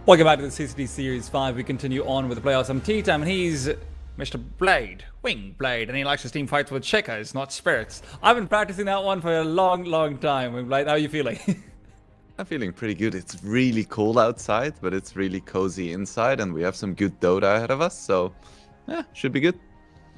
Welcome back to the CCT Series 5. We continue on with the playoffs. I'm T-Tam, and he's Mr. Blade, Wing Blade, and he likes his team fights with checkers, not spirits. I've been practicing that one for a long time. Wing Blade, how are you feeling? I'm feeling pretty good. It's really cold outside, but it's really cozy inside, and we have some good Dota ahead of us, so yeah, should be good.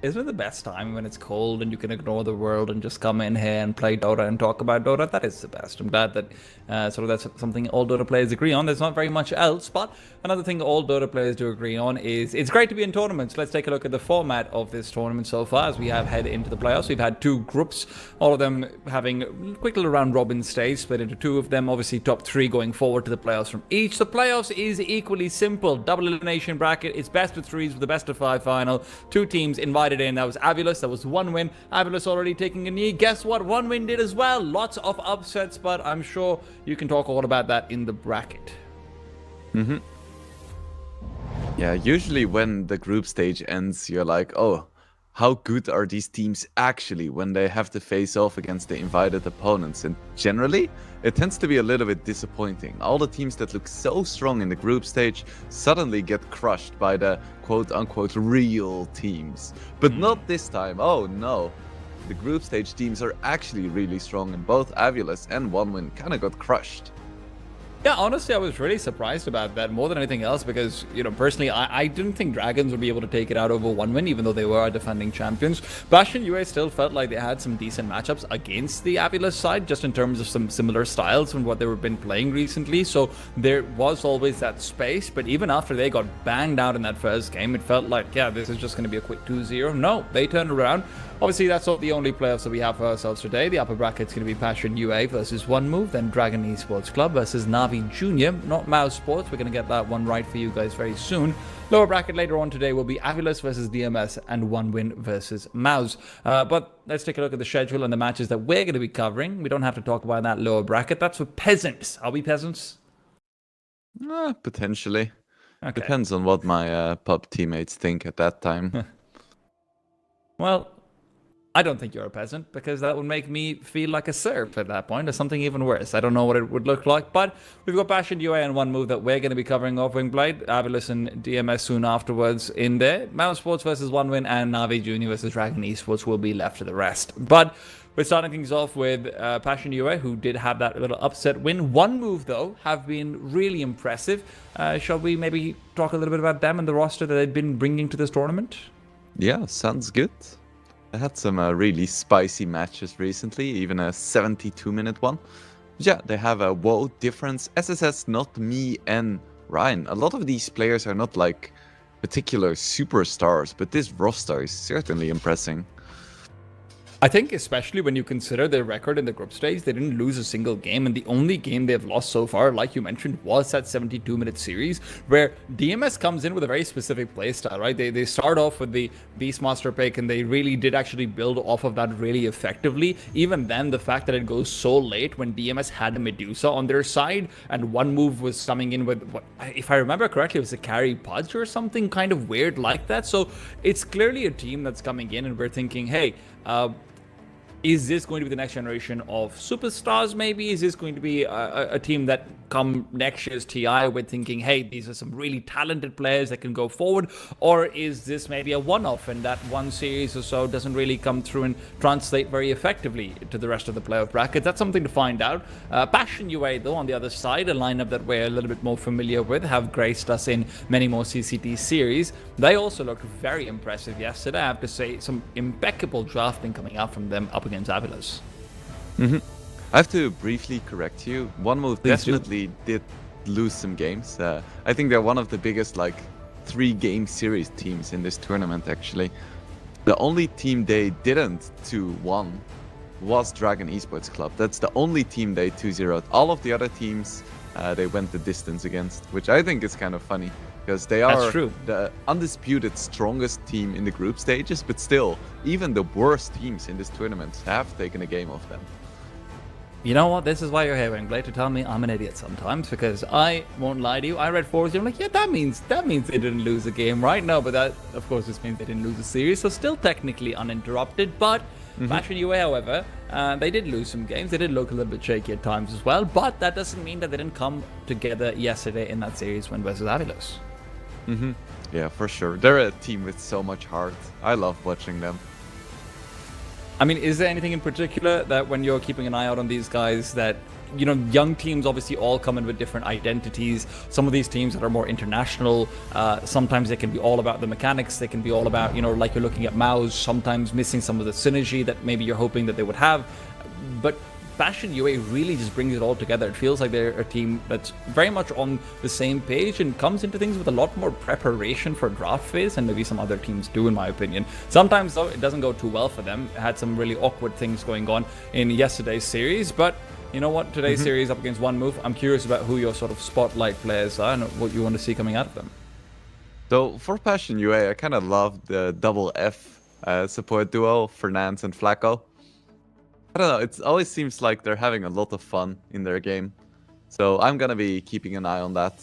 Isn't it the best time when it's cold and you can ignore the world and just come in here and play Dota and talk about Dota? That is the best. I'm glad that that's something all Dota players agree on. There's not very much else, but another thing all Dota players do agree on is it's great to be in tournaments. Let's take a look at the format of this tournament so far as we have head into the playoffs. We've had two groups, all of them having quick little round robin stage, split into two of them. Obviously, top three going forward to the playoffs from each. The playoffs is equally simple. Double elimination bracket. It's best of threes with the best of five final. Two teams invited in. That was Avulus. That was one win. Avulus already taking a knee. Guess what? One win did as well. Lots of upsets, but I'm sure you can talk all about that in the bracket. Yeah, usually when the group stage ends, you're like, oh, how good are these teams actually when they have to face off against the invited opponents? And generally, it tends to be a little bit disappointing. All the teams that look so strong in the group stage suddenly get crushed by the quote-unquote real teams. But not this time. Oh no. The group stage teams are actually really strong, and both Avulus and OneWin kind of got crushed. Yeah, honestly, I was really surprised about that more than anything else because, personally, I didn't think Dragons would be able to take it out over one win, even though they were our defending champions. Bastion UA still felt like they had some decent matchups against the Avulus side, just in terms of some similar styles from what they've been playing recently. So there was always that space, but even after they got banged out in that first game, it felt like, yeah, this is just going to be a quick 2-0. No, they turned around. Obviously, that's not the only playoffs that we have for ourselves today. The upper bracket's going to be Passion UA versus One Move, then Dragon Esports Club versus Navi Junior, not Mouse Sports. We're going to get that one right for you guys very soon. Lower bracket later on today will be Avulus versus DMS and One Win versus Mouse. But let's take a look at the schedule and the matches that we're going to be covering. We don't have to talk about that lower bracket. That's for peasants. Are we peasants? Potentially. Okay. Depends on what my pub teammates think at that time. Well, I don't think you're a peasant, because that would make me feel like a serf at that point, or something even worse. I don't know what it would look like, but we've got Passion UA and One Move that we're going to be covering off Wingblade, Avulus and DMS soon afterwards in there. Mouse Sports versus One Win, and Navi Junior versus Dragon Esports will be left to the rest. But we're starting things off with Passion UA, who did have that little upset win. One Move, though, have been really impressive. Shall we maybe talk a little bit about them and the roster that they've been bringing to this tournament? Yeah, sounds good. I had some really spicy matches recently, even a 72-minute one. Yeah, they have a WoW difference. SSS, not me and Ryan. A lot of these players are not like particular superstars, but this roster is certainly impressing. I think especially when you consider their record in the group stage, they didn't lose a single game, and the only game they've lost so far, like you mentioned, was that 72-minute series, where DMS comes in with a very specific playstyle, right? They start off with the Beastmaster pick, and they really did actually build off of that really effectively. Even then, the fact that it goes so late when DMS had a Medusa on their side, and One Move was coming in with, what, if I remember correctly, it was a carry Pudge or something kind of weird like that. So it's clearly a team that's coming in, and we're thinking, hey, is this going to be the next generation of superstars, maybe? Is this going to be a team that come next year's TI with thinking, hey, these are some really talented players that can go forward? Or is this maybe a one-off and that one series or so doesn't really come through and translate very effectively to the rest of the playoff bracket? That's something to find out. Passion UA, though, on the other side, a lineup that we're a little bit more familiar with, have graced us in many more CCT series. They also looked very impressive yesterday. I have to say, some impeccable drafting coming out from them up against Avulus. I have to briefly correct you. One Move definitely did lose some games. I think they're one of the biggest, like, 3-game series teams in this tournament, actually. The only team they didn't 2-1 was Dragon Esports Club. That's the only team they 2-0'd. All of the other teams they went the distance against, which I think is kind of funny, because they are the undisputed strongest team in the group stages, but still, even the worst teams in this tournament have taken a game off them. You know what? This is why you're here, Wingblade, to tell me I'm an idiot sometimes, because I won't lie to you. I read forwards, I'm like, yeah, that means they didn't lose a game, right? No, but that, of course, this means they didn't lose a series, so still technically uninterrupted. But Fashion UA, however, they did lose some games. They did look a little bit shaky at times as well, but that doesn't mean that they didn't come together yesterday in that series win versus Avilos. Yeah, for sure. They're a team with so much heart. I love watching them. I mean, is there anything in particular that when you're keeping an eye out on these guys that, you know, young teams obviously all come in with different identities. Some of these teams that are more international, sometimes they can be all about the mechanics. They can be all about, you know, like you're looking at Maus, sometimes missing some of the synergy that maybe you're hoping that they would have. But Fashion UA really just brings it all together. It feels like they're a team that's very much on the same page and comes into things with a lot more preparation for draft phase than maybe some other teams do, in my opinion. Sometimes, though, it doesn't go too well for them. It had some really awkward things going on in yesterday's series, but you know what? Today's series up against One Move, I'm curious about who your sort of spotlight players are and what you want to see coming out of them. So for Passion UA, I kind of love the double F support duo, Fernandes and Flacco. I don't know, it always seems like they're having a lot of fun in their game. So I'm going to be keeping an eye on that.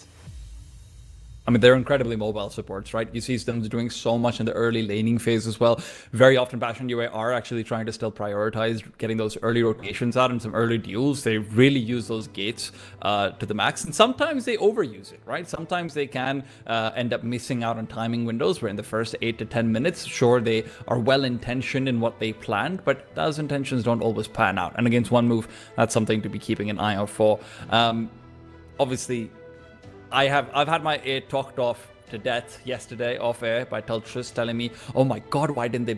I mean, they're incredibly mobile supports, right? You see them doing so much in the early laning phase as well. Very often, Passion UA are actually trying to still prioritize getting those early rotations out and some early duels. They really use those gates to the max. And sometimes they overuse it, right? Sometimes they can end up missing out on timing windows where in the first 8 to 10 minutes, sure, they are well-intentioned in what they planned, but those intentions don't always pan out. And against One Move, that's something to be keeping an eye out for. Obviously, I've had my ear talked off to death yesterday off air by Teltris telling me, oh my god, why didn't they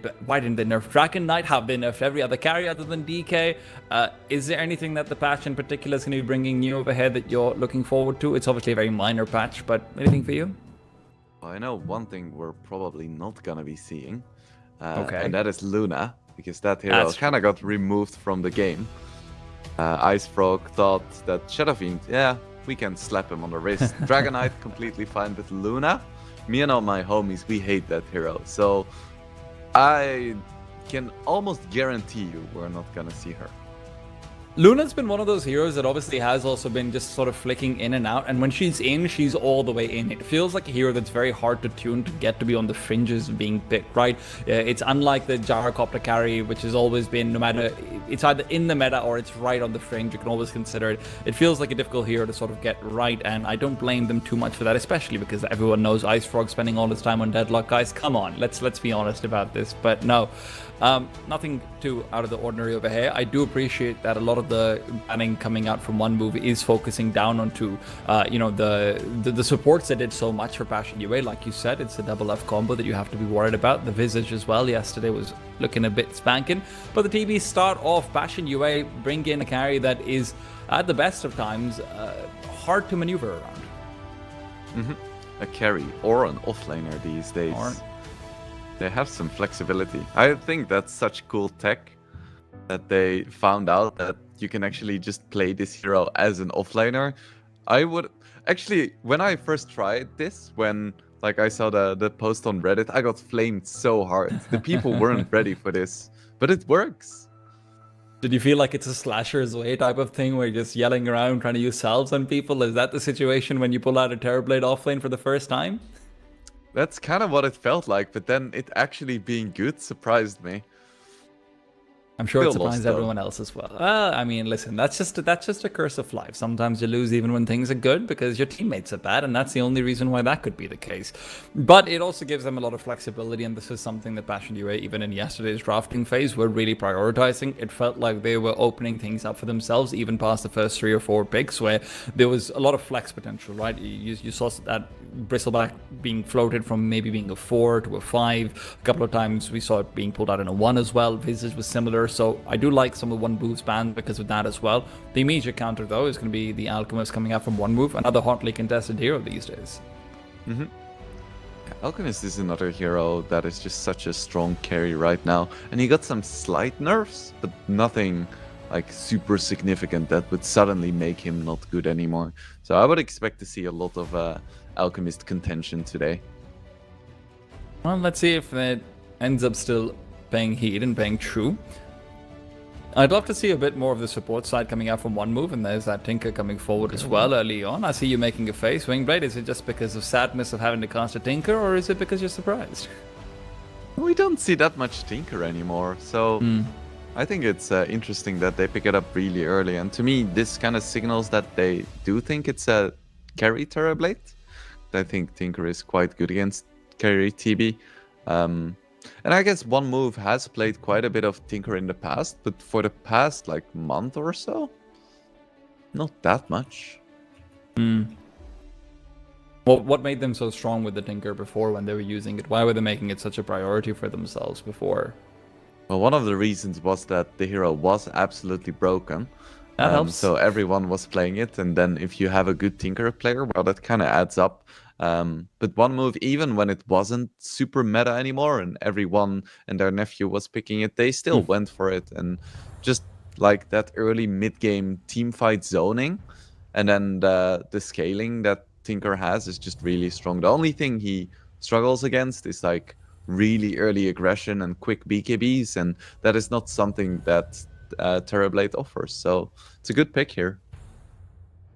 nerf Dragon Knight? Have they nerfed every other carry other than DK? Is there anything that the patch in particular is going to be bringing new over here that you're looking forward to? It's obviously a very minor patch, but anything for you? Well, I know one thing we're probably not going to be seeing, Okay. and that is Luna, because that hero kind of got removed from the game. Ice Frog thought that Shadow Fiend, yeah, we can slap him on the wrist. Dragon Knight completely fine, but Luna, me and all my homies, we hate that hero. So I can almost guarantee you we're not gonna see her. Luna's been one of those heroes that obviously has also been just sort of flicking in and out, and when she's in, she's all the way in. It feels like a hero that's very hard to tune to get to be on the fringes of being picked, right? It's unlike the Gyrocopter carry, which has always been, no matter, it's either in the meta or it's right on the fringe, you can always consider it. It feels like a difficult hero to sort of get right, and I don't blame them too much for that, especially because everyone knows Ice Frog spending all his time on Deadlock. Guys, come on, let's be honest about this, but no. Nothing too out of the ordinary over here. I do appreciate that a lot of the banning coming out from One Move is focusing down onto, you know, the supports that did so much for Passion UA. Like you said, it's a double F combo that you have to be worried about. The Visage as well yesterday was looking a bit spanking. But the TB start off, Passion UA bring in a carry that is, at the best of times, hard to maneuver around. A carry or an offlaner these days. They have some flexibility. I think that's such cool tech that they found out that you can actually just play this hero as an offlaner. I would actually, when I first tried this, when like I saw the post on Reddit, I got flamed so hard. The people weren't ready for this, but it works. Did you feel like it's a slasher's way type of thing where you're just yelling around trying to use salves on people? Is that the situation when you pull out a Terrorblade offlane for the first time? That's kind of what it felt like, but then it actually being good surprised me. I'm sure it surprised everyone else as well. I mean, listen, that's just a curse of life. Sometimes you lose even when things are good because your teammates are bad, and that's the only reason why that could be the case. But it also gives them a lot of flexibility, and this is something that Passion UA, even in yesterday's drafting phase, were really prioritizing. It felt like they were opening things up for themselves, even past the first 3 or 4 picks, where there was a lot of flex potential, right? You saw that Bristleback being floated from maybe being a 4 to a 5. A couple of times we saw it being pulled out in a 1 as well. Visage was similar. So I do like some of One Move's ban because of that as well. The immediate counter, though, is going to be the Alchemist coming out from One Move, another hotly contested hero these days. Alchemist is another hero that is just such a strong carry right now. And he got some slight nerfs, but nothing like super significant that would suddenly make him not good anymore. So I would expect to see a lot of Alchemist contention today. Well, let's see if it ends up still paying heed and paying true. I'd love to see a bit more of the support side coming out from One Move, and there's that Tinker coming forward as well early on. I see you making a face, Wingblade. Is it just because of sadness of having to cast a Tinker, or is it because you're surprised? We don't see that much Tinker anymore, so I think it's interesting that they pick it up really early. And to me, this kind of signals that they do think it's a carry Terrorblade. I think Tinker is quite good against carry TB. And I guess One Move has played quite a bit of Tinker in the past, but for the past like month or so, not that much. Well, what made them so strong with the Tinker before when they were using it? Why were they making it such a priority for themselves before? Well, one of the reasons was that the hero was absolutely broken. That helps. So everyone was playing it, and then if you have a good Tinker player, well, that kind of adds up. But One Move, even when it wasn't super meta anymore and everyone and their nephew was picking it, they still went for it. And just like that early mid-game teamfight zoning, and then the scaling that Tinker has is just really strong. The only thing he struggles against is like really early aggression and quick BKBs, and that is not something that Terrorblade offers. So it's a good pick here.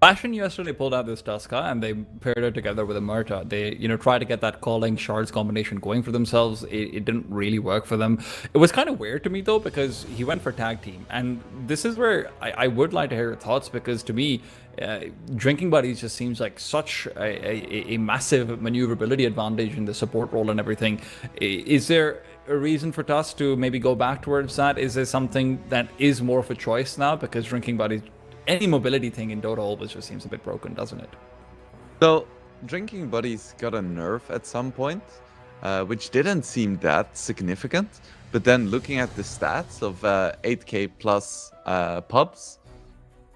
Fashion yesterday pulled out this Tuska and they paired it together with a Murta. They, tried to get that calling shards combination going for themselves. It didn't really work for them. It was kind of weird to me though, because he went for tag team. And this is where I would like to hear your thoughts, because to me, Drinking Buddies just seems like such a massive maneuverability advantage in the support role and everything. Is there a reason for Tusk to maybe go back towards that? Is there something that is more of a choice now? Because Drinking Buddies, any mobility thing in Dota always just seems a bit broken, doesn't it? So, Drinking Buddies got a nerf at some point, which didn't seem that significant. But then looking at the stats of 8k plus pubs,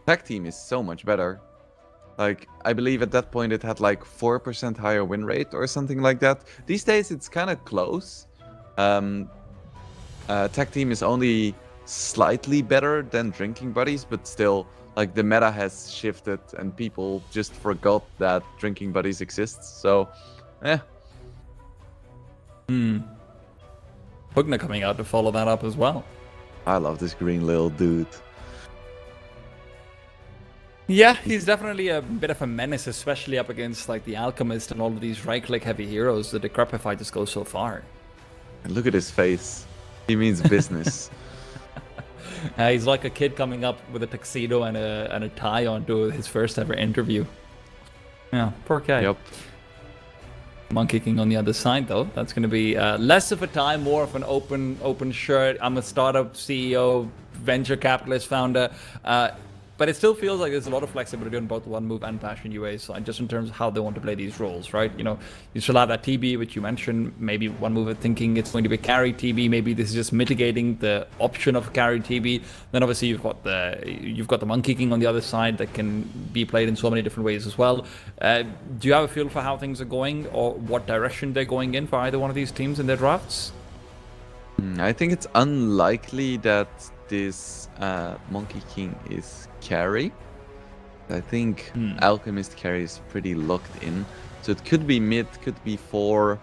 Tag Team is so much better. Like, I believe at that point it had like 4% higher win rate or something like that. These days it's kind of close. Tag Team is only slightly better than Drinking Buddies, but still, like, the meta has shifted and people just forgot that Drinking Buddies exists. So, Pugna coming out to follow that up as well. I love this green little dude. Yeah, he's definitely a bit of a menace, especially up against like the Alchemist and all of these right-click heavy heroes. The Decrepify just goes so far. And look at his face. He means business. He's like a kid coming up with a tuxedo and a tie on to his first ever interview. Yeah, poor guy. Yep. Monkey King on the other side, though. That's going to be less of a tie, more of an open shirt. I'm a startup CEO, venture capitalist founder. But it still feels like there's a lot of flexibility on both One Move and Passion UA side, just in terms of how they want to play these roles, right? You still have that TB, which you mentioned. Maybe One Move is thinking it's going to be carry TB. Maybe this is just mitigating the option of carry TB. Then obviously you've got the Monkey King on the other side that can be played in so many different ways as well. Do you have a feel for how things are going, or what direction they're going in for either one of these teams in their drafts? I think it's unlikely that this Monkey King is carry. I think Alchemist carry is pretty locked in. So it could be mid, could be 4.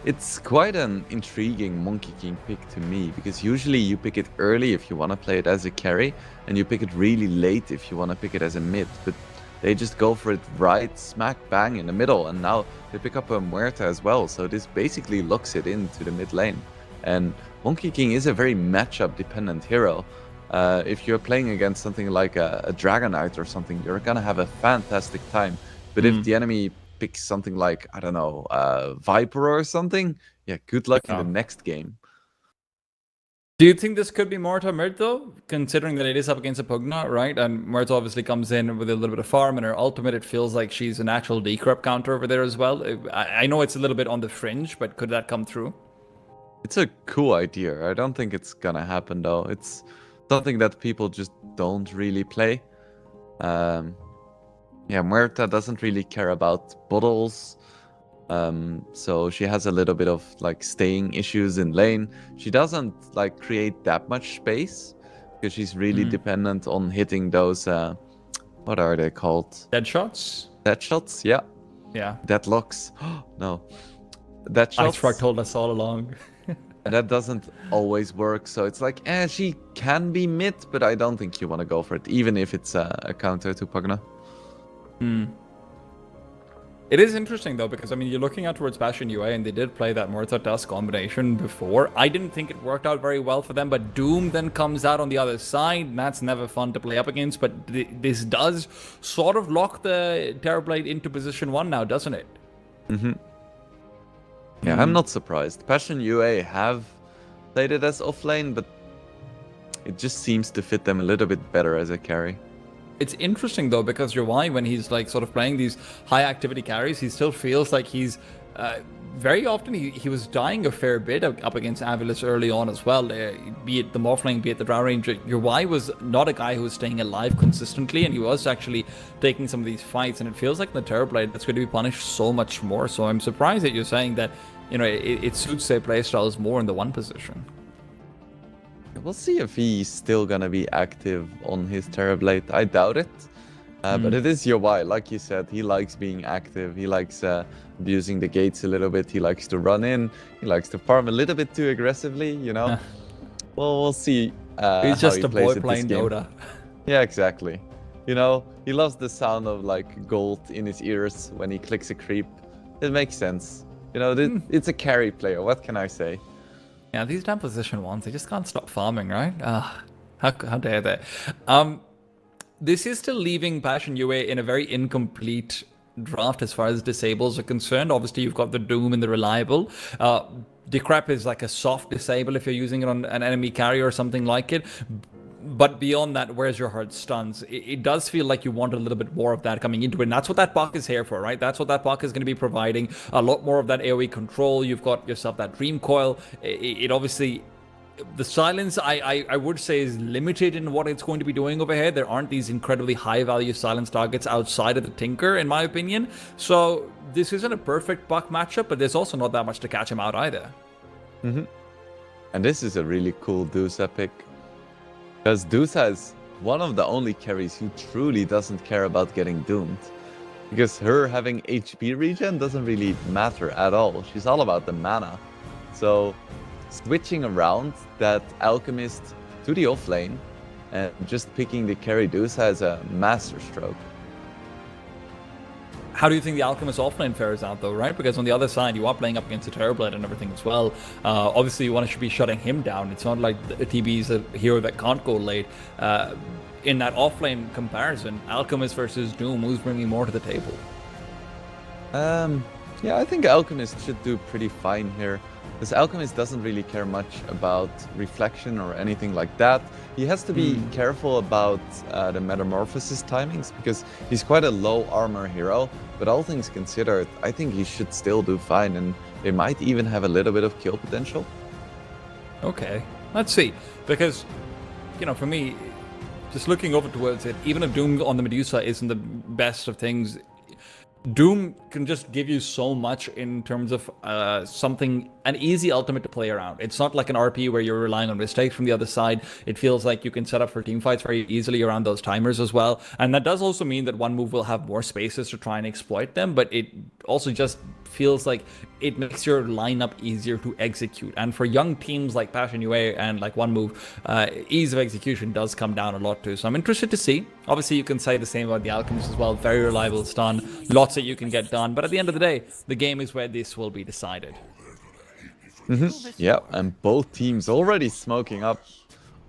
It's quite an intriguing Monkey King pick to me, because usually you pick it early if you want to play it as a carry, and you pick it really late if you want to pick it as a mid. But they just go for it right smack bang in the middle, and now they pick up a Muerta as well. So this basically locks it into the mid lane. And Monkey King is a very matchup dependent hero. If you're playing against something like a Dragon Knight or something, you're gonna have a fantastic time. But if the enemy picks something like, I don't know, Viper or something, yeah, good luck in the next game. Do you think this could be Muerta mid though, considering that it is up against a Pugna, right? And Muerta obviously comes in with a little bit of farm, and her ultimate, it feels like she's an actual decrypt counter over there as well. I know it's a little bit on the fringe, but could that come through? It's a cool idea. I don't think it's gonna happen though. It's something that people just don't really play. Yeah, Muerta doesn't really care about bottles. So she has a little bit of like staying issues in lane. She doesn't like create that much space because she's really dependent on hitting those what are they called? Dead shots? Dead shots, yeah. Yeah. Deadlocks. No. Dead shots. Icefrog told us all along. And that doesn't always work, so it's like, she can be mid, but I don't think you want to go for it, even if it's a counter to Pugna. It is interesting though, because I mean, you're looking out towards Passion UA, and they did play that Murtha Tusk combination before. I didn't think it worked out very well for them, but Doom then comes out on the other side. And that's never fun to play up against, but this does sort of lock the Terrorblade into position 1 now, doesn't it? Yeah, I'm not surprised. Passion UA have played it as offlane, but it just seems to fit them a little bit better as a carry. It's interesting though, because Yawai, when he's like sort of playing these high activity carries, he still feels like he's very often he was dying a fair bit up against Avilus early on as well, be it the Morphling, be it the Drow Ranger. Yawai was not a guy who was staying alive consistently, and he was actually taking some of these fights, and it feels like in the Terrorblade that's going to be punished so much more. So I'm surprised that you're saying that, you know, it suits their playstyles more in the 1 position. We'll see if he's still gonna be active on his Terrorblade. I doubt it. But it is Yawai, like you said. He likes being active. He likes abusing the gates a little bit. He likes to run in. He likes to farm a little bit too aggressively, you know? Well, we'll see he's just how a he plays boy playing Dota. Yeah, exactly. You know, he loves the sound of like gold in his ears when he clicks a creep. It makes sense. You know, it's a carry player. What can I say? Yeah, these damn position 1s, they just can't stop farming, right? How dare they? This is still leaving Passion UA in a very incomplete draft as far as disables are concerned. Obviously, you've got the Doom and the Reliable. Decrep is like a soft disable if you're using it on an enemy carrier or something like it. But beyond that, where's your hard stuns? It does feel like you want a little bit more of that coming into it. And that's what that puck is here for, right? That's what that puck is going to be providing. A lot more of that AoE control. You've got yourself that Dream Coil. It obviously... The silence, I would say, is limited in what it's going to be doing over here. There aren't these incredibly high-value silence targets outside of the Tinker, in my opinion. So this isn't a perfect buck matchup, but there's also not that much to catch him out either. And this is a really cool Dusa pick. Because Dusa is one of the only carries who truly doesn't care about getting doomed. Because her having HP regen doesn't really matter at all. She's all about the mana. So switching around that Alchemist to the offlane and just picking the carry Dusa is a masterstroke. How do you think the Alchemist offlane fares out though, right? Because on the other side, you are playing up against the Terrorblade and everything as well. Obviously, you want to be shutting him down. It's not like TB is a hero that can't go late. In that offlane comparison, Alchemist versus Doom, who's bringing more to the table? Yeah, I think Alchemist should do pretty fine here. Because Alchemist doesn't really care much about reflection or anything like that. He has to be careful about the Metamorphosis timings, because he's quite a low armor hero. But all things considered, I think he should still do fine, and they might even have a little bit of kill potential. Okay, let's see. Because, you know, for me, just looking over towards it, even if Doom on the Medusa isn't the best of things, Doom can just give you so much in terms of an easy ultimate to play around. It's not like an RP where you're relying on mistakes from the other side. It feels like you can set up for team fights very easily around those timers as well. And that does also mean that one move will have more spaces to try and exploit them, but it also just feels like it makes your lineup easier to execute. And for young teams like Passion UA and like One Move, ease of execution does come down a lot too. So I'm interested to see. Obviously, you can say the same about the Alchemist as well. Very reliable stun, lots that you can get done. But at the end of the day, the game is where this will be decided. Yeah, and both teams already smoking up.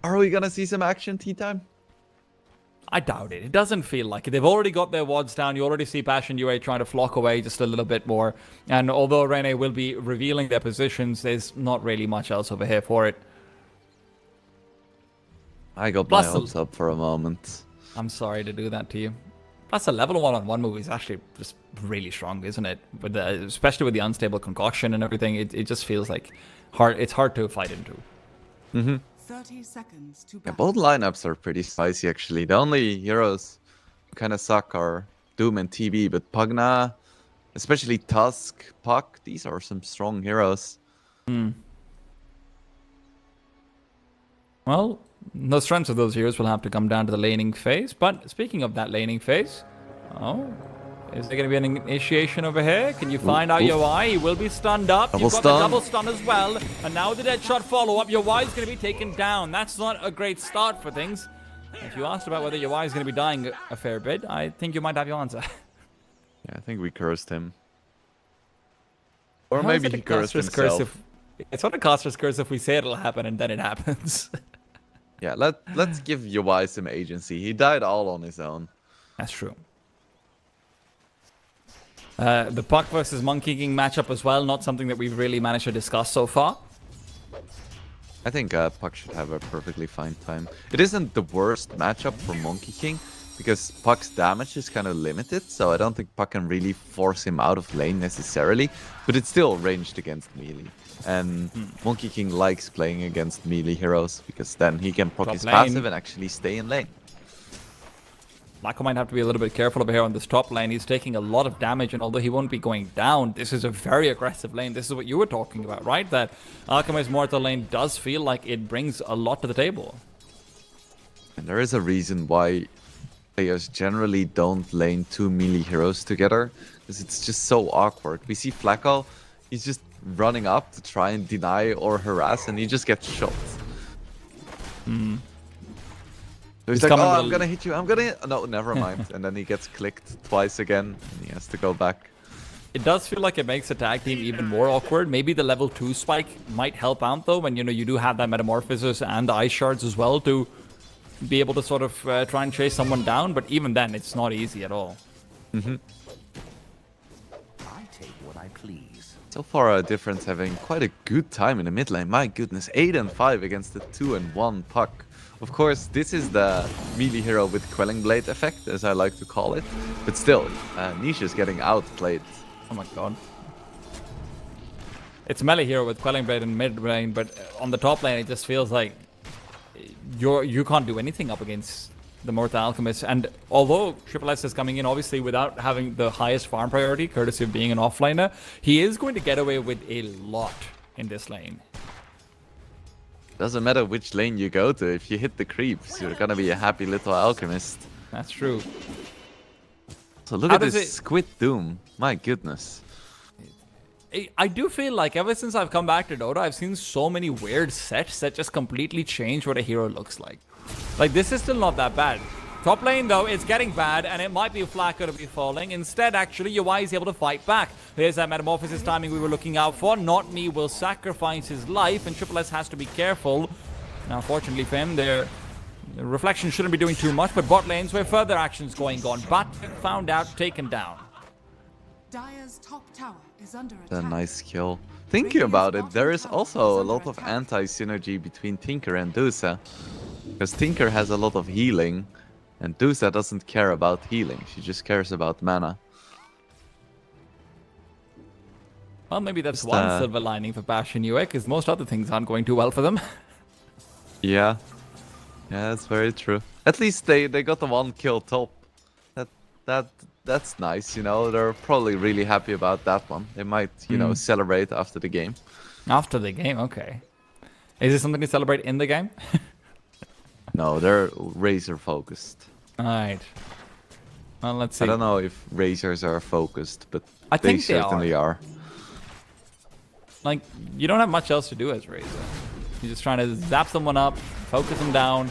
Are we gonna see some action tea time? I doubt it. It doesn't feel like it. They've already got their wads down. You already see Passion UA trying to flock away just a little bit more. And although Rene will be revealing their positions, there's not really much else over here for it. I got my hopes up for a moment. I'm sorry to do that to you. Plus, a level 1-on-1 move is actually just really strong, isn't it? With especially with the unstable concoction and everything, it just feels like it's hard to fight into. 30 seconds to Yeah, both lineups are pretty spicy, actually. The only heroes who kind of suck are Doom and TB, but Pugna, especially Tusk, Puck, these are some strong heroes. Well, the strengths of those heroes will have to come down to the laning phase. But speaking of that laning phase, Is there going to be an initiation over here? Can you find out UI? He will be stunned up. Double You've got stun. the double stun as well. And now the dead shot follow-up. UI is going to be taken down. That's not a great start for things. If you asked about whether UI is going to be dying a fair bit, I think you might have your answer. Yeah, I think we cursed him. Or How maybe is it he a cursed caster's curse himself. it's not a caster's curse if we say it'll happen and then it happens. Yeah, let's give UI some agency. He died all on his own. That's true. The Puck versus Monkey King matchup as well, not something that we've really managed to discuss so far. I think Puck should have a perfectly fine time. It isn't the worst matchup for Monkey King, because Puck's damage is kind of limited, so I don't think Puck can really force him out of lane necessarily, but it's still ranged against melee. And Monkey King likes playing against melee heroes, because then he can proc his passive and actually stay in lane. Mako might have to be a little bit careful over here on this top lane. He's taking a lot of damage, and although he won't be going down, this is a very aggressive lane. This is what you were talking about, right? That Alchemist Mortal lane does feel like it brings a lot to the table. And there is a reason why players generally don't lane two melee heroes together, because it's just so awkward. We see Flacco, he's just running up to try and deny or harass, and he just gets shot. So he's like, oh, I'm gonna hit you, I'm gonna hit... No, never mind. And then he gets clicked twice again, and he has to go back. It does feel like it makes the tag team even more awkward. Maybe the level 2 spike might help out, though, when, you know, you do have that Metamorphosis and the Ice Shards as well to be able to sort of try and chase someone down. But even then, it's not easy at all. I take what I please. So far, Difference having quite a good time in the mid lane. My goodness, 8 and 5 against the 2 and 1 Puck. Of course, this is the melee hero with Quelling Blade effect, as I like to call it. But still, Niche is getting outplayed. Oh my god. It's melee hero with Quelling Blade in mid lane, but on the top lane, it just feels like you can't do anything up against the Mortal Alchemist. And although Triple S is coming in, obviously, without having the highest farm priority, courtesy of being an offlaner, he is going to get away with a lot in this lane. Doesn't matter which lane you go to, if you hit the creeps, you're gonna be a happy little alchemist. That's true. So look at this Squid Doom. My goodness. I do feel like ever since I've come back to Dota, I've seen so many weird sets that just completely change what a hero looks like. Like, this is still not that bad. Top lane, though, it's getting bad, and it might be Flacco to be falling. Instead, actually, UI is able to fight back. There's that Metamorphosis timing we were looking out for. Not Me will sacrifice his life, and Triple S has to be careful. Now, fortunately for him, the Reflection shouldn't be doing too much, but bot lanes where further action's going on. But found out, taken down. Dire's top tower is under A attack. nice kill. Thinking about it, there is also a lot of anti-synergy between Tinker and Dusa. Because Tinker has a lot of healing, and Dusa doesn't care about healing. She just cares about mana. Well, maybe that's one silver lining for Bastion UA, because most other things aren't going too well for them. Yeah. Yeah, that's very true. At least they got the one kill top. That's nice, you know. They're probably really happy about that one. They might, you know, celebrate after the game. After the game, okay. Is this something to celebrate in the game? No, they're Razor focused. Alright. Well, let's see. I don't know if Razors are focused, but I they think they certainly are. Like, you don't have much else to do as Razor. You're just trying to zap someone up, focus them down.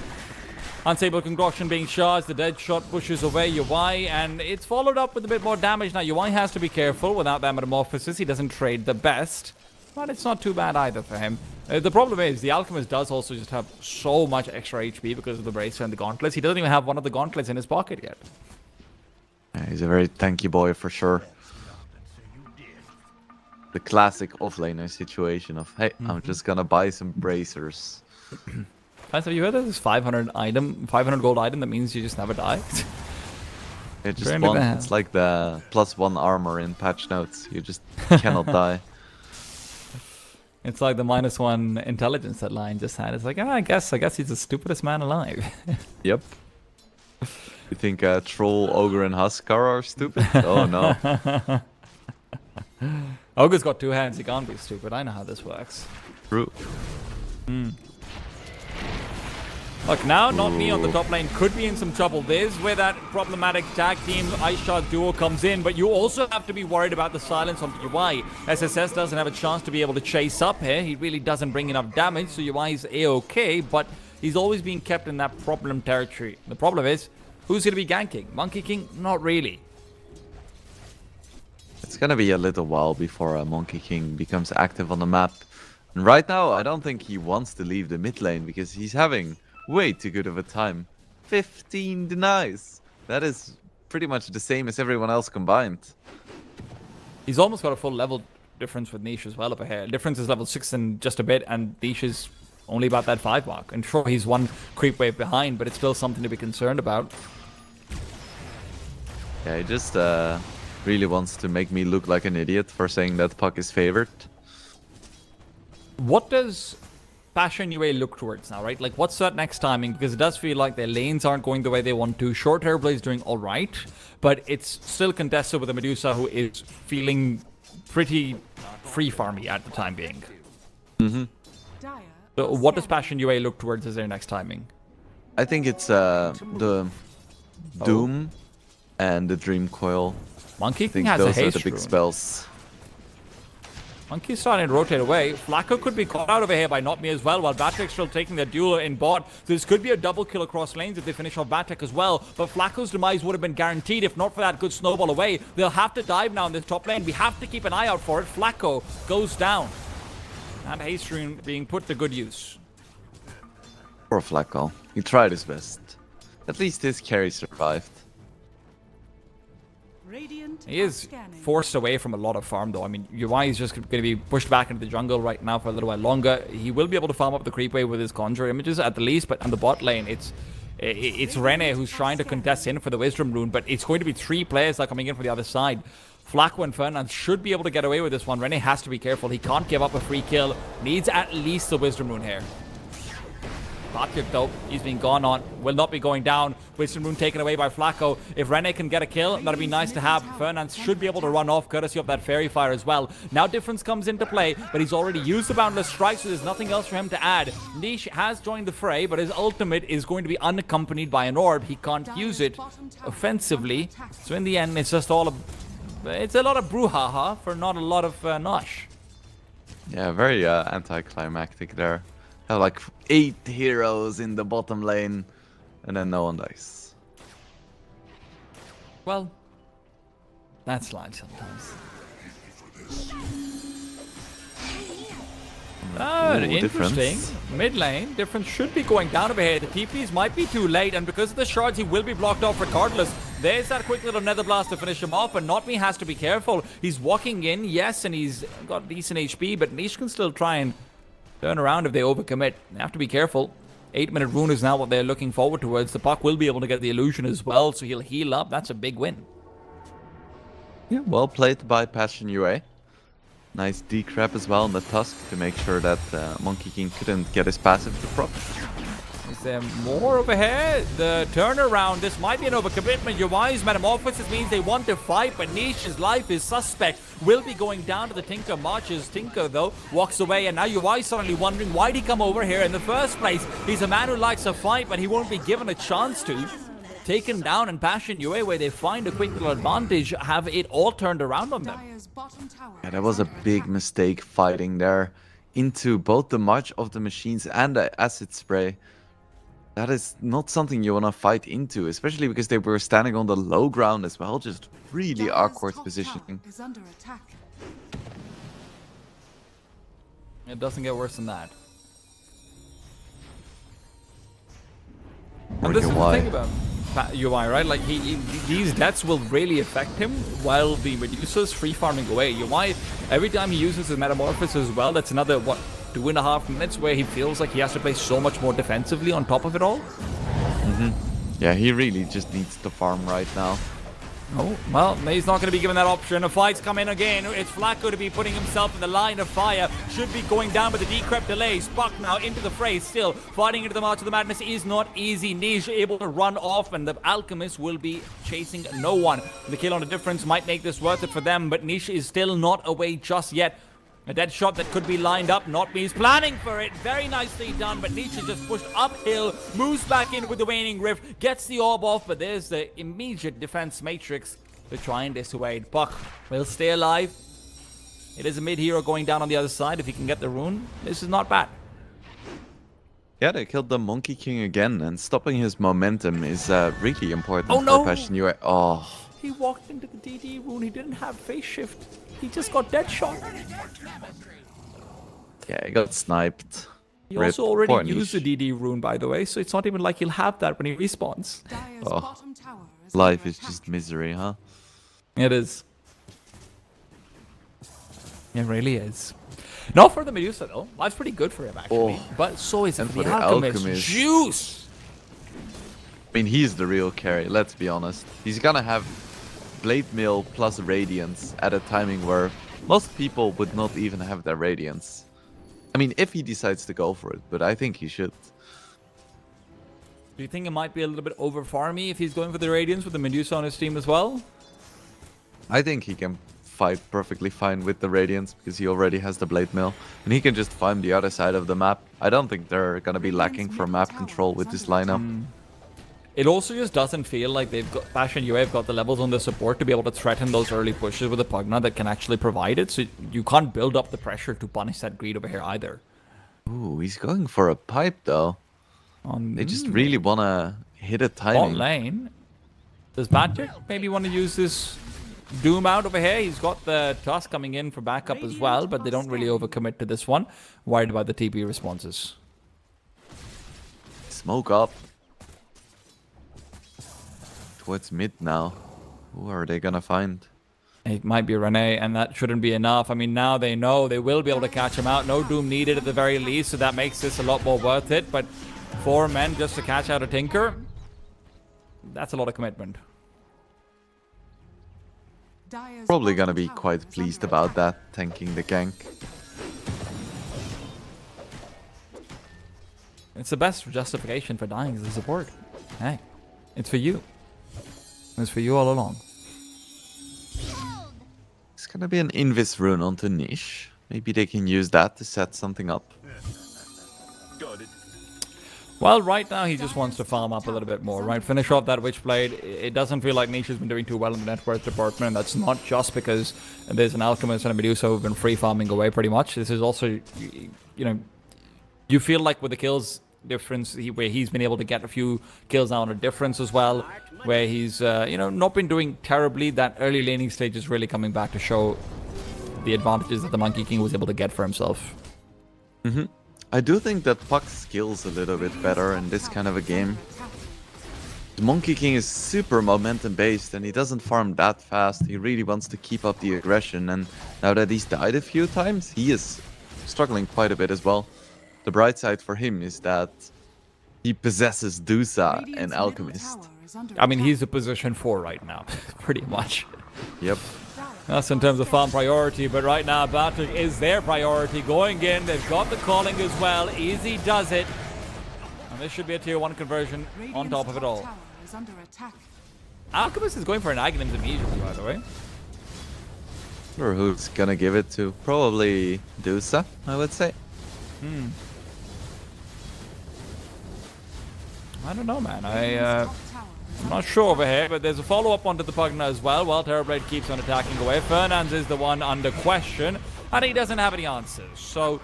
Unstable Concoction being charged, the dead shot pushes away UI, and it's followed up with a bit more damage. Now, UI has to be careful without that Metamorphosis. He doesn't trade the best, but it's not too bad either for him. The problem is, the Alchemist does also just have so much extra HP because of the Bracer and the Gauntlets. He doesn't even have one of the Gauntlets in his pocket yet. Yeah, he's a very tanky boy for sure. The classic offlaner situation of, hey, I'm just gonna buy some bracers. Guys, have you heard of this 500 gold item that means you just never die? It just one, it's like the +1 armor in patch notes. You just cannot die. It's like the -1 intelligence that Lion just had. It's like, oh, I guess he's the stupidest man alive. Yep. You think Troll, Ogre, and Huskar are stupid? Oh no. Ogre's got 2 hands. He can't be stupid. I know how this works. True. Look, now Not Me on the top lane could be in some trouble. There's where that problematic tag team Ice Shard duo comes in, but you also have to be worried about the silence on UI. SSS doesn't have a chance to be able to chase up here. He really doesn't bring enough damage, so UI is A-okay, but he's always being kept in that problem territory. The problem is, who's going to be ganking? Monkey King? Not really. It's gonna be a little while before Monkey King becomes active on the map. And right now, I don't think he wants to leave the mid lane because he's having way too good of a time. 15 denies. That is pretty much the same as everyone else combined. He's almost got a full level difference with Niche as well up ahead. Difference is level 6 and just a bit, and Niche is only about that 5 mark. And sure, he's one creep wave behind, but it's still something to be concerned about. Yeah, he just really wants to make me look like an idiot for saying that Puck is favored. What does Passion UA look towards now, right? Like, what's that next timing? Because it does feel like their lanes aren't going the way they want to. Short Hair Blade's doing all right, but it's still contested with a Medusa who is feeling pretty free farmy at the time being. So what does Passion UA look towards as their next timing? I think it's the Doom and the Dream Coil. Monkey I King think has a those are haste the big rune. spells. Monkey's starting to rotate away. Flacco could be caught out over here by Not Me as well, while Batric's still taking their duel in bot. So this could be a double kill across lanes if they finish off Batric as well. But Flacco's demise would have been guaranteed if not for that good snowball away. They'll have to dive now in this top lane. We have to keep an eye out for it. Flacco goes down. And haste rune being put to good use. Poor Flacco. He tried his best. At least his carry survived. Radiant He is forced away from a lot of farm though. I mean, UI is just going to be pushed back into the jungle right now for a little while longer. He will be able to farm up the creep wave with his Conjure images at the least, but on the bot lane, it's Rene who's trying to contest in for the Wisdom Rune, but it's going to be 3 players that are coming in from the other side. Flacco and Fernand should be able to get away with this one. Rene has to be careful. He can't give up a free kill. Needs at least the Wisdom Rune here. Batric though, he's been gone on, will not be going down. Wisdom Rune taken away by Flacco. If Rene can get a kill, that'd be nice to have. Fernand should be able to run off courtesy of that Fairy Fire as well. Now Difference comes into play, but he's already used the Boundless Strike, so there's nothing else for him to add. Niche has joined the fray, but his ultimate is going to be unaccompanied by an orb. He can't use it offensively, so in the end, it's just all it's a lot of brouhaha for not a lot of nosh. Yeah, very anticlimactic there. Have like 8 heroes in the bottom lane, and then no one dies. Well, that's life sometimes. Oh, interesting. Difference. Mid lane, Difference should be going down over here. The TPs might be too late, and because of the shards, he will be blocked off regardless. There's that quick little Nether Blast to finish him off, but Not Me has to be careful. He's walking in, yes, and he's got decent HP, but Niche can still try and turn around if they overcommit. They have to be careful. 8-minute rune is now what they're looking forward towards. The Puck will be able to get the illusion as well, so he'll heal up. That's a big win. Yeah, well played by Passion UA. Nice decrep as well on the Tusk to make sure that Monkey King couldn't get his passive to proc. Is there more over here? The turnaround, this might be an overcommitment. UI's Metamorphosis means they want to fight, but Niche's life is suspect. Will be going down to the Tinker marches. Tinker, though, walks away, and now UI's suddenly wondering why'd he come over here in the first place. He's a man who likes a fight, but he won't be given a chance to. Taken down, and Passion UA, where they find a quick little advantage, have it all turned around on them. Yeah, that was a big mistake fighting there into both the March of the Machines and the Acid Spray. That is not something you want to fight into, especially because they were standing on the low ground as well. Just really awkward positioning. It doesn't get worse than that. And this is the thing about UI, right? Like, these deaths will really affect him while the Medusa's free farming away. UI, every time he uses his Metamorphosis as well, that's another, what, 2.5 minutes where he feels like he has to play so much more defensively on top of it all. Yeah, he really just needs to farm right now. Oh, well, he's not going to be given that option. A fight's come in again. It's Flacco to be putting himself in the line of fire. Should be going down, but the decrep delays. Puck now into the fray. Still, fighting into the March of the Madness is not easy. Niche able to run off, and the Alchemist will be chasing no one. The kill on the Difference might make this worth it for them, but Niche is still not away just yet. A dead shot that could be lined up. Notme's planning for it. Very nicely done, but Nietzsche just pushed uphill, moves back in with the waning rift, gets the orb off, but there's the immediate defense matrix to try and dissuade. Puck will stay alive. It is a mid-hero going down on the other side. If he can get the rune, this is not bad. Yeah, they killed the Monkey King again, and stopping his momentum is really important Oh, no. for Passion UA. Oh, He walked into the DD rune. He didn't have phase shift. He just got dead shot. yeah, he got sniped. He Rip. also already Poor used the Niche. DD rune, by the way, so it's not even like he'll have that when he respawns. Dire's Oh. bottom tower is Life under is attack. just misery, huh? It is. It really is. Not for the Medusa, though. Life's pretty good for him, actually. Oh. But so is it And for the for the Alchemist. Alchemist. Juice! I mean, he's the real carry, let's be honest. He's gonna have Blade Mill plus Radiance at a timing where most people would not even have their Radiance. I mean, if he decides to go for it, but I think he should. Do you think it might be a little bit over farmy if he's going for the Radiance with the Medusa on his team as well? I think he can fight perfectly fine with the Radiance because he already has the Blade Mill. And he can just farm the other side of the map. I don't think they're gonna be lacking for map control with this lineup. It also just doesn't feel like they've got Passion UA have got the levels on the support to be able to threaten those early pushes with a Pugna that can actually provide it. So you can't build up the pressure to punish that greed over here either. Ooh, he's going for a pipe though. They just really wanna hit a Bot timing. lane. Does Magic maybe want to use this Doom out over here? He's got the Tusk coming in for backup as well, but they don't really overcommit to this one. Worried about the TP responses. Smoke up. Towards mid now. Who are they gonna find? It might be Rene, and that shouldn't be enough. I mean, now they know they will be able to catch him out. No Doom needed at the very least, so that makes this a lot more worth it. But 4 men just to catch out a Tinker, that's a lot of commitment. Dire's Probably bottom gonna be tower quite is pleased under about attack. that, tanking the gank. It's the best justification for dying as a support. Hey, it's for you. It's for you all along. It's gonna be an Invis rune onto Niche. Maybe they can use that to set something up. Well, right now he just wants to farm up a little bit more, right? Finish off that Witchblade. It doesn't feel like Niche has been doing too well in the net worth department, and that's not just because there's an Alchemist and a Medusa who've been free farming away pretty much. This is also, you know, you feel like with the kills difference, where he's been able to get a few kills now on a difference as well, where he's, you know, not been doing terribly. That early laning stage is really coming back to show the advantages that the Monkey King was able to get for himself. I do think that Puck skills a little bit better in this kind of a game. The Monkey King is super momentum based and he doesn't farm that fast. He really wants to keep up the aggression, and now that he's died a few times, he is struggling quite a bit as well. The bright side for him is that he possesses Dusa Radiant's and middle Alchemist. tower is under I mean, attack. he's a position 4 right now, pretty much. Yep. That's in terms of farm priority, but right now Batrick is their priority. Going in, they've got the calling as well. Easy does it. And this should be a tier 1 conversion on Radiant's top of it top all. tower is under attack. Alchemist is going for an Aghanims immediately, by the way. Or who's gonna give it to? Probably Dusa, I would say. I don't know, man. Radiant's top tower is I'm not sure over here, but there's a follow-up onto the Pugna as well, while Terrorblade keeps on attacking away. Fernandes is the one under question, and he doesn't have any answers. So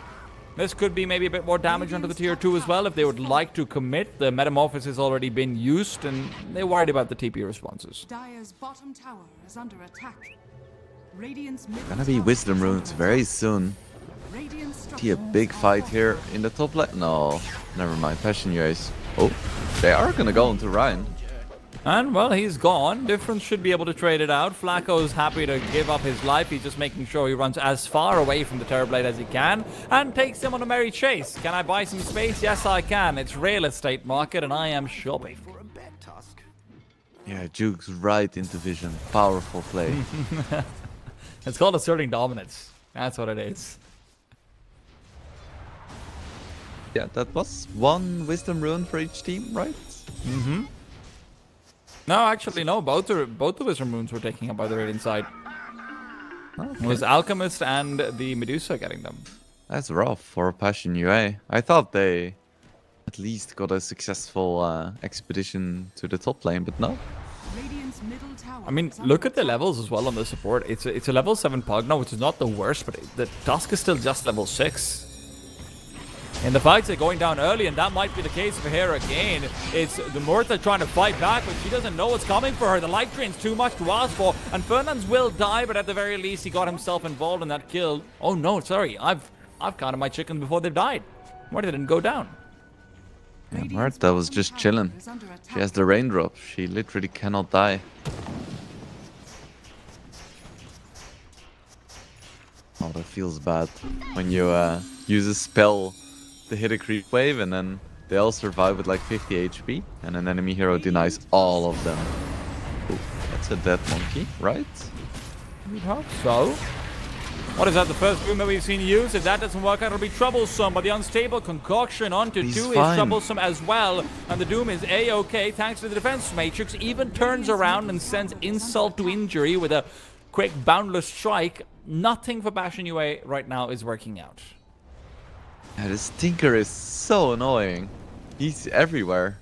this could be maybe a bit more damage onto the tier 2 as well if they would like to commit. The Metamorphosis has already been used, and they're worried about the TP responses. Dire's bottom tower is under attack. Radiant's middle Gonna be tower Wisdom is runes under very attack. soon. Radiant's See a structures big are fight here fortified. in the top lane. No, never mind. Passion UAs. Oh, they are gonna go into Ryan. And, well, he's gone. Difference should be able to trade it out. Flacco's happy to give up his life. He's just making sure he runs as far away from the Terrorblade as he can and takes him on a merry chase. Can I buy some space? Yes, I can. It's real estate market, and I am shopping. Yeah, Juke's right into vision. Powerful play. It's called asserting dominance. That's what it is. Yeah, that was one Wisdom rune for each team, right? No, actually, no. Both the Wisdom runes were taken up by the Radiant side. It was Alchemist and the Medusa getting them. That's rough for Passion UA. I thought they at least got a successful expedition to the top lane, but no. Radiant's middle tower I mean, is under look at the attack. levels as well on the support. It's a level 7 Pugna, which is not the worst, but the Dusk is still just level 6. And the fights are going down early, and that might be the case for her again. It's the Murtha trying to fight back, but she doesn't know what's coming for her. The life drain's too much to ask for, and Fernandes will die, but at the very least, he got himself involved in that kill. Oh no, sorry, I've counted my chickens before they've died. Murtha didn't go down. Yeah, Martha was just chilling. Is under attack. She has the raindrop. She literally cannot die. Oh, that feels bad. When you use a spell to hit a creep wave and then they all survive with like 50 HP and an enemy hero denies all of them. Ooh, that's a dead monkey, right? You'd hope so. What is that, the first boom that we've seen used? If that doesn't work out, it'll be troublesome. But the unstable concoction onto He's 2 is fine. troublesome as well. And the Doom is A-OK thanks to the defense matrix. Even turns around and sends insult to injury with a quick boundless strike. Nothing for Bastion UA right now is working out. Yeah, this Tinker is so annoying. He's everywhere.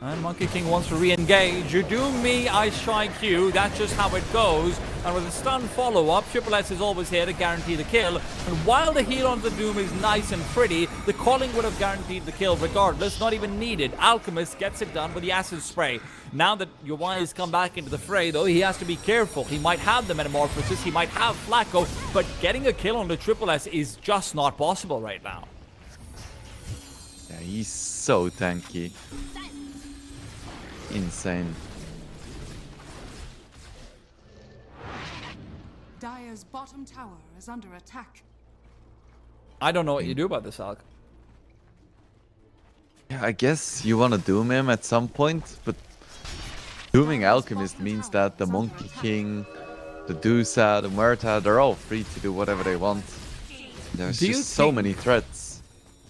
And Monkey King wants to re-engage. You do me, I strike you. That's just how it goes. And with a stun follow-up, Triple S is always here to guarantee the kill. And while the heal on the Doom is nice and pretty, the calling would have guaranteed the kill regardless, not even needed. Alchemist gets it done with the acid spray. Now that Yuai has come back into the fray, though, he has to be careful. He might have the Metamorphosis, he might have Flacco, but getting a kill on the Triple S is just not possible right now. Yeah, he's so tanky. Insane. Dire's bottom tower is under attack. I don't know what you do about this, Alc. Yeah, I guess you want to doom him at some point, but dooming Alchemist means that the Monkey King, the Dusa, the Murta, they're all free to do whatever they want. There's Do you just so think- many threats.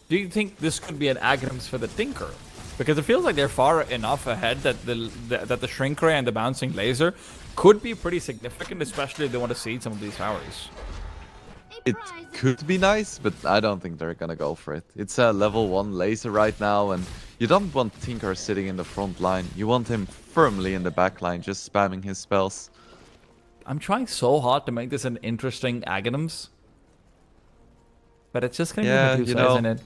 Do you think this could be an Aghanims for the Tinker? Because it feels like they're far enough ahead that the Shrink Ray and the Bouncing Laser could be pretty significant, especially if they want to seed some of these towers. It could be nice, but I don't think they're gonna go for it. It's a level 1 laser right now, and you don't want Tinker sitting in the front line. You want him firmly in the back line, just spamming his spells. I'm trying so hard to make this an interesting Aghanims. But it's just gonna Yeah, be Medusa, you know, isn't it?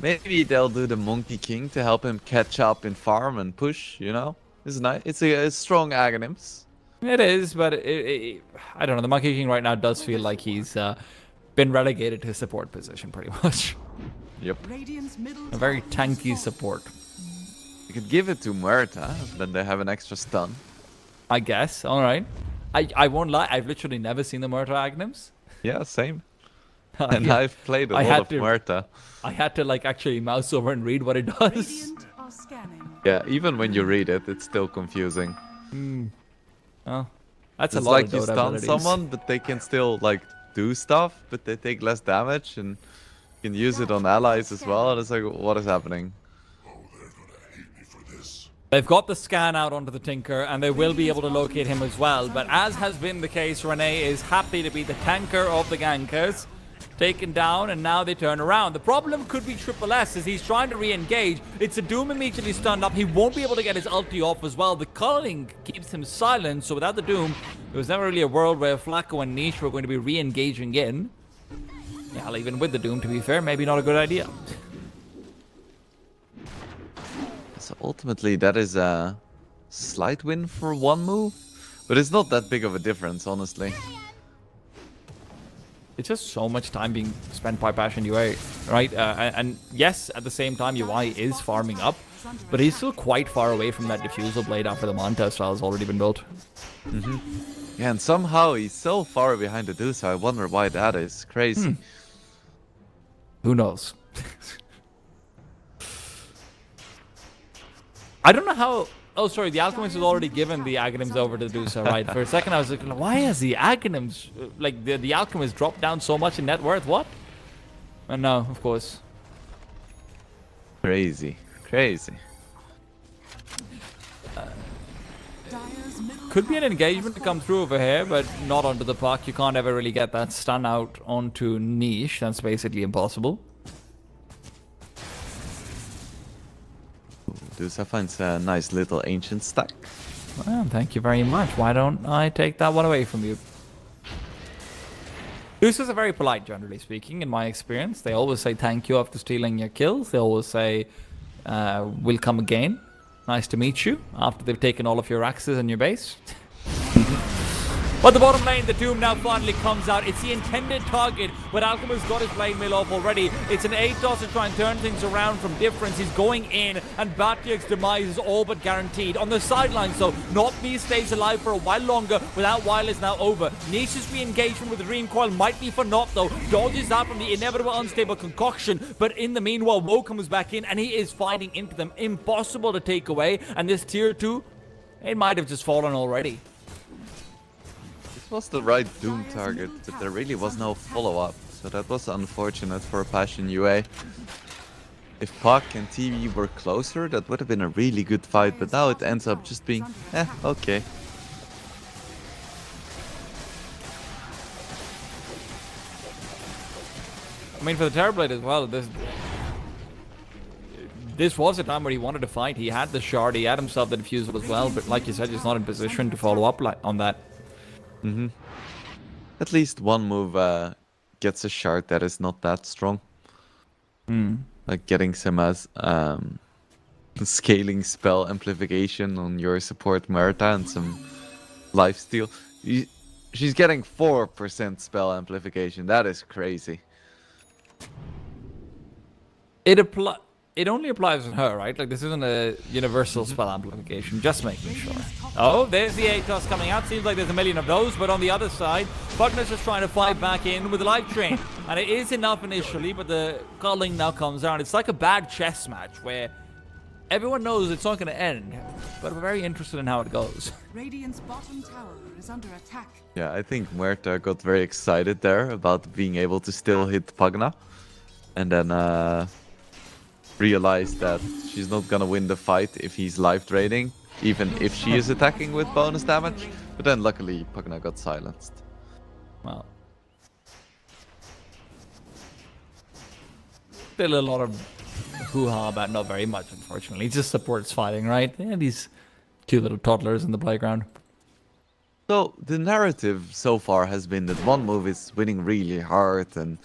Maybe they'll do the Monkey King to help him catch up in farm and push, you know? It's nice. It's a strong Aghanims. It is, but I don't know. The Monkey King right now does feel like he's been relegated to his support position pretty much. Yep. Radiant's middle A very tower has tanky fallen. support, You could give it to Murta, then they have an extra stun. I guess. All right. I won't lie. I've literally never seen the Murta Aghanims. Yeah, same. And I've played a I lot had of to- Murta. I had to like actually mouse over and read what it does. Radiant are scanning. Yeah, even when you read it, it's still confusing. Oh, that's It's a lot like of you Dota stun abilities. someone, but they can still like do stuff, but they take less damage, and you can use it on allies as well. And it's like, what is happening? They've got the scan out onto the Tinker, and they will be able to locate him as well. But as has been the case, Renee is happy to be the tanker of the gankers. Taken down, and now they turn around. The problem could be Triple S as he's trying to re-engage. It's a Doom immediately stunned up. He won't be able to get his ulti off as well. The culling keeps him silent, so without the Doom, there was never really a world where Flacco and Niche were going to be re-engaging in. Yeah, even with the Doom, to be fair, maybe not a good idea. So ultimately, that is a slight win for one move, but it's not that big of a difference, honestly. It's just so much time being spent by Passion UA, right? And yes, at the same time, UI is farming up, but he's still quite far away from that Diffusal Blade after the Monta style has already been built. Yeah, and somehow he's so far behind the Deuce. I wonder why that is. Crazy. Who knows? I don't know how... Oh, sorry, the Alchemist has already given the Aghanims over to Dusa, right? For a second, I was like, why has the Aghanims... Like, the Alchemist dropped down so much in net worth? What? And no, of course. Crazy. Crazy. Dire's middle could be an engagement to come through over here, but not onto the puck. You can't ever really get that stun out onto Niche. That's basically impossible. Dusa finds a nice little ancient stack. Well, thank you very much. Why don't I take that one away from you? Deuces are very polite, generally speaking, in my experience. They always say thank you after stealing your kills. They always say, we'll come again. Nice to meet you, after they've taken all of your axes and your base. But the bottom lane, the Doom now finally comes out. It's the intended target, but Alchemist got his blade mail off already. It's an 8 toss to try and turn things around from difference. He's going in, and Batiak's demise is all but guaranteed. On the sidelines, though, Not Me stays alive for a while longer, without while is now over. Niche's re-engagement with the Dream Coil might be for naught, though. Dodges out from the inevitable unstable concoction, but in the meanwhile, Woe comes back in, and he is fighting into them. Impossible to take away, and this tier 2, it might have just fallen already. This was the right Doom target, but there really was no follow-up, so that was unfortunate for Passion UA. If Puck and TV were closer, that would have been a really good fight, but now it ends up just being, okay. I mean, for the Terrorblade as well, this was a time where he wanted to fight. He had the shard, he had himself the diffusal as well, but like you said, he's not in position to follow up on that. At least one move gets a shard that is not that strong. Like getting some as scaling spell amplification on your support Marta and some lifesteal. She's getting 4% spell amplification. That is crazy. It only applies on her, right? Like, this isn't a universal spell amplification, just making sure. Oh, there's the 8 toss coming out. Seems like there's a million of those, but on the other side, Bugner's just trying to fight back in with the Life Train. And it is enough initially, but the culling now comes out. It's like a bad chess match where everyone knows it's not going to end, but we're very interested in how it goes. Radiant's bottom tower is under attack. Yeah, I think Muerta got very excited there about being able to still hit Pagna. And then realized that she's not gonna win the fight if he's life draining, even if she is attacking with bonus damage. But then luckily Pagna got silenced. Well, still a lot of hoo-ha about not very much, unfortunately. Just supports fighting, right? Yeah, these two little toddlers in the playground. So the narrative so far has been that one move is winning really hard and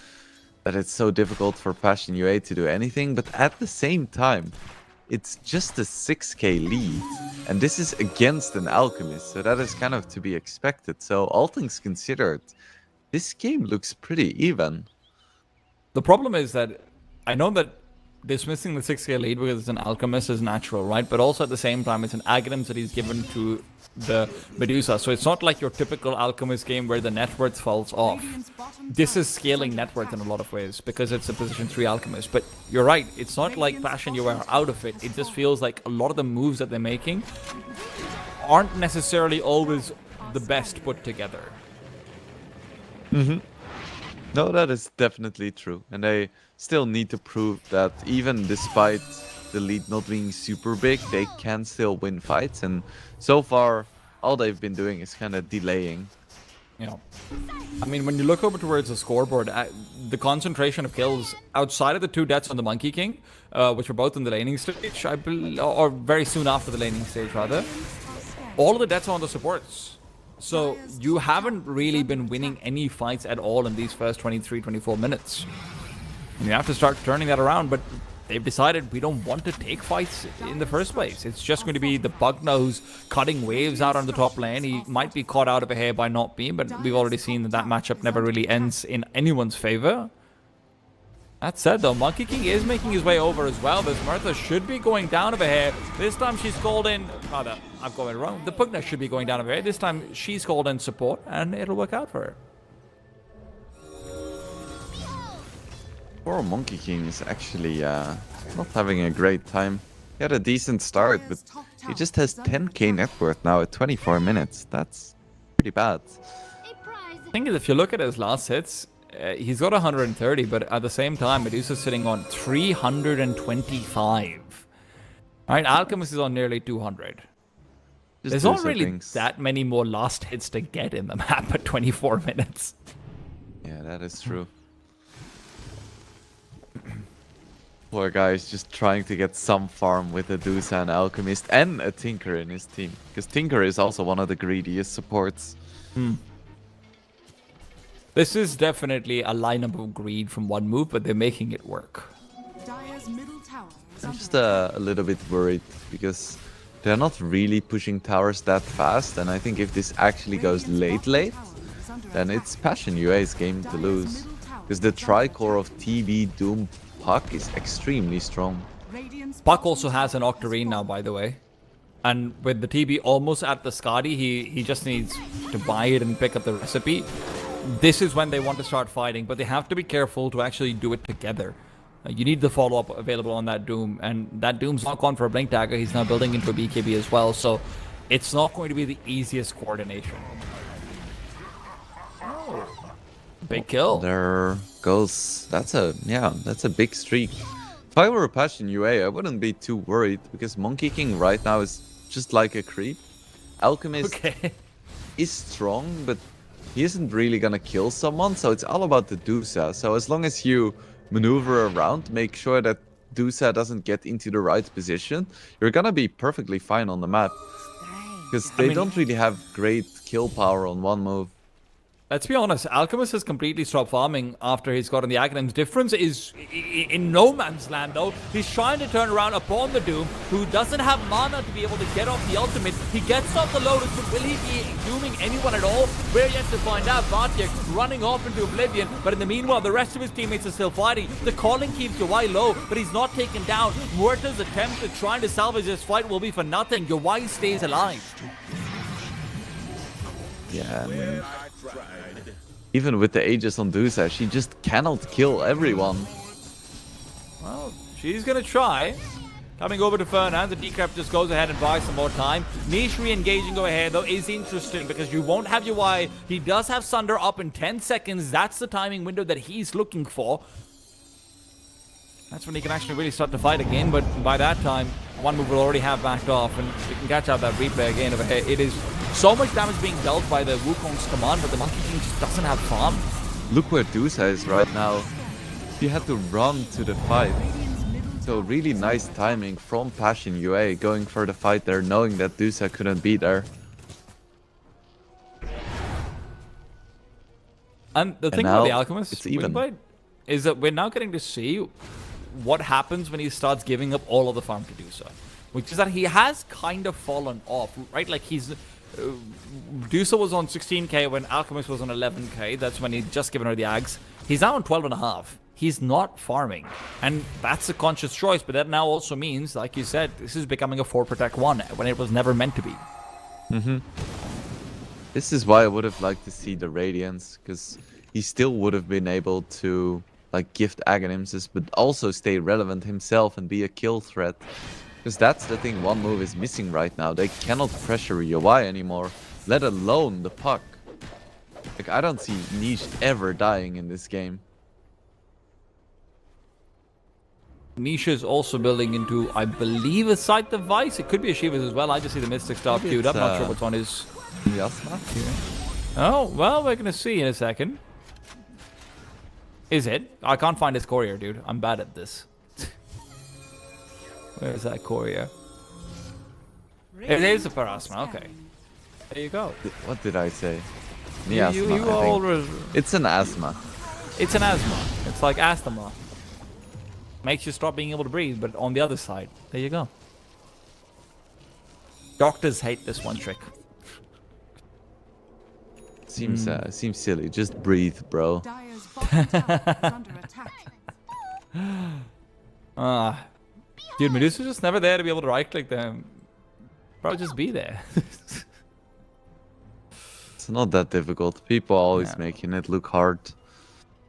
that it's so difficult for Passion UA to do anything, but at the same time, it's just a 6k lead, and this is against an Alchemist, so that is kind of to be expected. So all things considered, this game looks pretty even. The problem is that I know that dismissing the 6k lead because it's an Alchemist is natural, right? But also at the same time, it's an Aghanim that he's given to the Medusa. So it's not like your typical Alchemist game where the net worth falls off. This is scaling net worth in a lot of ways because it's a position 3 Alchemist. But you're right, it's not like Passion you are out of it. It just feels like a lot of the moves that they're making aren't necessarily always the best put together. No, that is definitely true. And they still need to prove that even despite the lead not being super big, they can still win fights. And so far, all they've been doing is kind of delaying. Yeah. I mean, when you look over towards the scoreboard, the concentration of kills outside of the 2 deaths on the Monkey King, which were both in the laning stage, I believe, or very soon after the laning stage, rather, all of the deaths are on the supports. So you haven't really been winning any fights at all in these first 23, 24 minutes. And you have to start turning that around, but they've decided we don't want to take fights in the first place. It's just going to be the Bugna who's cutting waves out on the top lane. He might be caught out of a hair by not being, but we've already seen that matchup never really ends in anyone's favor. That said, though, Monkey King is making his way over as well. This Martha should be going down of a hair. This time she's called in... Rather, I've got it wrong. The Pugna should be going down of a hair. This time she's called in support, and it'll work out for her. Poor Monkey King is actually not having a great time. He had a decent start, but he just has 10k net worth now at 24 minutes. That's pretty bad. The thing is, if you look at his last hits, he's got 130, but at the same time, Medusa's sitting on 325. Alright, Alchemist is on nearly 200. There's not really that many more last hits to get in the map at 24 minutes. Yeah, that is true. Poor guy is just trying to get some farm with a Dusa and Alchemist and a Tinker in his team. Because Tinker is also one of the greediest supports. This is definitely a lineup of greed from one move, but they're making it work. Dire's middle tower is I'm under just a little bit worried because they're not really pushing towers that fast. And I think if this actually goes late, then it's Passion UA's game to lose. Because the tricore of TB, Doom, Puck is extremely strong. Radiant's Puck also has an Octarine now, by the way. And with the TB almost at the Skadi, he just needs to buy it and pick up the recipe. This is when they want to start fighting, but they have to be careful to actually do it together. You need the follow-up available on that Doom, and that Doom's not gone for a Blink Dagger. He's now building into a BKB as well, so it's not going to be the easiest coordination. Oh, big kill. There goes... That's a big streak. If I were a Passion UA, I wouldn't be too worried, because Monkey King right now is just like a creep. Alchemist is strong, but he isn't really gonna kill someone, so it's all about the Dusa. So as long as you maneuver around, make sure that Dusa doesn't get into the right position, you're gonna be perfectly fine on the map. Because they don't really have great kill power on one move. Let's be honest, Alchemist has completely stopped farming after he's gotten the Aghanims. Difference is, in no man's land though, he's trying to turn around upon the Doom, who doesn't have mana to be able to get off the ultimate. He gets off the Lotus, but will he be dooming anyone at all? We're yet to find out. Bartek running off into oblivion, but in the meanwhile, the rest of his teammates are still fighting. The calling keeps Yawai low, but he's not taken down. Muerta's attempt at trying to salvage this fight will be for nothing. Yawai stays alive. Yeah, I mean, even with the Aegis on Dusa, she just cannot kill everyone. Well, she's gonna try. Coming over to Fernand, the Decrep just goes ahead and buys some more time. Niche re-engaging over here, though, is interesting because you won't have UI. He does have Sunder up in 10 seconds. That's the timing window that he's looking for. That's when he can actually really start to fight again, but by that time, one move will already have backed off, and we can catch out that replay again over here. It is so much damage being dealt by the Wukong's command, but the Monkey King just doesn't have farm. Look where Dusa is right now. He had to run to the fight. So really nice timing from Passion UA, going for the fight there, knowing that Dusa couldn't be there. And the thing about the Alchemist it's even. played is that we're now getting to see what happens when he starts giving up all of the farm to do so. Which is that he has kind of fallen off, right? Like he's... Dusa was on 16k when Alchemist was on 11k. That's when he'd just given her the Ags. He's now on 12.5. He's not farming. And that's a conscious choice, but that now also means, like you said, this is becoming a 4 Protect 1 when it was never meant to be. This is why I would have liked to see the Radiance, because he still would have been able to like gift Aghanims, but also stay relevant himself and be a kill threat. Because that's the thing one move is missing right now. They cannot pressure UI anymore, let alone the Puck. Like, I don't see Niche ever dying in this game. Niche is also building into, I believe, a side device. It could be a Shiva's as well. I just see the Mystic Star queued up. Not sure what's on his... Yasna? Oh, well, we're going to see in a second. Is it? I can't find his courier, dude. I'm bad at this. Where's that courier? It is a Parasma, okay. There you go. What did I say? You Miasma, I think. always... It's an asthma. It's an asthma. It's like asthma. Makes you stop being able to breathe, but on the other side. There you go. Doctors hate this one trick. Seems silly. Just breathe, bro. Dire's bottom tower is under attack. Dude, Medusa's just never there to be able to right-click them. Bro, just be there. It's not that difficult. People are always making it look hard.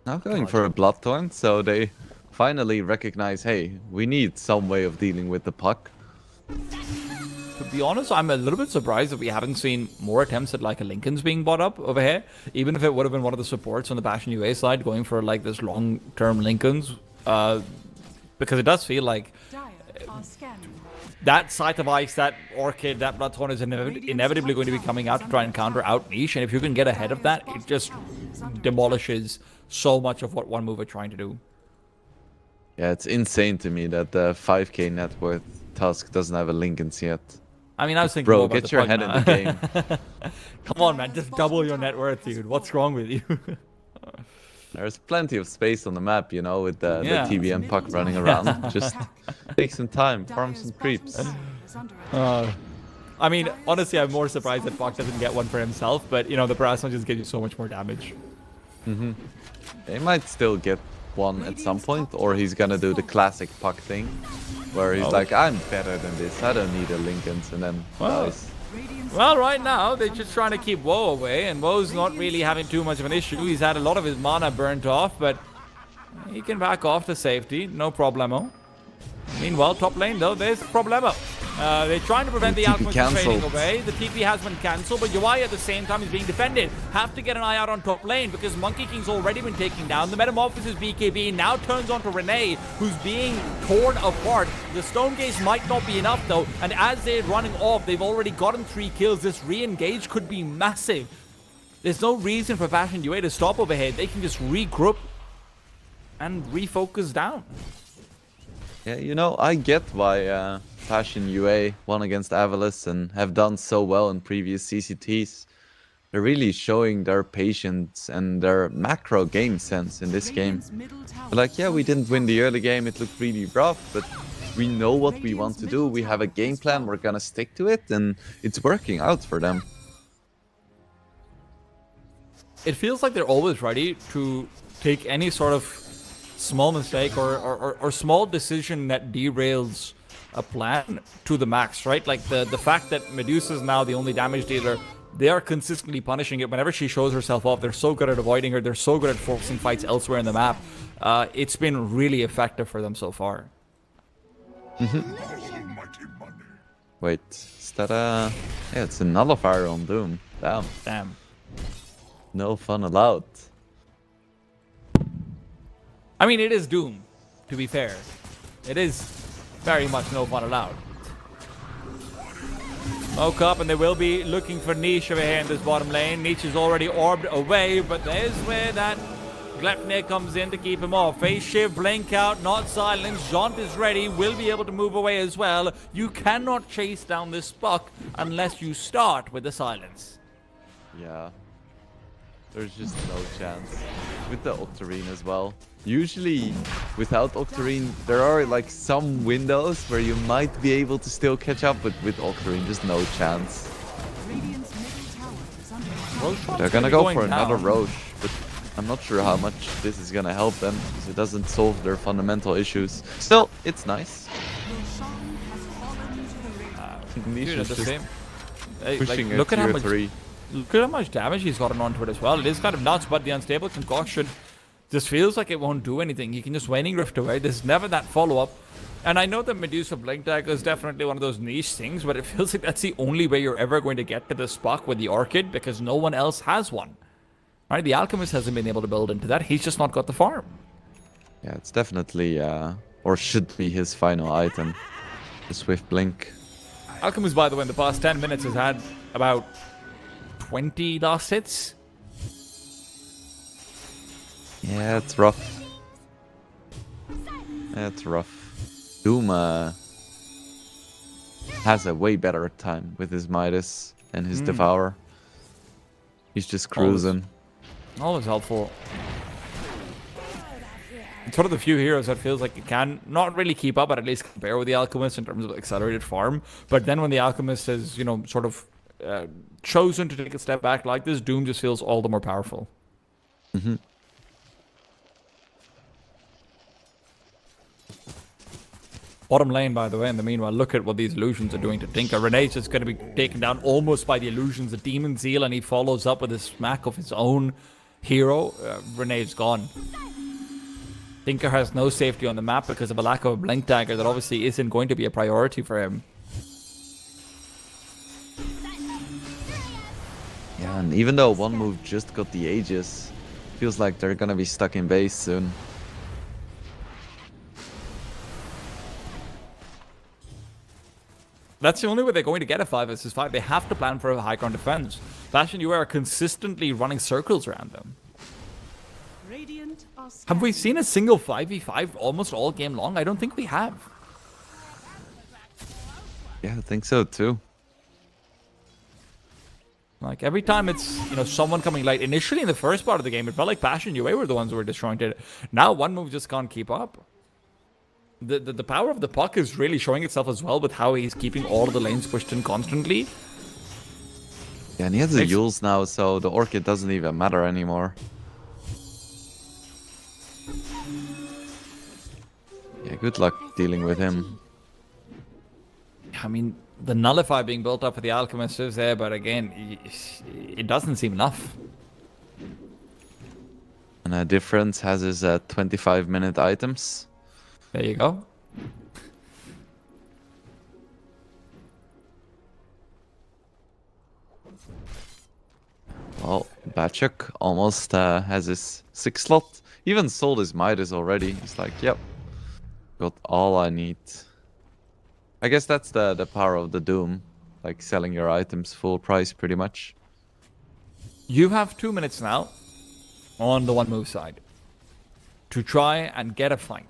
Now going for a blood taunt, so they finally recognize, hey, we need some way of dealing with the Puck. To be honest, I'm a little bit surprised that we haven't seen more attempts at like a Linken's being bought up over here. Even if it would have been one of the supports on the Passion UA side going for like this long-term Linken's. Because it does feel like Our scan. that Sight of Ice, that Orchid, that Bloodthorn is inevitably going to be coming out to try and counter out niche, and if you can get ahead of that, it just demolishes so much of what one move are trying to do. Yeah, it's insane to me that the 5k net worth Tusk doesn't have a Linken's yet. I mean, I was thinking Bro, more about get the your Pug head now. in the game. Come on, man, just double your net worth, dude. What's wrong with you? There's plenty of space on the map, you know, with the Yeah. TBM puck running around. Just take some time, farm some creeps. I mean, honestly, I'm more surprised that Puck doesn't get one for himself, but, you know, the Parasol just gives you so much more damage. They might still get one at some point, or he's gonna do the classic Puck thing, where he's like, I'm better than this, I don't need a Linken's, and then dies. Well, right now, they're just trying to keep Woe away, and Woe's not really having too much of an issue. He's had a lot of his mana burnt off, but he can back off to safety, no problemo. Meanwhile, top lane, though, there's a problemo. They're trying to prevent the TP Alchemist from trading cancelled. away. The TP has been cancelled, but UI at the same time is being defended. Have to get an eye out on top lane because Monkey King's already been taken down. The Metamorphosis BKB now turns onto Renee, who's being torn apart. The Stone Gaze might not be enough, though, and as they're running off, they've already gotten 3 kills. This re-engage could be massive. There's no reason for Passion UA to stop over here. They can just regroup and refocus down. Yeah, you know, I get why Passion UA won against Avalis and have done so well in previous CCTs. They're really showing their patience and their macro game sense in this game. They're like, yeah, we didn't win the early game, it looked really rough, but we know what we want to do. We have a game plan, we're gonna stick to it, and it's working out for them. It feels like they're always ready to take any sort of small mistake or small decision that derails a plan to the max, right? Like the fact that Medusa is now the only damage dealer, they are consistently punishing it. Whenever she shows herself off, they're so good at avoiding her. They're so good at forcing fights elsewhere in the map. It's been really effective for them so far. Wait, is that a... Yeah, it's a nullifier on Doom. Damn. Damn. No fun allowed. I mean, it is Doom, to be fair. It is very much no fun allowed. Smoke up, and they will be looking for Niche over here in this bottom lane. Niche is already orbed away, but there's where that Glepnir comes in to keep him off. Phase shift, blink out, not silence. Jaunt is ready, will be able to move away as well. You cannot chase down this Puck unless you start with the silence. Yeah. There's just no chance. With the Octarine as well. Usually, without Octarine, there are like some windows where you might be able to still catch up, but with Octarine, just no chance. They're gonna go for another Roche, but I'm not sure how much this is gonna help them, because it doesn't solve their fundamental issues. Still, it's nice. Niche Dude, is at the just same, hey, pushing like, a look at how tier much 3. Look at how much damage he's gotten onto it as well. It is kind of nuts, but the Unstable Concoction just feels like it won't do anything. He can just Waning Rift away. There's never that follow-up. And I know that Medusa Blink Dagger is definitely one of those niche things, but it feels like that's the only way you're ever going to get to this Puck with the Orchid, because no one else has one. Right? The Alchemist hasn't been able to build into that. He's just not got the farm. Yeah, it's definitely, or should be his final item. The Swift Blink. Alchemist, by the way, in the past 10 minutes has had about 20 last hits. Yeah, it's rough. It's rough. Doom has a way better time with his Midas and his Devour. He's just cruising. Always helpful. It's one of the few heroes that feels like it can not really keep up, but at least compare with the Alchemist in terms of accelerated farm. But then when the Alchemist is, you know, sort of chosen to take a step back like this, Doom just feels all the more powerful. Bottom lane, by the way, in the meanwhile, look at what these illusions are doing to Tinker. Renee's just going to be taken down almost by the illusions, the Demon Zeal, and he follows up with a smack of his own hero. Renee's gone. Tinker has no safety on the map because of a lack of a Blink Dagger that obviously isn't going to be a priority for him. Yeah, and even though one move just got the Aegis, feels like they're gonna be stuck in base soon. That's the only way they're going to get a 5 versus 5. They have to plan for a high ground defense. Passion UA are consistently running circles around them. Radiant are Have we scanning. seen a single 5v5 almost all game long? I don't think we have. Yeah, I think so too. Like, every time it's, you know, someone coming late. Initially, in the first part of the game, it felt like Passion UA were the ones who were destroying it. Now, one move just can't keep up. The power of the puck is really showing itself as well with how he's keeping all of the lanes pushed in constantly. Yeah, and he has the Yules now, so the Orchid doesn't even matter anymore. Yeah, good luck dealing with him. I mean, the Nullify being built up for the Alchemist is there, but again, it doesn't seem enough. And Difference has his 25-minute items. There you go. Well, Bachuk almost has his 6th slot. Even sold his Midas already. He's like, yep, got all I need. I guess that's the power of the Doom. Like selling your items full price pretty much. You have 2 minutes now on the one move side to try and get a fight.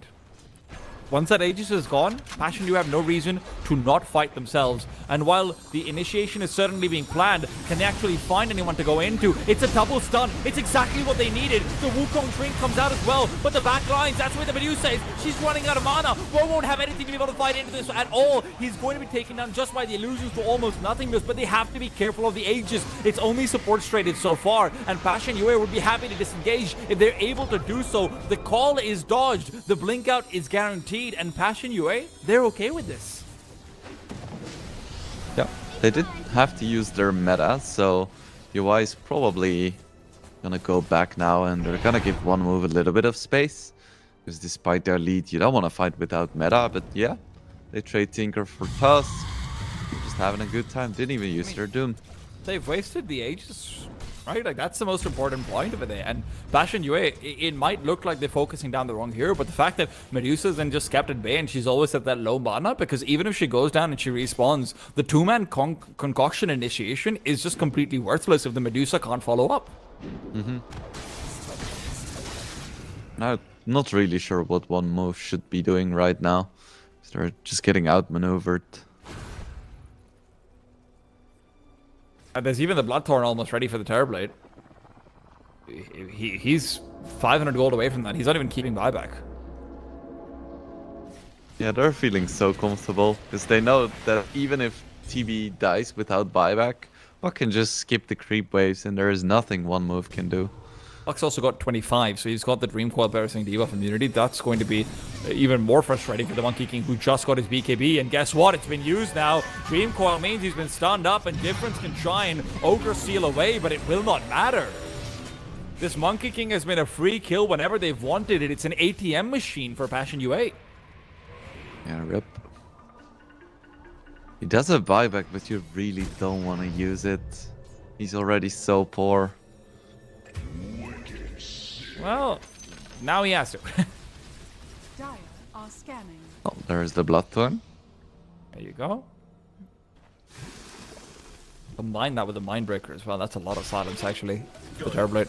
Once that Aegis is gone, Passion, you have no reason to not fight themselves. And while the initiation is certainly being planned, can they actually find anyone to go into? It's a double stun. It's exactly what they needed. The Wukong Drink comes out as well, but the back lines, that's where the Medusa is. She's running out of mana. Ro won't have anything to be able to fight into this at all. He's going to be taken down just by the illusions for almost nothingness, but they have to be careful of the Aegis. It's only support traded so far, and Passion UA would be happy to disengage if they're able to do so. The call is dodged. The blink out is guaranteed. And Passion UA, they're okay with this. Yeah, they did have to use their meta, so UI is probably gonna go back now and they're gonna give one move a little bit of space. Because despite their lead, you don't want to fight without meta, but yeah, they trade Tinker for Tusk. Just having a good time, didn't even use their Doom. They've wasted the Aegis, right? Like, that's the most important point of it there. And Passion UA, it might look like they're focusing down the wrong hero, but the fact that Medusa's then just kept at bay and she's always at that low mana, because even if she goes down and she respawns, the two-man concoction initiation is just completely worthless if the Medusa can't follow up. Now, not really sure what one move should be doing right now. They're just getting outmaneuvered. And there's even the Bloodthorn almost ready for the Terrorblade. He's 500 gold away from that. He's not even keeping buyback. Yeah, they're feeling so comfortable because they know that even if TB dies without buyback, Buck can just skip the creep waves and there is nothing one move can do. Buck's also got 25, so he's got the Dream Coil Bursting Debuff immunity. That's going to be even more frustrating for the Monkey King, who just got his BKB. And guess what? It's been used now. Dream Coil means he's been stunned up, and Difference can try and Ogre Seal away, but it will not matter. This Monkey King has been a free kill whenever they've wanted it. It's an ATM machine for Passion UA. Yeah, rip. He does have buyback, but you really don't want to use it. He's already so poor. Well, now he has to. Dire are scanning. Oh, there's the Bloodthorn. There you go. Combine that with the Mindbreaker as well. That's a lot of silence, actually. The Terrorblade.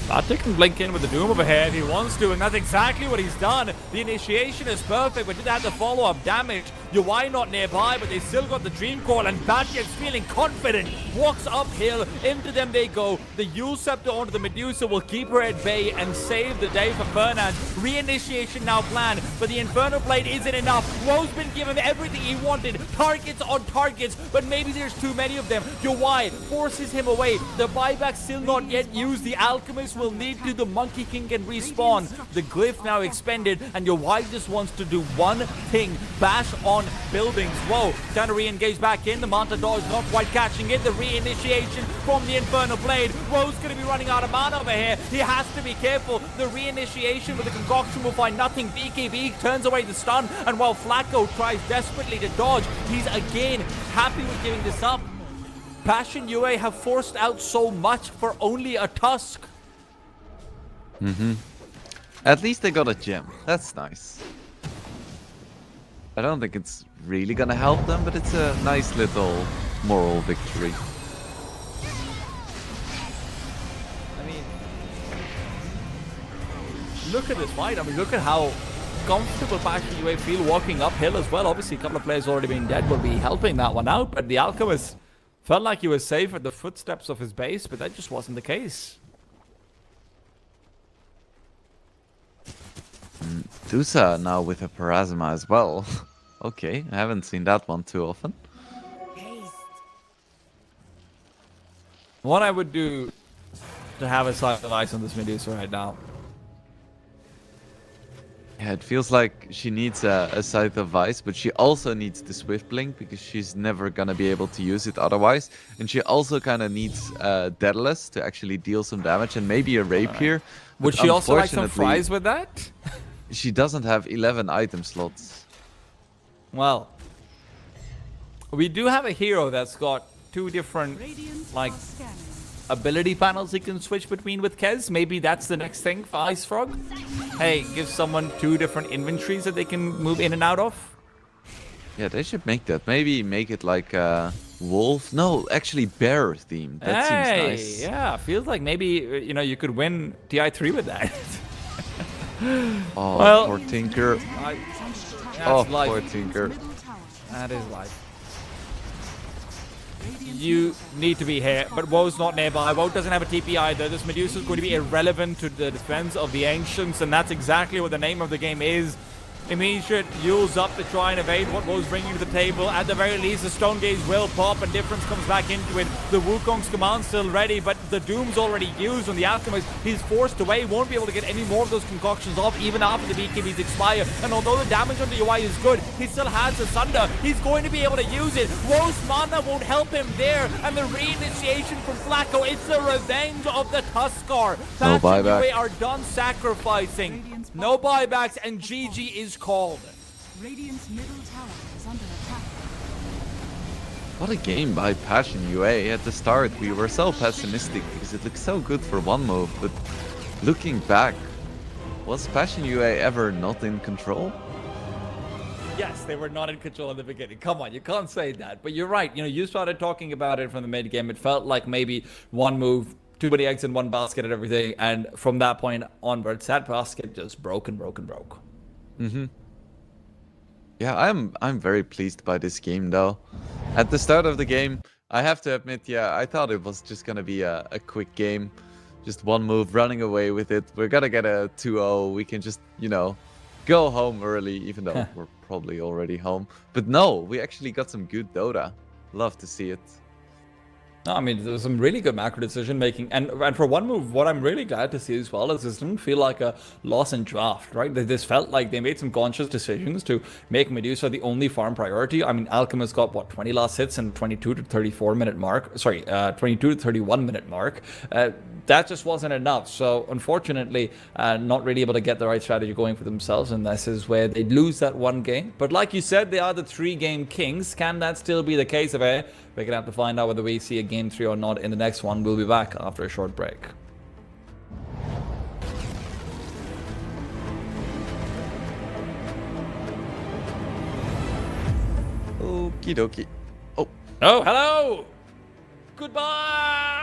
Batik can blink in with the Doom over here if he wants to, and that's exactly what he's done. The initiation is perfect, but didn't have the follow-up damage. UI not nearby, but they still got the Dream Coil, and Batik's feeling confident. Walks uphill, into them they go. The Yule Scepter onto the Medusa will keep her at bay and save the day for Fernand. Reinitiation now planned, but the Inferno Blade isn't enough. Ro's been given everything he wanted. Targets on targets, but maybe there's too many of them. UI forces him away. The buyback still not yet used. The Alchemist will need to. The Monkey King can respawn. The Glyph now expended, and UI just wants to do one thing. Bash on buildings. Whoa, trying to re-engage back in. The Manta Dodge not quite catching it. The reinitiation from the Inferno Blade. Ro's going to be running out of mana over here. He has to be careful. The reinitiation with the concoction will find nothing. BKB turns away the stun, and while Flacco tries desperately to dodge, he's again happy with giving this up. Passion UA have forced out so much for only a Tusk. At least they got a gem. That's nice. I don't think it's really gonna help them, but it's a nice little moral victory. I mean, look at this fight. I mean, look at how comfortable Passion UA feel walking uphill as well. Obviously, a couple of players already being dead will be helping that one out, but the Alchemist felt like he was safe at the footsteps of his base, but that just wasn't the case. Dusa now with a Parasma as well. Okay, I haven't seen that one too often. What I would do to have a sight of ice on this Medusa right now. Yeah, it feels like she needs a Scythe of Vice, but she also needs the Swift Blink because she's never gonna be able to use it otherwise. And she also kind of needs Daedalus to actually deal some damage and maybe a Rapier. Would But she also like some unfortunately, fries with that? She doesn't have 11 item slots. Well, we do have a hero that's got 2 different, Radiant like, are scanning. ability panels he can switch between with Kez. Maybe that's the next thing for Ice Frog. Hey, give someone 2 different inventories that they can move in and out of. Yeah, they should make that. Maybe make it like wolf. No, actually bear themed. That seems nice. Yeah, feels like maybe, you know, you could win TI3 with that. Oh, Well- poor Tinker. That's Oh, life. poor Tinker. Middle tower. That is life. You need to be here, but Woe's not nearby. Woe doesn't have a TP either. This Medusa is going to be irrelevant to the defense of the Ancients, and that's exactly what the name of the game is. Immediate use up to try and evade what Woe's bringing to the table. At the very least, the Stone Gaze will pop, and Difference comes back into it. The Wukong's command still ready, but the Doom's already used on the Alchemist. He's forced away, won't be able to get any more of those concoctions off, even after the BKBs expire. And although the damage on the UI is good, he still has the Sunder. He's going to be able to use it. Woe's mana won't help him there, and the reinitiation from Flacco, it's the revenge of the Tuskar. No buyback. We are done sacrificing. No buybacks, and GG is called. Radiant's middle tower is under attack. What a game by Passion UA. At the start, we were so pessimistic because it looked so good for one move, but looking back, was Passion UA ever not in control? Yes, they were not in control in the beginning. Come on, you can't say that. But you're right. You know, you started talking about it from the mid game. It felt like maybe one move, too many eggs in one basket and everything. And from that point onwards, that basket just broke and broke and broke. Yeah, I'm very pleased by this game though. At the start of the game, I have to admit, yeah, I thought it was just gonna be a quick game. Just one move, running away with it. We're gonna get a 2-0. We can just, you know, go home early, even though we're probably already home. But no, we actually got some good Dota. Love to see it. No, I mean, there was some really good macro decision making, and for one move, what I'm really glad to see as well is this didn't feel like a loss in draft, right? This felt like they made some conscious decisions to make Medusa the only farm priority. I mean, Alchemist got what, 20 last hits and 22 to 34 minute mark. Sorry, 22 to 31 minute mark. That just wasn't enough. So unfortunately, not really able to get the right strategy going for themselves, and this is where they lose that one game. But like you said, they are the 3-game kings. Can that still be the case of it? We're going to have to find out whether we see a game 3 or not in the next one. We'll be back after a short break. Okie dokie. Oh, Oh, hello! Goodbye!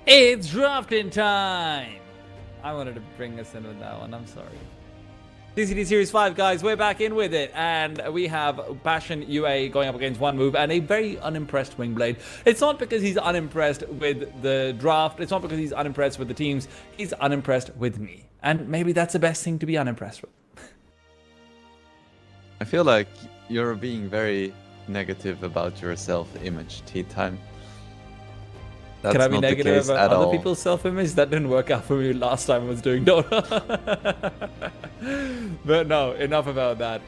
It's drafting time! I wanted to bring us in with that one, I'm sorry. CCT Series 5, guys, we're back in with it, and we have Passion UA going up against One Move and a very unimpressed Wingblade. It's not because he's unimpressed with the draft, it's not because he's unimpressed with the teams, he's unimpressed with me. And maybe that's the best thing to be unimpressed with. I feel like you're being very negative about your self-image, Tea Time. That's Can I be not the negative case about at other all. people's self-image? That didn't work out for me last time I was doing Dota. But no, enough about that.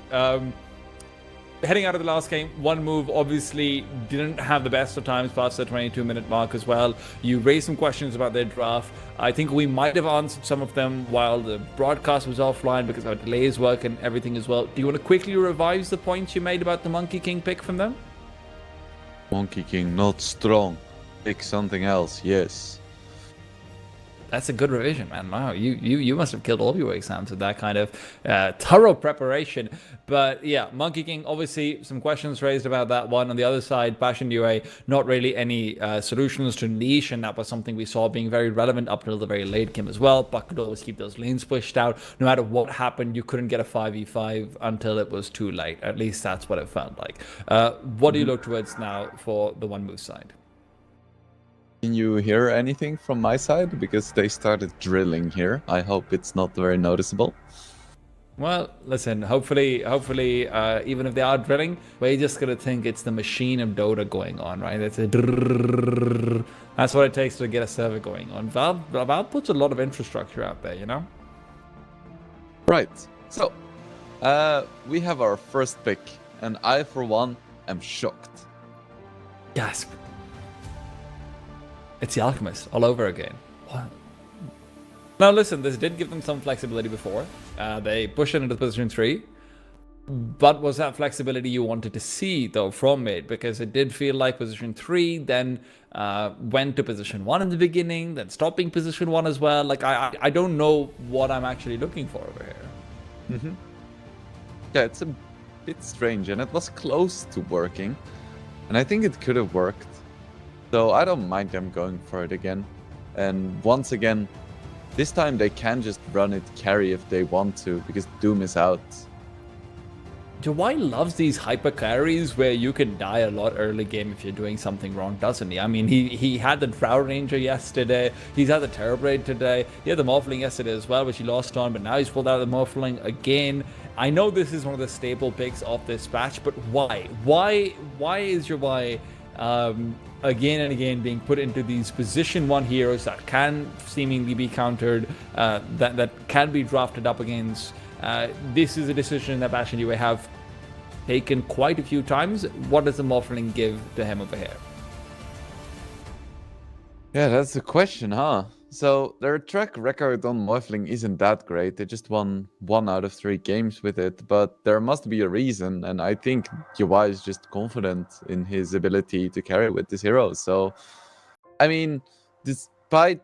Heading out of the last game, One Move obviously didn't have the best of times past the 22-minute mark as well. You raised some questions about their draft. I think we might have answered some of them while the broadcast was offline because our delays work and everything as well. Do you want to quickly revise the points you made about the Monkey King pick from them? Monkey King, not strong. Pick something else, yes. That's a good revision, man. Wow, you must have killed all your exams with that kind of thorough preparation. But yeah, Monkey King, obviously some questions raised about that one. On the other side, Passion UA, not really any solutions to niche, and that was something we saw being very relevant up until the very late game as well. Buck could always keep those lanes pushed out. No matter what happened, you couldn't get a 5v5 until it was too late. At least that's what it felt like. What do you look towards now for the One Move side? Can you hear anything from my side? Because they started drilling here. I hope it's not very noticeable. Well, listen, hopefully, even if they are drilling, we're just going to think it's the machine of Dota going on, right? It's a drrrr. That's what it takes to get a server going on. Valve puts a lot of infrastructure out there, you know? Right. So, we have our first pick, and I, for one, am shocked. Gasp. It's the Alchemist all over again. What? Now listen, this did give them some flexibility before. They pushed it into position 3. But was that flexibility you wanted to see, though, from it? Because it did feel like position 3, then went to position 1 in the beginning, then stopped being position 1 as well. Like, I don't know what I'm actually looking for over here. Mm-hmm. Yeah, it's a bit strange, and it was close to working. And I think it could have worked. So I don't mind them going for it again. And once again, this time they can just run it carry if they want to, because Doom is out. Jawai loves these hyper carries where you can die a lot early game if you're doing something wrong, doesn't he? I mean, he had the Drow Ranger yesterday, he's had the Terrorblade today, he had the Morphling yesterday as well, which he lost on, but now he's pulled out the Morphling again. I know this is one of the staple picks of this patch, but why? Why is Jawai again and again being put into these position 1 heroes that can seemingly be countered, that can be drafted up against? This is a decision that Passion UA have taken quite a few times. What does the Morphling give to him over here? Yeah, that's the question, huh? So their track record on Morphling isn't that great. They just won 1 out of 3 games with it, but there must be a reason, and I think UI is just confident in his ability to carry with this hero. So, I mean, despite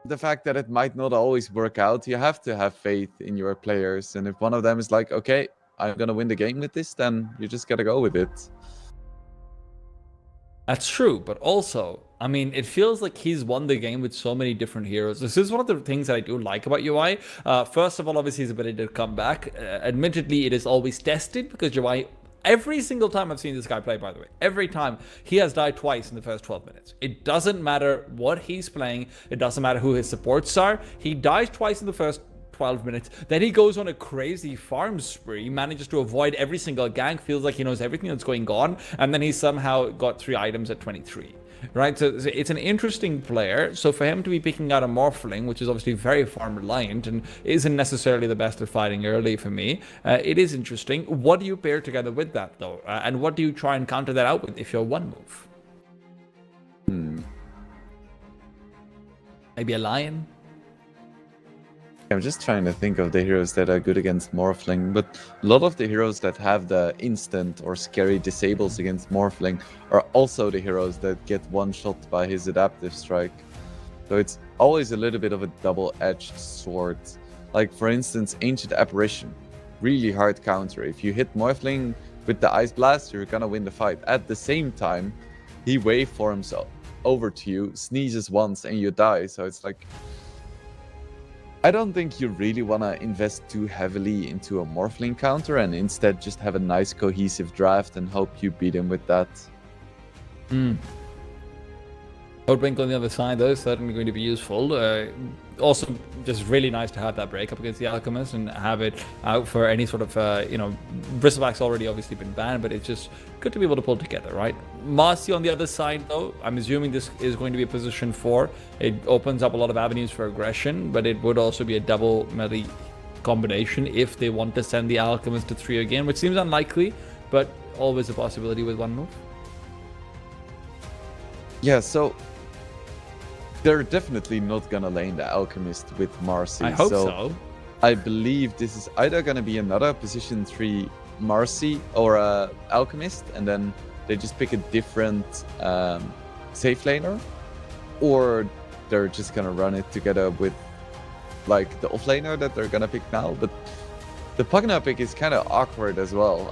the fact that it might not always work out, you have to have faith in your players, and if one of them is like, okay, I'm gonna win the game with this, then you just gotta go with it. That's true, but also, I mean, it feels like he's won the game with so many different heroes. This is one of the things that I do like about UI. First of all, obviously, his ability to come back. Admittedly, it is always tested because UI, every single time I've seen this guy play, by the way, every time, he has died twice in the first 12 minutes. It doesn't matter what he's playing. It doesn't matter who his supports are. He dies twice in the first 12 minutes. Then he goes on a crazy farm spree, manages to avoid every single gank, feels like he knows everything that's going on, and then he somehow got 3 items at 23. Right, so it's an interesting player. So for him to be picking out a Morphling, which is obviously very farm reliant and isn't necessarily the best at fighting early for me, it is interesting. What do you pair together with that though? And what do you try and counter that out with if you're One Move? Maybe a Lion? I'm just trying to think of the heroes that are good against Morphling, but a lot of the heroes that have the instant or scary disables against Morphling are also the heroes that get one-shot by his adaptive strike. So it's always a little bit of a double-edged sword. Like, for instance, Ancient Apparition. Really hard counter. If you hit Morphling with the Ice Blast, you're gonna win the fight. At the same time, he waveforms over to you, sneezes once, and you die. So it's like, I don't think you really want to invest too heavily into a Morphling counter and instead just have a nice cohesive draft and hope you beat him with that. Outblink on the other side, though, is certainly going to be useful. Also, just really nice to have that breakup against the Alchemist and have it out for any sort of, Bristleback's already obviously been banned, but it's just good to be able to pull together, right? Marcy on the other side, though, I'm assuming this is going to be a position 4. It opens up a lot of avenues for aggression, but it would also be a double melee combination if they want to send the Alchemist to 3 again, which seems unlikely, but always a possibility with one move. Yeah, so they're definitely not gonna lane the Alchemist with Marcy. I hope so. I believe this is either gonna be another position 3 Marcy or Alchemist, and then they just pick a different safe laner, or they're just gonna run it together with like the offlaner that they're gonna pick now. But the Pugna pick is kind of awkward as well.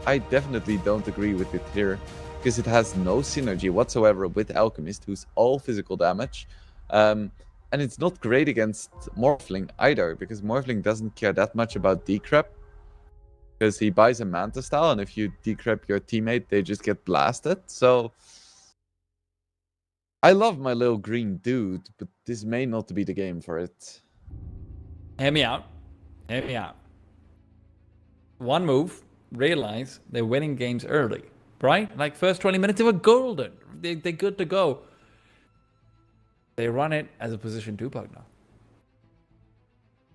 I definitely don't agree with it here, because it has no synergy whatsoever with Alchemist, who's all physical damage. And it's not great against Morphling either, because Morphling doesn't care that much about decrep, because he buys a Manta style, and if you decrep your teammate, they just get blasted. So I love my little green dude, but this may not be the game for it. Hear me out. Hear me out. One move, realize they're winning games early. Right? Like, first 20 minutes, they were golden. They're good to go. They run it as a position 2 Pugna.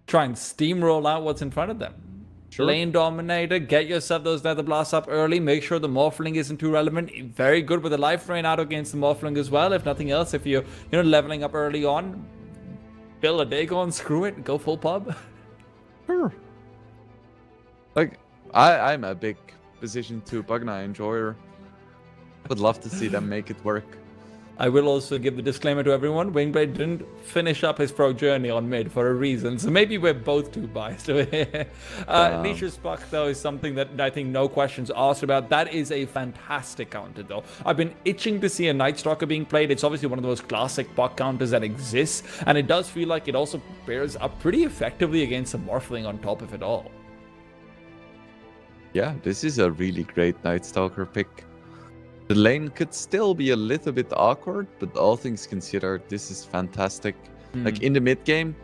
Try and steamroll out what's in front of them. Sure. Lane dominator, get yourself those nether blasts up early. Make sure the Morphling isn't too relevant. Very good with the life drain out against the Morphling as well. If nothing else, if you're leveling up early on, build a Dagon, screw it, go full pub. Sure. Like, I'm a big position 2 Pugna enjoyer. I would love to see them make it work. I will also give the disclaimer to everyone. Wingblade didn't finish up his pro journey on mid for a reason, so maybe we're both too biased. Nature's Puck, though, is something that I think no questions asked about. That is a fantastic counter, though. I've been itching to see a Night Stalker being played. It's obviously one of the most classic Puck counters that exists, and it does feel like it also pairs up pretty effectively against a Morphling on top of it all. Yeah, this is a really great Night Stalker pick. The lane could still be a little bit awkward, but all things considered, this is fantastic. Like, in the mid game,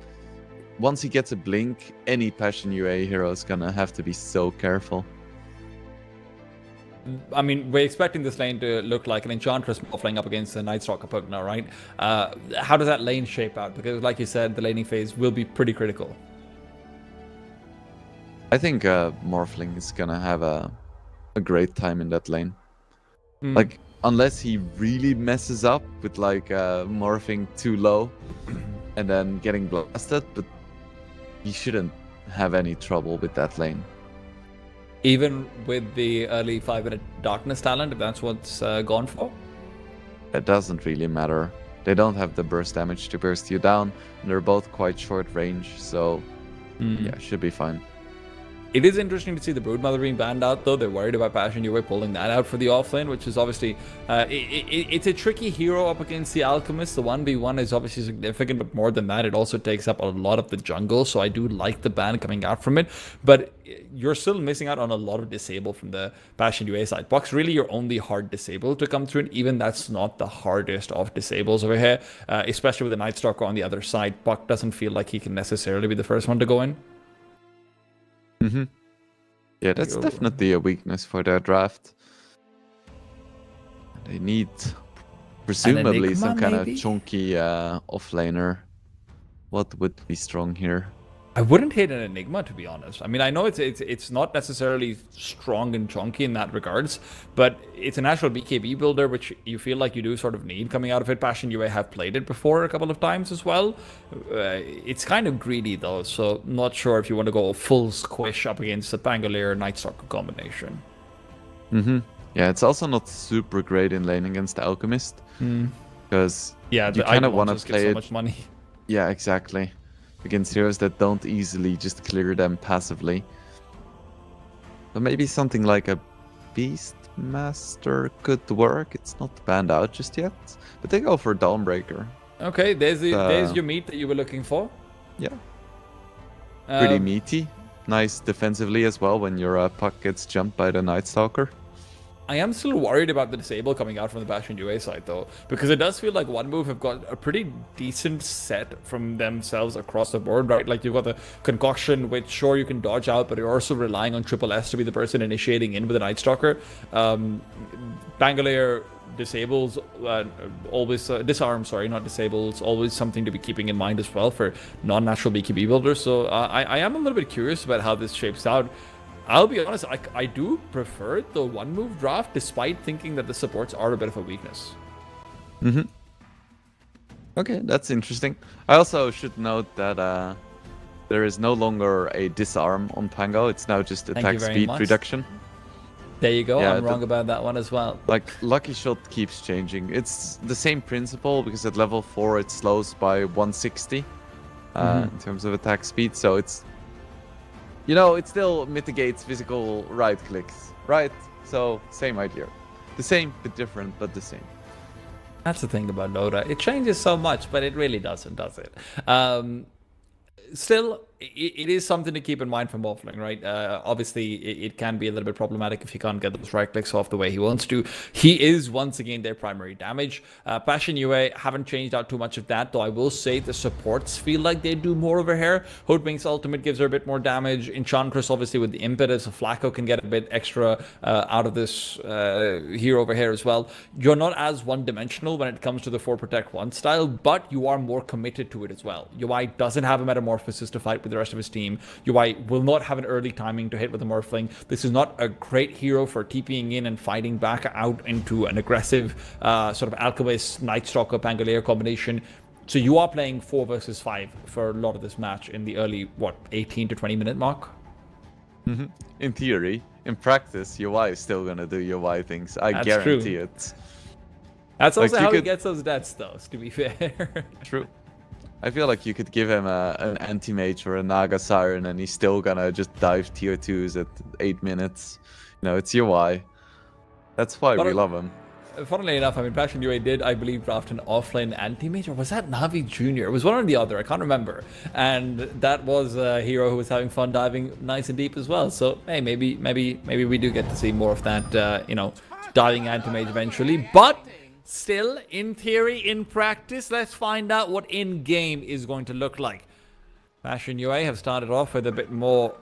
once he gets a blink, any Passion UA hero is gonna have to be so careful. I mean, we're expecting this lane to look like an Enchantress Morphling up against the Night Stalker Pugna, right? How does that lane shape out? Because, like you said, the laning phase will be pretty critical. I think Morphling is gonna have a great time in that lane. Like, unless he really messes up with like morphing too low and then getting blasted, but he shouldn't have any trouble with that lane. Even with the early 5-minute darkness talent, if that's what's gone for? It doesn't really matter. They don't have the burst damage to burst you down, and they're both quite short range, so yeah, should be fine. It is interesting to see the Broodmother being banned out, though. They're worried about Passion UA pulling that out for the offlane, which is obviously... it's a tricky hero up against the Alchemist. The 1v1 is obviously significant, but more than that, it also takes up a lot of the jungle, so I do like the ban coming out from it. But you're still missing out on a lot of disable from the Passion UA side. Puck's really your only hard disable to come through, and even that's not the hardest of disables over here, especially with the Night Stalker on the other side. Puck doesn't feel like he can necessarily be the first one to go in. Yeah, that's definitely a weakness for their draft. They need presumably some kind of chunky offlaner. What would be strong here? I wouldn't hate an Enigma, to be honest. I mean, I know it's not necessarily strong and chunky in that regards, but it's a natural BKB builder, which you feel like you do sort of need coming out of it. Passion UA have played it before a couple of times as well. It's kind of greedy, though, so not sure if you want to go full squish up against the Pangolier Night Stalker combination. Yeah, it's also not super great in lane against Alchemist, because you kind of want to play so it. Much money. Yeah, exactly. Against heroes that don't easily just clear them passively. But maybe something like a Beast Master could work. It's not banned out just yet, but they go for Dawnbreaker. Okay, there's your meat that you were looking for. Yeah, pretty Um, meaty. Nice defensively as well when your puck gets jumped by the Night Stalker. I am still worried about the disable coming out from the Bastion UA side though, because it does feel like One Move have got a pretty decent set from themselves across the board, right? Like you've got the concoction, which sure you can dodge out, but you're also relying on Triple S to be the person initiating in with a Night Stalker. Bangalore disables always disarm, sorry, not disables, always something to be keeping in mind as well for non-natural BKB builders. So I am a little bit curious about how this shapes out. I'll be honest, I do prefer the one move draft, despite thinking that the supports are a bit of a weakness. Okay, that's interesting. I also should note that there is no longer a disarm on Pango. It's now just you attack very speed much. reduction. There you go, Yeah, I'm wrong about that one as well. Like, Lucky Shot keeps changing. It's the same principle, because at level 4 it slows by 160 in terms of attack speed, so it's... You know, it still mitigates physical right clicks, right? So, same idea. The same, but different, but the same. That's the thing about Dota. It changes so much, but it really doesn't, does it? Still, it is something to keep in mind for Morphling, right? Obviously, it can be a little bit problematic if he can't get those right clicks off the way he wants to. He is, once again, their primary damage. Passion UA haven't changed out too much of that, though I will say the supports feel like they do more over here. Hoodwink's ultimate gives her a bit more damage. Enchantress, obviously, with the impetus of Flacco, can get a bit extra out of this hero over here as well. You're not as one-dimensional when it comes to the 4 Protect 1 style, but you are more committed to it as well. UI doesn't have a metamorphosis to fight with the rest of his team. UI will not have an early timing to hit with a Morphling. This is not a great hero for TPing in and fighting back out into an aggressive sort of Alchemist, Night Stalker, Pangolier combination. So you are playing 4 versus 5 for a lot of this match in the early, 18 to 20 minute mark? In theory. In practice, UI is still gonna do UI things. I That's guarantee true. it. That's Like, also you how he could- gets those deaths, though, to be fair. True. I feel like you could give him an anti-mage or a Naga Siren and he's still gonna just dive tier 2s at 8 minutes. You know, it's UI. That's why we love him. Funnily enough, I mean, Passion UA did, I believe, draft an offlane anti-mage, or was that Navi Jr.? It was one or the other, I can't remember. And that was a hero who was having fun diving nice and deep as well. So, hey, maybe we do get to see more of that, you know, diving anti-mage eventually. But still, in theory, in practice, let's find out what in-game is going to look like. Passion UA have started off with a bit more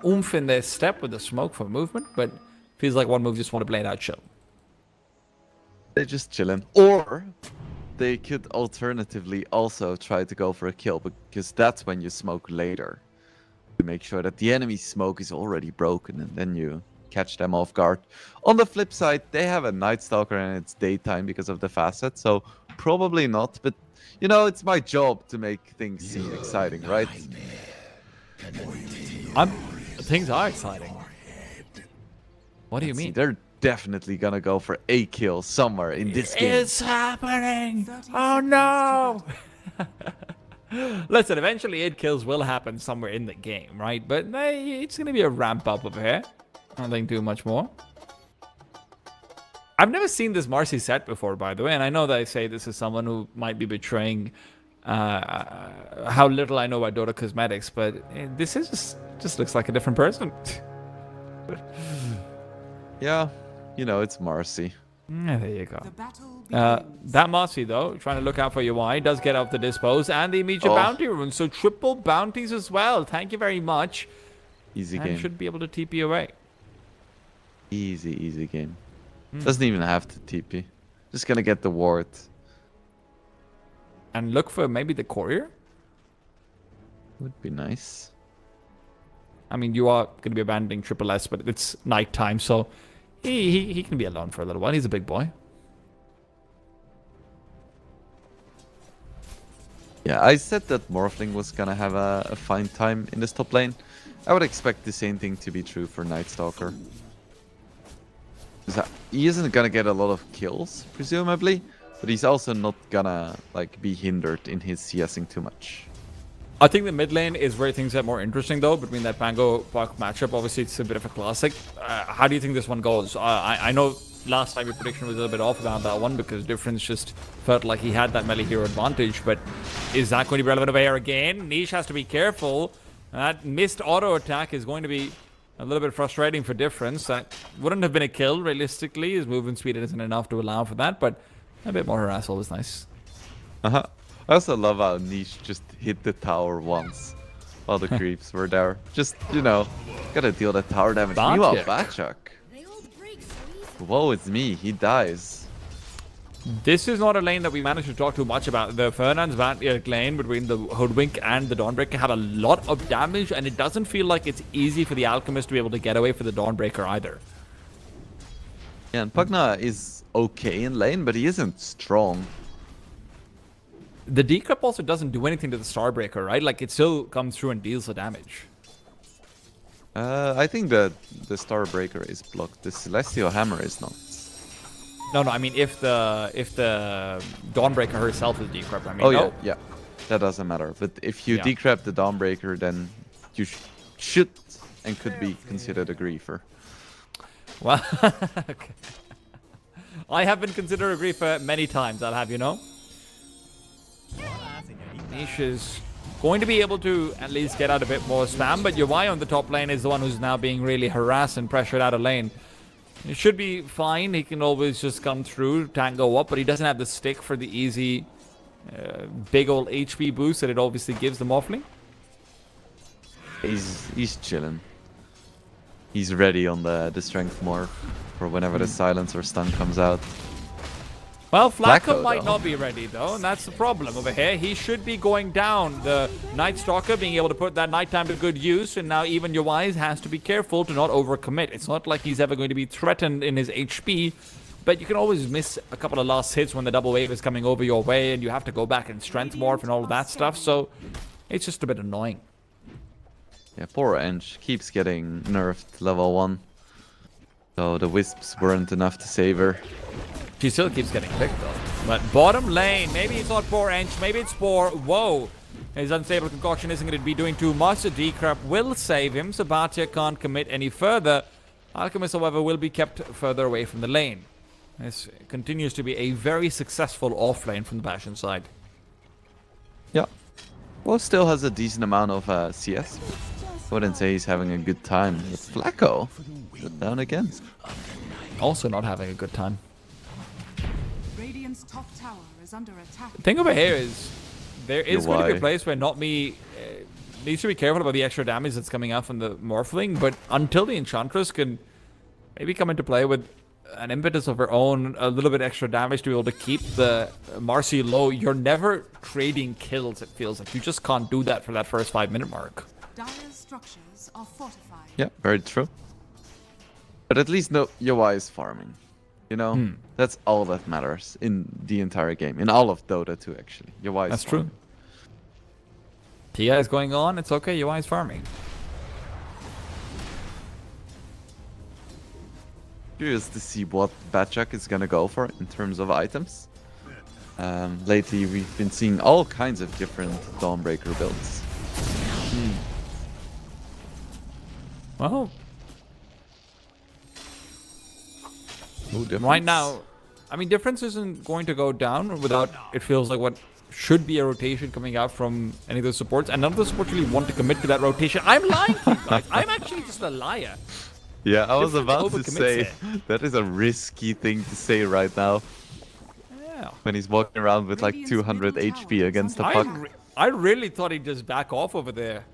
oomph in their step with the smoke for movement, but feels like One Move just want to play it out chill. They're just chilling. Or they could alternatively also try to go for a kill, because that's when you smoke later. To make sure that the enemy smoke is already broken and then you catch them off guard. On the flip side, they have a Night Stalker and it's daytime because of the facet, so probably not, but you know, it's my job to make things seem exciting, right? Things are exciting. What do you See, mean? they're definitely gonna go for a kill somewhere in this game. It's happening! Oh no! Listen, eventually 8 kills will happen somewhere in the game, right? But it's gonna be a ramp up over here. I don't think too much more. I've never seen this Marcy set before, by the way, and I know that I say this is someone who might be betraying how little I know about Dota cosmetics, but this is just looks like a different person. Yeah, you know, it's Marcy. Yeah, there you go. The battle That Marcy, though, trying to look out for UI, does get out the dispose and the immediate bounty rune. So triple bounties as well. Thank you very much. Easy And game. should be able to TP away. Easy game. Doesn't even have to TP. Just gonna get the ward. And look for maybe the courier. Would be nice. I mean, you are going to be abandoning Triple S, but it's nighttime, so he can be alone for a little while. He's a big boy. Yeah, I said that Morphling was gonna have a fine time in this top lane. I would expect the same thing to be true for Night Stalker. He isn't gonna get a lot of kills, presumably, but he's also not gonna like be hindered in his CSing too much. I think the mid lane is where things get more interesting, though, between that Pango Puck matchup. Obviously, it's a bit of a classic. How do you think this one goes? I know last time your prediction was a little bit off about that one because Difference just felt like he had that melee hero advantage, but is that going to be relevant over here again? Niche has to be careful. That missed auto attack is going to be a little bit frustrating for Difference. That wouldn't have been a kill, realistically. His movement speed isn't enough to allow for that, but a bit more harassal is nice. Uh-huh. I also love how Niche just hit the tower once while the creeps were there. Just, you know, gotta deal that tower damage. Meanwhile, Batchuk. Woe is me, he dies. This is not a lane that we managed to talk too much about. The Fernand's lane between the Hoodwink and the Dawnbreaker had a lot of damage, and it doesn't feel like it's easy for the Alchemist to be able to get away for the Dawnbreaker either. Yeah, and Pugna is okay in lane, but he isn't strong. The decrypt also doesn't do anything to the Starbreaker, right? Like, it still comes through and deals the damage. I think that the Starbreaker is blocked. The Celestial Hammer is not. No, I mean, if the Dawnbreaker herself is decrypt, I mean, Oh, no. yeah. That doesn't matter. But if you Yeah. decrypt the Dawnbreaker, then you should and could be considered a griefer. Well, okay. I have been considered a griefer many times, I'll have you know. Niche is going to be able to at least get out a bit more spam, but Yawai on the top lane is the one who's now being really harassed and pressured out of lane. It should be fine. He can always just come through, tango up, but he doesn't have the stick for the easy big old HP boost that it obviously gives them offlane. He's chilling. He's ready on the strength morph for whenever the silence or stun comes out. Well, Flacco Flacco, might though. not be ready, though, and that's the problem over here. He should be going down. The Night Stalker being able to put that nighttime to good use, and now even Yawai has to be careful to not overcommit. It's not like he's ever going to be threatened in his HP, but you can always miss a couple of last hits when the double wave is coming over your way, and you have to go back and strength morph and all of that stuff, so it's just a bit annoying. Yeah, poor Ench keeps getting nerfed level 1. So the Wisps weren't enough to save her. She still keeps getting picked, though. But bottom lane, maybe it's not poor Ench, maybe it's poor. Whoa! His unstable concoction isn't going to be doing too much. The decrypt will save him. Sabatia can't commit any further. Alchemist, however, will be kept further away from the lane. This continues to be a very successful offlane from the Bastion side. Yeah. Well, still has a decent amount of CS. Wouldn't say he's having a good time. But Flacco, good down again. Also not having a good time. Radiant's top tower is under attack. The thing over here is there is going to be a Why? place where not me needs to be careful about the extra damage that's coming out from the Morphling, but until the Enchantress can maybe come into play with an impetus of her own, a little bit extra damage to be able to keep the Marcy low, you're never trading kills, it feels like. You just can't do that for that first 5-minute mark. Dire's structures are fortified. Yeah, very true. But at least no Yawai is farming. You know, that's all that matters in the entire game. In all of Dota 2, actually. Yawai is That's farming. true. TI is going on, it's okay, UI is farming. Curious to see what Batchuk is gonna go for in terms of items. Lately, we've been seeing all kinds of different Dawnbreaker builds. Well, Ooh, right difference. now, I mean, difference isn't going to go down without, it feels like, what should be a rotation coming out from any of the supports, and none of the supports really want to commit to that rotation. I'm lying to you guys. I'm actually just a liar. Yeah, I was Difference about to overcommits say it. that is a risky thing to say right now Yeah. when he's walking around with like 200 HP against the puck. I really thought he'd just back off over there.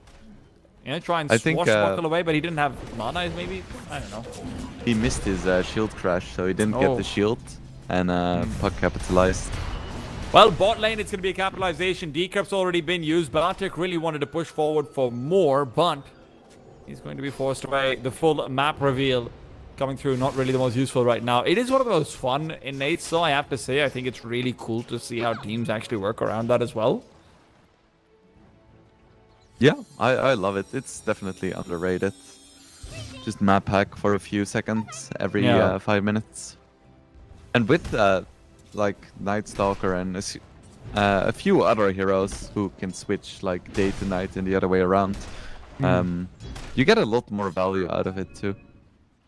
You know, try and I think, swashbuckle away, but he didn't have mana, maybe? I don't know. He missed his shield crash, so he didn't get Oh. the shield, and puck capitalized. Well, bot lane, it's going to be a capitalization. Decrypt's already been used. Bartek really wanted to push forward for more, but he's going to be forced away. The full map reveal coming through, not really the most useful right now. It is one of the most fun innates, though, I have to say. I think it's really cool to see how teams actually work around that as well. Yeah, I love it. It's definitely underrated. Just map hack for a few seconds every Yeah. 5 minutes. And with like Night Stalker and a few other heroes who can switch like day to night and the other way around. You get a lot more value out of it too.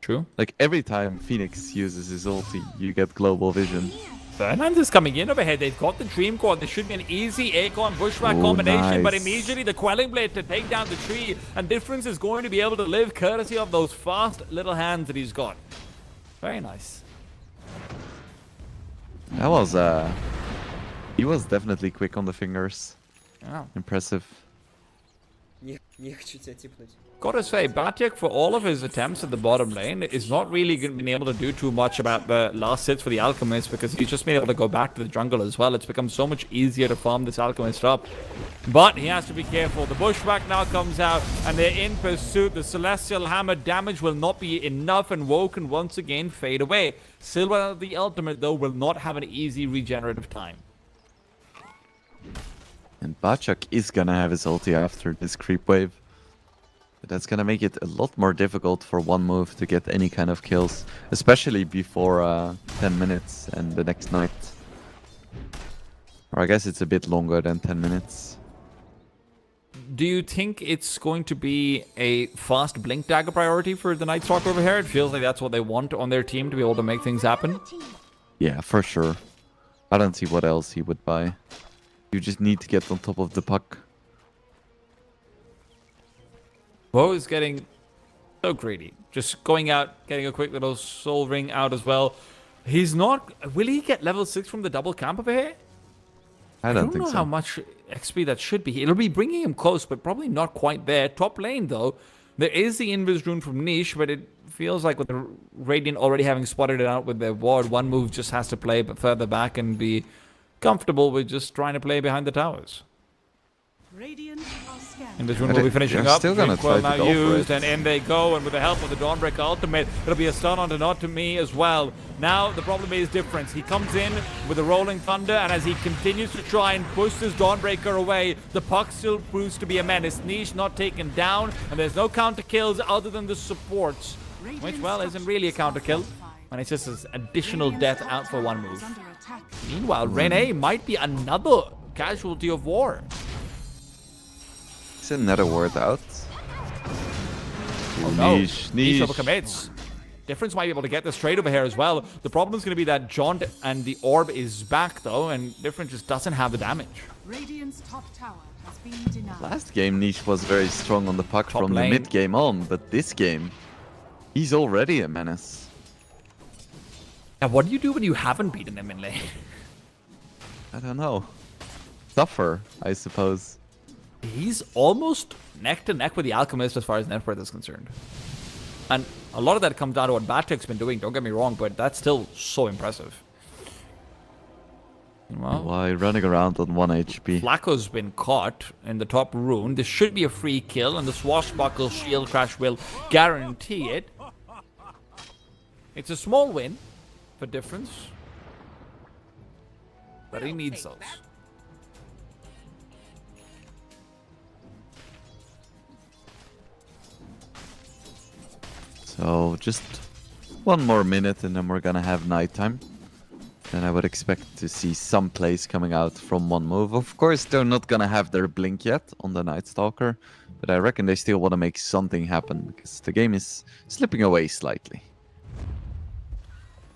True. Like every time Phoenix uses his ulti, you get global vision. Fernand is coming in over here. They've got the Dream Core. This should be an easy Acorn Bushwhack Oh, combination, but nice. immediately the Quelling Blade to take down the tree, and Difference is going to be able to live courtesy of those fast little hands that he's got. Very nice. That was he was definitely quick on the fingers. Yeah. Impressive. Не хочу тебя типнуть. Gotta say, Batyek, for all of his attempts at the bottom lane, is not really been able to do too much about the last hits for the Alchemist, because he's just been able to go back to the jungle as well. It's become so much easier to farm this Alchemist up. But he has to be careful. The Bushwhack now comes out, and they're in pursuit. The Celestial Hammer damage will not be enough, and Woe can once again fade away. Silver, the ultimate, though, will not have an easy regenerative time. And Bachak is gonna have his ulti after this creep wave. But that's gonna make it a lot more difficult for one move to get any kind of kills, especially before 10 minutes and the next night. Or I guess it's a bit longer than 10 minutes. Do you think it's going to be a fast Blink Dagger priority for the Night Stalker over here? It feels like that's what they want on their team to be able to make things happen. Yeah, for sure. I don't see what else he would buy. You just need to get on top of the puck. Woe is getting so greedy. Just going out, getting a quick little soul ring out as well. He's not... Will he get level 6 from the double camp over here? I I don't don't think know so. how much XP that should be. It'll be bringing him close, but probably not quite there. Top lane, though, there is the Invis rune from Niche, but it feels like with the Radiant already having spotted it out with their ward, one move just has to play further back and be comfortable with just trying to play behind the towers. Radiant are scanning. And this rune But will be they're finishing up. still gonna Recoil try to now go for used, it. and in they go. And with the help of the Dawnbreaker ultimate, it'll be a stun onto Not To Me as well. Now the problem is Difference. He comes in with a Rolling Thunder, and as he continues to try and push this Dawnbreaker away, the puck still proves to be a menace. Niche not taken down, and there's no counter kills other than the supports, which, well, isn't really a counter kill. And it's just an additional death out for one move. Under attack. Meanwhile, Rene might be another casualty of war. Is another word out? Oh no, Niche, Niche niche. overcommits. Difference might be able to get this trade over here as well. The problem is going to be that Jaunt and the Orb is back though, and Difference just doesn't have the damage. Radiant's top tower has been denied. Last game, Niche was very strong on the puck Top from lane. the mid game on, but this game, he's already a menace. Now, what do you do when you haven't beaten him in lane? I don't know. Suffer, I suppose. He's almost neck to neck with the Alchemist as far as net worth is concerned. And a lot of that comes down to what Batyek's been doing, don't get me wrong, but that's still so impressive. Well, Why running around on 1 HP? Flacco's been caught in the top rune. This should be a free kill, and the Swashbuckle Shield Crash will guarantee it. It's a small win for Difference, but he needs those. So just one more minute and then we're gonna have nighttime. Then I would expect to see some plays coming out from one move. Of course, they're not gonna have their blink yet on the Night Stalker, but I reckon they still want to make something happen because the game is slipping away slightly.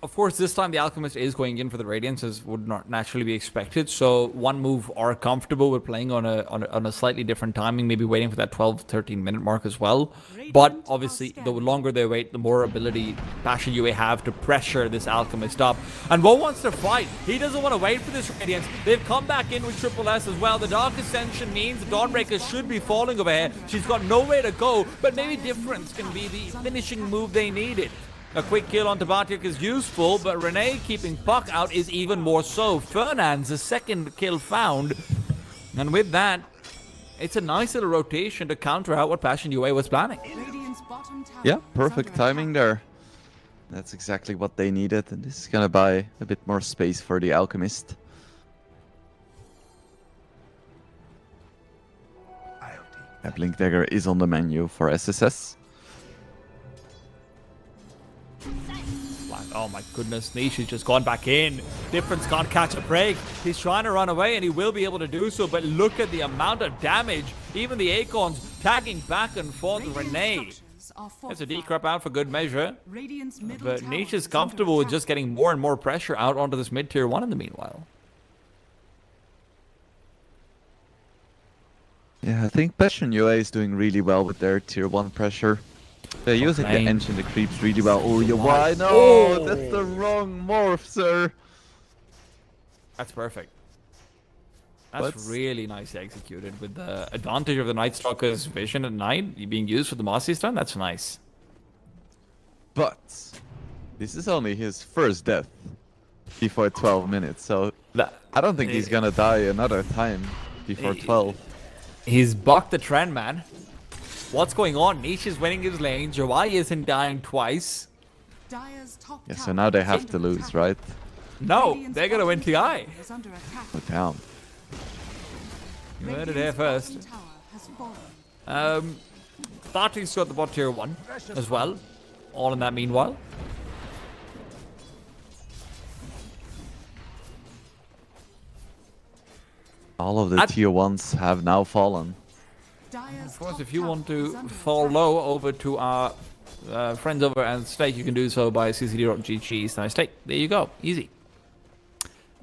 Of course, this time the Alchemist is going in for the Radiance, as would not naturally be expected. So one move are comfortable with playing on a slightly different timing, maybe waiting for that 12-13 minute mark as well. But obviously, the longer they wait, the more ability Passion UA have to pressure this Alchemist up. And Woe wants to fight. He doesn't want to wait for this Radiance. They've come back in with Triple S as well. The Dark Ascension means the Dawnbreaker should be falling over here. She's got nowhere to go, but maybe Difference can be the finishing move they needed. A quick kill on Tabatyek is useful, but Rene keeping Puck out is even more so. Fernand's the second kill found. And with that, it's a nice little rotation to counter out what Passion UA was planning. Radiant's bottom tower Yeah, is perfect under timing attack. there. That's exactly what they needed, and this is gonna buy a bit more space for the Alchemist. A Blink Dagger is on the menu for SSS. Oh my goodness, Niche has just gone back in. Difference can't catch a break. He's trying to run away, and he will be able to do so, but look at the amount of damage. Even the Acorns tagging back and forth with Renee. There's a decrep out for good measure. But Niche is comfortable with just getting more and more pressure out onto this mid-tier 1 in the meanwhile. Yeah, I think Passion UA is doing really well with their tier 1 pressure. They're using the lane. engine, the creeps really well. Oh, yeah, why? No, Oh. that's the wrong morph, sir. That's perfect. That's Let's- really nicely executed with the advantage of the Night Stalker's vision at night being used for the Mossy stun. That's nice. But this is only his first death before 12 minutes, so I don't think he's gonna die another time before 12. He's bucked the trend, man. What's going on? Niche is winning his lane. Jawai isn't dying twice. Yeah, so now they have to lose, right? No, they're gonna win TI. Oh, damn. You heard it here first. Barty's got the bot tier 1 as well. All in that meanwhile. All of the tier 1s have now fallen. Of course, if you want to follow over to our friends over at Stake, you can do so by CCT.GG/stake. There you go. Easy.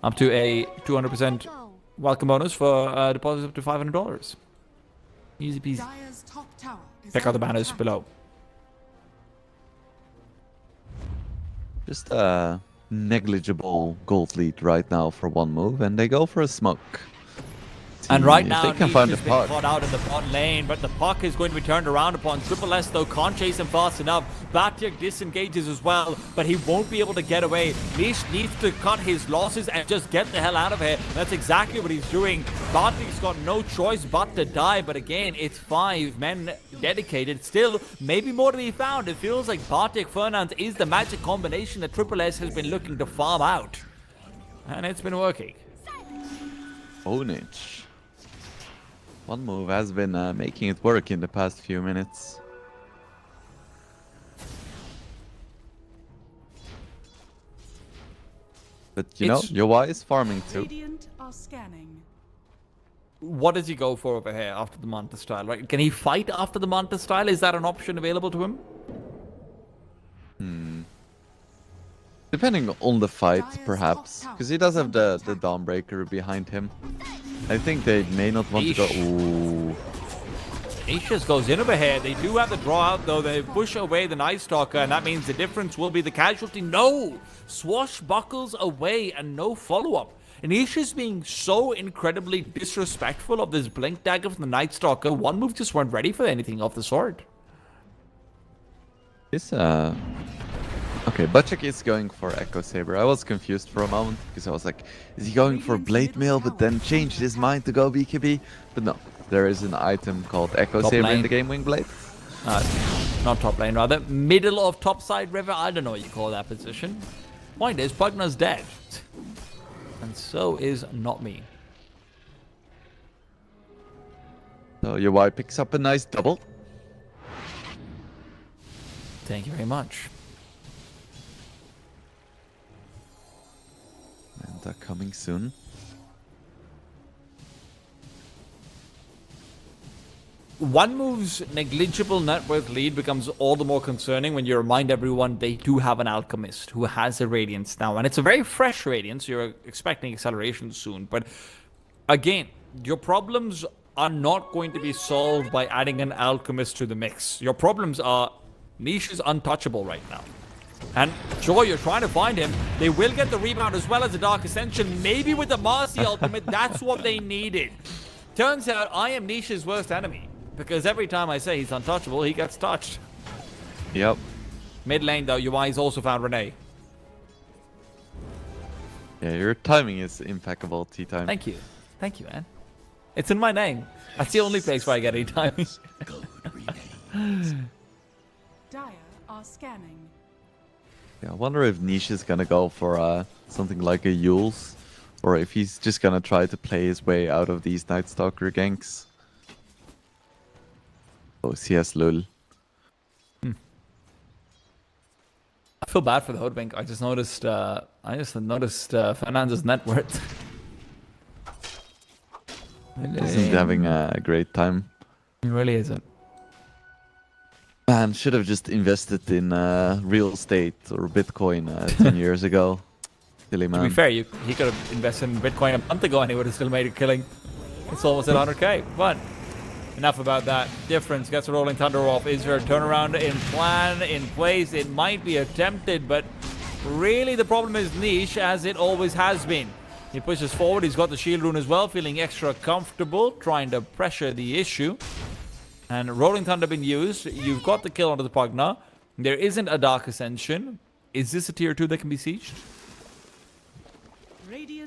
Up to a 200% welcome bonus for deposits up to $500. Easy peasy. Check out the banners below. Just a negligible gold lead right now for one move, and they go for a smoke. And right If now, they can Niche find has the been puck. caught out in the bot lane, but the puck is going to be turned around upon. Triple S, though, can't chase him fast enough. Batyek disengages as well, but he won't be able to get away. Niche needs to cut his losses and just get the hell out of here. That's exactly what he's doing. Batyek's got no choice but to die, but again, it's 5 men dedicated. Still, maybe more to be found. It feels like Batyek Fernandes is the magic combination that Triple S has been looking to farm out. And it's been working. Onich. One move has been making it work in the past few minutes. But you know, Yowai is farming too. Radiant are scanning. What does he go for over here after the Manta style, right? Can he fight after the Manta style? Is that an option available to him? Depending on the fight, perhaps. Because he does have the Dawnbreaker behind him. I think they may not want to go... Ooh. Niche just goes in over here. They do have the draw out, though. They push away the Night Stalker, and that means the difference will be the casualty. No! Swashbuckles away and no follow-up. And Niche is being so incredibly disrespectful of this Blink Dagger from the Night Stalker. One move just weren't ready for anything of the sort. This, okay, Butchik is going for Echo Saber. I was confused for a moment, because I was like, is he going for Blade Mail, but then changed his mind to go BKB? But no, there is an item called Echo Top Saber lane. in the game, Wingblade. Not top lane, rather. Middle of topside river. I don't know what you call that position. Point is, Pugna's dead. And so is not me. So Yowai picks up a nice double. Thank you very much. And coming soon. One move's negligible net worth lead becomes all the more concerning when you remind everyone they do have an Alchemist who has a Radiance now. And it's a very fresh Radiance. You're expecting acceleration soon. But again, your problems are not going to be solved by adding an Alchemist to the mix. Your problems are Niche is untouchable right now. And sure, you're trying to find him. They will get the rebound as well as the Dark Ascension. Maybe with the Marcy ultimate, that's what they needed. Turns out I am Niche's worst enemy. Because every time I say he's untouchable, he gets touched. Yep. Mid lane, though, Yui's also found Renee. Yeah, your timing is impeccable, T-time. Thank you. Thank you, man. It's in my name. That's the only place where I get any timing. Dire are scanning. Yeah, I wonder if Niche is gonna go for something like a Yules, or if he's just gonna try to play his way out of these Night Stalker ganks. Oh, CS Lul. I feel bad for the Hoodwink. I just noticed Fernand's net worth. Isn't having a great time. He really isn't. Man, should have just invested in real estate or Bitcoin 10 years ago. Silly man. To be fair, he could have invested in Bitcoin a month ago and he would have still made a killing. It's almost at 100k. But enough about that. Difference gets a Rolling Thunder off. Is there a turnaround in plan, in place? It might be attempted, but really the problem is niche, as it always has been. He pushes forward. He's got the shield rune as well, feeling extra comfortable, trying to pressure the issue. And Rolling Thunder been used. You've got the kill onto the Pugna. There isn't a Dark Ascension. Is this a tier 2 that can be sieged?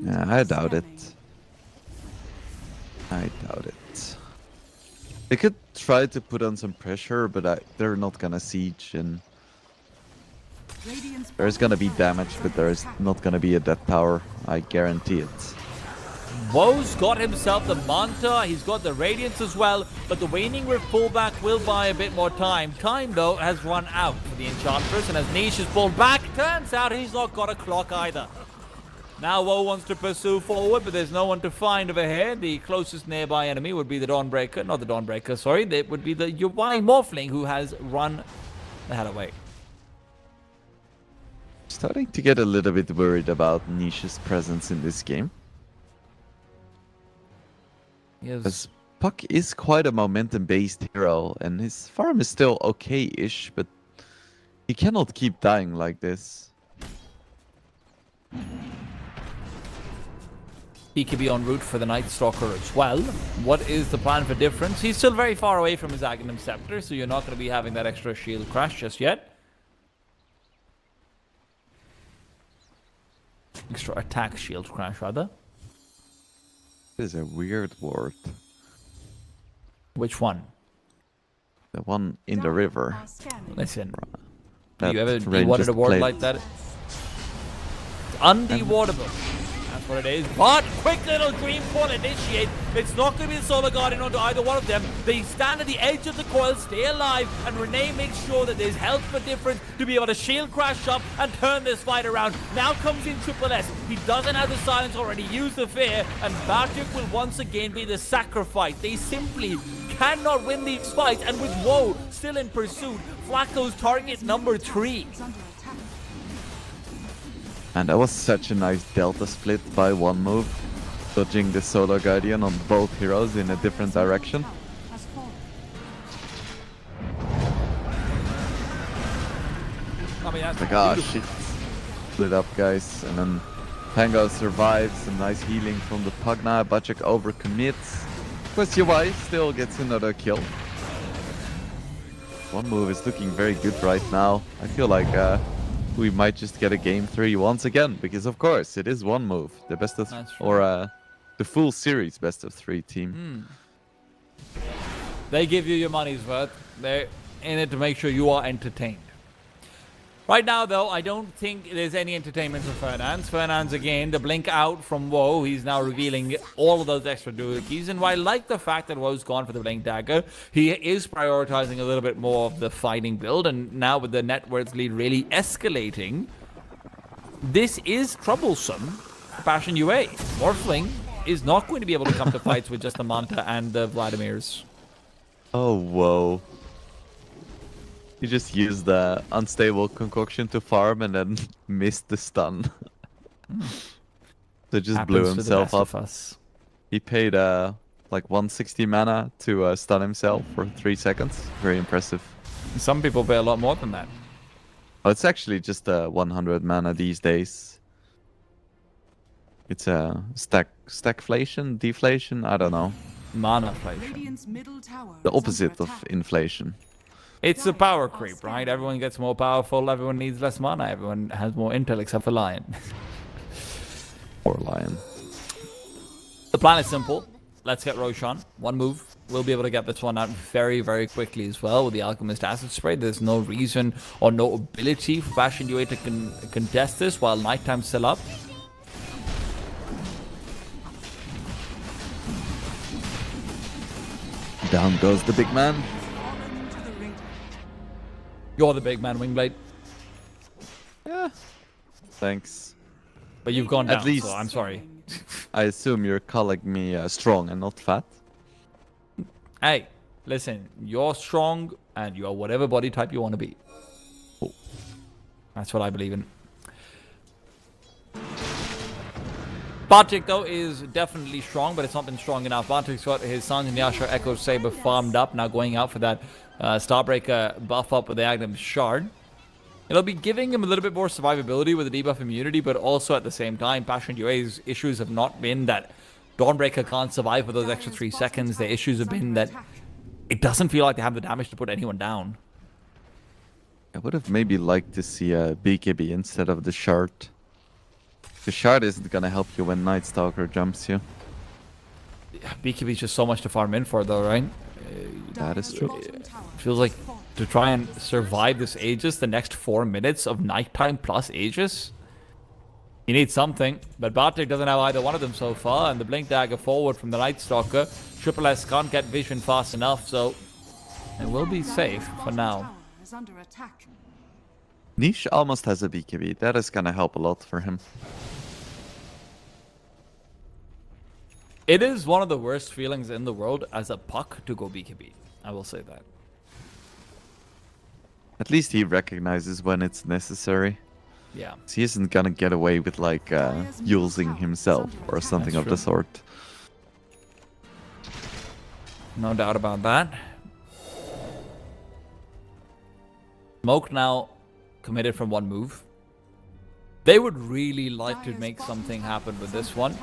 Yeah, I doubt it. I doubt it. They could try to put on some pressure, but they're not gonna siege, and there's gonna be damage, but there's not gonna be a death tower. I guarantee it. Woe's got himself the Manta, he's got the Radiance as well, but the Waning Rift pullback will buy a bit more time. Time, though, has run out for the Enchantress, and as Niche is pulled back, turns out he's not got a clock either. Now Woe wants to pursue forward, but there's no one to find over here. The closest nearby enemy would be the Dawnbreaker, not the Dawnbreaker, sorry, it would be the Yuwai Morphling, who has run the hell away. Starting to get a little bit worried about Niche's presence in this game. Yes. Because Puck is quite a momentum-based hero, and his farm is still okay-ish, but he cannot keep dying like this. He could be en route for the Night Stalker as well. What is the plan for difference? He's still very far away from his Aghanim Scepter, so you're not going to be having that extra shield crash just yet. Extra attack shield crash, rather. This is a weird ward. Which one? The one in the river. Listen, That you ever Rain wanted just a ward played. like that? It's undewardable. That's what it is. But quick little dream fall initiate. It's not going to be the Solar Guardian onto either one of them. They stand at the edge of the coil, stay alive, and Renee makes sure that there's health for difference to be able to shield crash up and turn this fight around. Now comes in Triple S. He doesn't have the silence already. Use the fear, and Magic will once again be the sacrifice. They simply cannot win these fights, and with Woe still in pursuit, Flacco's target number 3. And that was such a nice delta split by one move, dodging the Solar Guardian on both heroes in a different direction. I mean, that's Like, ah, shit. Split up, guys. And then Pango survives. Some nice healing from the Pugna. Bacek overcommits. Of course, UI still gets another kill. One move is looking very good right now. I feel like we might just get a game 3 once again, because of course it is one move, the best of the full series best of 3 team. They give you your money's worth. They're in it to make sure you are entertained. Right now, though, I don't think there's any entertainment for Fernandes. Fernandes, again, the blink out from Woe. He's now revealing all of those extra dual keys. And while I like the fact that Woe's gone for the blink dagger, he is prioritizing a little bit more of the fighting build. And now with the net worth lead really escalating, this is troublesome for Passion UA. Morphling is not going to be able to come to fights with just the Manta and the Vladimirs. Oh, whoa. He just used the unstable concoction to farm and then missed the stun. So just blew himself up. He paid like 160 mana to stun himself for 3 seconds. Very impressive. Some people pay a lot more than that. Oh, it's actually just 100 mana these days. It's a stagflation, deflation, I don't know. Manaflation. The opposite of inflation. It's a power creep, right? Everyone gets more powerful, everyone needs less mana, everyone has more intel except for Lion. Poor Lion. The plan is simple. Let's get Roshan. One move. We'll be able to get this one out very, very quickly as well with the Alchemist Acid Spray. There's no reason or no ability for Bastion UA to contest this while Nighttime's still up. Down goes the big man. You're the big man, Wingblade. Thanks. But you've gone down, At least- so I'm sorry. I assume you're calling me strong and not fat. Hey, listen, you're strong and you are whatever body type you want to be. Cool. That's what I believe in. Bartik, though, is definitely strong, but it's not been strong enough. Bartik's got his Sanjin Yasha Echo Saber farmed up, now going out for that Starbreaker buff up with the Aghanim Shard. It'll be giving him a little bit more survivability with the debuff immunity, but also at the same time, Passionate UA's issues have not been that Dawnbreaker can't survive for those extra 3 seconds. The issues have been that it doesn't feel like they have the damage to put anyone down. I would have maybe liked to see a BKB instead of the shard. The shard isn't gonna help you when Night Stalker jumps you. BKB is just so much to farm in for, though, right? That is true. Feels like to try and survive this Aegis, the next 4 minutes of nighttime plus Aegis, you need something. But Bartik doesn't have either one of them so far, and the Blink Dagger forward from the Night Stalker. Triple S can't get vision fast enough, so it will be safe for now. Is under attack. Niche almost has a BKB. That is gonna help a lot for him. It is one of the worst feelings in the world as a puck to go BKB. I will say that. At least he recognizes when it's necessary. Yeah. He isn't gonna get away with like using himself or something of the sort. No doubt about that. Smoke now committed from 1 move. They would really like to make something happen with this one.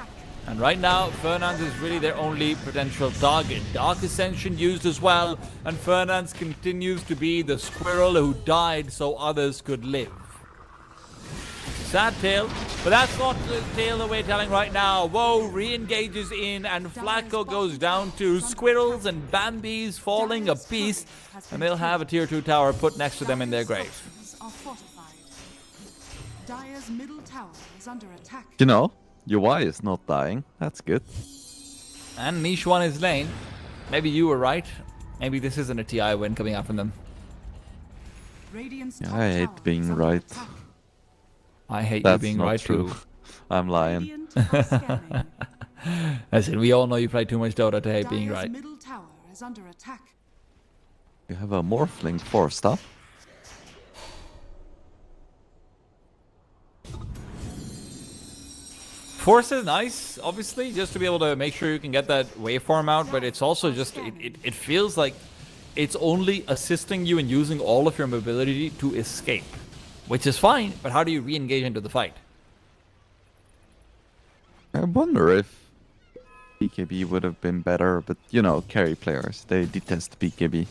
And right now, Fernandes is really their only potential target. Dark Ascension used as well, and Fernandes continues to be the squirrel who died so others could live. Sad tale, but that's not the tale that we're telling right now. Woe re-engages in, and Flacco goes down to squirrels and Bambis falling a piece, and they'll have a tier 2 tower put next to them in their grave. Are fortified. Dire's middle tower is under attack. You know, UI is not dying. That's good. And Niche won his lane. Maybe you were right. Maybe this isn't a TI win coming out from them. Radiant's Yeah, top I hate tower being is under right. attack. I hate That's you being not right true. too. I'm lying. Radiant are scanning. As in, we all know you play too much Dota to hate being Dire's right. middle tower is under attack. You have a Morphling 4-star. Force is nice, obviously, just to be able to make sure you can get that waveform out, but it's also just, it feels like it's only assisting you in using all of your mobility to escape. Which is fine, but how do you re-engage into the fight? I wonder if BKB would have been better, but you know, carry players, they detest BKB.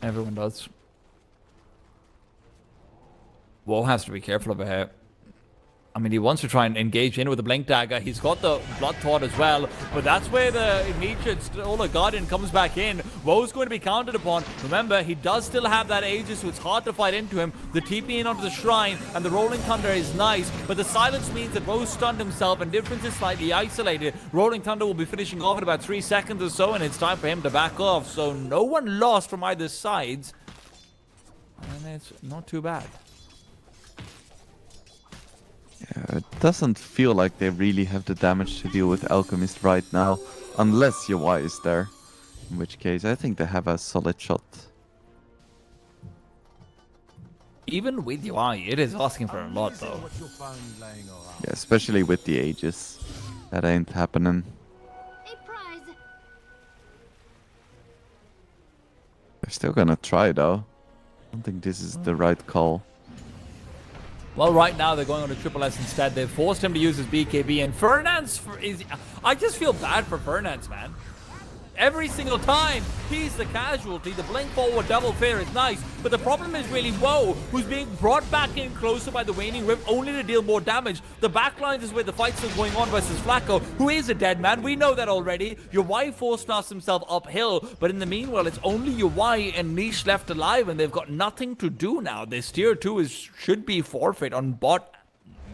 Everyone does. Woe has to be careful of it. I mean, he wants to try and engage in with the Blink Dagger. He's got the Blood Thought as well, but that's where the immediate Stola Guardian comes back in. Woe's going to be counted upon. Remember, he does still have that Aegis, so it's hard to fight into him. The TP in onto the Shrine and the Rolling Thunder is nice, but the silence means that Woe stunned himself and Difference is slightly isolated. Rolling Thunder will be finishing off in about 3 seconds or so, and it's time for him to back off. So no one lost from either sides, and it's not too bad. Yeah, it doesn't feel like they really have the damage to deal with Alchemist right now, unless UI is there. In which case, I think they have a solid shot. Even with UI, it is asking for a lot, though. Yeah, especially with the Aegis. That ain't happening. A prize. They're still gonna try though. I don't think this is the right call. Well, right now they're going on to Triple S instead. They've forced him to use his BKB, and Fernandes is... I just feel bad for Fernandes, man. Every single time, he's the casualty. The blink forward double fair is nice, but the problem is really Woe, who's being brought back in closer by the waning rift only to deal more damage. The backlines is where the fight's still going on versus Flacco, who is a dead man. We know that already. UI forced himself uphill, but in the meanwhile, it's only UI and Niche left alive, and they've got nothing to do now. This tier 2 should be forfeit on bot,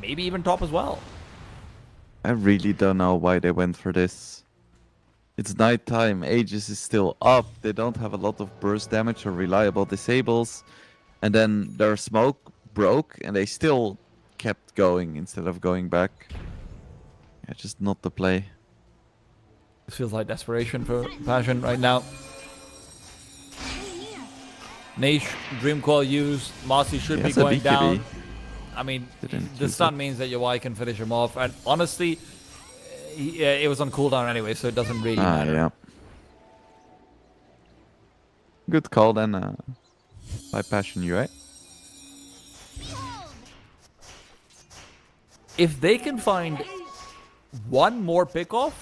maybe even top as well. I really don't know why they went for this. It's nighttime, Aegis is still up, they don't have a lot of burst damage or reliable disables, and then their smoke broke and they still kept going instead of going back. Yeah, just not the play. This feels like desperation for Passion right now. Niche, Dream Coil used. Marcy should be has a going BKB. down. I mean, Didn't the use stun it. means that your Y can finish him off. And honestly, it was on cooldown anyway, so it doesn't really matter. Yeah. Good call then by Passion UA. If they can find one more pickoff,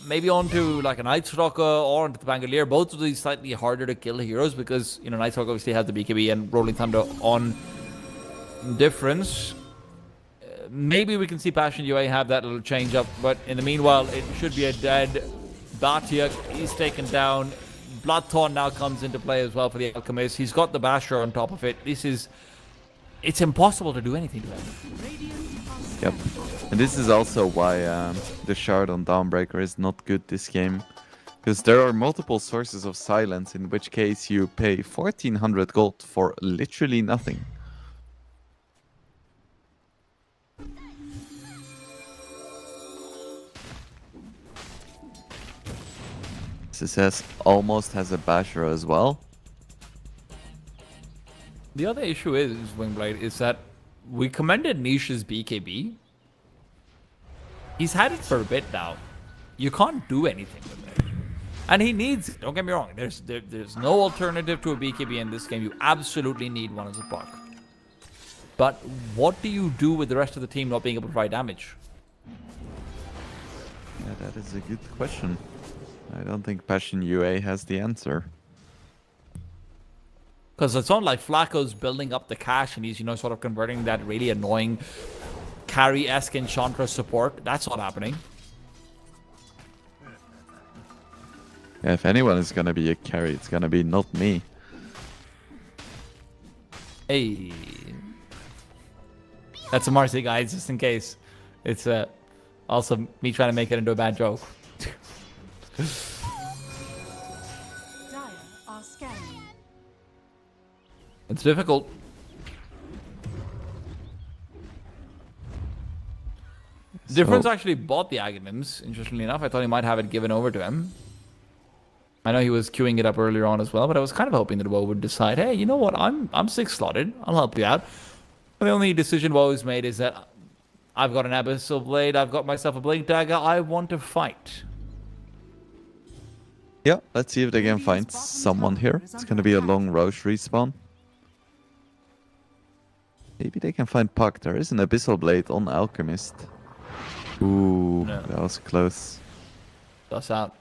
maybe onto like a Night Stalker or onto the Bangalore, both of these slightly harder to kill heroes because, you know, Night Stalker obviously has the BKB and Rolling Thunder on difference. Maybe we can see Passion UA have that little change up, but in the meanwhile, it should be a dead Batiak. He's taken down. Bloodthorn now comes into play as well for the Alchemist. He's got the Basher on top of it. It's impossible to do anything to him. Yep. And this is also why the shard on Dawnbreaker is not good this game. Because there are multiple sources of silence, in which case you pay 1400 gold for literally nothing. CSS almost has a Basher as well. The other issue is, Wingblade, is that we commended Nisha's BKB. He's had it for a bit now. You can't do anything with it. And he needs it, don't get me wrong. There's no alternative to a BKB in this game. You absolutely need one as a proc. But what do you do with the rest of the team not being able to provide damage? Yeah, that is a good question. I don't think Passion UA has the answer. Because it's not like Flacco's building up the cash and he's, you know, sort of converting that really annoying carry-esque Enchantress support. That's not happening. Yeah, if anyone is gonna be a carry, it's gonna be not me. Hey. That's a Marcy, guys, just in case. It's also me trying to make it into a bad joke. Dire are scanning. It's difficult. Difference actually bought the Aghanims, interestingly enough. I thought he might have it given over to him. I know he was queuing it up earlier on as well, but I was kind of hoping that Woe would decide, hey, you know what, I'm 6 slotted. I'll help you out. The only decision Woe has made is that I've got an Abyssal Blade, I've got myself a Blink Dagger, I want to fight. Yeah, let's see if they can find someone here. It's gonna be a long Roche respawn. Maybe they can find Puck. There is an Abyssal Blade on Alchemist. Ooh, No. that was close. Dust out.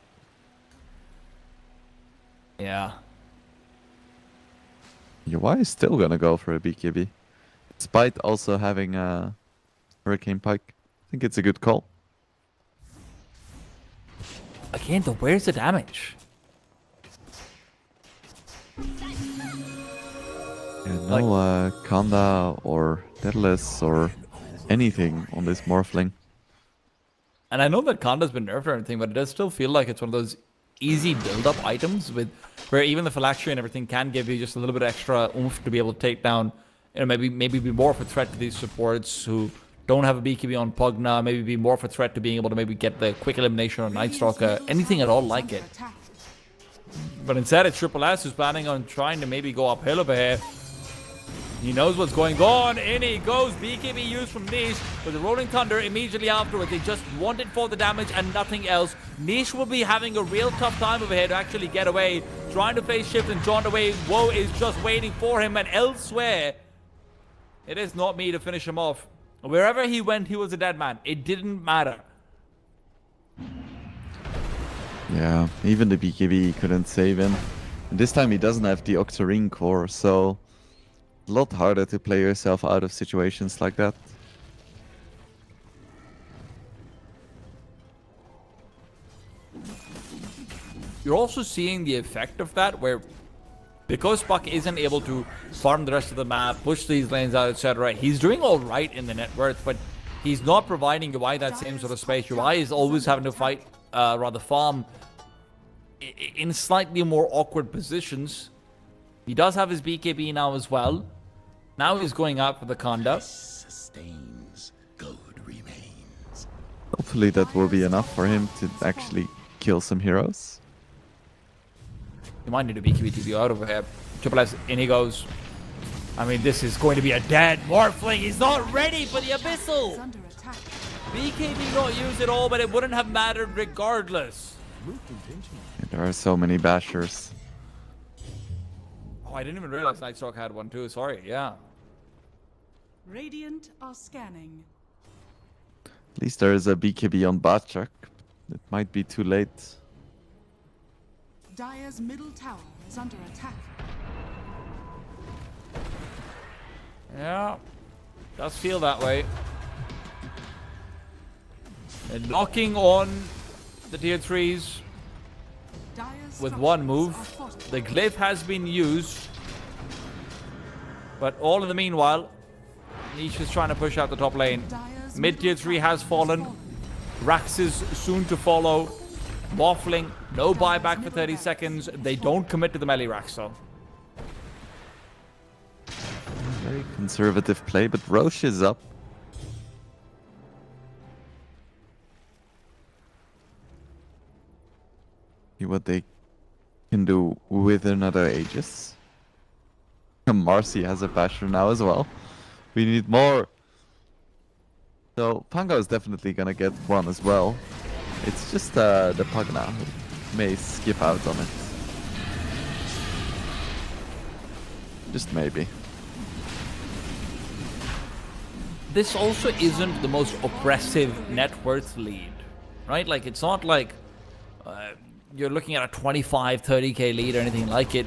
Yeah. UI is still gonna go for a BKB. Despite also having a Hurricane Pike. I think it's a good call. Again, though, where's the damage? Yeah, no Kanda or Deadless or anything on this Morphling. And I know that Kanda's been nerfed or anything, but it does still feel like it's one of those easy build-up items with where even the Phylactery and everything can give you just a little bit extra oomph to be able to take down, you know, maybe be more of a threat to these supports who don't have a BKB on Pugna, maybe be more of a threat to being able to maybe get the quick elimination on Night Stalker, anything at all like it. But instead, it's Triple S who's planning on trying to maybe go uphill over here. He knows what's going on. In he goes. BKB used from Niche with the Rolling Thunder immediately afterwards. They just want it for the damage and nothing else. Niche will be having a real tough time over here to actually get away. Trying to face shift and drawn away. Woe is just waiting for him. And elsewhere, it is not me to finish him off. Wherever he went, he was a dead man. It didn't matter. Yeah, even the BKB couldn't save him. And this time he doesn't have the Octarine core, so a lot harder to play yourself out of situations like that. You're also seeing the effect of that where because Puck isn't able to farm the rest of the map, push these lanes out, etc., he's doing all right in the net worth, but he's not providing UI that same sort of space. UI is always having to fight, rather farm in slightly more awkward positions. He does have his BKB now as well. Now he's going out for the condo. Sustains, gold remains. Hopefully that will be enough for him to actually kill some heroes. You might need a BKB TP out over here. Triple S, in he goes. I mean, this is going to be a dead Morphling. He's not ready for the Is Abyssal. under attack. BKB not used at all, but it wouldn't have mattered regardless. There are so many bashers. Oh, I didn't even realize Nightstalk had one too. Sorry, yeah. Radiant are scanning. At least there is a BKB on Batchak. It might be too late. Dire's middle tower is under attack. Yeah, does feel that way. And knocking on the tier 3s Dire's with one structures move. are fortified. The glyph has been used. But all in the meanwhile, Niche is trying to push out the top lane. Dire's Mid tier middle 3 tower has fallen. Rax is soon to follow. Waffling, no buyback for 30 seconds. They don't commit to the melee Rax though. Very conservative play, but Roche is up. See what they can do with another Aegis. Marcy has a basher now as well. We need more. So Pango is definitely gonna get one as well. It's just the Pagna who may skip out on it. Just maybe. This also isn't the most oppressive net worth lead, right? Like, it's not like you're looking at a 25, 30k lead or anything like it.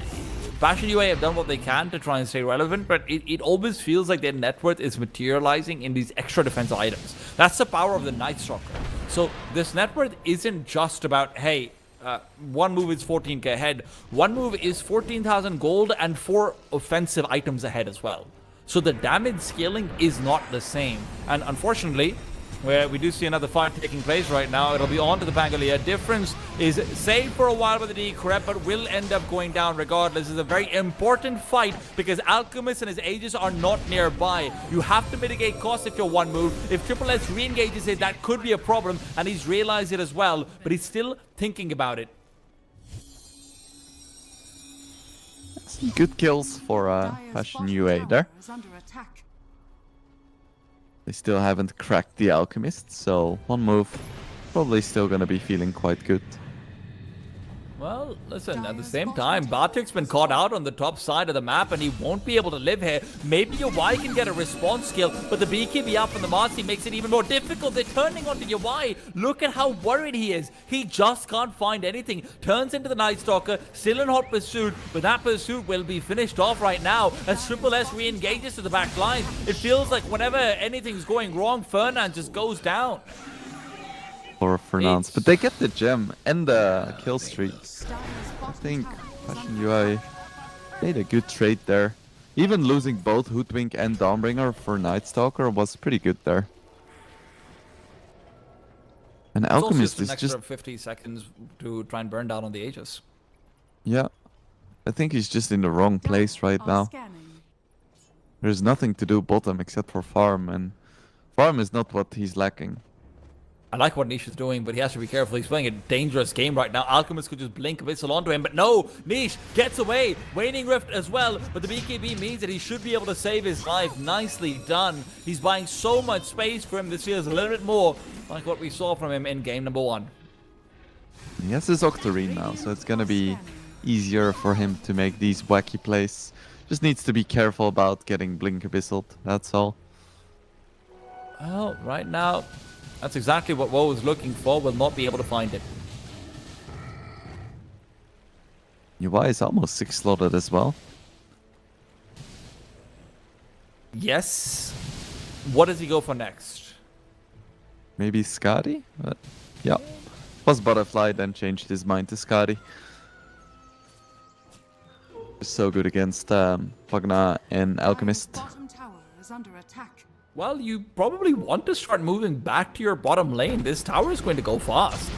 Bash and UA have done what they can to try and stay relevant, but it always feels like their net worth is materializing in these extra defense items. That's the power of the Night Stalker. So this net worth isn't just about, hey, one move is 14k ahead. One move is 14,000 gold and 4 offensive items ahead as well. So the damage scaling is not the same. And unfortunately, where we do see another fight taking place right now, it'll be on to the Pangolier. Difference is saved for a while by the Decrep, but will end up going down regardless. This is a very important fight because Alchemist and his Aegis are not nearby. You have to mitigate costs if you're one move. If Triple S re-engages it, that could be a problem, and he's realized it as well, but he's still thinking about it. Some good kills for Dire's Fashion bottom UA tower there. is under attack. They still haven't cracked the Alchemist, so one move probably still gonna be feeling quite good. Well, listen, at the Dire's same bottom time, tower Bartik's been is caught falling. out on the top side of the map and he won't be able to live here. Maybe Yawai can get a response skill, but the BKB up on the Marcy makes it even more difficult. They're turning onto Yawai. Look at how worried he is. He just can't find anything. Turns into the Night Stalker, still in hot pursuit, but that pursuit will be finished off right now as Triple S re-engages to the back line. It feels like whenever anything's going wrong, Fernand just goes down. For Fernance, but they get the gem and the kill streak. Dire's I bottom think tower is Fashion under UI made a good trade there. Even losing both Hoodwink and Dawnbringer for Night Stalker was pretty good there. And It's also Alchemist an is extra just 50 seconds to try and burn down on the Aegis. yeah. I think he's just in the wrong place right are now. scanning. There's nothing to do bottom except for farm, and farm is not what he's lacking. I like what Niche is doing, but he has to be careful. He's playing a dangerous game right now. Alchemist could just blink Abyssal onto him, but no! Niche gets away! Waning Rift as well, but the BKB means that he should be able to save his life. Nicely done. He's buying so much space for him. This feels a little bit more like what we saw from him in game number 1. He has his Octarine now, so it's gonna be easier for him to make these wacky plays. Just needs to be careful about getting Blink Abyssal, that's all. Well, right now, that's exactly what Woe was looking for. Will not be able to find it. UI is almost 6 slotted as well. Yes. What does he go for next? Maybe Skadi? But yeah. Was Butterfly, then changed his mind to Skadi. So good against Pagna and Alchemist. Dire's bottom tower is under attack. Well, you probably want to start moving back to your bottom lane. This tower is going to go fast.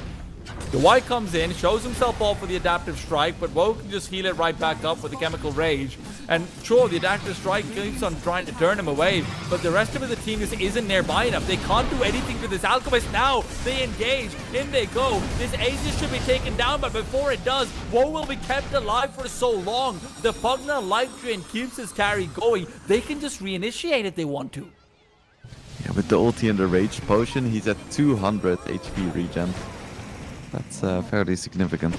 The Y comes in, shows himself off with the adaptive strike, but Woe can just heal it right back up with the chemical rage. And sure, the Adaptive Strike keeps on trying to turn him away, but the rest of the team just isn't nearby enough. They can't do anything to this Alchemist now. They engage, in they go. This Aegis should be taken down, but before it does, Woe will be kept alive for so long. The Pugna Life Drain keeps his carry going. They can just reinitiate if they want to. Yeah, with the ulti and the Rage Potion, he's at 200 HP regen. That's fairly significant.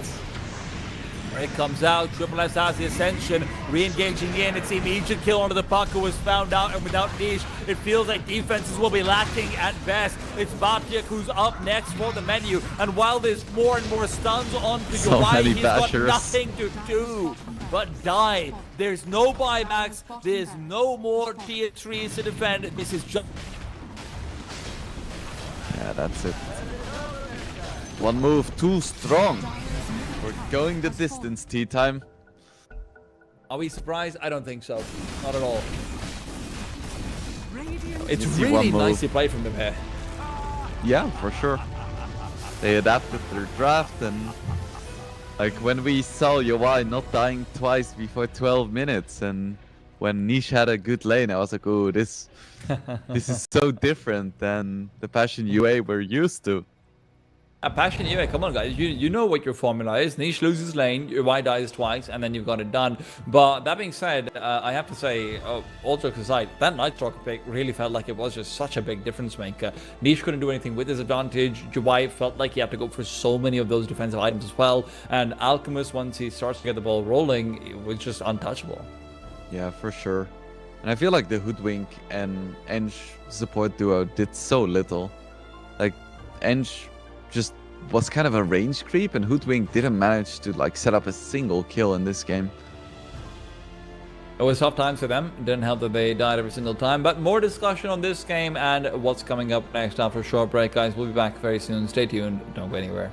It comes out, Triple S has the Ascension, re-engaging in, it's the immediate kill onto the puck who was found out, and without Niche, it feels like defenses will be lacking at best. It's Batiak who's up next for the menu, and while there's more and more stuns onto So Uri, many he's got bashers. nothing to do but die. There's no buybacks, there's no more tier 3s to defend, this is just... Yeah, that's it. One move too strong. We're going the distance, tea time. Are we surprised? I don't think so. Not at all. Radiant It's You see really one move. nicely played from them here. Yeah, for sure. They adapted their draft, and like when we saw UI not dying twice before 12 minutes, and when Niche had a good lane, I was like, oh, this is so different than the Passion UA we're used to. A Passion UA, come on guys, you know what your formula is. Niche loses lane, UI dies twice, and then you've got it done. But that being said, I have to say, all jokes aside, that Nightstalker pick really felt like it was just such a big difference maker. Niche couldn't do anything with his advantage. UI felt like he had to go for so many of those defensive items as well. And Alchemist, once he starts to get the ball rolling, it was just untouchable. Yeah, for sure. And I feel like the Hoodwink and Eng support duo did so little. Like, Eng just was kind of a range creep, and Hoodwink didn't manage to like set up a single kill in this game. It was tough times for them. It didn't help that they died every single time. But more discussion on this game and what's coming up next after a short break, guys. We'll be back very soon. Stay tuned. Don't go anywhere.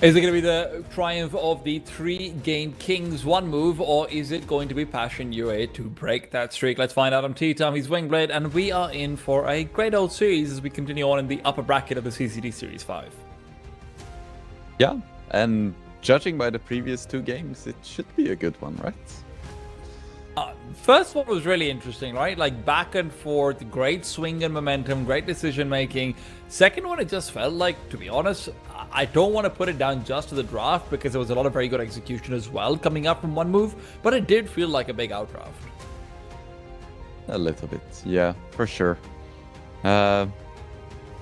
Is it going to be the triumph of the 3-game Kings one move, or is it going to be Passion UA to break that streak? Let's find out on T-Tom. He's Wingblade, and we are in for a great old series as we continue on in the upper bracket of the CCT Series 5. Yeah, and judging by the previous 2 games, it should be a good one, right? First one was really interesting, right? Like back and forth, great swing and momentum, great decision making. Second one, it just felt like, to be honest, I don't want to put it down just to the draft because there was a lot of very good execution as well coming up from one move, but it did feel like a big outdraft. A little bit, yeah, for sure.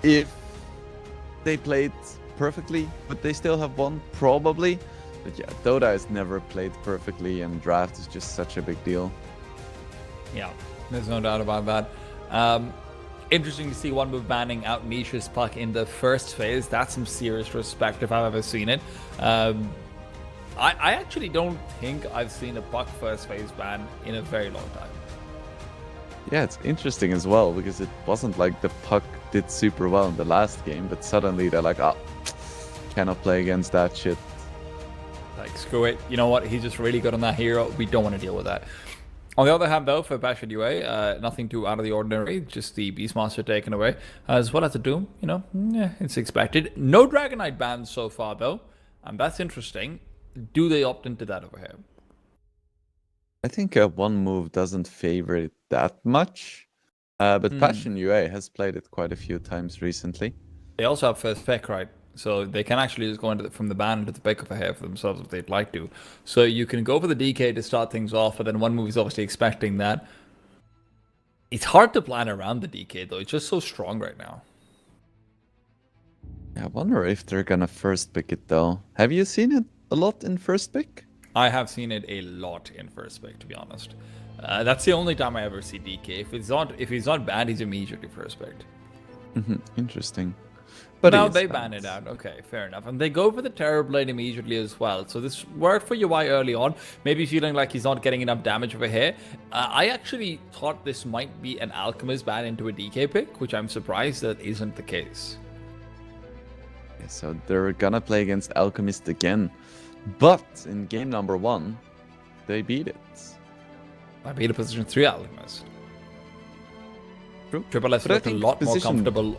If they played perfectly, but they still have won, probably. But yeah, Dota has never played perfectly, and draft is just such a big deal. Yeah, there's no doubt about that. Interesting to see one move banning out Nisha's puck in the first phase. That's some serious respect if I've ever seen it. I actually don't think I've seen a puck first phase ban in a very long time. Yeah, it's interesting as well, because it wasn't like the puck did super well in the last game, but suddenly they're like, oh, cannot play against that shit. Like, screw it. You know what? He's just really good on that hero. We don't want to deal with that. On the other hand, though, for Passion UA, nothing too out of the ordinary. Just the Beastmaster taken away. As well as the Doom, you know, it's expected. No Dragonite bans so far, though. And that's interesting. Do they opt into that over here? I think one move doesn't favor it that much. But Passion UA has played it quite a few times recently. They also have first pick, right? So they can actually just go from the ban into the pick of a hair for themselves if they'd like to. So you can go for the DK to start things off, but then one move is obviously expecting that. It's hard to plan around the DK, though. It's just so strong right now. I wonder if they're gonna first pick it, though. Have you seen it a lot in first pick? I have seen it a lot in first pick, to be honest. That's the only time I ever see DK. If he's not banned, he's immediately first picked. Interesting. But now they ban it out. Okay, fair enough. And they go for the Terrorblade immediately as well. So this worked for UI early on. Maybe feeling like he's not getting enough damage over here. I actually thought this might be an Alchemist ban into a DK pick, which I'm surprised that isn't the case. Yeah, so they're gonna play against Alchemist again. But in game number 1, they beat it. I beat a position 3 Alchemist. True. Triple S looked a lot more comfortable.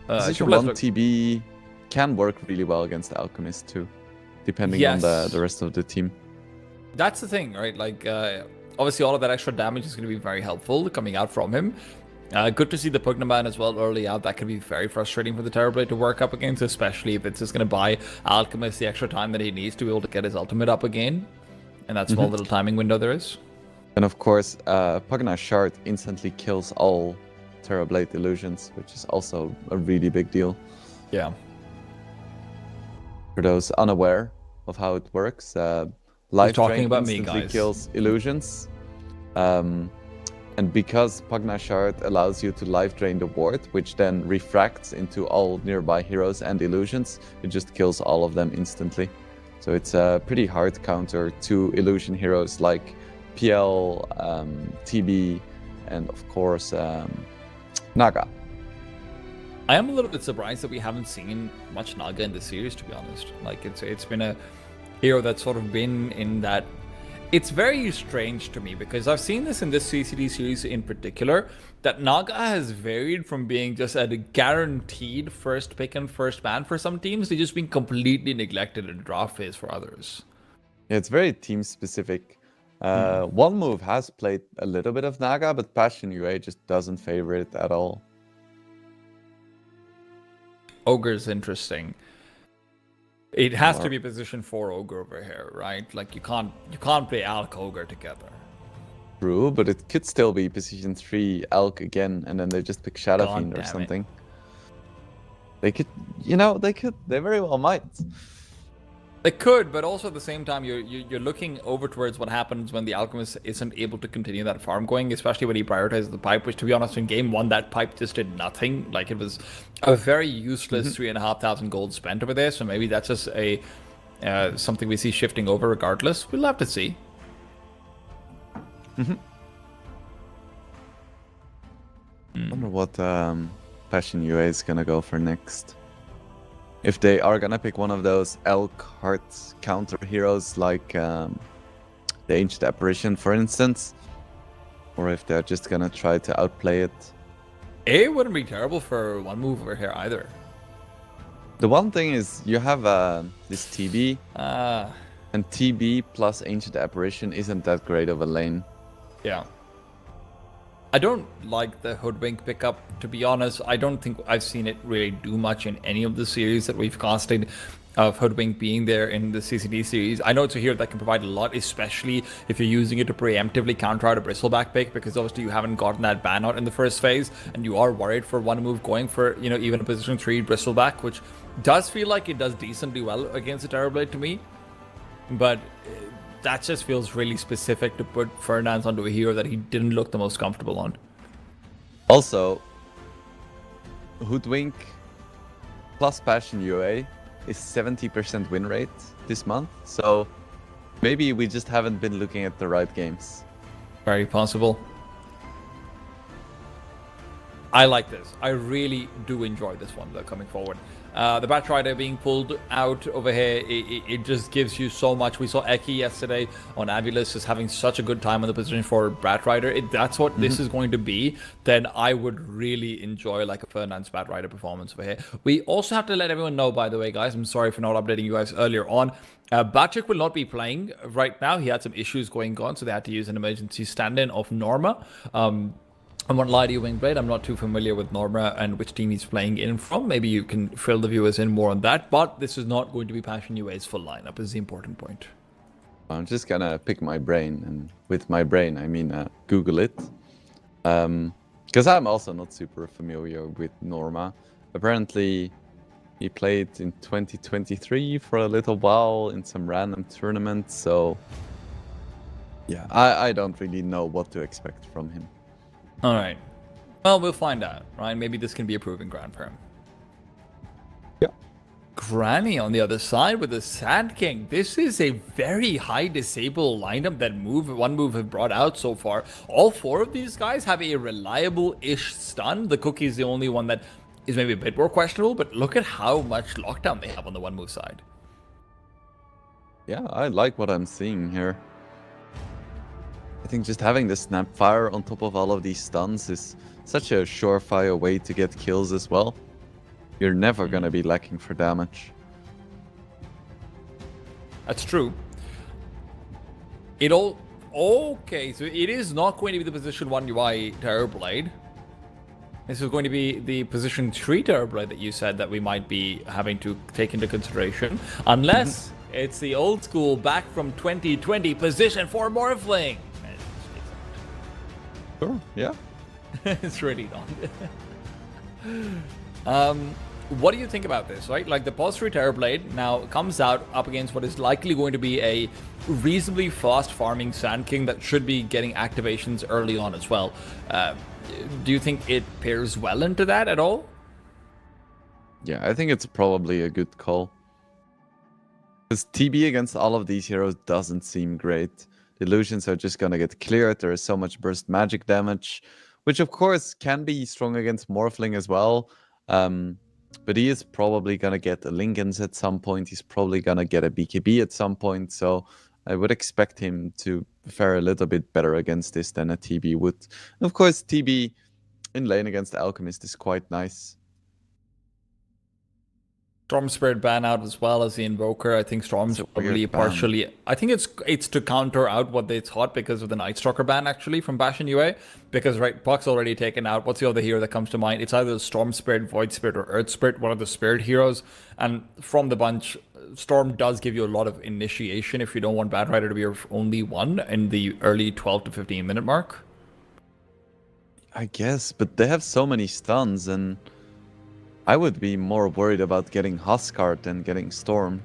Position 1 TB can work really well against Alchemist too, depending on the rest of the team. That's the thing, right? Like, obviously all of that extra damage is going to be very helpful coming out from him. Good to see the Pugna ban as well early out. That can be very frustrating for the Terrorblade to work up against, especially if it's just going to buy Alchemist the extra time that he needs to be able to get his ultimate up again. And that small little timing window there is. And of course, Pugna Shard instantly kills all Terrorblade illusions, which is also a really big deal. Yeah. For those unaware of how it works, Life Drain instantly kills illusions. And because Pugna Shard allows you to Life Drain the ward, which then refracts into all nearby heroes and illusions, it just kills all of them instantly. So it's a pretty hard counter to illusion heroes like PL, TB, and of course Naga. I am a little bit surprised that we haven't seen much Naga in the series, to be honest. Like, it's been a hero that's sort of been in that. It's very strange to me because I've seen this in this CCT series in particular, that Naga has varied from being just a guaranteed first pick and first ban for some teams to just being completely neglected in the draft phase for others. Yeah, it's very team specific. One move has played a little bit of Naga, but Passion UA just doesn't favor it at all. Ogre's interesting. It has to be position 4 Ogre over here, right? Like you can't play Alk Ogre together. True, but it could still be position 3 Alk again, and then they just pick Shadow Fiend or something. They could, they very well might. They could, but also at the same time, you're looking over towards what happens when the Alchemist isn't able to continue that farm going, especially when he prioritizes the pipe, which, to be honest, in game 1, that pipe just did nothing. Like, it was a very useless 3,500 gold spent over there, so maybe that's just a something we see shifting over regardless. We'll have to see. I wonder what Passion UA is gonna go for next. if they are gonna pick one of those elk heart counter heroes like the Ancient Apparition, for instance, or if they're just gonna try to outplay it. It wouldn't be terrible for one move over here either. The one thing is you have this TB, Ah, and TB plus Ancient Apparition isn't that great of a lane. yeah. I don't like the Hoodwink pickup, to be honest. I don't think I've seen it really do much in any of the series that we've casted of Hoodwink being there in the CCT series. I know it's a hero that can provide a lot, especially if you're using it to preemptively counter out a Bristleback pick, because obviously you haven't gotten that ban out in the first phase, and you are worried for one move going for, you know, even a position 3 Bristleback, which does feel like it does decently well against the Terrorblade to me. But that just feels really specific to put Fernandes onto a hero that he didn't look the most comfortable on. Also, Hoodwink plus Passion UA is 70% win rate this month, so maybe we just haven't been looking at the right games. Very possible. I like this. I really do enjoy this one, though, coming forward. The Batrider being pulled out over here, it just gives you so much. We saw Eki yesterday on Avulus just having such a good time on the position for Batrider. If that's what this is going to be, then I would really enjoy like a Fernandes Batrider performance over here. We also have to let everyone know, by the way, guys, I'm sorry for not updating you guys earlier on. Batchik will not be playing right now. He had some issues going on, so they had to use an emergency stand-in of Norma. I won't lie to you, Wingblade, I'm not too familiar with Norma and which team he's playing in from. Maybe you can fill the viewers in more on that, but this is not going to be Passion UA's full lineup, is the important point. I'm just gonna pick my brain, and with my brain I mean Google it. Because I'm also not super familiar with Norma. Apparently he played in 2023 for a little while in some random tournaments, so yeah, I don't really know what to expect from him. All right. Well, we'll find out, right? Maybe this can be a proving ground for him. Yeah. Granny on the other side with the Sand King. This is a very high disable lineup that one move have brought out so far. All four of these guys have a reliable-ish stun. The Cookie is the only one that is maybe a bit more questionable, but look at how much lockdown they have on the one move side. Yeah, I like what I'm seeing here. I think just having the Snapfire on top of all of these stuns is such a surefire way to get kills as well. You're never going to be lacking for damage. That's true. Okay, so it is not going to be the position 1 UI Terrorblade. This is going to be the position 3 Terrorblade that you said that we might be having to take into consideration. Unless it's the old school back from 2020 position 4 Morphling. Sure, yeah. It's really not. What do you think about this, right? Like the Pulse 3 Terrorblade now comes out up against what is likely going to be a reasonably fast farming Sand King that should be getting activations early on as well. Do you think it pairs well into that at all? Yeah, I think it's probably a good call. Because TB against all of these heroes doesn't seem great. The illusions are just gonna get cleared. There is so much burst magic damage, which of course can be strong against Morphling as well. But he is probably gonna get a Lincolns at some point. He's probably gonna get a BKB at some point. So I would expect him to fare a little bit better against this than a TB would. And of course, TB in lane against the Alchemist is quite nice. Storm Spirit ban out as well as the Invoker. I think Storm's probably partially... I think it's to counter out what they thought because of the Night Stalker ban, actually, from Bastion UA. Because, right, Puck's already taken out. What's the other hero that comes to mind? It's either Storm Spirit, Void Spirit, or Earth Spirit, one of the Spirit heroes. And from the bunch, Storm does give you a lot of initiation if you don't want Batrider to be your only one in the early 12 to 15 minute mark. I guess, but they have so many stuns, and I would be more worried about getting Huskart than getting Stormed.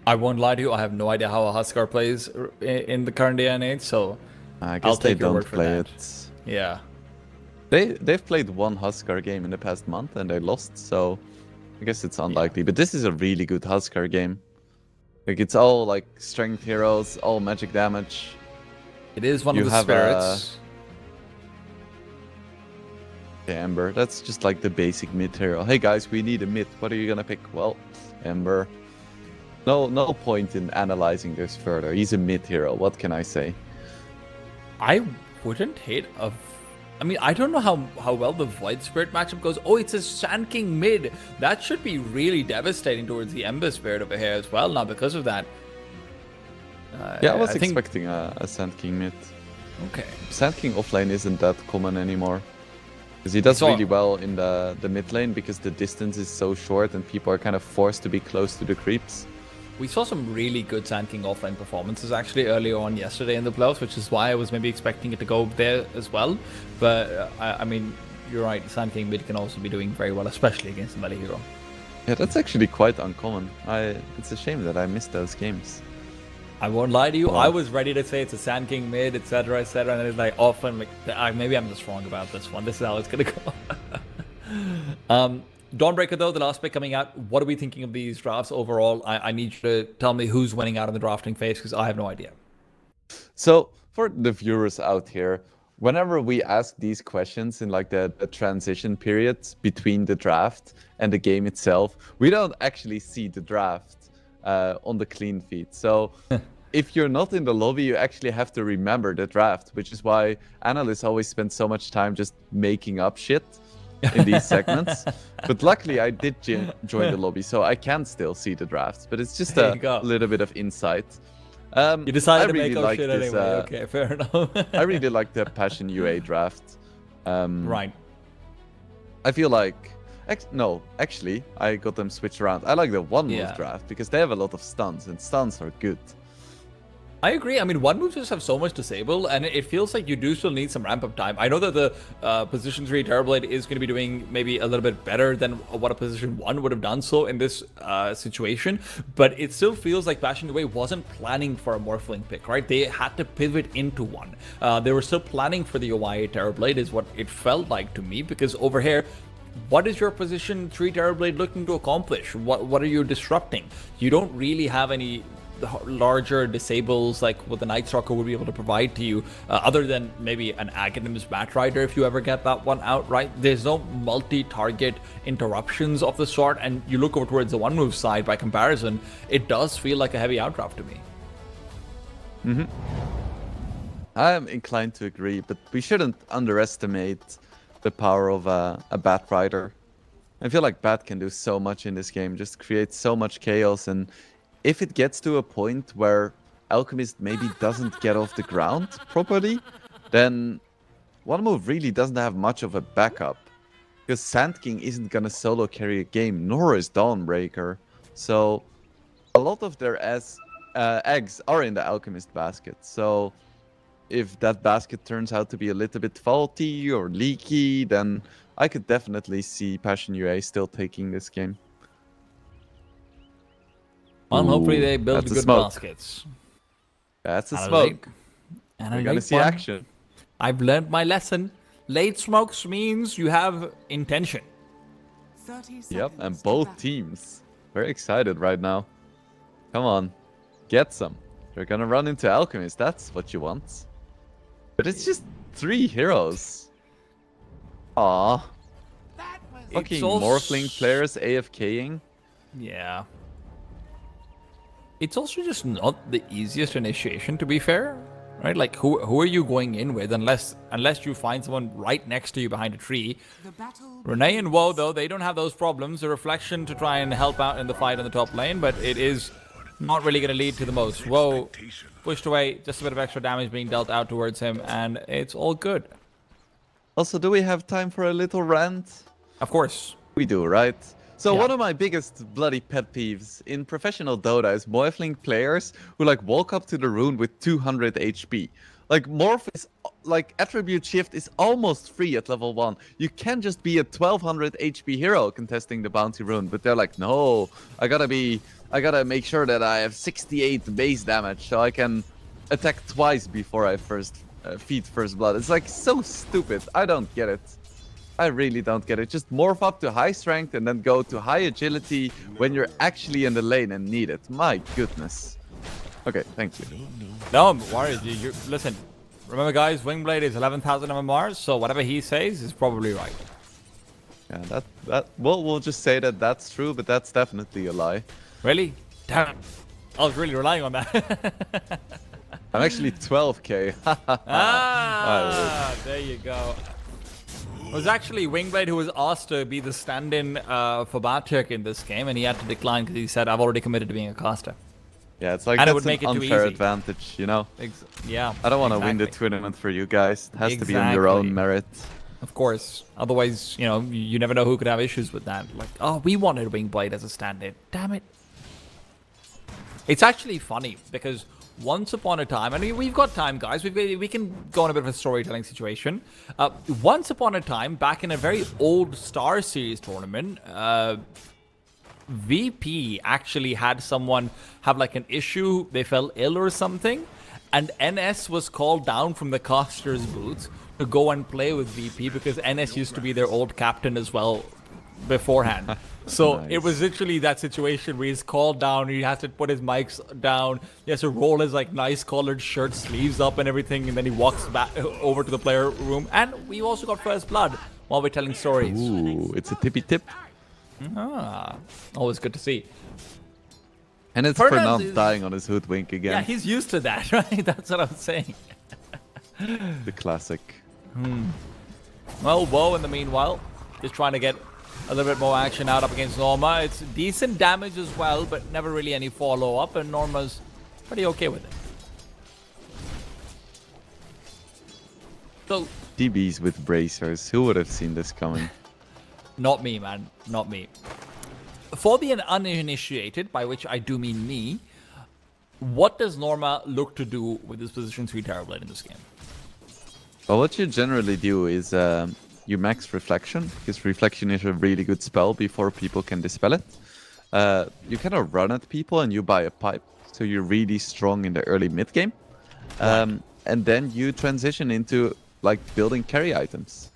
I won't lie to you, I have no idea how a Huskar plays in the current day and age, so I guess I'll take your don't word for play that. it. Yeah. They've played one Huskar game in the past month and they lost, so I guess it's unlikely. But this is a really good Huskar game. Like, it's all like strength heroes, all magic damage. It is one You of the have spirits. Yeah, Ember. That's just like the basic mid hero. Hey guys, we need a mid. What are you gonna pick? Well, Ember. No point in analyzing this further. He's a mid hero. What can I say? I wouldn't hate a... I mean, I don't know how well the Void Spirit matchup goes. Oh, it's a Sand King mid. That should be really devastating towards the Ember Spirit over here as well now because of that. Yeah, I was expecting a Sand King mid. Okay. Sand King offlane isn't that common anymore. Because he does really well in the mid lane because the distance is so short and people are kind of forced to be close to the creeps. We saw some really good Sand King offline performances actually earlier on yesterday in the playoffs, which is why I was maybe expecting it to go there as well. But I mean, you're right, Sand King mid can also be doing very well, especially against a melee hero. Yeah, that's actually quite uncommon. It's a shame that I missed those games. I won't lie to you, Wow. I was ready to say it's a Sand King mid, etc., etc., and then it's like often like maybe I'm just wrong about this one. This is how it's gonna go. Dawnbreaker though, the last pick coming out. What are we thinking of these drafts overall? I need you to tell me who's winning out in the drafting phase because I have no idea. So for the viewers out here, whenever we ask these questions in like the transition periods between the draft and the game itself, we don't actually see the draft on the clean feed. So if you're not in the lobby, you actually have to remember the draft, which is why analysts always spend so much time just making up shit in these segments. But luckily I did join the lobby, so I can still see the drafts, but it's just a little bit of insight. You decided I to really make up like shit this, anyway. Okay, fair enough. I really like the Passion UA draft. Right. I feel like... No, actually, I got them switched around. I like the one move draft because they have a lot of stuns, and stuns are good. I agree. I mean, one moves just have so much disable, and it feels like you do still need some ramp-up time. I know that the Position 3 Terrorblade is going to be doing maybe a little bit better than what a Position 1 would have done so in this situation, but it still feels like Passion UA wasn't planning for a Morphling pick, right? They had to pivot into one. They were still planning for the OIA Terrorblade is what it felt like to me, because over here, what is your Position 3 Terrorblade looking to accomplish? What are you disrupting? You don't really have any larger disables like what the Night Stalker would be able to provide to you, other than maybe an Aghanim's Batrider if you ever get that one out, right? There's no multi-target interruptions of the sort, and you look over towards the one move side by comparison, it does feel like a heavy outdraft to me. I am inclined to agree, but we shouldn't underestimate the power of a Batrider. I feel like Bat can do so much in this game, just create so much chaos, and if it gets to a point where Alchemist maybe doesn't get off the ground properly, then one move really doesn't have much of a backup. Because Sand King isn't gonna solo carry a game, nor is Dawnbreaker. So a lot of their eggs are in the Alchemist basket. So if that basket turns out to be a little bit faulty or leaky, then I could definitely see Passion UA still taking this game. Well, hopefully they build that's a good smoke. baskets. That's a And smoke. And We're gonna see action. I've learned my lesson. Late smokes means you have intention. 30 seconds Yep, and to both battle. teams. Very excited right now. Come on, get some. You're gonna run into Alchemist, that's what you want. But it's just 3 heroes. Aww. Fucking Morphling players AFKing. Yeah. It's also just not the easiest initiation, to be fair, right? Like, who are you going in with unless you find someone right next to you behind a tree? The battle Renee and Woe, though, they don't have those problems. A Reflection to try and help out in the fight on the top lane, but it is not really going to lead to the most. Woe pushed away, just a bit of extra damage being dealt out towards him, and it's all good. Also, do we have time for a little rant? Of course. We do, right? So Yeah. one of my biggest bloody pet peeves in professional Dota is Morphling players who like walk up to the rune with 200 HP. Like Morph is like attribute shift is almost free at level 1. You can just be a 1200 HP hero contesting the bounty rune, but they're like, no, I gotta make sure that I have 68 base damage so I can attack twice before I feed first blood. It's like so stupid. I don't get it. I really don't get it. Just morph up to high strength and then go to high agility when you're actually in the lane and need it. My goodness. Okay, thank you. No worries. Listen, remember, guys, Wingblade is 11,000 MMR, so whatever he says is probably right. Yeah, we'll just say that that's true, but that's definitely a lie. Really? Damn. I was really relying on that. I'm actually 12k. There you go. It was actually Wingblade who was asked to be the stand-in for Bartek in this game, and he had to decline because he said, "I've already committed to being a caster." Yeah, it's like And it that's would make an it too unfair easy. advantage, you know? Yeah. I don't want to win the exactly. tournament for you guys. It has to be on your own Exactly. merit. Of course. Otherwise, you know, you never know who could have issues with that. Like, oh, we wanted Wingblade as a stand-in. Damn it. It's actually funny because once upon a time, and we've got time, guys. We can go on a bit of a storytelling situation. Once upon a time, back in a very old Star Series tournament, VP actually had someone have like an issue. They fell ill or something, and NS was called down from the caster's booth to go and play with VP because NS used to be their old captain as well beforehand. So Nice. it was literally that situation where he's called down, he has to put his mics down, he has to roll his like nice collared shirt sleeves up and everything, and then he walks back over to the player room. And we also got first blood while we're telling stories. Ooh, it's a tippy tip. Always good to see. And it's Fernand Fernand is- dying on his hoodwink Yeah, again. he's used to that, right? That's what I'm saying. The classic. Well, Woe in the meanwhile is trying to get a little bit more action out up against Norma. It's decent damage as well, but never really any follow-up, and Norma's pretty okay with it. So, DBs with bracers. Who would have seen this coming? not me, man. Not me. For the uninitiated, by which I do mean me, what does Norma look to do with this position 3 Terrorblade in this game? Well, what you generally do is you max Reflection, because Reflection is a really good spell before people can dispel it. You kind of run at people and you buy a pipe, so you're really strong in the early mid game. And then you transition into like building carry items.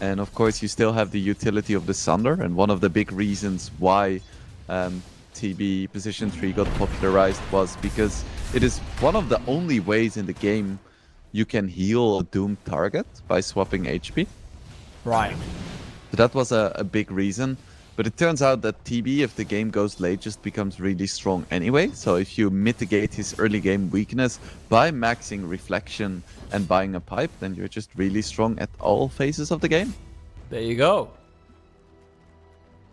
And of course, you still have the utility of the Sunder, and one of the big reasons why TB Position 3 got popularized was because it is one of the only ways in the game you can heal a doomed target by swapping HP. Right. So that was a big reason. But it turns out that TB, if the game goes late, just becomes really strong anyway. So if you mitigate his early game weakness by maxing Reflection and buying a pipe, then you're just really strong at all phases of the game. There you go.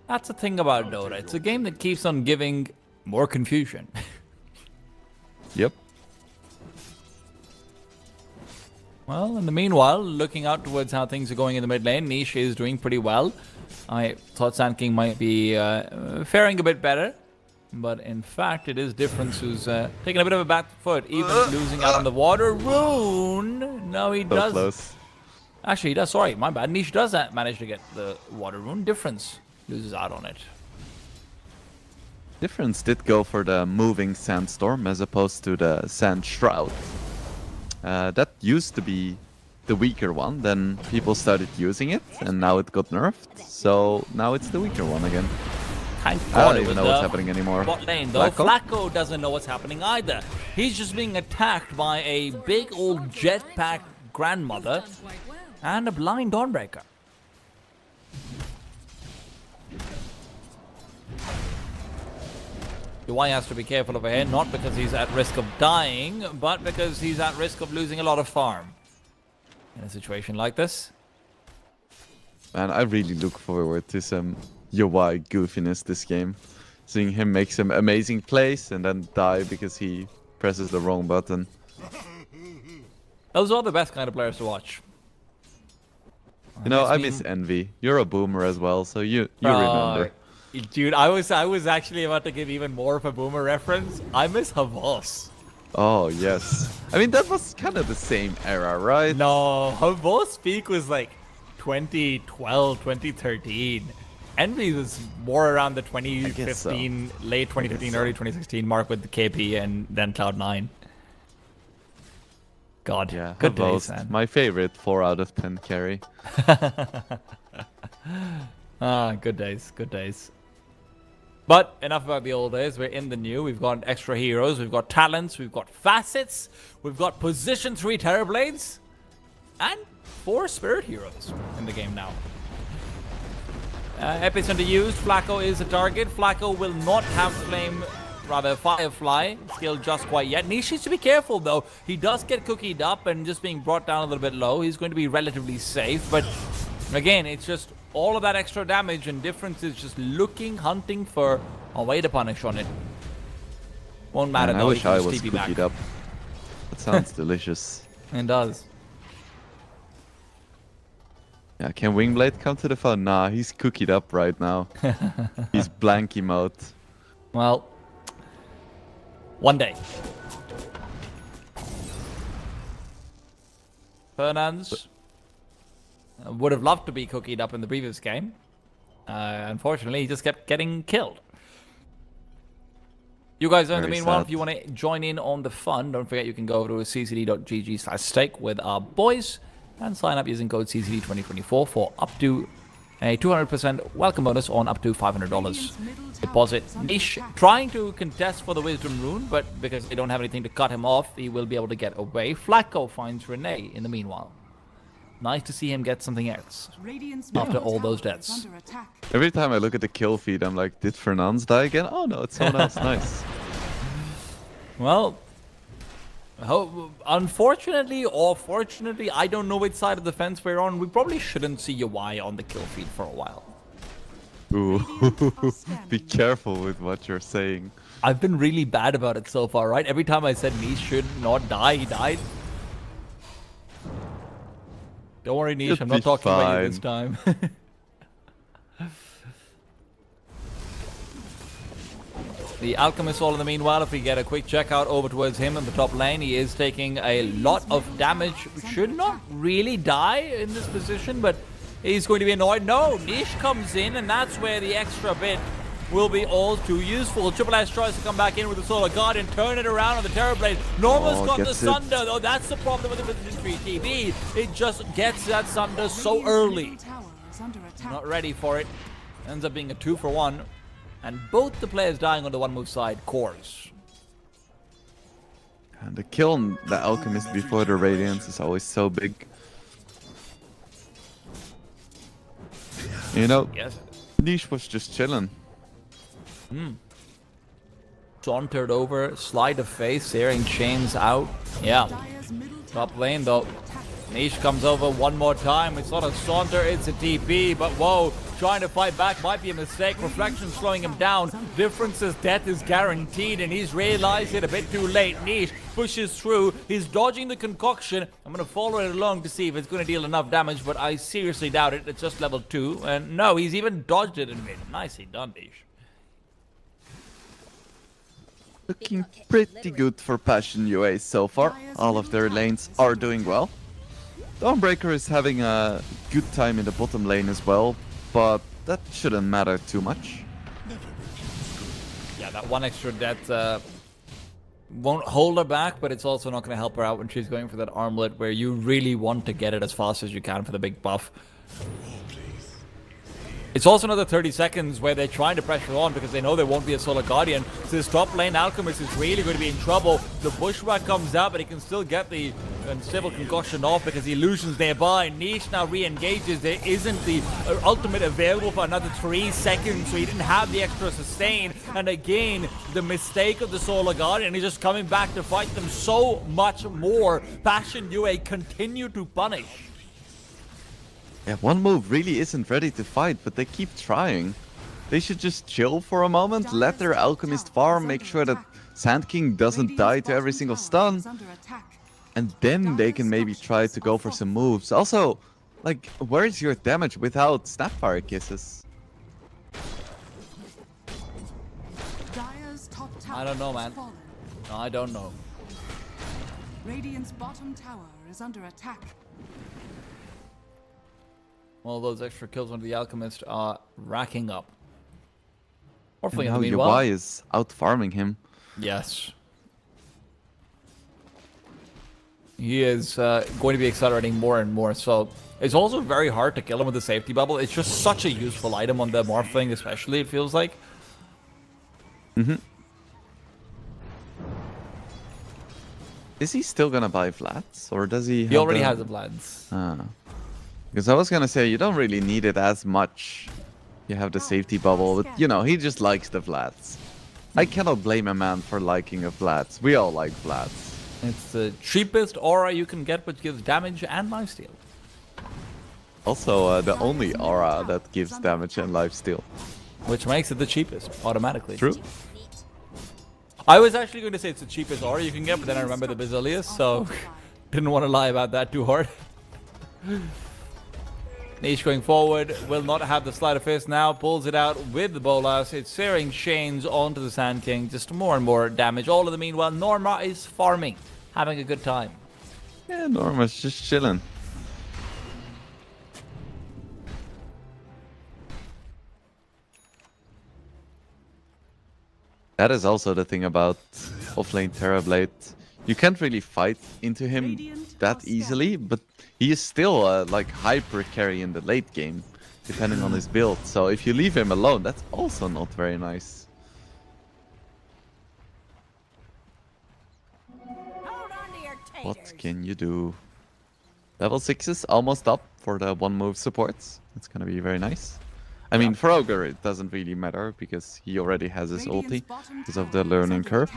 That's the thing about Dota. It's a game that keeps on giving more confusion. Yep. Well, in the meanwhile, looking out towards how things are going in the mid lane, Niche is doing pretty well. I thought Sand King might be faring a bit better, but in fact, it is Difference who's taking a bit of a back foot, even losing out on the water rune. No, he So does. close. Actually, he does. Sorry, my bad. Niche does manage to get the water rune. Difference loses out on it. Difference did go for the moving sandstorm as opposed to the sand shroud. That used to be the weaker one, then people started using it, and now it got nerfed, so now it's the weaker one again. Thank I God don't it even was know what's the happening anymore. bot lane, though. Flacco? Flacco doesn't know what's happening either. He's just being attacked by a big old jetpack grandmother and a blind Dawnbreaker. UI has to be careful over here, not because he's at risk of dying, but because he's at risk of losing a lot of farm. In a situation like this. Man, I really look forward to some UI goofiness this game. Seeing him make some amazing plays and then die because he presses the wrong button. Those are the best kind of players to watch. You know, Nice I being- miss Envy. You're a boomer as well, so you remember. Dude, I was actually about to give even more of a boomer reference. I miss Havos. Oh, yes. I mean, that was kind of the same era, right? No, Havos peak was like 2012, 2013. Envy was more around the 2015, late 2015, early 2016 mark with the KP and then Cloud9. God, Yeah, good Havos, days, man. my favorite 4 out of 10 carry. Good days, good days. But enough about the old days. We're in the new. We've got extra heroes. We've got talents. We've got facets. We've got position 3 Terrorblades. And 4 spirit heroes in the game now. Epicenter used. Flacco is a target. Flacco will not have Firefly skill just quite yet. Niche needs to be careful though. He does get cookied up and just being brought down a little bit low. He's going to be relatively safe, but again, it's just all of that extra damage, and difference is just hunting for a way to punish on it. Won't matter Man, though. I wish I was TP back. cookied up. That sounds delicious. It does. Yeah, can Wingblade come to the phone? Nah, he's cookied up right now. He's blanky mode. Well, one day. Fernandes would have loved to be cookied up in the previous game. Unfortunately, he just kept getting killed. You guys, in the Very meanwhile, sad. if you want to join in on the fun, don't forget you can go over to ccd.gg/stake with our boys and sign up using code CCD2024 for up to a 200% welcome bonus on up to $500 deposit. Niche trying to contest for the Wisdom Rune, but because they don't have anything to cut him off, he will be able to get away. Flacco finds Renee in the meanwhile. Nice to see him get something else Radiant's after middle all those tower deaths. is under attack. Every time I look at the kill feed, I'm like, did Fernandes die again? Oh no, it's someone else. Nice. Well, unfortunately or fortunately, I don't know which side of the fence we're on. We probably shouldn't see UI on the kill feed for a while. Ooh, be careful with what you're saying. I've been really bad about it so far, right? Every time I said Niche should not die, he died. Don't worry, Niche, It'll I'm not be talking about you this fine. time. The Alchemist all in the meanwhile, if we get a quick check out over towards him in the top lane, he is taking a lot of damage. Should not really die in this position, but he's going to be annoyed. No, Niche comes in, and that's where the extra bit will be all too useful. Triple S tries to come back in with the Solar Guardian, turn it around on the Terrorblade. Norma's got the gets it. Sunder, though. That's the problem with the Position 3 TV. It just gets that Sunder so early. Middle tower is under attack. Not ready for it. Ends up being a 2-for-1. And both the players dying on the one move side, cores. And the kill on the Alchemist before the Radiance is always so big. You know, Yes. Niche was just chilling. Sauntered over, slide of face, searing chains out. Yeah. Dire's middle Top tower lane is though. under attack. Niche comes over one more time. It's not a saunter, it's a TP. But whoa, trying to fight back might be a mistake. Reflection slowing him down. Difference is death is guaranteed, and he's realized it a bit too late. Niche pushes through. He's dodging the concoction. I'm going to follow it along to see if it's going to deal enough damage, but I seriously doubt it. It's just level 2. And no, he's even dodged it in mid. Nicely done, Niche. Looking pretty good for Passion UA so far. All of their lanes are doing well. Dawnbreaker is having a good time in the bottom lane as well, but that shouldn't matter too much. Yeah, that one extra death won't hold her back, but it's also not going to help her out when she's going for that armlet where you really want to get it as fast as you can for the big buff. It's also another 30 seconds where they're trying to pressure on because they know there won't be a Solar Guardian. So this top lane Alchemist is really going to be in trouble. The Bushwhack comes out, but he can still get the Unstable Concussion off because the illusion's nearby. Niche now re-engages. There isn't the ultimate available for another 3 seconds, so he didn't have the extra sustain. And again, the mistake of the Solar Guardian. He's just coming back to fight them so much more. Passion UA continue to punish. Yeah, one move really isn't ready to fight, but they keep trying. They should just chill for a moment, let their Alchemist farm, make sure that Sand King doesn't die to every single stun, and then they can maybe try to go for some moves. Also, like, where is your damage without Snapfire Kisses? Dire's top tower I don't know, has man. fallen. I don't know. Radiant's bottom tower is under attack. All those extra kills on the Alchemist are racking up. Hopefully, And in the now meanwhile. UI is out farming him. Yes. He is going to be accelerating more and more, so it's also very hard to kill him with the safety bubble. It's just such a useful item on the Morphling, especially, it feels like. Is he still gonna buy flats, or does he? He already has the Vlads. Because I was gonna say you don't really need it as much You have the safety bubble, but you know, he just likes the Vlads. I cannot blame a man for liking a Vlads. We all like Vlads. It's the cheapest aura you can get, which gives damage and lifesteal. Also, the only aura that gives damage and lifesteal. Which makes it the cheapest, automatically. True. I was actually going to say it's the cheapest aura you can get, but then I remember the Basilius, so didn't want to lie about that too hard. Niche going forward, will not have the Sleight of Fist now, pulls it out with the Bolas. It's searing chains onto the Sand King, just more and more damage. All of the meanwhile, Norma is farming, having a good time. Yeah, Norma's just chilling. That is also the thing about offlane Terrorblade. You can't really fight into him that easily, but he is still like hyper carry in the late game, depending on his build. So if you leave him alone, that's also not very nice. What can you do? Level 6 is almost up for the one move supports. It's gonna be very nice. I mean, for Ogre it doesn't really matter because he already has his ulti because of the learning curve.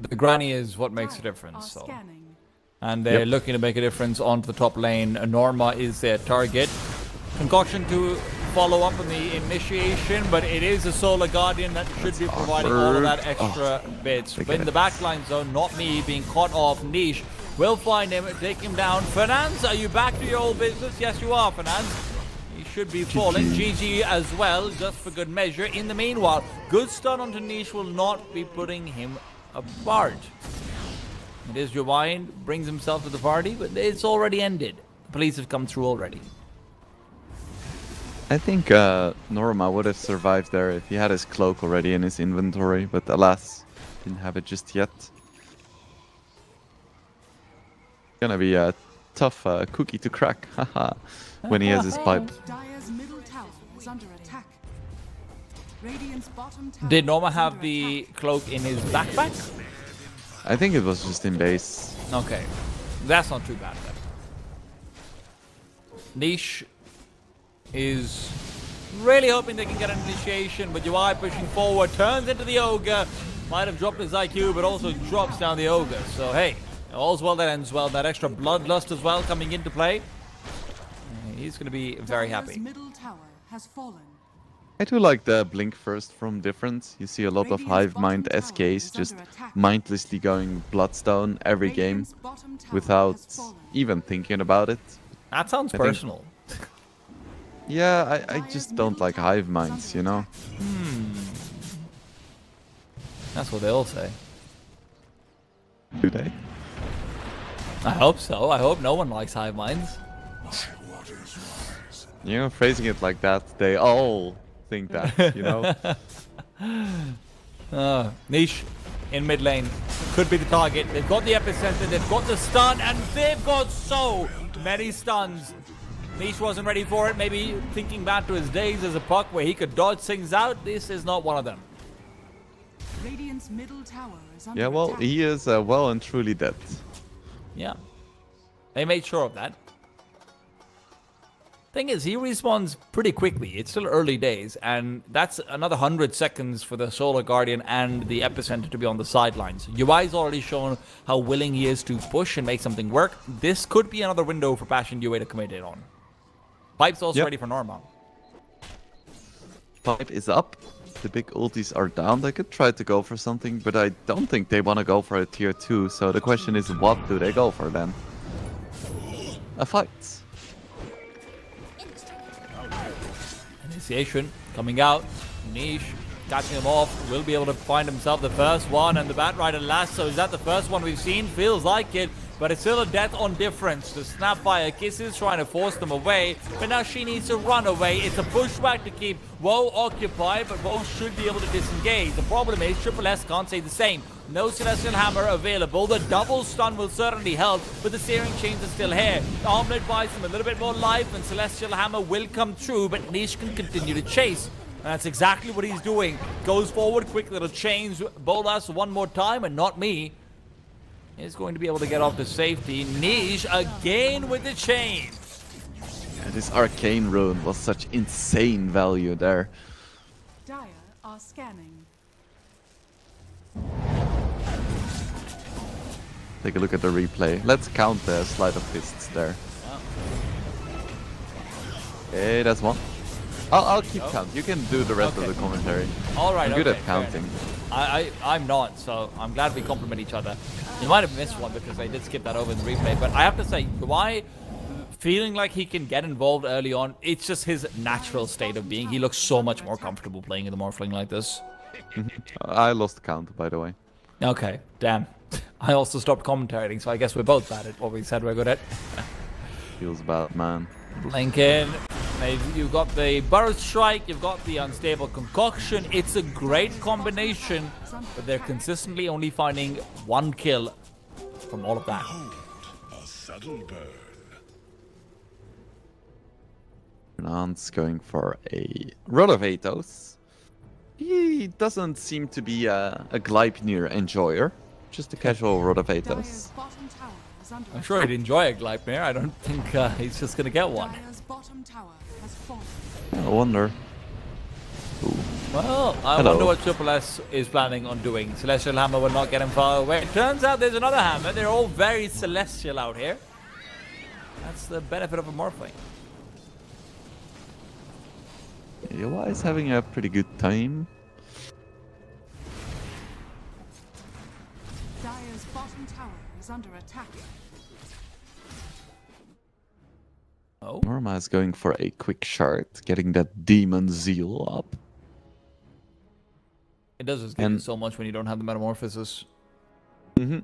The granny is what makes a difference, so. And they're looking to make a difference onto the top lane. Norma is their target. Concoction to follow up on the initiation, but it is a Solar Guardian that should be providing all of that extra bits. In the backline zone, not me, being caught off. Niche will find him, take him down. Fernandes, are you back to your old business? Yes, you are, Fernandes. He should be falling. GG as well, just for good measure. In the meanwhile, good stun onto Niche will not be putting him apart. It is Rewind, brings himself to the party, but it's already ended. The police have come through already. I think Norma would have survived there if he had his cloak already in his inventory, but alas, didn't have it just yet. Gonna be a tough cookie to crack, haha, when he has his pipe. Dire's middle tower is under attack. Radiant's bottom tower Did Norma is have under the attack. cloak in his backpack? I think it was just in base. Okay, that's not too bad then. Niche is really hoping they can get an initiation, but UI pushing forward, turns into the Ogre. Might have dropped his IQ, but also drops down the Ogre. So hey, all's well that ends well. That extra bloodlust as well coming into play. He's going to be very Dire's happy. middle tower has fallen. I do like the blink first from Difference. You see a lot of Hive Mind SKs just mindlessly going Bloodstone every game Radiant's bottom tower without has fallen. even thinking about it. That sounds I think- personal. Yeah, I just don't like Hive Minds, you know? That's what they all say. Do they? I hope so. I hope no one likes hive minds. You know, phrasing it like that, they all think that, you know? Niche in mid lane could be the target. They've got the epicenter, they've got the stun, and they've got so many stuns. Niche wasn't ready for it. Maybe thinking back to his days as a puck where he could dodge things out. This is not one of them. Radiant's middle tower is under Yeah, well, attack. he is well and truly dead. Yeah. They made sure of that. Thing is, he respawns pretty quickly. It's still early days, and that's another 100 seconds for the Solar Guardian and the Epicenter to be on the sidelines. UI's already shown how willing he is to push and make something work. This could be another window for Passion UA to commit it on. Pipe's also ready for Norma. Pipe is up. The big ultis are down. They could try to go for something, but I don't think they want to go for a tier 2. So the question is, what do they go for then? A fight. Initiation coming out. Niche catching him off. Will be able to find himself the first one, and the Batrider lasso. Is that the first one we've seen? Feels like it, but it's still a death on difference. The Snapfire kisses trying to force them away, but now she needs to run away. It's a pushback to keep Woe occupied, but Woe should be able to disengage. The problem is Triple S can't say the same. No Celestial Hammer available. The double stun will certainly help, but the Searing Chains are still here. Armlet buys him a little bit more life, and Celestial Hammer will come through, but Niche can continue to chase. And that's exactly what he's doing. Goes forward, quick little chains. Bolas one more time, and not me. is going to be able to get off to safety. Niche again with the chain. Yeah, this arcane rune was such insane value there. Dire are scanning. Take a look at the replay. Let's count the sleight of fists there. Okay, that's one. I'll keep count. You can do the rest of the commentary. All right, I'm good okay, at counting. I'm not, so I'm glad we complement each other. You might have missed one because I did skip that over in the replay, but I have to say, why feeling like he can get involved early on, it's just his natural state of being. He looks so much more comfortable playing in the Morphling like this. I lost count, by the way. Okay, damn. I also stopped commentating, so I guess we're both bad at what we said we're good at. Feels bad, man. Lincoln, you've got the Burst Strike, you've got the Unstable Concoction. It's a great combination, but they're consistently only finding one kill from all of that. A subtle burn. Fernand's going for a Rod of Athos. He doesn't seem to be a Gleipnir enjoyer, just a casual Rod of Dire's Athos. bottom tower is under I'm sure he'd enjoy a Gleipnir. I don't think he's just going to get one. Dire's bottom tower has fallen. I wonder. Ooh. Well, I Hello. wonder what Triple S is planning on doing. Celestial Hammer will not get him far away. It turns out there's another hammer. They're all very celestial out here. That's the benefit of a Morphling. Yoa is having a pretty good time. Dire's bottom tower is under attack. Oh, Norma is going for a quick shard, getting that demon zeal up. it does just give you so much when you don't have the Metamorphosis. The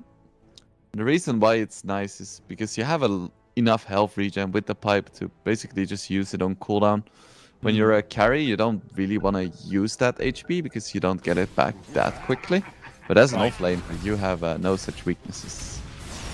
reason why it's nice is because you have enough health regen with the pipe to basically just use it on cooldown. When you're a carry, you don't really want to use that HP because you don't get it back that quickly. But as an offlaner, you have no such weaknesses.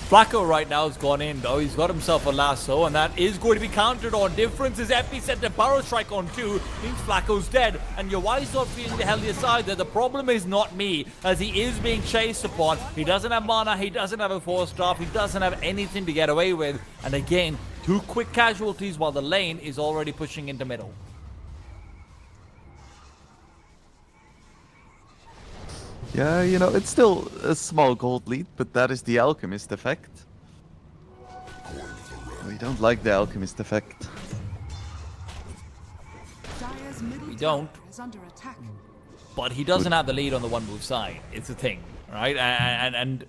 Flacco right now has gone in though. He's got himself a lasso, and that is going to be countered on. Difference is Epicenter Burrow Strike on 2 means Flacco's dead, and Yoai's not feeling the healthiest either. The problem is not me, as he is being chased upon. He doesn't have mana, he doesn't have a 4-star, he doesn't have anything to get away with. And again, 2 quick casualties while the lane is already pushing into middle. Yeah, you know, it's still a small gold lead, but that is the Alchemist effect. We don't like the Alchemist effect. Dire's middle We tower don't. is under attack. But he doesn't have the lead on the one move side. It's a thing, right? And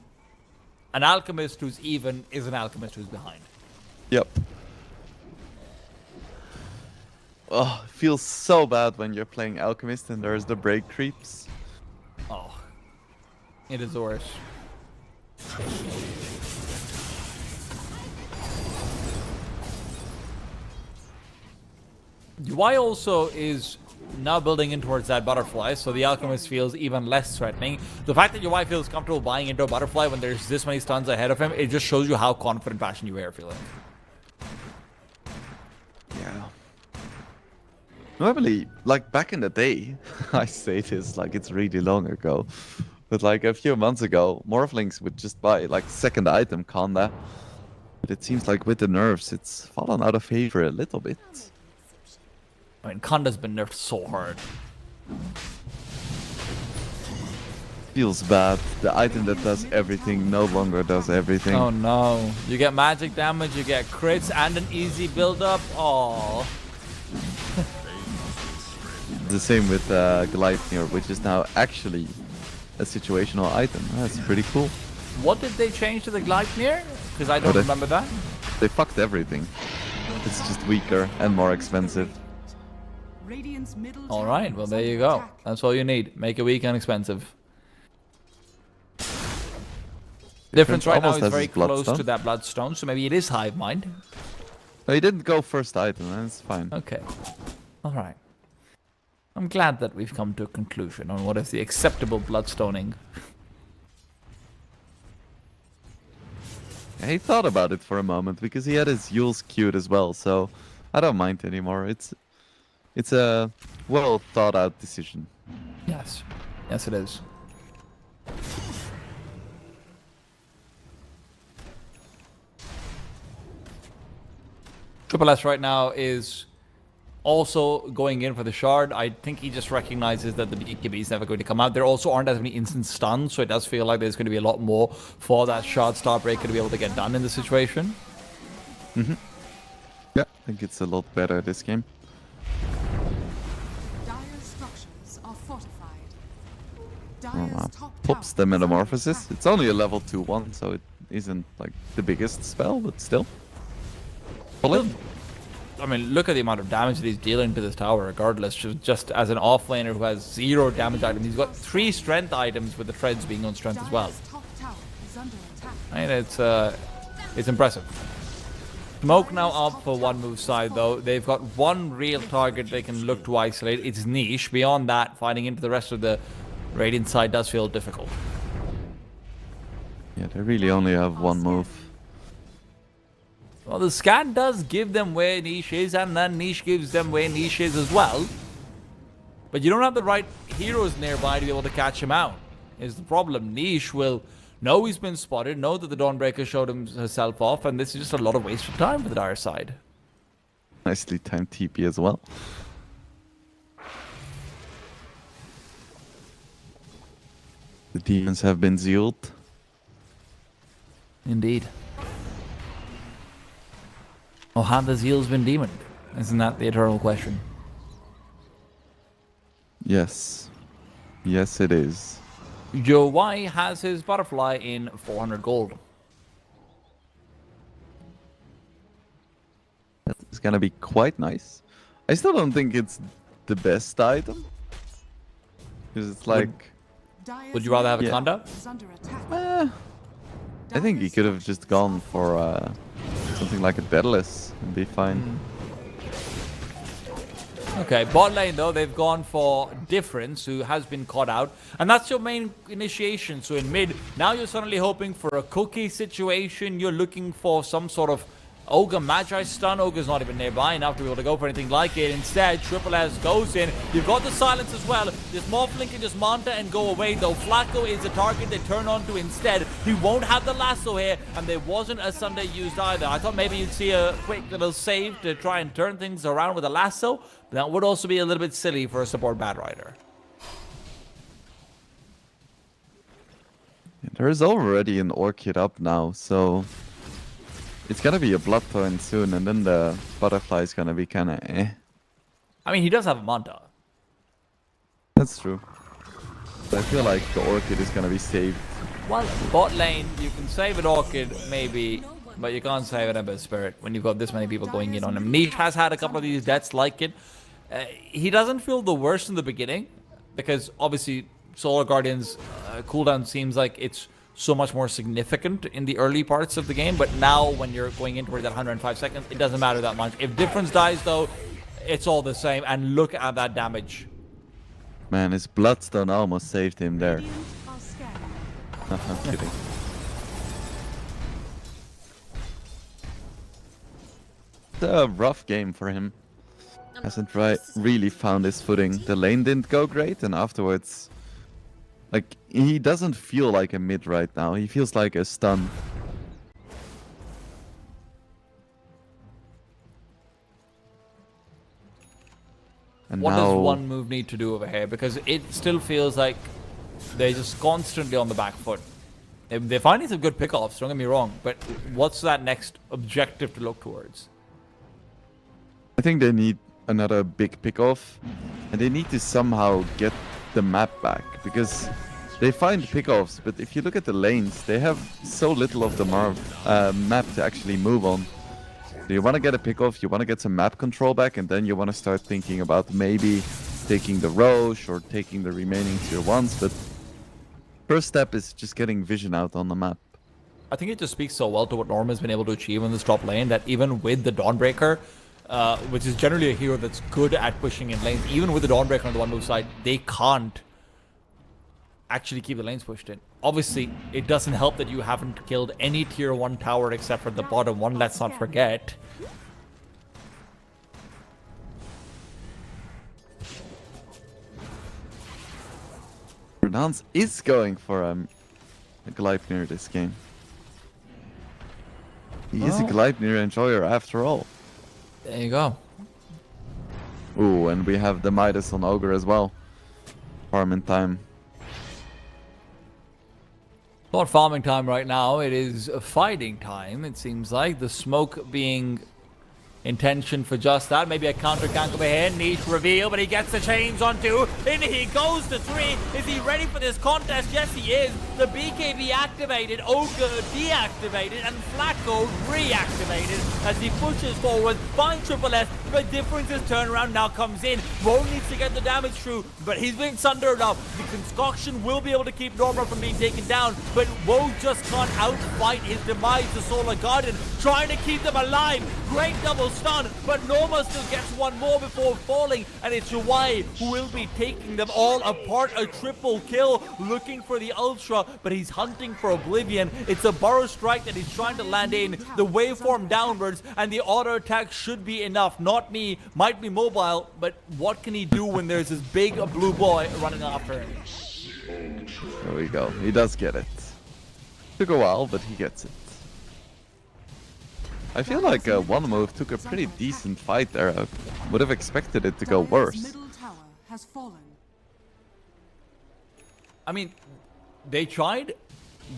an alchemist who's even is an alchemist who's behind. Yep. Oh, it feels so bad when you're playing Alchemist and there's the break creeps. Oh, it is worse. UI also is now building in towards that butterfly, so the alchemist feels even less threatening. The fact that UI feels comfortable buying into a butterfly when there's this many stuns ahead of him, it just shows you how confident Passion UA are feeling. Yeah. Normally, like back in the day, I say this like it's really long ago, but like a few months ago, Morphlings would just buy like second item Kanda. But it seems like with the nerfs, it's fallen out of favor a little bit. I mean, Kanda's been nerfed so hard. Feels bad. The item that does everything no longer does everything. Oh no. You get magic damage, you get crits, and an easy build-up. Oh. The same with Gleipnir, which is now actually a situational item. That's pretty cool. What did they change to the Gleipnir? Because I don't they- remember that. They fucked everything. It's just weaker and more expensive. Radiant's middle All tower right, well is there under you go. attack. That's all you need. Make it weak and expensive. Difference right now almost is has very his close Bloodstone. to that Bloodstone, so maybe it is Hive Mind. No, he didn't go first item, that's fine. Okay. All right. I'm glad that we've come to a conclusion on what is the acceptable Bloodstoning. He thought about it for a moment because he had his Yule's queued as well, so I don't mind anymore. It's a well thought out decision. Yes. Yes, it is. Triple S right now is also going in for the shard. I think he just recognizes that the BKB is never going to come out. There also aren't as many instant stuns, so it does feel like there's going to be a lot more for that shard star breaker to be able to get done in the situation. Yeah, I think it's a lot better this game. Dire's structures are fortified. Oh, Dire's wow. top Pops tower the is under metamorphosis. attack. It's only a level 2-1, so it isn't like the biggest spell, but still. Solid. I mean, look at the amount of damage that he's dealing to this tower, regardless. Just as an offlaner who has 0 damage items, he's got 3 strength items, with the treads being on strength as well. Dire's top tower is under attack. I mean, it's impressive. Smoke now up for one move side though. They've got one real target they can look to isolate. It's Niche. Beyond that, fighting into the rest of the Radiant side does feel difficult. Yeah, they really only have one move. Well, the scan does give them where Niche is, and then Niche gives them where Niche is as well. But you don't have the right heroes nearby to be able to catch him out, is the problem. Niche will know he's been spotted, know that the Dawnbreaker showed herself off, and this is just a lot of wasted time for the Dire side. Nicely timed TP as well. The demons have been sealed. Indeed. Or have the Zeals been demoned? Isn't that the eternal question? Yes. Yes, it is. Joe Y has his butterfly in 400 gold. It's gonna be quite nice. I still don't think it's the best item. Because it's like... Dire's Would you rather have a Yeah. Kanda? is under attack. I think he Dire's could have just gone structures are for something like a Daedalus and be fine. Okay, bot lane though, they've gone for Difference, who has been caught out. And that's your main initiation. So in mid, now you're suddenly hoping for a cookie situation. You're looking for some sort of Ogre Magi stun. Ogre's not even nearby enough to be able to go for anything like it. Instead, Triple S goes in. You've got the silence as well. This Morphling can just manta and go away, though. Flacco is the target they turn on to instead. He won't have the lasso here, and there wasn't a Sunday used either. I thought maybe you'd see a quick little save to try and turn things around with a lasso, but that would also be a little bit silly for a support Bad Rider. There is already an Orchid up now, so... It's gonna be a Bloodthorn soon, and then the Butterfly is gonna be kinda eh. I mean, he does have a manta. That's true. But I feel like the Orchid is gonna be saved. Well, bot lane, you can save an Orchid, maybe, but you can't save an Abyss Spirit when you've got this many people going in on him. Niche has had a couple of these deaths like it. He doesn't feel the worst in the beginning, because obviously Solar Guardian's cooldown seems like it's so much more significant in the early parts of the game, but now when you're going into that 105 seconds, it doesn't matter that much. If Difference dies though, it's all the same, and look at that damage. Man, his Bloodstone almost saved him there. Radiant are scanning. I'm kidding. It's a rough game for him. Hasn't really found his footing. The lane didn't go great, and afterwards... Like, he doesn't feel like a mid right now. He feels like a stun. And What now... does one move need to do over here? Because it still feels like they're just constantly on the back foot. They're finding some good pickoffs, don't get me wrong, but what's that next objective to look towards? I think they need another big pickoff, and they need to somehow get the map back, because they find pickoffs, but if you look at the lanes, they have so little of the map to actually move on. So you want to get a pickoff, you want to get some map control back, and then you want to start thinking about maybe taking the Roche or taking the remaining tier 1s, but first step is just getting vision out on the map. I think it just speaks so well to what Norm has been able to achieve in this top lane, that even with the Dawnbreaker, which is generally a hero that's good at pushing in lanes, even with the Dawnbreaker on the one move side, they can't actually keep the lanes pushed in. Obviously, it doesn't help that you haven't killed any tier 1 tower except for the bottom one, let's not forget. Renance is going for a Gleipnir this game. He is a Gleipnir enjoyer after all. There you go. Ooh, and we have the Midas on Ogre as well. Farming time. Not farming time right now, it is fighting time, it seems like. The smoke being intention for just that. Maybe a counter gank over here. Niche reveal, but he gets the chains on two. In he goes to three. Is he ready for this contest? Yes, he is. The BKB activated, Ogre deactivated, and Flacco reactivated as he pushes forward. Finds Triple S. The difference is turnaround now comes in. Roll needs to get the damage through, but he's been sundered up. The concoction will be able to keep Norma from being taken down, but Woe just can't outfight his demise. The Solar Guardian trying to keep them alive. Great double stun, but Norma still gets one more before falling, and it's Hawaii who will be taking them all apart. A triple kill, looking for the Ultra, but he's hunting for Oblivion. It's a Burrow Strike that he's trying to land in, the waveform downwards, and the auto attack should be enough. Not me, might be mobile, but what can he do when there's this big blue boy running after him? There we go. He does get it. Took a while, but he gets it. I feel like One Move took a pretty decent fight there. I would have expected it to go Dire's worse. middle tower has fallen. I mean, they tried.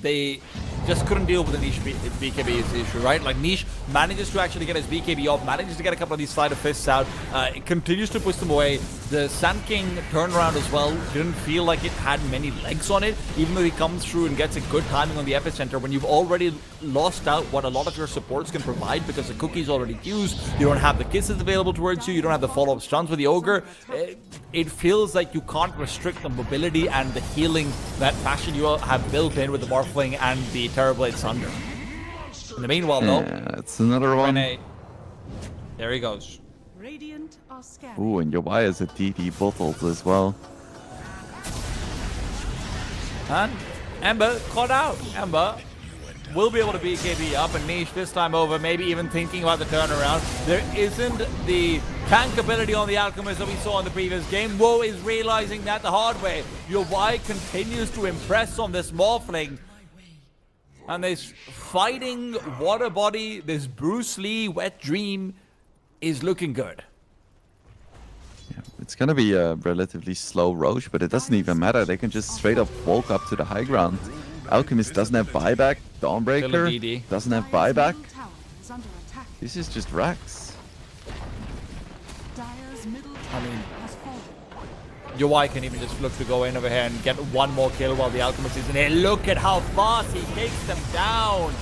They just couldn't deal with the Niche BKB's issue, right? Like, Niche manages to actually get his BKB off, manages to get a couple of these sleight of fists out. It continues to push them away. The Sand King turnaround as well didn't feel like it had many legs on it, even though he comes through and gets a good timing on the epicenter. When you've already lost out what a lot of your supports can provide because the cookie's already used, you don't have the kisses available towards you, you don't have the follow-up stuns with the Ogre, it feels like you can't restrict the mobility and the healing that Passion you have built in with the Morphling and the Terrorblade Sunder. In the meanwhile, though, Yeah, it's another one. Rene, there he goes. Radiant are scanning. Ooh, and Yobai is a DD bottled as well. And Ember caught out. Ember will be able to BKB up, and Niche this time over, maybe even thinking about the turnaround. There isn't the tank ability on the Alchemist that we saw in the previous game. Woe is realizing that the hard way. Yobai continues to impress on this Morphling. And this fighting water body, this Bruce Lee wet dream is looking good. Yeah, it's gonna be a relatively slow Roche, but it doesn't even matter. They can just straight up walk up to the high ground. Alchemist doesn't have buyback. Still a Dawnbreaker DD. doesn't have Dire's buyback. middle tower is under attack. This is just Rax. Dire's middle tower has fallen. Yowai can even just look to go in over here and get one more kill while the Alchemist is in here. Look at how fast he takes them down.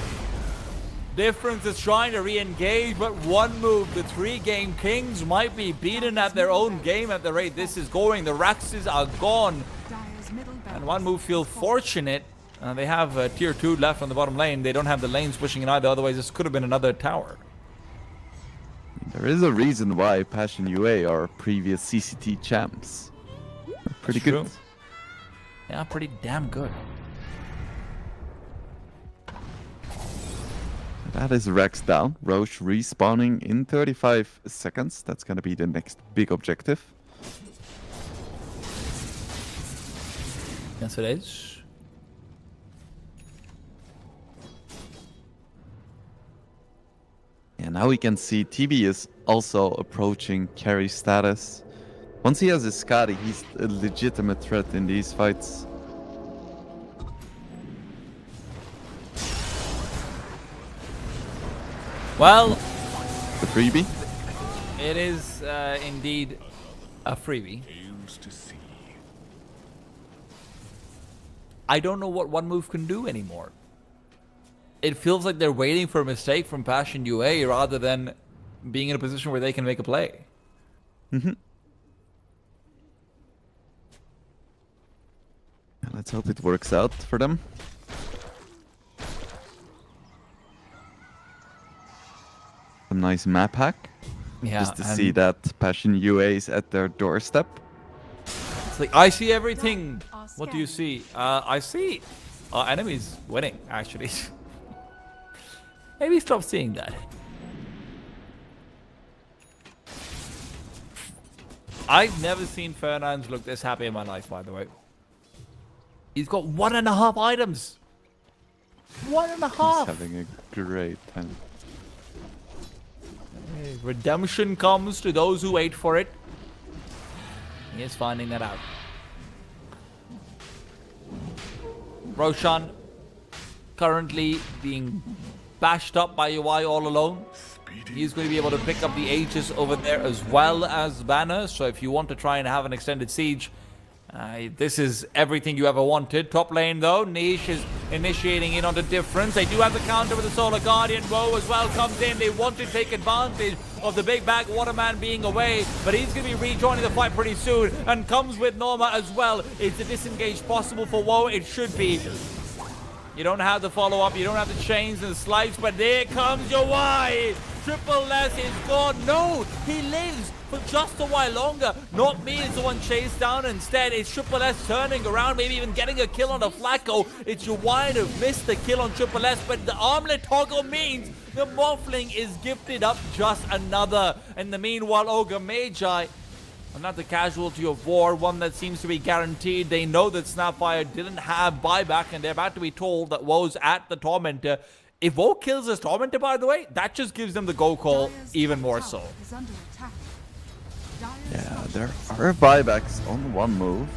Difference is trying to re-engage, but One Move, the 3-game Kings might be beaten at their own game at the rate this is going. The Raxes are gone, Dire's middle and One Move feel fortunate. They have tier 2 left on the bottom lane. They don't have the lanes pushing in either, otherwise this could have been another tower. There is a reason why Passion UA are previous CCT champs. They're pretty That's good. true. Yeah, pretty damn good. That is Rex down. Roche respawning in 35 seconds. That's going to be the next big objective. Yes, it is. And now we can see TB is also approaching carry status. Once he has his Skadi, he's a legitimate threat in these fights. Well, The freebie? it is indeed a freebie. Aims to see. I don't know what One Move can do anymore. It feels like they're waiting for a mistake from Passion UA rather than being in a position where they can make a play. Let's hope it works out for them. A nice map hack. Yeah, Just to and see that Passion UA is at their doorstep. it's like, I see everything. What do you see? I see enemies winning, actually. Maybe stop seeing that. I've never seen Fernandes look this happy in my life, by the way. He's got 1.5 items. 1.5. He's having a great time. There you Redemption comes to those who wait for it. He is finding that out. Roshan currently being bashed up by UI all alone. He's going to be able to pick up the Aegis over there as well as Banner. So if you want to try and have an extended siege, this is everything you ever wanted. Top lane though, Niche is initiating in on the difference. They do have the counter with the Solar Guardian. Woe as well comes in. They want to take advantage of the big bag Waterman being away, but he's going to be rejoining the fight pretty soon and comes with Norma as well. Is the disengage possible for Woe? It should be. You don't have the follow-up, you don't have the chains and the slides, but there comes your Y. Triple S is gone. No, he lives for just a while longer. Not me is the one chased down. Instead, it's Triple S turning around, maybe even getting a kill on the Flacco. It's your Y to miss the kill on Triple S, but the armlet toggle means the Morphling is gifted up just another. In the meanwhile, Ogre Magi, another casualty of war, one that seems to be guaranteed. They know that Snapfire didn't have buyback, and they're about to be told that Woe's at the Tormentor. If Woe kills his Tormentor, by the way, that just gives them the go call Dire's even more tower so. is under attack. Dire's Yeah, top there tower are buybacks on one move.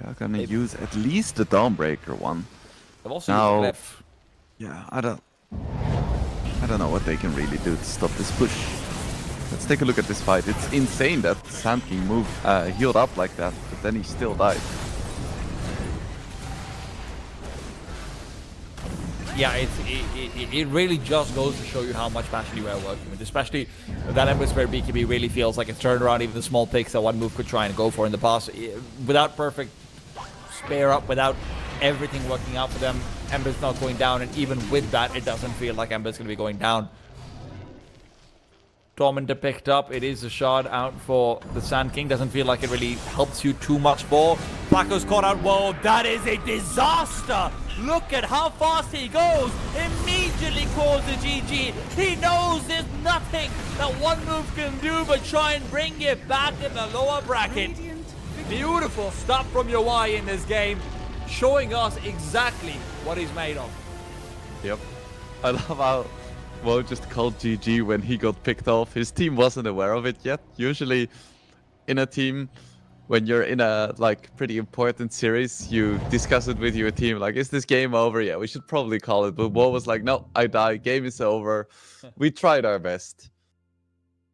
We're gonna use at least the Dawnbreaker one. They've also Now- used Glyph. Yeah, I don't know what they can really do to stop this push. Let's take a look at this fight. It's insane that Sand King healed up like that, but then he still died. Yeah, it really just goes to show you how much passion you are working with, especially that Ember BKB really feels like it's turned around even the small picks that one move could try and go for in the past. Without perfect spare up, without everything working out for them, Ember's not going down, and even with that, it doesn't feel like Ember's going to be going down. Tormentor picked up. It is a shard out for the Sand King. Doesn't feel like it really helps you too much more. Flacco's caught out. Whoa, that is a disaster. Look at how fast he goes. Immediately calls the GG. He knows there's nothing that one move can do but try and bring it back in the lower bracket. Radiant Beautiful stuff from your Y in this game, showing us exactly what he's made of. Yep. I love how Woe just called GG when he got picked off. His team wasn't aware of it yet. Usually in a team, when you're in a pretty important series, you discuss it with your team, like, is this game over? Yeah, we should probably call it. But Woe was like, no, I die, game is over. We tried our best.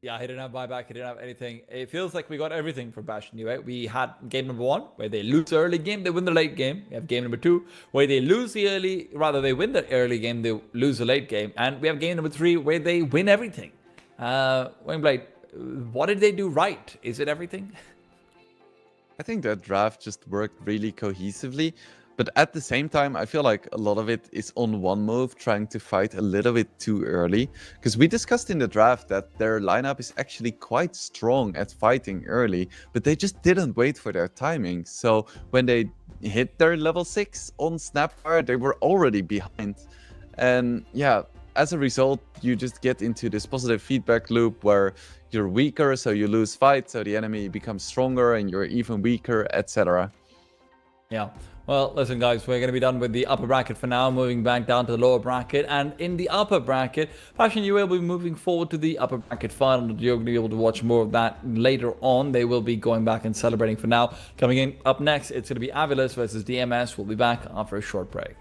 Yeah, he didn't have buyback, he didn't have anything. It feels like we got everything from Bastion, right? We had game number 1, where they lose the early game, they win the late game. We have game number 2, where they lose the early, rather they win the early game, they lose the late game. And we have game number 3, where they win everything. Wayneblade, what did they do right? Is it everything? I think that draft just worked really cohesively. But at the same time, I feel like a lot of it is on one move, trying to fight a little bit too early. Because we discussed in the draft that their lineup is actually quite strong at fighting early, but they just didn't wait for their timing. So when they hit their level 6 on Snapfire, they were already behind. And yeah, as a result, you just get into this positive feedback loop where you're weaker, so you lose fights, so the enemy becomes stronger and you're even weaker, etc. Yeah. Well, listen, guys, we're going to be done with the upper bracket for now, moving back down to the lower bracket. And in the upper bracket, Passion, you will be moving forward to the upper bracket final. You're going to be able to watch more of that later on. They will be going back and celebrating for now. Coming in up next, it's going to be Avilis versus DMS. We'll be back after a short break.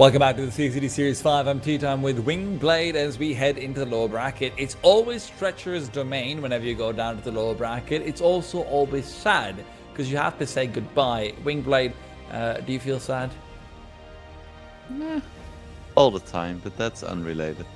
Welcome back to the CCT Series 5. I'm Tea Time with Wingblade as we head into the lower bracket. It's always treacherous domain whenever you go down to the lower bracket. It's also always sad because you have to say goodbye. Wingblade, do you feel sad? All the time, but that's unrelated.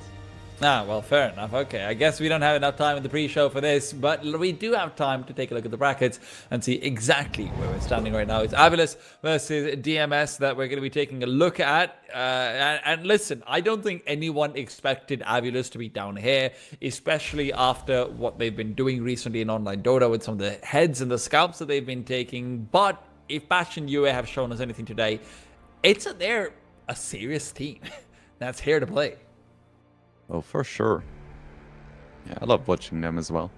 Ah, well, fair enough. Okay, I guess we don't have enough time in the pre-show for this, but we do have time to take a look at the brackets and see exactly where we're standing right now. It's Avilus versus DMS that we're going to be taking a look at. And listen, I don't think anyone expected Avilus to be down here, especially after what they've been doing recently in online Dota with some of the heads and the scalps that they've been taking. But if Passion UA have shown us anything today, it's that they're a serious team that's here to play. Oh, for sure. Yeah, I love watching them as well.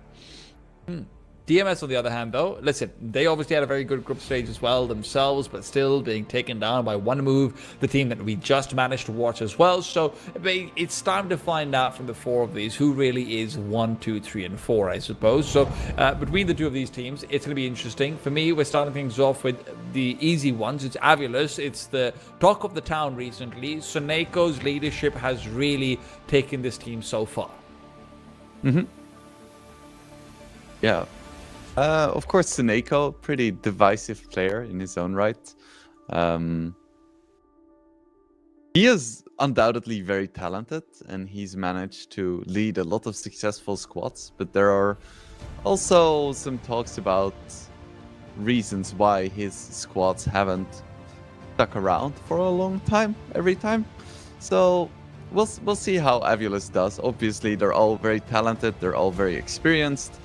DMS, on the other hand, though, listen, they obviously had a very good group stage as well themselves, but still being taken down by one move, the team that we just managed to watch as well. So it's time to find out from the four of these who really is 1, 2, 3, and 4, I suppose. So between the two of these teams, it's going to be interesting. For me, we're starting things off with the easy ones. It's Avilus. It's the talk of the town recently. Soneko's leadership has really taken this team so far. Yeah. Of course, Soneko, pretty divisive player in his own right. He is undoubtedly very talented, and he's managed to lead a lot of successful squads. But there are also some talks about reasons why his squads haven't stuck around for a long time, every time. So we'll see how Avilus does. Obviously, they're all very talented. They're all very experienced.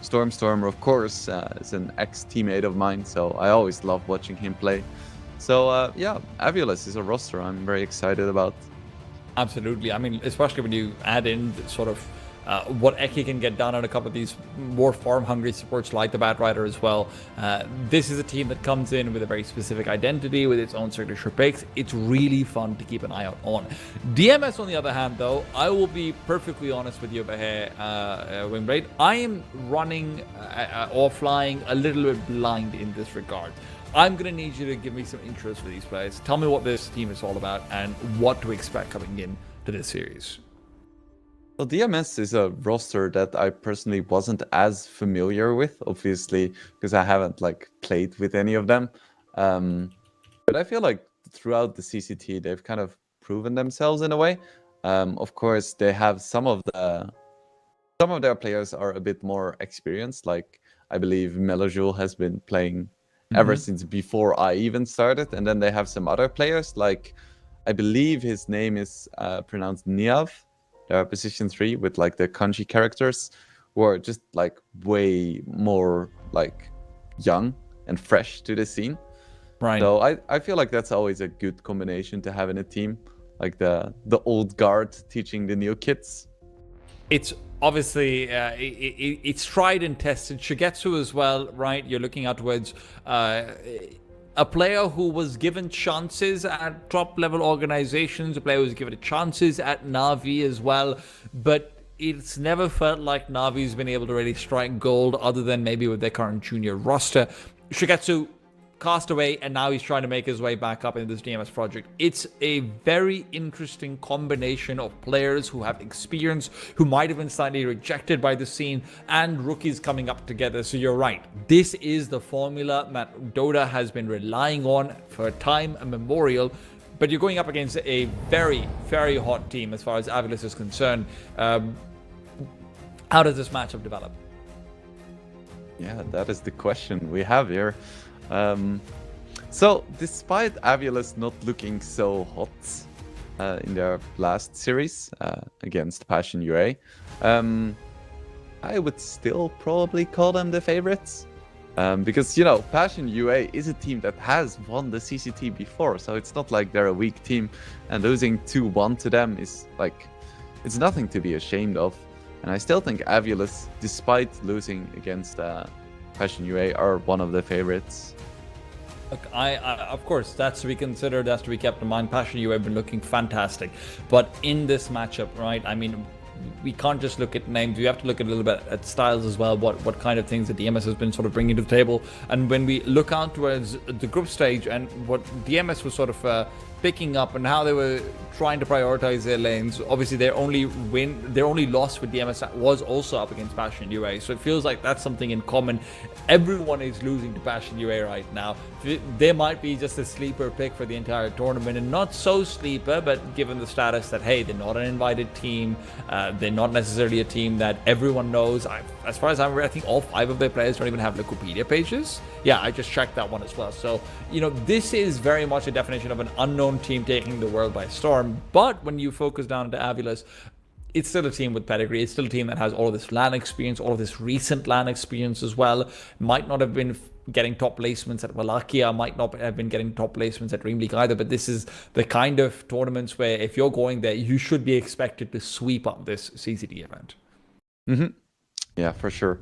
Stormstormer, of course, is an ex-teammate of mine, so I always love watching him play. So, yeah, Avilus is a roster I'm very excited about. Absolutely. I mean, especially when you add in sort of what Eki can get done on a couple of these more farm-hungry supports like the Batrider as well. This is a team that comes in with a very specific identity, with its own signature picks. It's really fun to keep an eye out on. DMS, on the other hand, though, I will be perfectly honest with you over here, Wingblade. I am running or flying a little bit blind in this regard. I'm going to need you to give me some intros for these players. Tell me what this team is all about and what to expect coming in to this series. Well, DMS is a roster that I personally wasn't as familiar with, obviously, because I haven't played with any of them. But I feel like throughout the CCT, they've kind of proven themselves in a way. Of course, they have some of their players are a bit more experienced. Like I believe Melojul has been playing ever since before I even started, and then they have some other players. Like I believe his name is pronounced Niav. Position 3 with the kanji characters who are just way more young and fresh to the scene. Right. So I feel like that's always a good combination to have in a team, like the old guard teaching the new kids. It's obviously it's tried and tested. Shigetsu as well, right? You're looking out towards a player who was given chances at top-level organizations, a player who was given chances at Na'Vi as well, but it's never felt like Navi's been able to really strike gold other than maybe with their current junior roster. Shigetsu cast away, and now he's trying to make his way back up in this DMS project. It's a very interesting combination of players who have experience, who might have been slightly rejected by the scene, and rookies coming up together. So you're right. This is the formula that Dota has been relying on for time immemorial. But you're going up against a very, very hot team as far as Avilus is concerned. How does this matchup develop? Yeah, that is the question we have here. So, despite Avilus not looking so hot in their last series against Passion UA, I would still probably call them the favorites. Because, Passion UA is a team that has won the CCT before, so it's not like they're a weak team, and losing 2-1 to them is it's nothing to be ashamed of. And I still think Avilus, despite losing against Passion UA, are one of the favorites. Look, of course, that's to be considered, that's to be kept in mind. Passion UA have been looking fantastic. But in this matchup, right, I mean, we can't just look at names. We have to look at a little bit at styles as well, what kind of things that DMS has been sort of bringing to the table. And when we look out towards the group stage and what DMS was sort of picking up and how they were trying to prioritize their lanes. Obviously, their only loss with DMS was also up against Passion UA, so it feels like that's something in common. Everyone is losing to Passion UA right now. They might be just a sleeper pick for the entire tournament, and not so sleeper, but given the status that, hey, they're not an invited team, they're not necessarily a team that everyone knows. As far as I'm aware, I think all 5 of their players don't even have Wikipedia pages. Yeah, I just checked that one as well. So, you know, this is very much a definition of an unknown team taking the world by storm. But when you focus down into Avilas, it's still a team with pedigree. It's still a team that has all of this LAN experience, all of this recent LAN experience as well. Might not have been getting top placements at Wallachia, might not have been getting top placements at Dream League either, but this is the kind of tournaments where if you're going there, you should be expected to sweep up this CCT event. Yeah, for sure.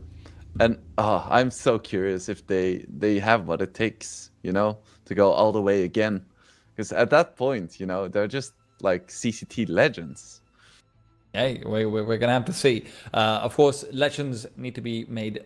And I'm so curious if they have what it takes, you know, to go all the way again. Because at that point, you know, they're just like CCT legends. Hey, we're going to have to see. Of course, legends need to be made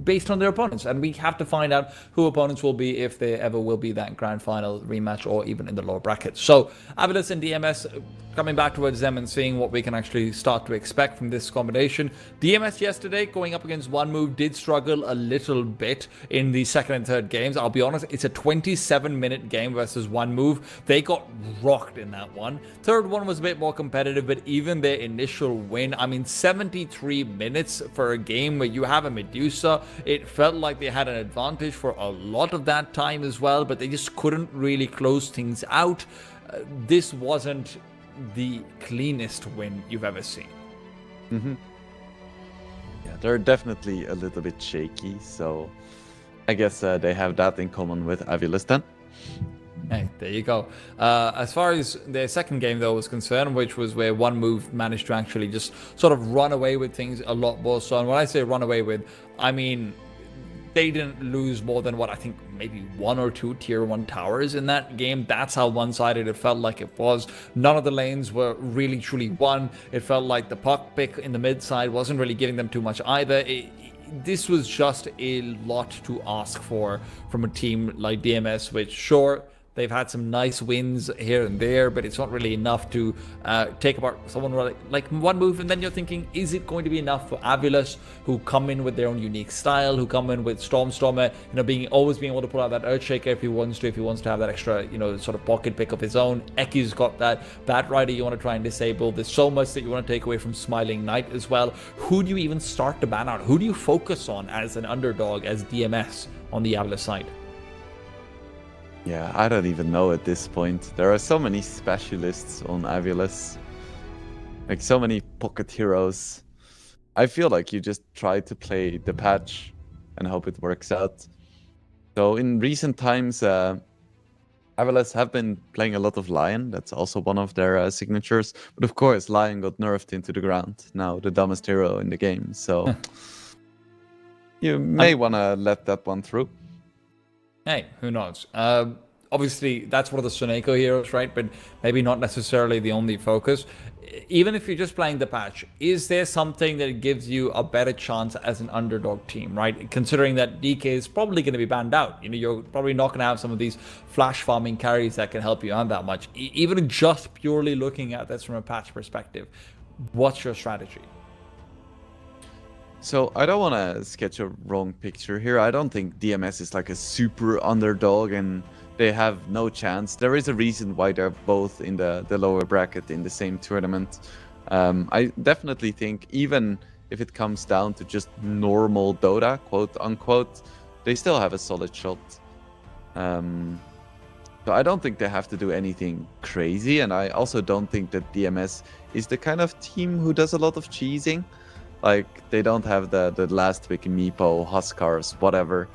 based on their opponents, and we have to find out who opponents will be if there ever will be that grand final rematch or even in the lower brackets. So, Avilas and DMS, coming back towards them and seeing what we can actually start to expect from this combination. DMS yesterday, going up against One Move, did struggle a little bit in the second and third games. I'll be honest, it's a 27-minute game versus One Move. They got rocked in that one. Third one was a bit more competitive, but even their initial win, I mean, 73 minutes for a game where you have a Medusa, it felt like they had an advantage for a lot of that time as well, but they just couldn't really close things out. This wasn't the cleanest win you've ever seen. Yeah, they're definitely a little bit shaky, so I guess they have that in common with Avilas then. Hey, there you go. As far as their second game, though, was concerned, which was where One Move managed to actually just sort of run away with things a lot more so. And when I say run away with, I mean they didn't lose more than what I think maybe 1 or 2 tier 1 towers in that game. That's how one-sided it felt like it was. None of the lanes were really truly won. It felt like the puck pick in the mid side wasn't really giving them too much either. This was just a lot to ask for from a team like DMS, which sure, they've had some nice wins here and there, but it's not really enough to take apart someone like One Move. And then you're thinking, is it going to be enough for Avilas, who come in with their own unique style, who come in with Stormstormer, you know, always being able to pull out that Earthshaker if he wants to have that extra, you know, sort of pocket pick of his own. Eki's got that. Bat Rider you want to try and disable. There's so much that you want to take away from Smiling Knight as well. Who do you even start to ban out? Who do you focus on as an underdog, as DMS on the Avilas side? Yeah, I don't even know at this point. There are so many specialists on Avilas. Like, so many pocket heroes. I feel like you just try to play the patch and hope it works out. So in recent times, Avilas have been playing a lot of Lion. That's also one of their signatures. But of course, Lion got nerfed into the ground. Now the dumbest hero in the game. So you may want to let that one through. Hey, who knows? Obviously, that's one of the Suneko heroes, right? But maybe not necessarily the only focus. Even if you're just playing the patch, is there something that gives you a better chance as an underdog team, right? Considering that DK is probably going to be banned out. You know, you're probably not going to have some of these flash farming carries that can help you out that much. Even just purely looking at this from a patch perspective, what's your strategy? So I don't want to sketch a wrong picture here. I don't think DMS is like a super underdog and they have no chance. There is a reason why they're both in the lower bracket in the same tournament. I definitely think even if it comes down to just normal Dota, quote unquote, they still have a solid shot. So I don't think they have to do anything crazy. And I also don't think that DMS is the kind of team who does a lot of cheesing. Like, they don't have the last pick Meepo, Huskars, whatever.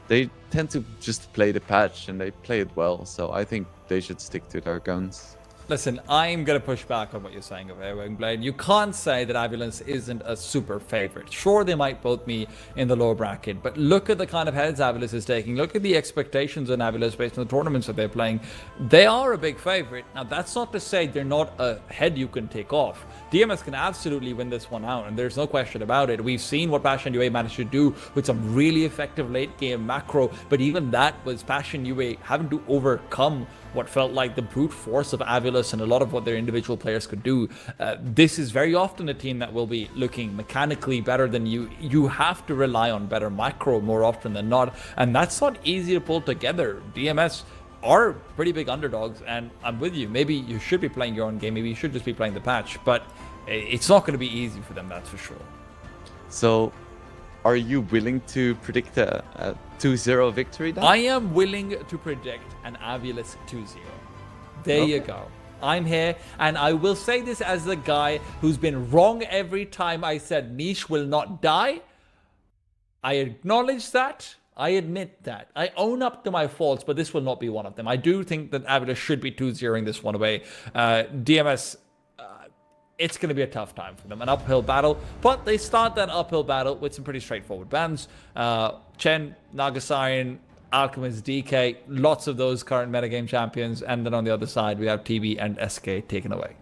They tend to just play the patch, and they play it well. So I think they should stick to their guns. Listen, I'm going to push back on what you're saying of Wingblade. You can't say that Avulus isn't a super favorite. Sure, they might both be in the lower bracket, but look at the kind of heads Avulus is taking. Look at the expectations on Avulus based on the tournaments that they're playing. They are a big favorite. Now, that's not to say they're not a head you can take off. DMS can absolutely win this one out, and there's no question about it. We've seen what Passion UA managed to do with some really effective late game macro, but even that was Passion UA having to overcome what felt like the brute force of Avulus and a lot of what their individual players could do. This is very often a team that will be looking mechanically better than you. You have to rely on better macro more often than not, and that's not easy to pull together. DMS are pretty big underdogs, and I'm with you. Maybe you should be playing your own game. Maybe you should just be playing the patch, but it's not going to be easy for them, that's for sure. So, are you willing to predict a 2-0 victory then? I am willing to predict an Avulus 2-0. There you go. I'm here, and I will say this as the guy who's been wrong every time I said Niche will not die. I acknowledge that. I admit that. I own up to my faults, but this will not be one of them. I do think that Avulus should be 2-0ing this one away. DMS, it's going to be a tough time for them, an uphill battle, but they start that uphill battle with some pretty straightforward bans. Chen, Nagasarian, Alchemist, DK, lots of those current metagame champions, and then on the other side we have TB and SK taken away.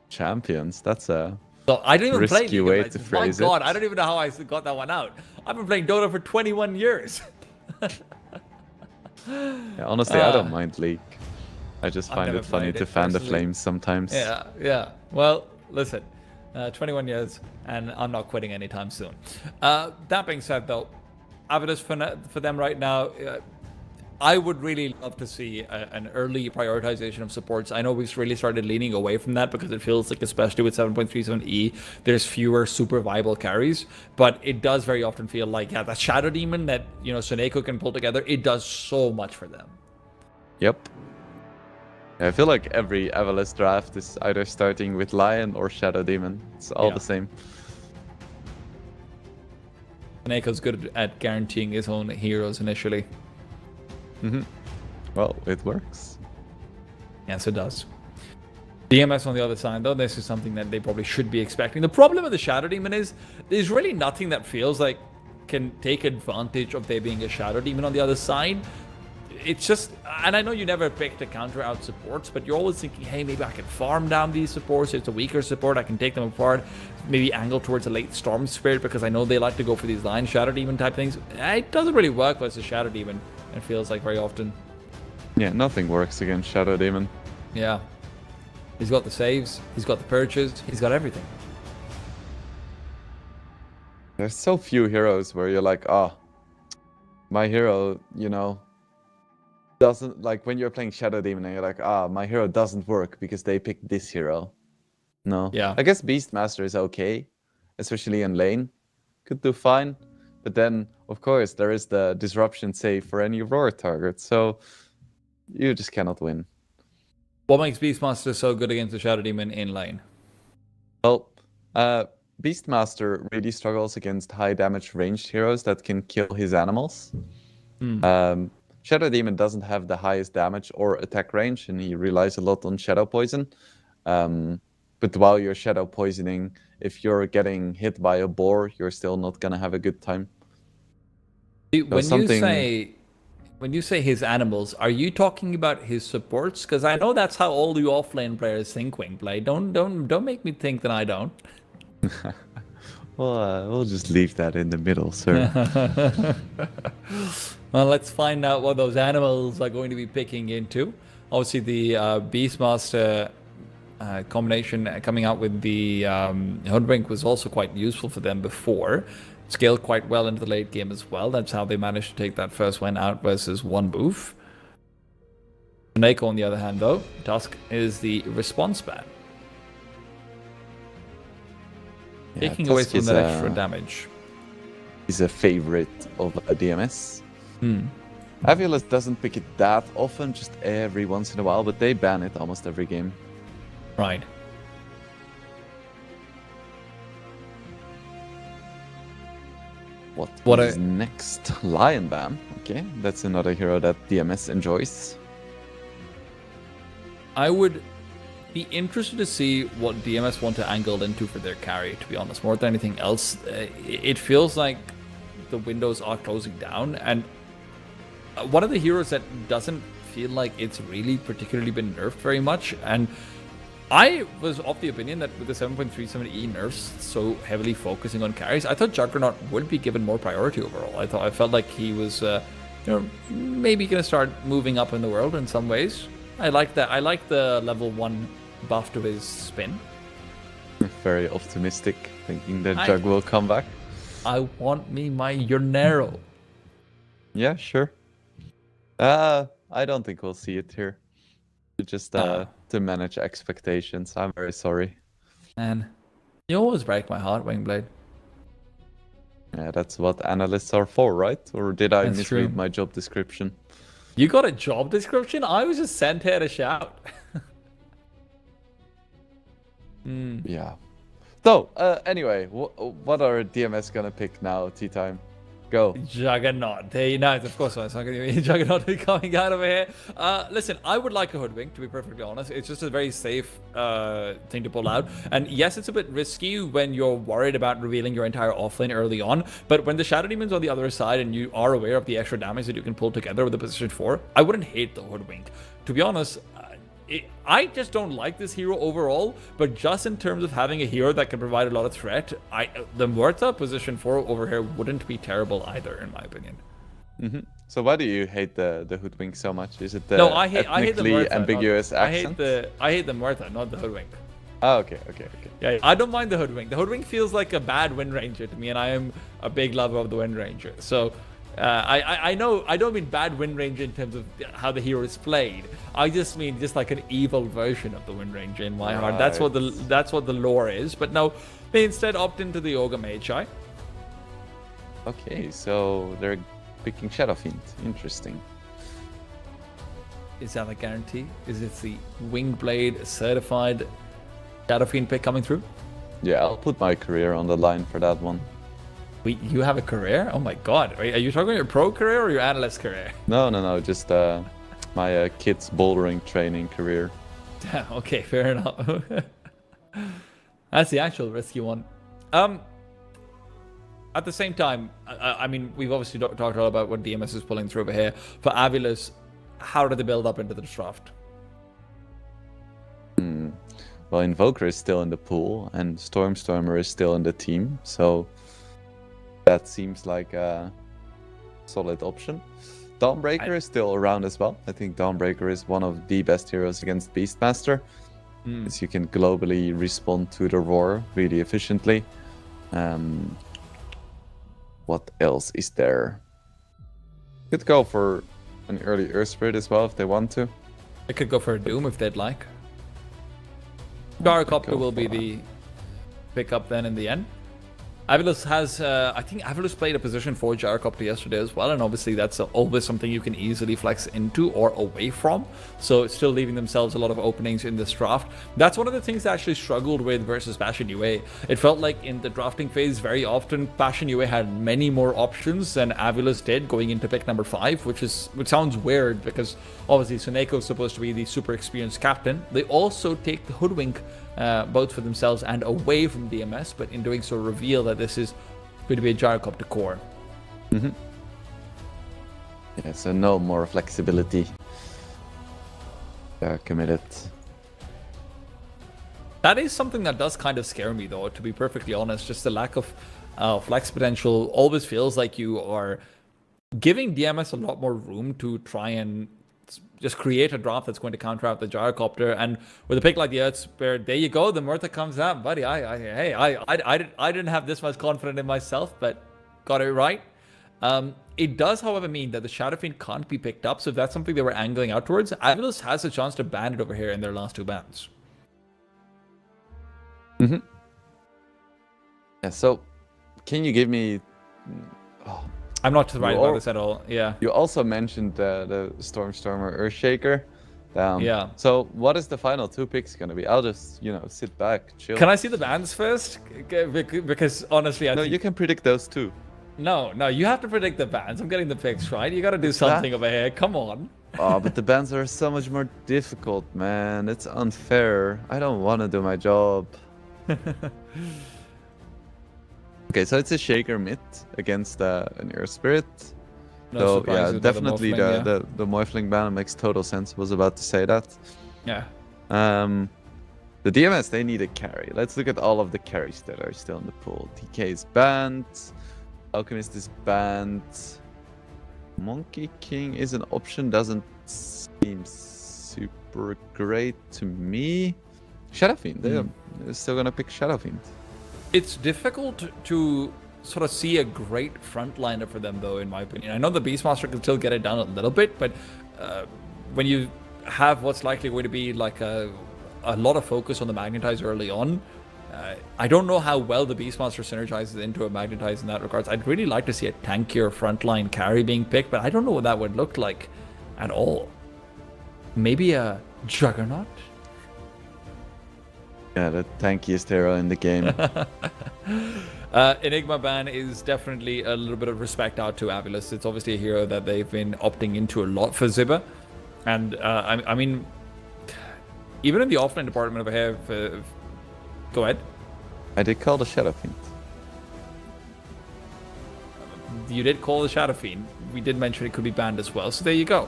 Champions, that's a So I don't even play risky League way of to Legends. My phrase God, it. I don't even know how I got that one out. I've been playing Dota for 21 years. Yeah, honestly, I don't mind League. I just I've find never it funny played to it fan the personally. flames sometimes. Yeah. Well, listen, 21 years, and I'm not quitting anytime soon. That being said, though, Avulus for them right now, I would really love to see an early prioritization of supports. I know we've really started leaning away from that because it feels like, especially with 7.37E, there's fewer super viable carries. But it does very often feel like, yeah, that Shadow Demon that, Suneko can pull together, it does so much for them. Yep. I feel like every Avulus draft is either starting with Lion or Shadow Demon. It's all the same. Suneko's good at guaranteeing his own heroes initially. Well, it works. Yes, it does. DMS on the other side, though, this is something that they probably should be expecting. The problem with the Shadow Demon is there's really nothing that feels like can take advantage of there being a Shadow Demon on the other side. It's just, and I know you never pick to counter out supports, but you're always thinking, hey, maybe I can farm down these supports. It's a weaker support. I can take them apart. Maybe angle towards a late Storm Spirit because I know they like to go for these Lion Shadow Demon type things. It doesn't really work versus Shadow Demon, it feels like very often. Yeah, nothing works against Shadow Demon. Yeah. He's got the saves. He's got the purges. He's got everything. There's so few heroes where you're like, my hero, doesn't, like when you're playing Shadow Demon and you're like, my hero doesn't work because they picked this hero. No. Yeah. I guess Beastmaster is okay, especially in lane. Could do fine. But then, of course, there is the disruption save for any Roar target, so you just cannot win. What makes Beastmaster so good against the Shadow Demon in lane? Well, Beastmaster really struggles against high damage ranged heroes that can kill his animals. Shadow Demon doesn't have the highest damage or attack range, and he relies a lot on Shadow Poison. But while you're Shadow Poisoning, if you're getting hit by a boar, you're still not gonna have a good time. When you say his animals, are you talking about his supports? Because I know that's how all you offlane players think, Wingblade. Don't make me think that I don't. Well, we'll just leave that in the middle, sir. Well, let's find out what those animals are going to be picking into. Obviously, the Beastmaster combination coming out with the Hoodwink was also quite useful for them before. Scaled quite well into the late game as well. That's how they managed to take that first win out versus one boof. Neko, on the other hand, though, Tusk is the response ban. Taking away Tusk some of that extra damage. He's a favorite of a DMS. Avulus doesn't pick it that often, just every once in a while, but they ban it almost every game. Right. What is next? Lion ban. Okay, that's another hero that DMS enjoys. I would be interested to see what DMS want to angle into for their carry, to be honest, more than anything else. It feels like the windows are closing down, and one of the heroes that doesn't feel like it's really particularly been nerfed very much, and I was of the opinion that with the 7.37E nerfs so heavily focusing on carries, I thought Juggernaut would be given more priority overall. I felt like he was, maybe going to start moving up in the world in some ways. I like that. I like the level 1 buff to his spin. Very optimistic, thinking that Jug will come back. I want me my Yurnero. Yeah, sure. I don't think we'll see it here. Just to manage expectations. I'm very sorry. Man, you always break my heart, Wingblade. Yeah, that's what analysts are for, right? Or did I That's misread true. my job description? You got a job description? I was just sent here to shout. Yeah. So, anyway, what are DMS gonna pick now? Tea time. Go. Juggernaut. No, of course not. It's not going to be Juggernaut coming out over here. Listen, I would like a Hoodwink, to be perfectly honest. It's just a very safe thing to pull out. And yes, it's a bit risky when you're worried about revealing your entire offlane early on. But when the Shadow Demon's on the other side and you are aware of the extra damage that you can pull together with the position 4, I wouldn't hate the Hoodwink. To be honest, I just don't like this hero overall, but just in terms of having a hero that can provide a lot of threat, the Muerta position 4 over here wouldn't be terrible either, in my opinion. So why do you hate the Hoodwink so much? Is it the No, I hate the ethnically Muerta, ambiguous not, accent? I hate the Muerta, not the Hoodwink. Oh, okay. Yeah, I don't mind the Hoodwink. The Hoodwink feels like a bad Wind Ranger to me, and I am a big lover of the Wind Ranger. So I know I don't mean bad Wind Ranger in terms of how the hero is played. I just mean just like an evil version of the Wind Ranger in my heart. That's what the lore is. But no, they instead opt into the Ogre Magi. Okay, so they're picking Shadow Fiend. Interesting. Is that a guarantee? Is it the Wingblade certified Shadow Fiend pick coming through? Yeah, I'll put my career on the line for that one. Wait, you have a career? Oh my god. Are you talking about your pro career or your analyst career? No, just my kids bouldering training career. Okay, fair enough. That's the actual risky one. At the same time, I mean, we've obviously talked a lot about what DMS is pulling through over here. For Avilus, how do they build up into the draft? Well, Invoker is still in the pool, and Stormstormer is still in the team, so that seems like a solid option. Dawnbreaker is still around as well. I think Dawnbreaker is one of the best heroes against Beastmaster, as you can globally respond to the roar really efficiently. What else is there? Could go for an early Earth Spirit as well if they want to. They could go for a Doom if they'd like. Gyrocopter will be the pickup then in the end. Avilus has, I think Avilus played a position for Gyrocopter yesterday as well, and obviously that's always something you can easily flex into or away from, so it's still leaving themselves a lot of openings in this draft. That's one of the things they actually struggled with versus Passion UA. It felt like in the drafting phase, very often Passion UA had many more options than Avilus did going into pick number 5, which sounds weird because obviously Suneko is supposed to be the super experienced captain. They also take the Hoodwink both for themselves and away from DMS, but in doing so reveal that this is going to be a Gyrocopter core. Yeah, so no more flexibility. They're committed. That is something that does kind of scare me though, to be perfectly honest. Just the lack of flex potential always feels like you are giving DMS a lot more room to try and just create a draft that's going to counter out the Gyrocopter. And with a pick like the Earth Spirit, there you go. The Murtha comes out, buddy. I didn't have this much confidence in myself, but got it right. It does, however, mean that the Shadow Fiend can't be picked up. So if that's something they were angling out towards, Avilus has a chance to ban it over here in their last 2 bans. Yeah. So, can you give me? I'm not right about this at all. Yeah. You also mentioned the Stormstormer Earthshaker. Yeah. So what is the final 2 picks gonna be? I'll just sit back, chill. Can I see the bans first? Because honestly, I think... you can predict those too. No, you have to predict the bans. I'm getting the picks right. You got to do something over here. Come on. Oh, but the bans are so much more difficult, man. It's unfair. I don't want to do my job. Okay, so it's a Shaker mid against an Air Spirit. No So surprise yeah, with another definitely Morphling, yeah. the Morphling ban makes total sense. Was about to say that. Yeah. The DMS, they need a carry. Let's look at all of the carries that are still in the pool. TK is banned. Alchemist is banned. Monkey King is an option. Doesn't seem super great to me. Shadow Fiend. They're still gonna pick Shadow Fiend. It's difficult to sort of see a great frontliner for them, though, in my opinion. I know the Beastmaster can still get it done a little bit, but when you have what's likely going to be like a lot of focus on the Magnetize early on, I don't know how well the Beastmaster synergizes into a Magnetize in that regards. I'd really like to see a tankier frontline carry being picked, but I don't know what that would look like at all. Maybe a Juggernaut? Yeah, the tankiest hero in the game. Enigma ban is definitely a little bit of respect out to Avilus. It's obviously a hero that they've been opting into a lot for Zibba. And I mean, even in the offline department over here, go ahead. I did call the Shadow Fiend. You did call the Shadow Fiend. We did mention it could be banned as well. So there you go.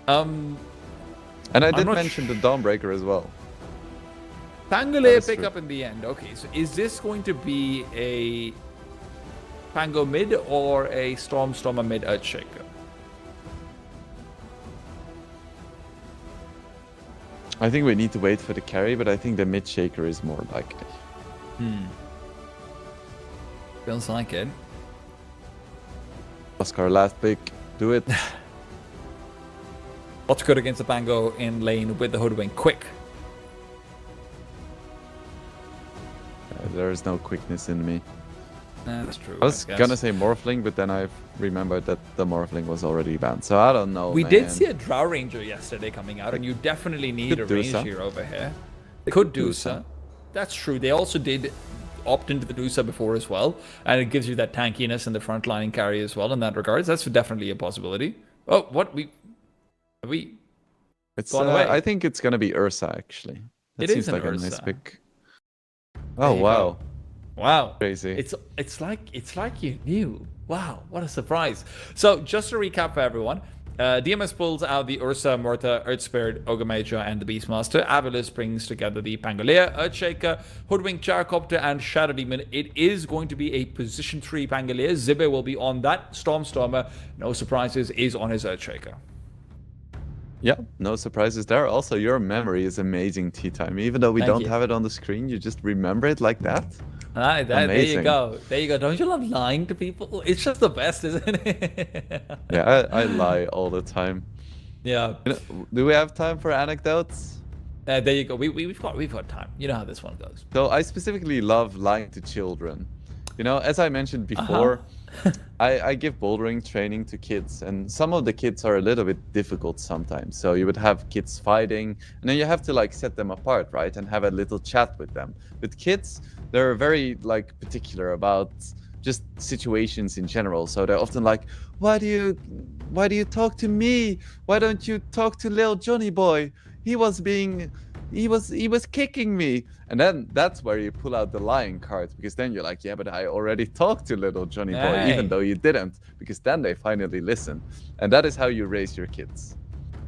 And I did mention the Dawnbreaker as well. Pangolier pick up in the end. Okay, so is this going to be a Pango mid or a Stormer mid Earthshaker? I think we need to wait for the carry, but I think the mid shaker is more likely. Feels like it. Oscar, last pick. Do it. What's good against the Pango in lane with the Hoodwink? Quick. There is no quickness in me. That's true. I was gonna say Morphling, but then I remembered that the Morphling was already banned, so I don't know. We man. did see a Drow Ranger yesterday coming out, and you definitely need a range hero over here. Could do so. That's true. They also did opt into the Dusa before as well, and it gives you that tankiness in the front line carry as well in that regards. That's definitely a possibility. Oh, what we It's gone away? I think it's gonna be Ursa actually. That It seems is an like a Ursa. nice pick. There Oh you wow. go. Wow. Crazy. It's like you knew. Wow, what a surprise. So just to recap for everyone, DMS pulls out the Ursa, Murta, Earth Spirit, Ogamaja, and the Beastmaster. Avilus brings together the Pangolier, Earthshaker, Hoodwink, Gyrocopter, and Shadow Demon. It is going to be a position 3 Pangolier. Zibbe will be on that. Stormer, no surprises, is on his Earthshaker. Yeah, no surprises there. Also, your memory is amazing, Tea Time. Even though we Thank don't you. have it on the screen, you just remember it like that. There you Amazing. go. There you go. Don't you love lying to people? It's just the best, isn't it? Yeah, I lie all the time. Yeah. You know, do we have time for anecdotes? There you go. We've got time. You know how this one goes. So I specifically love lying to children. You know, as I mentioned before, I give bouldering training to kids, and some of the kids are a little bit difficult sometimes. So you would have kids fighting, and then you have to like set them apart, right, and have a little chat with them. With kids, they're very like particular about just situations in general. So they're often like, why do you talk to me? Why don't you talk to little Johnny boy? He was kicking me. And then that's where you pull out the lying card, because then you're like, yeah, but I already talked to little Johnny boy, even though you didn't, because then they finally listen. And that is how you raise your kids.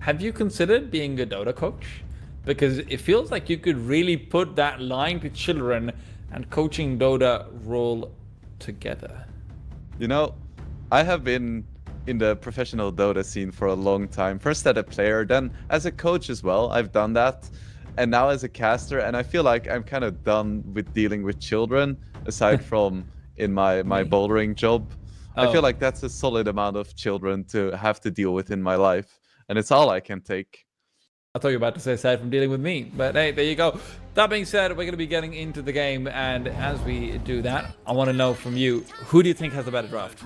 Have you considered being a Dota coach? Because it feels like you could really put that lying to children and coaching Dota role together. You know, I have been in the professional Dota scene for a long time. First as a player, then as a coach as well. I've done that. And now as a caster, and I feel like I'm kind of done with dealing with children, aside from in my bouldering job. I feel like that's a solid amount of children to have to deal with in my life. And it's all I can take. I thought you were about to say aside from dealing with me, but hey, there you go. That being said, we're going to be getting into the game, and as we do that, I want to know from you, who do you think has the better draft?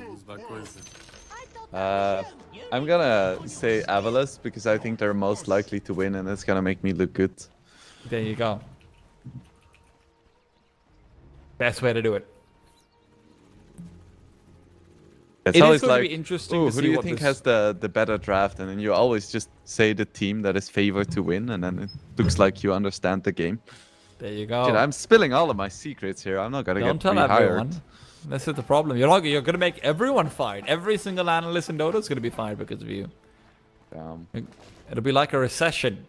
I'm gonna say Avilus, because I think they're most likely to win, and it's gonna make me look good. There you go. Best way to do it. It's It is always going to like, be interesting "Ooh, to who see do you what think this- has the better draft?" And then you always just say the team that is favored to win, and then it looks like you understand the game. There you go. Dude, I'm spilling all of my secrets here. I'm not gonna Don't get tell rehired. everyone. This is the problem. You're going to make everyone fight. Every single analyst in Dota is going to be fired because of you. It'll be like a recession.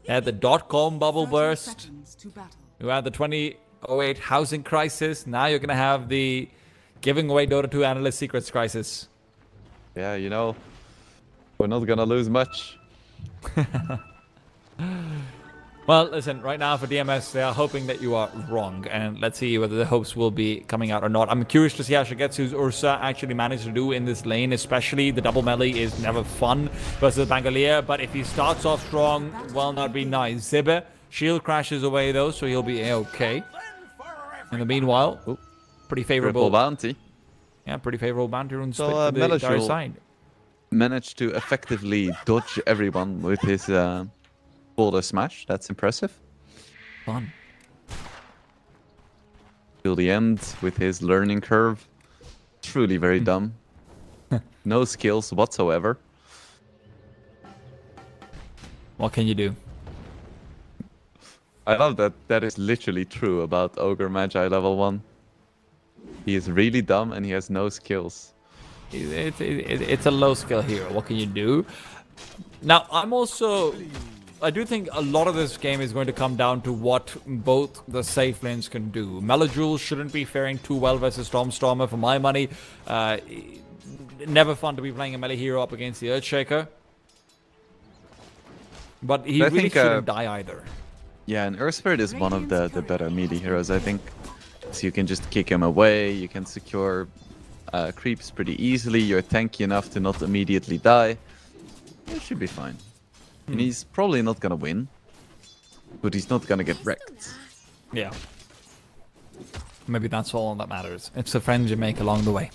You had the .com bubble 30 burst. seconds to battle. You had the 2008 housing crisis. Now you're going to have the giving away Dota 2 analyst secrets crisis. Yeah, you know, we're not gonna lose much. Well, listen, right now for DMS, they are hoping that you are wrong. And let's see whether the hopes will be coming out or not. I'm curious to see how Shigetsu's Ursa actually managed to do in this lane. Especially the double melee is never fun versus Bangalore. But if he starts off strong, well, that'd be nice. Zibber, shield crashes away though, so he'll be okay. In the meanwhile, pretty favorable. Triple bounty. Yeah, pretty favorable bounty rune So, split for the Melashul Dire side. managed to effectively dodge everyone with his border smash. That's impressive. Fun. Till the end with his learning curve. Truly very dumb. No skills whatsoever. What can you do? I love that that is literally true about Ogre Magi level 1. He is really dumb and he has no skills. It's a low skill hero. What can you do? Now, I do think a lot of this game is going to come down to what both the safe lanes can do. Melajul shouldn't be faring too well versus Stormstormer for my money. Never fun to be playing a melee hero up against the Earthshaker. But he really shouldn't die either. Yeah, and Earthspirit is one of the better melee heroes, I think. So you can just kick him away, you can secure creeps pretty easily, you're tanky enough to not immediately die. It should be fine. And he's probably not gonna win, but he's not gonna get wrecked. Yeah. Maybe that's all that matters. It's the friends you make along the way.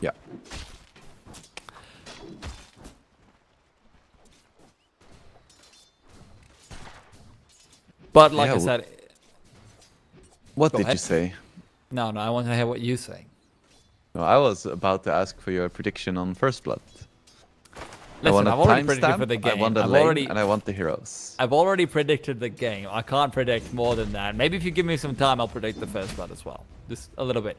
Yeah. But like Yeah, I said, What Go did you ahead. say? no, I want to hear what you say. No, I was about to ask for your prediction on First Blood. I Listen, want a I've already predicted for timestamp, the game. I want the I've lane, already, and I want the heroes. I've already predicted the game. I can't predict more than that. Maybe if you give me some time, I'll predict the first blood as well. Just a little bit.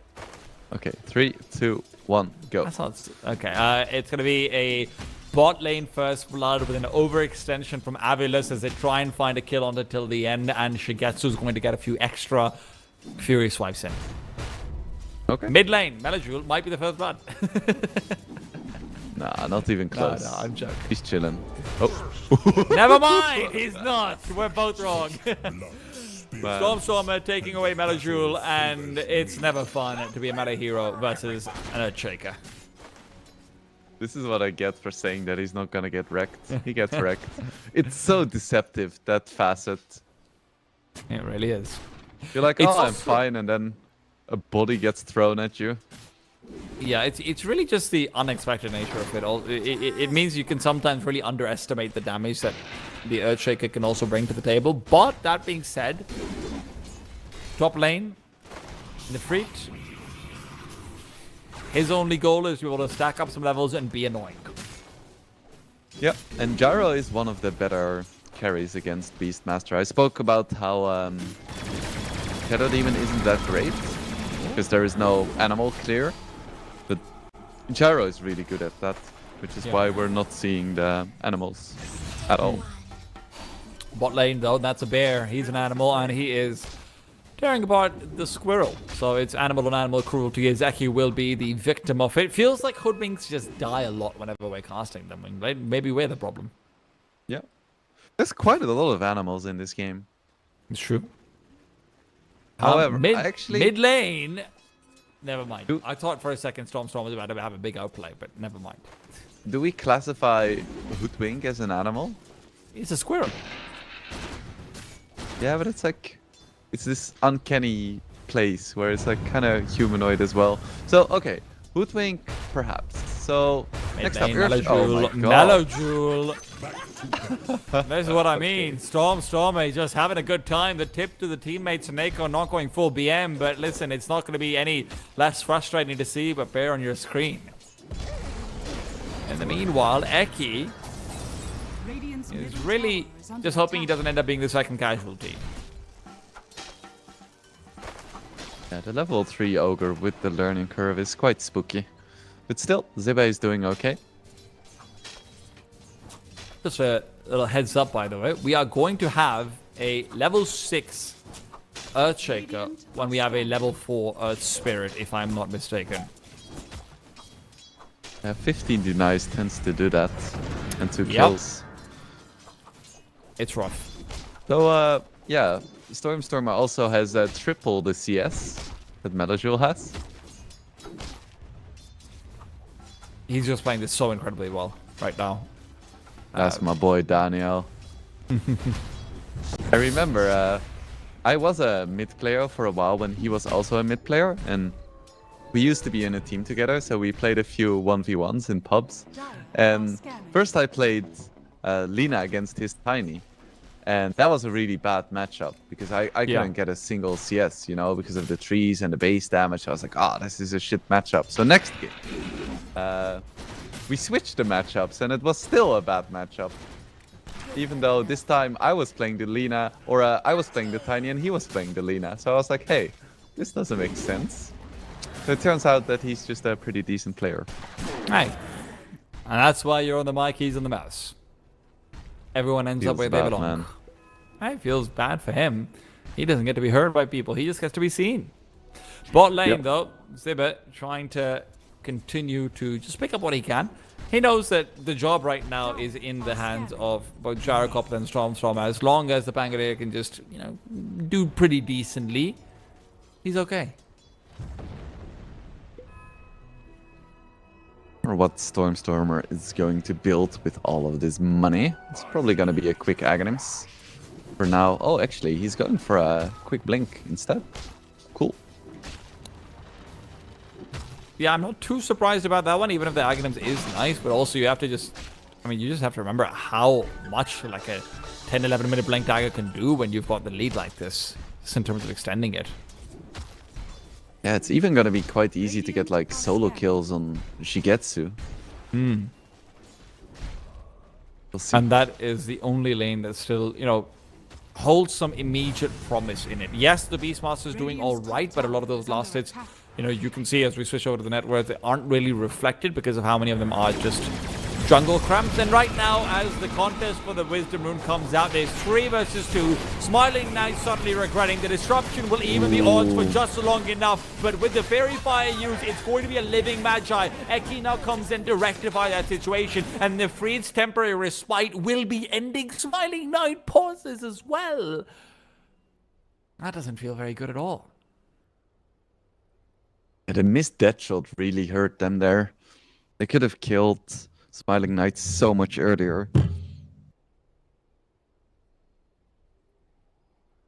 Okay, 3, 2, 1, go. That's not okay. It's gonna be a bot lane first blood with an overextension from Avilus as they try and find a kill on it till the end, and Shigetsu's going to get a few extra Fury swipes in. Okay. Mid lane, Melajul might be the first blood. Nah, not even close. I'm joking. He's chilling. Oh. Never mind, he's not. We're both wrong. Stormstormer taking away Melajul, and it's never fun to be a meta hero versus an Earthshaker. This is what I get for saying that he's not gonna get wrecked. He gets wrecked. It's so deceptive, that facet. It really is. You're like, It's oh, I'm also- fine, and then a body gets thrown at you. Yeah, it's really just the unexpected nature of it all. It means you can sometimes really underestimate the damage that the Earthshaker can also bring to the table. But that being said, top lane, the Freak, his only goal is to be able to stack up some levels and be annoying. Yep. And Gyro is one of the better carries against Beastmaster. I spoke about how Shadow Demon isn't that great because there is no animal clear. But Gyro is really good at that, which is why we're not seeing the animals at all. Bot lane, though, that's a bear. He's an animal, and he is tearing apart the squirrel. So it's animal on animal cruelty. Ezeki will be the victim of it. Feels like Hoodwinks just die a lot whenever we're casting them. Maybe we're the problem. Yeah. There's quite a lot of animals in this game. It's true. However, mid lane. Never mind. Do- I thought for a second Stormstorm was about to have a big outplay, but never mind. Do we classify Hoodwink as an animal? It's a squirrel. Yeah, but it's like, it's this uncanny place where it's like kind of humanoid as well. So, okay, Hoodwink, perhaps. So, Mid next up, lane, oh my god. Melajul. This is what I mean. Stormer just having a good time. The tip to the teammates, Neko not going full BM, but listen, it's not going to be any less frustrating to see but bear on your screen. In the meanwhile, Eki Radiant's is middle really tower is under just hoping he attack. doesn't end up being the second casualty. Yeah, the level 3 ogre with the learning curve is quite spooky. But still, Ziba is doing okay. Just a little heads up, by the way. We are going to have a level 6 Earthshaker when we have a level 4 Earth Spirit, if I'm not mistaken. 15 denies tends to do that. And 2 kills. It's rough. So, yeah, Stormer also has triple the CS that Melajul has. He's just playing this so incredibly well right now. That's my boy Daniel. I remember I was a mid player for a while when he was also a mid player, and we used to be in a team together, so we played a few 1v1s in pubs. And first I played Lina against his Tiny, and that was a really bad matchup because I couldn't get a single CS, you know, because of the trees and the base damage. I was like, this is a shit matchup. So next game, we switched the matchups, and it was still a bad matchup. Even though this time I was playing the Lina, or I was playing the Tiny and he was playing the Lina. So I was like, hey, this doesn't make sense. So it turns out that he's just a pretty decent player. Hey. And that's why you're on the mic, he's on the mouse. Everyone ends up Feels where they bad, belong. man. It feels bad for him. He doesn't get to be heard by people. He just gets to be seen. Bot lane, though, Zibit trying to continue to just pick up what he can. He knows that the job right now is in the hands of both Gyrocopter and Storm. As long as the Pangaea can just, you know, do pretty decently, he's okay. Or what Stormer is going to build with all of this money. It's probably going to be a quick Aghanims for now. Oh, actually, he's going for a quick Blink instead. Cool. Yeah, I'm not too surprised about that one, even if the Aghanims is nice, but also you have to just, I mean, you just have to remember how much like a 10-11 minute Blink Dagger can do when you've got the lead like this, just in terms of extending it. Yeah, it's even going to be quite easy to get like solo kills on Shigetsu. Hmm. We'll see. And that is the only lane that still, you know, holds some immediate promise in it. Yes, the Beastmaster is doing all right, but a lot of those last hits, you know, you can see as we switch over to the network, they aren't really reflected because of how many of them are just jungle cramps. And right now, as the contest for the Wisdom Rune comes out, there's 3 versus 2. Smiling Knight suddenly regretting the disruption will even the odds for just long enough. But with the Fairy Fire used, it's going to be a living Magi. Eki now comes in to rectify that situation, and the Freed's temporary respite will be ending. Smiling Knight pauses as well. That doesn't feel very good at all. Yeah, the missed death shot really hurt them there. They could have killed Smiling Knight so much earlier.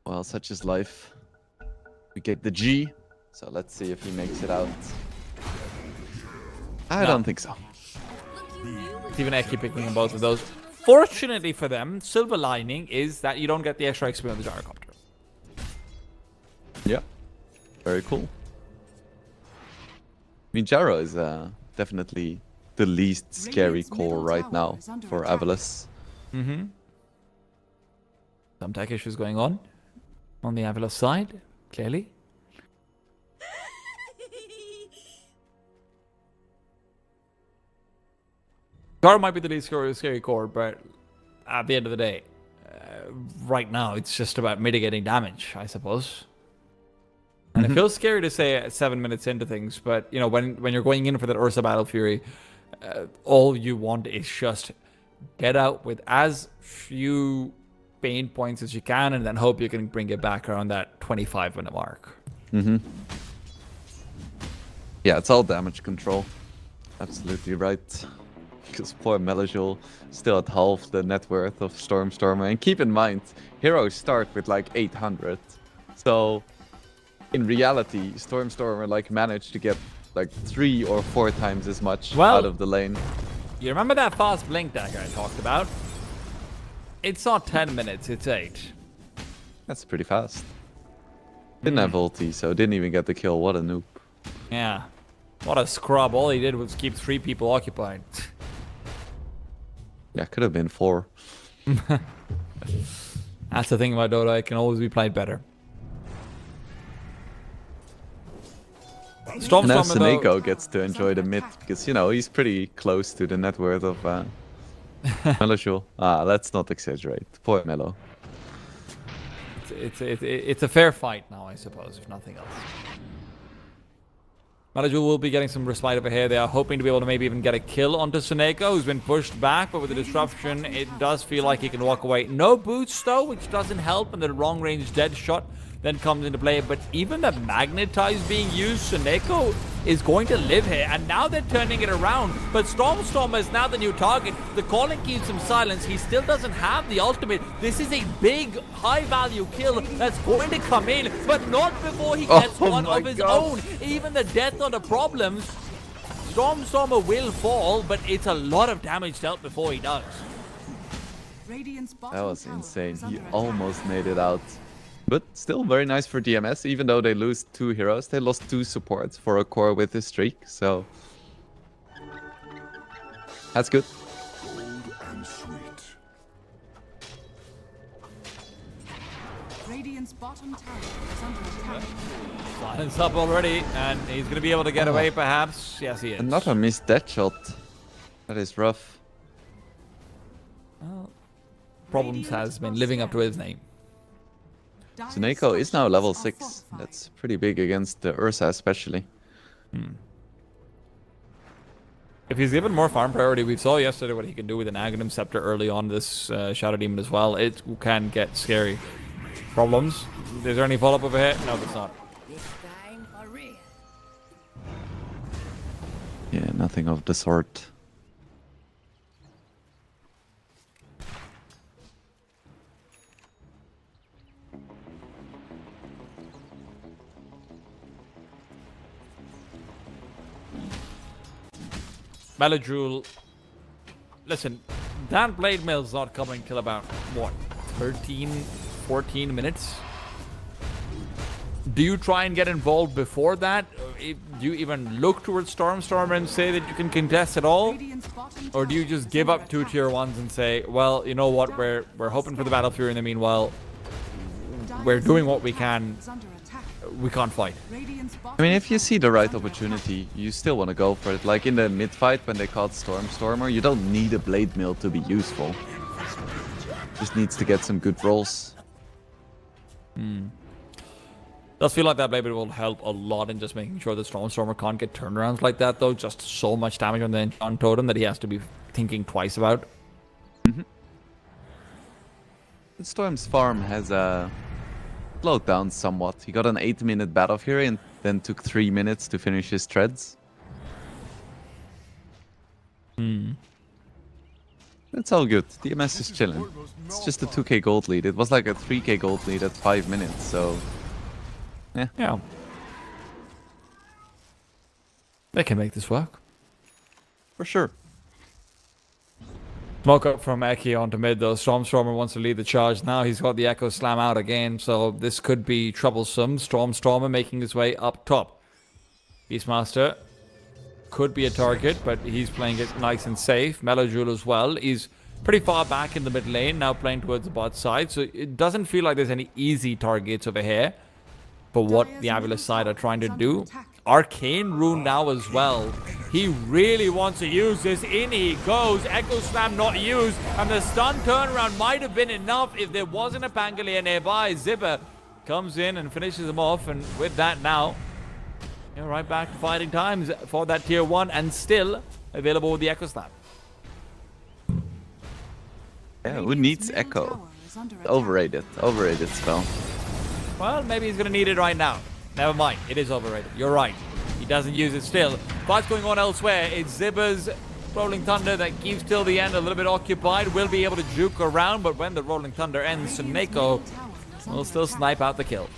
Well, such is life. We get the G, so let's see if he makes it out. I don't think so. Even Eki picking on both of those. Fortunately for them, silver lining is that you don't get the extra XP on the Gyrocopter. Yeah, very cool. I mean, Jaro is definitely the least scary core right now for Avilis. Mm-hmm. Some tech issues going on the Avilos side, clearly. Gar might be the least scary core, but at the end of the day, right now it's just about mitigating damage, I suppose. And it feels scary to say 7 minutes into things, but you know, when you're going in for that Ursa Battle Fury, all you want is just get out with as few pain points as you can, and then hope you can bring it back around that 25-minute mark. Mm-hmm. Yeah, it's all damage control. Absolutely right. Because poor Melajul still at half the net worth of Stormer. And keep in mind, heroes start with like 800. So in reality, Stormer like managed to get like 3 or 4 times as much out of the lane. You remember that fast blink dagger I talked about? It's not 10 minutes, it's 8. That's pretty fast. Didn't have ulti, so didn't even get the kill. What a noob. Yeah. What a scrub. All he did was keep 3 people occupied. Yeah, could have been 4. That's the thing about Dota, it can always be played better. Now Stormstormer though, Seneko gets to enjoy the mid because, you know, he's pretty close to the net worth of Meloshul. Let's not exaggerate. Poor Melo. it's a fair fight now, I suppose, if nothing else. Malajul will be getting some respite over here. They are hoping to be able to maybe even get a kill onto Seneko, who's been pushed back, but with the disruption, it does feel like he can walk away. No boots, though, which doesn't help, and the long-range dead shot then comes into play. But even the Magnetize being used, Seneko is going to live here, and now they're turning it around. But Stormstormer is now the new target. The calling keeps him silenced. He still doesn't have the ultimate. This is a big, high-value kill that's going to come in, but not before he gets one of his own. Even the death on the problems, Stormstormer will fall, but it's a lot of damage dealt before he does. That was insane. He almost made it out. But still very nice for DMS. Even though they lose 2 heroes, they lost 2 supports for a core with his streak. So that's good. Cold and sweet. Radiant's bottom tower is under attack. Silence up already, and he's going to be able to get away, perhaps. Yes, he is. Another missed dead shot. That is rough. Well, Problems has been living up to his name. Seneko is now level 6. That's pretty big against the Ursa especially. If he's given more farm priority, we saw yesterday what he can do with an Aghanim Scepter early on this Shadow Demon as well. It can get scary. Problems? Is there any follow-up over here? No, there's not. Yeah, nothing of the sort. Meladrul, listen, that Blade Mill's not coming till about, what, 13, 14 minutes? Do you try and get involved before that? Do you even look towards Stormstormer and say that you can contest at all? Or do you just give up 2 tier 1s and say, well, you know what, we're hoping for the Battle Fury in the meanwhile. We're doing what we can. We can't fight. I mean, if you see the right opportunity, you still want to go for it. Like in the mid-fight when they caught Stormstormer, you don't need a Blade Mill to be useful. Just needs to get some good rolls. Does feel like that Blade Mill will help a lot in just making sure that Stormstormer can't get turnarounds like that, though. Just so much damage on the Enchant Totem that he has to be thinking twice about. Storm's farm has slowed down somewhat. He got an 8-minute Battle Fury and then took 3 minutes to finish his treads. It's all good. DMS is chilling. It's just a 2k gold lead. It was like a 3k gold lead at 5 minutes, so yeah. They can make this work. For sure. Smoke up from Eki onto mid, though. Stormstormer wants to lead the charge now. He's got the Echo Slam out again, so this could be troublesome. Stormstormer making his way up top. Beastmaster could be a target, but he's playing it nice and safe. Melojul as well. He's pretty far back in the mid lane, now playing towards the bot side, so it doesn't feel like there's any easy targets over here. But what the Avilus side are trying to do. Arcane Rune now as well. He really wants to use this. In he goes. Echo Slam not used. And the stun turnaround might have been enough if there wasn't a Pangolier nearby. Zipper comes in and finishes him off. And with that now, you're right back to fighting times for that tier 1. And still available with the Echo Slam. Yeah, who needs Echo? Overrated. Overrated spell. Well, maybe he's going to need it right now. Never mind. It is overrated. You're right. He doesn't use it still. What's going on elsewhere? It's Zibber's Rolling Thunder that keeps till the end a little bit occupied. Will be able to juke around, but when the Rolling Thunder ends, Seneko will still snipe out the kill.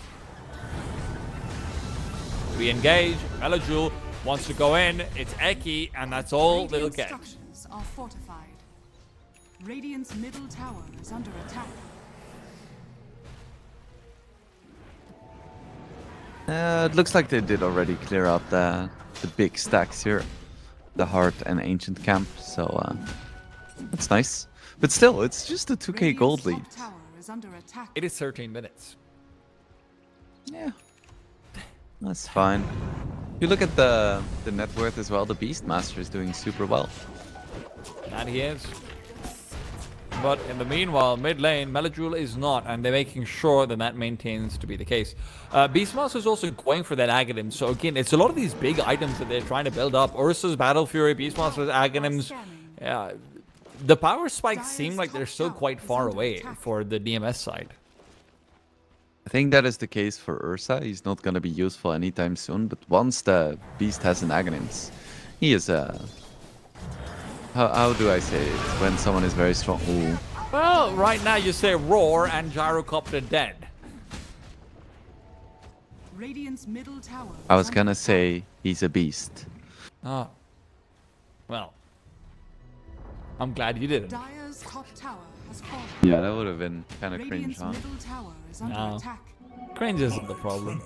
We engage. Melojul wants to go in. It's Eki, and that's all they'll get. Radiant's middle tower is under attack. It looks like they did already clear out the big stacks here. The Heart and Ancient Camp, so that's nice. But still, it's just a 2k gold lead. Radiant's top tower is under attack. It is 13 minutes. Yeah, that's fine. If you look at the net worth as well, the Beastmaster is doing super well. And he is. But in the meanwhile, mid lane, Meladrul is not, and they're making sure that that maintains to be the case. Beastmaster is also going for that Aghanim, so again, it's a lot of these big items that they're trying to build up. Ursa's Battle Fury, Beastmaster's Aghanims. The power spikes seem like they're still quite far away for the DMS side. I think that is the case for Ursa. He's not going to be useful anytime soon, but once the Beast has an Aghanims, he is a... How do I say it? When someone is very strong. Ooh. Well, right now you say Roar and Gyrocopter dead. Radiant's middle tower. I was gonna say he's a beast. Oh. Well. I'm glad you didn't. Dire's top tower has fallen. Yeah, that would have been kind of cringe, Radiant's huh? middle tower is under No. attack. Cringe isn't the problem.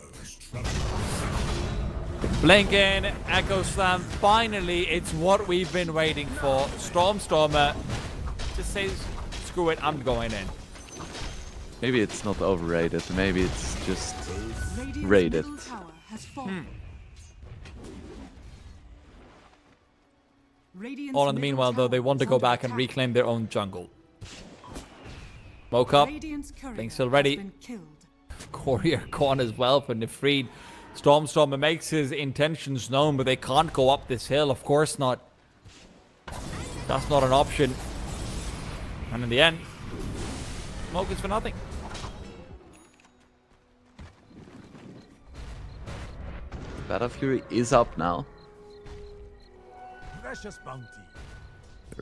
Blinking, Echo Slam, finally, it's what we've been waiting for. Stormer just says, screw it, I'm going in. Maybe it's not overrated. Maybe it's just Radiant's rated. middle tower has fallen. Radiant's All in the middle meanwhile, though, they tower want to is go under back and attack. reclaim their own jungle. Woke up, Radiant's courier Blink still has ready. been killed. Courier gone as well for Nefrid. Stormer makes his intentions known, but they can't go up this hill. Of course not. That's not an option. And in the end, smoke is for nothing. Battle Fury is up now. Precious bounty.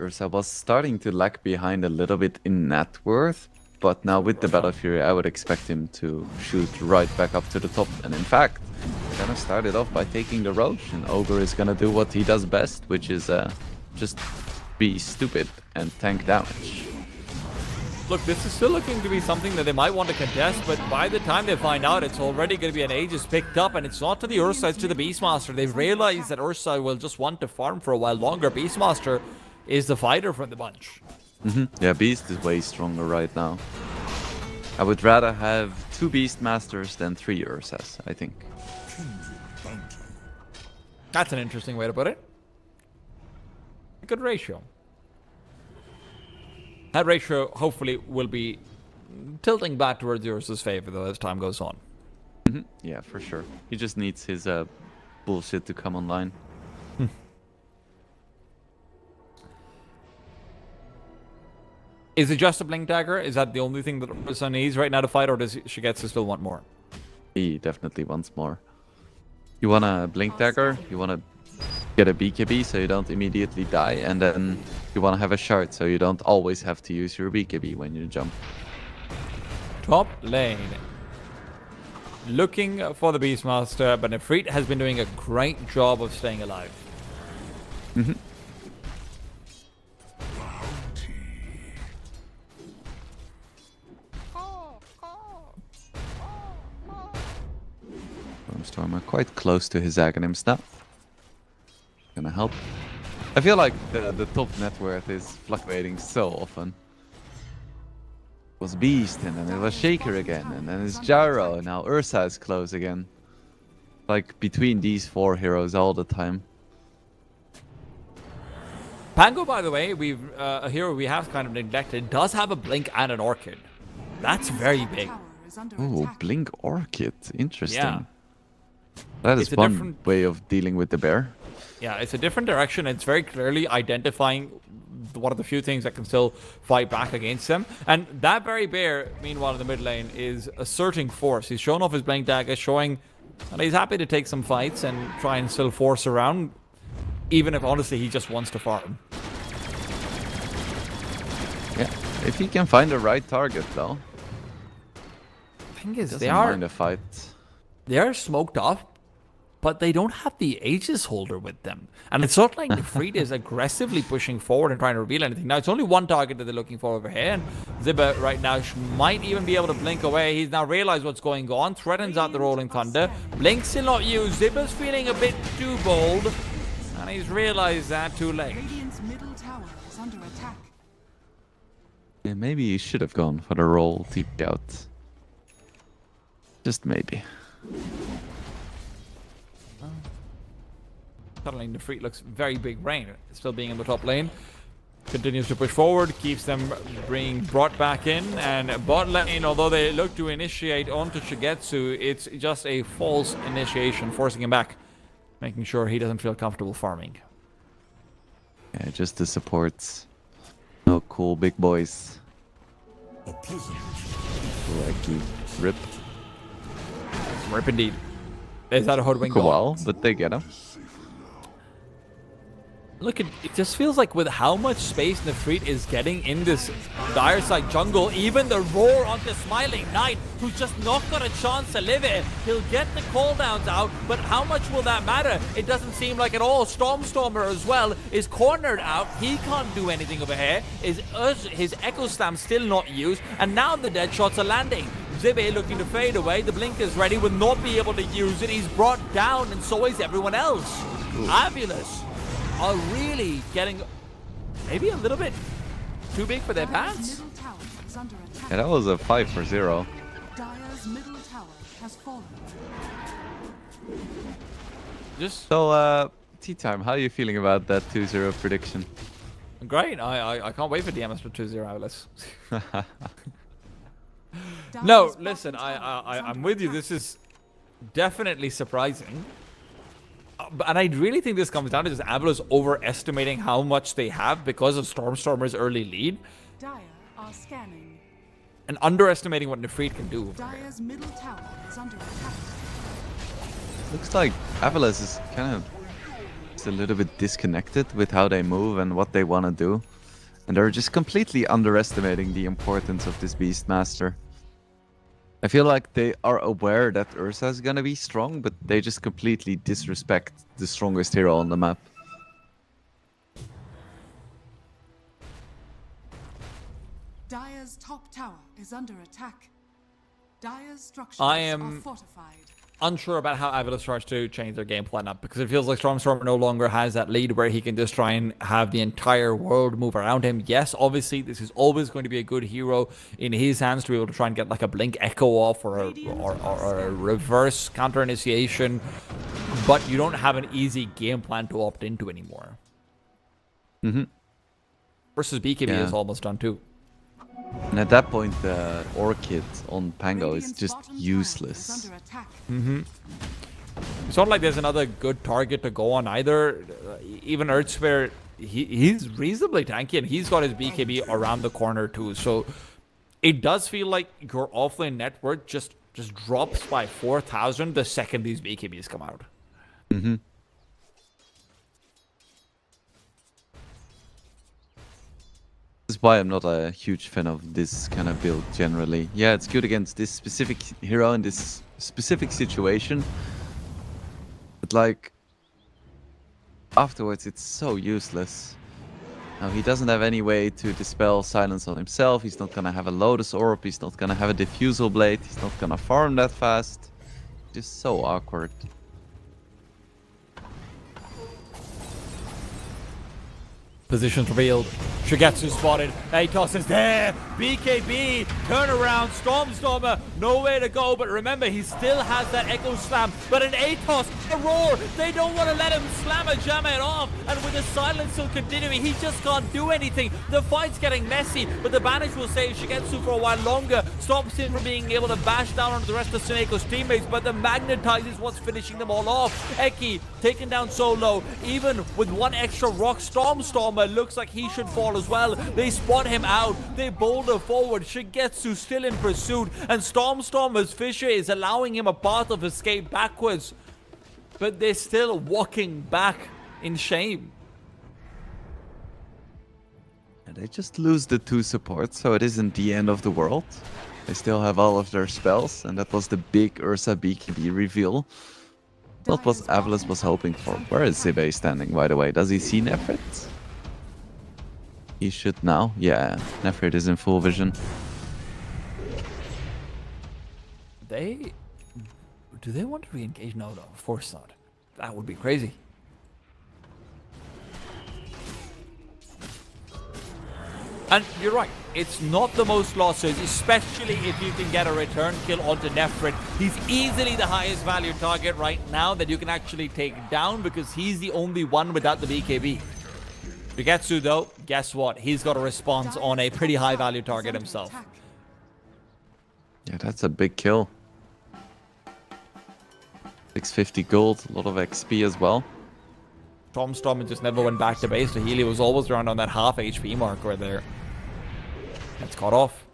Ursa was starting to lag behind a little bit in net worth, but now with the Battle Fury, I would expect him to shoot right back up to the top. And in fact, he's gonna start it off by taking the Roach, and Ogre is gonna do what he does best, which is just be stupid and tank damage. Look, this is still looking to be something that they might want to contest, but by the time they find out, it's already going to be an Aegis picked up, and it's not to the Ursa, it's to the Beastmaster. They've realized that Ursa will just want to farm for a while longer. Beastmaster is the fighter from the bunch. Yeah, Beast is way stronger right now. I would rather have 2 Beastmasters than 3 Ursas, I think. That's an interesting way to put it. A good ratio. That ratio hopefully will be tilting back towards Ursa's favor, though, as time goes on. Yeah, for sure. He just needs his bullshit to come online. Is it just a Blink Dagger? Is that the only thing that Ursa needs right now to fight, or does Shigetsu still want more? He definitely wants more. You want a Blink Dagger, you want to get a BKB so you don't immediately die, and then you want to have a shard so you don't always have to use your BKB when you jump. Top lane. Looking for the Beastmaster, but Nefrit has been doing a great job of staying alive. Stormer quite close to his Aghanims now. Gonna help. I feel like the top net worth is fluctuating so often. It was Beast, and then it was Shaker again, and then it's Gyro, and now Ursa is close again. Like between these 4 heroes all the time. Pango, by the way, a hero we have kind of neglected, does have a Blink and an Orchid. That's very big. Tower is under Oh, attack. Blink Orchid. Interesting. Yeah. That is It's a one different- way of dealing with the bear. Yeah, it's a different direction. It's very clearly identifying one of the few things that can still fight back against them. And that very bear, meanwhile, in the mid lane, is asserting force. He's shown off his Blink Dagger, showing that he's happy to take some fights and try and still force around, even if, honestly, he just wants to farm. Yeah, if he can find the right target, though. The thing is, Doesn't mind a fight. they are smoked off, but they don't have the Aegis holder with them. And it's not like Nefrit is aggressively pushing forward and trying to reveal anything. Now, it's only one target that they're looking for over here, and Zibba right now might even be able to blink away. He's now realized what's going on, threatens out the Rolling Thunder. Blink's still not used. Zibba's feeling a bit too bold, and he's realized that too late. Radiant's middle tower is under attack. Yeah, maybe he should have gone for the roll TP out. Just maybe. Suddenly, Nefrit looks very big brain, still being in the top lane. Continues to push forward, keeps them being brought back in, and bot lane, although they look to initiate onto Shigetsu, it's just a false initiation, forcing him back, making sure he doesn't feel comfortable farming. Yeah, just the supports. No cool big boys. A pleasant Wacky. Rip. Rip indeed. Is that a hoodwink? Took a while, but they get him. Look, it just feels like with how much space Nefrit is getting in this dire side jungle, even the roar onto Smiling Knight, who's just not got a chance to live it. He'll get the cooldowns out, but how much will that matter? It doesn't seem like at all. Stormstormer as well is cornered out. He can't do anything over here. His Echo Slam still not used, and now the dead shots are landing. Zibbe looking to fade away. The blink is ready, will not be able to use it. He's brought down, and so is everyone else. Fabulous. Are really getting maybe a little bit too big for their Dire's pants. middle tower is under attack. Yeah, that was a 5-0. Dire's middle tower has fallen. Just So, tea time. How are you feeling about that 2-0 prediction? great. I can't wait for DMS for 2-0 outlets. Dire's No, bottom listen, tower is I'm under with you. attack. This is definitely surprising. And I really think this comes down to just Avalor's overestimating how much they have because of Stormstormer's early lead, Dire are scanning. and underestimating what Nefrit can do. Dire's middle tower is under attack. Looks like Avalos is kind of just a little bit disconnected with how they move and what they want to do. And they're just completely underestimating the importance of this Beastmaster. I feel like they are aware that Ursa is gonna be strong, but they just completely disrespect the strongest hero on the map. Dire's top tower is under attack. Dire's structures I are am fortified. unsure about how Avalor tries to change their game plan up, because it feels like Stormstormer no longer has that lead where he can just try and have the entire world move around him. Yes, obviously this is always going to be a good hero in his hands to be able to try and get like a blink echo off or a reverse counter initiation, but you don't have an easy game plan to opt into anymore. Versus BKB Yeah. is almost done too. And at that point, the Orchid on Pango is Radiant's just bottom tower useless. is under attack. It's not like there's another good target to go on either. Even Earthsphere, he's reasonably tanky, and he's got his BKB around the corner too. So it does feel like your offlane net worth just drops by 4,000 the second these BKBs come out. This is why I'm not a huge fan of this kind of build generally. Yeah, it's good against this specific hero in this specific situation. But like, afterwards it's so useless. Now he doesn't have any way to dispel silence on himself. He's not gonna have a Lotus Orb. He's not gonna have a Diffusal Blade. He's not gonna farm that fast. Just so awkward. Positions revealed. Shigetsu spotted. Atos is there. BKB. Turnaround. Stormstormer. Nowhere to go. But remember, he still has that Echo Slam. But an Atos, a roar. They don't want to let him slam a jam it off. And with the silence still continuing, he just can't do anything. The fight's getting messy. But the banish will save Shigetsu for a while longer. Stops him from being able to bash down on the rest of Suneko's teammates. But the Magnetize is what's finishing them all off. Eki taken down so low. Even with one extra rock, Stormstormer looks like he should fall as well. They spot him out. They boulder forward. Shigetsu still in pursuit. And Stormstormer's Fissure is allowing him a path of escape backwards. But they're still walking back in shame. And they just lose the 2 supports, so it isn't the end of the world. They still have all of their spells, and that was the big Ursa BKB reveal. What was Avilis was hoping for? Where is Zibe standing, by the way? Does he see Nefrit? He should now. Yeah, Nefrit is in full vision. Do they want to re-engage? No, of course not. That would be crazy. And you're right, it's not the most losses, especially if you can get a return kill onto Nefrit. He's easily the highest value target right now that you can actually take down because he's the only one without the BKB. Rigetsu though, guess what? He's got a response on a pretty high value target himself. Yeah, that's a big kill. 650 gold, a lot of XP as well. Storm just never went back to base, so Healy was always around on that half HP mark right there. That's cut off.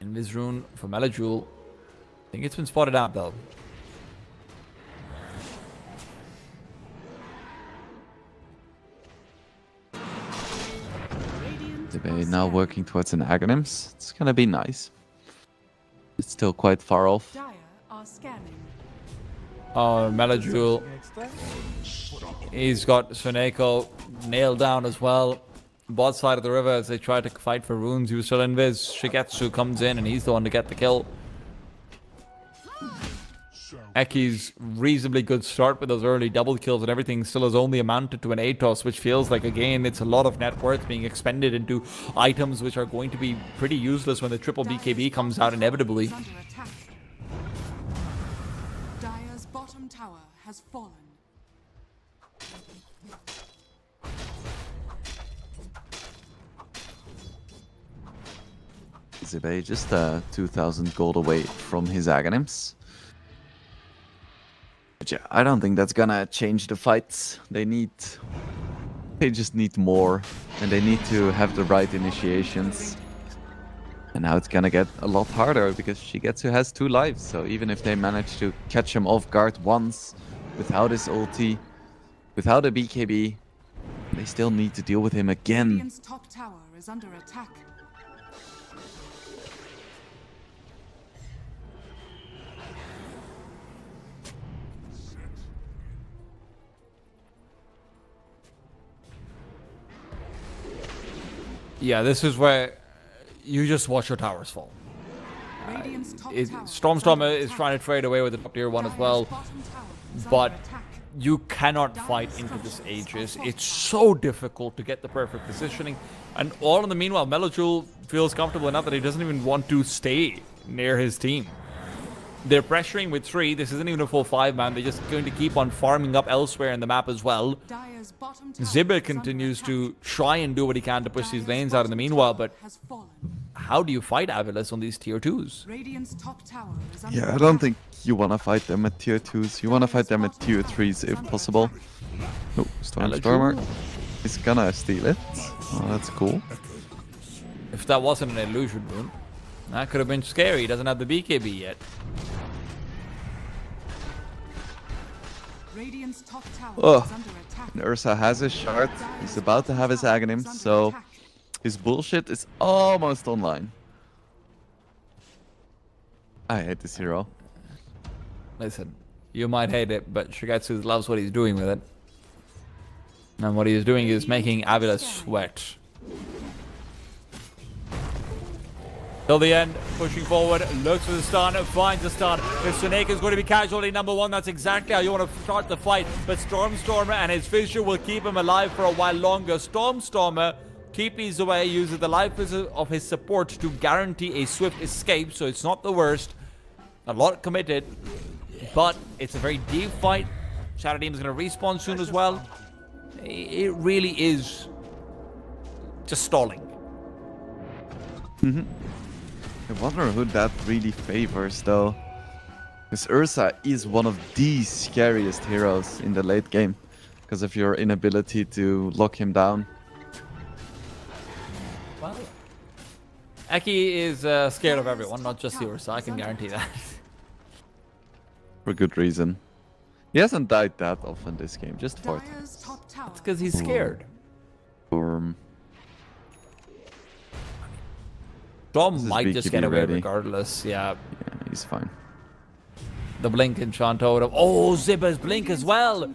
Invis rune for Melajul. I think it's been spotted out though. Debate now working towards an Aghanims. It's gonna be nice. It's still quite far off. Dire are scanning. Melajul. He's got Suneko nailed down as well. Bot side of the river as they try to fight for runes. He was still invis. Shigetsu comes in and he's the one to get the kill. Eki's reasonably good start with those early double kills and everything still has only amounted to an ATOS, which feels like, again, it's a lot of net worth being expended into items which are going to be pretty useless when the triple BKB comes out inevitably. Dire's bottom tower has fallen. Zibe just 2,000 gold away from his Aghanims. But yeah, I don't think that's gonna change the fights. They just need more, and they need to have the right initiations. And now it's gonna get a lot harder because Shigetsu has 2 lives, so even if they manage to catch him off guard once, without his ulti, without a BKB, they still need to deal with him again. Radiant's top tower is under attack. Yeah, this is where you just watch your towers fall. Radiant's top tower Stormstormer is trying to trade away with the top tier one as well, but you cannot fight into this Aegis. It's so difficult to get the perfect positioning, and all in the meanwhile, Melajul feels comfortable enough that he doesn't even want to stay near his team. They're pressuring with 3. This isn't even a full 5-man. They're just going to keep on farming up elsewhere in the map as well. Zibe continues to try and do what he can to push these lanes out in the meanwhile, but how do you fight Avilis on these tier 2s? Yeah, I don't think you want to fight them at tier 2s. You want to fight them at tier 3s if possible. Oh, Stormer is gonna steal it. Oh, that's cool. If that wasn't an illusion rune, that could have been scary. He doesn't have the BKB yet. Oh, and Ursa has his shard. He's about to have his Aghanim, so his bullshit is almost online. I hate this hero. Listen, you might hate it, but Shigetsu loves what he's doing with it. And what he's doing is making Avila sweat. Till the end, pushing forward, looks for the stun, finds the stun. If Suneko is going to be casualty number 1, that's exactly how you want to start the fight. But Stormstormer and his fissure will keep him alive for a while longer. Stormstormer, keep these away, uses the life of his support to guarantee a swift escape, so it's not the worst. A lot committed, but it's a very deep fight. Shadow Demon is going to respawn soon as well. It really is just stalling. I wonder who that really favors, though. Because Ursa is one of the scariest heroes in the late game. Because of your inability to lock him down. Well, Eki is scared of everyone, not just the Ursa, I can guarantee that. For good reason. He hasn't died that often this game, just 4 times. It's because he's scared. Storm might just get away ready. regardless, yeah. Yeah, he's fine. the blink enchant totem. Oh, Zibba's blink as well.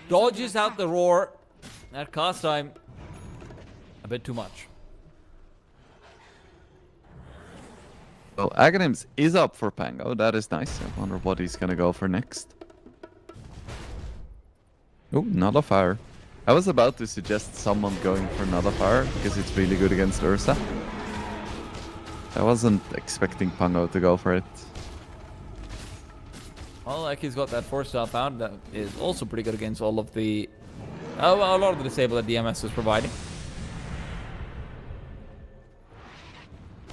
Dodges out the roar. That cost time a bit too much. So Aghanims is up for Pango. That is nice. I wonder what he's gonna go for next. Oh, Nullifier. I was about to suggest someone going for Nullifier because it's really good against Ursa. I wasn't expecting Pango to go for it. Well, like he's got that 4-star found that is also pretty good against all of the... a lot of the disable that DMS is providing.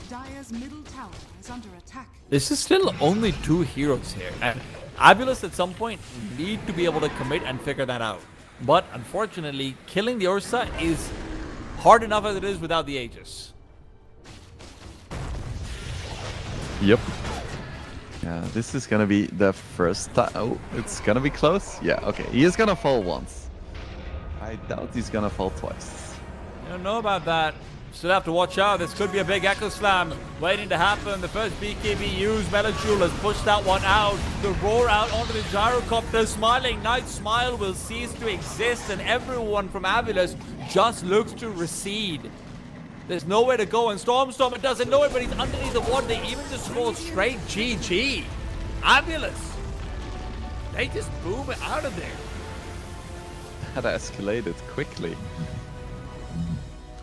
Dire's middle tower is under attack. This is still only 2 heroes here. And Abulus at some point need to be able to commit and figure that out. But unfortunately, killing the Ursa is hard enough as it is without the Aegis. Yep. Yeah, this is gonna be the first time. Oh, it's gonna be close. Yeah, okay. He is gonna fall once. I doubt he's gonna fall twice. I don't know about that. Still have to watch out. This could be a big Echo Slam waiting to happen. The first BKB used. Melachul has pushed that one out. The roar out onto the gyrocopter. Smiling Knight's smile will cease to exist, and everyone from Abulus just looks to recede. There's nowhere to go, and Stormstormer doesn't know it, but he's underneath the water. They even just scored straight GG. Abulus, they just boom it out of there. That escalated quickly.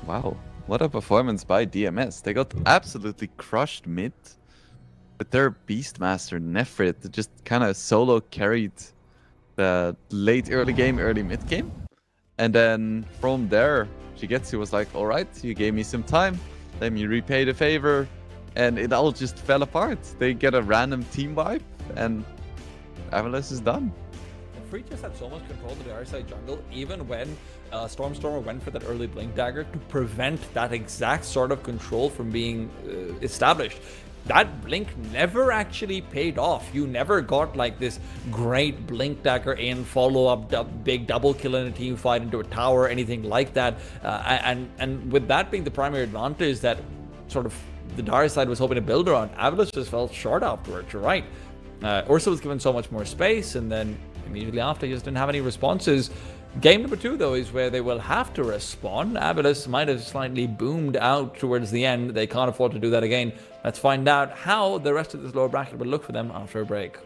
Wow. What a performance by DMS. They got absolutely crushed mid. But their Beastmaster Nefrit just kind of solo carried the late early game, early mid game. And then from there, Shigetsu was like, alright, you gave me some time. Let me repay the favor. And it all just fell apart. They get a random team wipe and Avalus is done. Free just had so much control of the R-side jungle, even when Stormstormer went for that early Blink Dagger to prevent that exact sort of control from being established. That Blink never actually paid off. You never got like this great Blink Dagger in, follow-up big double kill in a team fight into a tower, anything like that. And with that being the primary advantage that sort of the Dire side was hoping to build around, Avalus just fell short afterwards, you're right. Ursa was given so much more space, and then immediately after, he just didn't have any responses. Game number 2, though, is where they will have to respond. Abulus might have slightly boomed out towards the end. They can't afford to do that again. Let's find out how the rest of this lower bracket will look for them after a break.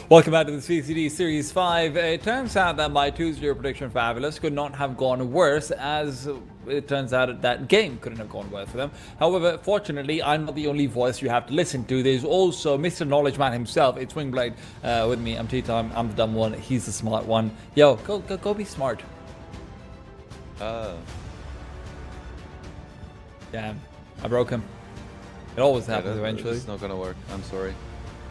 Welcome back to the CCT Series 5. It turns out that my 2-0 prediction for Avilas could not have gone worse, as it turns out that game couldn't have gone well for them. However, fortunately, I'm not the only voice you have to listen to. There's also Mr. Knowledge Man himself. It's Wingblade with me. I'm T-Time. I'm the dumb one. He's the smart one. Yo, go be smart. Damn, I broke him. It always happens eventually. It's not gonna work. I'm sorry.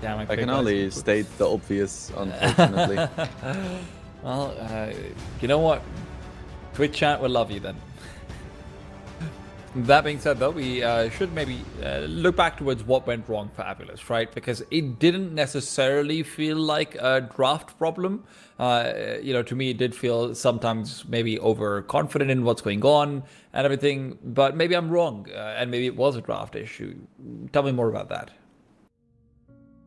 Damn, I can only state the obvious, unfortunately. Well, you know what? Twitch chat will love you then. That being said, though, we should maybe look back towards what went wrong for Avilas, right? Because it didn't necessarily feel like a draft problem. To me, it did feel sometimes maybe overconfident in what's going on and everything. But maybe I'm wrong, and maybe it was a draft issue. Tell me more about that.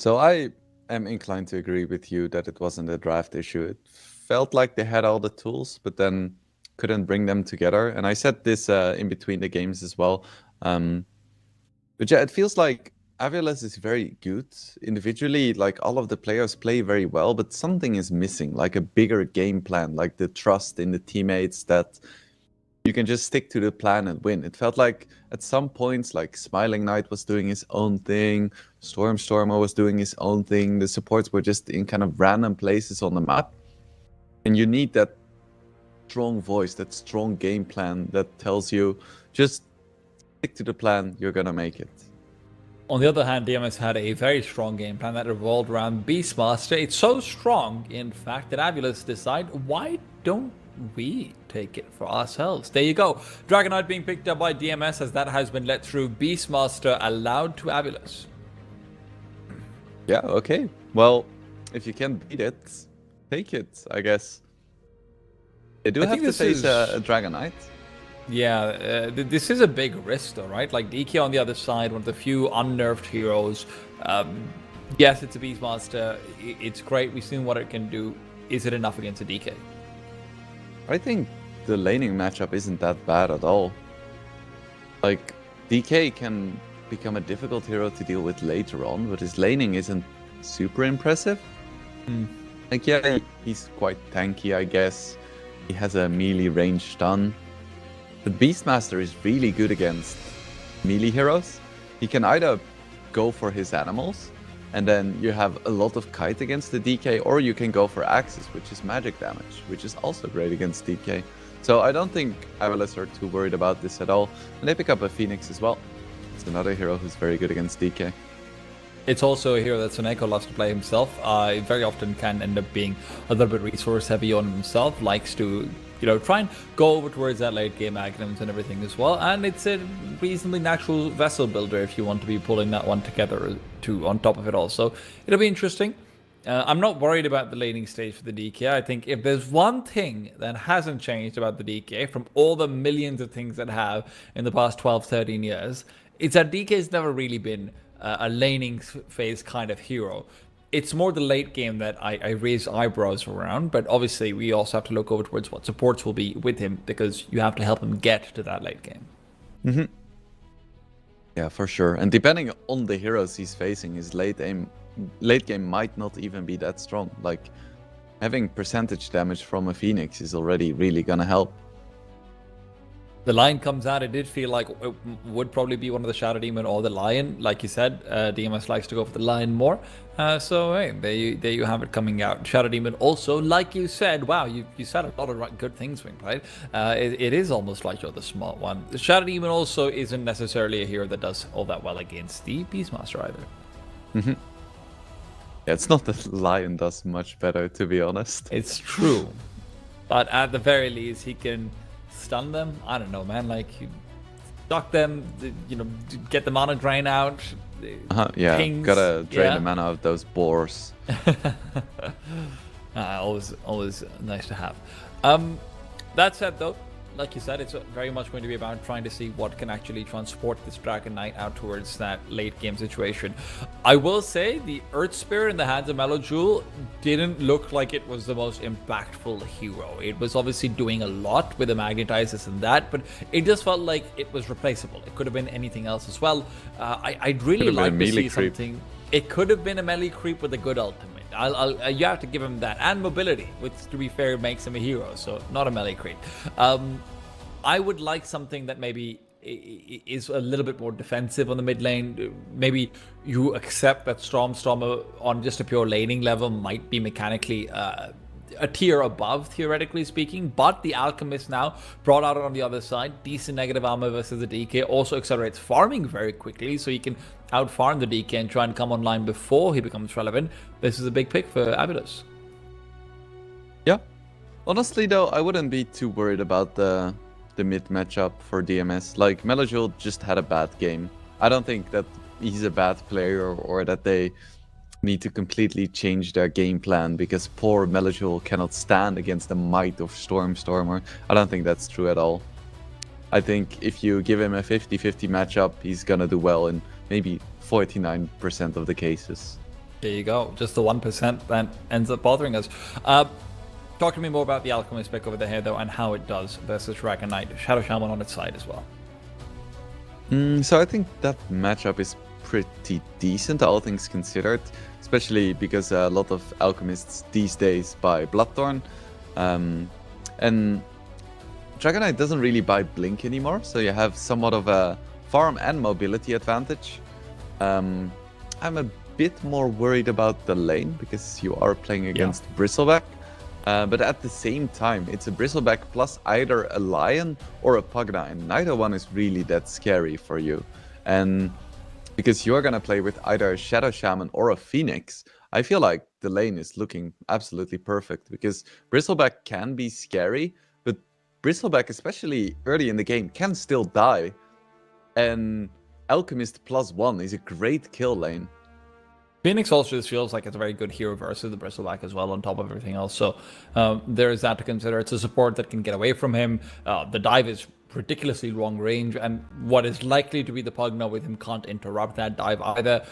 So I am inclined to agree with you that it wasn't a draft issue. It felt like they had all the tools, but then couldn't bring them together. And I said this in between the games as well. But yeah, it feels like Avilas is very good individually. Like all of the players play very well, but something is missing, like a bigger game plan, like the trust in the teammates that you can just stick to the plan and win. It felt like at some points, like Smiling Knight was doing his own thing, Stormer was doing his own thing. The supports were just in kind of random places on the map. And you need that strong voice, that strong game plan that tells you just stick to the plan, you're gonna make it. On the other hand, DMS had a very strong game plan that revolved around Beastmaster. It's so strong, in fact, that Avilas decide, why don't we take it for ourselves? There you go. Dragon Knight being picked up by DMS, as that has been let through. Beastmaster allowed to Avilas. Yeah, okay. Well, if you can beat it, take it, I guess. They do have to face a Dragon Knight. Yeah, this is a big risk though, right? Like DK on the other side, one of the few unnerved heroes. Yes, it's a Beastmaster. It's great. We've seen what it can do. Is it enough against a DK? I think the laning matchup isn't that bad at all. Like, DK can become a difficult hero to deal with later on, but his laning isn't super impressive. Like, yeah, he's quite tanky, I guess. He has a melee range stun. But Beastmaster is really good against melee heroes. He can either go for his animals, and then you have a lot of kite against the DK, or you can go for Axis, which is magic damage, which is also great against DK. So I don't think Avilas are too worried about this at all. And they pick up a Phoenix as well. It's another hero who's very good against DK. It's also a hero that Soneko loves to play himself. Very often can end up being a little bit resource heavy on himself. Likes to, try and go over towards that late game Agnums and everything as well. And it's a reasonably natural vessel builder if you want to be pulling that one together too on top of it all. So it'll be interesting. I'm not worried about the laning stage for the DK. I think if there's one thing that hasn't changed about the DK from all the millions of things that have in the past 12, 13 years, it's that DK's never really been a laning phase kind of hero. It's more the late game that I raise eyebrows around, but obviously we also have to look over towards what supports will be with him, because you have to help him get to that late game. Yeah, for sure. And depending on the heroes he's facing, his late game might not even be that strong. Like, having percentage damage from a Phoenix is already really gonna help. The Lion comes out. It did feel like it would probably be one of the Shadow Demon or the Lion. Like you said, DMS likes to go for the Lion more. So, hey, there you have it coming out. Shadow Demon also, like you said, wow, you said a lot of good things, Wingblade. It is almost like you're the smart one. The Shadow Demon also isn't necessarily a hero that does all that well against the Beastmaster either. Yeah, it's not that Lion does much better, to be honest. It's true. But at the very least, he can stun them. I don't know, man. Like, you stock them, get the mana drain out. Yeah, pings, gotta drain the mana of those boars. Always nice to have. That said, though, like you said, it's very much going to be about trying to see what can actually transport this Dragon Knight out towards that late game situation. I will say the Earth Spirit in the hands of Melojewel didn't look like it was the most impactful hero. It was obviously doing a lot with the magnetizers and that, but it just felt like it was replaceable. It could have been anything else as well. I'd really like to see something. It could have been a melee creep with a good ultimate. You have to give him that, and mobility, which to be fair makes him a hero. So not a melee creep. I would like something that maybe is a little bit more defensive on the mid lane. Maybe you accept that Stormer on just a pure laning level might be mechanically a tier above, theoretically speaking, but the Alchemist now brought out on the other side, decent negative armor versus the DK, also accelerates farming very quickly, so you can out-farm the DK and try and come online before he becomes relevant. This is a big pick for Abydos. Yeah. Honestly, though, I wouldn't be too worried about the mid matchup for DMS. Like, Melojul just had a bad game. I don't think that he's a bad player or that they need to completely change their game plan because poor Melojul cannot stand against the might of Stormer. I don't think that's true at all. I think if you give him a 50-50 matchup, he's gonna do well in maybe 49% of the cases. There you go. Just the 1% that ends up bothering us. Talk to me more about the Alchemist pick over there, though, and how it does versus Dragon Knight. Shadow Shaman on its side as well. So I think that matchup is pretty decent, all things considered, especially because a lot of alchemists these days buy Bloodthorn, and Dragon Knight doesn't really buy Blink anymore, so you have somewhat of a farm and mobility advantage. I'm a bit more worried about the lane because you are playing against Bristleback, but at the same time it's a Bristleback plus either a Lion or a Pugna, and neither one is really that scary for you. And because you're gonna play with either a Shadow Shaman or a Phoenix, I feel like the lane is looking absolutely perfect because Bristleback can be scary, but Bristleback, especially early in the game, can still die. And Alchemist +1 is a great kill lane. Phoenix also just feels like it's a very good hero versus the Bristleback as well, on top of everything else. So there is that to consider. It's a support that can get away from him. The dive is ridiculously long range, and what is likely to be the Pugna with him can't interrupt that dive either.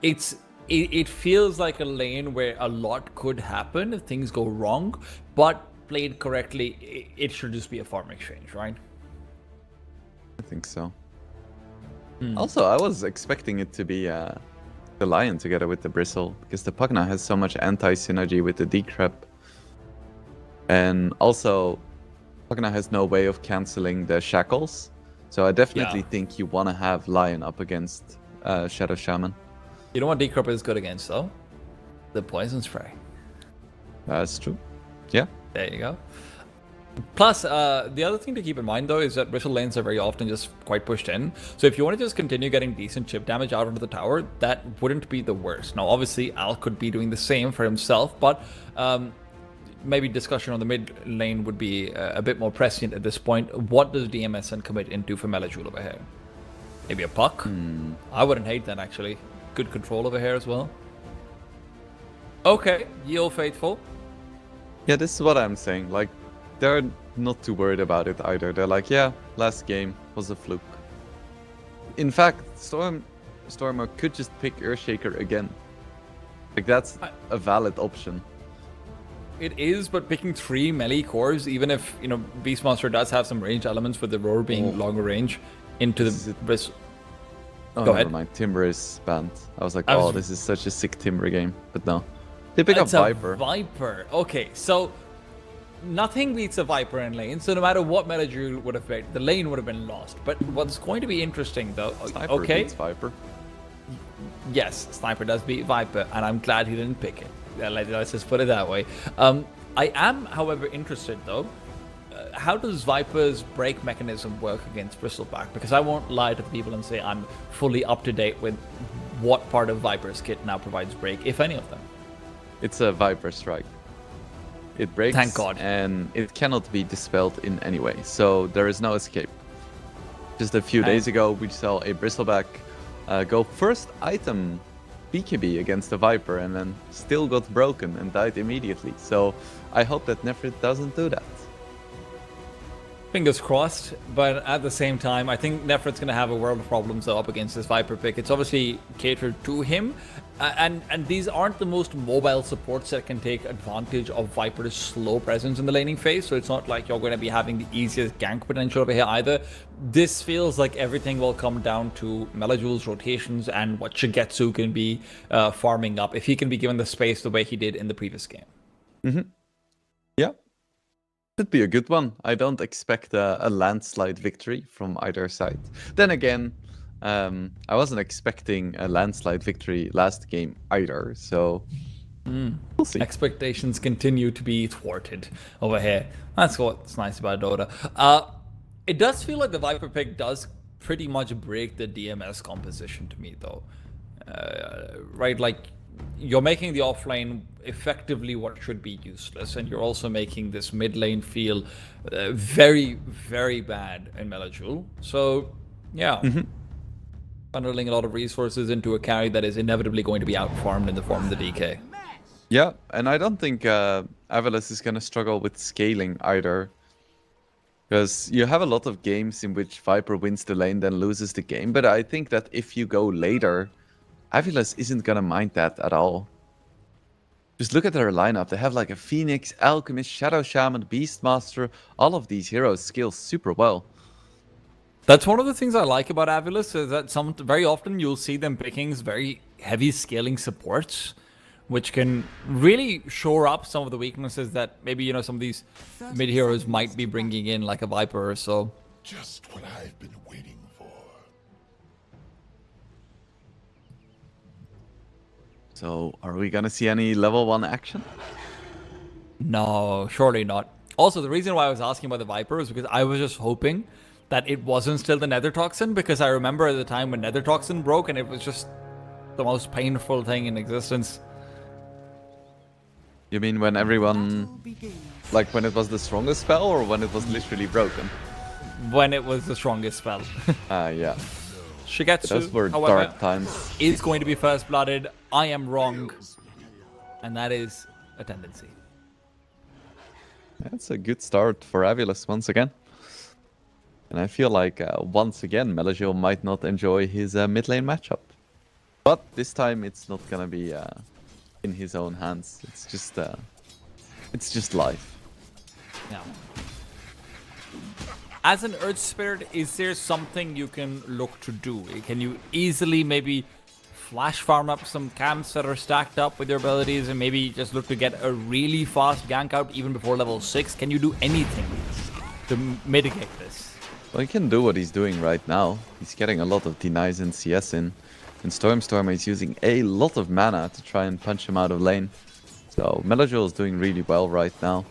It feels like a lane where a lot could happen if things go wrong, but played correctly, it should just be a farm exchange, right? I think so. Also, I was expecting it to be the Lion together with the Bristle, because the Pugna has so much anti-synergy with the Decrep. And also, Pugna has no way of cancelling the Shackles, so I definitely think you want to have Lion up against Shadow Shaman. You know what Decrep is good against, though? The Poison Spray. That's true. Yeah. There you go. Plus, the other thing to keep in mind, though, is that Bristle lanes are very often just quite pushed in. So if you want to just continue getting decent chip damage out onto the tower, that wouldn't be the worst. Now, obviously, Al could be doing the same for himself, but maybe discussion on the mid lane would be a bit more prescient at this point. What does DMSN commit into for Melojul over here? Maybe a Puck? I wouldn't hate that, actually. Good control over here as well. Okay, Yield Faithful. Yeah, this is what I'm saying. Like, they're not too worried about it either. They're like, yeah, last game was a fluke. In fact, Stormer could just pick Earthshaker again. Like, that's a valid option. It is, but picking 3 melee cores, even if, you know, Beastmaster does have some range elements with the roar being longer range into the Bristle. Oh, Go never ahead. mind. Timber is banned. I was like, I was- oh, this is such a sick Timber game. But no. They pick up It's a Viper. Viper. Okay, so nothing beats a Viper in lane, so no matter what Melojul would have played, the lane would have been lost. But what's going to be interesting, though... Sniper okay, beats Viper. yes, Sniper does beat Viper, and I'm glad he didn't pick it. Let's just put it that way. I am, however, interested, though. How does Viper's break mechanism work against Bristleback? Because I won't lie to the people and say I'm fully up to date with what part of Viper's kit now provides break, if any of them. It's a Viper Strike. It breaks, Thank God. and it cannot be dispelled in any way, so there is no escape. Just a few days ago, we saw a Bristleback go first item BKB against the Viper, and then still got broken and died immediately. So I hope that Nefrit doesn't do that. Fingers crossed, but at the same time, I think Nefret's going to have a world of problems though up against this Viper pick. It's obviously catered to him, and these aren't the most mobile supports that can take advantage of Viper's slow presence in the laning phase, so it's not like you're going to be having the easiest gank potential over here either. This feels like everything will come down to Melajul's rotations and what Shigetsu can be farming up, if he can be given the space the way he did in the previous game. Yeah. Should be a good one. I don't expect a landslide victory from either side. Then again, I wasn't expecting a landslide victory last game either, so we'll see. Expectations continue to be thwarted over here. That's what's nice about Dota. It does feel like the Viper pick does pretty much break the DMS composition to me, though. Right, like, you're making the offlane effectively what should be useless, and you're also making this mid lane feel very, very bad in Melajul. So, yeah. Funneling a lot of resources into a carry that is inevitably going to be outfarmed in the form of the DK. Yeah, and I don't think Avilas is going to struggle with scaling either. Because you have a lot of games in which Viper wins the lane, then loses the game. But I think that if you go later, Avilas isn't going to mind that at all. Just look at their lineup. They have like a Phoenix, Alchemist, Shadow Shaman, Beastmaster. All of these heroes scale super well. That's one of the things I like about Avilas, is that very often you'll see them picking very heavy scaling supports, which can really shore up some of the weaknesses that maybe, you know, some of these mid heroes might be bringing in, like a Viper or so. Just what I've been waiting for. So, are we gonna see any level 1 action? No, surely not. Also, the reason why I was asking about the Viper is because I was just hoping that it wasn't still the Nether Toxin, because I remember at the time when Nether Toxin broke and it was just the most painful thing in existence. You mean when everyone... like when it was the strongest spell, or when it was literally broken? When it was the strongest spell. Yeah. Shigetsu, Those were however, dark times. is going to be first blooded. I am wrong. And that is a tendency. That's a good start for Avilas once again. And I feel like once again Melajul might not enjoy his mid lane matchup. But this time it's not gonna be in his own hands. It's just life. Yeah. As an Earth Spirit, is there something you can look to do? Can you easily maybe flash farm up some camps that are stacked up with your abilities and maybe just look to get a really fast gank out even before level 6? Can you do anything to mitigate this? Well, he can do what he's doing right now. He's getting a lot of denies and CS in. And Stormstormer is using a lot of mana to try and punch him out of lane. So Melajul is doing really well right now.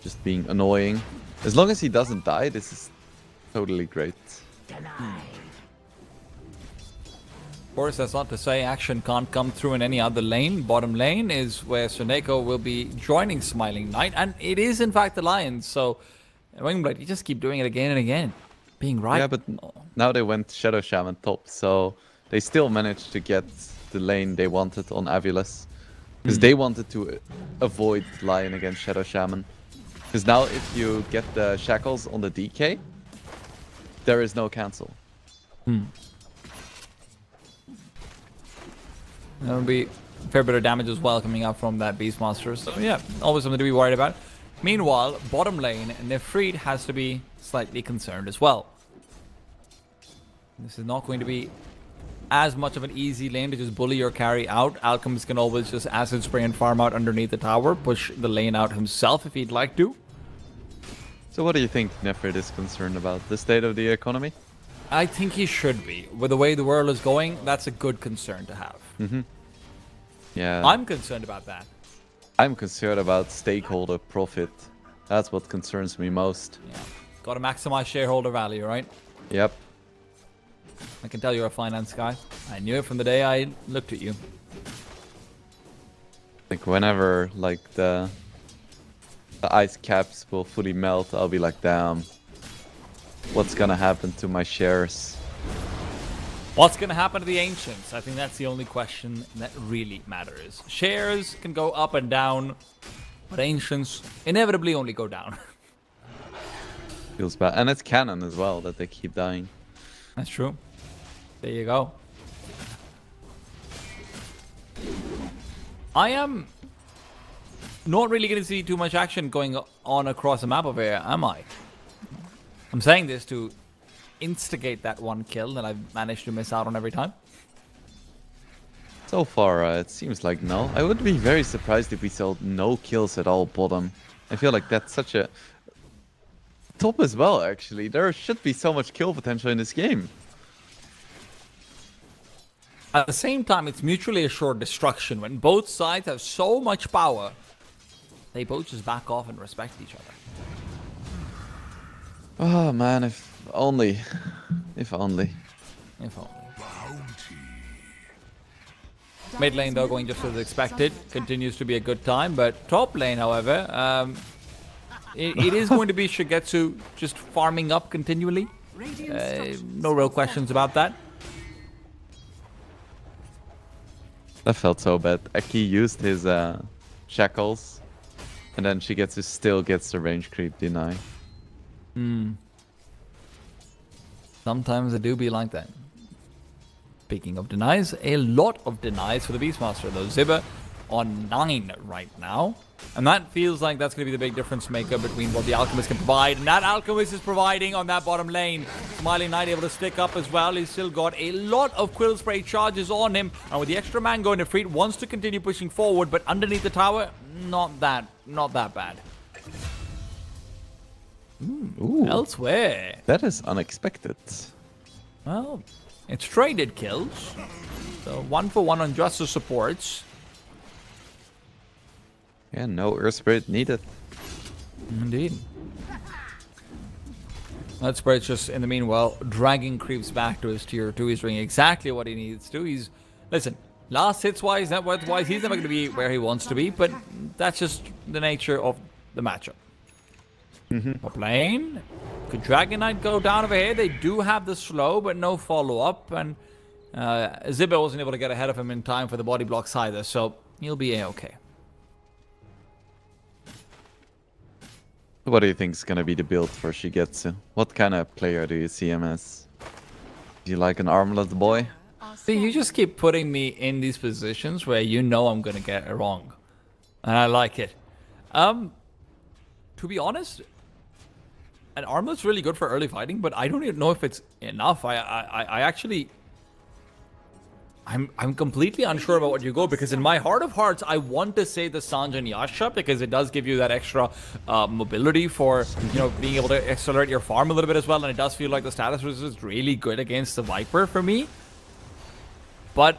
Just being annoying. As long as he doesn't die, this is totally great. Of course, that's not to say action can't come through in any other lane. Bottom lane is where Suneko will be joining Smiling Knight, and it is in fact the Lions, so Wingblade, you just keep doing it again and again. Being right. Yeah, but now they went Shadow Shaman top, so they still managed to get the lane they wanted on Avilas. Because they wanted to avoid Lion against Shadow Shaman. Because now if you get the shackles on the DK, there is no cancel. There'll be a fair bit of damage as well coming up from that Beastmaster. So yeah, always something to be worried about. Meanwhile, bottom lane, Nefrit has to be slightly concerned as well. This is not going to be as much of an easy lane to just bully your carry out. Alchemist can always just acid spray and farm out underneath the tower, push the lane out himself if he'd like to. So what do you think Nefrit is concerned about? The state of the economy? I think he should be. With the way the world is going, that's a good concern to have. Yeah. I'm concerned about that. I'm concerned about stakeholder profit. That's what concerns me most. Yeah. Got to maximize shareholder value, right? Yep. I can tell you're a finance guy. I knew it from the day I looked at you. Like whenever like the ice caps will fully melt, I'll be like, damn, what's gonna happen to my shares? What's going to happen to the Ancients? I think that's the only question that really matters. Shares can go up and down, but Ancients inevitably only go down. Feels bad. And it's canon as well that they keep dying. That's true. There you go. I am not really going to see too much action going on across the map over here, am I? I'm saying this to instigate that one kill that I've managed to miss out on every time. So far, it seems like no. I would be very surprised if we saw no kills at all bottom. I feel like that's such a... Top as well, actually. There should be so much kill potential in this game. At the same time, it's mutually assured destruction. When both sides have so much power, they both just back off and respect each other. Oh man, if only. If only. If only. Mid lane, though, going just as expected. Continues to be a good time. But top lane, however, it is going to be Shigetsu just farming up continually. No real questions about that. That felt so bad. Eki used his shackles, and then Shigetsu still gets the range creep deny. Sometimes it do be like that. Speaking of denies, a lot of denies for the Beastmaster, though. Zibba on 9 right now. And that feels like that's going to be the big difference maker between what the Alchemist can provide. And that Alchemist is providing on that bottom lane. Smiling Knight able to stick up as well. He's still got a lot of Quill Spray charges on him. And with the extra man going to Freet, wants to continue pushing forward. But underneath the tower, not that bad. Ooh, Elsewhere. that is unexpected. Well, it's traded kills. So 1-for-1 on just the supports. Yeah, no Earth Spirit needed. Indeed. That Spirit's just, in the meanwhile, dragging creeps back to his tier 2. He's doing exactly what he needs to. He's, listen, last hits-wise, net worth-wise, he's never going to be where he wants to be, but that's just the nature of the matchup. Top lane. Could Dragon Knight go down over here? They do have the slow, but no follow-up, and Zibba wasn't able to get ahead of him in time for the body blocks either, so he'll be A-okay. What do you think is going to be the build for Shigetsu? What kind of player do you see him as? Do you like an armless boy? See, you just keep putting me in these positions where you know I'm going to get it wrong. And I like it. To be honest, an armlet's really good for early fighting, but I don't even know if it's enough. I actually... I'm completely unsure about what you go, because in my heart of hearts, I want to say the Sanjin Yasha, because it does give you that extra mobility for, you know, being able to accelerate your farm a little bit as well, and it does feel like the status resist is really good against the Viper for me. But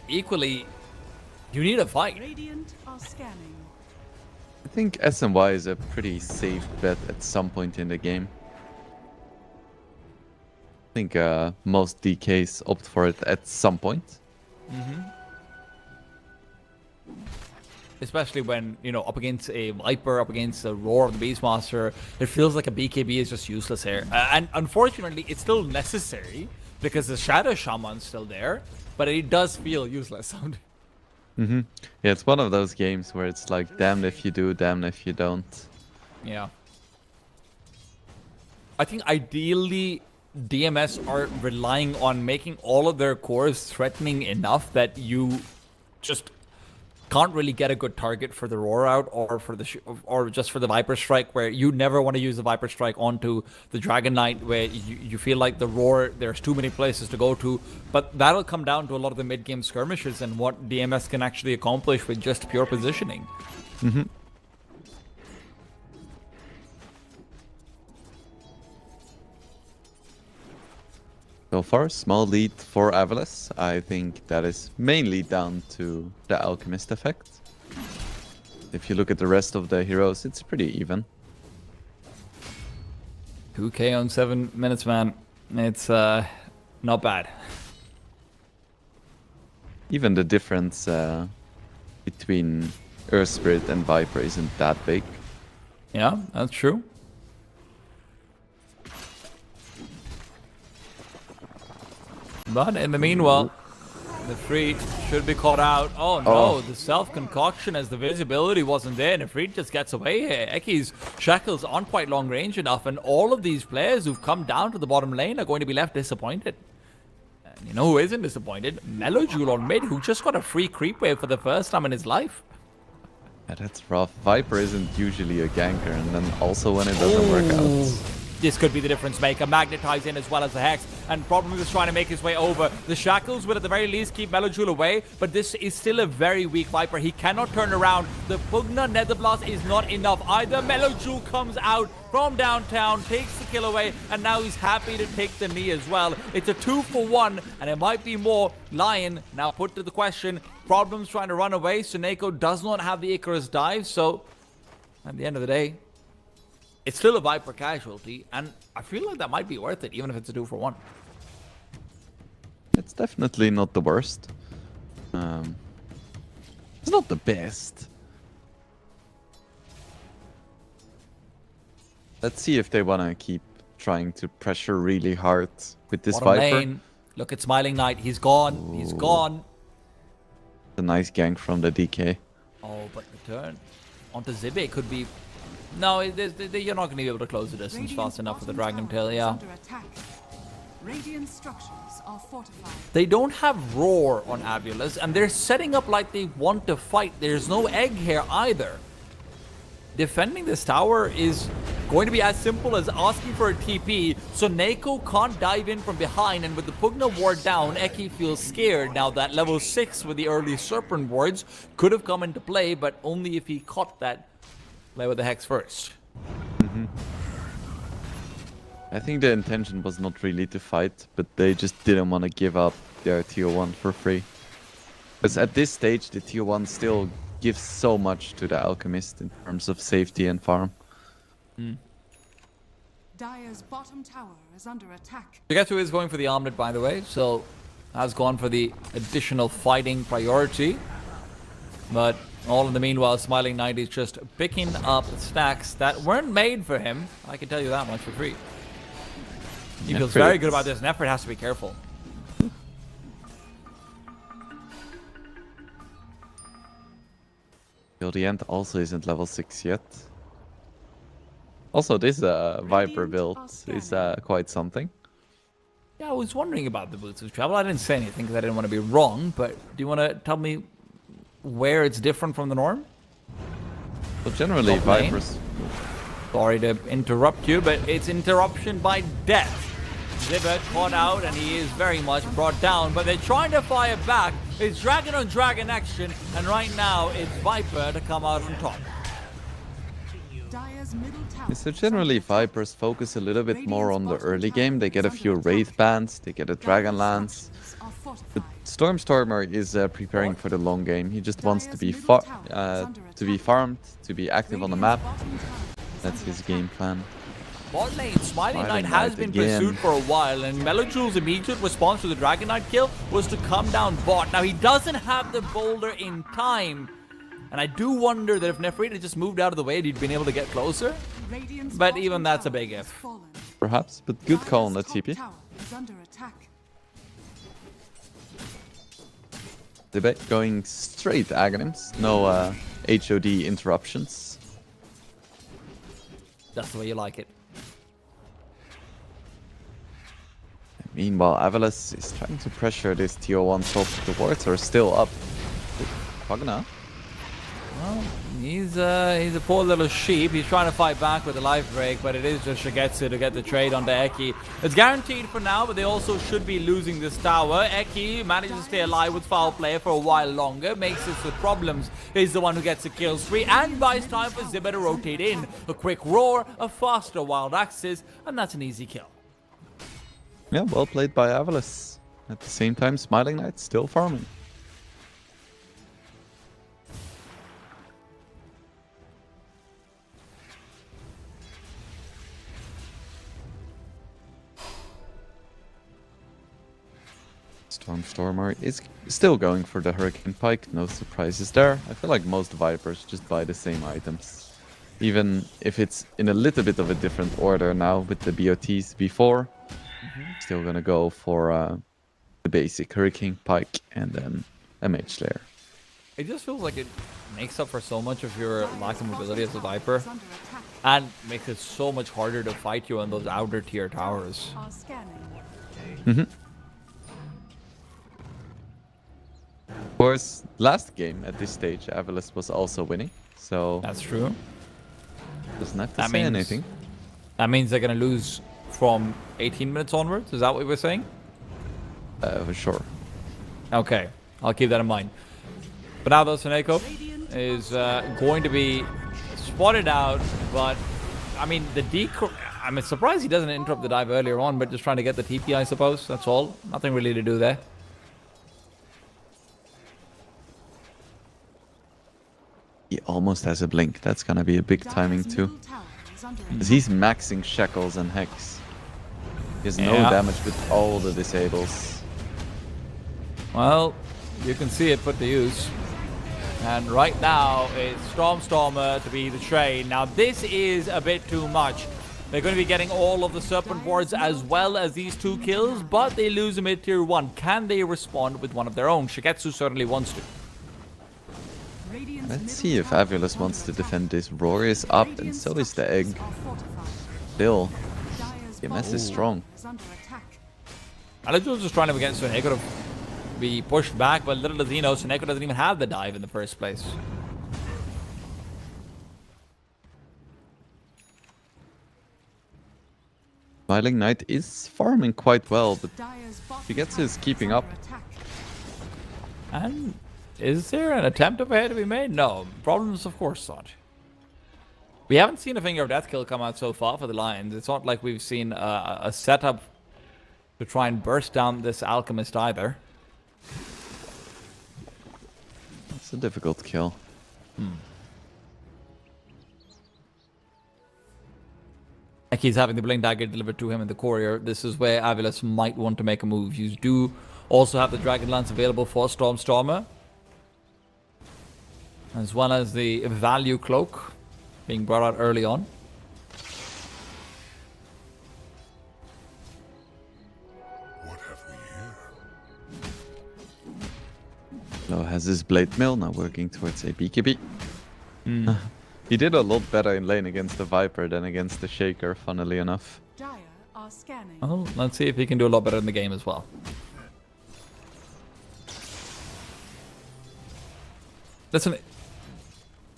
equally, you need a fight. Radiant are scanning. I think SNY is a pretty safe bet at some point in the game. I think most DKs opt for it at some point. Especially when, you know, up against a Viper, up against a Roar of the Beastmaster, it feels like a BKB is just useless here. And unfortunately, it's still necessary because the Shadow Shaman's still there, but it does feel useless. Yeah, it's one of those games where it's like, damned if you do, damned if you don't. Yeah. I think ideally DMS are relying on making all of their cores threatening enough that you just can't really get a good target for the Roar out, or for the or just for the Viper Strike, where you never want to use the Viper Strike onto the Dragon Knight, where you feel like the Roar, there's too many places to go to. But that'll come down to a lot of the mid-game skirmishes and what DMS can actually accomplish with just pure positioning. So far, small lead for Avalis. I think that is mainly down to the Alchemist effect. If you look at the rest of the heroes, it's pretty even. 2k on 7 minutes, man. It's not bad. Even the difference between Earth Spirit and Viper isn't that big. Yeah, that's true. But in the meanwhile, Nefrit should be caught out. Oh no, the self-concoction as the visibility wasn't there. Nefrit just gets away here. Eki's shackles aren't quite long range enough, and all of these players who've come down to the bottom lane are going to be left disappointed. And you know who isn't disappointed? Melojoul on mid, who just got a free creep wave for the first time in his life. Yeah, that's rough. Viper isn't usually a ganker, and then also when it doesn't work out. This could be the difference maker. Magnetize in as well as the Hex. And Problem is trying to make his way over. The Shackles would at the very least keep Melojoul away. But this is still a very weak Viper. He cannot turn around. The Pugna Netherblast is not enough either. Melojoul comes out from downtown, takes the kill away. And now he's happy to take the knee as well. It's a 2-for-1. And it might be more. Lion now put to the question. Problem's trying to run away. Suneko does not have the Icarus dive. So at the end of the day, it's still a Viper casualty, and I feel like that might be worth it, even if it's a 2-for-1. It's definitely not the worst. It's not the best. Let's see if they want to keep trying to pressure really hard with this Bottom Viper. lane. Look at Smiling Knight. He's gone. Ooh. He's gone. A nice gank from the DK. Oh, but the turn onto Zibe could be... No, you're not going to be able to close the distance fast enough with the Dragon Tail, yeah. Radiant structures are fortified. They don't have Roar on Avulus, and they're setting up like they want to fight. There's no egg here either. Defending this tower is going to be as simple as asking for a TP, so Neko can't dive in from behind, and with the Pugna ward down, Eki feels scared. Now that level 6 with the early Serpent wards could have come into play, but only if he caught that play with the Hex first. I think the intention was not really to fight, but they just didn't want to give up their tier 1 for free. Because at this stage, the tier 1 still gives so much to the Alchemist in terms of safety and farm. Dire's bottom tower is under attack. Shigetsu is going for the Omnit, by the way, so has gone for the additional fighting priority. But all in the meanwhile, Smiling Knight is just picking up stacks that weren't made for him. I can tell you that much for free. He feels very good about this. Nefrit has to be careful. The end also isn't level 6 yet. Also, this Viper build is quite something. Yeah, I was wondering about the boots of travel. I didn't say anything because I didn't want to be wrong, but do you want to tell me where it's different from the norm? Well, generally, Vipers... Sorry to interrupt you, but it's interruption by death. Zibet caught out, and he is very much brought down, but they're trying to fire back. It's Dragon on Dragon action, and right now it's Viper to come out on top. Dire's middle tower. So generally, Vipers focus a little bit more on the early game. They get a few Wraith Bands, they get a Dragon Lance. But Stormstormer is preparing for the long game. He just wants to be farmed, to be active on the map. That's his game plan. Bot lane, Smiling Knight has been pursued for a while, and Melojoul's immediate response to the Dragon Knight kill was to come down bot. Now, he doesn't have the boulder in time, and I do wonder that if Nefrit had just moved out of the way, he'd been able to get closer. But even that's a big if. Perhaps, but good call on the TP. Debate going straight Aghanims, no HOD interruptions. That's the way you like it. Meanwhile, Avalus is trying to pressure this tier 1 top. The wards are still up. Pugna. Well, he's a poor little sheep. He's trying to fight back with the life break, but it is just Shigetsu to get the trade onto Eki. It's guaranteed for now, but they also should be losing this tower. Eki manages to stay alive with foul play for a while longer, makes this with problems. He's the one who gets the kill spree and buys time for Zibba to rotate in. A quick roar, a faster wild axis, and that's an easy kill. Yeah, well played by Avalus. At the same time, Smiling Knight still farming. Stormstormer is still going for the Hurricane Pike, no surprises there. I feel like most Vipers just buy the same items. Even if it's in a little bit of a different order now with the BOTs before. Still gonna go for the the basic Hurricane Pike and then a Mage Slayer. It just feels like it makes up for so much of your lack of mobility as a Viper, and makes it so much harder to fight you on those outer tier towers. Are scanning. Of course, last game at this stage, Avilis was also winning, so That's true. doesn't have to That say means- anything. That means they're gonna lose from 18 minutes onwards. Is that what we were saying? For sure. Okay, I'll keep that in mind. But now though, Seneko is going to be spotted out, but I mean I'm surprised he doesn't interrupt the dive earlier on, but just trying to get the TP, I suppose. That's all. Nothing really to do there. He almost has a blink. That's gonna be a big timing Dire's too. middle tower is under 'Cause he's maxing Shackles and Hex. He has no Yeah. damage with all the disables. Well, you can see it put to use. And right now, it's Stormstormer to be the trade. Now, this is a bit too much. They're going to be getting all of the Serpent Wards as well as these 2 kills, but they lose a mid-tier 1. Can they respond with one of their own? Shigetsu certainly wants to. Radiant's Let's middle see if tower Avulus is wants to under defend attack. this. Roar is up and Radiant so is the egg. structures are fortified. Still, Dire's DMS bottom is strong. tower is under attack. Alejandro's just trying to get Seneko to be pushed back, but little does he know, Seneko doesn't even have the dive in the first place. Smiling Knight is farming quite well, but Dire's bottom Shigetsu tower is keeping under up. attack. And is there an attempt of ahead to be made? No. Problems, of course not. We haven't seen a Finger of Death kill come out so far for the Lions. It's not like we've seen a setup to try and burst down this Alchemist either. it's a difficult kill. Like he's having the Blink Dagger delivered to him in the courier. This is where Avulus might want to make a move. You do also have the Dragon Lance available for Stormstormer, as well as the Value Cloak being brought out early on. What have we here? Lo has his Blade Mill, now working towards a BKB. He did a lot better in lane against the Viper than against the Shaker, funnily enough. Dire are scanning. Well, let's see if he can do a lot better in the game as well. Listen,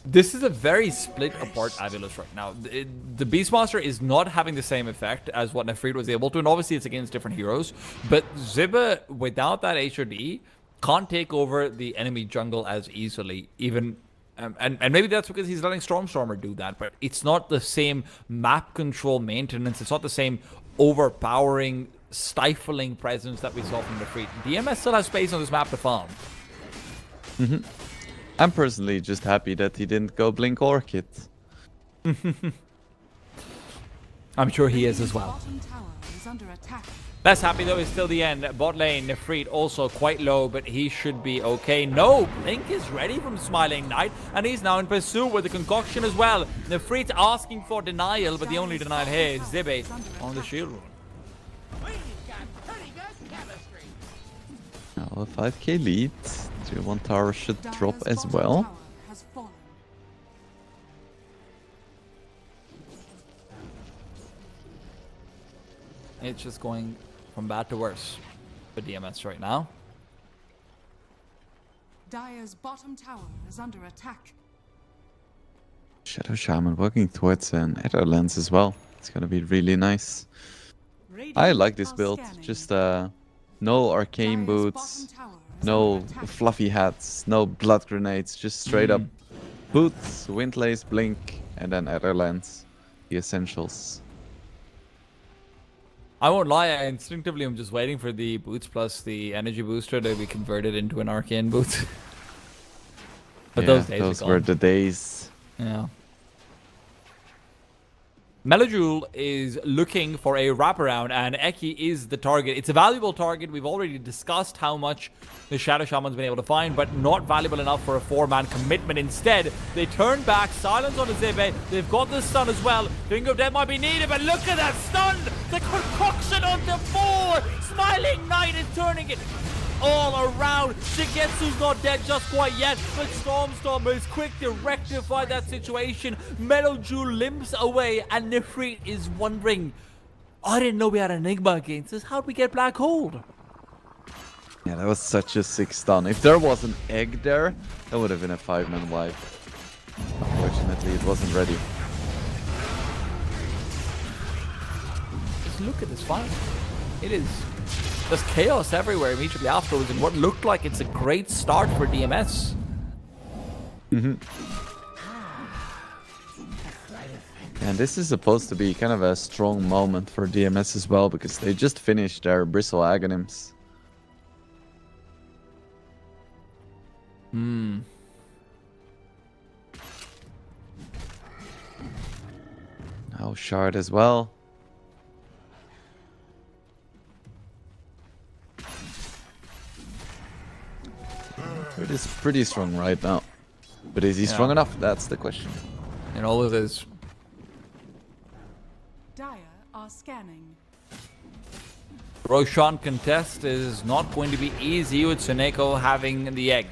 this is a very split apart Avulus right now. The Beastmaster is not having the same effect as what Nefrit was able to, and obviously it's against different heroes. But Zibba, without that HOD, can't take over the enemy jungle as easily, even. And maybe that's because he's letting Stormstormer do that, but it's not the same map control maintenance. It's not the same overpowering, stifling presence that we saw from Nefrit. DMS still has space on this map to farm. I'm personally just happy that he didn't go Blink Orchid. I'm sure he is as well. Bottom tower is under attack. Less happy though is still the end. Bot lane, Nefrit also quite low, but he should be okay. No, Blink is ready from Smiling Knight, and he's now in pursuit with the concoction as well. Nefrit asking for denial, but the only denial here is Zibe on the shield rune. Now a 5k lead. 3-1 tower should drop Dire's as bottom well. tower has fallen. It's just going from bad to worse for DMS right now. Dire's bottom tower is under attack. Shadow Shaman working towards an Ether Lens as well. It's gonna be really nice. Radiant I like this are build. scanning. Just no arcane Dire's boots, bottom tower is no under attack. fluffy hats, no blood grenades, just straight up boots, windlace, blink, and then Ether Lens. The essentials. I won't lie, I instinctively am just waiting for the boots plus the energy booster to be converted into an arcane boot. But Yeah, those days those are were gone. the days. Yeah. Melajul is looking for a wraparound, and Eki is the target. It's a valuable target. We've already discussed how much the Shadow Shaman's been able to find, but not valuable enough for a 4-man commitment. Instead, they turn back, silence on Azebe. They've got the stun as well. Finger of Death might be needed, but look at that stun! The concoction onto 4! Smiling Knight is turning it all around. Shigetsu's not dead just quite yet, but Stormstormer is quick to rectify that situation. Metal Jewel limps away, and Nifrit is wondering, I didn't know we had Enigma against us. How'd we get Black Hold? Yeah, that was such a sick stun. If there was an egg there, that would have been a 5-man wipe. Unfortunately, it wasn't ready. Just look at this fight. It is... There's chaos everywhere immediately afterwards, and what looked like it's a great start for DMS. And this is supposed to be kind of a strong moment for DMS as well, because they just finished their Bristle Aghanim's. Now Shard as well. It is pretty strong right now. But is he strong enough? That's the question. And all of this. Dire are scanning. Roshan contest is not going to be easy with Suneko having the egg.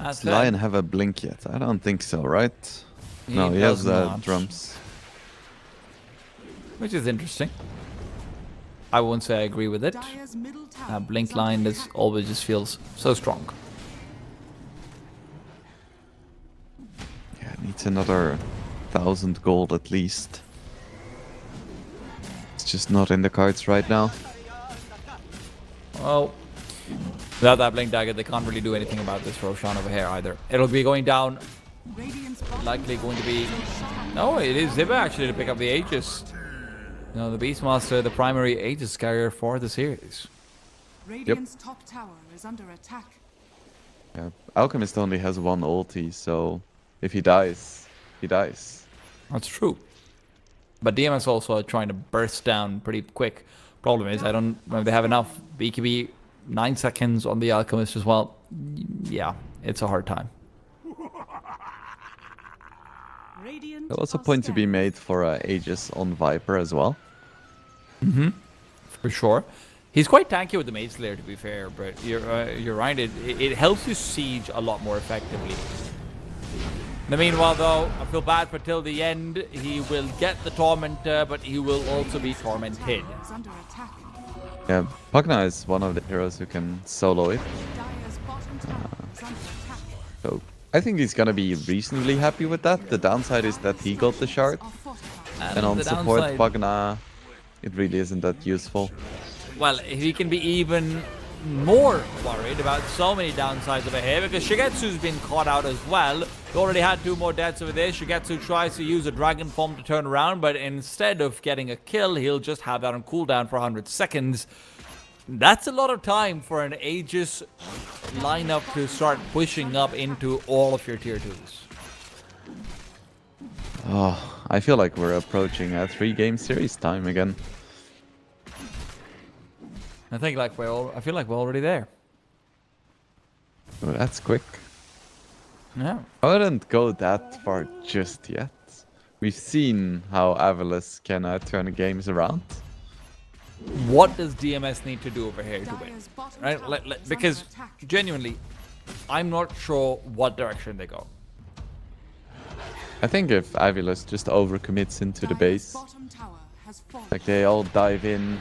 Does Lion have a blink yet? I don't think so, right? No, he has drums. Which is interesting. I won't say I agree with it. Dire's middle tower Blink is line under is attack. always just feels so strong. Yeah, needs another 1,000 gold at least. It's just not in the cards right now. Well, without that Blink Dagger, they can't really do anything about this Roshan over here either. It'll be going down, Radiant's bottom likely going to be... tower No, it is Ziba actually to pick up the Aegis. No, the Beastmaster, the primary Aegis carrier for the series. Radiant's top tower is under attack. Yeah, Alchemist only has one ulti, so if he dies, he dies. That's true. But DMS also are trying to burst down pretty quick. Problem is, I don't know if they have enough. BKB 9 seconds on the Alchemist as well. Yeah, it's a hard time. Radiant There was a are point to be scanning. made for Aegis on Viper as well. For sure. He's quite tanky with the Mage Slayer, to be fair, but you're right. It helps you siege a lot more effectively. In the meanwhile, though, I feel bad for till the end. He will get the Tormentor, but he will also be tormented. Tower is under attack. Yeah, Pugna is one of the heroes who can solo it. Dire's bottom tower is under attack. So I think he's gonna be reasonably happy with that. The downside is that he got the shard. Are fortified. And on the support downside- Pugna, it really isn't that useful. Well, he can be even more worried about so many downsides over here because Shigetsu's been caught out as well. He already had 2 more deaths over there. Shigetsu tries to use a Dragon Form to turn around, but instead of getting a kill, he'll just have that on cooldown for 100 seconds. That's a lot of time for an Aegis lineup to start pushing up into all of your tier 2s. Oh, I feel like we're approaching a 3-game series time again. I feel like we're already there. Oh, that's quick. Yeah. I wouldn't go that far just yet. We've seen how Avalus can turn games around. What does DMS need to do over here to win? Dire's bottom Right? tower is Because under attack. genuinely, I'm not sure what direction they go. I think if Avalus just overcommits into the Dire's base, bottom tower has fallen. like they all dive in,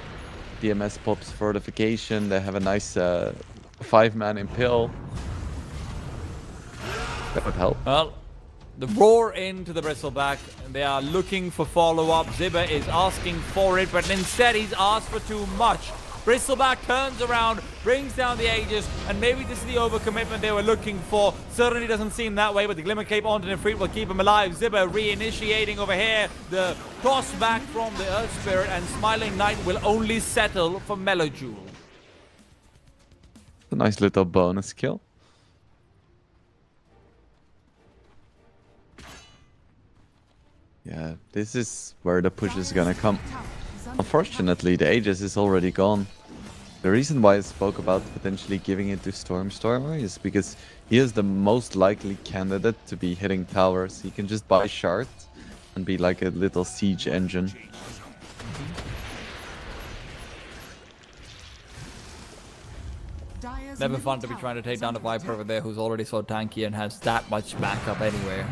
DMS pops fortification, they have a nice 5-man impale. That would help. Well, the roar into the bristleback. They are looking for follow-up. Ziba is asking for it, but instead he's asked for too much. Bristleback turns around, brings down the Aegis, and maybe this is the overcommitment they were looking for. Certainly doesn't seem that way, but the Glimmer Cape onto Nefrit will keep him alive. Ziba reinitiating over here. The toss back from the Earth Spirit, and Smiling Knight will only settle for Melojewel. A nice little bonus kill. Yeah, this is where the push is gonna come. Tower is under Unfortunately, the Aegis is already gone. The reason why I spoke about potentially giving it to Stormstormer is because he is the most likely candidate to be hitting towers. He can just buy shards and be like a little siege engine. Never middle fun to be tower trying to take is down a under Viper attack. over there who's already so tanky and has that much backup anyway.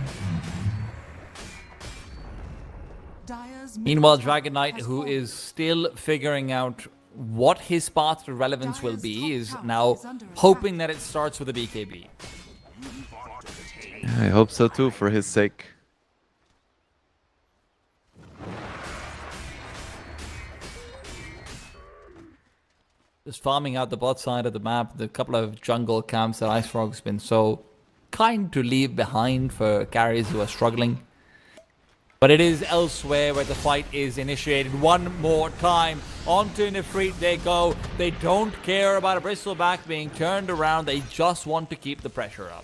Dire's middle Meanwhile, tower Dragon Knight, has who fallen. is still figuring out what his path to relevance will be, is now hoping that it starts with a BKB. I hope so too, for his sake. Just farming out the bot side of the map, the couple of jungle camps that Ice Frog's been so kind to leave behind for carries who are struggling. But it is elsewhere where the fight is initiated one more time. Onto Nefrit they go. They don't care about a Bristleback being turned around. They just want to keep the pressure up.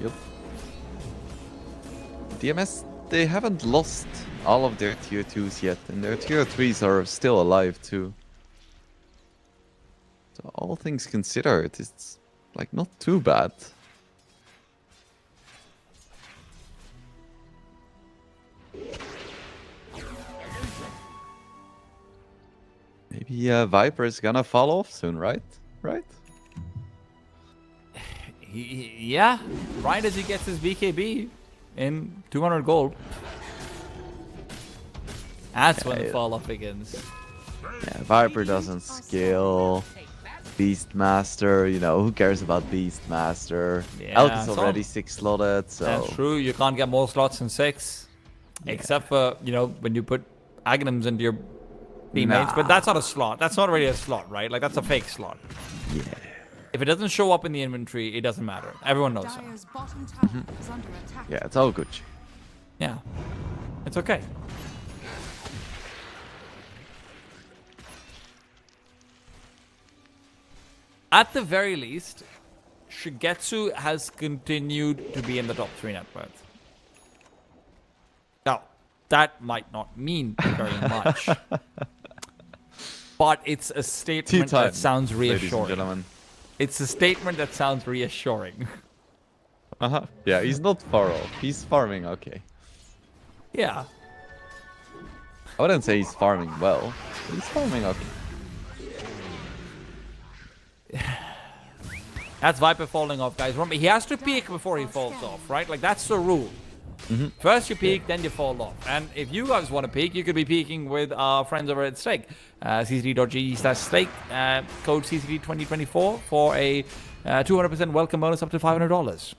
Yep. DMS, they haven't lost all of their tier 2s yet, and their tier 3s are still alive too. So all things considered, it's like not too bad. Maybe Viper is gonna fall off soon, right? Right? Yeah, right as he gets his BKB in 200 gold. That's when the Yeah. fall off begins. Yeah, Viper doesn't scale. Beastmaster, you know, who cares about Beastmaster? Yeah, Elk is it's already all- 6 slotted, so... That's true. You can't get more slots than 6. Except for, you know, when you put Aghanims into your teammates. But that's not a slot. That's not really a slot, right? Like, that's a fake slot. Yeah. If it doesn't show up in the inventory, it doesn't matter. Everyone knows that. Dire's bottom tower is under attack. Yeah, it's all good. Yeah. It's okay. At the very least, Shigetsu has continued to be in the top 3 net worth. Now, that might not mean very much. But it's a statement time, that sounds ladies and reassuring. gentlemen. It's a statement that sounds reassuring. Uh-huh. Yeah, he's not far off. He's farming okay. Yeah. I wouldn't say he's farming well, but he's farming okay. That's Viper falling off, guys. Remember, he has to peek before he falls off, right? Like, that's the rule. First you peek, then you fall off. And if you guys want to peek, you could be peeking with our friends over at Stake. CCT.gg/stake, code CCT2024 for a 200% welcome bonus up to $500.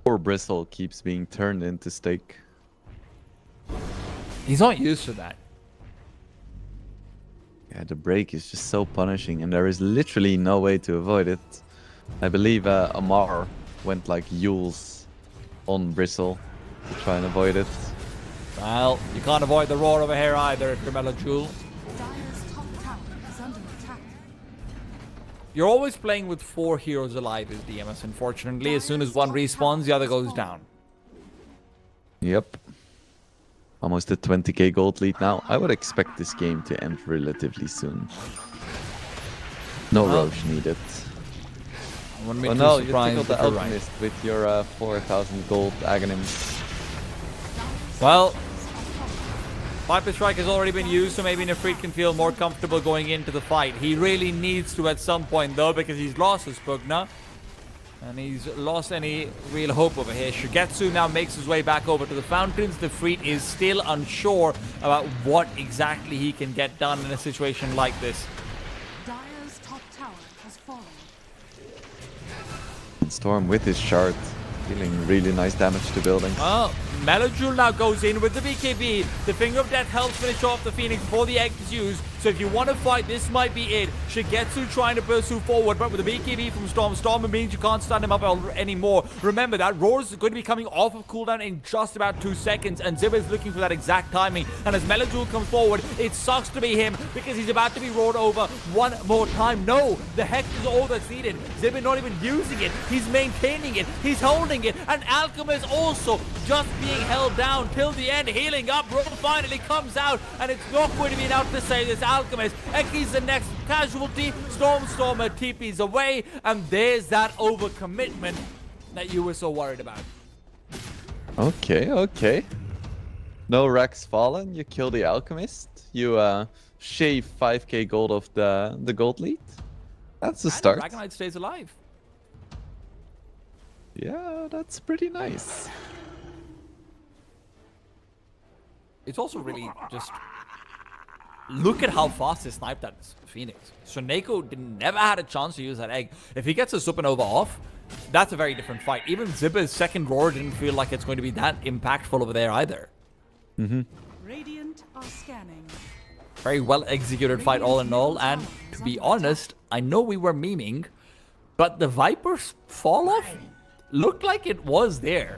Poor Bristle keeps being turned into steak. He's not used to that. Yeah, the break is just so punishing, and there is literally no way to avoid it. I believe Amar went like Yules on Bristle to try and avoid it. Well, you can't avoid the roar over here either if you're Melajul. Dire's top tower is under attack. You're always playing with 4 heroes alive as DMS, unfortunately. As soon as one respawns, the other goes down. Yep. Almost a 20k gold lead now. I would expect this game to end relatively soon. No Well, Roche needed. I wouldn't be Oh too no, you surprised tickled the if you're right. Alchemist with your 4000 gold Aghanims. Well, Viper Strike has already been used, so maybe Nefrit can feel more comfortable going into the fight. He really needs to at some point, though, because he's lost his Pugna. And he's lost any real hope over here. Shigetsu now makes his way back over to the fountains. Nefrit is still unsure about what exactly he can get done in a situation like this. Dire's top tower has fallen. Storm with his shard, dealing really nice damage to buildings. Well, Melajul now goes in with the BKB. The Finger of Death helps finish off the Phoenix before the egg is used. So if you want to fight, this might be it. Shigetsu trying to pursue forward, but with the BKB from Storm, Storm means you can't stand him up anymore. Remember, that Roar is going to be coming off of cooldown in just about 2 seconds, and Zib is looking for that exact timing. And as Melajul comes forward, it sucks to be him because he's about to be roared over one more time. No, the Hex is all that's needed. Zib is not even using it. He's maintaining it. He's holding it. And Alchemist also just being held down till the end, healing up. Roar finally comes out, and it's not going to be enough to save this Alchemist. Eki's the next casualty. Stormer TP's away, and there's that overcommitment that you were so worried about. Okay, okay. No Rex fallen. You kill the alchemist. You shave 5k gold of the gold lead. That's a And start. Dragon Knight stays alive. Yeah, that's pretty nice. It's also really just... Look at how fast he sniped that Phoenix. So Neko never had a chance to use that egg. If he gets a Supernova off, that's a very different fight. Even Zibba's second roar didn't feel like it's going to be that impactful over there either. Radiant are scanning. Very well executed fight all in all. And to be honest, I know we were memeing, but the Viper's fall off looked like it was there.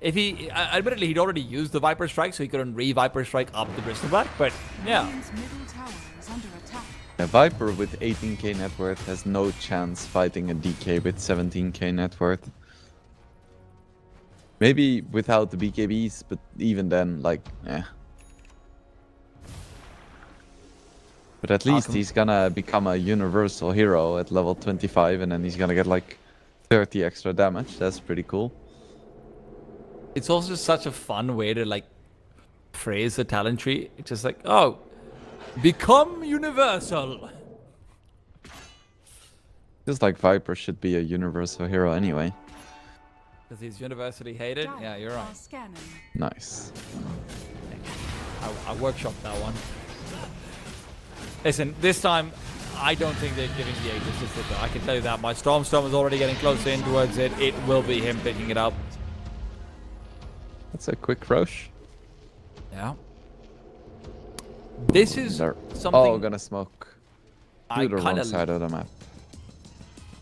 If he, admittedly, he'd already used the Viper Strike, so he couldn't re-Viper Strike up the Bristleback, but yeah. Radiant's middle tower is under attack. A Viper with 18k net worth has no chance fighting a DK with 17k net worth. Maybe without the BKBs, but even then, like, eh. But at least he's gonna become a universal hero at level 25, and then he's gonna get like 30 extra damage. That's pretty cool. It's also such a fun way to like phrase the talent tree. It's just like, oh, become universal. Feels like Viper should be a universal hero anyway. Because he's universally hated? Dire Yeah, you're are right. scanning. Nice. I workshopped that one. Listen, this time, I don't think they're giving the Aegis to Slitter. I can tell you that much. Storm is already getting closer in towards it. It will be him picking it up. That's a quick rush. Yeah. This is They're something all gonna smoke I to the wrong kinda side of the map.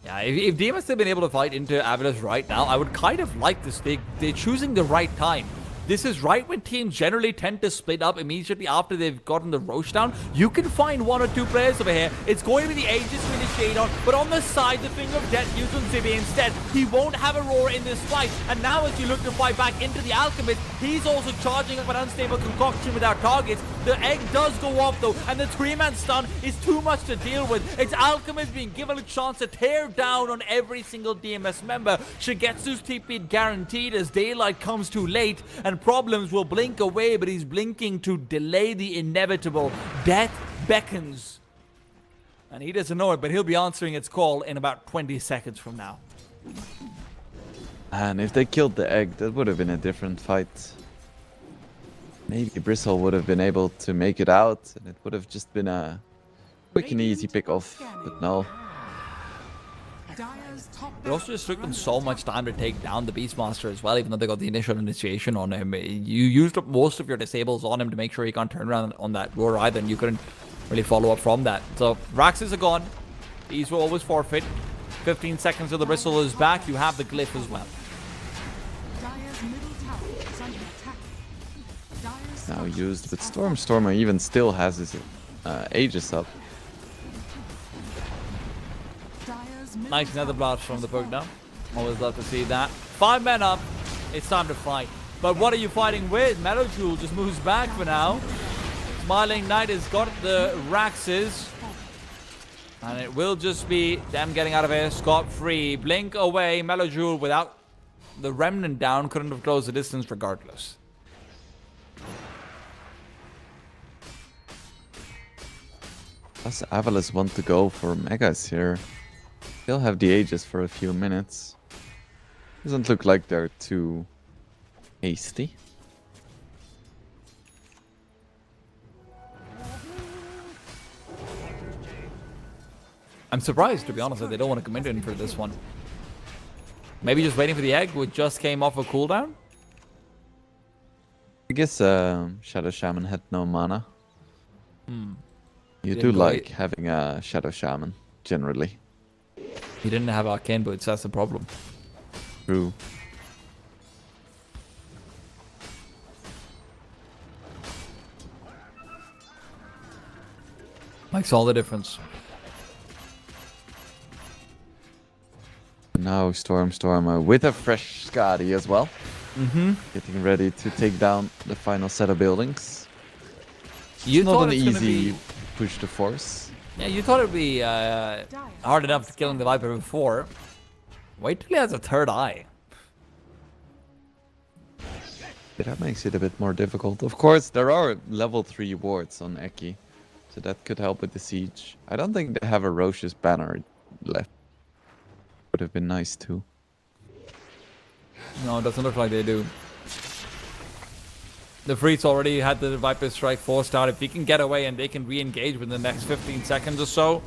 Yeah, if DMS had been able to fight into Avilis right now, I would kind of like this. They're choosing the right time. This is right when teams generally tend to split up immediately after they've gotten the Roche down. You can find one or two players over here. It's going to be the Aegis to initiate on, but on the side, the Finger of Death used on Zibi instead. He won't have a roar in this fight. And now as you look to fight back into the Alchemist, he's also charging up an unstable concoction without targets. The egg does go off though, and the 3-man stun is too much to deal with. It's Alchemist being given a chance to tear down on every single DMS member. Shigetsu's TP guaranteed as daylight comes too late, and problems will blink away, but he's blinking to delay the inevitable. Death beckons. And he doesn't know it, but he'll be answering its call in about 20 seconds from now. And if they killed the egg, that would have been a different fight. Maybe Bristle would have been able to make it out, and it would have just been a quick and easy pick off. But no. Dire's top It also just took them so much time to take down the Beastmaster as well, even though they got the initial initiation on him. You used up most of your disables on him to make sure he can't turn around on that roar either, and you couldn't really follow up from that. So, Raxes are gone. These will always forfeit. 15 seconds till the Bristle is back. You have the Glyph as well. Dire's middle tower is under attack. Dire's Now used, but structures Stormer even still has his Aegis up. Dire's middle Nice nether tower blast from has the fallen. Pugna. Always love to see that. 5 men up. It's time to fight. But what are you fighting with? Metal Jewel just moves back for now. Smiling Knight has got the Raxes. And it will just be them getting out of here scot-free. Blink away. Metal Jewel without the Remnant down couldn't have closed the distance regardless. Does Avalis want to go for Megas here? They'll have the Aegis for a few minutes. Doesn't look like they're too hasty. I'm surprised, to be honest, that they don't want to commit in for this one. Maybe just waiting for the egg, which just came off a cooldown? I guess Shadow Shaman had no mana. You do Didn't go like it. having a Shadow Shaman, generally. He didn't have Arcane Boots, that's the problem. True. Makes all the difference. Now Stormer with a fresh Skadi as well. Getting ready to take down the final set of buildings. You Not thought an it's gonna easy be... push to force. Yeah, you thought it'd be hard enough killing the Viper before. Wait till he has a third eye. That makes it a bit more difficult. Of course, there are level 3 wards on Eki, so that could help with the siege. I don't think they have a Roche's banner left. Would have been nice too. No, it doesn't look like they do. The Freaks already had the Viper Strike forced out. If he can get away and they can re-engage within the next 15 seconds or so,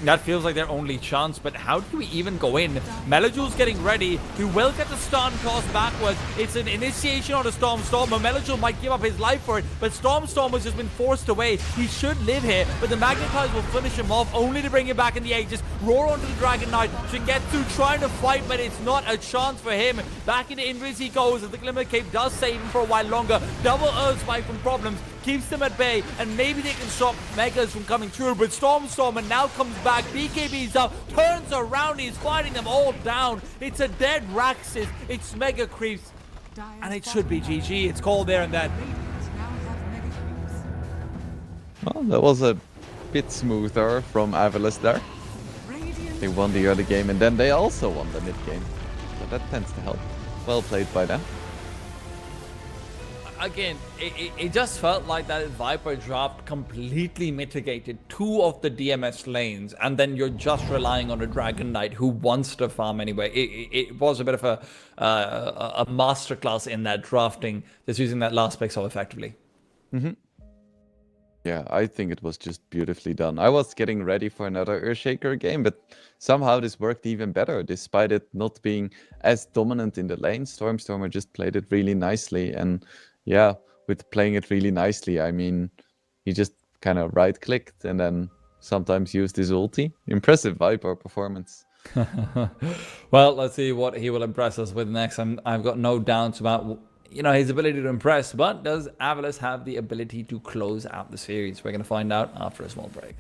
that feels like their only chance. But how do we even go in? Melajul's getting ready. He will get the stun toss backwards. It's an initiation on the Stormstormer. Melajul might give up his life for it, but Stormstormer's just been forced away. He should live here, but the Magnetize will finish him off, only to bring him back in the Aegis. Roar onto the Dragon Knight. Shigetsu trying to fight, but it's not a chance for him. Back into Invis he goes, as the Glimmer Cape does save him for a while longer. Double Earth Spike from Problems keeps them at bay, and maybe they can stop Megas from coming through, but Stormstormer now comes back. BKB's up, turns around, he's fighting them all down. It's a dead Raxus, it's Mega Creeps, and it should be GG. It's called there and then. Well, that was a bit smoother from Avilis there. They won the early game, and then they also won the mid game. So that tends to help. Well played by them. Again, it just felt like that Viper draft completely mitigated 2 of the DMS lanes, and then you're just relying on a Dragon Knight who wants to farm anyway. It was a bit of a masterclass in that drafting, just using that last pick so effectively. Yeah, I think it was just beautifully done. I was getting ready for another Earthshaker game, but somehow this worked even better, despite it not being as dominant in the lane. Stormstormer just played it really nicely, and yeah, with playing it really nicely, I mean, he just kind of right-clicked and then sometimes used his ulti. Impressive Viper performance. Well, let's see what he will impress us with next. I've got no doubts about, you know, his ability to impress, but does Avilis have the ability to close out the series? We're going to find out after a small break.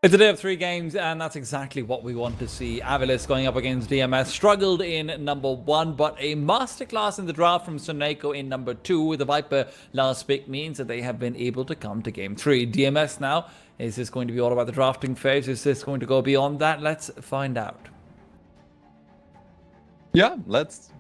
It's a day of 3 games, and that's exactly what we want to see. Avilis going up against DMS struggled in number 1, but a masterclass in the draft from Soneko in number 2. The Viper last pick means that they have been able to come to game 3. DMS now, is this going to be all about the drafting phase? Is this going to go beyond that? Let's find out. Yeah, let's.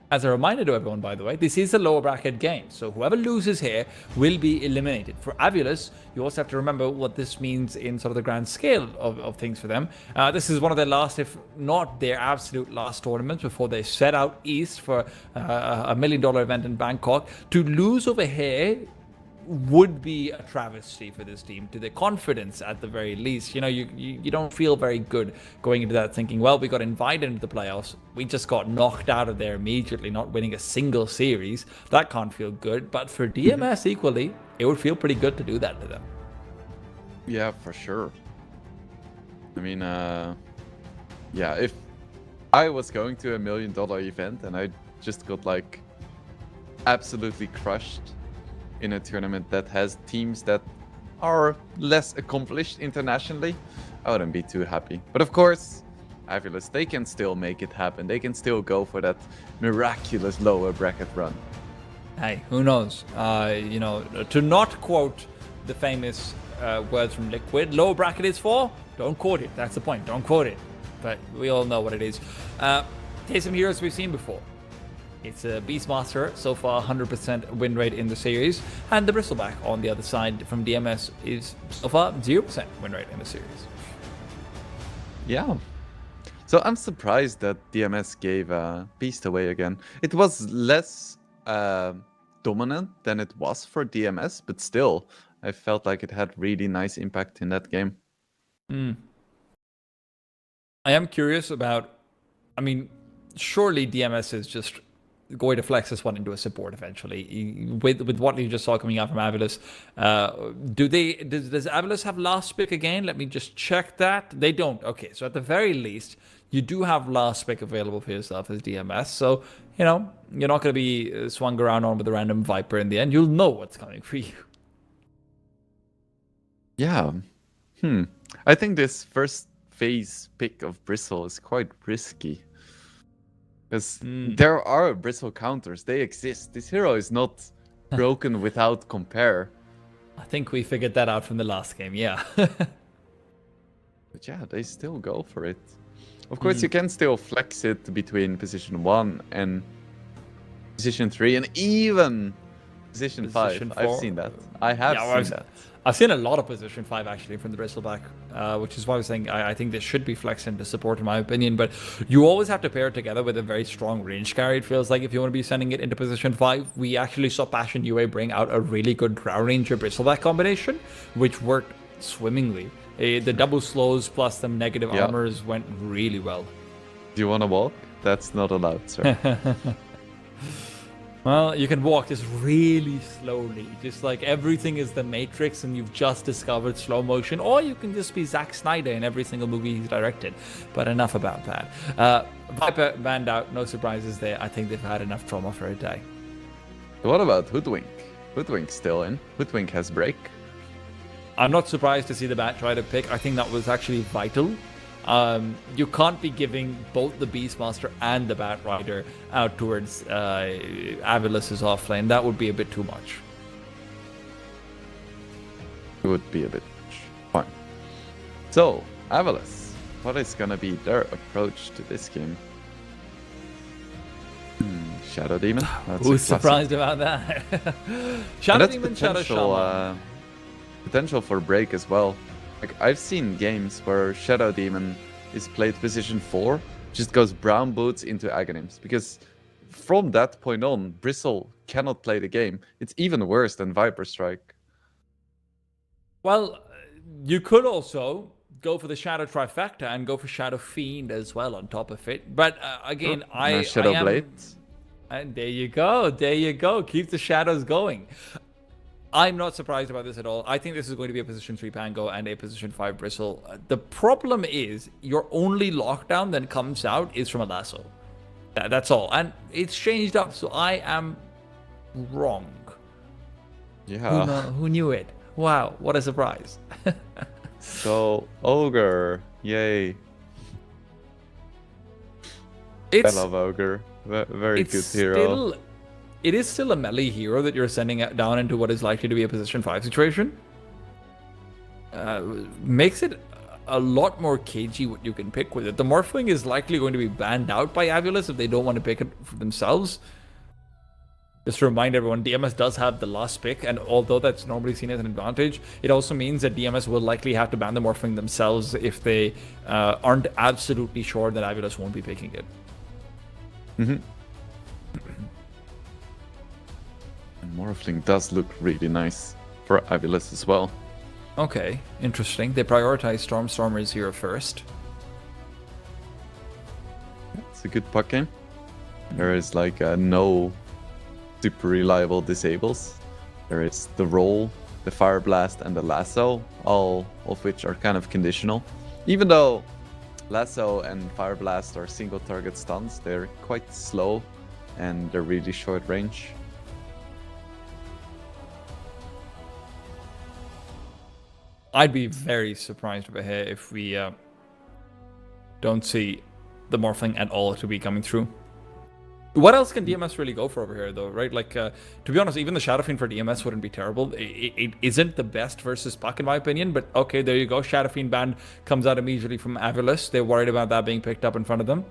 As a reminder to everyone, by the way, this is a lower bracket game, so whoever loses here will be eliminated. For Avulus, you also have to remember what this means in sort of the grand scale of things for them. This is one of their last, if not their absolute last tournaments before they set out east for a $1 million event in Bangkok. To lose over here would be a travesty for this team, to their confidence at the very least. You know, you don't feel very good going into that thinking, well, we got invited into the playoffs, we just got knocked out of there immediately, not winning a single series. That can't feel good. But for DMS equally, it would feel pretty good to do that to them. Yeah, for sure. I mean, yeah, if I was going to a $1 million event and I just got like absolutely crushed in a tournament that has teams that are less accomplished internationally, I wouldn't be too happy. But of course, Avulus, they can still make it happen. They can still go for that miraculous lower bracket run. Hey, who knows? You know, to not quote the famous words from Liquid, lower bracket is for, don't quote it. That's the point. Don't quote it. But we all know what it is. Here's some heroes we've seen before. It's a Beastmaster, so far 100% win rate in the series, and the Bristleback on the other side from DMS is so far 0% win rate in the series. Yeah. So I'm surprised that DMS gave Beast away again. It was less dominant than it was for DMS, but still, I felt like it had really nice impact in that game. I am curious about, I mean, surely DMS is just going to flex this one into a support eventually. With what you just saw coming out from Avulus, does Avulus have last pick again? Let me just check that. They don't. Okay, so at the very least, you do have last pick available for yourself as DMS. So, you know, you're not going to be swung around on with a random Viper in the end. You'll know what's coming for you. Yeah. I think this first phase pick of Bristle is quite risky. Because there are Bristle counters, they exist. This hero is not broken without compare. I think we figured that out from the last game, yeah. But yeah, they still go for it. Of course, you can still flex it between position 1 and position 3 and even position 5. I've seen that. I have seen that. I've seen a lot of position 5 actually from the Bristleback, which is why I was saying I think this should be flexed into support in my opinion, but you always have to pair it together with a very strong range carry. It feels like if you want to be sending it into position 5, we actually saw Passion UA bring out a really good Drow Ranger Bristleback combination, which worked swimmingly. The double slows plus some negative armors went really well. Do you want to walk? That's not allowed, sir. Well, you can walk just really slowly, just like everything is the Matrix and you've just discovered slow motion, or you can just be Zack Snyder in every single movie he's directed. But enough about that. Viper banned out, no surprises there. I think they've had enough trauma for a day. What about Hoodwink? Hoodwink's still in. Hoodwink has break. I'm not surprised to see the Bat try to pick. I think that was actually vital. You can't be giving both the Beastmaster and the Bat Rider out towards Avilus's offlane. That would be a bit too much. It would be a bit much. Fine. So, Avilus, what is gonna be their approach to this game? Shadow Demon? Who's surprised about that? Shadow Demon, Shadow Shaman. Potential for break as well. Like, I've seen games where Shadow Demon is played position 4, just goes Brown Boots into Aghanims, because from that point on, Bristle cannot play the game. It's even worse than Viper Strike. Well, you could also go for the Shadow Trifecta and go for Shadow Fiend as well on top of it. But again, Shadow Blade. And there you go. There you go. Keep the shadows going. I'm not surprised about this at all. I think this is going to be a position 3 Pango and a position 5 Bristle. The problem is your only lockdown that comes out is from a lasso. That's all. And it's changed up, so I am wrong. Yeah. Who knew it? Wow, what a surprise. So, Ogre. Yay. I It's love Ogre. Very good it's hero. still it is still a melee hero that you're sending down into what is likely to be a position 5 situation. Makes it a lot more cagey what you can pick with it. The Morphling is likely going to be banned out by Avulus if they don't want to pick it for themselves. Just to remind everyone, DMS does have the last pick, and although that's normally seen as an advantage, it also means that DMS will likely have to ban the Morphling themselves if they aren't absolutely sure that Avulus won't be picking it. And Morphling does look really nice for Avulus as well. Okay, interesting. They prioritize Stormers here first. It's a good puck game. There is like no super reliable disables. There is the roll, the fire blast, and the lasso, all of which are kind of conditional. Even though lasso and fire blast are single target stuns, they're quite slow and they're really short range. I'd be very surprised over here if we don't see the Morphling at all to be coming through. What else can DMS really go for over here, though, right? Like, to be honest, even the Shadow Fiend for DMS wouldn't be terrible. It isn't the best versus Puck, in my opinion, but okay, there you go. Shadow Fiend ban comes out immediately from Avulus. They're worried about that being picked up in front of them.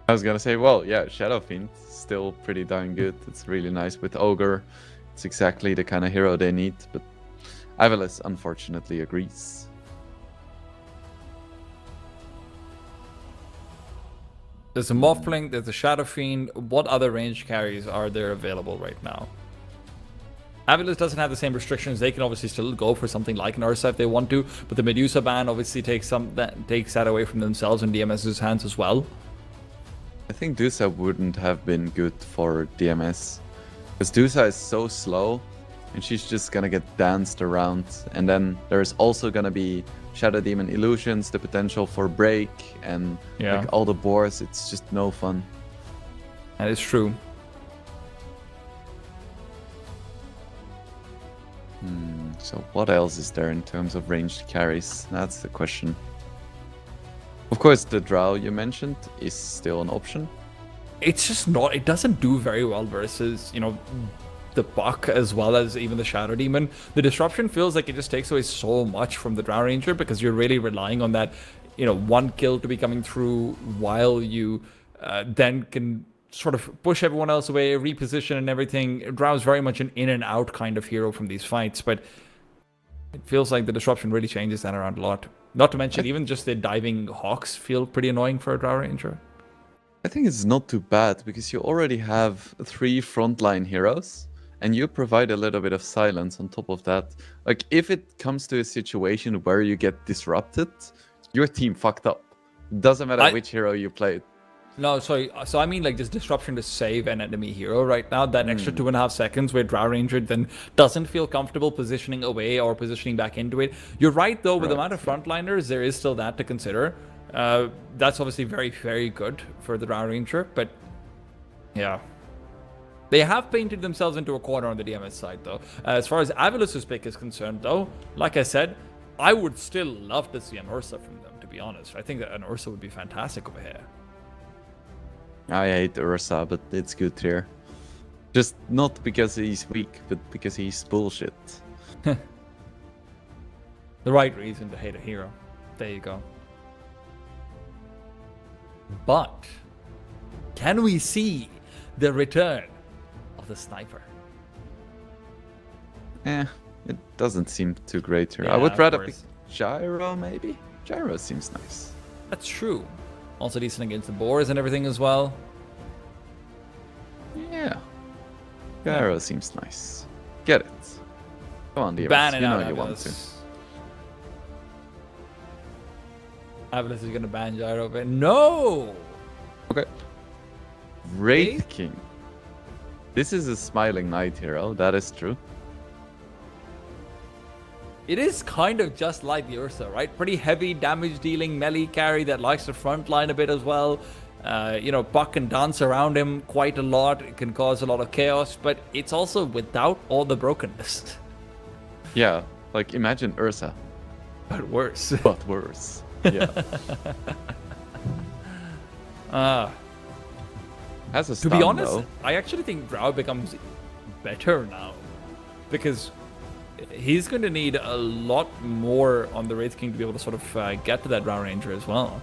I was gonna say, well, yeah, Shadow Fiend still pretty darn good. It's really nice with Ogre. It's exactly the kind of hero they need, but Avulus unfortunately agrees. There's a Morphling, there's a Shadow Fiend. What other range carries are there available right now? Avulus doesn't have the same restrictions. They can obviously still go for something like an Ursa if they want to, but the Medusa ban obviously takes that away from themselves and DMS's hands as well. I think Dusa wouldn't have been good for DMS, because Dusa is so slow and she's just gonna get danced around. And then there's also gonna be Shadow Demon illusions, the potential for break, and like all the boars. It's just no fun. That is true. So what else is there in terms of ranged carries? That's the question. Of course, the Drow you mentioned is still an option. It's just not, it doesn't do very well versus, you know, the Buck as well as even the Shadow Demon. The disruption feels like it just takes away so much from the Drow Ranger because you're really relying on that, you know, one kill to be coming through while you then can sort of push everyone else away, reposition and everything. Drow's very much an in and out kind of hero from these fights, but it feels like the disruption really changes that around a lot. Not to mention, even just the diving hawks feel pretty annoying for a Drow Ranger. I think it's not too bad because you already have 3 frontline heroes and you provide a little bit of silence on top of that. Like, if it comes to a situation where you get disrupted, your team fucked up. Doesn't matter which hero you played. No, sorry. So I mean like just disruption to save an enemy hero right now. That extra 2.5 seconds where Drow Ranger then doesn't feel comfortable positioning away or positioning back into it. You're right, though, with the amount of frontliners, there is still that to consider. That's obviously very, very good for the Drow Ranger, but yeah. They have painted themselves into a corner on the DMS side, though. As far as Avulus's pick is concerned, though, like I said, I would still love to see an Ursa from them, to be honest. I think that an Ursa would be fantastic over here. I hate Ursa, but it's good here. Just not because he's weak, but because he's bullshit. The right reason to hate a hero. There you go. But can we see the return of the sniper? It doesn't seem too great here. Yeah, I would of rather course. pick Gyro, maybe? Gyro seems nice. That's true. Also decent against the boars and everything as well. Yeah. Gyro seems nice. Get it. Come on, DMS. Ban it You know out, you want to. Avulus is gonna ban Gyro, but no! Okay. Wraith King. This is a smiling knight hero, that is true. It is kind of just like the Ursa, right? Pretty heavy damage dealing melee carry that likes to frontline a bit as well. You know, Buck can dance around him quite a lot. It can cause a lot of chaos, but it's also without all the brokenness. Yeah, like imagine Ursa, But worse. but worse. Yeah. Has a To stun, be honest, though. I actually think Drow becomes better now. Because he's going to need a lot more on the Wraith King to be able to sort of get to that Drow Ranger as well.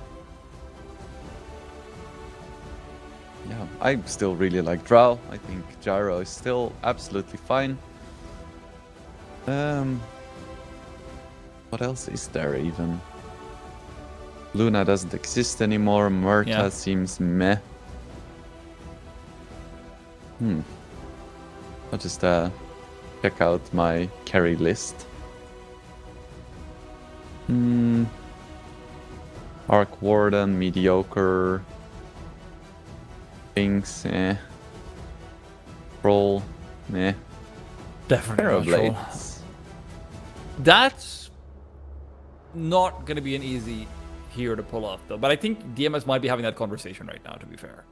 Yeah, I still really like Drow. I think Gyro is still absolutely fine. What else is there even? Luna doesn't exist anymore. Murta Yeah. seems meh. I'll just check out my carry list. Arc Warden, mediocre. Things, eh. Roll, meh. Definitely not sure. Blades. That's not going to be an easy hero to pull off, though. But I think DMS might be having that conversation right now, to be fair.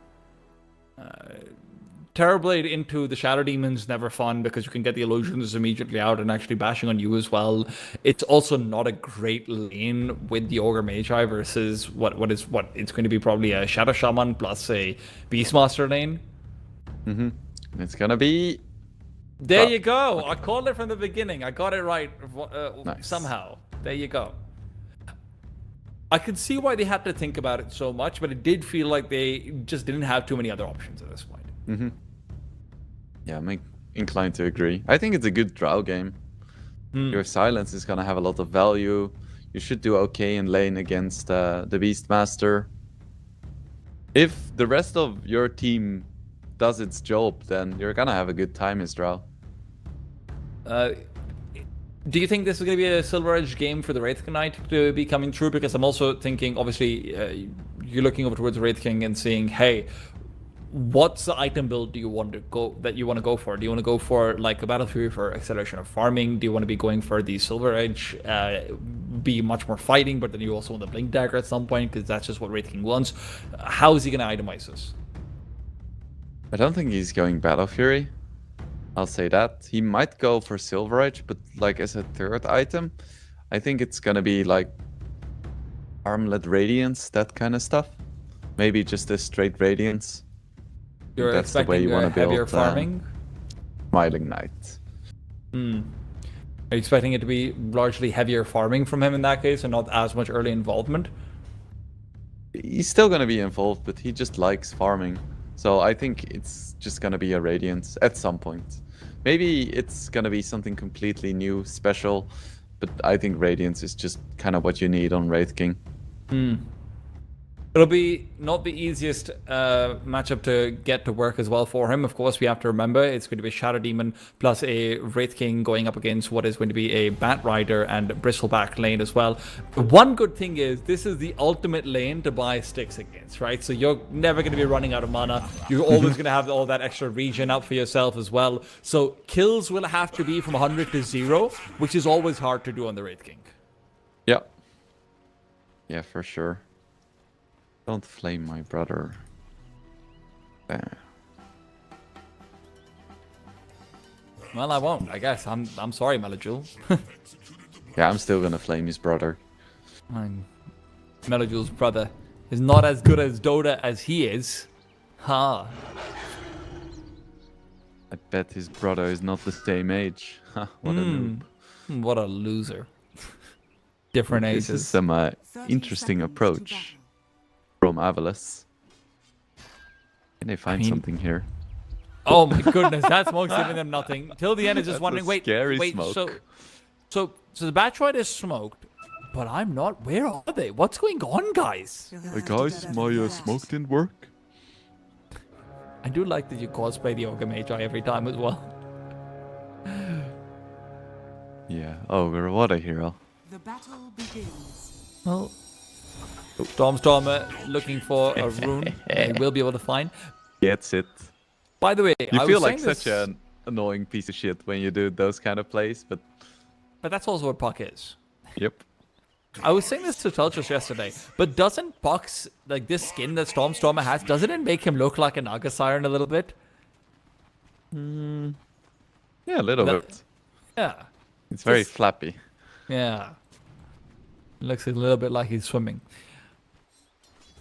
Terrorblade into the Shadow Demons, never fun, because you can get the illusions immediately out and actually bashing on you as well. It's also not a great lane with the Ogre Magi versus what it's going to be probably a Shadow Shaman plus a Beastmaster lane. It's gonna be There you go. I called it from the beginning. I got it right Nice. somehow. There you go. I could see why they had to think about it so much, but it did feel like they just didn't have too many other options at this point. Yeah, I'm inclined to agree. I think it's a good Drow game. Your silence is gonna have a lot of value. You should do okay in lane against the Beastmaster. If the rest of your team does its job, then you're gonna have a good time as Drow. Do you think this is going to be a Silver Edge game for the Wraith Knight to be coming true? Because I'm also thinking, obviously, you're looking over towards Wraith King and saying, hey, what's the item build do you want to go for? Do you want to go for like a Battle Fury for acceleration of farming? Do you want to be going for the Silver Edge, be much more fighting, but then you also want the Blink Dagger at some point because that's just what Wraith King wants? How is he going to itemize this? I don't think he's going Battle Fury. I'll say that. He might go for Silver Edge, but like as a third item, I think it's gonna be like Armlet Radiance, that kind of stuff. Maybe just a straight Radiance. You're That's the way expecting you want to build heavier farming? Smiling Knight. Are you expecting it to be largely heavier farming from him in that case and not as much early involvement? He's still gonna be involved, but he just likes farming. So I think it's just gonna be a Radiance at some point. Maybe it's gonna be something completely new, special, but I think Radiance is just kind of what you need on Wraith King. It'll be not the easiest matchup to get to work as well for him. Of course, we have to remember it's going to be Shadow Demon plus a Wraith King going up against what is going to be a Bat Rider and Bristleback lane as well. One good thing is this is the ultimate lane to buy sticks against, right? So you're never going to be running out of mana. You're always going to have all that extra regen up for yourself as well. So kills will have to be from 100 to 0, which is always hard to do on the Wraith King. Yeah. Yeah, for sure. Don't flame my brother. There. Well, I won't, I guess. I'm sorry, Melajul. Yeah, I'm still gonna flame his brother. Melajul's brother is not as good as Dota as he is. Ha. I bet his brother is not the same age. Ha, what a noob. What a loser. Different This is ages. some 30 interesting seconds to approach battle. from Avalis. Can they find mean- something here? Oh my goodness, that smoke's giving them nothing. Till the end is just That's a wondering, wait, scary wait, smoke. so the Batroid is smoked, but I'm not. Where are they? What's going on, guys? Guys, my smoke didn't work. I do like that you cosplay the Ogre Magi every time as well. Yeah. Oh, we're what a hero. The battle begins. Well, Stormstormer looking for a rune they will be able to find. Gets it. By the way, You I feel was like saying such this, an annoying piece of shit when you do those kind of plays, but but that's also what Puck is. yep. I was saying this to Telchus yesterday, but doesn't Puck's, like this skin that Stormstormer has, doesn't it make him look like an Naga Siren a little bit? Yeah, a little But- bit. Yeah. It's very Just- flappy. Yeah. Looks a little bit like he's swimming.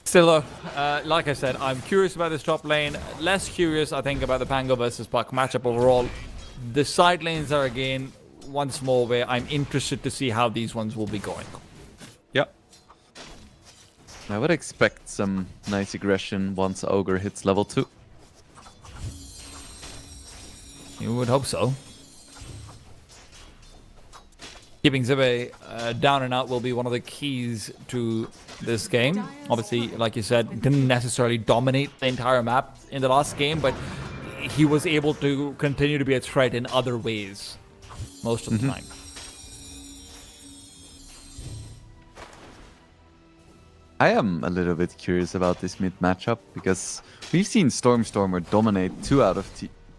Still, though, like I said, I'm curious about this top lane. Less curious, I think, about the Pango versus Puck matchup overall. The side lanes are, again, once more where I'm interested to see how these ones will be going. Yep. I would expect some nice aggression once Ogre hits level 2. You would hope so. Keeping Zibe down and out will be one of the keys to this game. Obviously, like you said, didn't necessarily dominate the entire map in the last game, but he was able to continue to be a threat in other ways most of the time. I am a little bit curious about this mid matchup because we've seen Stormstormer dominate 2 out of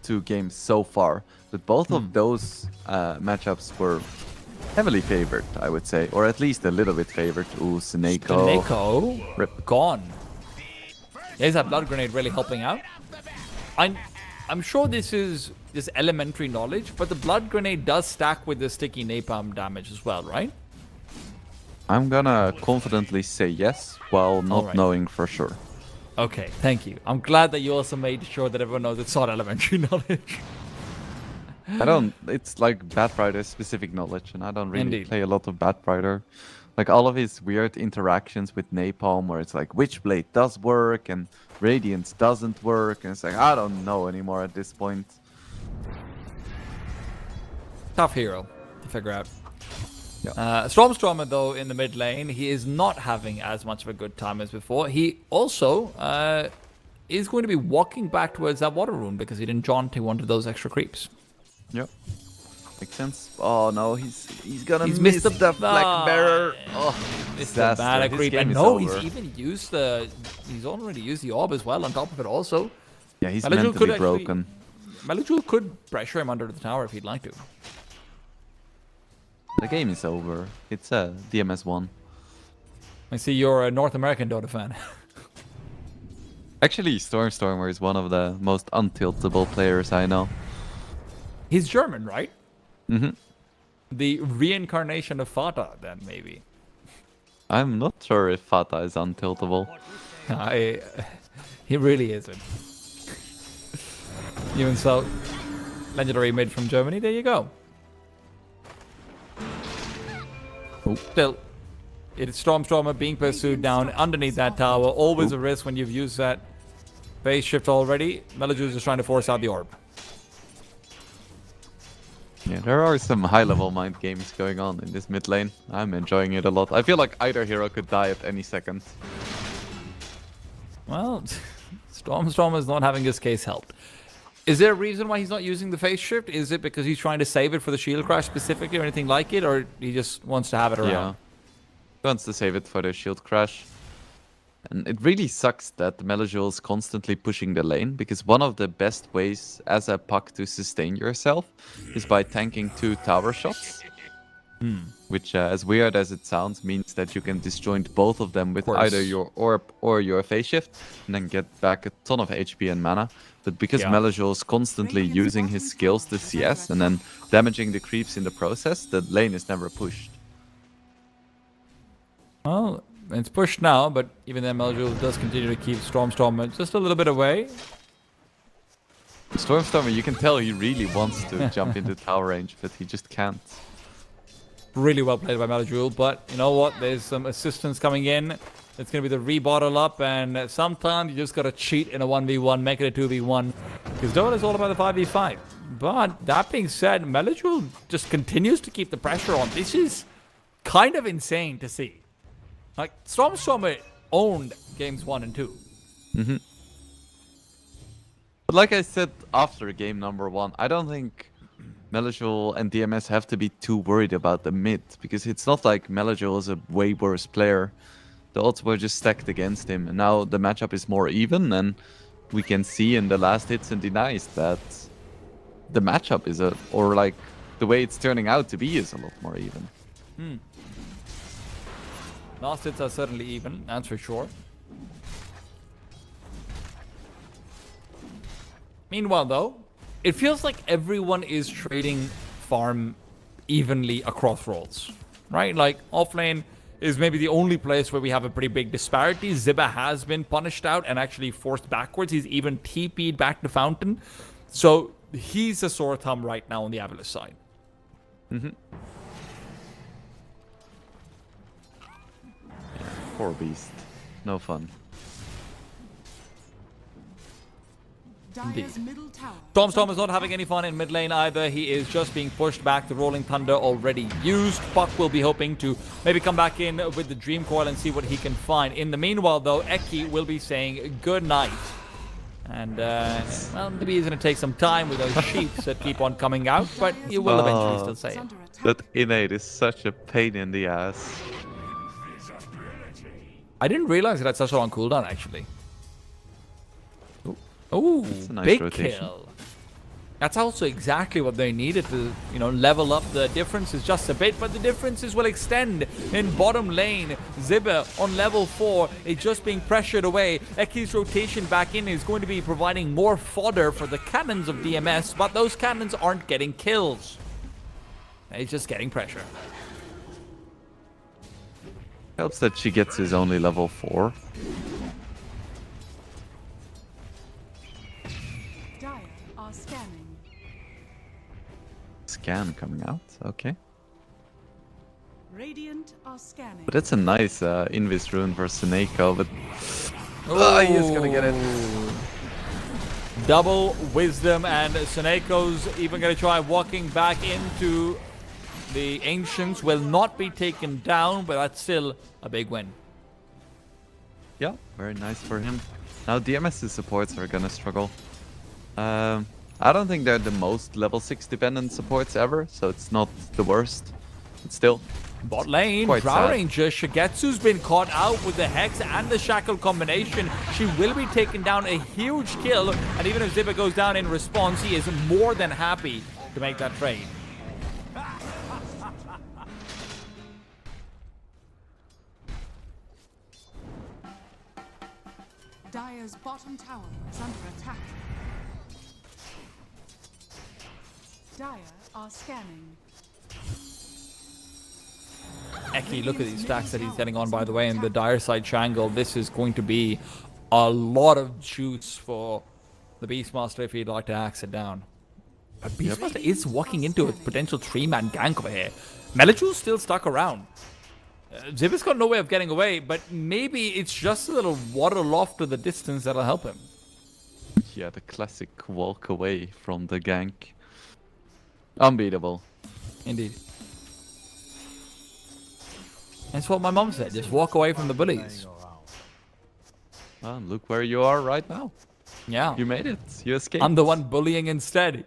2 games so far, but both of those matchups were heavily favored, I would say, or at least a little bit favored. Ooh, Sneko. Neko Rip. gone. Is that blood grenade really helping out? I'm sure this is just elementary knowledge, but the blood grenade does stack with the sticky napalm damage as well, right? I'm gonna confidently say yes, while not Alright. knowing for sure. Okay, thank you. I'm glad that you also made sure that everyone knows it's not elementary knowledge. I don't. It's like Batrider specific knowledge, and I don't really Indeed. play a lot of Batrider. Like all of his weird interactions with Napalm, where it's like Witchblade does work and Radiance doesn't work, and it's like I don't know anymore at this point. Tough hero to figure out. Yeah. Stormstormer, though, in the mid lane, he is not having as much of a good time as before. He also is going to be walking back towards that water rune because he didn't jaunt to one of those extra creeps. Yep. Makes sense. Oh no, he's gonna He's miss missed the flag bearer. Oh, It's the disaster. bad This creep. game And is no, he's over. even used the... He's already used the orb as well on top of it also. Yeah, he's Melajul mentally could actually- broken. Melajul could pressure him under the tower if he'd like to. The game is over. It's a DMS 1. I see you're a North American Dota fan. Actually, Stormstormer is one of the most untiltable players I know. He's German, right? Mm-hmm. The reincarnation of Fata, then, maybe. I'm not sure if Fata is untiltable. He really isn't. Even so, legendary mid from Germany, there you go. Still, it's Stormstormer being pursued down underneath that tower. Always a risk when you've used that phase shift already. Melajul is just trying to force out the orb. Yeah, there are some high-level mind games going on in this mid lane. I'm enjoying it a lot. I feel like either hero could die at any second. Well, Stormstormer is not having his case helped. Is there a reason why he's not using the phase shift? Is it because he's trying to save it for the shield crash specifically or anything like it? Or he just wants to have it around? Yeah. He wants to save it for the shield crash. And it really sucks that Melajul is constantly pushing the lane, because one of the best ways as a puck to sustain yourself is by tanking 2 tower shots. Which, as weird as it sounds, means that you can disjoint both of them with course. either your orb or your phase shift, and then get back a ton of HP and mana. But because Yeah. Melajul is constantly using his skills to CS and then damaging the creeps in the process, the lane is never pushed. Well, it's pushed now, but even then Melajul does continue to keep Stormstormer just a little bit away. Stormstormer, you can tell he really wants to jump into tower range, but he just can't. Really well played by Melajul, but you know what? There's some assistance coming in. It's going to be the rebottle up, and sometimes you just got to cheat in a 1v1, make it a 2v1, because Dota is all about the 5v5. But that being said, Melajul just continues to keep the pressure on. This is kind of insane to see. Like, Stormstormer owned games 1 and 2. But like I said after game number 1, I don't think Melajul and DMS have to be too worried about the mid, because it's not like Melajul is a way worse player. The odds were just stacked against him, and now the matchup is more even, and we can see in the last hits and denies that the matchup is or like the way it's turning out to be is a lot more even. Last hits are certainly even, that's for sure. Meanwhile, though, it feels like everyone is trading farm evenly across roles, right? Like, offlane is maybe the only place where we have a pretty big disparity. Ziba has been punished out and actually forced backwards. He's even TP'd back to Fountain. So he's a sore thumb right now on the Avilus side. Poor beast. No fun. Dire's middle tower. Storm is not having any fun in mid lane either. He is just being pushed back. The Rolling Thunder already used. Puck will be hoping to maybe come back in with the Dream Coil and see what he can find. In the meanwhile, though, Eki will be saying good night. And, well, maybe he's going to take some time with those sheeps that keep on coming out, but he will eventually still say Is it. under attack. That innate is such a pain in the ass. I didn't realize that's also on cooldown, actually. Oh, a nice big rotation. kill. That's also exactly what they needed to, you know, level up. The difference is just a bit, but the differences will extend in bottom lane. Ziba on level 4 is just being pressured away. Eki's rotation back in is going to be providing more fodder for the cannons of DMS, but those cannons aren't getting kills. He's just getting pressure. Helps that she gets his only level 4. Dire are scanning. Scan coming out, okay. Radiant are scanning. But it's a nice Invis rune for Seneko, but he's gonna get it. Double wisdom, and Seneco's even going to try walking back into the Ancients. Will not be taken down, but that's still a big win. Yeah, very nice for him. Now DMS's supports are gonna struggle. I don't think they're the most level 6 dependent supports ever, so it's not the worst. But still, Bot lane, quite Drow sad. Ranger, Shigetsu's been caught out with the Hex and the Shackle combination. She will be taking down a huge kill, and even if Ziba goes down in response, he is more than happy to make that trade. Dire's bottom tower is under attack. Dire are scanning. Eki, look at these stacks that he's getting on, by the way, in the Dire side Shangle. This is going to be a lot of juice for the Beastmaster if he'd like to axe it down. But Beastmaster is walking into a potential 3-man gank over here. Meliju's still stuck around. Ziba's got no way of getting away, but maybe it's just a little water loft to the distance that'll help him. Yeah, the classic walk away from the gank. Unbeatable. Indeed. That's what my mom said, just walk away from the bullies. Well, look where you are right now. Yeah. You made it. You escaped. I'm the one bullying instead.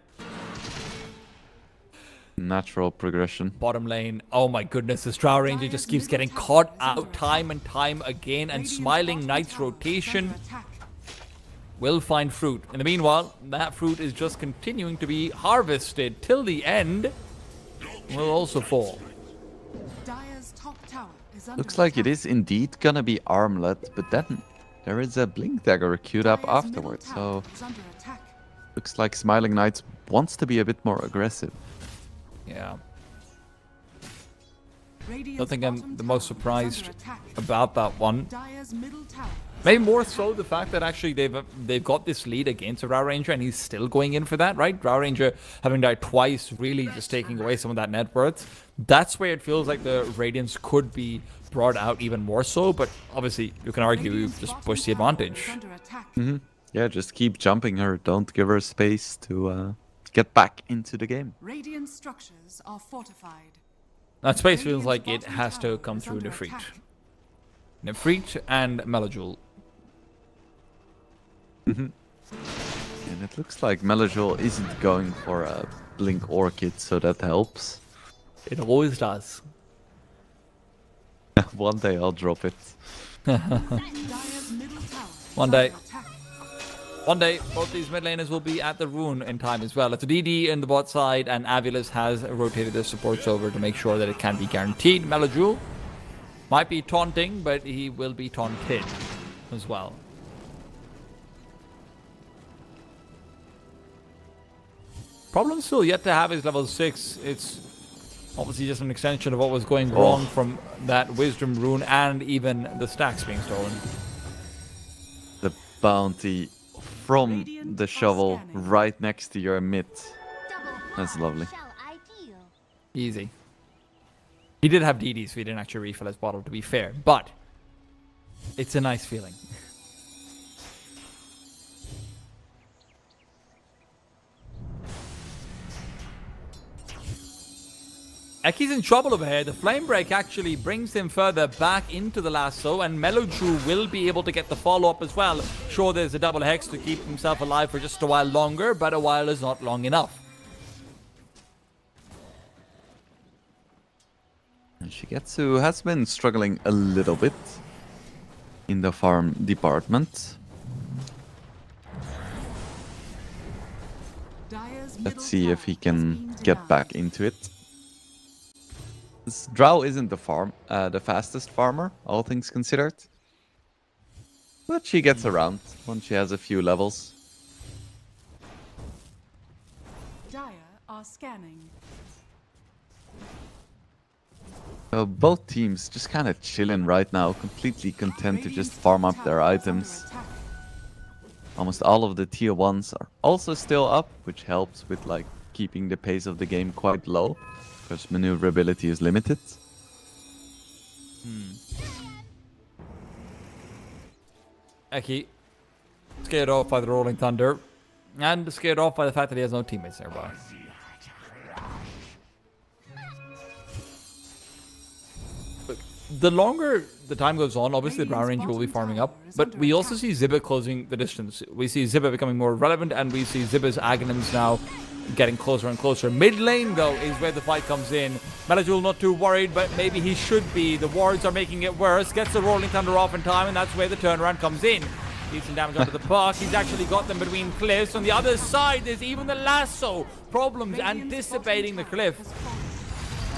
Natural progression. Bottom lane, oh my goodness, this Drow Ranger just keeps getting caught out time and time again, and Smiling Knight's rotation will find fruit. In the meanwhile, that fruit is just continuing to be harvested till the end. Will also fall. Dire's top tower is under Looks like it attack. is indeed gonna be armlet, but then there is a blink dagger queued up Dire's middle afterwards, tower so is under attack. looks like Smiling Knights wants to be a bit more aggressive. Yeah. Radiant's Don't think I'm bottom the most tower is surprised under attack. about that one. Dire's middle tower. Maybe more so the fact that actually they've got this lead against a Drow Ranger and he's still going in for that, right? Drow Ranger having died twice, really just taking away some of that net worth. That's where it feels like the Radiance could be brought out even more so, but obviously you can argue Radiant's just bottom push the tower advantage. is under attack. Yeah, just keep jumping her. Don't give her space to get back into the game. Radiant structures are fortified. That space feels like it Radiant's has bottom to tower come is through under Nefrit. attack. Nefrit and Melajul. And it looks like Melajul isn't going for a Blink Orchid, so that helps. It always does. One day I'll drop it. Dire's middle tower is One day. under attack. One day, both these mid laners will be at the rune in time as well. It's a DD in the bot side, and Avilus has rotated their supports over to make sure that it can be guaranteed. Melajul might be taunting, but he will be taunted as well. Problem still yet to have is level 6. It's Obviously just an extension of what was going wrong from that Wisdom rune and even the stacks being stolen. The bounty from Radiant the are shovel scanning. right next to your mid. That's lovely. Easy. He did have DD, so he didn't actually refill his bottle, to be fair. But it's a nice feeling. Eki's in trouble over here. The flame break actually brings him further back into the lasso, and Meloju will be able to get the follow-up as well. Sure, there's a double hex to keep himself alive for just a while longer, but a while is not long enough. And Shigetsu has been struggling a little bit in the farm department. Dire's middle Let's see if tower he has can been get denied. back into it. This Drow isn't the fastest farmer, all things considered. But she gets around once she has a few levels. Dire are scanning. So both teams just kind of chilling right now, completely content to just farm up their items. Almost all of the tier 1s are also still up, which helps with like keeping the pace of the game quite low, because maneuverability is limited. Eki, scared off by the Rolling Thunder, and scared off by the fact that he has no teammates nearby. Look, the longer the time goes on, obviously the Brown Ranger will be farming up, but we also see Zibba closing the distance. We see Zibba becoming more relevant, and we see Zibba's Aghanims now getting closer and closer. Mid lane, though, is where the fight comes in. Melajul not too worried, but maybe he should be. The wards are making it worse. Gets the Rolling Thunder off in time, and that's where the turnaround comes in. Decent damage onto the puck. He's actually got them between cliffs. On the other side, there's even the lasso. Problems anticipating the cliff.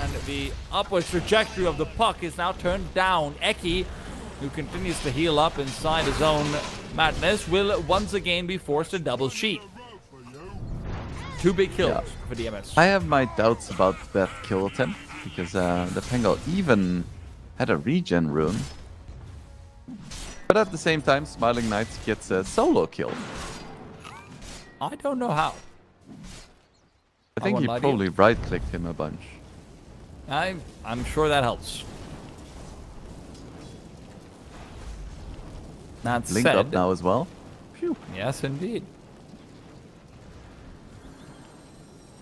And the upwards trajectory of the puck is now turned down. Eki, who continues to heal up inside his own madness, will once again be forced to double sheet. 2 big kills for DMS. I have my doubts about that kill attempt, because the Pengal even had a regen rune. But at the same time, Smiling Knight gets a solo kill. I don't know how. I think won't he lie to you. probably right-clicked him a bunch. I'm sure that helps. That Linked up said, now as well. Phew. yes, indeed.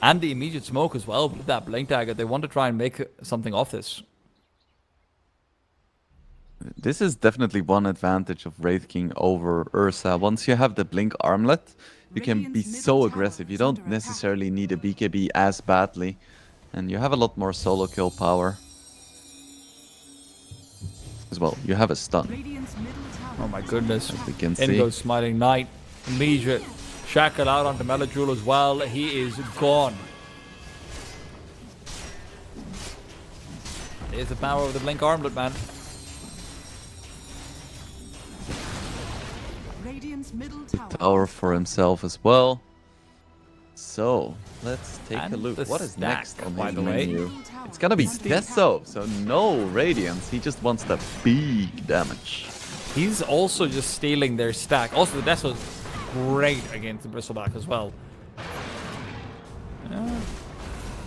And the immediate smoke as well with that blink dagger. They want to try and make something off this. This is definitely one advantage of Wraith King over Ursa. Once you have the Blink Armlet, you can be so aggressive. You don't necessarily need a BKB as badly. And you have a lot more solo kill power. As well, you have a stun. Radiant's middle tower Oh my goodness. As we can In see. goes Smiling Knight. Immediate shackle out onto Melajul as well. He is gone. There's the power of the Blink Armlet, man. Radiant's middle tower. Tower for himself as well. So, let's take And a look. the What is stack, next on by his the way. menu? It's gonna be Deso, so no Radiance. He just wants the big damage. He's also just stealing their stack. Also, the Death was great against the Bristleback as well. Yeah.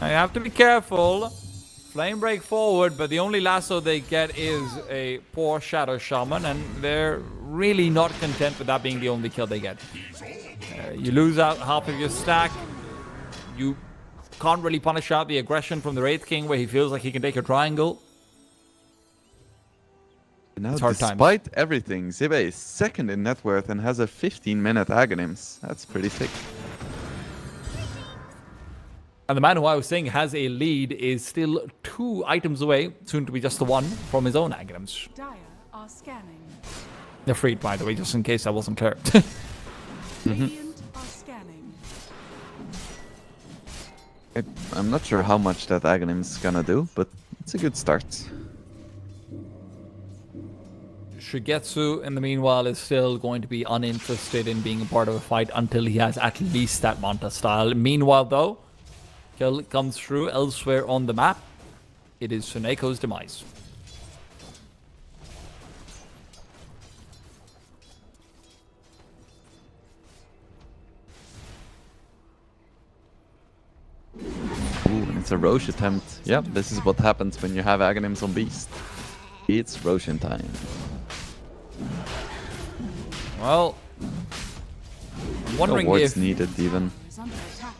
I have to be careful. Flame break forward, but the only lasso they get is a poor Shadow Shaman, and they're really not content with that being the only kill they get. You lose out half of your stack. You can't really punish out the aggression from the Wraith King, where he feels like he can take a triangle. Now, It's hard times. despite everything, Zibe is second in net worth and has a 15-minute Aghanims. That's pretty sick. And the man who I was saying has a lead is still 2 items away, soon to be just the 1, from his own Aghanims. Dire are scanning. They're freed, by the way, just in case that wasn't clear. Radiant are scanning. I'm not sure how much that Aghanim's gonna do, but it's a good start. Shigetsu, in the meanwhile, is still going to be uninterested in being a part of a fight until he has at least that Manta style. Meanwhile, though, kill comes through elsewhere on the map. it is Suneko's demise. Ooh, and it's a Roche attempt. Yep, this is what happens when you have Aghanims on Beast. It's Roshan time. Well, I'm wondering No wards if needed even. Is under attack.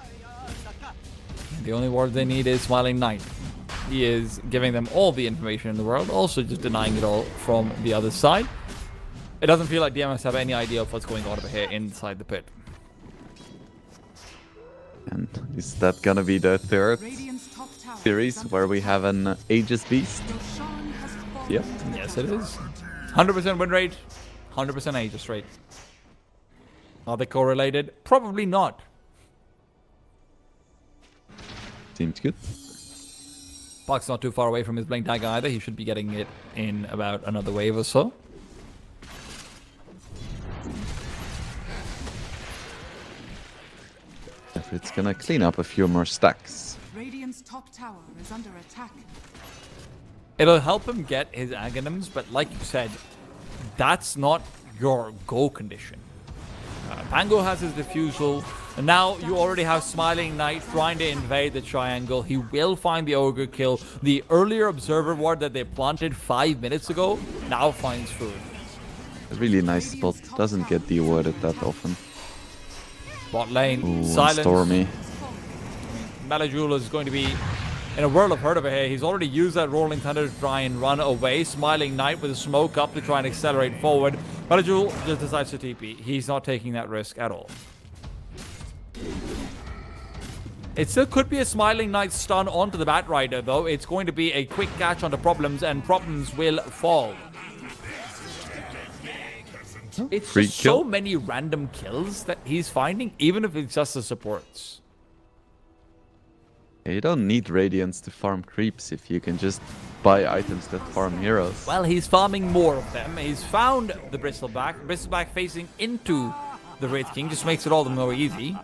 the only word they need is Smiling Knight. He is giving them all the information in the world, also just denying it all from the other side. It doesn't feel like DMS have any idea of what's going on over here inside the pit. And is that gonna be the third Radiant's top tower series is under where we attack. have an Aegis Beast? Roshan has fallen Yep. to the Yes, it battle. is. 100% win rate, 100% Aegis rate. Are they correlated? Probably not. Seems good. Puck's not too far away from his Blink Dagger either. He should be getting it in about another wave or so. It's gonna clean up a few more stacks. Radiant's top tower is under attack. It'll help him get his Aghanims, but like you said, that's not your go condition. Pango has his Diffusal, and now you already have Smiling Knight trying to invade the triangle. He will find the Ogre kill. The earlier Observer ward that they planted 5 minutes ago now finds food. A really nice spot. Doesn't get de-warded that often. Bot lane, Ooh, and silence. Stormy. Malajula is going to be in a world of hurt over here. He's already used that Rolling Thunder to try and run away. Smiling Knight with a smoke up to try and accelerate forward. Malajula just decides to TP. He's not taking that risk at all. It still could be a Smiling Knight stun onto the Bat Rider, though. It's going to be a quick catch onto Problems, and Problems will fall. It's Free just so kill. many random kills that he's finding, even if it's just the supports. Yeah, you don't need Radiance to farm creeps if you can just buy items that farm heroes. Well, he's farming more of them. He's found the Bristleback. Bristleback facing into the Wraith King just makes it all the more easy.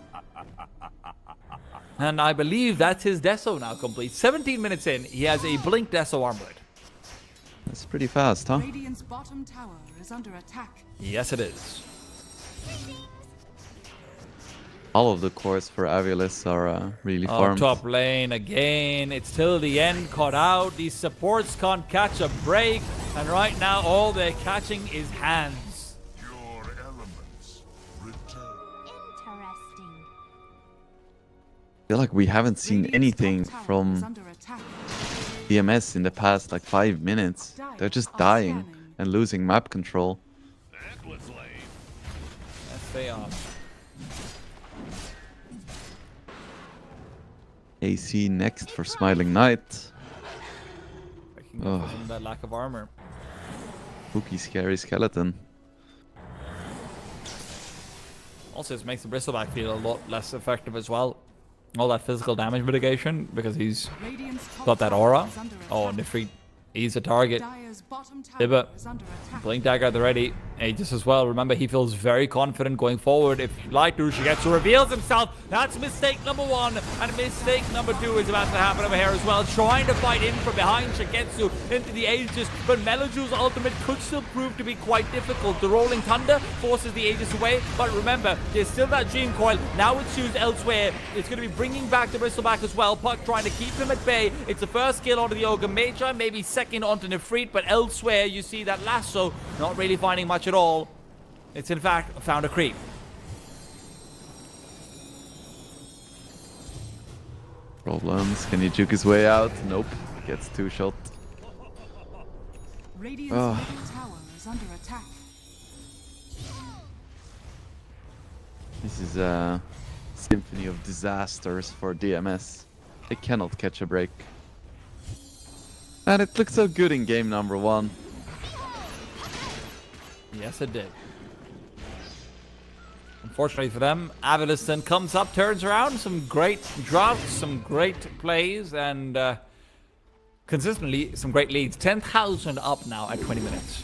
And I believe that's his Deso now complete. 17 minutes in, he has a Blink Deso armlet. That's pretty fast, huh? Radiant's bottom tower is under attack. Yes, it is. All of the cores for Avilis are really farmed. Top lane again. It's till the end, caught out. These supports can't catch a break. And right now, all they're catching is hands. Your elements return. Interesting. I feel like we haven't seen Radiant's anything top tower is from under attack. DMS in the past like 5 minutes. They're just dying and losing map control. Yes, they are. AC next for Smiling Knight. Picking up on that lack of armor. Spooky, scary skeleton. Also, it makes the Bristleback feel a lot less effective as well. All that physical damage mitigation because he's Radiant's top got that tower aura. is under Oh, attack. Nifri, he's a target. Dire's bottom tower Dibba. is under attack. Blink Dagger at the ready. Aegis as well. Remember, he feels very confident going forward. If Light Shigetsu reveals himself, that's mistake number 1. And mistake number 2 is about to happen over here as well. Trying to fight in from behind Shigetsu into the Aegis. But Meloju's ultimate could still prove to be quite difficult. The Rolling Thunder forces the Aegis away. But remember, there's still that Dream Coil. Now it's used elsewhere. It's going to be bringing back the Bristleback as well. Puck trying to keep him at bay. It's the first kill onto the Ogre Magi. Maybe second onto Nefrit. But elsewhere, you see that lasso not really finding much at all. It's in fact found a creep. Problems. Can he juke his way out? Nope. Gets 2 shot. Radiant's Oh. middle tower is under attack. This is a symphony of disasters for DMS. They cannot catch a break. And it looked so good in game number 1. Yes, it did. Unfortunately for them, Avilis then comes up, turns around, some great drafts, some great plays, and consistently some great leads. 10,000 up now at 20 minutes.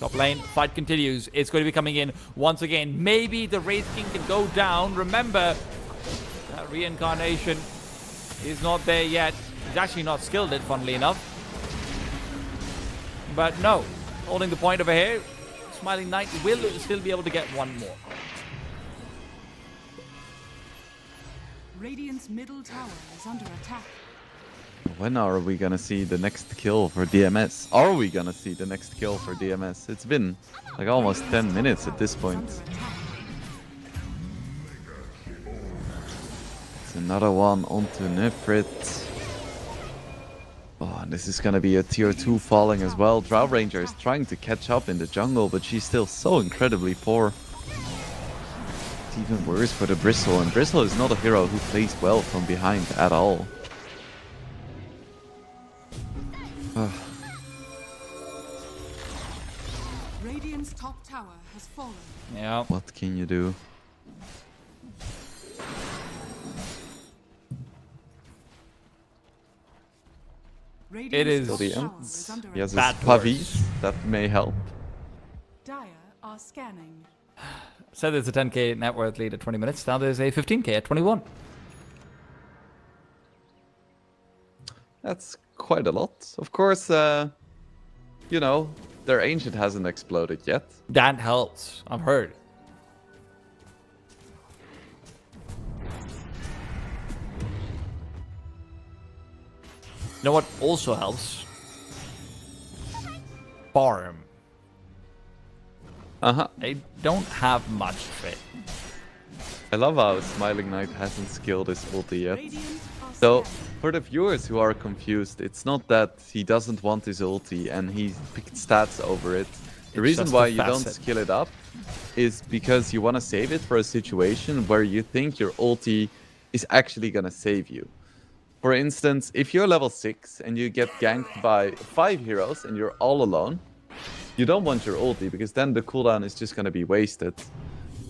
Top lane, fight continues. It's going to be coming in once again. Maybe the Wraith King can go down. Remember, that reincarnation is not there yet. He's actually not skilled it, funnily enough. But no, holding the point over here. Smiling Knight will still be able to get one more. Radiant's middle tower is under attack. When are we gonna see the next kill for DMS? Are we gonna see the next kill for DMS? It's been like almost 10 minutes at this point. Under attack. It's another one onto Nifrit. Oh, and this is gonna be a tier 2 falling as well. Drow Ranger is trying to catch up in the jungle, but she's still so incredibly poor. It's even worse for the Bristle, and Bristle is not a hero who plays well from behind at all. Radiant's top tower has fallen. Yeah. What can you do? Radiant's is- Till the top end. tower is under He has his Bad Pavis that may help. Dire are scanning. Said there's a 10k net worth lead at 20 minutes. Now there's a 15k at 21. That's quite a lot. Of course, you know, their ancient hasn't exploded yet. That helps. I've heard. You know what also helps? Farm. Uh-huh. They don't have much fit. I love how Smiling Knight hasn't skilled his ulti yet. Radiant are So, scanning. for the viewers who are confused, it's not that he doesn't want his ulti and he picked stats over it. The reason just why a you don't facet. skill it up is because you want to save it for a situation where you think your ulti is actually going to save you. For instance, if you're level 6 and you get ganked by 5 heroes and you're all alone, you don't want your ulti because then the cooldown is just going to be wasted.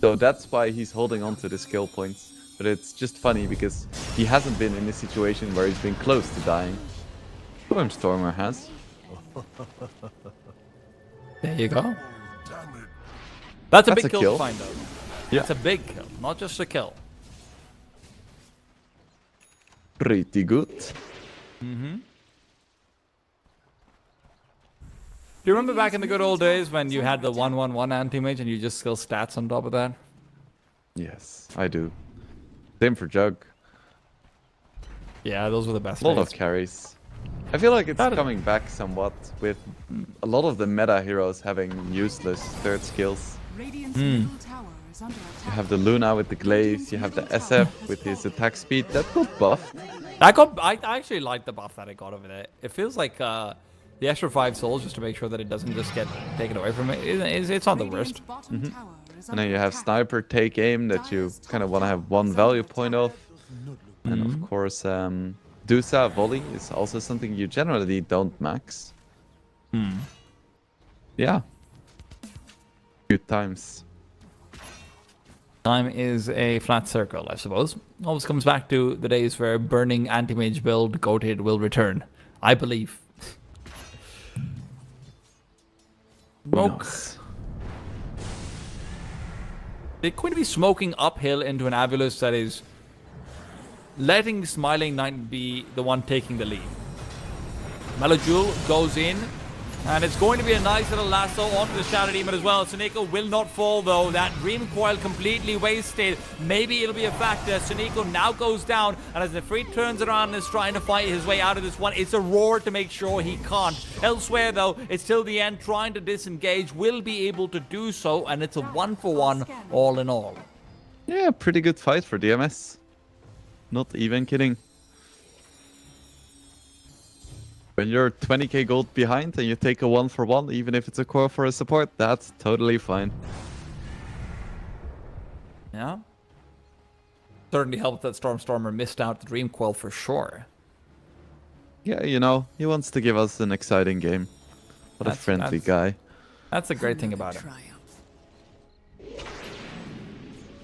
So that's why he's holding on to the skill points. But it's just funny because he hasn't been in a situation where he's been close to dying. Stormer has. There you go. Damn it. That's a That's big a kill kill. to find, though. Yeah. That's a big kill, not just a kill. Pretty good. Do you remember back in the good old days when you had the 1-1-1 anti-mage and you just skill stats on top of that? Yes, I do. Same for Jug. Yeah, those were the best A lot of days. carries. I feel like it's That- coming back somewhat with a lot of the meta heroes having useless third skills. Radiant's middle tower is under You attack. have the Luna with the Glaives, you have the SF with his attack speed. That got buffed. I actually like the buff that I got over there. It feels like the extra 5 souls just to make sure that it doesn't just get taken away from it. It's not the Radiant's worst. bottom tower is And then under you have attack. Sniper take aim that you kind of want to have one value point of. And of course, Dusa Volley is also something you generally don't max. Yeah. Few times. Time is a flat circle, I suppose. Always comes back to the days where burning anti-mage build goated will return. I believe. Who Smoke. knows? They're going to be smoking uphill into an Avulus that is letting Smiling Knight be the one taking the lead. Melojul goes in, and it's going to be a nice little lasso onto the Shadow Demon as well. Suneko will not fall though. That Dream Coil completely wasted. Maybe it'll be a factor. Suneko now goes down, and as the Nefrit turns around and is trying to fight his way out of this one, it's a roar to make sure he can't. Elsewhere though, it's till the end trying to disengage, will be able to do so, and it's a 1-for-1 all in all. Yeah, pretty good fight for DMS. Not even kidding. When you're 20k gold behind and you take a 1-for-1, even if it's a core for a support, that's totally fine. Yeah. Certainly helped that Stormer missed out the Dream Coil for sure. Yeah, you know, he wants to give us an exciting game. What a That's- friendly that's- guy. That's the great thing about it.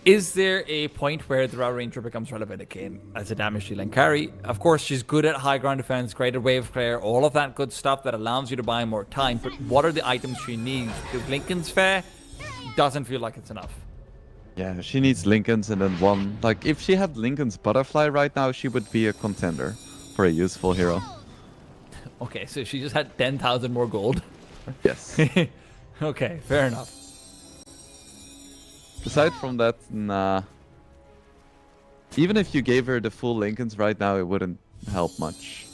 Is there a point where the Drow Ranger becomes relevant again as a damage dealing carry? Of course, she's good at high ground defense, great at wave clear, all of that good stuff that allows you to buy more time. But what are the items she needs? Because Lincoln's Fair doesn't feel like it's enough. Yeah, she needs Lincoln's and then one. Like, if she had Lincoln's Butterfly right now, she would be a contender. for a useful hero. Okay, so she just had 10,000 more gold. Yes. Okay, fair enough. Aside from that, nah. Even if you gave her the full Lincolns right now, it wouldn't help much.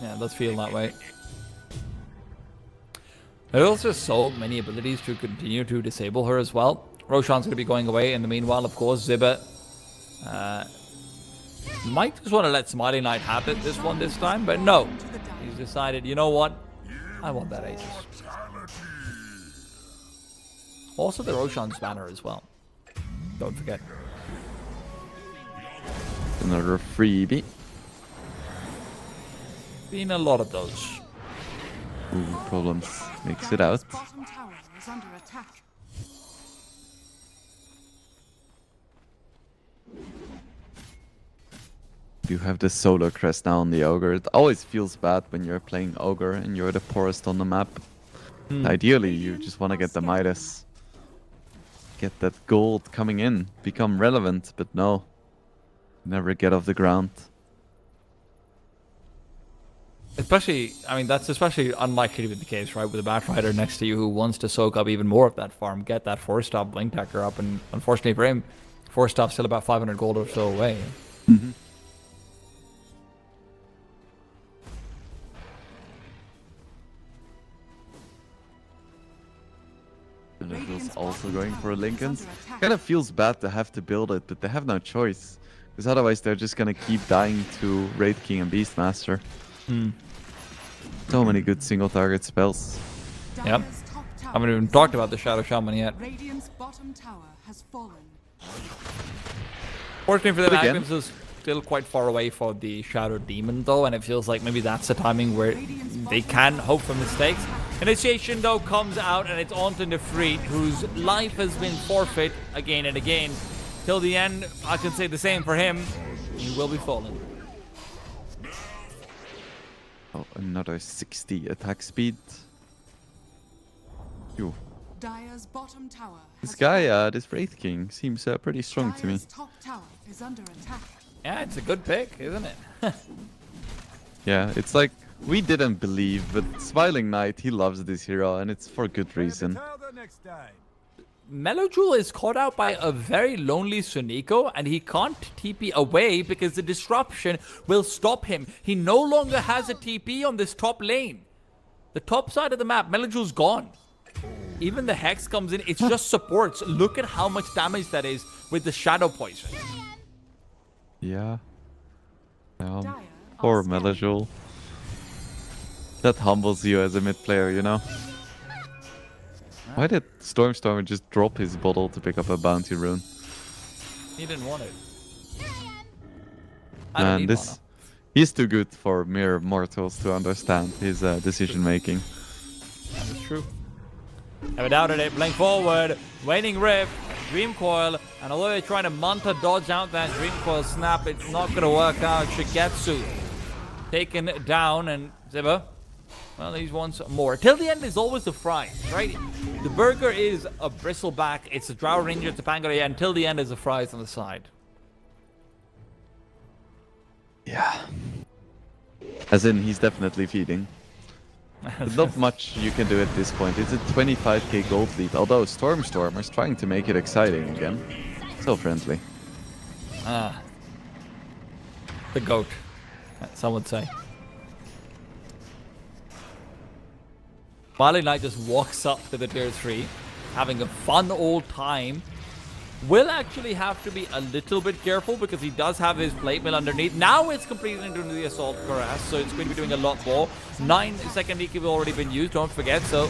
Yeah, it does feel that way. There's also so many abilities to continue to disable her as well. Roshan's going to be going away. In the meanwhile, of course, Zibba might just want to let Smiley Knight have it this time, but no. He's decided, you know what? I want that Aces. Also the Roshan's banner as well. Don't forget. Another freebie. Been a lot of those. Ooh, problems. Makes it out. Bottom tower is under attack. You have the Solar Crest now on the Ogre. It always feels bad when you're playing Ogre and you're the poorest on the map. Ideally, you just want to get the Midas. Get that gold coming in. Become relevant, but no. Never get off the ground. Especially, I mean, that's especially unlikely to be the case, right? With a Batrider next to you who wants to soak up even more of that farm, get that 4-stop Blink Decker up, and unfortunately for him, 4-stop's still about 500 gold or so away. Mm-hmm. Radiant's also going for Lincoln's. Kind of feels bad to have to build it, but they have no choice. Because otherwise they're just gonna keep dying to Wraith King and Beastmaster. So many good single target spells. Yep. I haven't even talked about the Shadow Shaman yet. Radiant's bottom tower has fallen. Fortunately for them, Again. Agnes is still quite far away for the Shadow Demon though, and it feels like maybe that's the timing where they can hope for mistakes. Initiation though comes out and it's on to Nefrit, whose life has been forfeit again and again. Till the end, I can say the same for him. He will be fallen. Oh, another 60 attack speed. Phew. Dire's bottom tower This has guy, this Wraith King, seems pretty strong to me. Dire's top tower is under attack. Yeah, it's a good pick, isn't it? Yeah, it's like, we didn't believe, but Smiling Knight, he loves this hero, and it's for good reason. Melojoul is caught out by a very lonely Suniko, and he can't TP away because the disruption will stop him. He no longer has a TP on this top lane. The top side of the map, Melojoul's gone. Even the Hex comes in, it's just supports. Look at how much damage that is with the Shadow Poison. Yeah. Dire Poor are scanning. Melojoul. That humbles you as a mid player, you know? Why did Stormstormer just drop his bottle to pick up a bounty rune? He didn't want it. I don't Man, need this... mana. He's too good for mere mortals to understand his decision making. That is true. Never doubted it. Blink forward. Waning Rift. Dream Coil. And although they're trying to Manta dodge out that Dream Coil snap, it's not going to work out. Shigetsu taken down. And Zibba, well, he's wants more. Till the end is always the fries, right? The burger is a bristleback. It's a Drow Ranger. It's a Pangoria. Until the end is the fries on the side. Yeah. As in, he's definitely feeding. There's not much you can do at this point. It's a 25k gold lead, although Stormstormer's trying to make it exciting again. So friendly. Ah. The GOAT, some would say. Barley Knight just walks up to the tier 3, having a fun old time. Will actually have to be a little bit careful because he does have his plate mill underneath. Now it's completed into the assault cuirass, so it's going to be doing a lot more. 9-second EQ have already been used, don't forget, so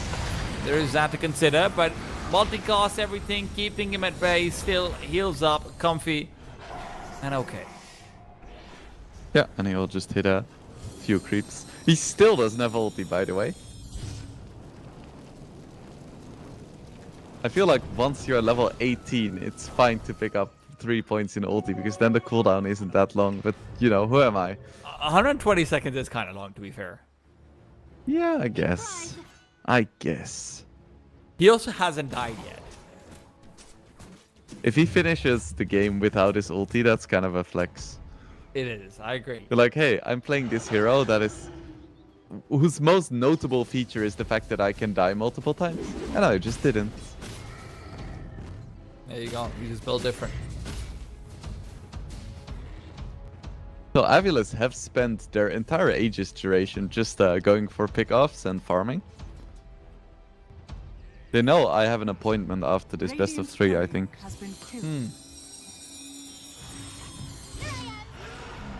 there is that to consider. But multicast everything, keeping him at bay, still heals up, comfy, and okay. Yeah, and he'll just hit a few creeps. He still doesn't have ulti, by the way. I feel like once you're level 18, it's fine to pick up 3 points in ulti, because then the cooldown isn't that long. But, you know, who am I? 120 seconds is kind of long, to be fair. Yeah, I guess. I guess. He also hasn't died yet. If he finishes the game without his ulti, that's kind of a flex. It is. I agree. You're like, hey, I'm playing this hero that is whose most notable feature is the fact that I can die multiple times. And I just didn't. There you go. You just build different. So Aviles have spent their entire Aegis duration just going for pickoffs and farming. They know I have an appointment after this best of 3, I think. Has been killed.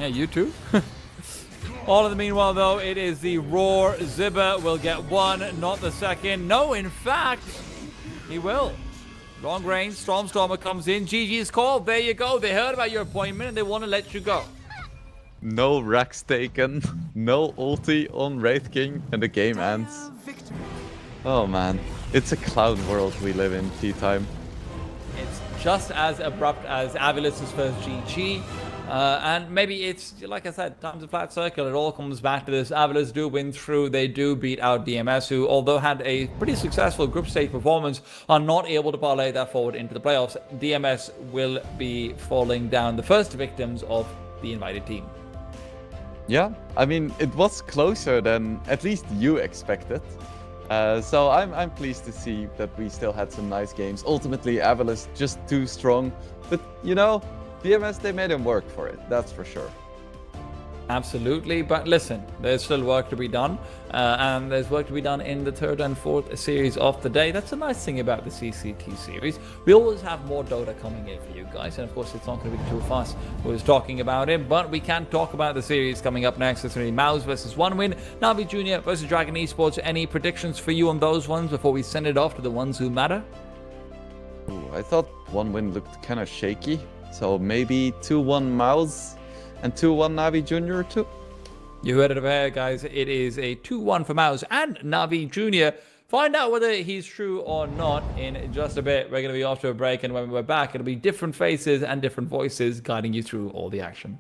Yeah, you too. All of the meanwhile, though, it is the Roar. Zibba will get 1, not the second. No, in fact, he will. Long range, Stormstormer comes in. GG's called. There you go. They heard about your appointment and they want to let you go. No racks taken, no ulti on Wraith King, and the game ends. Victory. Oh man, it's a clown world we live in, tea time. It's just as abrupt as Aviles' first GG. And maybe it's, like I said, time's a flat circle. It all comes back to this. Aviles do win through. They do beat out DMS, who, although had a pretty successful group stage performance, are not able to parlay that forward into the playoffs. DMS will be falling down the first victims of the invited team. Yeah, I mean, it was closer than at least you expected. So I'm pleased to see that we still had some nice games. Ultimately, Aviles just too strong. But, you know, DMS, they made him work for it, that's for sure. Absolutely, but listen, there's still work to be done, and there's work to be done in the third and fourth series of the day. That's a nice thing about the CCT series. We always have more Dota coming in for you guys, and of course it's not going to be too fast who is talking about it, but we can talk about the series coming up next. It's going to be Mouse versus OneWin, Navi Jr. versus Dragon Esports. Any predictions for you on those ones before we send it off to the ones who matter? Ooh, I thought OneWin looked kind of shaky, so maybe 2-1 Mouse and 2-1 Navi Jr. too. You heard it over here, guys. It is a 2-1 for Mouse and Navi Jr. Find out whether he's true or not in just a bit. We're going to be off to a break, and when we're back, it'll be different faces and different voices guiding you through all the action.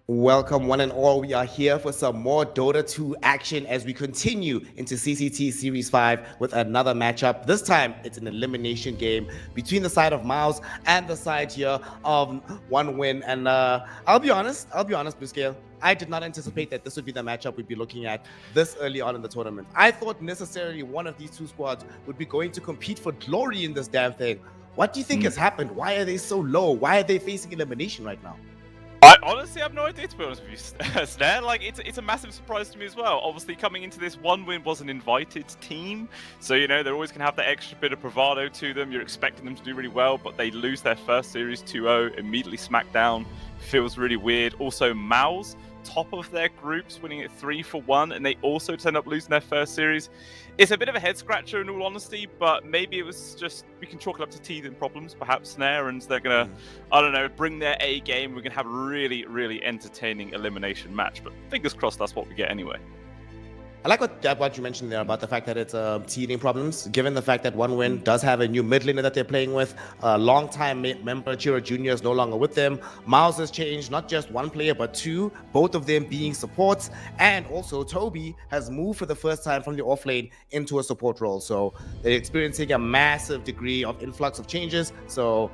Welcome, one and all. We are here for some more Dota 2 action as we continue into CCT Series 5 with another matchup. This time, it's an elimination game between the side of Miles and the side here of One Win. And I'll be honest, Blue Scale. I did not anticipate that this would be the matchup we'd be looking at this early on in the tournament. I thought necessarily one of these two squads would be going to compete for glory in this damn thing. What do you think has happened? Why are they so low? Why are they facing elimination right now? I honestly have no idea, to be honest with you, Snare. Like, it's a massive surprise to me as well. Obviously, coming into this, One Win was an invited team, so, you know, they're always going to have that extra bit of bravado to them. You're expecting them to do really well, but they lose their first series 2-0, immediately smack down. Feels really weird. Also, Maus, top of their groups, winning it 3-1, and they also end up losing their first series. It's a bit of a head scratcher in all honesty, but maybe it was just, we can chalk it up to teething problems, perhaps Snare, and they're gonna, I don't know, bring their A game. We're gonna have a really, really entertaining elimination match, but fingers crossed that's what we get anyway. I like what you mentioned there about the fact that it's teething problems, given the fact that One Win does have a new mid laner that they're playing with. A long-time member, Chiro Jr. is no longer with them. Miles has changed, not just one player, but two, both of them being supports. And also, Toby has moved for the first time from the off lane into a support role. So they're experiencing a massive degree of influx of changes. So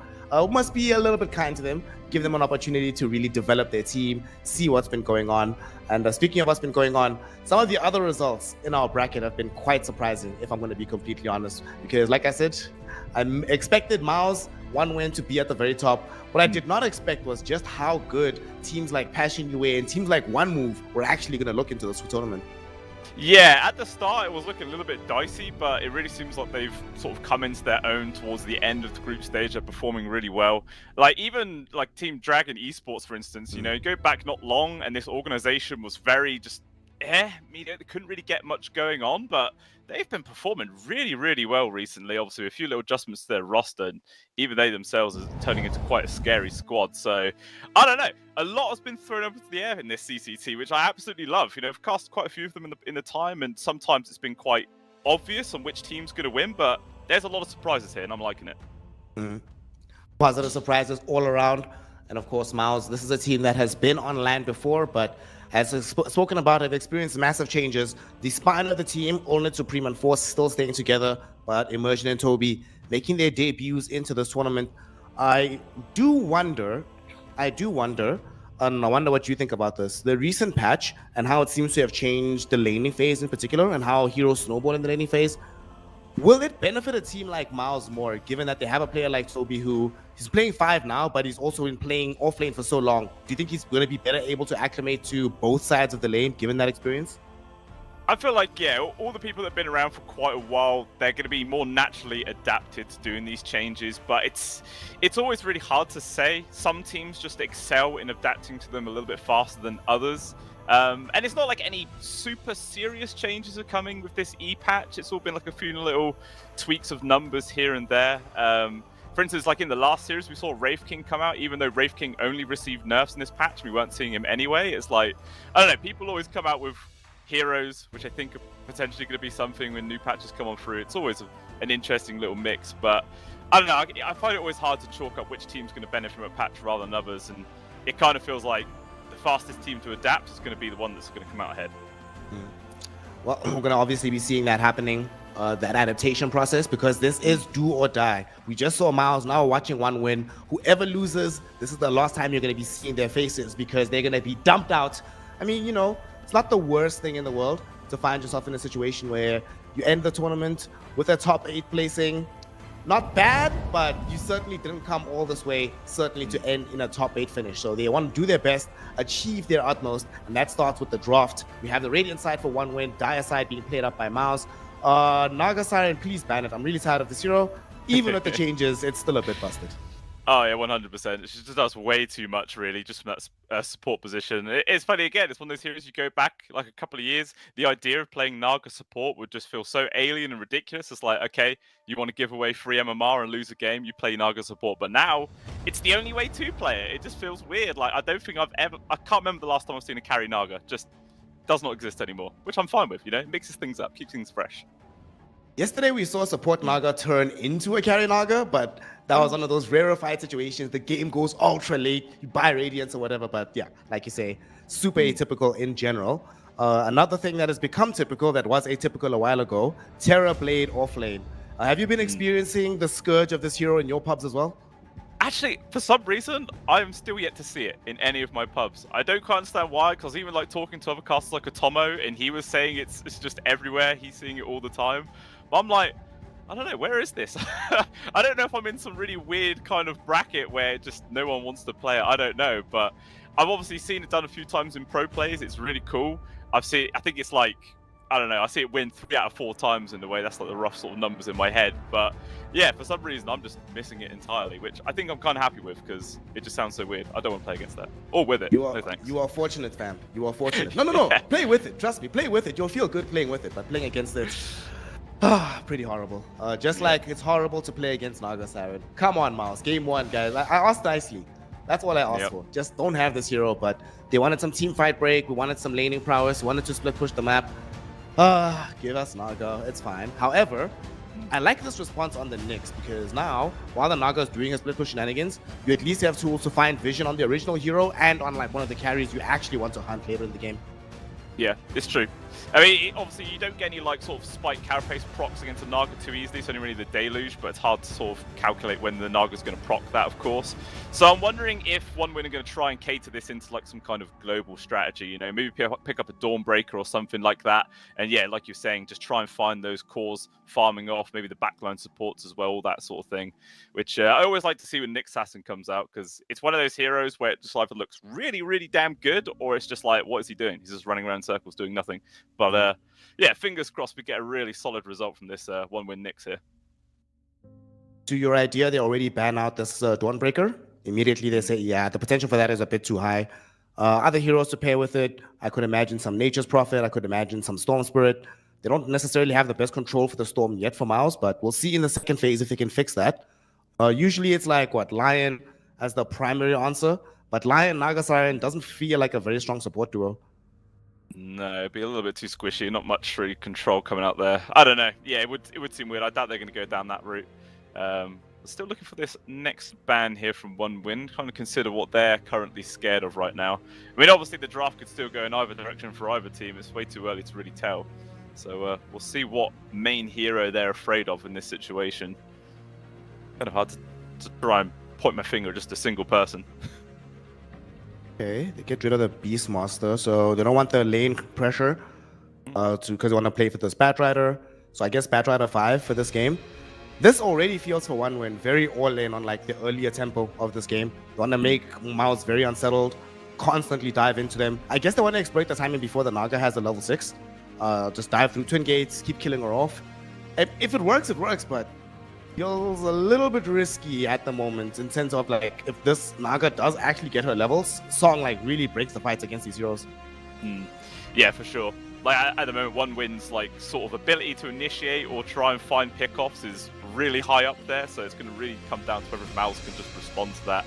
must be a little bit kind to them, give them an opportunity to really develop their team, see what's been going on. And speaking of what's been going on, some of the other results in our bracket have been quite surprising, if I'm going to be completely honest. Because like I said, I expected Miles, One Win to be at the very top. What I did not expect was just how good teams like Passion UA and teams like One Move were actually going to look into this tournament. Yeah, at the start it was looking a little bit dicey, but it really seems like they've sort of come into their own towards the end of the group stage. They're performing really well. Like, even like Team Dragon Esports, for instance, you know, you go back not long and this organization was very just, they couldn't really get much going on, but they've been performing really, really well recently. Obviously, a few little adjustments to their roster, and even they themselves are turning into quite a scary squad. So, I don't know. A lot has been thrown up into the air in this CCT, which I absolutely love. You know, I've cast quite a few of them in the time, and sometimes it's been quite obvious on which team's going to win, but there's a lot of surprises here, and I'm liking it. Positive surprises all around. And of course, Miles, this is a team that has been on land before, but as spoken about, have experienced massive changes. The spine of the team, Olnit, Supreme, and Force still staying together, but Immersion and Toby making their debuts into this tournament. I wonder what you think about this. The recent patch and how it seems to have changed the laning phase in particular, and how heroes snowball in the laning phase. Will it benefit a team like Miles more, given that they have a player like Toby who he's playing 5 now, but he's also been playing off lane for so long? Do you think he's going to be better able to acclimate to both sides of the lane, given that experience? I feel like, yeah, all the people that have been around for quite a while, they're going to be more naturally adapted to doing these changes, but it's always really hard to say. Some teams just excel in adapting to them a little bit faster than others. And it's not like any super serious changes are coming with this E-patch. It's all been like a few little tweaks of numbers here and there. For instance, like in the last series, we saw Wraith King come out, even though Wraith King only received nerfs in this patch, we weren't seeing him anyway. It's like, I don't know, people always come out with heroes, which I think are potentially going to be something when new patches come on through. It's always an interesting little mix, but I don't know, I find it always hard to chalk up which team's going to benefit from a patch rather than others, and it kind of feels like the fastest team to adapt is going to be the one that's going to come out ahead. Well, we're going to obviously be seeing that happening, that adaptation process, because this is do or die. We just saw Miles, now we're watching One Win. Whoever loses, this is the last time you're going to be seeing their faces, because they're going to be dumped out. I mean, you know, it's not the worst thing in the world to find yourself in a situation where you end the tournament with a top 8 placing. Not bad, but you certainly didn't come all this way, certainly to end in a top 8 finish. So they want to do their best, achieve their utmost, and that starts with the draft. We have the Radiant side for One Win, Dire side being played up by Miles. Naga Siren, please ban it. I'm really tired of this hero. Even with the changes, it's still a bit busted. Oh yeah, 100%. She just does way too much, really, just from that support position. It's funny, again, it's one of those heroes you go back like a couple of years, the idea of playing Naga support would just feel so alien and ridiculous. It's like, okay, you want to give away free MMR and lose a game, you play Naga support. But now, it's the only way to play it. It just feels weird. Like, I can't remember the last time I've seen a carry Naga. Just does not exist anymore, which I'm fine with, you know? It mixes things up, keeps things fresh. Yesterday we saw support Naga turn into a carry Naga, but that was one of those rarefied situations. The game goes ultra late, you buy Radiance or whatever, but yeah, like you say, super atypical in general. Another thing that has become typical that was atypical a while ago, Terra Blade off lane. Have you been experiencing the scourge of this hero in your pubs as well? Actually, for some reason, I'm still yet to see it in any of my pubs. I don't quite understand why, because even like talking to other casters like Atomo, and he was saying it's just everywhere. He's seeing it all the time. But I'm like, I don't know, where is this? I don't know if I'm in some really weird kind of bracket where just no one wants to play it. I don't know, but I've obviously seen it done a few times in pro plays. It's really cool. I think it's like, I don't know, I see it win 3 out of 4 times in a way. That's like the rough sort of numbers in my head. But yeah, for some reason, I'm just missing it entirely, which I think I'm kind of happy with because it just sounds so weird. I don't want to play against that. Or with it. No thanks. You are fortunate, fam. You are fortunate. No. Play with it. Trust me. Play with it. You'll feel good playing with it. But playing against it, pretty horrible. Just like it's horrible to play against Naga Siren. Come on, Miles. Game 1, guys. I asked nicely. That's all I asked for. Just don't have this hero. But they wanted some team fight break. We wanted some laning prowess. We wanted to split push the map. Give us Naga. It's fine. However, I like this response on the Nyx because now, while the Naga is doing his split push shenanigans, you at least have tools to find vision on the original hero and on like one of the carries you actually want to hunt later in the game. Yeah, it's true. I mean, obviously you don't get any like sort of spike carapace procs against a Naga too easily. It's only really the Deluge, but it's hard to sort of calculate when the Naga's going to proc that, of course. So I'm wondering if OneWin are going to try and cater this into like some kind of global strategy. You know, maybe pick up a Dawnbreaker or something like that. And yeah, like you're saying, just try and find those cores farming off, maybe the backline supports as well, all that sort of thing. Which I always like to see when Nyx Assassin comes out because it's one of those heroes where it just either looks really, really damn good, or it's just like, what is he doing? He's just running around in circles doing nothing. But yeah, fingers crossed we get a really solid result from this OneWin Nyx here. To your idea, they already ban out this Dawnbreaker. Immediately they say, yeah, the potential for that is a bit too high. Other heroes to pair with it, I could imagine some Nature's Prophet, I could imagine some Storm Spirit. They don't necessarily have the best control for the Storm yet for Miles, but we'll see in the second phase if they can fix that. Usually it's like, Lion as the primary answer, but Lion Naga Siren doesn't feel like a very strong support duo. No, it'd be a little bit too squishy. Not much free control coming out there. I don't know. Yeah, it would seem weird. I doubt they're going to go down that route. Still looking for this next ban here from OneWin. Trying to consider what they're currently scared of right now. I mean, obviously the draft could still go in either direction for either team. It's way too early to really tell. So we'll see what main hero they're afraid of in this situation. Kind of hard to try and point my finger at just a single person. Okay, they get rid of the Beastmaster, so they don't want the lane pressure because they want to play for this Batrider. So I guess Batrider 5 for this game. This already feels for OneWin very all in on like the earlier tempo of this game. They want to make Miles very unsettled, constantly dive into them. I guess they want to exploit the timing before the Naga has a level 6. Just dive through Twin Gates, keep killing her off. If it works, but feels a little bit risky at the moment in sense of like if this Naga does actually get her levels, Song like really breaks the fights against these heroes. Yeah, for sure. Like at the moment, OneWin's like sort of ability to initiate or try and find pickoffs is really high up there, so it's going to really come down to whether Mouse can just respond to that.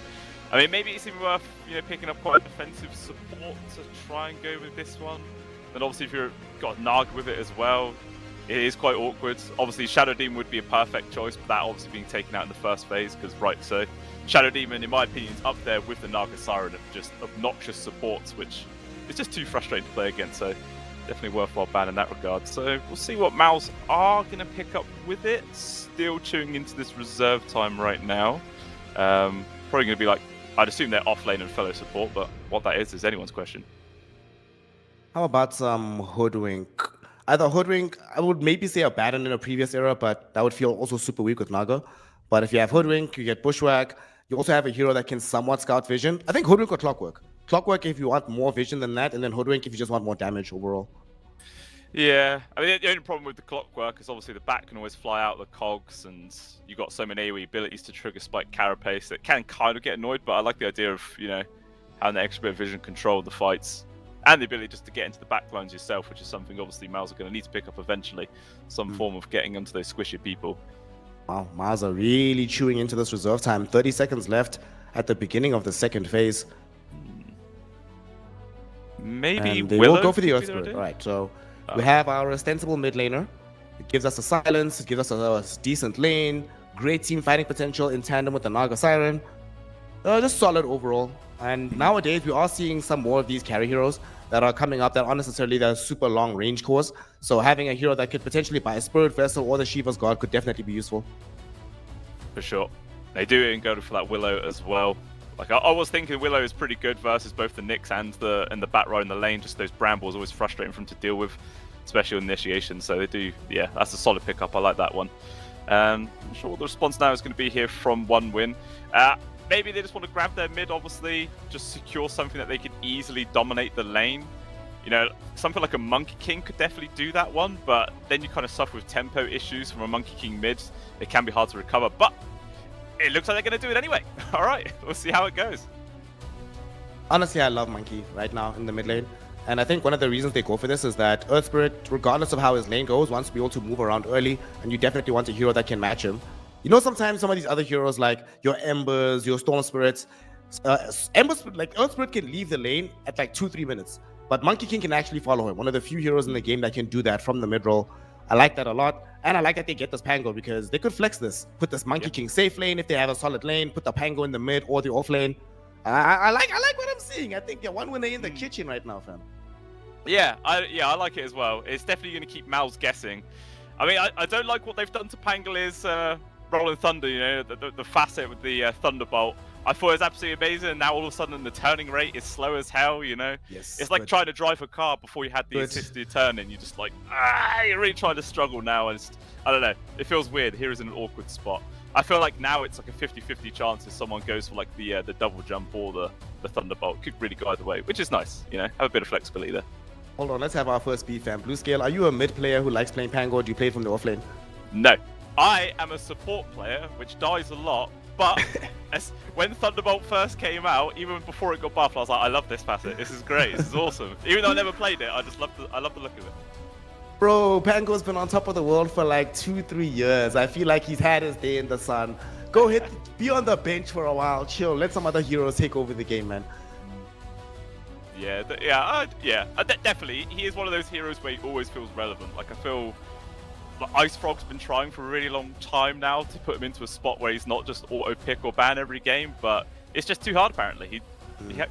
I mean, maybe it's even worth picking up quite a defensive support to try and go with this one. And obviously, if you've got Naga with it as well, it is quite awkward. Obviously, Shadow Demon would be a perfect choice, but that obviously being taken out in the first phase, because right, so Shadow Demon, in my opinion, is up there with the Naga Siren of just obnoxious supports, which is just too frustrating to play against, so definitely worthwhile ban in that regard. So we'll see what Mouse are going to pick up with it. Still chewing into this reserve time right now. Probably going to be like, I'd assume they're off lane and fellow support, but what that is anyone's question. How about some Hoodwink? Either Hoodwink, I would maybe say Abaddon in a previous era, but that would feel also super weak with Naga. But if you have Hoodwink, you get Bushwhack. You also have a hero that can somewhat scout vision. I think Hoodwink or Clockwork. Clockwork if you want more vision than that, and then Hoodwink if you just want more damage overall. Yeah, I mean, the only problem with the Clockwork is obviously the bat can always fly out the cogs, and you got so many AoE abilities to trigger Spike Carapace that can kind of get annoyed, but I like the idea of, having the extra bit of vision control of the fights. And the ability just to get into the backlines yourself, which is something obviously Miles are going to need to pick up eventually. Some form of getting onto those squishy people. Wow, Miles are really chewing into this reserve time. 30 seconds left at the beginning of the second phase. Maybe and they Willow will go for the Earth Spirit. Right, so we have our ostensible mid laner. It gives us a silence, it gives us a decent lane, great team fighting potential in tandem with the Naga Siren. Just solid overall. And nowadays, we are seeing some more of these carry heroes that are coming up that aren't necessarily the super long range cores. So having a hero that could potentially buy a Spirit Vessel or the Shiva's God could definitely be useful. For sure. They do even go for that Willow as well. Like I was thinking Willow is pretty good versus both the Nyx and the bat row in the lane. Just those brambles always frustrating for them to deal with, especially with initiation. So they do, yeah, that's a solid pickup. I like that one. I'm not sure what the response now is going to be here from One Win. Maybe they just want to grab their mid, obviously, just secure something that they could easily dominate the lane. You know, something like a Monkey King could definitely do that one, but then you kind of suffer with tempo issues from a Monkey King mid. It can be hard to recover, but it looks like they're going to do it anyway. All right, we'll see how it goes. Honestly, I love Monkey right now in the mid lane. And I think one of the reasons they go for this is that Earth Spirit, regardless of how his lane goes, wants to be able to move around early, and you definitely want a hero that can match him. You know, sometimes some of these other heroes, like your Embers, your Storm Spirits, Ember Spirit, like Earth Spirit can leave the lane at like 2-3 minutes, but Monkey King can actually follow him. One of the few heroes in the game that can do that from the mid roll. I like that a lot, and I like that they get this Pango because they could flex this. Put this Monkey King safe lane if they have a solid lane. Put the Pango in the mid or the off lane. I like what I'm seeing. I think One Win in the kitchen right now, fam. Yeah, I like it as well. It's definitely going to keep Mal's guessing. I mean, I don't like what they've done to Pangoliers Rolling Thunder, you know, the facet with the Thunderbolt. I thought it was absolutely amazing, and now all of a sudden the turning rate is slow as hell, you know? Yes. It's like trying to drive a car before you had the assisted turning. You're just like, you're really trying to struggle now, and I don't know. It feels weird. Here is an awkward spot. I feel like now it's like a 50-50 chance if someone goes for like the double jump or the Thunderbolt. Could really go either way, which is nice, you know? Have a bit of flexibility there. Hold on, let's have our first beef, fam. Blue Scale, are you a mid player who likes playing Pango, or do you play from the off lane? No. I am a support player, which dies a lot, but when Thunderbolt first came out, even before it got buffed, I was like, I love this facet. This is great. This is awesome. Even though I never played it, I love the look of it. Bro, Pango's been on top of the world for like 2-3 years. I feel like he's had his day in the sun. Go hit, be on the bench for a while, chill. Let some other heroes take over the game, man. Yeah, definitely. He is one of those heroes where he always feels relevant. Like I feel like Ice Frog's been trying for a really long time now to put him into a spot where he's not just auto pick or ban every game, but it's just too hard apparently.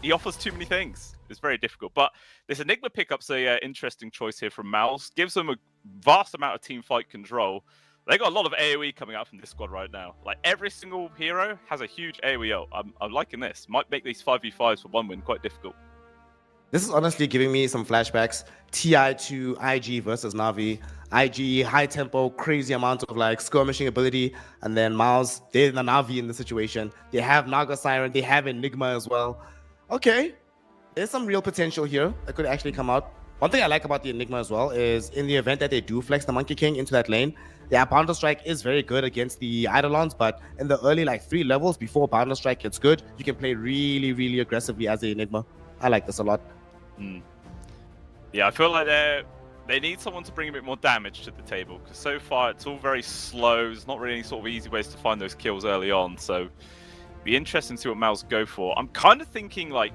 He offers too many things. It's very difficult. But this Enigma pickup's a interesting choice here from Mouse. Gives them a vast amount of team fight control. They got a lot of AoE coming out from this squad right now. Like every single hero has a huge AoE ult. I'm liking this. Might make these 5v5s for One Win quite difficult. This is honestly giving me some flashbacks. TI to IG versus Na'Vi. IG, high tempo, crazy amount of like skirmishing ability. And then Miles, they're the Na'Vi in the situation. They have Naga Siren, they have Enigma as well. Okay, there's some real potential here that could actually come out. One thing I like about the Enigma as well is in the event that they do flex the Monkey King into that lane, yeah, Boundless Strike is very good against the Eidolons, but in the early like 3 levels before Boundless Strike gets good, you can play really, really aggressively as the Enigma. I like this a lot. Yeah, I feel like they need someone to bring a bit more damage to the table, because so far it's all very slow. There's not really any sort of easy ways to find those kills early on, so it'd be interesting to see what Mal's go for. I'm kind of thinking like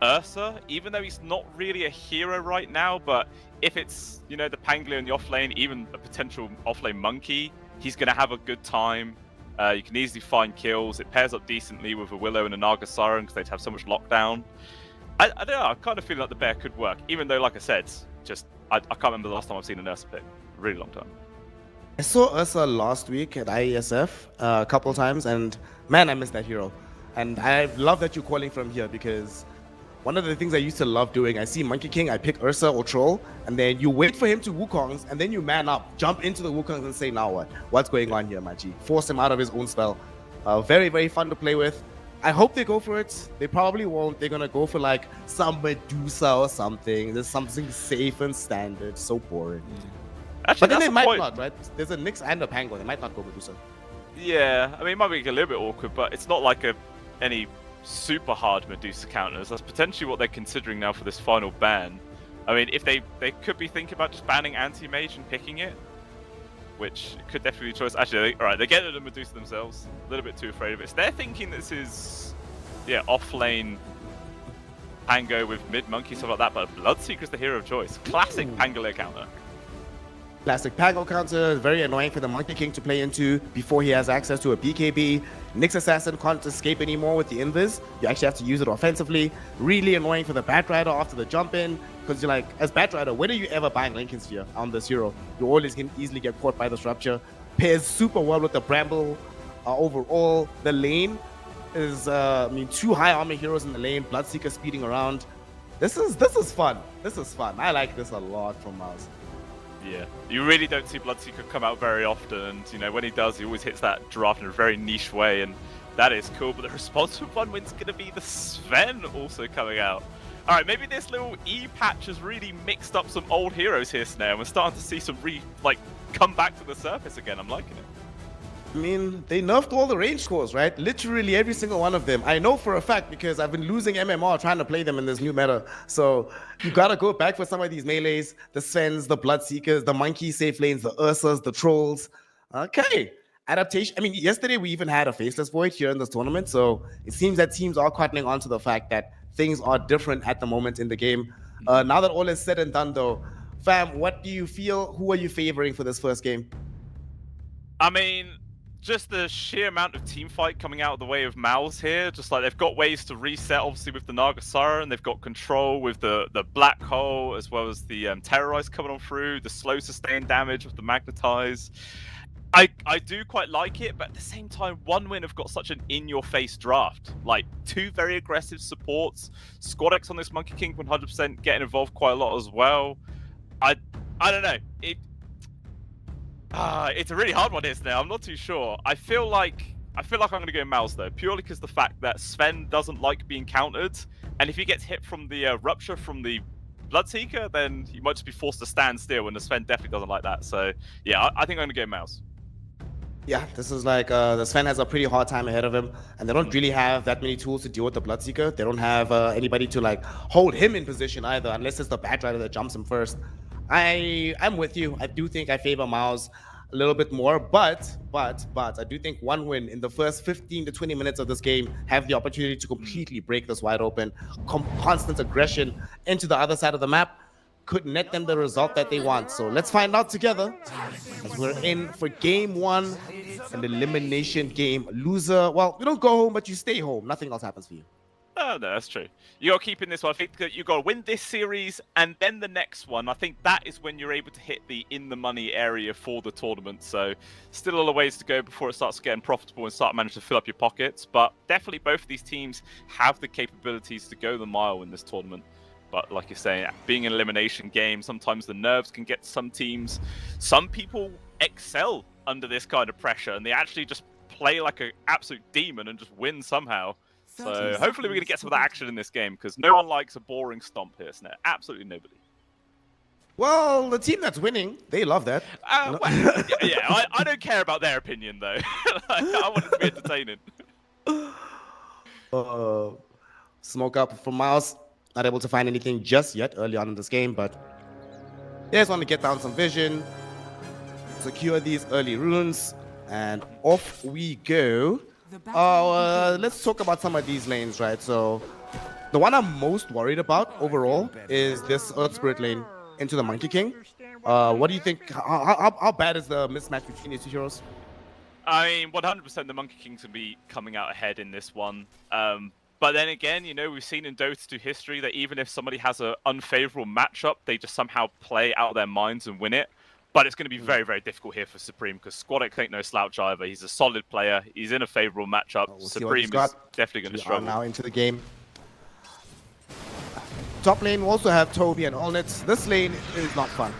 Ursa, even though he's not really a hero right now, but if it's, you know, the Pangolier in the offlane, even a potential offlane Monkey, he's going to have a good time. You can easily find kills. It pairs up decently with a Willow and a Naga Siren because they'd have so much lockdown. I don't know, I kind of feel like the bear could work, even though, like I said, I can't remember the last time I've seen an Ursa pick. A really long time. I saw Ursa last week at IESF a couple times, and man, I miss that hero. And I love that you're calling from here, because one of the things I used to love doing, I see Monkey King, I pick Ursa or Troll, and then you wait for him to Wukongs, and then you man up, jump into the Wukongs and say, now what? What's going on here, my G? Force him out of his own spell. Very, very fun to play with. I hope they go for it. They probably won't. They're going to go for like some Medusa or something. There's something safe and standard. So boring. Actually, but then they might not, right? There's a Nyx and a Pango. They might not go Medusa. Yeah, I mean, it might be a little bit awkward, but it's not like any super hard Medusa counters. That's potentially what they're considering now for this final ban. I mean, if they could be thinking about just banning anti-mage and picking it, which could definitely be a choice. Actually, all right, they're getting the Medusa themselves. A little bit too afraid of it. So they're thinking this is, off-lane Pango with mid-monkey, stuff like that, but Bloodseeker's the hero of choice. Classic Pangolier counter. Classic Pango counter, very annoying for the Monkey King to play into before he has access to a BKB. Nyx Assassin can't escape anymore with the invis. You actually have to use it offensively. Really annoying for the Bat Rider after the jump in, because you're like, as Bat Rider, when are you ever buying Lincoln Sphere on this hero? You always can easily get caught by this Rupture. Pairs super well with the Bramble overall. The lane is, two high armor heroes in the lane, Bloodseeker speeding around. This is fun. This is fun. I like this a lot from Miles. Yeah, you really don't see Bloodseeker come out very often, and you know when he does, he always hits that draft in a very niche way, and that is cool. But the response from one win's going to be the Sven also coming out. All right, maybe this little E patch has really mixed up some old heroes here, Snare, and we're starting to see some come back to the surface again. I'm liking it. I mean, they nerfed all the range cores, right? Literally every single one of them. I know for a fact because I've been losing MMR trying to play them in this new meta. So you gotta go back for some of these melees, the Svens, the Bloodseekers, the Monkey safe lanes, the Ursas, the Trolls. Okay. Adaptation. I mean, yesterday we even had a Faceless Void here in this tournament. So it seems that teams are cottoning on to the fact that things are different at the moment in the game. Now that all is said and done, though, fam, what do you feel? Who are you favoring for this first game? I mean, just the sheer amount of team fight coming out of the way of Mouse here, just like they've got ways to reset, obviously with the Nagasara, and they've got control with the Black Hole, as well as the Terrorize coming on through, the slow sustained damage with the Magnetize. I do quite like it, but at the same time, One Win have got such an in-your-face draft. Like, two very aggressive supports, Squadex on this Monkey King 100% getting involved quite a lot as well. I don't know. It's a really hard one, isn't it? I'm not too sure. I feel like I'm going to go Mouse, though, purely because the fact that Sven doesn't like being countered, and if he gets hit from the Rupture from the Bloodseeker, then he might just be forced to stand still, and the Sven definitely doesn't like that. So, yeah, I think I'm going to go Mouse. Yeah, this is like, the Sven has a pretty hard time ahead of him, and they don't really have that many tools to deal with the Bloodseeker. They don't have anybody to, like, hold him in position either, unless it's the Bat Rider that jumps him first. I'm with you. I do think I favor Miles a little bit more, but I do think One Win in the first 15 to 20 minutes of this game have the opportunity to completely break this wide open. Constant aggression into the other side of the map could net them the result that they want. So let's find out together as we're in for game one, an elimination game. Loser, well, you don't go home, but you stay home. Nothing else happens for you. Oh, no, that's true. You got to keep in this one. I think that you got to win this series and then the next one. I think that is when you're able to hit the in-the-money area for the tournament. So still a lot of ways to go before it starts getting profitable and start managing to fill up your pockets. But definitely both of these teams have the capabilities to go the mile in this tournament. But like you're saying, being an elimination game, sometimes the nerves can get some teams. Some people excel under this kind of pressure and they actually just play like an absolute demon and just win somehow. So hopefully we're going to get some of that action in this game because no one likes a boring stomp here, Snare. Absolutely nobody. Well, the team that's winning, they love that. I don't care about their opinion, though. I want it to be entertaining. Smoke up from Miles. Not able to find anything just yet early on in this game, but they just want to get down some vision, secure these early runes, and off we go. Let's talk about some of these lanes, right? So the one I'm most worried about overall is this Earth Spirit lane into the Monkey King. What do you think? How bad is the mismatch between these two heroes? I mean, 100% the Monkey King's going to be coming out ahead in this one. But then again, you know, we've seen in Dota 2 history that even if somebody has an unfavorable matchup, they just somehow play out of their minds and win it. But it's going to be very, very difficult here for Supreme because Squadex ain't no slouch either. He's a solid player. He's in a favorable matchup. Supreme is definitely going to struggle. Now into the game. Top lane will also have Toby and Allnets. This lane is not fun.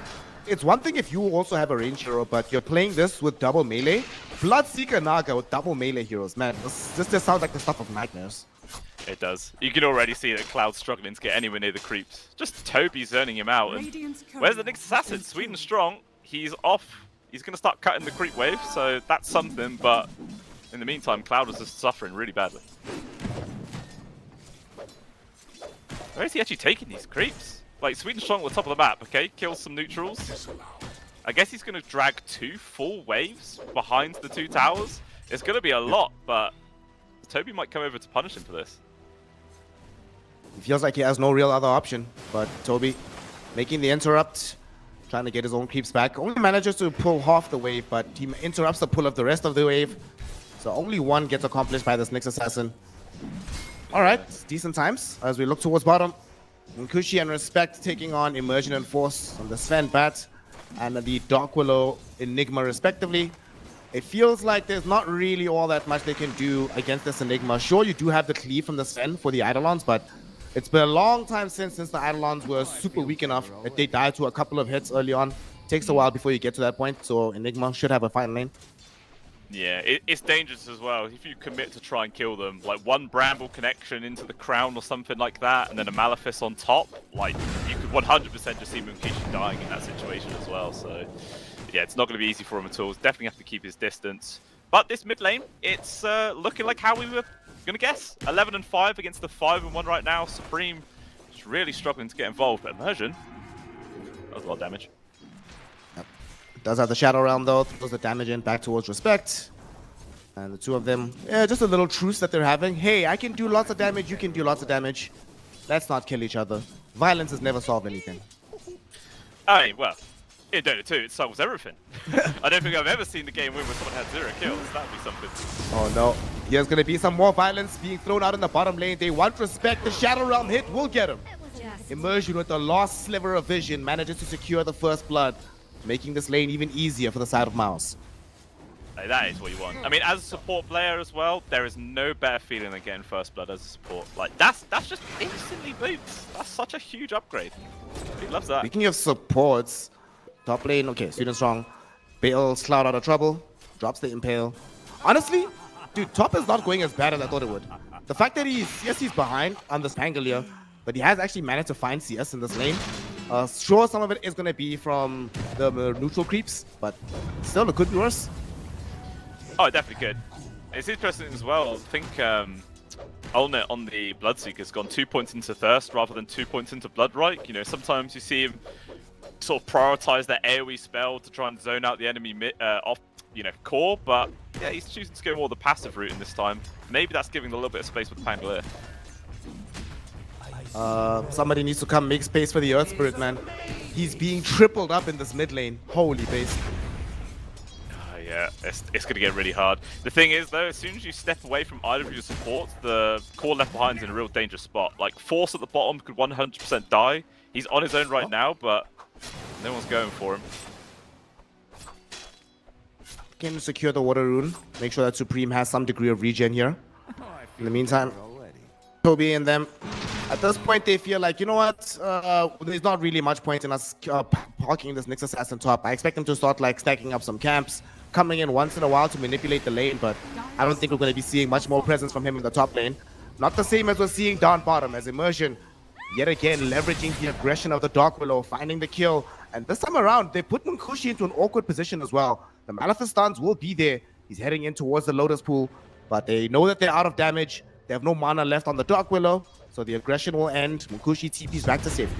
It's one thing if you also have a range hero, but you're playing this with double melee. Bloodseeker Naga with double melee heroes. Man, this just sounds like the stuff of nightmares. It does. You can already see that Cloud's struggling to get anywhere near the creeps. Just Toby zoning him out. And where's the Nyx Assassin? Sweden strong. He's off. He's going to start cutting the creep wave, so that's something. But in the meantime, Cloud was just suffering really badly. Where is he actually taking these creeps? Like, Sweden strong at the top of the map, okay? Kills some neutrals. I guess he's going to drag 2 full waves behind the 2 towers. It's going to be a lot, but Toby might come over to punish him for this. He feels like he has no real other option, but Toby making the interrupt, trying to get his own creeps back. Only manages to pull half the wave, but he interrupts the pull of the rest of the wave. So only one gets accomplished by this Nyx Assassin. All right, decent times as we look towards bottom. Nkushi and Respect taking on Immersion and Force on the Sven Bat and the Dark Willow Enigma respectively. It feels like there's not really all that much they can do against this Enigma. Sure, you do have the cleave from the Sven for the Eidolons, but it's been a long time since the Eidolons were super weak enough that they died to a couple of hits early on. Takes a while before you get to that point, so Enigma should have a fine lane. Yeah, it's dangerous as well. If you commit to try and kill them, like one Bramble connection into the crown or something like that, and then a Malefice on top, like you could 100% just see Munkishi dying in that situation as well. So yeah, it's not going to be easy for him at all. He's definitely have to keep his distance. But this mid lane, it's looking like how we were going to guess. 11 and 5 against the 5 and 1 right now. Supreme is really struggling to get involved, but Immersion, that was a lot of damage. Does have the Shadow Realm though, throws the damage in back towards Respect. And the two of them, yeah, just a little truce that they're having. Hey, I can do lots of damage, you can do lots of damage. Let's not kill each other. Violence has never solved anything. I mean, well, in Dota 2, it solves everything. I don't think I've ever seen the game win where someone had 0 kills. That'd be something. Oh no, here's gonna be some more violence being thrown out in the bottom lane. They want Respect, the Shadow Realm hit will get him. Immersion with the last sliver of vision manages to secure the first blood, making this lane even easier for the side of Mouse. Like, that is what you want. I mean, as a support player as well, there is no better feeling than getting first blood as a support. Like, that's just instantly boots. That's such a huge upgrade. He loves that. Speaking of supports, top lane, okay, Student Strong. Bails Cloud out of trouble, drops the Impale. Honestly, dude, top is not going as bad as I thought it would. The fact that he's behind on the Spangolier, but he has actually managed to find CS in this lane. Sure, some of it is going to be from the neutral creeps, but still, it could be worse. Oh, it definitely could. It's interesting as well. I think Ulnet on the Bloodseeker's gone 2 points into Thirst rather than 2 points into Bloodrike. You know, sometimes you see him sort of prioritize that AoE spell to try and zone out the enemy off, you know, core, but yeah, he's choosing to go more the passive route in this time. Maybe that's giving a little bit of space with Pangolier. Somebody needs to come make space for the Earth Spirit, man. He's being tripled up in this mid lane. Holy base. Yeah, it's going to get really hard. The thing is, though, as soon as you step away from either of your supports, the core left behind is in a real dangerous spot. Like, Force at the bottom could 100% die. He's on his own right now, but no one's going for him. Can secure the Water Rune. Make sure that Supreme has some degree of regen here. In the meantime, Toby and them, at this point, they feel like, you know what, there's not really much point in us parking this Nyx Assassin top. I expect them to start like stacking up some camps, coming in once in a while to manipulate the lane, but I don't think we're going to be seeing much more presence from him in the top lane. Not the same as we're seeing down bottom, as Immersion, yet again, leveraging the aggression of the Dark Willow, finding the kill. And this time around, they put Munkushi into an awkward position as well. The Malefice stuns will be there. He's heading in towards the Lotus Pool, but they know that they're out of damage. They have no mana left on the Dark Willow, so the aggression will end. Munkushi TP's back to safety.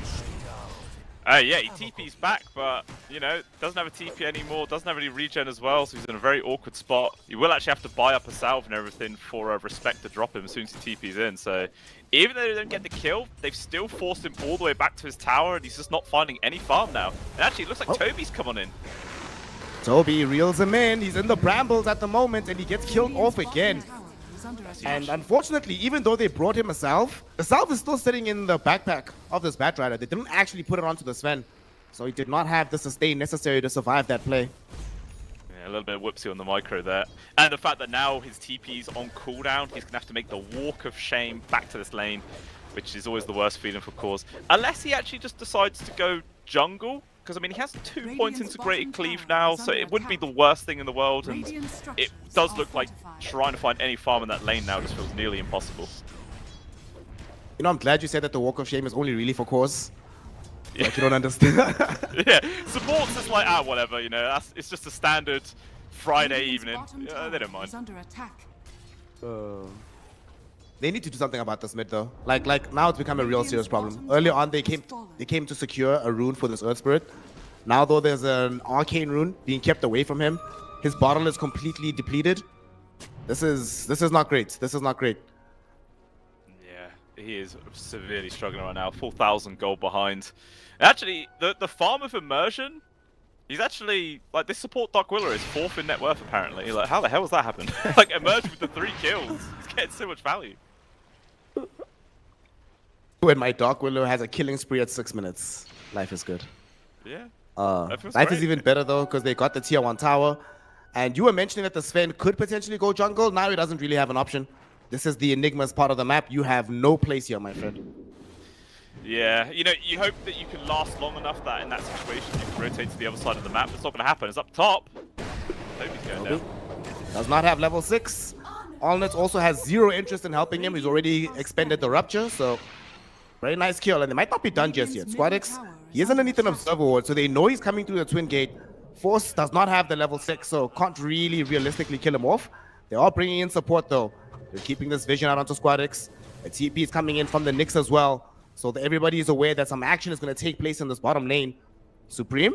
Yeah, he TP's back, but, you know, doesn't have a TP anymore, doesn't have any regen as well, so he's in a very awkward spot. You will actually have to buy up a salve and everything for Respect to drop him as soon as he TP's in, so even though they don't get the kill, they've still forced him all the way back to his tower, and he's just not finding any farm now. And actually, it looks like Toby's come on in. Toby reels him in. He's in the brambles at the moment, and he gets killed off again. And unfortunately, even though they brought him a salve, the salve is still sitting in the backpack of this Batrider. They didn't actually put it onto the Sven, so he did not have the sustain necessary to survive that play. Yeah, a little bit of whoopsie on the micro there. And the fact that now his TP's on cooldown, he's going to have to make the walk of shame back to this lane, which is always the worst feeling for Cause. Unless he actually just decides to go jungle, because I mean he has 2 points integrated cleave now, so it wouldn't be the worst thing in the world, and it does look like trying to find any farm in that lane now just feels nearly impossible. You know, I'm glad you said that the walk of shame is only really for Cause. Yeah. Like you don't understand. Yeah, support's just like, whatever, you know, it's just a standard Friday evening. They don't mind. They need to do something about this mid though. Like now it's become a real serious problem. Earlier on they came to secure a rune for this Earth Spirit. Now though there's an arcane rune being kept away from him. His bottle is completely depleted. This is not great. This is not great. Yeah. he is severely struggling right now. 4,000 gold behind. Actually, the farm of immersion, he's actually like this support Dark Willow is 4th in net worth apparently. Like how the hell has that happened? Like immersion with the 3 kills, he's getting so much value. When my Dark Willow has a killing spree at 6 minutes, life is good. Yeah. Life is even better though because they got the tier 1 tower. And you were mentioning that the Sven could potentially go jungle. Now he doesn't really have an option. This is the Enigma's part of the map. You have no place here, my friend. Yeah, you know, you hope that you can last long enough that in that situation you can rotate to the other side of the map. It's not going to happen. It's up top. Hope he's going down. Does not have level 6. Allnut also has 0 interest in helping him. He's already expended the rupture, so very nice kill. And they might not be done just yet. Squadix, he is underneath an observer ward, so they know he's coming through the twin gate. Force does not have the level 6, so can't really realistically kill him off. They are bringing in support though. They're keeping this vision out onto Squadix. A TP is coming in from the Nyx as well. So that everybody is aware that some action is going to take place in this bottom lane. Supreme,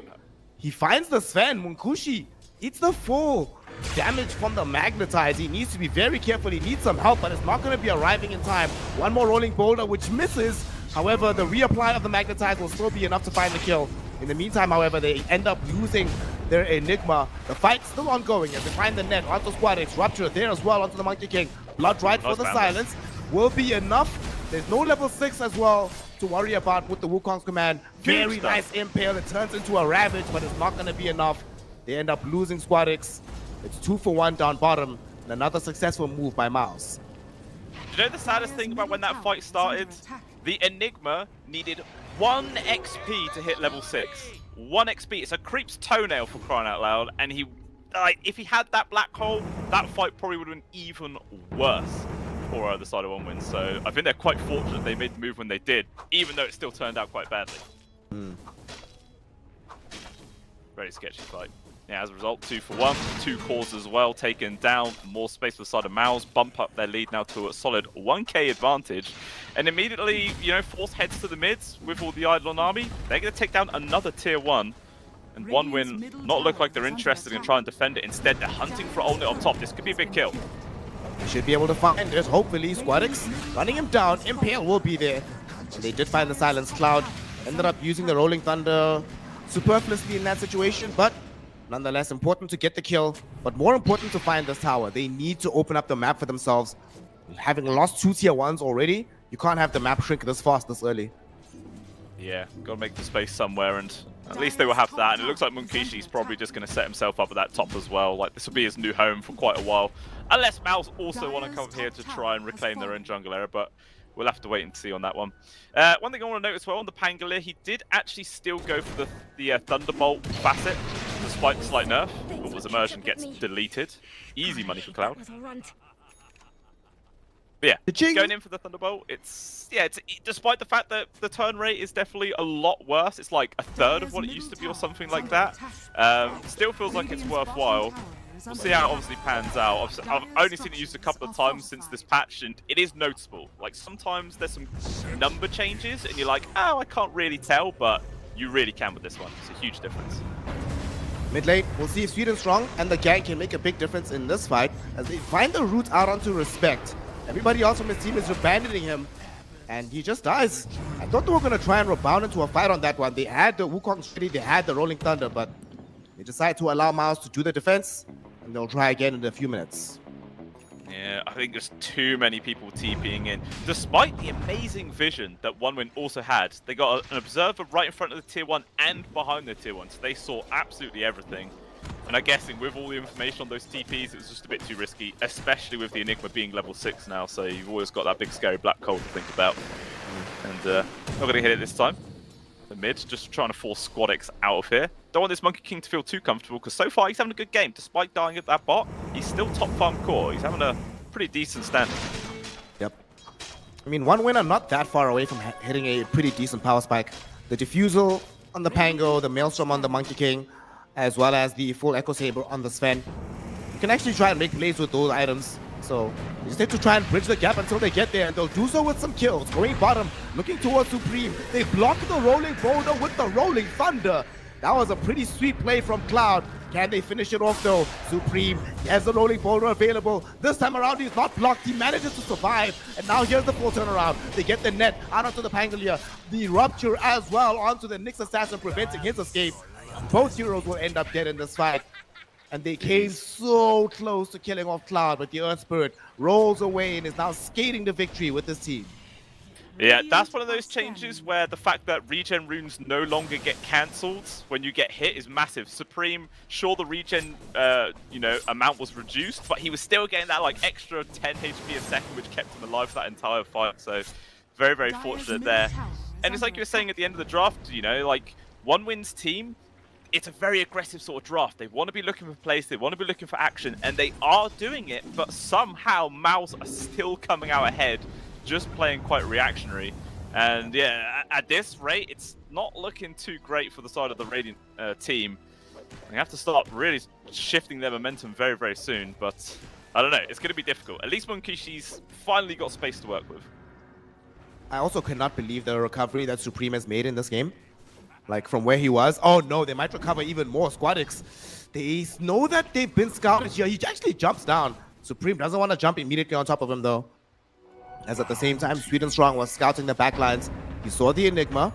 he finds the Sven. Munkushi eats the full damage from the Magnetize. He needs to be very careful. He needs some help, but it's not going to be arriving in time. One more rolling boulder, which misses. However, the reapply of the Magnetize will still be enough to find the kill. In the meantime, however, they end up losing their Enigma. The fight's still ongoing as they find the net onto Squadix. Rupture there as well onto the Monkey King. Blood right for the silence will be enough. There's no level 6 as well to worry about with the Wukong's command. Very nice impale. It turns into a ravage, but it's not going to be enough. They end up losing Squadix. It's 2 for 1 down bottom. And another successful move by Miles. Do you know the saddest thing about when that fight started? The Enigma needed 1 XP to hit level 6. 1 XP. It's a creep's toenail for crying out loud. And he, like, if he had that black hole, that fight probably would have been even worse for the side of 1win. So I think they're quite fortunate they made the move when they did, even though it still turned out quite badly. Very sketchy fight. Yeah, as a result, 2 for 1. 2 cores as well taken down. More space for the side of Mouse. Bump up their lead now to a solid 1k advantage. And immediately, you know, Force heads to the mids with all the Eidolon army. They're going to take down another tier 1. And 1win not look like they're interested in trying to defend it. Instead, they're hunting for Allnut on top. This could be a big kill. Should be able to find it. Hopefully, Squadix running him down. Impale will be there. And they did find the Silence Cloud. Ended up using the Rolling Thunder superfluously in that situation, but nonetheless important to get the kill, but more important to find this tower. They need to open up the map for themselves. Having lost 2 tier 1s already, you can't have the map shrink this fast, this early. Yeah, gotta make the space somewhere, and at least they will have that. And it looks like Munkishi's probably just going to set himself up at that top as well. Like, this will be his new home for quite a while. Unless Mouse also want to come here to try and reclaim their own jungle area, but we'll have to wait and see on that one. One thing I want to note as well, on the Pangolier, he did actually still go for the Thunderbolt facet, despite the slight nerf. But was immersion gets deleted. Easy money for Cloud. But yeah, going in for the Thunderbolt, it's despite the fact that the turn rate is definitely a lot worse. It's like a third of what it used to be or something like that. Still feels like it's worthwhile. We'll see how it obviously pans out. I've only seen it used a couple of times since this patch, and it is noticeable. Like, sometimes there's some number changes, and you're like, oh, I can't really tell, but you really can with this one. It's a huge difference. Mid lane, we'll see if Sweden Strong and the gang can make a big difference in this fight as they find the route out onto Respect. Everybody else from his team is abandoning him, and he just dies. I thought they were going to try and rebound into a fight on that one. They had the Wukong ready, they had the Rolling Thunder, but they decide to allow Miles to do the defense, and they'll try again in a few minutes. Yeah, I think there's too many people TPing in. Despite the amazing vision that 1win also had, they got an observer right in front of the tier 1 and behind the tier 1, so they saw absolutely everything. And I'm guessing with all the information on those TPs, it was just a bit too risky, especially with the Enigma being level 6 now, so you've always got that big scary black hole to think about. And not going to hit it this time. The mid, just trying to force Squadix out of here. Don't want this Monkey King to feel too comfortable, because so far he's having a good game. Despite dying at that bot, he's still top farm core. He's having a pretty decent standing. Yep. I mean, 1win are not that far away from hitting a pretty decent power spike. The Diffusal on the Pango, the Maelstrom on the Monkey King, as well as the full Echo Saber on the Sven. You can actually try and make plays with those items. So you just have to try and bridge the gap until they get there, and they'll do so with some kills. Going bottom, looking towards Supreme. They block the Rolling Boulder with the Rolling Thunder. That was a pretty sweet play from Cloud. Can they finish it off though? Supreme has the rolling boulder available. This time around he's not blocked. He manages to survive. And now here's the full turnaround. They get the net out onto the Pangolier. The rupture as well onto the Nyx Assassin, preventing his escape. Both heroes will end up dead in this fight. And they came so close to killing off Cloud, but the Earth Spirit rolls away and is now skating to victory with this team. Yeah, that's one of those changes where the fact that regen runes no longer get cancelled when you get hit is massive. Supreme, sure the regen, amount was reduced, but he was still getting that like extra 10 HP a second, which kept him alive for that entire fight. So very, very fortunate there. And it's like you were saying at the end of the draft, like OneWin's team, it's a very aggressive sort of draft. They want to be looking for plays, they want to be looking for action, and they are doing it, but somehow Mouse are still coming out ahead, just playing quite reactionary. And yeah, at this rate, it's not looking too great for the side of the Radiant team. They have to start really shifting their momentum very, very soon, but I don't know, it's going to be difficult. At least Munkishi's finally got space to work with. I also cannot believe the recovery that Supreme has made in this game. Like, from where he was. Oh no, they might recover even more. Squadix, they know that they've been scouted here. He actually jumps down. Supreme doesn't want to jump immediately on top of him though. As at the same time, Sweet and Strong was scouting the backlines. He saw the Enigma,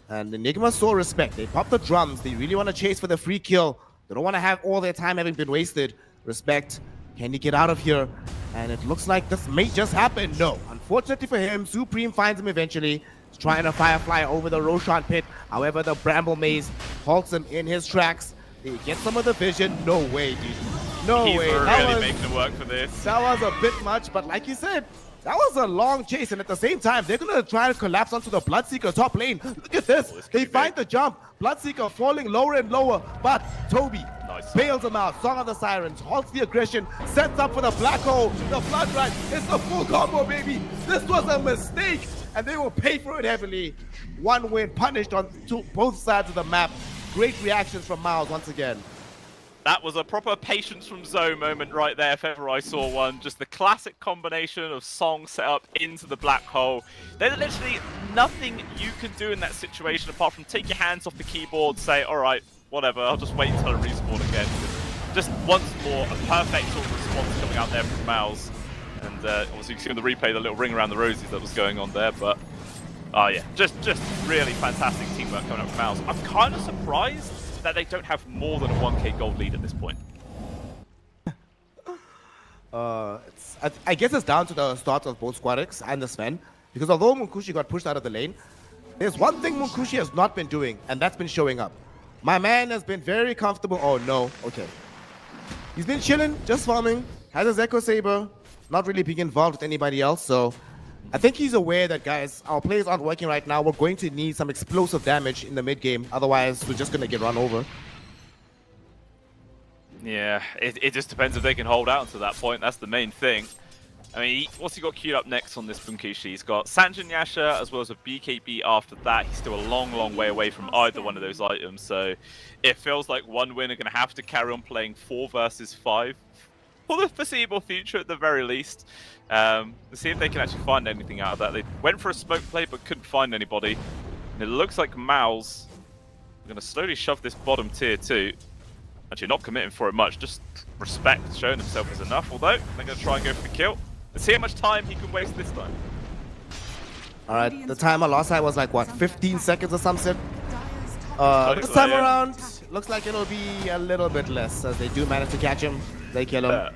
and Enigma saw respect. They pop the drums. They really want to chase for the free kill. They don't want to have all their time having been wasted. Respect. Can he get out of here? And it looks like this may just happen. No. Unfortunately for him, Supreme finds him eventually. He's trying to Firefly over the Roshan pit. However, the Bramble Maze halts him in his tracks. They get some of the vision. No way, dude. No way. He's really making it work for this. That was a bit much, but like you said, that was a long chase, and at the same time, they're going to try to collapse onto the Bloodseeker top lane. Look at this. They find the jump. Bloodseeker falling lower and lower, but Toby bails him out. Song of the Sirens halts the aggression, sets up for the black hole, the flood ride. It's the full combo, baby. This was a mistake, and they will pay for it heavily. One win punished on both sides of the map. Great reactions from Miles once again. That was a proper patience from Zoe moment right there, if ever I saw one. Just the classic combination of Song set up into the black hole. There's literally nothing you can do in that situation apart from take your hands off the keyboard, say, all right, whatever, I'll just wait until I respawn again. Just once more, a perfect sort of response coming out there from Mouse. And obviously you can see on the replay the little ring around the roses that was going on there, but yeah, just really fantastic teamwork coming up from Mouse. I'm kind of surprised that they don't have more than a 1k gold lead at this point. I guess it's down to the start of both Squadix and the Sven, because although Munkushi got pushed out of the lane, there's one thing Munkushi has not been doing, and that's been showing up. My man has been very comfortable. Oh no, okay. He's been chilling, just farming, has his Echo Saber, not really being involved with anybody else, so I think he's aware that, guys, our plays aren't working right now. We're going to need some explosive damage in the mid game. Otherwise, we're just going to get run over. Yeah, it just depends if they can hold out until that point. That's the main thing. I mean, what's he got queued up next on this Bunkishi? He's got Sanjin Yasha as well as a BKB after that. He's still a long, long way away from either one of those items. So it feels like OneWin are going to have to carry on playing 4 versus 5 for the foreseeable future at the very least. To see if they can actually find anything out of that. They went for a smoke play but couldn't find anybody. And it looks like Mao's going to slowly shove this bottom tier 2. Actually not committing for it much, just respect showing himself is enough, although they're going to try and go for the kill. Let's see how much time he can waste this time. Alright, the timer last time was like, what, 15 seconds or something? This time around, looks like it'll be a little bit less, as they do manage to catch him. They kill him.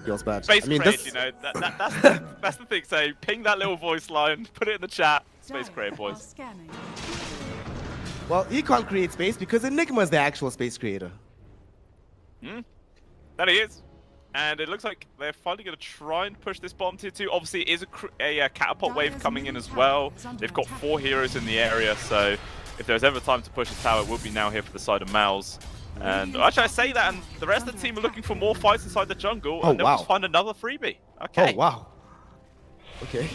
Feels bad. Space Crade, you know, that's the thing. So ping that little voice line, put it in the chat. Space Crade, boys. Well, he can't create space because Enigma is the actual space creator. That he is. And it looks like they're finally going to try and push this bottom tier 2. Obviously, it is a catapult wave coming in as well. They've got 4 heroes in the area, so if there's ever time to push a tower, it will be now here for the side of Mouse. And actually, I say that, and the rest of the team are looking for more fights inside the jungle, and they'll just find another freebie. Okay. Oh, wow. Okay.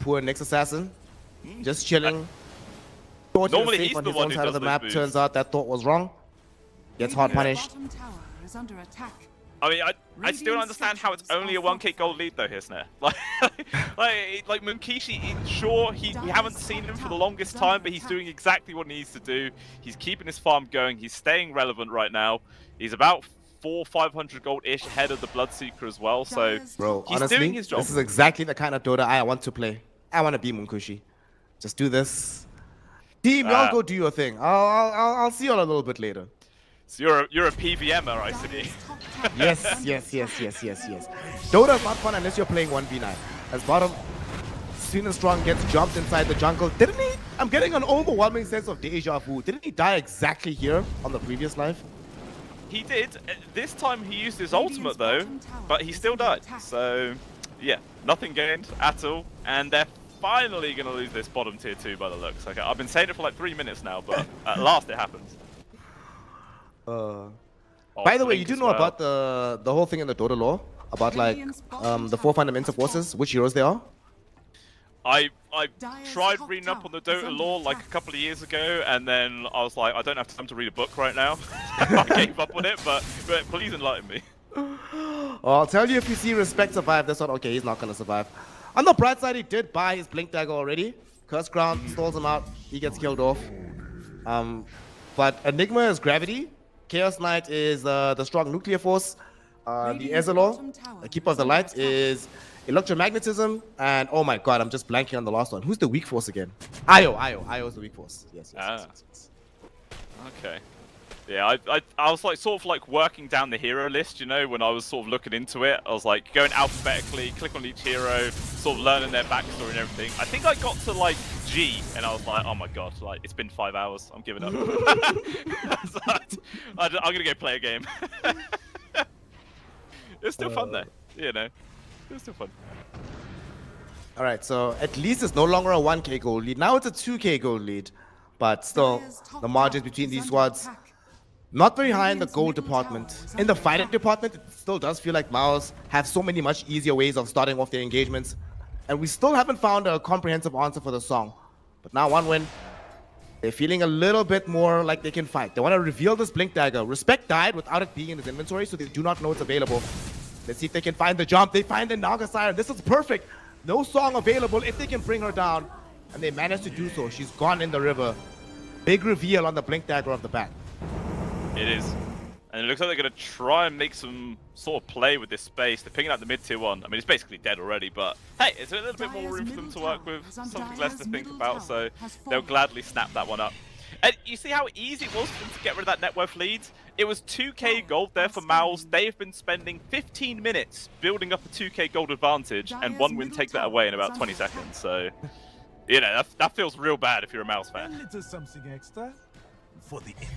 Poor Nyx Assassin. Just chilling. Normally, he's on the his one own who side does of the those map. moves. Turns out that thought was wrong. Gets hard punished. Bottom tower is under attack. I mean, I still don't understand how it's only a 1k gold lead though here, Snare. Like Munkishi, sure, we haven't seen him for the longest time, but he's doing exactly what he needs to do. He's keeping his farm going. He's staying relevant right now. He's about 400-500 gold-ish ahead of the Bloodseeker as well, so Bro, he's honestly, doing his job. this is exactly the kind of Dota I want to play. I want to be Munkushi. Just do this. Team, y'all go do your thing. I'll see y'all a little bit later. So you're a PVMer, I see. Yes. Dota's not fun unless you're playing 1v9. As bottom, Seen Strong gets jumped inside the jungle. Didn't he? I'm getting an overwhelming sense of deja vu. Didn't he die exactly here on the previous life? He did. This time he used his ultimate though, but he still died. So, yeah, nothing gained at all. And they're finally going to lose this bottom tier 2 by the looks. Okay, I've been saying it for like 3 minutes now, but at last it happens. By the way, you do know about the whole thing in the Dota lore? About like the 4 fundamental forces, which heroes they are? I tried reading up on the Dota lore like a couple of years ago, and then I was like, I don't have time to read a book right now. I gave up on it, but please enlighten me. I'll tell you, if you see Respect survive, that's not okay, he's not gonna survive. On the bright side, he did buy his Blink Dagger already. Curse Crown stalls him out, he gets killed off. But Enigma is Gravity, Chaos Knight is the strong nuclear force, the Ezreal, the Keeper of the Light is Electromagnetism, and oh my god, I'm just blanking on the last one. Who's the weak force again? Io is the weak force. Yes. Okay. Yeah, I was like sort of like working down the hero list, you know, when I was sort of looking into it. I was like going alphabetically, click on each hero, sort of learning their backstory and everything. I think I got to like G, and I was like, oh my god, like it's been 5 hours, I'm giving up. So, I'm gonna go play a game. It's still fun though, you know. It's still fun. Alright, so at least it's no longer a 1k gold lead. Now it's a 2k gold lead. But still, the margins between these squads, not very high in the gold department. In the fighting department, it still does feel like MOUZ have so many much easier ways of starting off their engagements. And we still haven't found a comprehensive answer for the song. But now 1win, they're feeling a little bit more like they can fight. They want to reveal this Blink Dagger. Respect died without it being in his inventory, so they do not know it's available. Let's see if they can find the jump. They find the Naga Siren. This is perfect. No song available if they can bring her down. And they managed to do so. She's gone in the river. Big reveal on the Blink Dagger of the back. It is. And it looks like they're going to try and make some sort of play with this space. They're picking out the mid tier 1. I mean, it's basically dead already, but hey, it's a little bit more room for them to work with. Something less to think about, so they'll gladly snap that one up. And you see how easy it was for them to get rid of that net worth lead? It was 2k gold there for MOUZ. They've been spending 15 minutes building up a 2k gold advantage, and 1win takes that away in about 20 seconds. So, you know, that feels real bad if you're a MOUZ fan.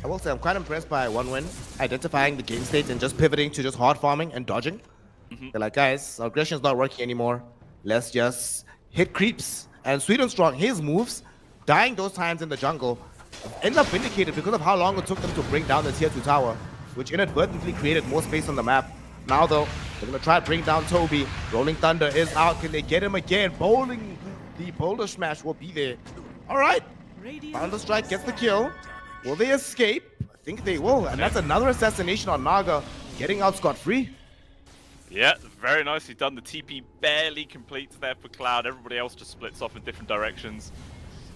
I will say I'm quite impressed by 1win identifying the game state and just pivoting to just hard farming and dodging. They're like, guys, our aggression is not working anymore. Let's just hit creeps. And Sweet and Strong, his moves, dying those times in the jungle, end up vindicated because of how long it took them to bring down the tier 2 tower, which inadvertently created more space on the map. Now though, they're gonna try to bring down Toby. Rolling Thunder is out. Can they get him again? Bowling, the boulder smash will be there. All right, Thunder Strike gets the kill. Will they escape? I think they will, and that's another assassination on Naga, getting out scot-free. Yeah, very nicely done. The TP barely completes there for Cloud. Everybody else just splits off in different directions.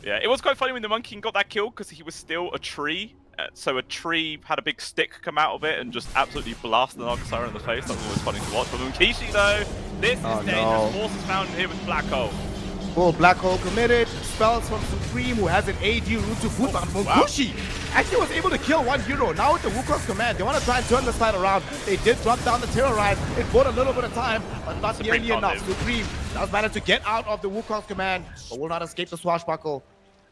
Yeah, it was quite funny when the Monkey got that kill because he was still a tree. So a tree had a big stick come out of it and just absolutely blast the Naga Siren in the face. That was always funny to watch. But Munkishi though, this is dangerous. Force is found here with Black Hole. Full Black Hole committed. Spells from Supreme, who has an AD route to boot on Munkushi. Actually was able to kill one hero. Now with the Wukong's command, they want to try and turn this fight around. They did drop down the Terrorize. It bought a little bit of time, but not nearly enough. Supreme does manage to get out of the Wukong's command, but will not escape the swashbuckle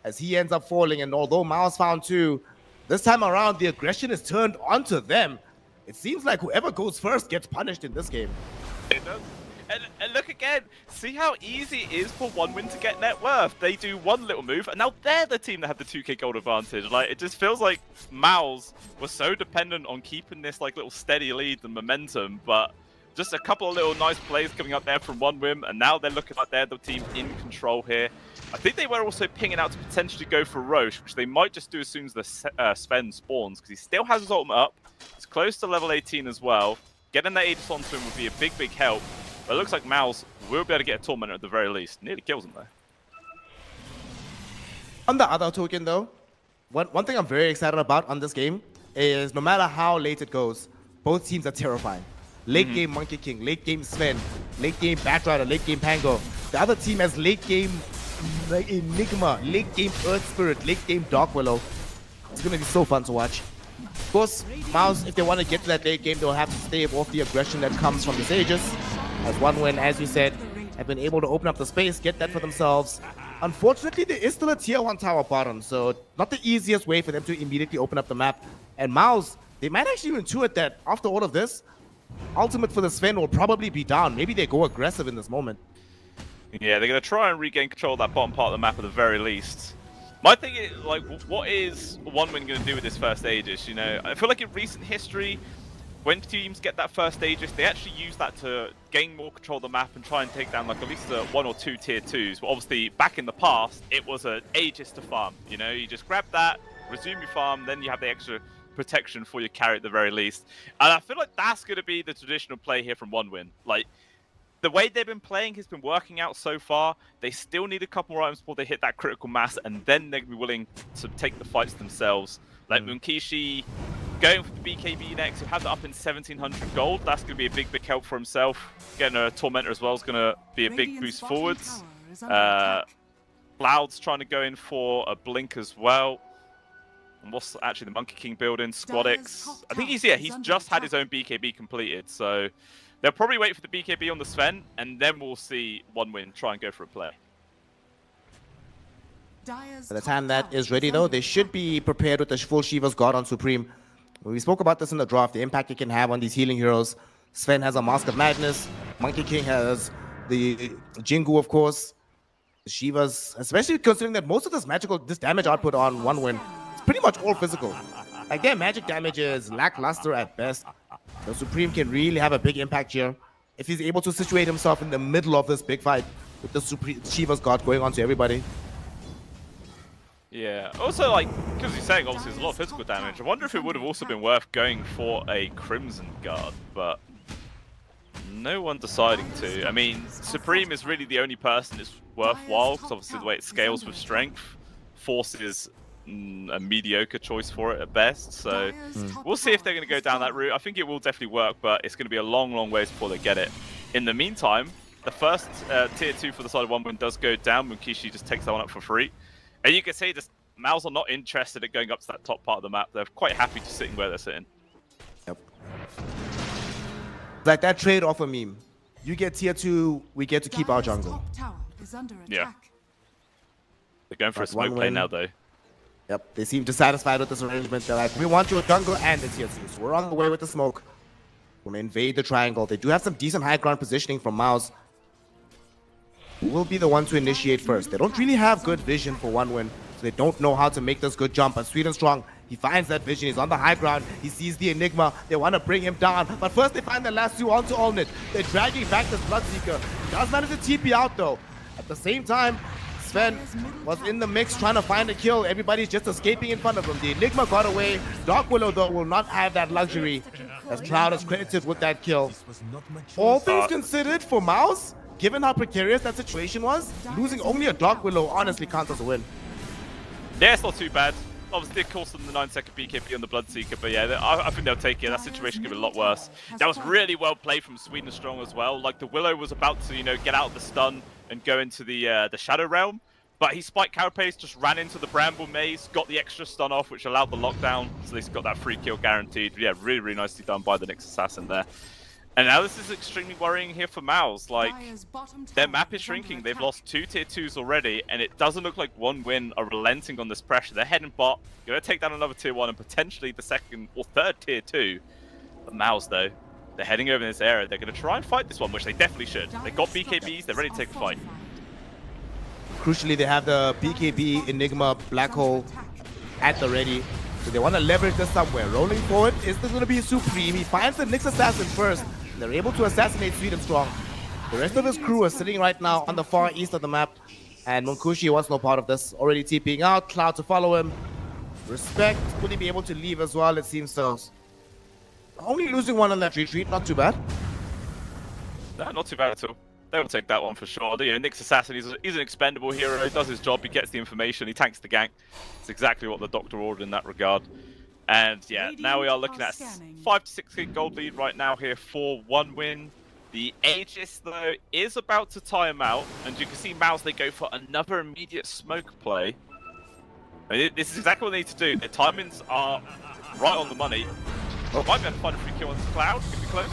as he ends up falling. And although MOUZ found 2, this time around the aggression is turned onto them. It seems like whoever goes first gets punished in this game. It does. And look again, see how easy it is for 1win to get net worth. They do one little move, and now they're the team that have the 2k gold advantage. Like, it just feels like MOUZ was so dependent on keeping this like little steady lead and momentum, but just a couple of little nice plays coming up there from 1win, and now they're looking like they're the team in control here. I think they were also pinging out to potentially go for Roche, which they might just do as soon as the Sven spawns, because he still has his ultimate up. He's close to level 18 as well. getting that Aegis onto him would be a big, big help. But it looks like Mouse will be able to get a Tormentor at the very least. Nearly kills him there. On the other token, though, one thing I'm very excited about on this game is no matter how late it goes, both teams are terrifying. Late game Monkey King, late game Sven, late game Batrider, late game Pango. The other team has late game like Enigma, late game Earth Spirit, late game Dark Willow. It's gonna be so fun to watch. Of course, Mouse, if they want to get to that late game, they'll have to stave off the aggression that comes from the Sages. As one win, as you said, have been able to open up the space, get that for themselves. Unfortunately, there is still a tier 1 tower bottom, so not the easiest way for them to immediately open up the map. And Mouse, they might actually intuit that after all of this, ultimate for the Sven will probably be down. Maybe they go aggressive in this moment. Yeah, they're going to try and regain control of that bottom part of the map at the very least. My thing is, like, what is One Win going to do with this first Aegis? You know, I feel like in recent history, when teams get that first Aegis, they actually use that to gain more control of the map and try and take down like at least 1 or 2 tier 2s. But obviously, back in the past, it was an Aegis to farm. You know, you just grab that, resume your farm, then you have the extra protection for your carry at the very least. And I feel like that's going to be the traditional play here from One Win. Like, the way they've been playing has been working out so far. They still need a couple more items before they hit that critical mass, and then they're going to be willing to take the fights themselves. Like Munkishi going for the BKB next, who has it up in 1700 gold. That's going to be a big, big help for himself. Getting a Tormentor as well is going to be a big boost forwards. Cloud's trying to go in for a blink as well. And what's actually the Monkey King building? Squadix. I think he's just had his own BKB completed, so they'll probably wait for the BKB on the Sven, and then we'll see One Win try and go for a play. By the time that is ready, though, they should be prepared with the full Shiva's God on Supreme. We spoke about this in the draft, the impact it can have on these healing heroes. Sven has a Mask of Madness. Monkey King has the Jingu, of course. Shiva's, especially considering that most of this damage output on One Win is pretty much all physical. Like, their magic damage is lackluster at best. The Supreme can really have a big impact here if he's able to situate himself in the middle of this big fight with the Shiva's God going on to everybody. Yeah, also, like, because he's saying obviously there's a lot of physical damage, I wonder if it would have also been worth going for a Crimson Guard, but no one deciding to. I mean, Supreme is really the only person that's worthwhile, because obviously the way it scales with strength forces a mediocre choice for it at best, so we'll see if they're going to go down that route. I think it will definitely work, but it's going to be a long, long ways before they get it. In the meantime, the first tier 2 for the side of One Win does go down. Munkishi just takes that one up for free. And you can see just Mouse are not interested in going up to that top part of the map. They're quite happy just sitting where they're sitting. Yep. Like that trade-off a meme. You get tier 2, we get to keep our jungle. Yeah. They're going for a smoke play now, though. Yep, they seem dissatisfied with this arrangement. They're like, we want you a jungle and a tier 2, so we're on the way with the smoke. We're going to invade the triangle. They do have some decent high ground positioning from Mouse. Who will be the one to initiate first? They don't really have good vision for One Win, so they don't know how to make this good jump. But Sweet and Strong, he finds that vision. He's on the high ground. He sees the Enigma. They want to bring him down. But first, they find the last 2 onto Allnit. They're dragging back this Bloodseeker. He does manage to TP out, though. At the same time, Sven was in the mix trying to find a kill. Everybody's just escaping in front of him. The Enigma got away. Dark Willow, though, will not have that luxury, as Cloud is credited with that kill. All things considered for Mouse, given how precarious that situation was, losing only a Dark Willow honestly counts as a win. Yeah, it's not too bad. Obviously, it cost them the 9-second BKB on the Bloodseeker, but yeah, I think they'll take it. That situation could be a lot worse. That was really well played from Sweet and Strong as well. Like, the Willow was about to, you know, get out of the stun and go into the Shadow Realm, but he spiked Carapace, just ran into the Bramble Maze, got the extra stun off, which allowed the lockdown, so they got that free kill guaranteed. Yeah, really, really nicely done by the Nyx Assassin there. And now this is extremely worrying here for Mouse. Like, their map is shrinking. They've lost 2 tier 2s already, and it doesn't look like One Win are relenting on this pressure. They're heading bot, going to take down another tier 1 and potentially the 2nd or 3rd tier 2. But Mouse, though, they're heading over in this area. They're going to try and fight this one, which they definitely should. They've got BKBs. They're ready to take a fight. Crucially, they have the BKB Enigma Black Hole at the ready. So they want to leverage this somewhere. Rolling forward, is this going to be Supreme? He finds the Nyx Assassin first. They're able to assassinate Sweet and Strong. The rest of his crew is sitting right now on the far east of the map. And Munkushi wants no part of this. Already TPing out. Cloud to follow him. Respect. Will he be able to leave as well? It seems so. Only losing one on that retreat, not too bad. No, not too bad at all. They will take that one for sure. You know, Nick's assassin, he's an expendable hero. He does his job. He gets the information. He tanks the gank. It's exactly what the Doctor ordered in that regard. And yeah, now we are looking at 5 to 6 gold lead right now here for 1win. The Aegis, though, is about to tie him out. And you can see Mouse, they go for another immediate smoke play. I mean, this is exactly what they need to do. Their timings are right on the money. Oh, might be able to find a free kill on this Cloud. Could be close.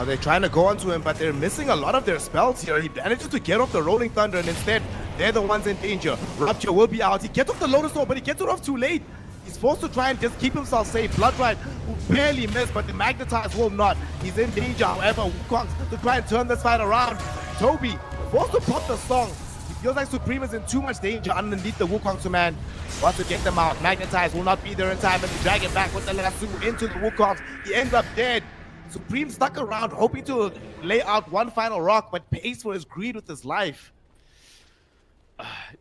They're trying to go onto him, but they're missing a lot of their spells here. He manages to get off the Rolling Thunder, and instead, they're the ones in danger. Rupture will be out. He gets off the Lotus Orb, but he gets it off too late. He's forced to try and just keep himself safe. Bloodrite will barely miss, but the Magnetize will not. He's in danger, however. Wukong to try and turn this fight around. Toby forced to pop the song. He feels like Supreme is in too much danger underneath the Wukong's command. Wants to get them out. Magnetize will not be there in time, and they drag it back with the lasso into the Wukong. He ends up dead. Supreme stuck around, hoping to lay out one final rock, but pays for his greed with his life.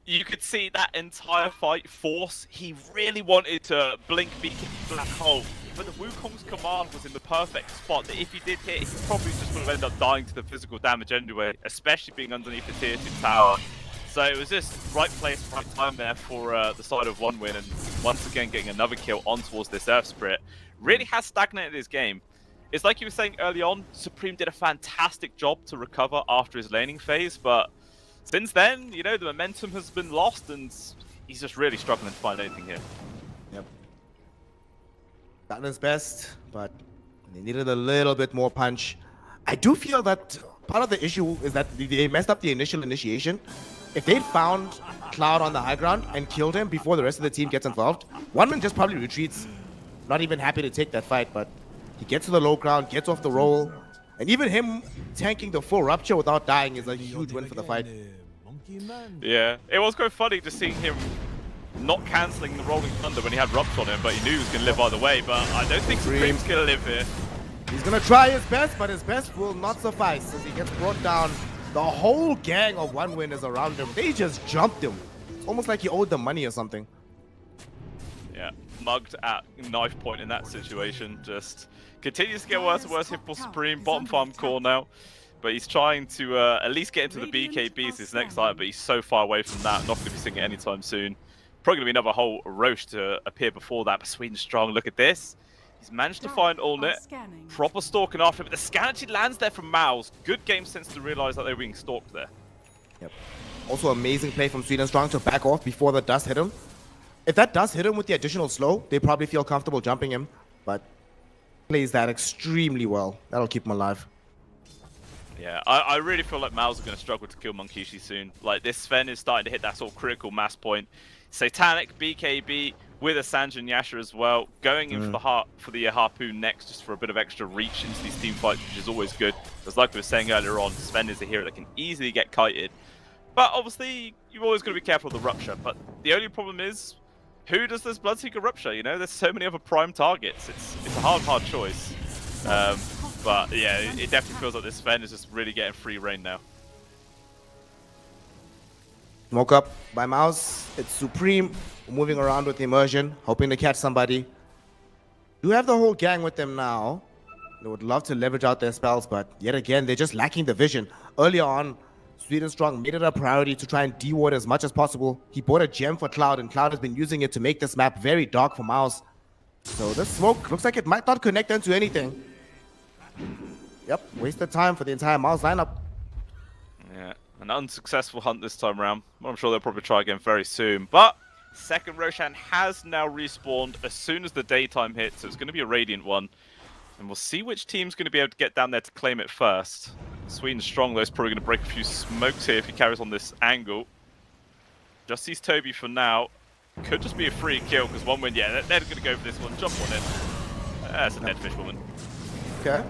You could see that entire fight force. He really wanted to blink beacon black hole, but the Wukong's command was in the perfect spot that if he did hit, he probably just would have ended up dying to the physical damage anyway, especially being underneath the tier 2 tower. So it was just right place, right time there for the side of 1win, and once again getting another kill on towards this Earth Spirit. Really has stagnated his game. It's like you were saying early on, Supreme did a fantastic job to recover after his laning phase, but since then, you know, the momentum has been lost and he's just really struggling to find anything here. Yep. Done his best, but they needed a little bit more punch. I do feel that part of the issue is that they messed up the initial initiation. If they'd found Cloud on the high ground and killed him before the rest of the team gets involved, 1win just probably retreats. Not even happy to take that fight, but he gets to the low ground, gets off the roll, and even him tanking the full Rupture without dying is a huge win for the fight. Yeah, it was quite funny just seeing him not cancelling the Rolling Thunder when he had Rupture on him, but he knew he was going to live either way, but I don't think Supreme's going to live here. He's going to try his best, but his best will not suffice as he gets brought down. The whole gang of 1win is around him. They just jumped him. It's almost like he owed them money or something. Yeah, mugged at knife point in that situation. Just continues to get worse and worse here for Supreme. Bottom farm core now. But he's trying to at least get into the BKBs his next fight, but he's so far away from that. Not going to be seeing it anytime soon. Probably going to be another whole Roche to appear before that. But Sweden strong. Look at this. He's managed to find Allnet. Proper stalking after him. But the scan actually lands there from Mouse. Good game sense to realize that they were being stalked there. Yep. Also amazing play from Sweden strong to back off before the dust hit him. If that does hit him with the additional slow, they probably feel comfortable jumping him. But plays that extremely well. That'll keep him alive. Yeah, I really feel like Miles are going to struggle to kill Monkishi soon. Like, this Sven is starting to hit that sort of critical mass point. Satanic, BKB, with a Sanjin Yasha as well. Going in for the Harpoon next, just for a bit of extra reach into these team fights, which is always good. Because like we were saying earlier on, Sven is a hero that can easily get kited. But obviously, you've always got to be careful of the Rupture. But the only problem is, who does this Bloodseeker Rupture? You know, there's so many other prime targets. It's a hard choice. But yeah, it definitely feels like this Sven is just really getting free reign now. Smoke up by Mouse. It's Supreme moving around with immersion, hoping to catch somebody. Do have the whole gang with them now. They would love to leverage out their spells, but yet again, they're just lacking the vision. Earlier on, Sweden Strong made it a priority to try and de-ward as much as possible. He bought a gem for Cloud, and Cloud has been using it to make this map very dark for Mouse. So this smoke looks like it might not connect into anything. Yep, wasted time for the entire Mouse lineup. Yeah, an unsuccessful hunt this time around. I'm sure they'll probably try again very soon. But second Roshan has now respawned as soon as the daytime hits, so it's going to be a Radiant one. And we'll see which team's going to be able to get down there to claim it first. Sweden Strong, though, is probably going to break a few smokes here if he carries on this angle. Just sees Toby for now. Could just be a free kill, because 1win, yeah, they're going to go for this one. Jump on it. That's a dead fish woman. Okay.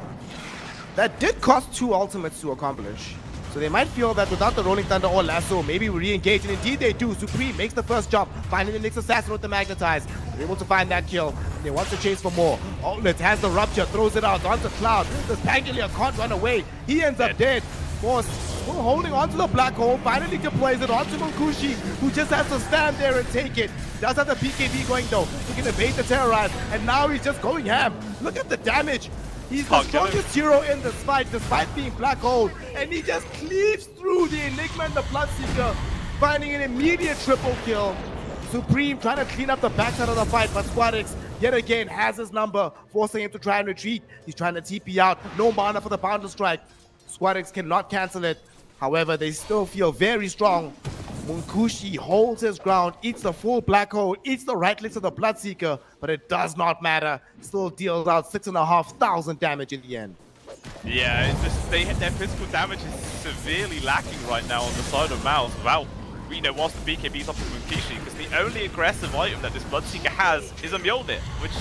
That did cost 2 ultimates to accomplish. So they might feel that without the Rolling Thunder or Lasso, maybe we re-engage, and indeed they do. Supreme makes the first jump, finding the next assassin with the Magnetize. They're able to find that kill. They want to chase for more. Allnet has the Rupture, throws it out onto Cloud. The Pangolier can't run away. He ends up dead. Force still holding onto the black hole, finally deploys it onto Munkushi, who just has to stand there and take it. Does have the BKB going though, he can evade the terrorize, and now he's just going ham. Look at the damage. He's the strongest hero in this fight, despite being black hole, and he just cleaves through the Enigma and the Bloodseeker, finding an immediate triple kill. Supreme trying to clean up the backside of the fight, but Squadix yet again has his number, forcing him to try and retreat. He's trying to TP out, no mana for the Pounder Strike. Squadix cannot cancel it. However, they still feel very strong. Munkushi holds his ground, eats the full black hole, eats the right leg of the Bloodseeker, but it does not matter. Still deals out 6,500 damage in the end. Yeah, it's just their physical damage is severely lacking right now on the side of Mouse without, whilst the BKB's up to Munkishi, because the only aggressive item that this Bloodseeker has is a Mjolnir, which,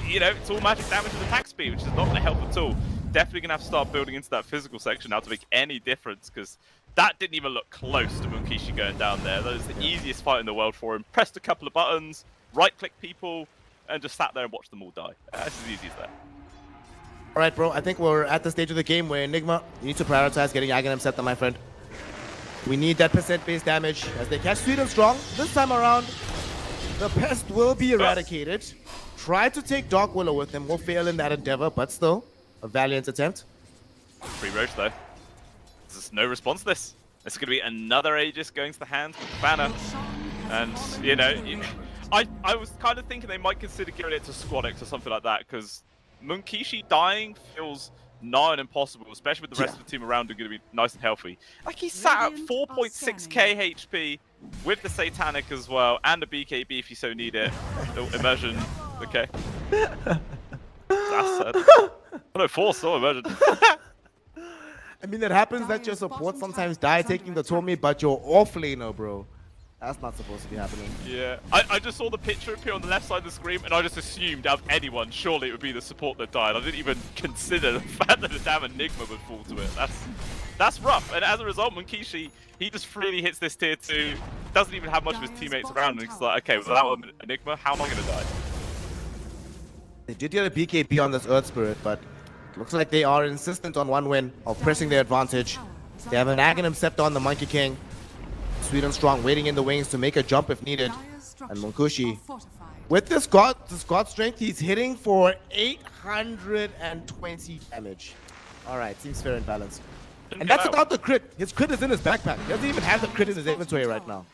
it's all magic damage with attack speed, which is not going to help at all. Definitely going to have to start building into that physical section now to make any difference, because that didn't even look close to Munkishi going down there. That is the easiest fight in the world for him. Pressed a couple of buttons, right-click people, and just sat there and watched them all die. That's as easy as that. All right, bro. I think we're at the stage of the game where Enigma, you need to prioritize getting Aghanim Scepter, my friend. We need that percent-based damage as they catch Sweet and Strong. This time around, the pest will be eradicated. Try to take Dark Willow with him. Will fail in that endeavor, but still, a valiant attempt. Free Roach, though. There's no response to this. This is going to be another Aegis going to the hands with the banner. And, I was kind of thinking they might consider giving it to Squadix or something like that, because Munkishi dying feels nigh on impossible, especially with the rest of the team around him going to be nice and healthy. Like, he sat at 4.6k HP with the Satanic as well, and the BKB if you so need it. Immersion, okay. That's sad. Oh no, Force, so Immersion. I mean, it happens that your support sometimes die taking the Tommy, but you're off-laner, bro. That's not supposed to be happening. Yeah, I just saw the picture appear on the left side of the screen, and I just assumed out of anyone, surely it would be the support that died. I didn't even consider the fact that a damn Enigma would fall to it. That's rough. And as a result, Munkishi, he just freely hits this tier 2, doesn't even have much of his teammates around, and he's like, okay, without an Enigma, how am I going to die? They did get a BKB on this Earth Spirit, but looks like they are insistent on one win of pressing their advantage. They have an Aghanim Scepter on the Monkey King. Sweet and Strong waiting in the wings to make a jump if needed. And Munkushi, with this God strength, he's hitting for 820 damage. All right, seems fair and balanced. And that's without the crit. His crit is in his backpack. He doesn't even have the crit in his inventory right now.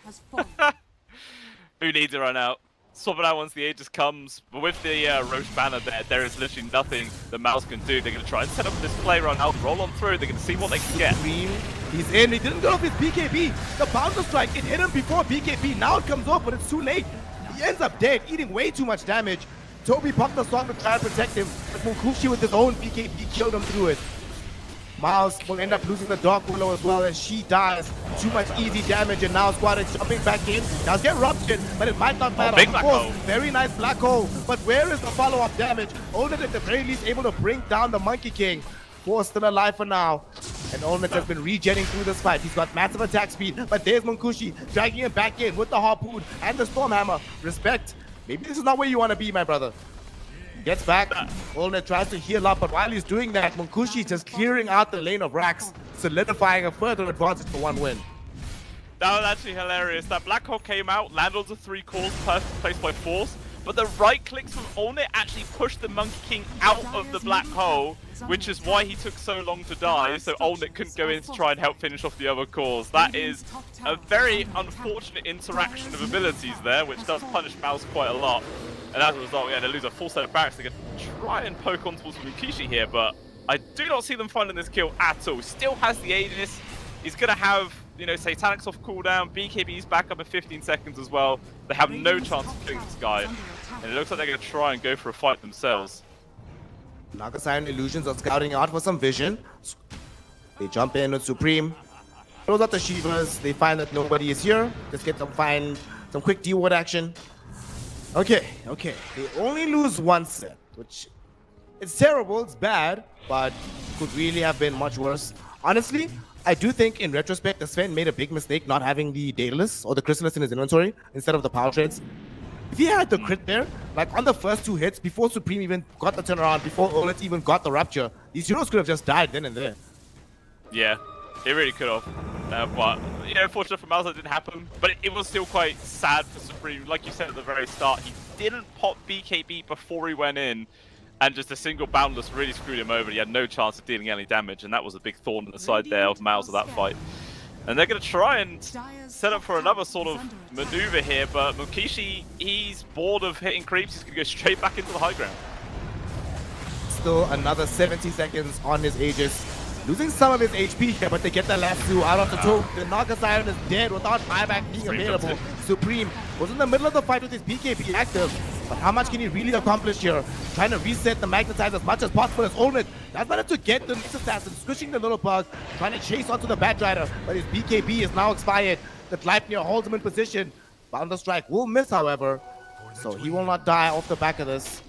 Who needs it right now? Swap it out once the Aegis comes, but with the Roche banner there is literally nothing the Mouse can do. They're going to try and set up this play run out, roll on through, they're going to see what they can get. He's in, he didn't get off his BKB. The Pounder Strike, it hit him before BKB, now it comes off, but it's too late. He ends up dead, eating way too much damage. Toby popped the song to try and protect him, but Munkushi with his own BKB killed him through it. Miles will end up losing the Dark Willow as well as she dies. Too much easy damage, and now Squadix jumping back in. Does get ruptured, but it might not matter. Big black hole. Very nice black hole. But where is the follow-up damage? Olnet at the very least able to bring down the Monkey King. Force still alive for now. And Olnet has been regenning through this fight. He's got massive attack speed, but there's Munkushi dragging him back in with the Harpoon and the Stormhammer. Respect. Maybe this is not where you want to be, my brother. Gets back, Olnet tries to heal up, but while he's doing that, Munkushi just clearing out the lane of Rax, solidifying a further advantage for one win. That was actually hilarious. That black hole came out, landed on the 3 cores, perfect placed by Force, but the right clicks from Olnet actually pushed the Monkey King out of the black hole, which is why he took so long to die, so Olnet couldn't go in to try and help finish off the other cores. That is a very unfortunate interaction of abilities there, which does punish Mouse quite a lot. And as a result, yeah, they lose a full set of barracks. They can try and poke on towards Munkishi here, but I do not see them finding this kill at all. Still has the Aegis. He's going to have, Satanic's off cooldown. BKB's back up in 15 seconds as well. They have no chance of killing this guy. And it looks like they're going to try and go for a fight themselves. Nagasai and Illusions are scouting out for some vision. They jump in with Supreme. Throws out the Shivas. They find that nobody is here. Just get them some quick D-ward action. Okay. They only lose one set, which it's terrible, it's bad, but could really have been much worse. Honestly, I do think in retrospect, the Sven made a big mistake not having the Daedalus or the Chrysalis in his inventory instead of the Power Trades. If he had the crit there, like on the first 2 hits, before Supreme even got the turnaround, before Olnet even got the Rupture, these heroes could have just died then and there. Yeah. It really could have. But, you know, fortunate for Miles, that didn't happen. But it was still quite sad for Supreme. Like you said at the very start, he didn't pop BKB before he went in. And just a single Boundless really screwed him over. He had no chance of dealing any damage. And that was a big thorn in the side there of Miles of that fight. And they're going to try and set up for another sort of maneuver here. But Mukishi, he's bored of hitting creeps. He's going to go straight back into the high ground. Still another 70 seconds on his Aegis. Losing some of his HP here, but they get the last two out of the toe. The Naga Siren is dead without buyback being available. Supreme was in the middle of the fight with his BKB active. But how much can he really accomplish here? Trying to reset the Magnetize as much as possible as Olmec. That's managed to get the Next Assassin, squishing the little bug, trying to chase onto the Bat Rider, but his BKB is now expired. The Gleipnir holds him in position. Boundless Strike will miss, however, so he will not die off the back of this.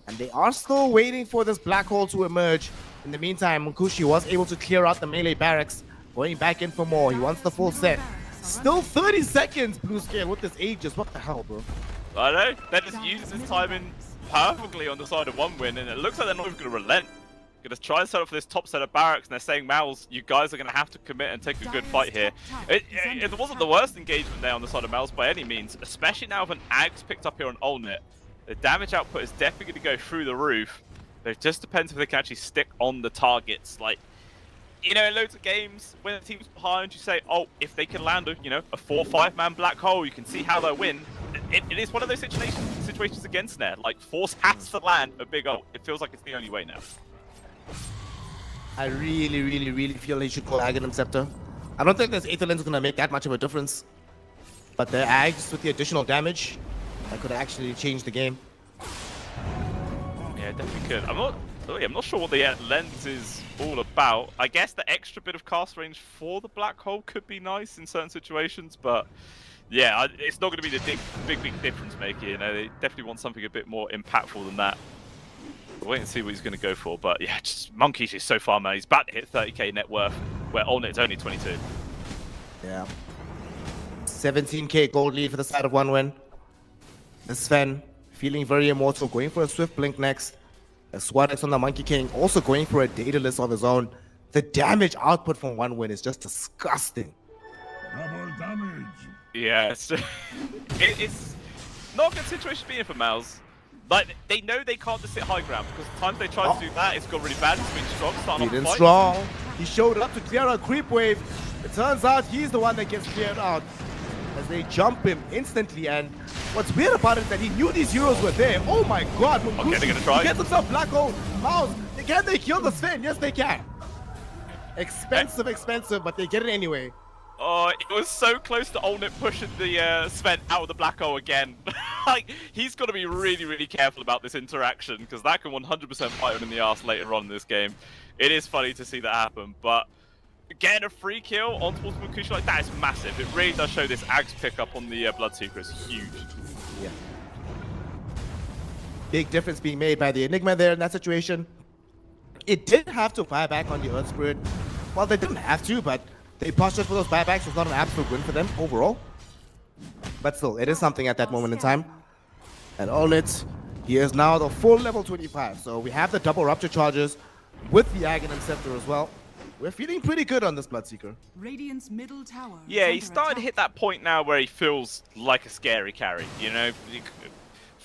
And they are still waiting for this black hole to emerge. In the meantime, Mukushi was able to clear out the melee barracks, going back in for more. He wants the full set. Still 30 seconds, Blue Scale, with this Aegis. What the hell, bro? I know. They're just using this timing perfectly on the side of one win, and it looks like they're not even going to relent. Going to try and set up for this top set of barracks, and they're saying, Mals, you guys are going to have to commit and take a good fight here. It wasn't the worst engagement there on the side of Mals by any means, especially now with an Ags picked up here on Olnit. The damage output is definitely going to go through the roof. But it just depends if they can actually stick on the targets. Like, you know, in loads of games, when the team's behind, you say, oh, if they can land a 4 or 5 man black hole, you can see how they'll win. It is one of those situations against Nair. Like, Force has to land a big ult. It feels like it's the only way now. I really feel he should call Aghanim Scepter. I don't think this Aether Lens is going to make that much of a difference. But the Ags with the additional damage, that could actually change the game. Yeah, definitely could. I'm not sure what the lens is all about. I guess the extra bit of cast range for the black hole could be nice in certain situations, but yeah, it's not going to be the big difference maker. You know, they definitely want something a bit more impactful than that. We'll wait and see what he's going to go for, but yeah, just Monkeys is so far, man. He's about to hit 30k net worth, where Olnit's only 22. Yeah. 17k gold lead for the side of one win. The Sven feeling very immortal, going for a Swift Blink next. A Swadex on the Monkey King, also going for a Daedalus of his own. The damage output from one win is just disgusting. Double damage. Yeah, it's not a good situation to be in for Mals. Like, they know they can't just sit high ground, because the times they try to do that, it's gone really bad. It's been strong, starting off the fight. Strong. He showed up to clear a creep wave. It turns out he's the one that gets cleared out, as they jump him instantly. And what's weird about it is that he knew these heroes were there. Oh my god, Munkushi, okay, they're gonna try. He gets himself black hole. Mouse, can they kill the Sven? Yes, they can. Expensive, but they get it anyway. Oh, it was so close to Olnit pushing the Sven out of the black hole again. Like, he's got to be really careful about this interaction, because that can 100% bite him in the ass later on in this game. It is funny to see that happen, but getting a free kill on towards Munkushi like that is massive. It really does show this Ags pickup on the Bloodseeker is huge. Yeah. Big difference being made by the Enigma there in that situation. It did have to fire back on the Earth Spirit. Well, they didn't have to, but they postured for those buybacks. Was not an absolute win for them overall. But still, it is something at that moment in time. And Olnit, he is now the full level 25. So we have the double rupture charges with the Aghanim Scepter as well. We're feeling pretty good on this Bloodseeker. Radiant's middle tower. Yeah, he's starting to hit that point now where he feels like a scary carry, you know?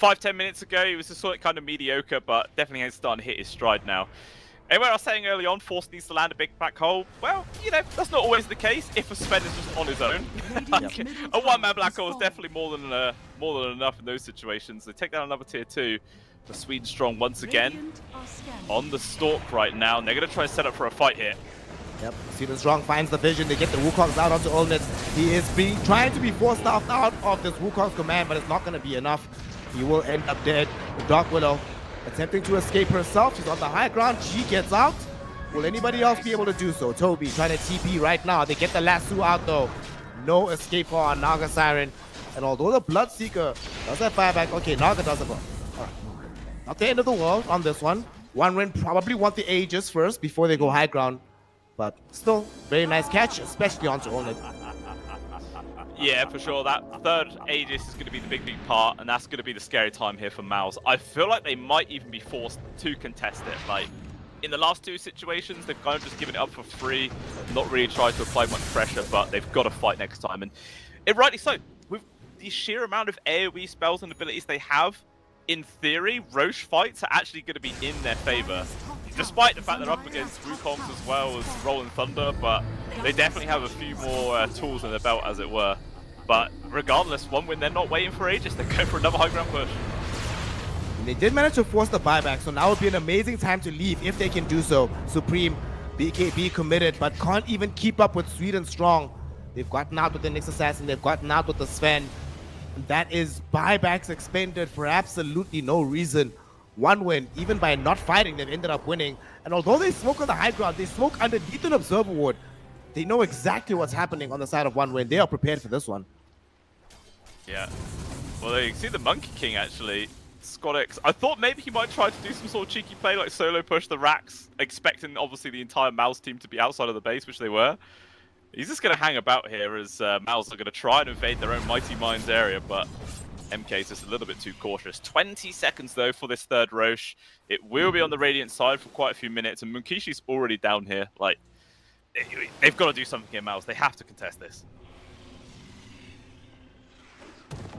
5-10 minutes ago, he was just sort of kind of mediocre, but definitely has started to hit his stride now. And where I was saying early on, Force needs to land a big black hole. Well, you know, that's not always the case if a Sven is just on his own. Like, a one-man black hole is definitely more than enough in those situations. They take down another tier 2. The Sweden Strong once again on the stalk right now. And they're going to try and set up for a fight here. Yep, Sweden Strong finds the vision. They get the Wukongs out onto Olnit. He is trying to be forced out of this Wukong's command, but it's not going to be enough. He will end up dead. The Dark Willow attempting to escape herself. She's on the high ground. She gets out. Will anybody else be able to do so? Toby trying to TP right now. They get the lasso out though. No escape for our Naga Siren. And although the Bloodseeker does have fireback, okay, Naga doesn't go. Alright. Not the end of the world on this one. One Ren probably want the Aegis first before they go high ground. But still, very nice catch, especially onto Olnit. Yeah, for sure. That third Aegis is going to be the big part, and that's going to be the scary time here for Mals. I feel like they might even be forced to contest it. Like, in the last two situations, they've kind of just given it up for free, not really tried to apply much pressure, but they've got to fight next time. And rightly so. With the sheer amount of AoE spells and abilities they have, in theory, Roche fights are actually going to be in their favor. Despite the fact they're up against Wukongs as well as Rolling Thunder, but they definitely have a few more tools in their belt, as it were. But regardless, 1 win, they're not waiting for ages. They're going for another high ground push. And they did manage to force the buyback, so now would be an amazing time to leave if they can do so. Supreme, BKB committed, but can't even keep up with Sweden Strong. They've gotten out with the Nyx Assassin, they've gotten out with the Sven. And that is buybacks expended for absolutely no reason. 1 win, even by not fighting, they've ended up winning. And although they smoke on the high ground, they smoke underneath an Observer Ward. They know exactly what's happening on the side of 1 win. They are prepared for this one. Yeah. Well, you can see the Monkey King, actually. Scottix. I thought maybe he might try to do some sort of cheeky play, like solo push the racks, expecting, obviously, the entire Mouse team to be outside of the base, which they were. He's just going to hang about here as Mouse are going to try and invade their own Mighty Minds area, but MK is just a little bit too cautious. 20 seconds, though, for this third Roche. It will be on the Radiant side for quite a few minutes, and Munkishi's already down here. Like, they've got to do something here, Mouse. They have to contest this.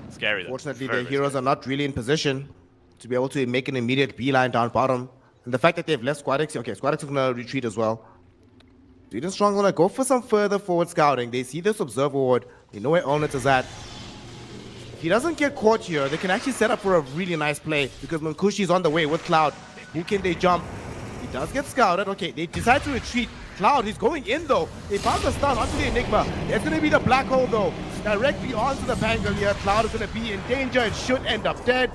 Scary, though. Fortunately, their heroes are not really in position to be able to make an immediate beeline down bottom. And the fact that they've left Squadix, okay, Squadix is going to retreat as well. Sweden Strong going to go for some further forward scouting. They see this Observer Ward. They know where Olnit is at. If he doesn't get caught here, they can actually set up for a really nice play because Munkushi is on the way with Cloud. Who can they jump? He does get scouted. Okay, they decide to retreat. Cloud, he's going in though. They found the stun onto the Enigma. There's going to be the black hole though. Directly onto the Bangle here. Cloud is going to be in danger and should end up dead.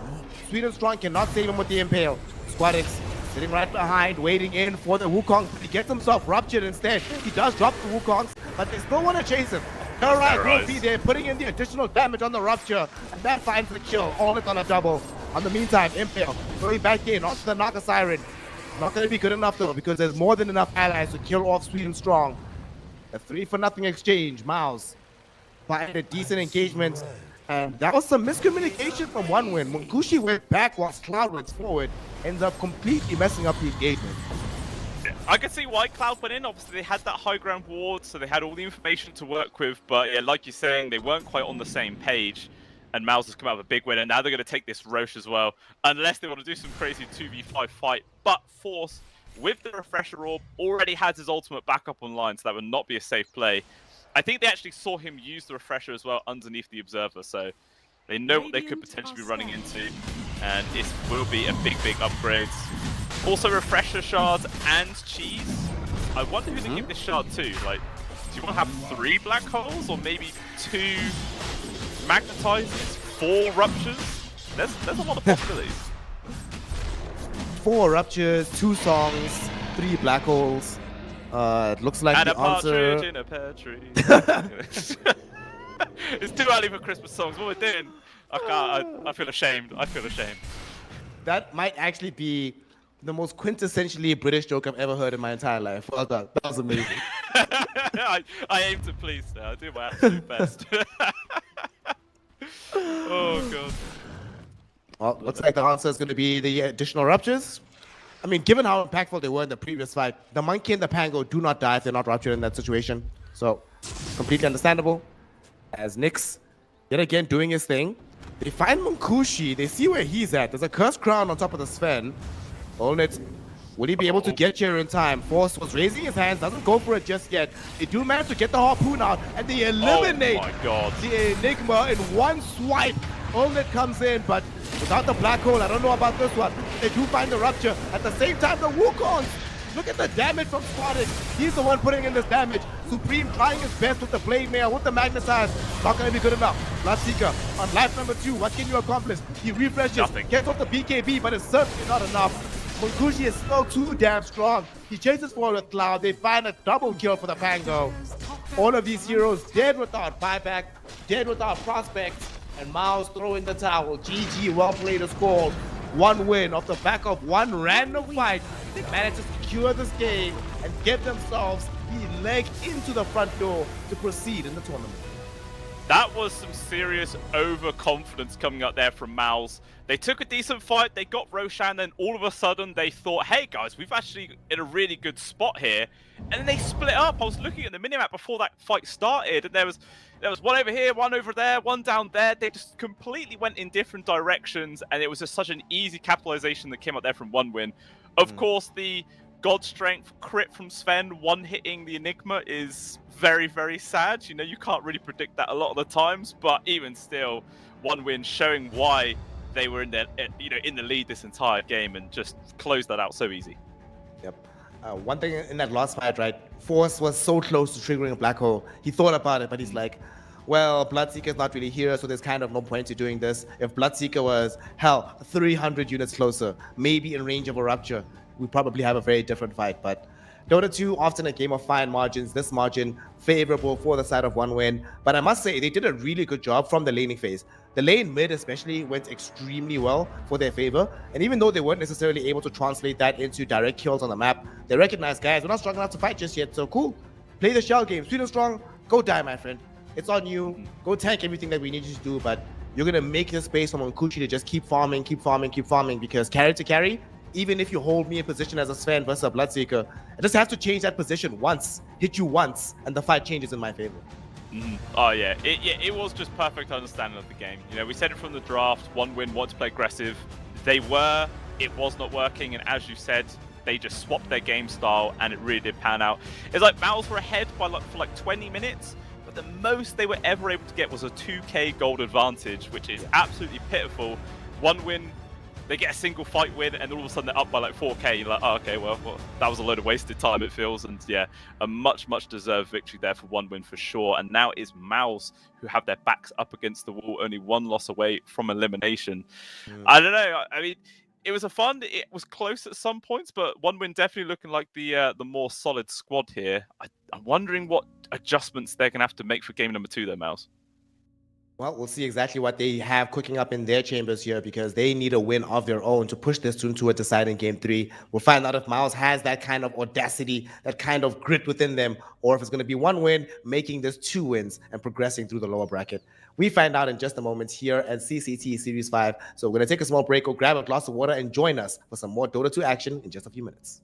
Sweden Strong cannot save him with the Impale. Squadix sitting right behind, waiting in for the Wukong. He gets himself ruptured instead. He does drop the Wukongs, but they still want to chase him. Alright, we'll see there, putting in the additional damage on the rupture. And that finds the kill. All it on a double. On the meantime, Impale going back in onto the Naga Siren. Not going to be good enough though, because there's more than enough allies to kill off Sweden Strong. A 3-for-0 exchange. Mouse find a decent engagement. And that was some miscommunication from 1 win. Munkushi went back whilst Cloud went forward. Ends up completely messing up the engagement. I can see why Cloud went in. Obviously, they had that high ground ward, so they had all the information to work with. But yeah, like you're saying, they weren't quite on the same page. And Mouse has come out with a big win, and now they're going to take this Roche as well. Unless they want to do some crazy 2v5 fight. But Force, with the Refresher Orb, already has his ultimate backup online, so that would not be a safe play. I think they actually saw him use the Refresher as well underneath the Observer, so they know what they could potentially be running into. And it will be a big, big upgrade. Also Refresher shards and cheese. I wonder who they give this shard to. Like, do you want to have 3 black holes or maybe 2 magnetizers, 4 ruptures? There's a lot of possibilities. 4 ruptures, 2 songs, 3 black holes. It looks like and the a partridge answer... in a pear tree. It's too early for Christmas songs. What we're doing? I can't. I feel ashamed. I feel ashamed. That might actually be the most quintessentially British joke I've ever heard in my entire life. Well done. That was amazing. I aim to please now. I do my absolute best. Oh god. Well, looks like the answer is going to be the additional ruptures. I mean, given how impactful they were in the previous fight, the Monkey and the Pango do not die if they're not ruptured in that situation. So, completely understandable. As Nyx, yet again, doing his thing. They find Munkushi. They see where he's at. There's a Cursed Crown on top of the Sven. Olnit, will he be able to get here in time? Force was raising his hands, doesn't go for it just yet. They do manage to get the Harpoon out, and they eliminate the Enigma in one swipe. Olnit comes in, but without the black hole, I don't know about this one. They do find the rupture. At the same time, the Wukongs. Look at the damage from Squadix. He's the one putting in this damage. Supreme trying his best with the Blade Mail, with the Magnetize. Not going to be good enough. Bloodseeker on life number 2. What can you accomplish? He refreshes, gets off the BKB, but it's certainly not enough. Munkushi is still too damn strong. He chases forward with Cloud. They find a double kill for the Pango. All of these heroes dead without buyback, dead without prospects, and Mao's throwing the towel. GG, well played is called. 1 win off the back of 1 random fight. They managed to secure this game and get themselves the leg into the front door to proceed in the tournament. That was some serious overconfidence coming up there from Mouse. They took a decent fight, they got Roshan, then all of a sudden they thought, hey guys, we've actually in a really good spot here. And then they split up. I was looking at the minimap before that fight started, and there was one over here, one over there, one down there. They just completely went in different directions, and it was just such an easy capitalization that came up there from OneWin. Of course, the God Strength crit from Sven, one hitting the Enigma is very, very sad. You know, you can't really predict that a lot of the times, but even still, OneWin showing why they were in the lead this entire game and just closed that out so easy. Yep. One thing in that last fight, right? Force was so close to triggering a black hole. He thought about it, but he's like, well, Bloodseeker's not really here, so there's kind of no point to doing this. If Bloodseeker was, hell, 300 units closer, maybe in range of a rupture, we probably have a very different fight. But Dota 2, often a game of fine margins. This margin favorable for the side of OneWin. But I must say, they did a really good job from the laning phase. The lane mid especially went extremely well for their favor. And even though they weren't necessarily able to translate that into direct kills on the map, they recognized, guys, we're not strong enough to fight just yet. So cool, play the shell game. Sweet and strong, go die, my friend. It's on you. Go tank everything that we need you to do. But you're going to make the space for Monkuchi to just keep farming, because carry to carry, even if you hold me in position as a Sven versus a Bloodseeker, I just have to change that position once, hit you once, and the fight changes in my favor. Oh yeah, it was just perfect understanding of the game. You know, we said it from the draft, OneWin wanted to play aggressive. It was not working, and as you said, they just swapped their game style, and it really did pan out. It's like Mals were ahead for like 20 minutes, but the most they were ever able to get was a 2k gold advantage, which is absolutely pitiful. OneWin, they get a single fight win, and all of a sudden they're up by like 4k. You're like, oh, okay, well, that was a load of wasted time, it feels. And yeah, a much deserved victory there for OneWin for sure. And now it's Mouse who have their backs up against the wall, only one loss away from elimination. I don't know. I mean, it was it was close at some points, but OneWin definitely looking like the more solid squad here. I'm wondering what adjustments they're going to have to make for game number 2 though, Mouse. Well, we'll see exactly what they have cooking up in their chambers here, because they need a win of their own to push this into a deciding game 3. We'll find out if Miles has that kind of audacity, that kind of grit within them, or if it's going to be one win, making this 2 wins and progressing through the lower bracket. We find out in just a moment here at CCT Series 5. So we're going to take a small break, go grab a glass of water, and join us for some more Dota 2 action in just a few minutes.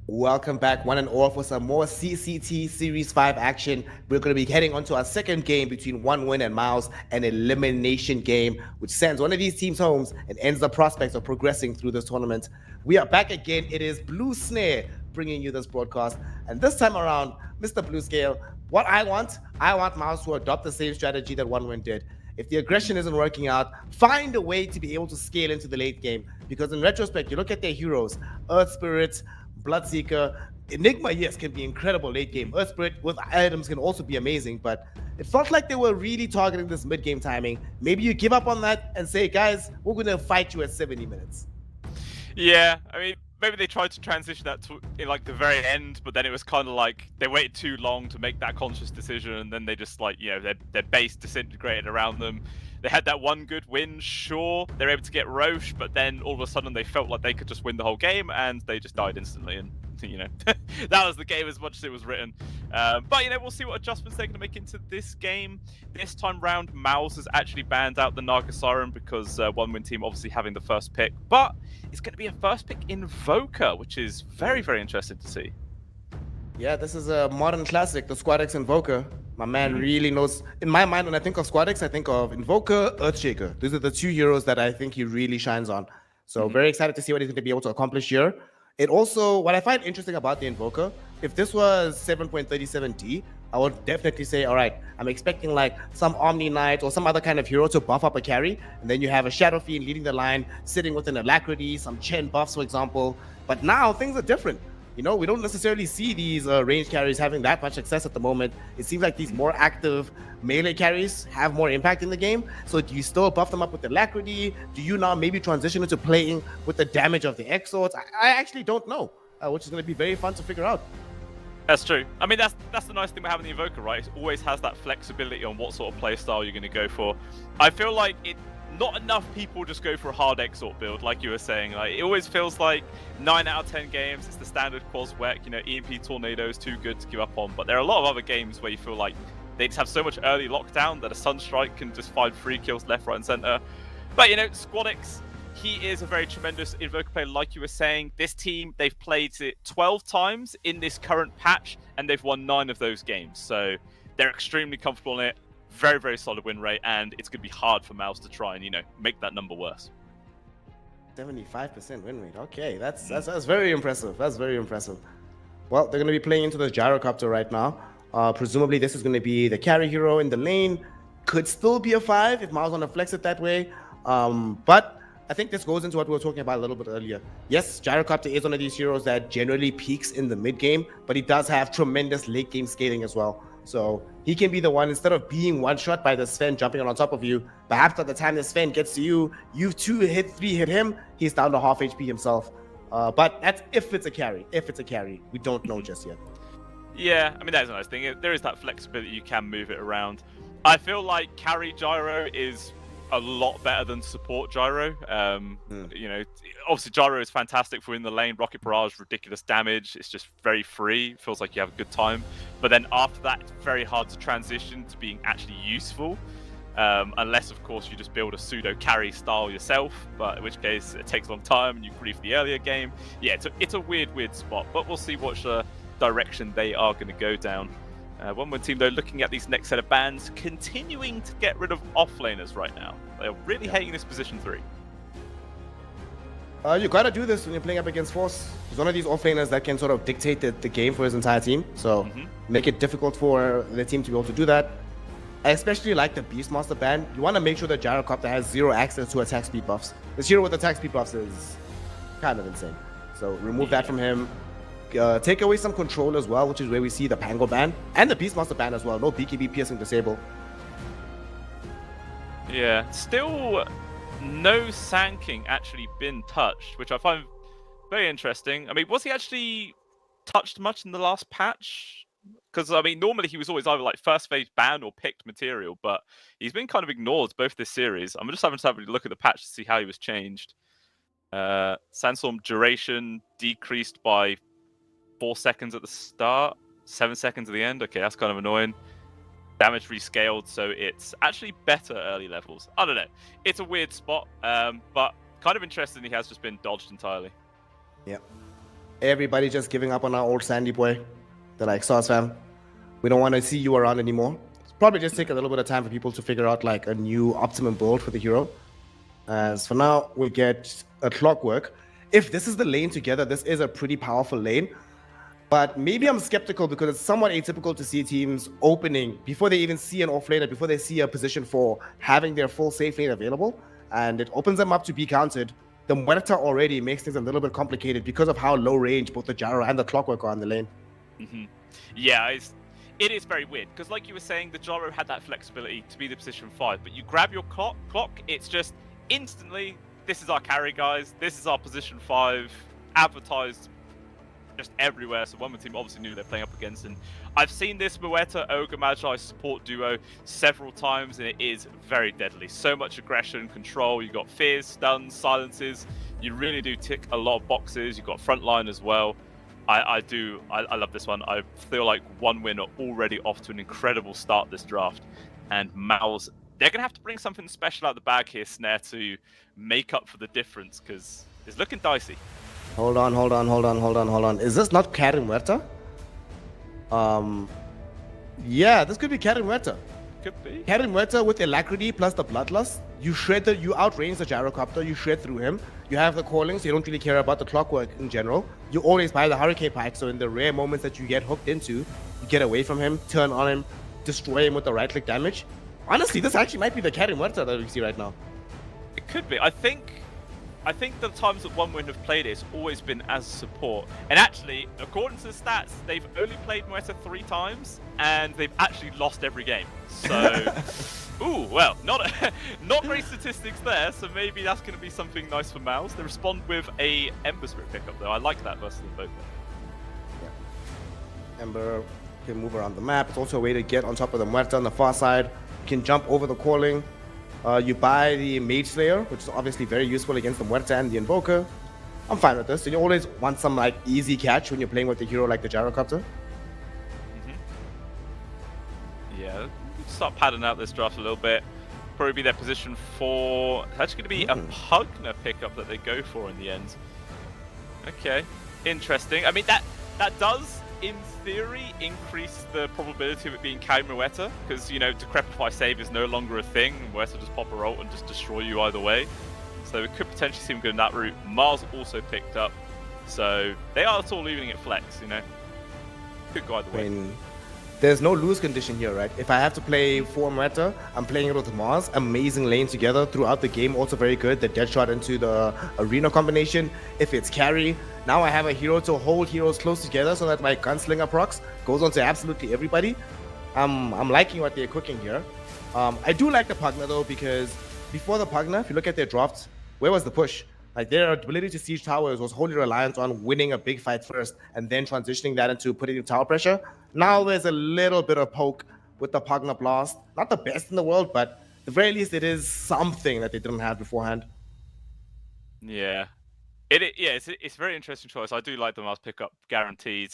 Welcome back, one and all, for some more CCT Series 5 action. We're going to be heading on to our second game between One Win and Miles, an elimination game, which sends one of these teams home and ends the prospects of progressing through this tournament. We are back again. It is Blue Snare bringing you this broadcast. And this time around, Mr. Blue Scale, what I want Miles to adopt the same strategy that One Win did. If the aggression isn't working out, find a way to be able to scale into the late game. Because in retrospect, you look at their heroes, Earth Spirit, Bloodseeker, Enigma, yes, can be incredible late game. Earth Spirit with items can also be amazing, but it felt like they were really targeting this mid-game timing. Maybe you give up on that and say, guys, we're going to fight you at 70 minutes. Yeah, I mean, maybe they tried to transition that to in like the very end, but then it was kind of like they waited too long to make that conscious decision, and then they just like, you know, their base disintegrated around them. They had that one good win, sure, they're able to get Roche, but then all of a sudden they felt like they could just win the whole game, and they just died instantly, and you know, that was the game as much as it was written. But you know, we'll see what adjustments they're going to make into this game. This time round, Mouse has actually banned out the Naga Siren because One Win team obviously having the first pick, but it's going to be a first pick Invoker, which is very, very interesting to see. Yeah, this is a modern classic, the Squad X Invoker. My man really knows. In my mind, when I think of Squad X, I think of Invoker, Earthshaker. These are the two heroes that I think he really shines on. So very excited to see what he's going to be able to accomplish here. It also, what I find interesting about the Invoker, if this was 7.37D, I would definitely say, all right, I'm expecting like some Omni Knight or some other kind of hero to buff up a carry. And then you have a Shadow Fiend leading the line, sitting with an Alacrity, some Chen buffs, for example. But now things are different. You know, we don't necessarily see these range carries having that much success at the moment. It seems like these more active melee carries have more impact in the game. So do you still buff them up with Alacrity? Do you now maybe transition into playing with the damage of the Exorts? I actually don't know, which is going to be very fun to figure out. That's true. I mean, that's the nice thing about having the Invoker, right? It always has that flexibility on what sort of playstyle you're going to go for. I feel like not enough people just go for a hard Exort build, like you were saying. Like, it always feels like 9 out of 10 games, it's the standard Quaswek, you know, EMP Tornado is too good to give up on. But there are a lot of other games where you feel like they just have so much early lockdown that a Sunstrike can just find free kills left, right, and center. But, you know, Squadix, he is a very tremendous Invoker player, like you were saying. This team, they've played it 12 times in this current patch, and they've won 9 of those games. So they're extremely comfortable in it. Very, very solid win rate, and it's going to be hard for Mouse to try and, you know, make that number worse. 75% win rate. Okay, that's very impressive. That's very impressive. Well, they're going to be playing into the Gyrocopter right now. Presumably, this is going to be the carry hero in the lane. Could still be a 5 if Mouse want to flex it that way. But I think this goes into what we were talking about a little bit earlier. Yes, Gyrocopter is one of these heroes that generally peaks in the mid game, but he does have tremendous late game scaling as well. So he can be the one, instead of being one shot by the Sven jumping on top of you, perhaps by the time the Sven gets to you, you 2 hit, 3 hit him, he's down to half HP himself. But that's if it's a carry. If it's a carry, we don't know just yet. Yeah, I mean, that's a nice thing. There is that flexibility, you can move it around. I feel like carry Gyro is a lot better than support Gyro. You know, obviously Gyro is fantastic for in the lane. Rocket Barrage, ridiculous damage. It's just very free. Feels like you have a good time. But then after that, it's very hard to transition to being actually useful. Unless, of course, you just build a pseudo carry style yourself. But in which case, it takes a long time and you grief the earlier game. Yeah, it's a weird spot. But we'll see what direction they are going to go down. One Win team, though, looking at these next set of bans, continuing to get rid of offlaners right now. They're really hating this position 3. You gotta do this when you're playing up against Force. He's one of these offlaners that can sort of dictate the game for his entire team. So make it difficult for the team to be able to do that. I especially like the Beastmaster ban. You want to make sure that Gyrocopter has 0 access to attack speed buffs. This hero with attack speed buffs is kind of insane. So remove that from him. Take away some control as well, which is where we see the Pango ban and the Beastmaster ban as well. No BKB piercing disable. Yeah, still no Sanking actually been touched, which I find very interesting. I mean, was he actually touched much in the last patch? Because, I mean, normally he was always either like first phase banned or picked material, but he's been kind of ignored both this series. I'm just having to have a look at the patch to see how he was changed. Sandstorm duration decreased by 4 seconds at the start, 7 seconds at the end. Okay, that's kind of annoying. Damage rescaled, so it's actually better early levels. I don't know. It's a weird spot, but kind of interesting he has just been dodged entirely. Yep. Everybody just giving up on our old Sandy boy. They're like, Sauce fam, we don't want to see you around anymore. It's probably just take a little bit of time for people to figure out like a new optimum build for the hero. As for now, we'll get a Clockwork. If this is the lane together, this is a pretty powerful lane. But maybe I'm skeptical because it's somewhat atypical to see teams opening before they even see an off laner, before they see a position for having their full safe lane available. And it opens them up to be countered. The Muerta already makes things a little bit complicated because of how low range both the Gyro and the Clockwork are on the lane. Yeah, it is very weird because, like you were saying, the Gyro had that flexibility to be the position 5, but you grab your clock, it's just instantly, this is our carry, guys. This is our position 5, advertised just everywhere. So one team obviously knew they're playing up against, and I've seen this Muerta Ogre Magi support duo several times, and it is very deadly. So much aggression, control. You got fears, stuns, silences. You really do tick a lot of boxes. You've got frontline as well. I love this one. I feel like One Win are already off to an incredible start this draft, and Mouse, they're gonna have to bring something special out of the bag here, Snare, to make up for the difference because it's looking dicey. Hold on. Is this not Carry Muerta? Yeah, this could be Carry Muerta. Could be. Carry Muerta with Alacrity plus the Bloodlust. You outrange the Gyrocopter, you shred through him. You have the calling, so you don't really care about the Clockwork in general. You always buy the Hurricane Pike, so in the rare moments that you get hooked into, you get away from him, turn on him, destroy him with the right-click damage. Honestly, this actually might be the Carry Muerta that we see right now. It could be. I think the times that One Win have played it's always been as support. And actually, according to the stats, they've only played Muerta 3 times, and they've actually lost every game. So, ooh, well, not great statistics there. So maybe that's going to be something nice for Mouse. They respond with a Ember Spirit pickup, though. I like that versus the Invoker. Yeah. Ember can move around the map. It's also a way to get on top of the Muerta on the far side. You can jump over the calling. You buy the Mage Slayer, which is obviously very useful against the Muerta and the Invoker. I'm fine with this. So you always want some like easy catch when you're playing with a hero like the Gyrocopter. Yeah, start padding out this draft a little bit. Probably be their position 4. It's actually going to be a Pugna pickup that they go for in the end. Okay, interesting. I mean, that does, in theory, increase the probability of it being Carry Muerta, because, you know, Decrepify Save is no longer a thing, and Muerta just pop a ult and just destroy you either way. So it could potentially seem good in that route. Mars also picked up, so they are sort of leaving it flex, you know. Could go either way. I mean, there's no lose condition here, right? If I have to play for Muerta, I'm playing it with Mars. Amazing lane together throughout the game, also very good. The dead shot into the arena combination. If it's carry, now I have a hero to hold heroes close together so that my gunslinger procs goes on to absolutely everybody. I'm liking what they're cooking here. I do like the Pugna though, because before the Pugna, if you look at their drafts, where was the push? Like their ability to siege towers was wholly reliant on winning a big fight first and then transitioning that into putting in tower pressure. Now there's a little bit of poke with the Pugna Blast. Not the best in the world, but at the very least it is something that they didn't have beforehand. Yeah. It's a very interesting choice. I do like the Mars pickup, guaranteed.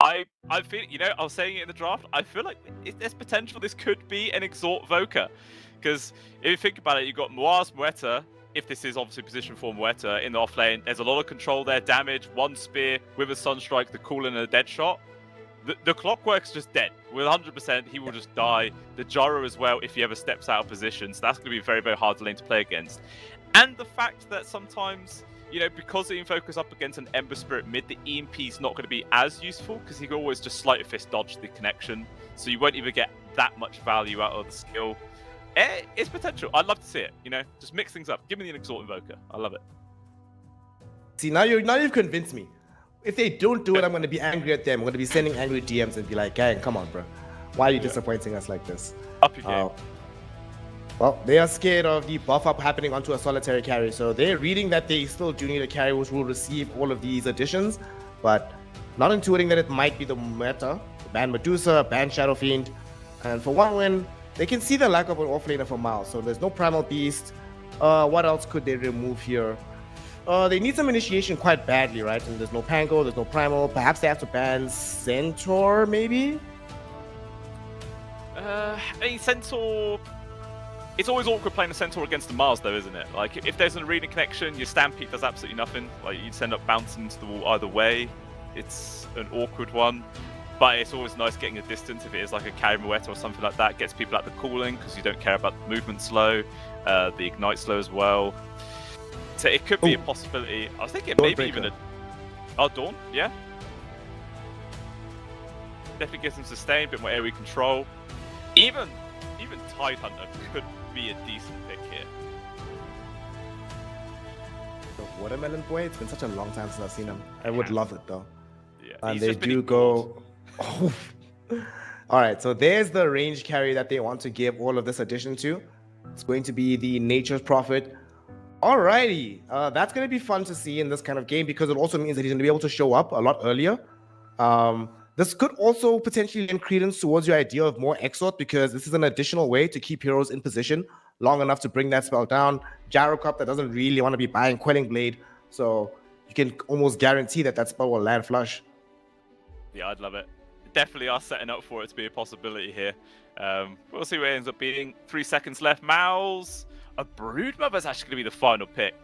I feel, you know, I was saying it in the draft, I feel like there's potential this could be an Exhort Voker. Because if you think about it, you've got Mars, Muerta. If this is obviously position for Muerta in the off lane, there's a lot of control there, damage, 1 spear with a Sunstrike, the cool and a dead shot. The Clockwork's just dead. With 100%, he will just die. The Gyro as well, if he ever steps out of position. So that's going to be very, very hard lane to play against. And the fact that sometimes, you know, because the Invoker's up against an Ember Spirit mid, the EMP's not going to be as useful because he can always just Sleight of Fist dodge the connection. So you won't even get that much value out of the skill. It's potential. I'd love to see it, you know. Just mix things up. Give me the Exhort Invoker. I love it. See, now you've convinced me. If they don't do it, I'm going to be angry at them. I'm going to be sending angry DMs and be like, gang, come on, bro. Why are you disappointing us like this? Up your game. Well, they are scared of the buff up happening onto a solitary carry. So they're reading that they still do need a carry which will receive all of these additions, but not intuiting that it might be the Muerta, ban Medusa, ban Shadow Fiend. And for One Win, they can see the lack of an offlaner for Miles. So there's no Primal Beast. What else could they remove here? They need some initiation quite badly, right? And there's no Pango, there's no Primal. Perhaps they have to ban Centaur, maybe? I mean, Centaur... It's always awkward playing a Centaur against the Mars, though, isn't it? Like, if there's an arena connection, your Stampede does absolutely nothing. Like, you just end up bouncing into the wall either way. It's an awkward one. But it's always nice getting a distance if it is like a carry Moetta or something like that. Gets people out the cooling because you don't care about the movement slow, the ignite slow as well. So it could be a possibility. I was thinking maybe even a... Oh, Dawn, yeah. Definitely gives them sustain, a bit more AoE control. Even Tidehunter could be a decent pick here. The Watermelon Boy, it's been such a long time since I've seen him. I would love it though. Yeah, And he's they just been do ignored. go... Oh. Alright, so there's the range carry that they want to give all of this addition to. It's going to be the Nature's Prophet. Alrighty, that's going to be fun to see in this kind of game because it also means that he's going to be able to show up a lot earlier. This could also potentially lend credence towards your idea of more Exort because this is an additional way to keep heroes in position long enough to bring that spell down. Gyrocopter that doesn't really want to be buying Quelling Blade, so you can almost guarantee that that spell will land flush. Yeah, I'd love it. Definitely are setting up for it to be a possibility here. We'll see where it ends up being. 3 seconds left. Mouse. A Broodmother's actually going to be the final pick.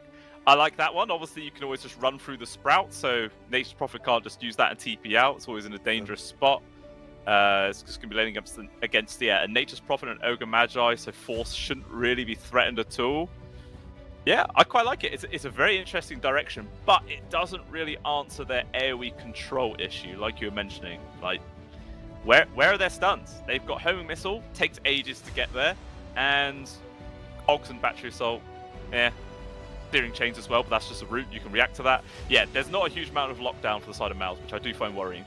I like that one. Obviously, you can always just run through the Sprout, so Nature's Prophet can't just use that and TP out. It's always in a dangerous spot. It's just going to be laning against a Nature's Prophet and Ogre Magi, so Force shouldn't really be threatened at all. Yeah, I quite like it. It's a very interesting direction, but it doesn't really answer their AoE control issue, like you were mentioning. Like, where are their stuns? They've got Homing Missile, takes ages to get there, and Cogs and Battery Assault, Steering Chains as well, but that's just a route, you can react to that. Yeah, there's not a huge amount of lockdown for the side of Mouse, which I do find worrying.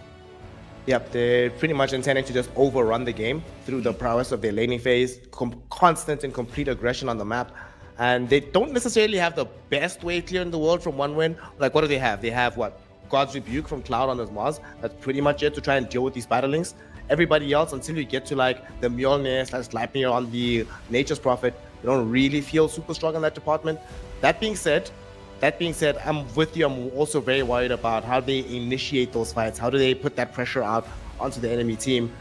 Yep, they're pretty much intending to just overrun the game through the prowess of their laning phase, constant and complete aggression on the map. And they don't necessarily have the best way clear in the world from one win. Like, what do they have? They have, what? God's Rebuke from Cloud on his Mars. That's pretty much it to try and deal with these battlings. Everybody else, until you get to, like, the Mjolnir/Sleipnir on the Nature's Prophet, you don't really feel super strong in that department. That being said, I'm with you. I'm also very worried about how they initiate those fights. How do they put that pressure out onto the enemy team?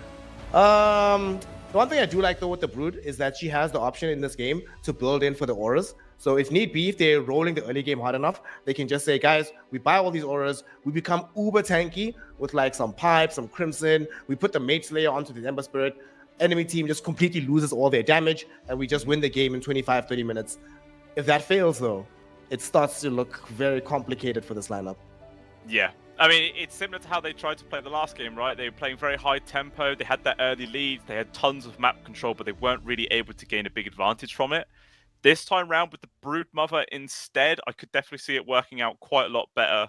The one thing I do like though with the Brood is that she has the option in this game to build in for the auras. So if need be, if they're rolling the early game hard enough, they can just say, guys, we buy all these auras, we become uber tanky with like some Pipe, some Crimson, we put the Mage Slayer onto the Ember Spirit, enemy team just completely loses all their damage, and we just win the game in 25-30 minutes. If that fails though, it starts to look very complicated for this lineup. Yeah. I mean, it's similar to how they tried to play the last game, right? They were playing very high tempo, they had that early lead, they had tons of map control, but they weren't really able to gain a big advantage from it. This time round with the Broodmother instead, I could definitely see it working out quite a lot better.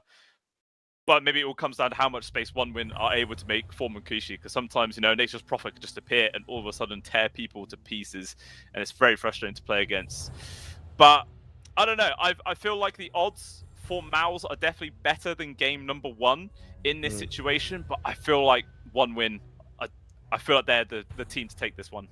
But maybe it all comes down to how much space one win are able to make for Munkishi, because sometimes, you know, Nature's Prophet could just appear and all of a sudden tear people to pieces, and it's very frustrating to play against. But I don't know, I feel like the odds for Mouse are definitely better than game number 1 in this situation, but I feel like one win, I feel like they're the team to take this one.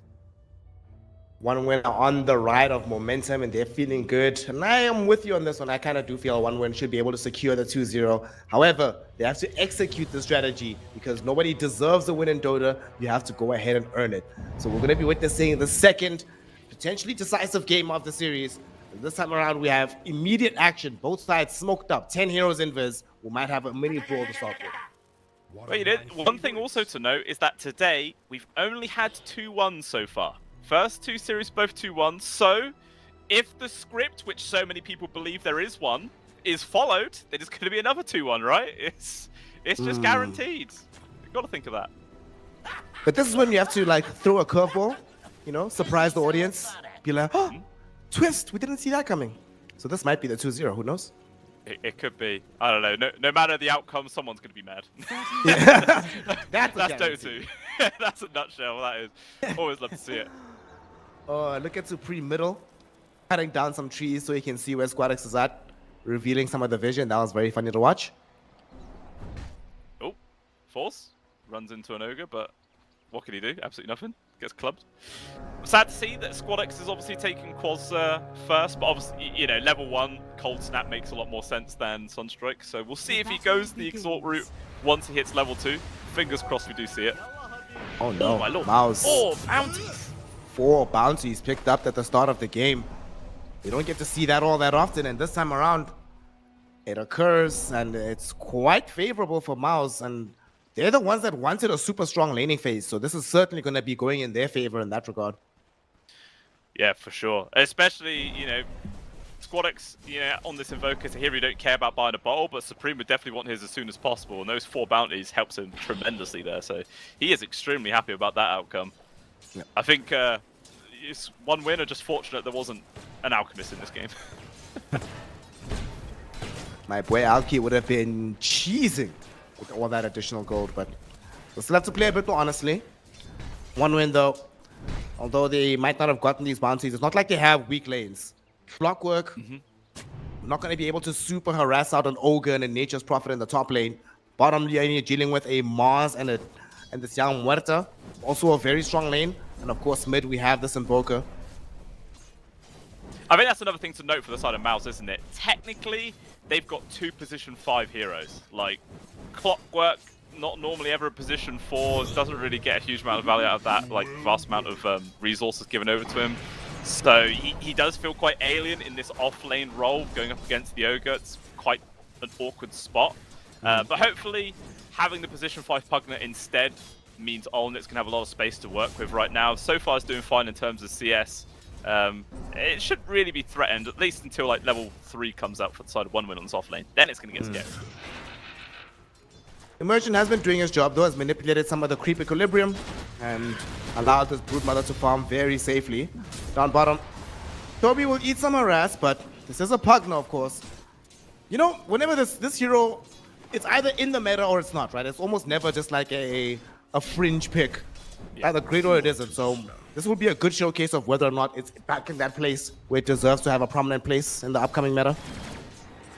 One win on the ride of momentum and they're feeling good. And I am with you on this one. I kind of do feel one win should be able to secure the 2-0. However, they have to execute the strategy because nobody deserves a win in Dota. You have to go ahead and earn it. So we're going to be witnessing the second, potentially decisive game of the series. And this time around, we have immediate action. Both sides smoked up. 10 heroes invis. We might have a mini brawl to start with. Well, you know, one thing also to note is that today we've only had 2-1s so far. First 2 series, both 2-1. So, if the script, which so many people believe there is one, is followed, then it's going to be another 2-1, right? It's just guaranteed. You've got to think of that. But this is when you have to like throw a curveball, you know, surprise the audience, be like, oh, twist, we didn't see that coming. So this might be the 2-0, who knows? It could be. I don't know. No matter the outcome, someone's going to be mad. Yeah. That's Dota 2. That's a nutshell, that is. Always love to see it. Look at Supreme middle, cutting down some trees so you can see where Squadix is at, revealing some of the vision. That was very funny to watch. Oh, Force runs into an ogre, but what can he do? Absolutely nothing. Gets clubbed. Sad to see that Squadix is obviously taking Quaz first, but obviously, you know, level 1 Cold Snap makes a lot more sense than Sunstrike. So we'll see if he goes the Exalt route once he hits level 2. Fingers crossed we do see it. Oh no, my lord. Mouse. Oh, bounties. 4 bounties picked up at the start of the game. We don't get to see that all that often, and this time around, it occurs, and it's quite favorable for Mouse, and they're the ones that wanted a super strong laning phase, so this is certainly going to be going in their favor in that regard. Yeah, for sure. Especially, you know, Squadix, you know, on this Invoker to here, we don't care about buying a bottle, but Supreme would definitely want his as soon as possible, and those 4 bounties helps him tremendously there, so he is extremely happy about that outcome. Yep. I think it's 1 win, or just fortunate there wasn't an Alchemist in this game. My boy Alki would have been cheesing with all that additional gold, but we'll still have to play a bit more honestly. 1 win though, although they might not have gotten these bounties, it's not like they have weak lanes. Clockwork, we're not going to be able to super harass out an Ogre and a Nature's Prophet in the top lane. Bottom lane, you're dealing with a Mars and this young Muerta, also a very strong lane. And of course, mid, we have this Invoker. I think that's another thing to note for the side of Mouse, isn't it? Technically, they've got 2 position 5 heroes. Like, Clockwork, not normally ever a position 4, doesn't really get a huge amount of value out of that, like, vast amount of resources given over to him. So he does feel quite alien in this off-lane role, going up against the Ogre. It's quite an awkward spot. But hopefully, having the position 5 Pugner instead means Olnitz can have a lot of space to work with right now. So far, it's doing fine in terms of CS. It shouldn't really be threatened, at least until like level 3 comes out for the side of 1 win on this off lane. Then it's going to get scary. Immersion has been doing his job though, has manipulated some of the creep equilibrium and allowed this Broodmother to farm very safely. Down bottom, Toby will eat some harass, but this is a Pugner, of course. You know, whenever this hero, it's either in the meta or it's not, right? It's almost never just like a fringe pick. Either great or it isn't. So this will be a good showcase of whether or not it's back in that place where it deserves to have a prominent place in the upcoming meta.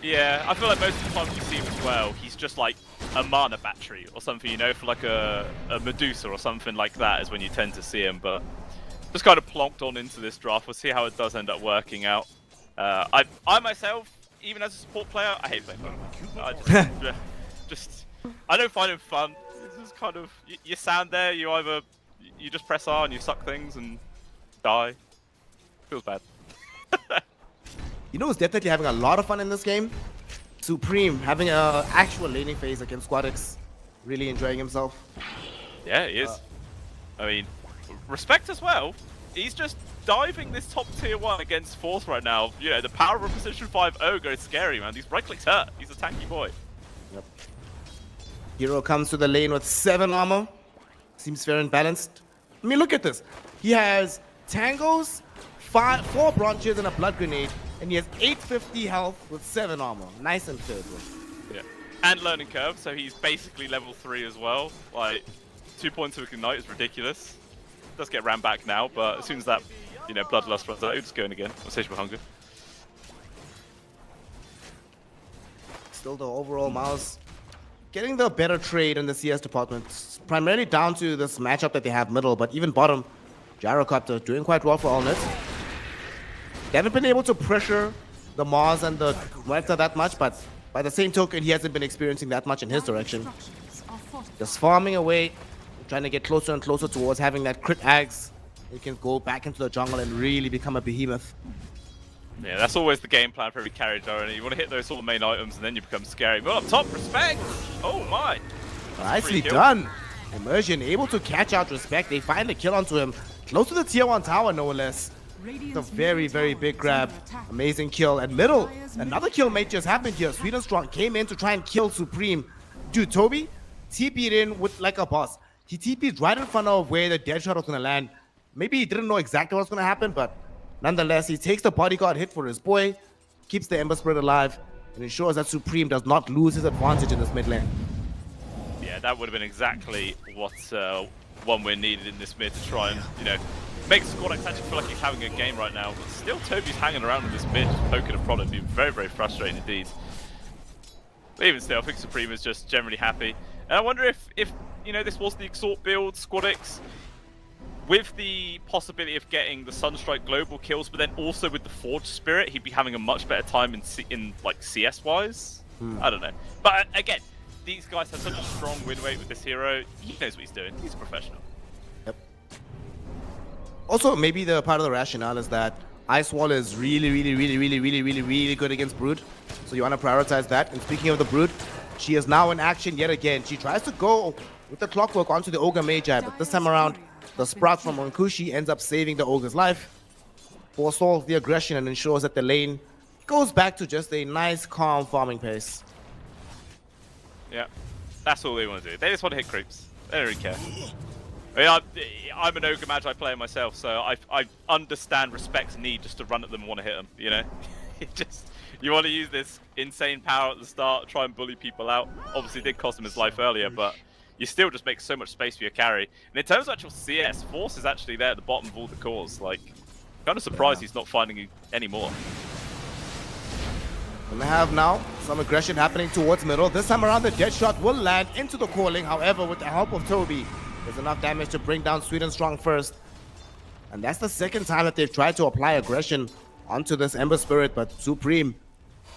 Yeah, I feel like most of the times you see him as well, he's just like a mana battery or something, you know, for like a Medusa or something like that is when you tend to see him, but just kind of plonked on into this draft. We'll see how it does end up working out. I myself, even as a support player, I hate playing Pugner. I don't find him fun. It's just kind of, you stand there, you just press R and you suck things and die. Feels bad. You know who's definitely having a lot of fun in this game? Supreme, having an actual laning phase against Squadix. Really enjoying himself. Yeah, he is. I mean, respect as well. He's just diving this top tier 1 against Force right now. You know, the power of a position 5 Ogre is scary, man. These right clicks hurt. He's a tanky boy. Yep. Hero comes to the lane with 7 armor. Seems fair and balanced. I mean, look at this. He has tangos, 4 branches, and a blood grenade. And he has 850 health with 7 armor. Nice and fair, bro. Yeah. And learning curve, so he's basically level 3 as well. Like, 2 points of ignite is ridiculous. Does get ran back now, but as soon as that, you know, bloodlust runs out, he'll just go in again. Satiable hunger. Still, the overall Mouse getting the better trade in the CS department. It's primarily down to this matchup that they have middle, but even bottom, Gyrocopter doing quite well for Olnitz. They haven't been able to pressure the Mars and the Muerta that much, but by the same token, he hasn't been experiencing that much in his direction. Just farming away, trying to get closer and closer towards having that crit axe. He can go back into the jungle and really become a behemoth. Yeah, that's always the game plan for every carry, Joe. You want to hit those sort of main items and then you become scary. But up top, respect! Oh my! Nicely done. Immersion able to catch out respect. They find the kill onto him. Close to the tier 1 tower, no less. It's a very, very big grab. Amazing kill. And middle, another kill mate just happened here. Sweet and Strong came in to try and kill Supreme. Dude, Toby TP'd in with like a boss. He TP'd right in front of where the dead shot was going to land. Maybe he didn't know exactly what's going to happen, but nonetheless, he takes the bodyguard hit for his boy, keeps the Ember Spirit alive, and ensures that Supreme does not lose his advantage in this mid lane. Yeah, that would have been exactly what 1 win needed in this mid to try and, you know, make Squadix actually feel like he's having a game right now. But still, Toby's hanging around in this mid, poking a prod and being very, very frustrating indeed. But even still, I think Supreme is just generally happy. And I wonder if you know, this was the Exhort build, Squadix, with the possibility of getting the Sunstrike global kills, but then also with the Forge Spirit, he'd be having a much better time in like CS-wise. I don't know. But again, these guys have such a strong win rate with this hero. He knows what he's doing. He's a professional. Yep. Also, maybe the part of the rationale is that Ice Wall is really good against Brood. So you want to prioritize that. And speaking of the Brood, she is now in action yet again. She tries to go with the clockwork onto the Ogre Magi, but this time around, the Sprout from Onkushi ends up saving the Ogre's life, forestalls the aggression, and ensures that the lane goes back to just a nice, calm farming pace. Yeah, that's all they want to do. They just want to hit creeps. They don't really care. I mean, I'm an Ogre Magi player myself, so I understand respect's need just to run at them and want to hit them, you know? You want to use this insane power at the start, try and bully people out. Obviously, it did cost him his life earlier, but you still just make so much space for your carry. And in terms of actual CS, Force is actually there at the bottom of all the cores. Like, kind of surprised he's not finding any more. And they have now some aggression happening towards middle. This time around, the dead shot will land into the calling. However, with the help of Toby, there's enough damage to bring down Sweet and Strong first. And that's the second time that they've tried to apply aggression onto this Ember Spirit, but Supreme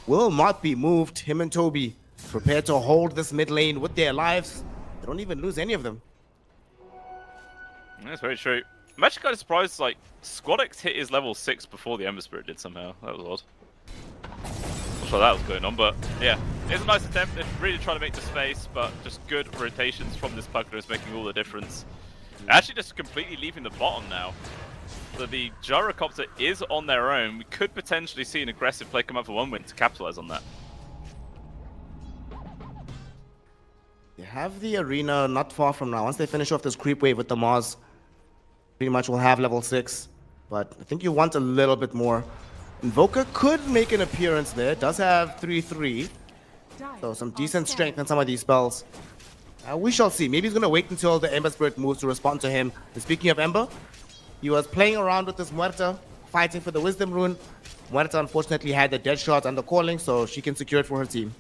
will not be moved. Him and Toby prepared to hold this mid lane with their lives. They don't even lose any of them. That's very true. I'm actually kind of surprised, like, Squadix hit his level 6 before the Ember Spirit did somehow. That was odd. Not sure that was going on, but yeah. It's a nice attempt. They're really trying to make the space, but just good rotations from this Pugler is making all the difference. Actually just completely leaving the bottom now. So the Gyrocopter is on their own. We could potentially see an aggressive play come up for one win to capitalize on that. They have the arena not far from now. Once they finish off this creep wave with the Mars, pretty much will have level 6. But I think you want a little bit more. Invoker could make an appearance there. Does have 3-3. So some decent strength in some of these spells. We shall see. Maybe he's going to wait until the Ember Spirit moves to respond to him. And speaking of Ember, he was playing around with this Muerta, fighting for the Wisdom Rune. Muerta unfortunately had the dead shot under calling, so she can secure it for her team.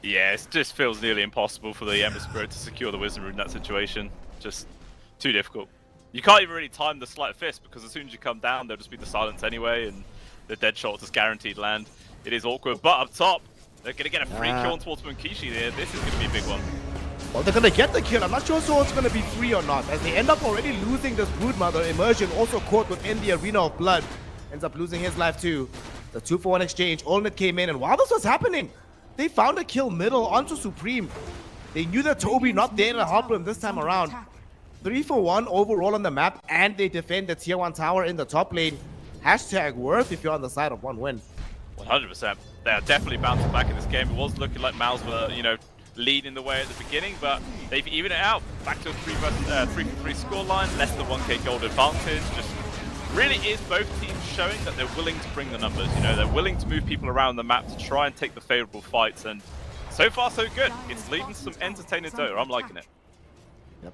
Yeah, it just feels nearly impossible for the Ember Spirit to secure the Wisdom Rune in that situation. Just too difficult. You can't even really time the Sleight of Fist, because as soon as you come down, there'll just be the silence anyway, and the dead shot is guaranteed land. It is awkward, but up top, they're going to get a free kill towards Munkishi there. This is going to be a big one. Well, they're going to get the kill. I'm not sure so it's going to be free or not, as they end up already losing this Broodmother. Immersion also caught within the Arena of Blood. Ends up losing his life too. The 2-for-1 exchange. Olnit came in, and while this was happening, they found a kill middle onto Supreme. They knew that Toby not there to help him this time around. 3-for-1 overall on the map, and they defend the tier 1 tower in the top lane. Hashtag worth if you're on the side of one win. 100%. They are definitely bouncing back in this game. It was looking like Mouse were, you know, leading the way at the beginning, but they've evened it out. Back to a 3-3 scoreline, less than 1k gold advantage. Just really is both teams showing that they're willing to bring the numbers. You know, they're willing to move people around the map to try and take the favorable fights, and so far so good. It's leading to some entertaining Dota. I'm liking it. Yep.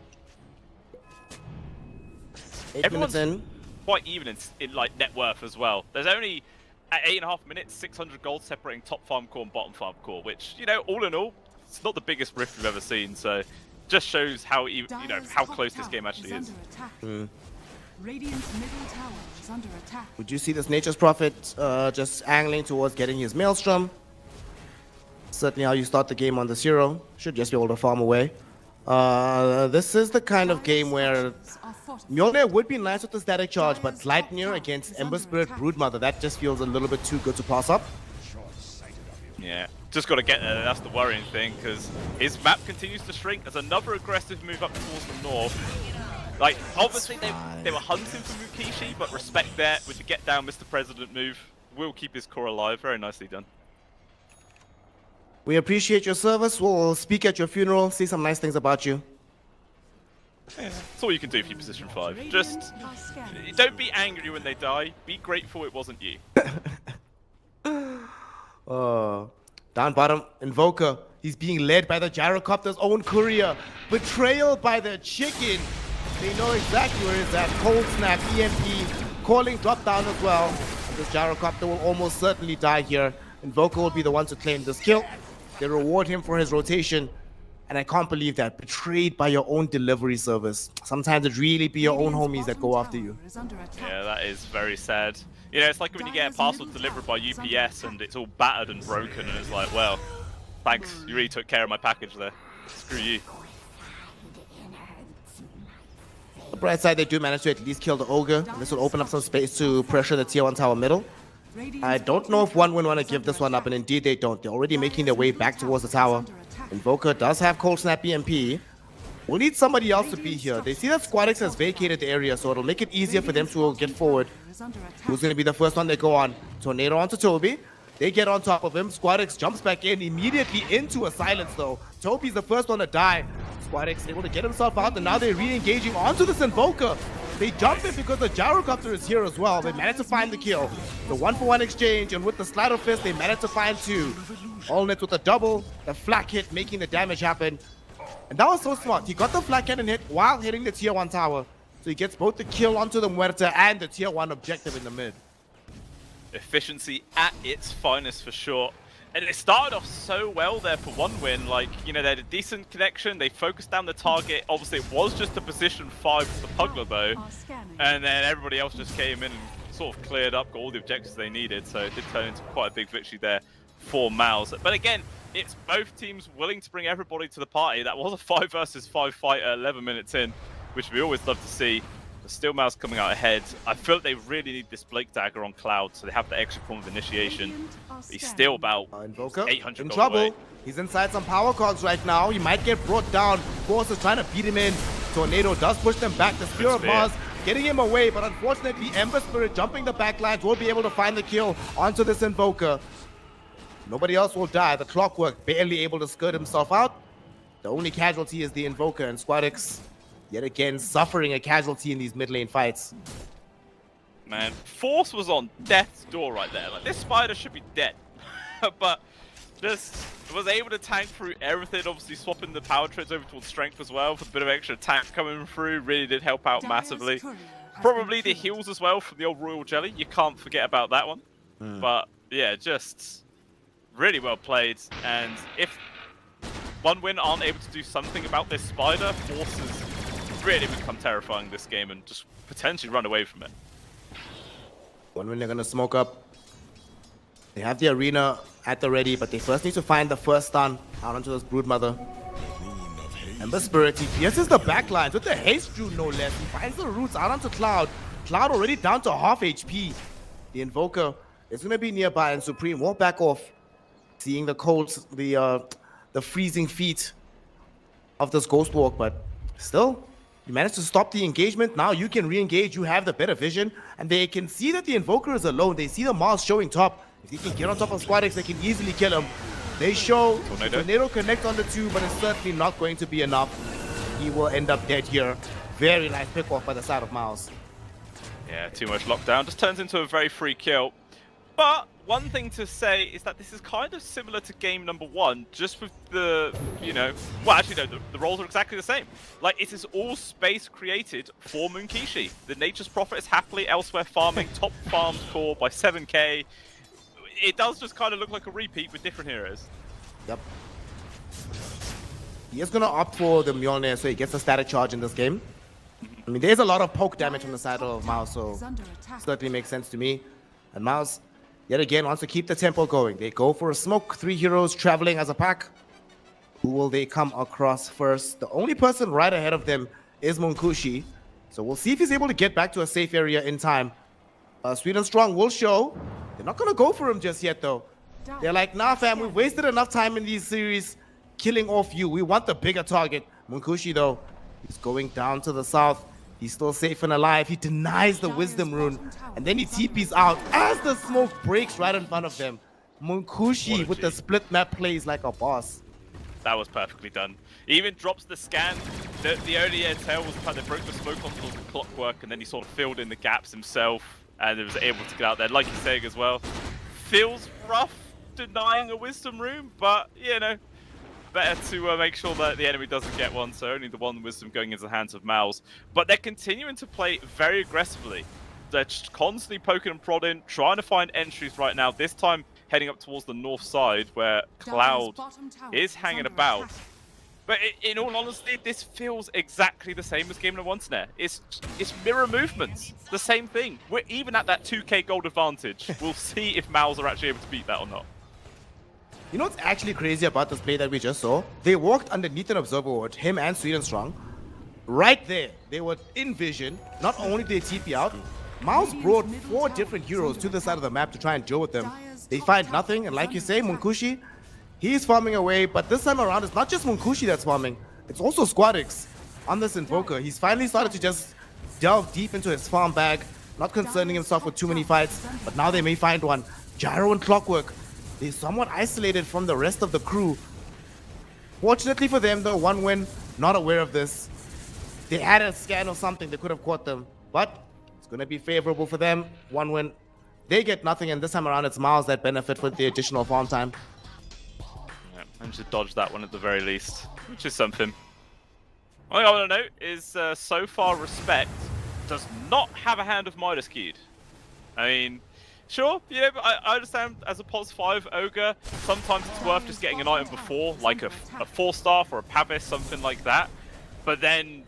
8 minutes in. Quite even in like net worth as well. There's only at 8.5 minutes 600 gold separating top farm core and bottom farm core, which, you know, all in all, it's not the biggest rift we've ever seen. So just shows how how close this game actually is. Radiant's middle tower is under attack. Would you see this Nature's Prophet just angling towards getting his Maelstrom? Certainly how you start the game on the 0. Should just be able to farm away. This is the kind of game where Mjolnir would be nice with the static charge, but Gleipnir against Ember Spirit Broodmother, that just feels a little bit too good to pass up. Yeah, just got to get there. That's the worrying thing, because his map continues to shrink. There's another aggressive move up towards the north. Like, obviously they were hunting for Mukishi, but respect there with the get down Mr. President move. Will keep his core alive. Very nicely done. We appreciate your service. We'll speak at your funeral, say some nice things about you. That's all you can do for your position 5. Just don't be angry when they die. Be grateful it wasn't you. Down bottom, Invoker. He's being led by the Gyrocopter's own courier. Betrayal by the chicken. They know exactly where it's at. Cold snap, EMP, calling drop down as well. This Gyrocopter will almost certainly die here. Invoker will be the one to claim this kill. They reward him for his rotation. And I can't believe that. Betrayed by your own delivery service. Sometimes it really be your own homies that go after you. Yeah, that is very sad. You know, it's like when you get a parcel delivered by UPS and it's all battered and broken and it's like, well, thanks, you really took care of my package there. Screw you. the bright side, they do manage to at least kill the Ogre. This will open up some space to pressure the tier 1 tower middle. I don't know if OneWin want to give this one up, and indeed they don't. They're already making their way back towards the tower. Invoker does have Cold Snap EMP. We'll need somebody else to be here. They see that Squadix has vacated the area, so it'll make it easier for them to get forward. Who's going to be the first one they go on? Tornado onto Toby. They get on top of him. Squadix jumps back in immediately into a silence, though. Toby's the first one to die. Squadix able to get himself out, and now they're re-engaging onto this Invoker. They jump in because the Gyrocopter is here as well. They managed to find the kill. The 1-for-1 exchange, and with the Sleight of Fist, they managed to find 2. All Nets with a double, the flak hit making the damage happen. And that was so smart. He got the flak cannon hit while hitting the tier 1 tower. So he gets both the kill onto the Muerta and the tier 1 objective in the mid. Efficiency at its finest for sure. And it started off so well there for OneWin. Like, you know, they had a decent connection. They focused down the target. Obviously, it was just a position 5 for the Pugler, though. And then everybody else just came in and sort of cleared up, got all the objectives they needed. So it did turn into quite a big victory there for Mouse. But again, it's both teams willing to bring everybody to the party. That was a 5 versus 5 fight at 11 minutes in, which we always love to see. But still Mouse coming out ahead. I feel like they really need this Blake Dagger on Cloud, so they have the extra form of initiation. But he's still about Invoker 800 in gold trouble. away. He's inside some power cogs right now. He might get brought down. Force is trying to beat him in. Tornado does push them back. The Spear of Mars getting him away, but unfortunately Ember Spirit jumping the backlines will be able to find the kill onto this Invoker. Nobody else will die. The Clockwork barely able to skirt himself out. The only casualty is the Invoker, and Squadix yet again suffering a casualty in these mid lane fights. Man, Force was on death's door right there. Like, this spider should be dead. But just was able to tank through everything, obviously swapping the power treads over towards strength as well, with a bit of extra tank coming through, really did help out massively. Probably the heals as well from the old Royal Jelly, you can't forget about that one. But yeah, just really well played, and if OneWin aren't able to do something about this spider, Forces really become terrifying this game and just potentially run away from it. OneWin, they're gonna smoke up. They have the arena at the ready, but they first need to find the first stun out onto this Broodmother. Ember Spirit, he pierces the backlines with the haste Drew, no less. He finds the roots out onto Cloud. Cloud already down to half HP. The Invoker is gonna be nearby, and Supreme won't back off. Seeing the cold, the freezing feet of this Ghost Walk, but still, you managed to stop the engagement. Now you can re-engage. You have the better vision, and they can see that the Invoker is alone. They see the Mars showing top. If he can get on top of Squadix, they can easily kill him. They show Tornado connect on the 2, but it's certainly not going to be enough. He will end up dead here. Very nice pick off by the side of Mouse. Yeah, too much lockdown. Just turns into a very free kill. But one thing to say is that this is kind of similar to game number 1, just with the, you know, well, actually, no, the roles are exactly the same. Like, it is all space created for Moonkishi. The Nature's Prophet is happily elsewhere farming, top farmed core by 7k. It does just kind of look like a repeat with different heroes. Yep. He is going to opt for the Mjolnir, so he gets a static charge in this game. I mean, there's a lot of poke damage from the side of Mouse, so certainly makes sense to me. And Mouse, yet again, wants to keep the tempo going. They go for a smoke. 3 heroes traveling as a pack. Who will they come across first? The only person right ahead of them is Munkushi. So we'll see if he's able to get back to a safe area in time. Sweet and Strong will show. They're not going to go for him just yet, though. They're like, nah, fam, we've wasted enough time in these series killing off you. We want the bigger target. Munkushi, though, he's going down to the south. He's still safe and alive. He denies the Wisdom Rune, and then he TPs out as the smoke breaks right in front of them. Munkushi with the split map plays like a boss. That was perfectly done. He even drops the scan. The only tell was the fact they broke the smoke onto the Clockwork, and then he sort of filled in the gaps himself, and he was able to get out there. Like you're saying as well, feels rough denying a Wisdom Rune, but, you know, better to make sure that the enemy doesn't get one, so only the one Wisdom going into the hands of Mouse. But they're continuing to play very aggressively. They're just constantly poking and prodding, trying to find entries right now, this time heading up towards the north side where Cloud is hanging about. But in all honesty, this feels exactly the same as Game No. 1 Snare. It's mirror movements, the same thing. We're even at that 2k gold advantage. We'll see if Mouse are actually able to beat that or not. You know what's actually crazy about this play that we just saw? They walked underneath an Observer Ward, him and Sweet and Strong. right there, they were in vision. Not only did they TP out, Miles brought 4 different heroes to the side of the map to try and deal with them. They find nothing, and like you say, Munkushi, he's farming away, but this time around, it's not just Munkushi that's farming, it's also Squadix on this Invoker. He's finally started to just delve deep into his farm bag, not concerning himself with too many fights, but now they may find one. Gyro and Clockwork, they're somewhat isolated from the rest of the crew. Fortunately for them, though, 1 win, not aware of this. They had a scan or something, they could have caught them, but it's going to be favorable for them. 1 win. They get nothing, and this time around, it's Miles that benefit with the additional farm time. Yeah, managed to dodge that one at the very least, which is something. One thing I want to note is, so far, Respect does not have a Hand of Midas keyed. I mean, sure, you know, I understand as a POS 5 Ogre, sometimes it's worth just getting an item before, like a 4-staff or a Pavis, something like that. But then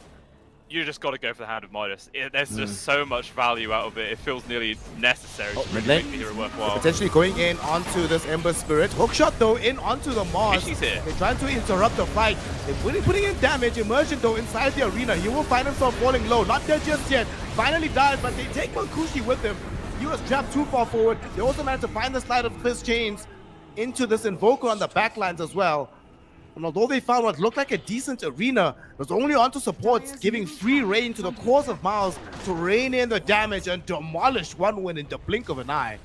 you just got to go for the Hand of Midas. There's just so much value out of it. It feels nearly necessary to really make the hero worthwhile. Potentially going in onto this Ember Spirit. Hookshot though in onto the Mars. She's here. They're trying to interrupt the fight. They're putting in damage. Immersion though inside the arena. He will find himself falling low. Not dead just yet. Finally dies, but they take Mankushi with them. He was trapped too far forward. They also managed to find the slide of Fist Chains into this Invoker on the backlines as well. And although they found what looked like a decent arena, it was only onto supports, giving free reign to the cause of Miles to rein in the damage and demolish 1 win in the blink of an eye.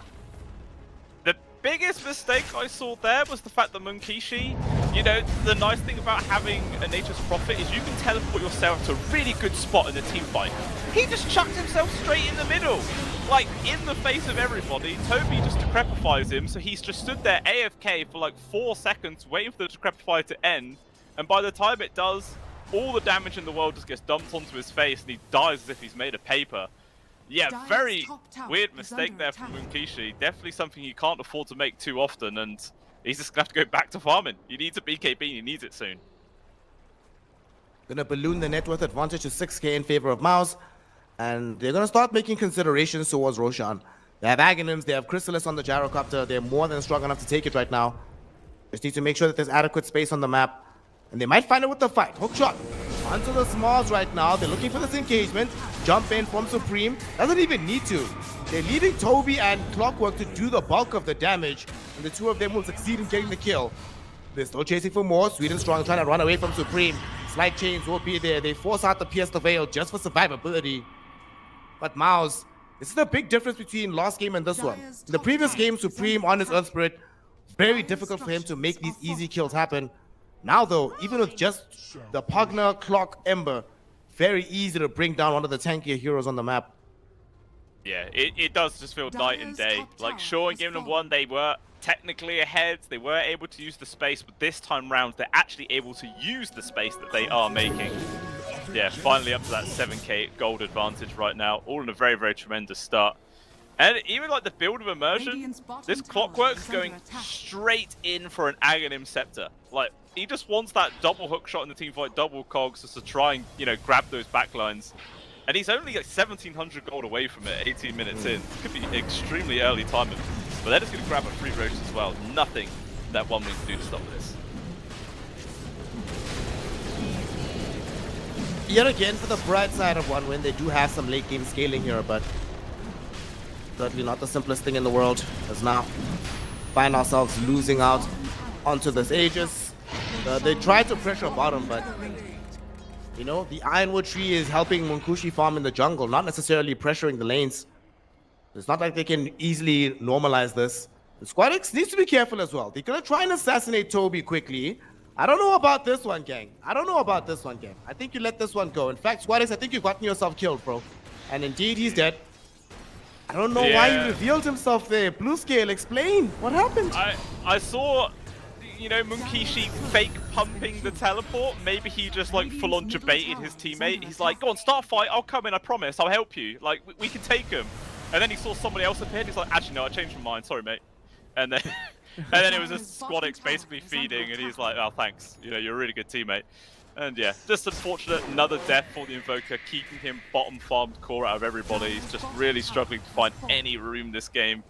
The biggest mistake I saw there was the fact that Munkishi, you know, the nice thing about having a Nature's Prophet is you can teleport yourself to a really good spot in the team fight. He just chucked himself straight in the middle. Like, in the face of everybody, Toby just decrepifies him, so he's just stood there AFK for like 4 seconds waiting for the decrepify to end, and by the time it does, all the damage in the world just gets dumped onto his face and he dies as if he's made of paper. Yeah, very weird mistake there from Munkishi. Definitely something you can't afford to make too often, and he's just gonna have to go back to farming. He needs a BKB and he needs it soon. Gonna balloon the net worth advantage to 6k in favor of Miles. And they're going to start making considerations towards Roshan. They have Aghanims, they have Chrysalis on the Gyrocopter. They're more than strong enough to take it right now. Just need to make sure that there's adequate space on the map. And they might find it with the fight. Hookshot onto the Smalls right now. They're looking for this engagement. Jump in from Supreme. Doesn't even need to. They're leaving Toby and Clockwork to do the bulk of the damage. And the 2 of them will succeed in getting the kill. They're still chasing for more. Sweden Strong trying to run away from Supreme. Slight chains will be there. They force out the Pierce the Veil just for survivability. But Miles, this is the big difference between last game and this one. In the previous game, Supreme on his Earth Spirit, very difficult for him to make these easy kills happen. Now though, even with just the Pugner, Clock, Ember, very easy to bring down one of the tankier heroes on the map. Yeah, it does just feel night and day. Like, sure, in game number 1, they were technically ahead, they were able to use the space, but this time round, they're actually able to use the space that they are making. Yeah, finally up to that 7k gold advantage right now, all in a very, very tremendous start. And even like the build of Immersion, this Clockwork's going straight in for an Aghanim Scepter. Like, he just wants that double hook shot in the teamfight, double cogs, just to try and, you know, grab those backlines. And he's only like 1700 gold away from it, 18 minutes in. This could be extremely early timing. But they're just going to grab a free roast as well. Nothing that 1 win can do to stop this. Yet again, for the bright side of 1 win, they do have some late game scaling here, but certainly not the simplest thing in the world. As now, find ourselves losing out onto this Aegis. They tried to pressure bottom, but you know, the Ironwood Tree is helping Munkushi farm in the jungle, not necessarily pressuring the lanes. It's not like they can easily normalize this. The Squadix needs to be careful as well. They're gonna try and assassinate Toby quickly. I don't know about this one, gang. I don't know about this one, gang. I think you let this one go. In fact, Squadix, I think you've gotten yourself killed, bro. And indeed, he's dead. I don't know why he revealed himself there. Blue Scale, explain. What happened? I saw, you know, Munkishi fake pumping the teleport. Maybe he just like full on debated his teammate. He's like, go on, start a fight. I'll come in, I promise. I'll help you. Like, we can take him. And then he saw somebody else appear. He's like, actually, no, I changed my mind. Sorry, mate. And then... and then it was just Squadix basically feeding, and he's like, oh, thanks. You know, you're a really good teammate. And yeah, just unfortunate, another death for the Invoker, keeping him bottom farmed core out of everybody. He's just really struggling to find any room this game.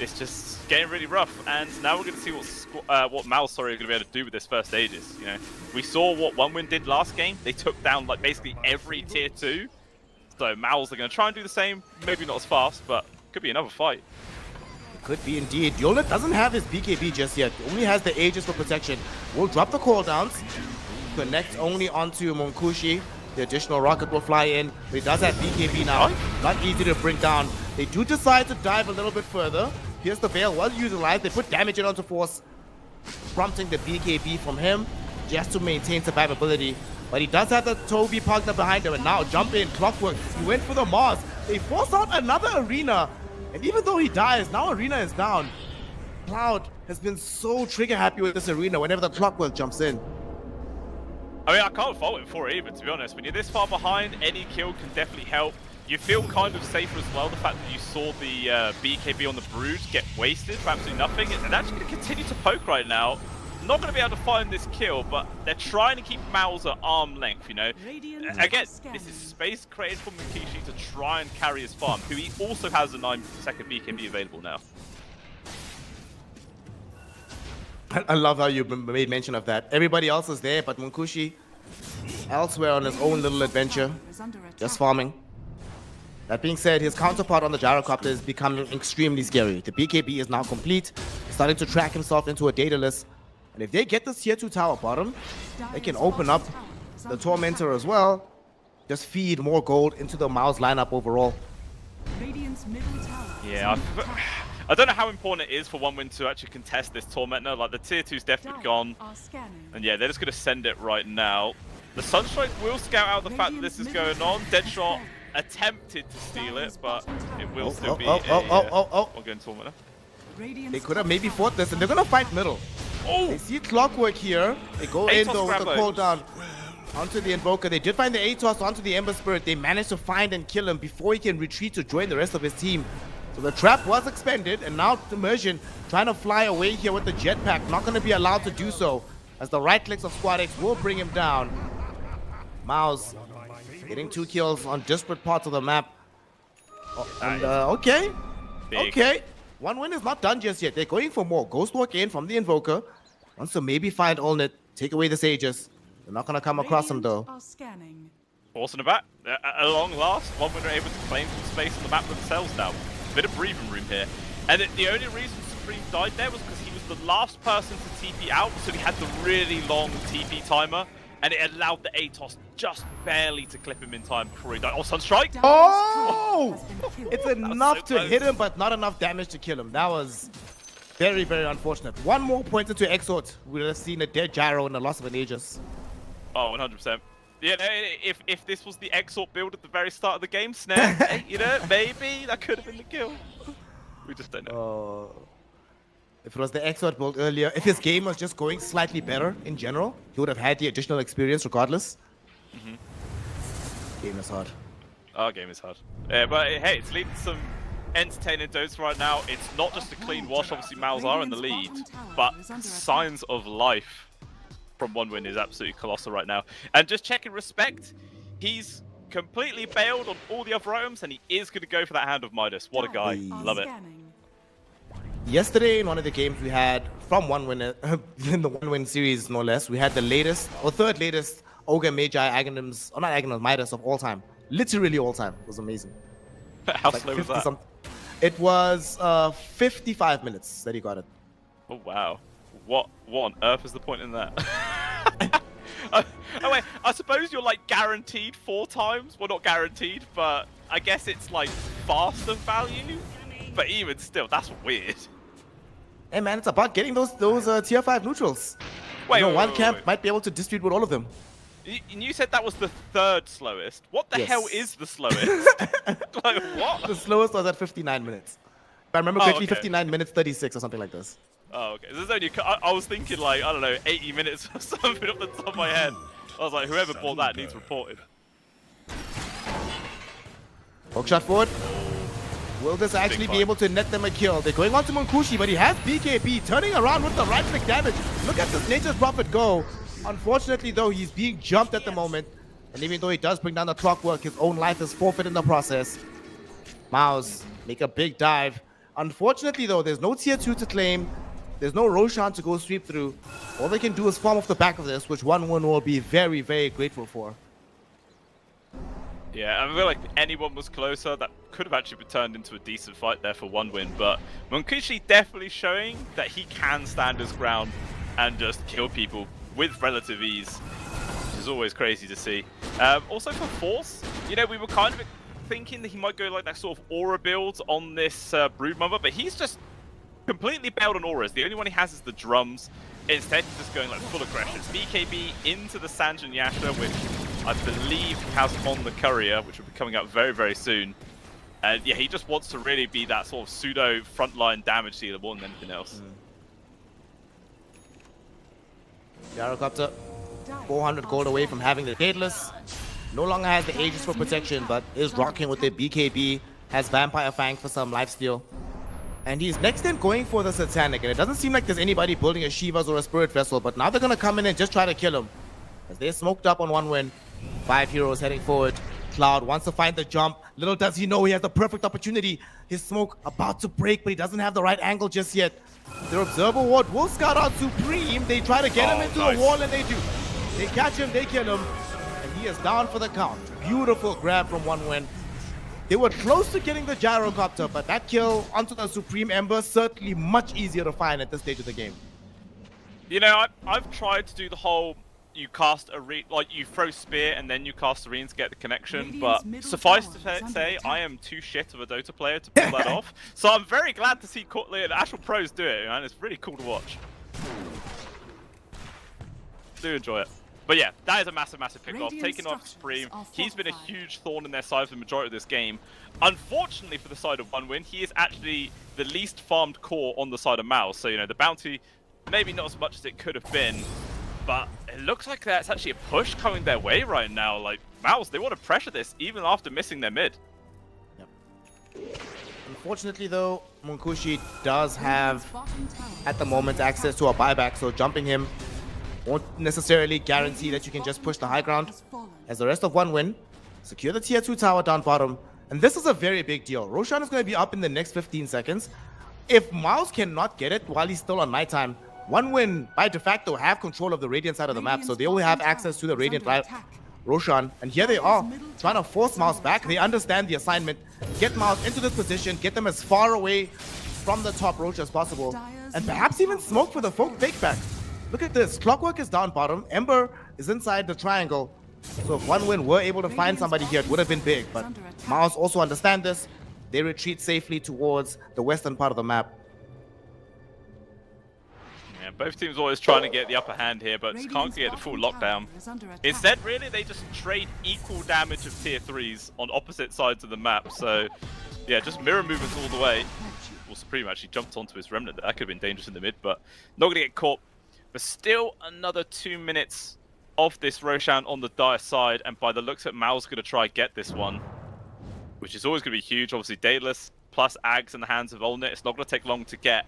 it's just getting really rough. And now we're going to see what Mal's are going to be able to do with this first Aegis. You know, we saw what OneWin did last game. They took down like basically every tier 2. So Mal's are going to try and do the same. Maybe not as fast, but could be another fight. Could be indeed. Yolet doesn't have his BKB just yet. Only has the Aegis for protection. Will drop the cooldowns. Connect only onto Monkushi. The additional rocket will fly in. But he does have BKB now. Not easy to bring down. They do decide to dive a little bit further. Here's the Veil. Well utilized. They put damage in onto Force, prompting the BKB from him just to maintain survivability. But he does have the Toby partner behind him. And now jump in. Clockwork. He went for the Mars. They force out another Arena. And even though he dies, now Arena is down. Cloud has been so trigger happy with this Arena whenever the Clockwork jumps in. I mean, I can't fault him for it either, to be honest. When you're this far behind, any kill can definitely help. You feel kind of safer as well, the fact that you saw the BKB on the Brood get wasted for absolutely nothing. And they're actually going to continue to poke right now. Not going to be able to find this kill, but they're trying to keep Mal's at arm length, you know. Again, this is space created for Mukishi to try and carry his farm, who he also has a 9-second BKB available now. I love how you made mention of that. Everybody else is there, but Munkushi elsewhere on his own little adventure, just farming. That being said, his counterpart on the gyrocopter is becoming extremely scary. The BKB is now complete, starting to track himself into a Daedalus. And if they get this tier 2 tower bottom, they can open up the Tormentor as well. Just feed more gold into the Mouse lineup overall. Yeah, I don't know how important it is for OneWin to actually contest this Tormentor. Like, the tier 2's definitely gone. And yeah, they're just going to send it right now. The Sunstrike will scout out the fact that this is going on. Deadshot attempted to steal it, but it will still be ongoing Tormentor. They could have maybe fought this, and they're going to fight middle. They see Clockwork here. They go in though with the cooldown onto the Invoker. They did find the Atos onto the Ember Spirit. They managed to find and kill him before he can retreat to join the rest of his team. So the trap was expended, and now Immersion trying to fly away here with the jetpack. Not going to be allowed to do so, as the right clicks of Squad X will bring him down. Mouse getting 2 kills on disparate parts of the map. Okay. Okay. OneWin is not done just yet. They're going for more. Ghostwalk in from the Invoker. Wants to maybe find Olnit. Take away the Sages. They're not going to come across him though. Force in the back. At long last, OneWin are able to claim some space on the map themselves now. Bit of breathing room here. And the only reason Supreme died there was because he was the last person to TP out, so he had the really long TP timer, and it allowed the Atos just barely to clip him in time before he died. Oh, Sunstrike! Oh! It's enough so to hit him, but not enough damage to kill him. That was very, very unfortunate. One more pointer to Exort. We would have seen a dead Gyro and the loss of an Aegis. Oh, 100%. Yeah, no, if this was the Exort build at the very start of the game, Snare, you know, maybe that could have been the kill. We just don't know. If it was the Exort build earlier, if his game was just going slightly better in general, he would have had the additional experience regardless. Game is hard. Our game is hard. But hey, it's leading to some entertaining Dota right now. It's not just a clean wash. Obviously, Mals are in the lead, but signs of life from OneWin is absolutely colossal right now. And just checking Respect, he's completely bailed on all the other items, and he is going to go for that Hand of Midas. What a guy. Love it. Yesterday, in one of the games we had from OneWin, in the OneWin series, no less, we had the latest, or third latest, Ogre Magi Aghanims, or not Aghanims, Midas of all time. Literally all time. It was amazing. How slow was that? It was 55 minutes that he got it. Oh, wow. What on earth is the point in that? Oh wait, I suppose you're like guaranteed 4 times. Well, not guaranteed, but I guess it's like faster value. But even still, that's weird. Hey man, it's about getting those tier 5 neutrals. Wait, one camp might be able to distribute all of them. You said that was the 3rd slowest. What the hell is the slowest? Like what? The slowest was at 59 minutes. If I remember correctly, 59 minutes 36 or something like this. Oh, okay. There's only I was thinking like, I don't know, 80 minutes or something off the top of my head. I was like, whoever bought that needs reported. Hook shot forward. Will this actually be able to net them a kill? They're going on to Monkushi, but he has BKB turning around with the right click damage. Look at this Nature's Prophet go. Unfortunately, though, he's being jumped at the moment. And even though he does bring down the Clockwork, his own life is forfeit in the process. Mouse make a big dive. Unfortunately, though, there's no tier 2 to claim. There's no Roshan to go sweep through. All they can do is farm off the back of this, which 1-1 will be very, very grateful for. Yeah, I feel like anyone was closer, that could have actually been turned into a decent fight there for 1-win, but Munkushi definitely showing that he can stand his ground and just kill people with relative ease, which is always crazy to see. Also for Force, you know, we were kind of thinking that he might go like that sort of aura build on this Broodmother, but he's just completely bailed on auras. The only one he has is the drums. Instead, he's just going like full aggression. BKB into the Sanjin Yasha, which I believe has on the courier, which will be coming out very, very soon. And yeah, he just wants to really be that sort of pseudo frontline damage dealer more than anything else. Gyrocopter, 400 gold away from having the Daedalus. No longer has the Aegis for protection, but is rocking with the BKB. Has Vampire Fang for some lifesteal. And he's next in going for the Satanic. And it doesn't seem like there's anybody building a Shivas or a Spirit Vessel, but now they're going to come in and just try to kill him. As they're smoked up on 1-win. 5 heroes heading forward. Cloud wants to find the jump. Little does he know he has the perfect opportunity. His smoke about to break, but he doesn't have the right angle just yet. Their Observer Ward will scout out Supreme. They try to get him into the wall, and they do. They catch him, they kill him, and he is down for the count. Beautiful grab from 1-win. They were close to getting the Gyrocopter, but that kill onto the Supreme Ember certainly much easier to find at this stage of the game. You know, I've tried to do the whole you cast a like you throw spear and then you cast arena to get the connection, but suffice to say, I am too shit of a Dota player to pull that off. So I'm very glad to see the actual pros do it, man. It's really cool to watch. Do enjoy it. But yeah, that is a massive, massive pick-off. Taking off Supreme, he's been a huge thorn in their side for the majority of this game. Unfortunately for the side of 1-win, he is actually the least farmed core on the side of Mouse. So, you know, the bounty, maybe not as much as it could have been, but it looks like that's actually a push coming their way right now. Like, Mouse, they want to pressure this even after missing their mid. Yep. Unfortunately, though, Munkushi does have, at the moment, access to a buyback, so jumping him won't necessarily guarantee that you can just push the high ground. As the rest of 1-win, secure the tier 2 tower down bottom. And this is a very big deal. Roshan is going to be up in the next 15 seconds. If Miles cannot get it while he's still on nighttime, 1-win by de facto have control of the Radiant side of the map, so they will have access to the Radiant Roshan. And here they are, trying to force Miles back. They understand the assignment. Get Miles into this position, get them as far away from the top Rosh as possible, and perhaps even smoke for the fake back. Look at this. Clockwork is down bottom. Ember is inside the triangle. So if 1-win were able to find somebody here, it would have been big. But Miles also understand this. They retreat safely towards the western part of the map. Yeah, both teams always trying to get the upper hand here, but just can't get the full lockdown. Instead, really, they just trade equal damage of tier 3s on opposite sides of the map. So, yeah, just mirror movements all the way. Well, Supreme actually jumped onto his Remnant. That could have been dangerous in the mid, but not going to get caught. But still another 2 minutes of this Roshan on the Dire side, and by the looks of it, Mao's going to try get this one, which is always going to be huge. Obviously, Daedalus plus Ags in the hands of Olnit. It's not going to take long to get,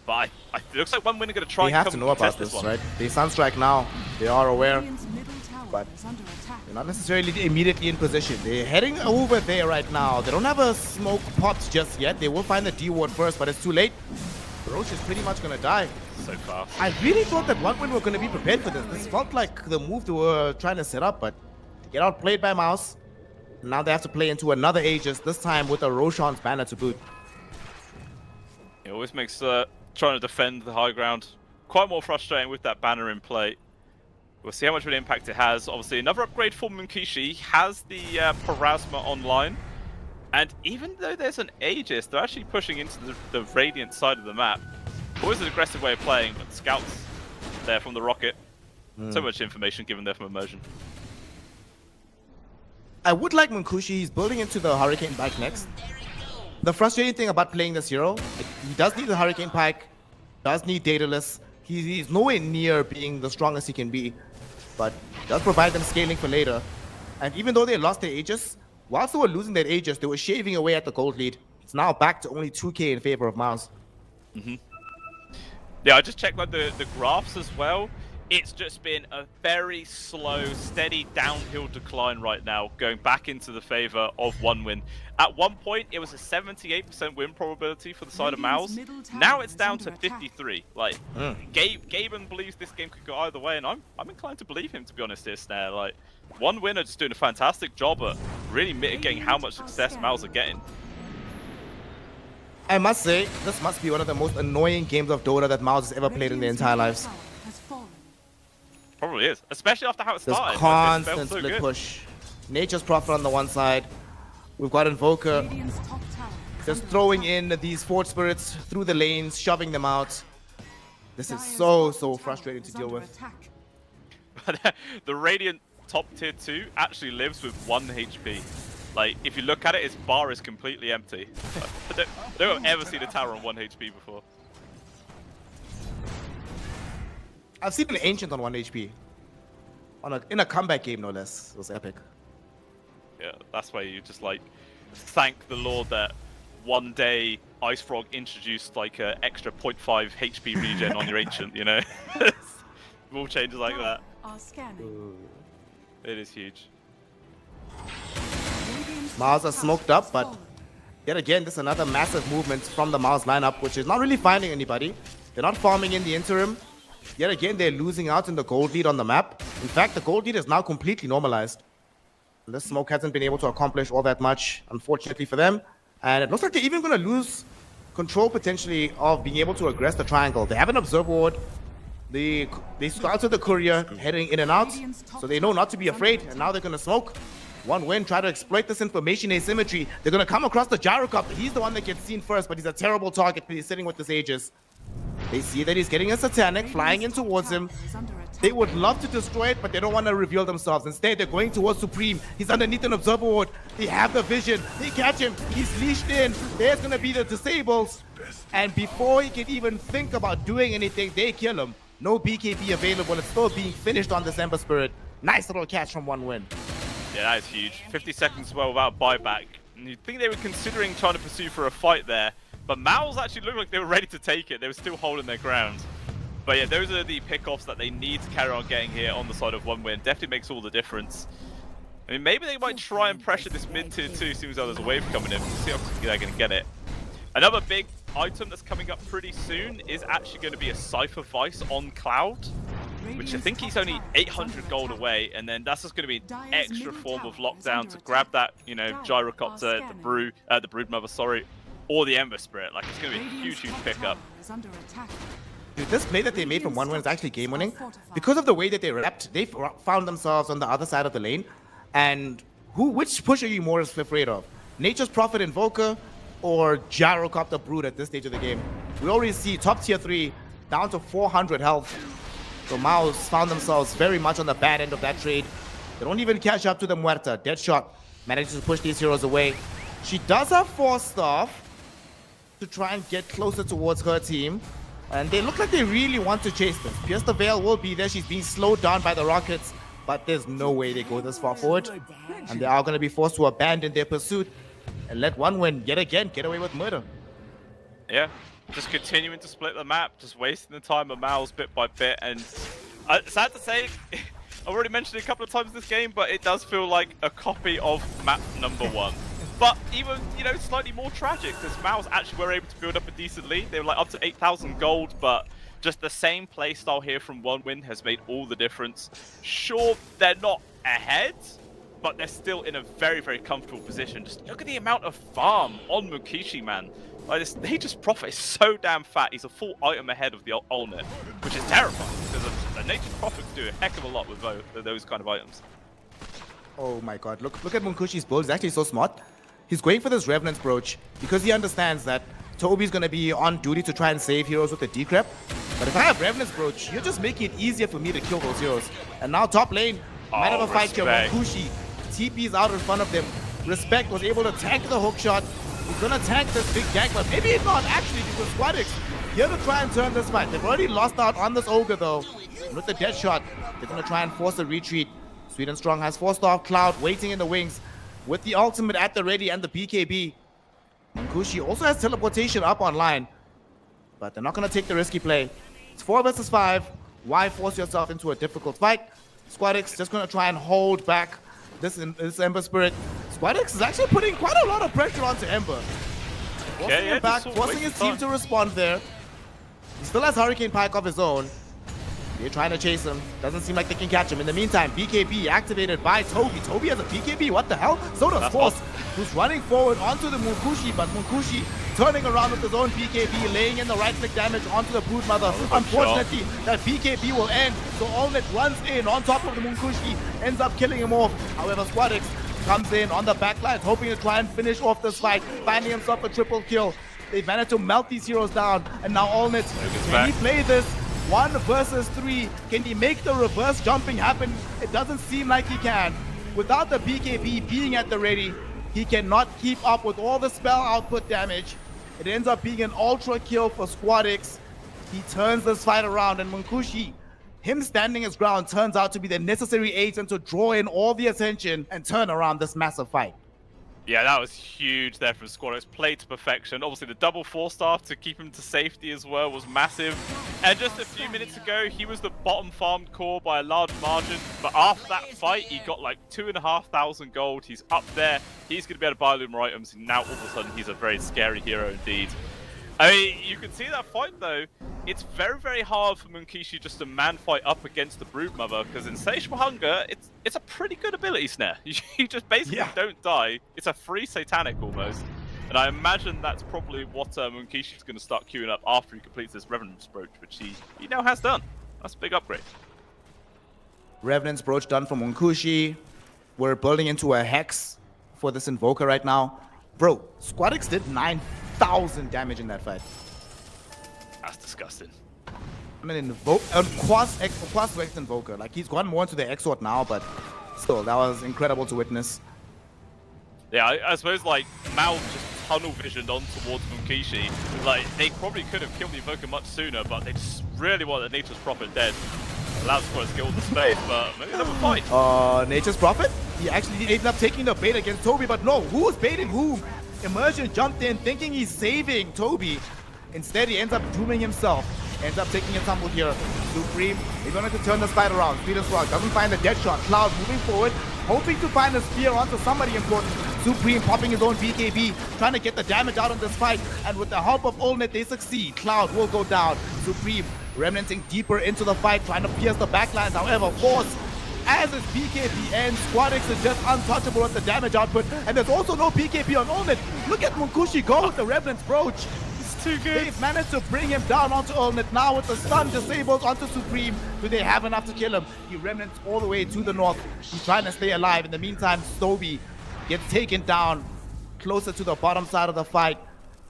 but it looks like 1-win are going to try they and have to know about this, right? They Sunstrike now. They are aware, but they're not necessarily immediately in position. They're heading over there right now. They don't have a smoke popped just yet. They will find the D ward first, but it's too late. Roche is pretty much going to die. So fast. I really thought that 1-win were going to be prepared for this. This felt like the move they were trying to set up, but they get outplayed by Mouse. Now they have to play into another Aegis, this time with a Roshan's banner to boot. It always makes trying to defend the high ground quite more frustrating with that banner in play. We'll see how much of an impact it has. Obviously, another upgrade for Munkushi has the Parasma online. And even though there's an Aegis, they're actually pushing into the Radiant side of the map. Always an aggressive way of playing, but scouts there from the rocket. So much information given there from Immersion. I would like Munkushi. He's building into the Hurricane Pike next. The frustrating thing about playing this hero, he does need the Hurricane Pike, does need Daedalus. He's nowhere near being the strongest he can be, but does provide them scaling for later. And even though they lost their Aegis, whilst they were losing their Aegis, they were shaving away at the gold lead. It's now back to only 2k in favor of Miles. Yeah, I just checked like the graphs as well. it's just been a very slow, steady downhill decline right now, going back into the favor of OneWin. At one point, it was a 78% win probability for the side of Mouse. Now it's down to 53. Like, Gaben believes this game could go either way, and I'm inclined to believe him, to be honest, here, Snare. Like, OneWin are just doing a fantastic job at really mitigating how much success Mouse are getting. I must say, this must be one of the most annoying games of Dota that Mouse has ever played in their entire lives. Probably is, especially after how it This started. constant Like, it felt so split good. push. Nature's Prophet on the one side. We've got Invoker just throwing in these Fort Spirits through the lanes, shoving them out. This is so frustrating to deal with. But the Radiant top tier 2 actually lives with 1 HP. Like, if you look at it, its bar is completely empty. I don't have ever seen a tower on 1 HP before. I've seen an Ancient on 1 HP. In a comeback game, no less. It was epic. Yeah, that's why you just, like, thank the Lord that one day Ice Frog introduced, like, an extra 0.5 HP regen on your Ancient, you know? Rule changes like that. It is huge. Mars are smoked up, but yet again, this is another massive movement from the Mars lineup, which is not really finding anybody. They're not farming in the interim. Yet again, they're losing out in the gold lead on the map. In fact, the gold lead is now completely normalized. And this smoke hasn't been able to accomplish all that much, unfortunately for them. And it looks like they're even going to lose control potentially of being able to aggress the triangle. They have an observer ward. They started the courier heading in and out, so they know not to be afraid. And now they're going to smoke. OneWin try to exploit this information asymmetry. They're going to come across the Gyrocopter. He's the one that gets seen first, but he's a terrible target because he's sitting with this Aegis. They see that he's getting a Satanic flying in towards him. They would love to destroy it, but they don't want to reveal themselves. Instead, they're going towards Supreme. He's underneath an observer ward. They have the vision. They catch him. He's leashed in. There's going to be the disables. And before he can even think about doing anything, they kill him. No BKB available. It's still being finished on this Ember Spirit. Nice little catch from OneWin. Yeah, that is huge. 50 seconds as well without buyback. And you'd think they were considering trying to pursue for a fight there. But Mals actually looked like they were ready to take it. They were still holding their ground. But yeah, those are the pickoffs that they need to carry on getting here on the side of OneWin. Definitely makes all the difference. I mean, maybe they might try and pressure this mid tier 2 as soon as there's a wave coming in. We'll see how quickly they're going to get it. Another big item that's coming up pretty soon is actually going to be a Cypher Vice on Cloud, which I think he's only 800 gold away, and then that's just going to be an extra form of lockdown to grab that, you know, Gyrocopter, the Broodmother, sorry, or the Ember Spirit. Like, it's going to be a huge pickup. Dude, this play that they made from OneWin is actually game winning. Because of the way that they wrapped, they found themselves on the other side of the lane. And which push are you more afraid of? Nature's Prophet Invoker or Gyrocopter Brood at this stage of the game? We already see top tier 3 down to 400 health. So Mouse found themselves very much on the bad end of that trade. They don't even catch up to the Muerta. Deadshot manages to push these heroes away. She does have Force Staff to try and get closer towards her team. And they look like they really want to chase this. Pierce the Veil will be there. She's being slowed down by the rockets. But there's no way they go this far forward. And they are going to be forced to abandon their pursuit and let OneWin yet again get away with murder. Yeah, just continuing to split the map, just wasting the time of Mals bit by bit. And sad to say, I've already mentioned it a couple of times this game, but it does feel like a copy of map number 1. But even, you know, slightly more tragic, because Mals actually were able to build up a decent lead. They were like up to 8,000 gold, but just the same playstyle here from OneWin has made all the difference. Sure, they're not ahead, but they're still in a very, very comfortable position. Just look at the amount of farm on Mukishi, man. Like, this Nature's Prophet is so damn fat. He's a full item ahead of the Ulnet, which is terrifying, because the Nature's Prophet can do a heck of a lot with those kind of items. Oh my god, look at Munkushi's build. He's actually so smart. He's going for this Revenant's Brooch because he understands that Toby's going to be on duty to try and save heroes with the decrep. But if I have Revenant's Brooch, you're just making it easier for me to kill those heroes. And now top lane, might have a fight here. Munkushi TP's out in front of them. Respect was able to tank the hook shot. He's going to tank this big gank, but maybe not actually, because Squadix here to try and turn this fight. They've already lost out on this Ogre though. And with the death shot, they're going to try and force a retreat. Sweet and Strong has forced off Cloud, waiting in the wings with the ultimate at the ready and the BKB. Munkushi also has teleportation up online, but they're not going to take the risky play. It's 4 versus 5. Why force yourself into a difficult fight? Squadix just going to try and hold back this Ember Spirit. Squadix is actually putting quite a lot of pressure onto Ember. Forcing him back, forcing his team to respond there. He still has Hurricane Pike of his own. They're trying to chase him. Doesn't seem like they can catch him. In the meantime, BKB activated by Toby. Toby has a BKB. What the hell? So does Force, who's running forward onto the Munkushi, but Munkushi turning around with his own BKB, laying in the right-click damage onto the Broodmother. Unfortunately, that BKB will end, so Allnet runs in on top of the Munkushi, ends up killing him off. However, Squadix comes in on the backlines, hoping to try and finish off this fight, finding himself a triple kill. They've managed to melt these heroes down, and now Allnet, can he play this 1 versus 3? Can he make the reverse jumping happen? It doesn't seem like he can. Without the BKB being at the ready, he cannot keep up with all the spell output damage. It ends up being an ultra kill for Squadix. He turns this fight around, and Munkushi, him standing his ground, turns out to be the necessary agent to draw in all the attention and turn around this massive fight. Yeah, that was huge there from Squadix. Played to perfection. Obviously, the double 4-star to keep him to safety as well was massive. And just a few minutes ago, he was the bottom farmed core by a large margin. But after that fight, he got like 2,500 gold. He's up there. He's going to be able to buy Lunar items. And now, all of a sudden, he's a very scary hero indeed. I mean, you can see that fight though. It's very, very hard for Munkishi just to man fight up against the Broodmother, because Insatiable Hunger, it's a pretty good ability snare. You just basically don't die. It's a free satanic almost. And I imagine that's probably what Munkishi's going to start queuing up after he completes this Revenant's Brooch, which he now has done. That's a big upgrade. Revenant's Brooch done for Munkushi. We're building into a Hex for this Invoker right now. Bro, Squadix did 9,000 damage in that fight. That's disgusting. I mean, Quas Invoker. Like, he's gone more into the Exort now, but still, that was incredible to witness. Yeah, I suppose, like, Mal just tunnel visioned on towards Munkishi. Like, they probably could have killed the Invoker much sooner, but they just really wanted Nature's Prophet dead. Allowed Squad to kill the space, but maybe they will fight. Nature's Prophet? He actually ended up taking the bait against Toby, but no, who's baiting whom? Immersion jumped in thinking he's saving Toby. Instead, he ends up dooming himself. Ends up taking a tumble here. Supreme, he's going to turn this fight around. Speedus Rock doesn't find the dead shot. Cloud moving forward, hoping to find a spear onto somebody important. Supreme popping his own BKB, trying to get the damage out of this fight. And with the help of Allnet, they succeed. Cloud will go down. Supreme remnanting deeper into the fight, trying to pierce the backlines. However, Force, as his BKB ends, Squadix is just untouchable at the damage output. And there's also no BKB on Allnet. Look at Munkushi go with the Revenant's Brooch. Too good. They've managed to bring him down onto Allnet. Now with the stun disabled onto Supreme. Do they have enough to kill him? He remnants all the way to the north. He's trying to stay alive. In the meantime, Stoby gets taken down closer to the bottom side of the fight.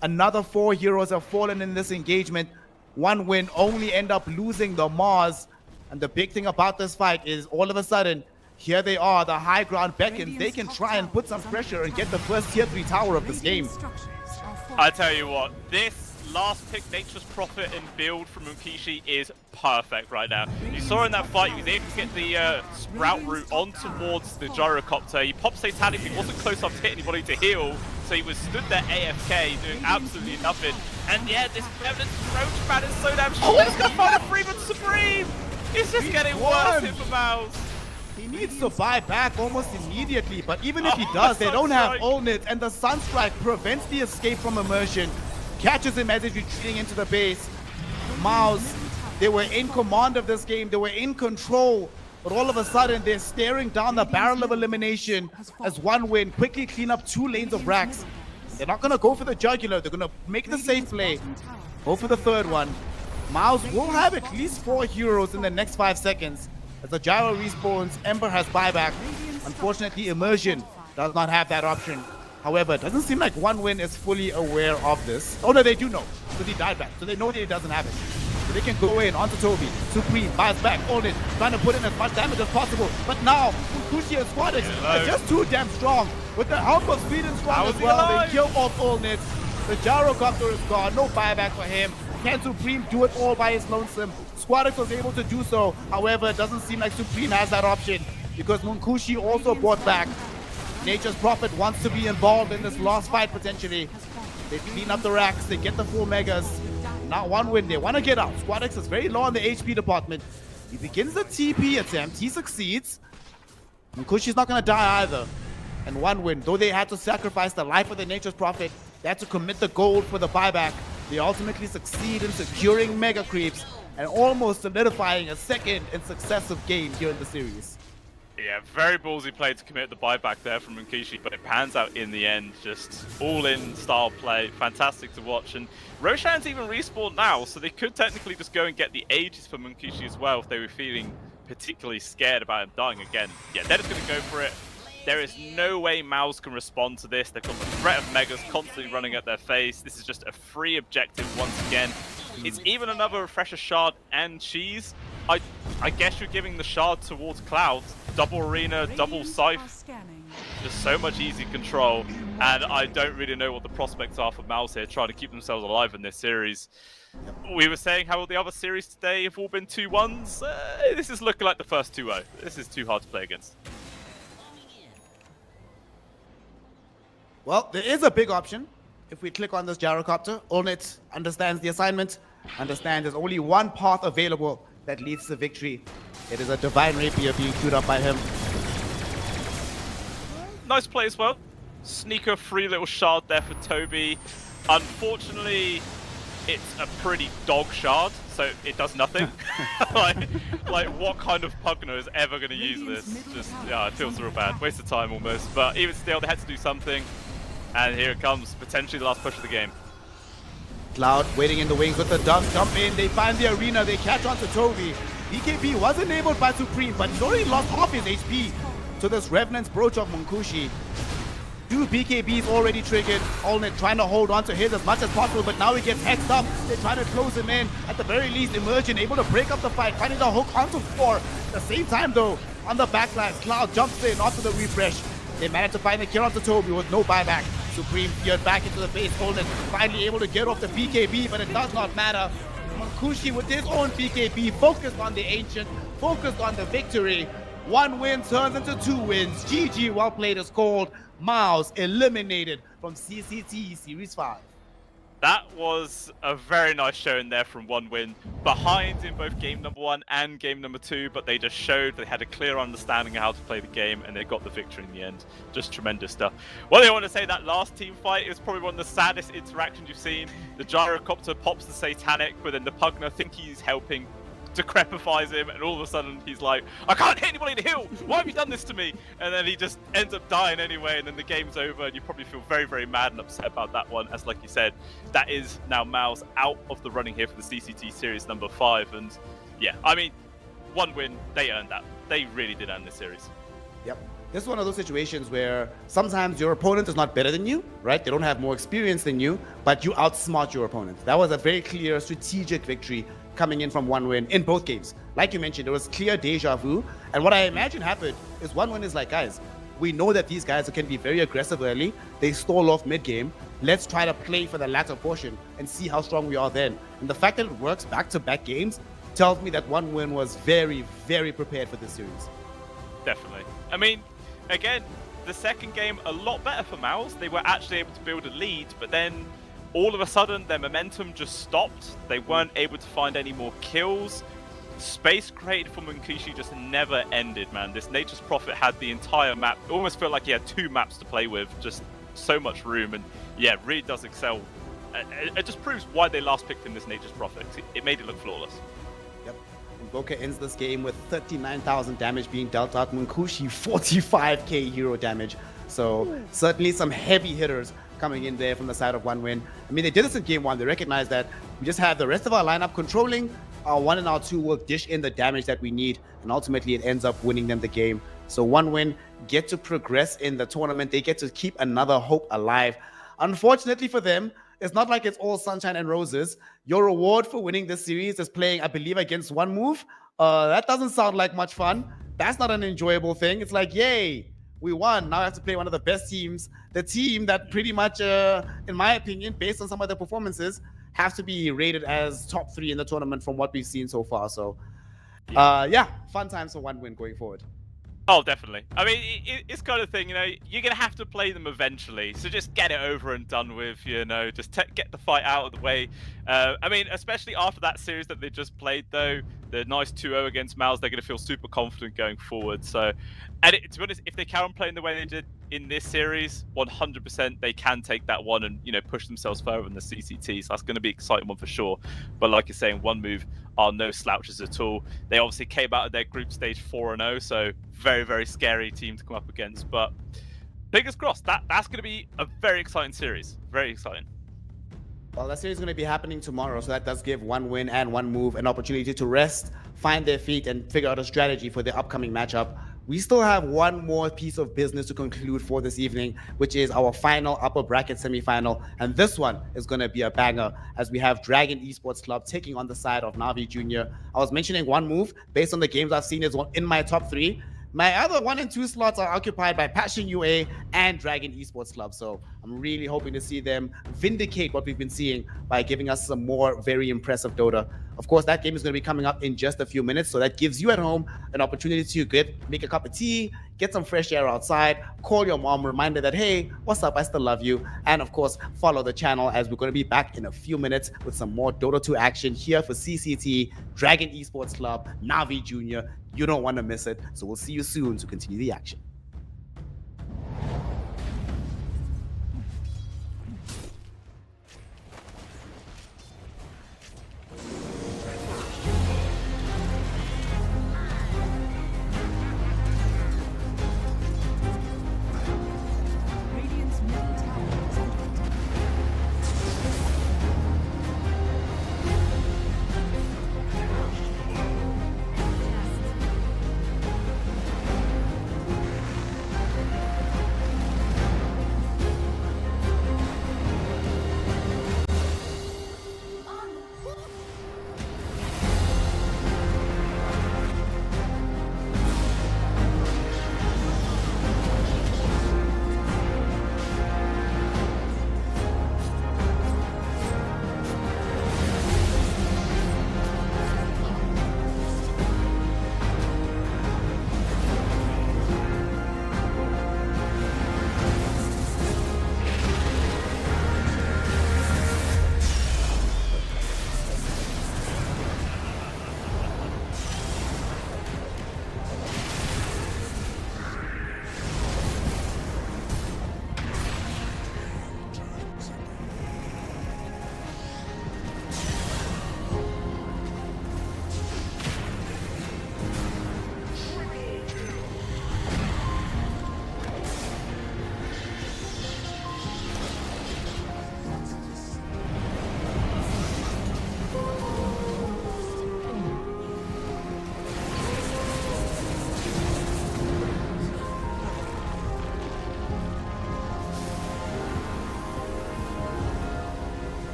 Another 4 heroes have fallen in this engagement. 1 win, only end up losing the Mars. And the big thing about this fight is all of a sudden, here they are, the high ground beckons. They can try and put some pressure and get the first tier 3 tower of this game. I tell you what, this last pick, Nature's Prophet and build from Munkishi is perfect right now. You saw in that fight, he was able to get the Sprout route on towards the Gyrocopter. He popped Satanic, he wasn't close enough to hit anybody to heal, so he was stood there AFK, doing absolutely nothing. And yeah, this Revenant's Roach man is so damn short. He's gonna find a Freeman Supreme! It's just getting worse here for Mouse. He needs to buy back almost immediately, but even if he does, they don't have Allnet, and the Sunstrike prevents the escape from Immersion, catches him as he's retreating into the base. Mouse, they were in command of this game, they were in control, but all of a sudden they're staring down the barrel of elimination as 1 win, quickly clean up 2 lanes of racks. They're not going to go for the jugular, they're going to make the safe play, go for the 3rd one. Mouse will have at least 4 heroes in the next 5 seconds. As the Gyro respawns, Ember has buyback. Unfortunately, Immersion does not have that option. However, it doesn't seem like 1 win is fully aware of this. Oh no, they do know, because he died back. So they know that he doesn't have it. So they can go in onto Toby. Supreme buys back, Allnet, trying to put in as much damage as possible. But now, Kushi and Squadix are just too damn strong. With the help of Speed and Strong as well, they kill off Allnet. The Gyrocopter is gone, no buyback for him. Can Supreme do it all by his lonesome? Squadix was able to do so. However, it doesn't seem like Supreme has that option because Munkushi also brought back. Nature's Prophet wants to be involved in this last fight potentially. They clean up the racks, they get the 4 megas. Now 1win, they want to get out. Squad X is very low on the HP department. He begins the TP attempt. He succeeds. Munkushi's not going to die either. And 1win, though they had to sacrifice the life of the Nature's Prophet, they had to commit the gold for the buyback. They ultimately succeed in securing Mega Creeps and almost solidifying a second and successive game here in the series. Yeah, very ballsy play to commit the buyback there from Munkushi, but it pans out in the end. Just all-in style play, fantastic to watch. And Roshan's even respawned now, so they could technically just go and get the Aegis for Munkushi as well if they were feeling particularly scared about him dying again. Yeah, they're just going to go for it. There is no way Mouse can respond to this. They've got the threat of Megas constantly running at their face. This is just a free objective once again. It's even another Refresher Shard and Cheese. I guess you're giving the Shard towards Cloud. Double Arena, double Scythe. Just so much easy control. And I don't really know what the prospects are for Mouse here, trying to keep themselves alive in this series. We were saying how the other series today have all been 2-1s. This is looking like the first 2-0. This is too hard to play against. Well, there is a big option. If we click on this gyrocopter, Olnit understands the assignment, understands there's only one path available that leads to victory. It is a Divine Rapier being queued up by him. Nice play as well. Sneaker free little shard there for Toby. Unfortunately, it's a pretty dog shard, so it does nothing. like what kind of Pugno is ever going to use this? Just, yeah, it feels real bad. Waste of time almost. But even still, they had to do something. And here it comes, potentially the last push of the game. Cloud waiting in the wings with the dunk, jump in, they find the arena, they catch on to Toby. BKB was enabled by Supreme, but he's already lost half his HP to this Revenant's Brooch of Munkushi. 2 BKBs already triggered, Olnit trying to hold on to his as much as possible, but now he gets hexed up. They're trying to close him in. At the very least, Emergent able to break up the fight, finding the hook onto 4. At the same time though, on the backlash, Cloud jumps in after the refresh. They managed to find the kill onto Toby with no buyback. Supreme feared back into the base, Olnit finally able to get off the BKB, but it does not matter. Munkushi with his own BKB, focused on the Ancient, focused on the victory. 1 win turns into 2 wins. GG, well played is called. Miles eliminated from CCT Series 5. That was a very nice showing there from 1win. Behind in both game number 1 and game number 2, but they just showed they had a clear understanding of how to play the game, and they got the victory in the end. Just tremendous stuff. Well, I want to say that last team fight is probably one of the saddest interactions you've seen. The gyrocopter pops the Satanic, but then the Pugner think he's helping, decrepifies him, and all of a sudden he's like, I can't hit anybody in the hill! Why have you done this to me? And then he just ends up dying anyway, and then the game's over, and you probably feel very, very mad and upset about that one. As like you said, that is now Miles out of the running here for the CCT Series number 5, and yeah, I mean, 1win, they earned that. They really did earn this series. Yep. This is one of those situations where sometimes your opponent is not better than you, right? They don't have more experience than you, but you outsmart your opponent. That was a very clear strategic victory coming in from 1win in both games. Like you mentioned, it was clear deja vu. And what I imagine happened is 1win is like, guys, we know that these guys can be very aggressive early. They stall off mid-game. Let's try to play for the latter portion and see how strong we are then. And the fact that it works back-to-back games tells me that 1win was very, very prepared for this series. Definitely. I mean, again, the second game, a lot better for Mouse. They were actually able to build a lead, but then all of a sudden their momentum just stopped. They weren't able to find any more kills. Space created for Munkushi just never ended, man. This Nature's Prophet had the entire map. It almost felt like he had 2 maps to play with. Just so much room, and yeah, really does excel. It just proves why they last picked him, this Nature's Prophet. It made it look flawless. Yep. Invoker ends this game with 39,000 damage being dealt out. Munkushi 45k hero damage. So certainly some heavy hitters coming in there from the side of 1win. I mean, they did this in game 1. They recognized that we just have the rest of our lineup controlling. Our 1 and our 2 will dish in the damage that we need, and ultimately it ends up winning them the game. So 1win get to progress in the tournament. They get to keep another hope alive. Unfortunately for them, it's not like it's all sunshine and roses. Your reward for winning this series is playing, I believe, against 1move. That doesn't sound like much fun. That's not an enjoyable thing. It's like, yay, we won. Now I have to play one of the best teams. The team that pretty much, in my opinion, based on some of their performances, have to be rated as top 3 in the tournament from what we've seen so far. So, yeah, fun times for 1win going forward. Oh, definitely. I mean, it's kind of thing, you know, you're going to have to play them eventually. So just get it over and done with, you know, just get the fight out of the way. I mean, especially after that series that they just played, though, the nice 2-0 against Mouse, they're going to feel super confident going forward. So, and to be honest, if they carry on playing the way they did in this series, 100% they can take that one and, you know, push themselves further in the CCT. So that's going to be an exciting one for sure. But like you're saying, One Move are no slouches at all. They obviously came out of their group stage 4-0, so very, very scary team to come up against. But fingers crossed, that's going to be a very exciting series. Very exciting. Well, that series is going to be happening tomorrow, so that does give One Win and One Move an opportunity to rest, find their feet, and figure out a strategy for their upcoming matchup. We still have one more piece of business to conclude for this evening, which is our final upper bracket semifinal. And this one is going to be a banger as we have Dragon Esports Club taking on the side of Navi Jr. I was mentioning One Move based on the games I've seen is in my top 3. My other 1 and 2 slots are occupied by Passion UA and Dragon Esports Club. So I'm really hoping to see them vindicate what we've been seeing by giving us some more very impressive Dota. Of course, that game is going to be coming up in just a few minutes. So that gives you at home an opportunity to make a cup of tea, get some fresh air outside, call your mom, remind her that, hey, what's up? I still love you. And of course, follow the channel as we're going to be back in a few minutes with some more Dota 2 action here for CCT, Dragon Esports Club, Navi Jr. You don't want to miss it. So we'll see you soon to continue the action. Radiant's middle tower is under attack.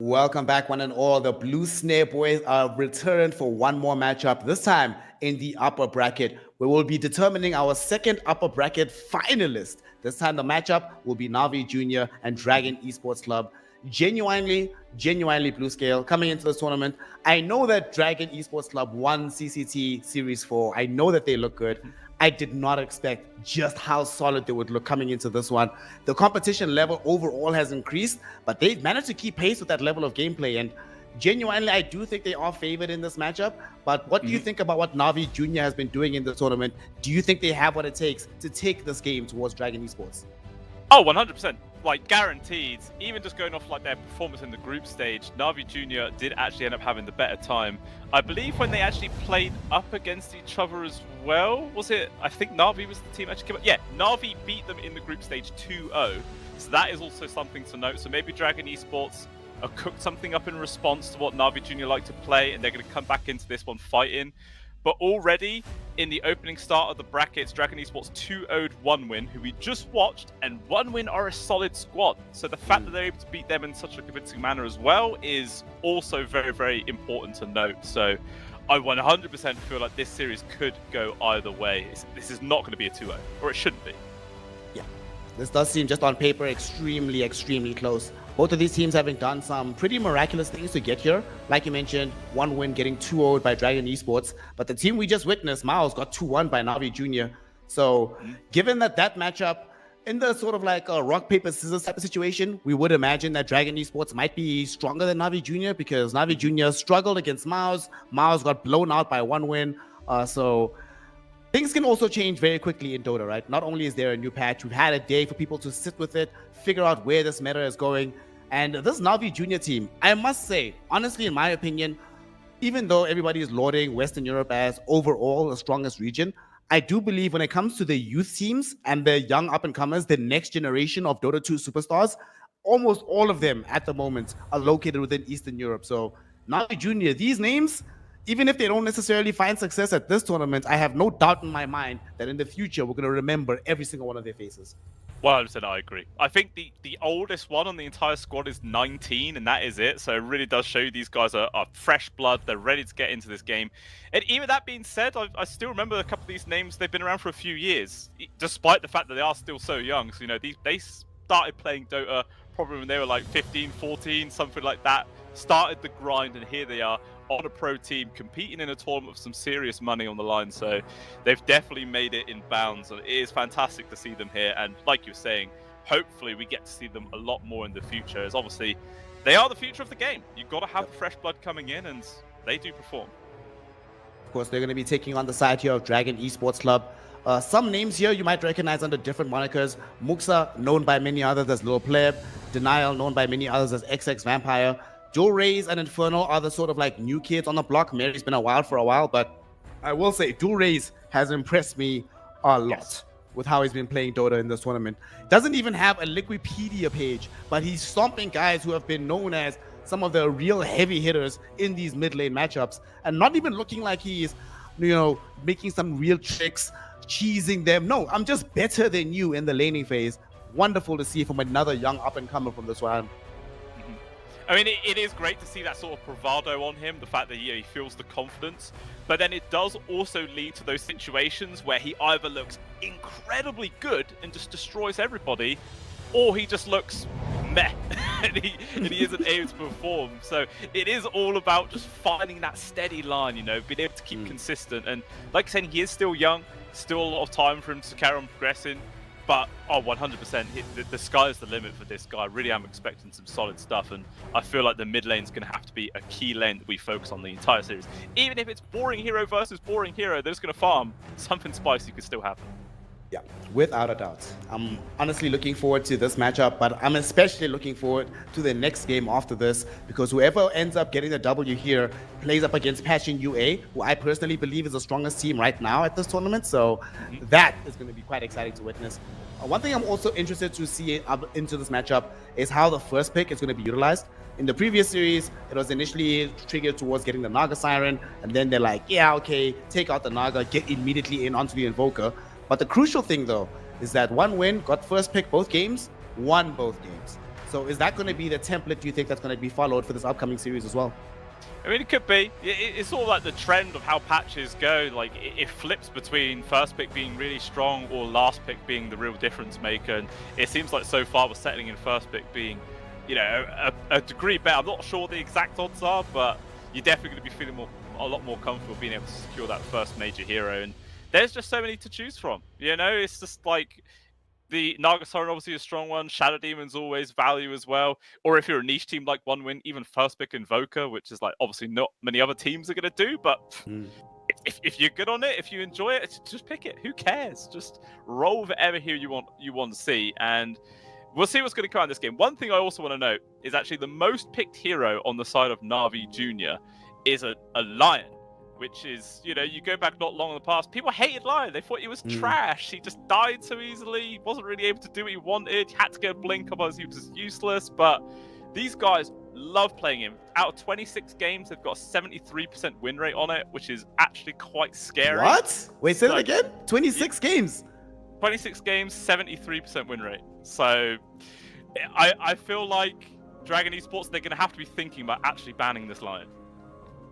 Welcome back, one and all. The Blue Snare Boys are returned for one more matchup, this time in the upper bracket. We will be determining our second upper bracket finalist. This time the matchup will be Navi Junior and Dragon Esports Club. Genuinely Blue Scale coming into this tournament. I know that Dragon Esports Club won CCT Series 4. I know that they look good. I did not expect just how solid they would look coming into this one. The competition level overall has increased, but they've managed to keep pace with that level of gameplay. And genuinely, I do think they are favored in this matchup. But what do you think about what Navi Junior has been doing in the tournament? Do you think they have what it takes to take this game towards Dragon Esports? Oh, 100%. Like, guaranteed. Even just going off like their performance in the group stage, Navi Junior did actually end up having the better time. I believe when they actually played up against each other as well, was it? I think Navi was the team actually came up. Yeah, Navi beat them in the group stage 2-0. So that is also something to note. So maybe Dragon Esports are cooked something up in response to what Navi Junior like to play, and they're going to come back into this one fighting. But already in the opening start of the brackets, Dragon Esports 2-0'd 1win, who we just watched, and 1win are a solid squad. So the fact that they're able to beat them in such a convincing manner as well is also very, very important to note. So I 100% feel like this series could go either way. This is not going to be a 2-0, or it shouldn't be. Yeah, this does seem just on paper extremely close. Both of these teams having done some pretty miraculous things to get here. Like you mentioned, 1win getting 2-0'd by Dragon Esports. But the team we just witnessed, Miles, got 2-1 by Navi Junior. So given that matchup, in the sort of like a rock, paper, scissors type of situation, we would imagine that Dragon Esports might be stronger than Navi Junior because Navi Junior struggled against Miles. Miles got blown out by 1win. So things can also change very quickly in Dota, right? Not only is there a new patch, we've had a day for people to sit with it, figure out where this meta is going. And this Navi Junior team, I must say, honestly, in my opinion, even though everybody is lauding Western Europe as overall the strongest region, I do believe when it comes to the youth teams and the young up-and-comers, the next generation of Dota 2 superstars, almost all of them at the moment are located within Eastern Europe. So Navi Junior, these names, even if they don't necessarily find success at this tournament, I have no doubt in my mind that in the future, we're going to remember every single one of their faces. 100%, I agree. I think the oldest one on the entire squad is 19, and that is it. So it really does show you these guys are fresh blood. They're ready to get into this game. And even that being said, I still remember a couple of these names. They've been around for a few years, despite the fact that they are still so young. So, you know, they started playing Dota probably when they were like 15, 14, something like that. Started the grind, and here they are on a pro team competing in a tournament with some serious money on the line. So they've definitely made it in bounds, and it is fantastic to see them here. And like you're saying, hopefully we get to see them a lot more in the future, as obviously they are the future of the game. You've got to have the fresh blood coming in, and they do perform. Of course, they're going to be taking on the side here of Dragon Esports Club. Some names here you might recognize under different monikers. Muxa, known by many others as Lil Pleb. Denial, known by many others as XX Vampire. Joe Rays and Inferno are the sort of like new kids on the block. Mary's been around for a while, but I will say Joe Rays has impressed me a lot with how he's been playing Dota in this tournament. Doesn't even have a Liquipedia page, but he's stomping guys who have been known as some of the real heavy hitters in these mid lane matchups, and not even looking like he's, you know, making some real tricks, cheesing them. No, I'm just better than you in the laning phase. Wonderful to see from another young up and comer from this one. I mean, it is great to see that sort of bravado on him, the fact that he feels the confidence, but then it does also lead to those situations where he either looks incredibly good and just destroys everybody, or he just looks meh and he isn't able to perform. So it is all about just finding that steady line, you know, being able to keep consistent. And like I said, he is still young, still a lot of time for him to carry on progressing. But, 100%, the sky's the limit for this guy. I really am expecting some solid stuff, and I feel like the mid lane's going to have to be a key lane that we focus on the entire series. Even if it's boring hero versus boring hero, they're just going to farm. Something spicy could still happen. Yeah, without a doubt. I'm honestly looking forward to this matchup, but I'm especially looking forward to the next game after this, because whoever ends up getting the W here plays up against Passion UA, who I personally believe is the strongest team right now at this tournament. So that is going to be quite exciting to witness. One thing I'm also interested to see into this matchup is how the first pick is going to be utilized. In the previous series, it was initially triggered towards getting the Naga Siren, and then they're like, yeah, okay, take out the Naga, get immediately in onto the Invoker. But the crucial thing, though, is that 1win got first pick both games, won both games. So is that going to be the template, do you think, that's going to be followed for this upcoming series as well? I mean, it could be. It's all like the trend of how patches go. Like, it flips between first pick being really strong or last pick being the real difference maker. And it seems like so far we're settling in first pick being, you know, a degree better. I'm not sure what the exact odds are, but you're definitely going to be feeling a lot more comfortable being able to secure that first major hero. And there's just so many to choose from. You know, it's just like... The Nagasaran obviously a strong one. Shadow Demon's always value as well. Or if you're a niche team like One Win, even first pick Invoker, which is like obviously not many other teams are going to do. But if you're good on it, if you enjoy it, just pick it. Who cares? Just roll whatever hero you want to see, and we'll see what's going to come out in this game. One thing I also want to note is actually the most picked hero on the side of Na'Vi Jr. is a Lion. Which is, you know, you go back not long in the past, people hated Lion. They thought he was trash. He just died so easily. He wasn't really able to do what he wanted. He had to get a blink, otherwise he was just useless. But these guys love playing him. Out of 26 games, they've got a 73% win rate on it, which is actually quite scary. What? Wait, say that again? 26 games? 26 games, 73% win rate. So I feel like Dragon Esports, they're going to have to be thinking about actually banning this Lion.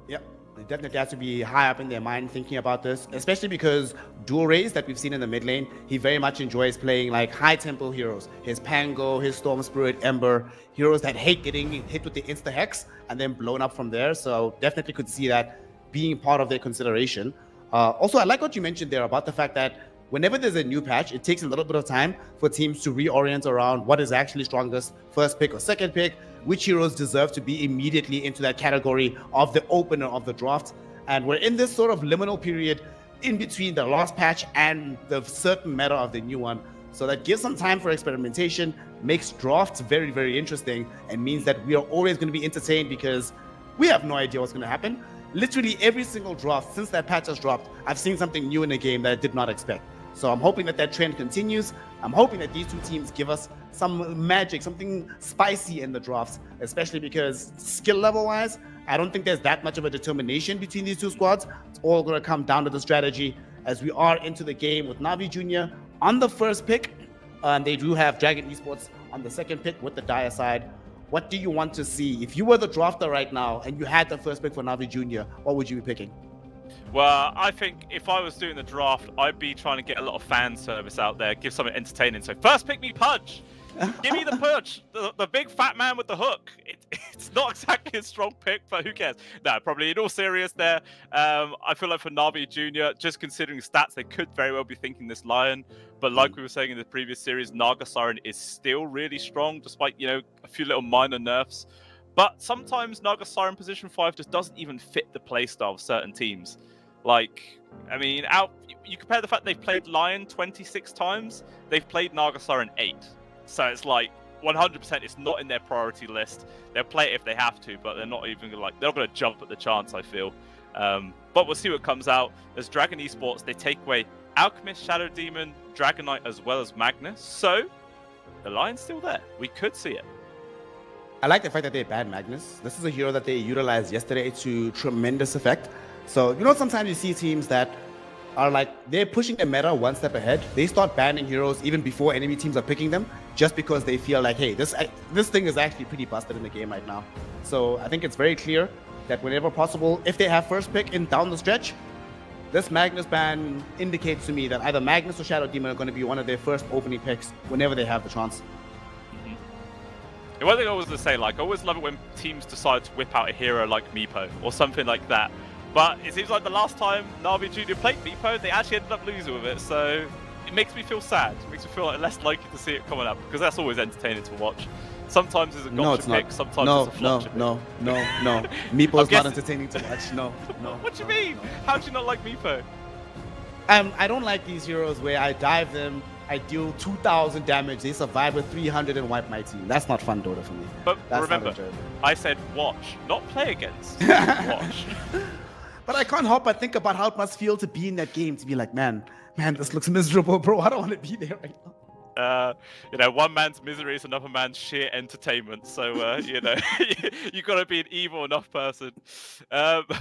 Yep. They definitely have to be high up in their mind thinking about this, especially because Dual Rays that we've seen in the mid lane, he very much enjoys playing like high tempo heroes. His Pango, his Storm Spirit, Ember, heroes that hate getting hit with the insta hex and then blown up from there. So definitely could see that being part of their consideration. Also, I like what you mentioned there about the fact that whenever there's a new patch, it takes a little bit of time for teams to reorient around what is actually strongest, first pick or second pick, which heroes deserve to be immediately into that category of the opener of the draft. And we're in this sort of liminal period in between the last patch and the certain meta of the new one. So that gives some time for experimentation, makes drafts very, very interesting, and means that we are always going to be entertained because we have no idea what's going to happen. Literally every single draft since that patch has dropped, I've seen something new in a game that I did not expect. So I'm hoping that trend continues. I'm hoping that these two teams give us some magic, something spicy in the drafts, especially because skill level wise, I don't think there's that much of a determination between these two squads. It's all going to come down to the strategy as we are into the game with Na'Vi Jr. on the first pick. And they do have Dragon Esports on the second pick with the Dire side. What do you want to see? If you were the drafter right now and you had the first pick for Na'Vi Jr., what would you be picking? Well, I think if I was doing the draft, I'd be trying to get a lot of fan service out there, give something entertaining. So first pick me Pudge. Give me the Pudge, the big fat man with the hook. It's not exactly a strong pick, but who cares? No, probably in all serious there. I feel like for Na'Vi Jr., just considering stats, they could very well be thinking this Lion. But like we were saying in the previous series, Nagasaran is still really strong, despite, you know, a few little minor nerfs. But sometimes Nagasaran position 5 just doesn't even fit the playstyle of certain teams. Like, I mean, you compare the fact they've played Lion 26 times, they've played Nagasaran 8. So it's like 100% it's not in their priority list. They'll play it if they have to, but they're not even gonna, like, they're not going to jump at the chance, I feel. But we'll see what comes out. As Dragon Esports, they take away Alchemist, Shadow Demon, Dragon Knight, as well as Magnus. So the Lion's still there. We could see it. I like the fact that they banned Magnus. This is a hero that they utilized yesterday to tremendous effect. So, you know, sometimes you see teams that are like, they're pushing the meta one step ahead. They start banning heroes even before enemy teams are picking them, just because they feel like, hey, this thing is actually pretty busted in the game right now. So I think it's very clear that whenever possible, if they have first pick in down the stretch, this Magnus ban indicates to me that either Magnus or Shadow Demon are going to be one of their first opening picks whenever they have the chance. One thing I was going to say, like, I always love it when teams decide to whip out a hero like Meepo or something like that. But it seems like the last time Na'Vi Jr. played Meepo, they actually ended up losing with it. So it makes me feel sad. It makes me feel like less likely to see it coming up, because that's always entertaining to watch. Sometimes it's a gotcha pick, sometimes it's a flop pick. No. Meepo's not entertaining to watch. No. What do you mean? How do you not like Meepo? I don't like these heroes where I dive them, I deal 2,000 damage, they survive with 300 and wipe my team. That's not fun Dota for me. But that's remember, I said watch, not play against. Watch. But I can't help but think about how it must feel to be in that game, to be like, man, this looks miserable, bro. I don't want to be there right now. You know, one man's misery is another man's sheer entertainment. So, you know, you got to be an evil enough person.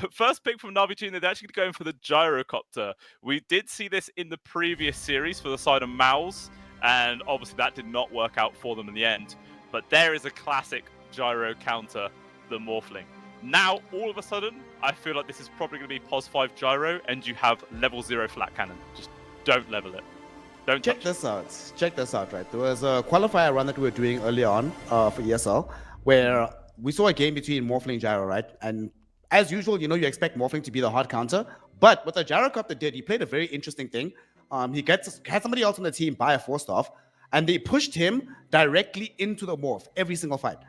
First pick from Na'Vi Jr., they're actually going for the Gyrocopter. We did see this in the previous series for the side of Mouse, and obviously that did not work out for them in the end. but there is a classic gyro counter, the Morphling. Now, all of a sudden, I feel like this is probably going to be pos 5 gyro, and you have level 0 flat cannon. Just don't level it. Don't Check touch this out. Check this out, right? There was a qualifier run that we were doing early on for ESL, where we saw a game between Morphling and Gyro, right? And as usual, you expect Morphling to be the hard counter. But what the Gyrocopter did, he played a very interesting thing. He had somebody else on the team buy a forced off, and they pushed him directly into the morph every single fight,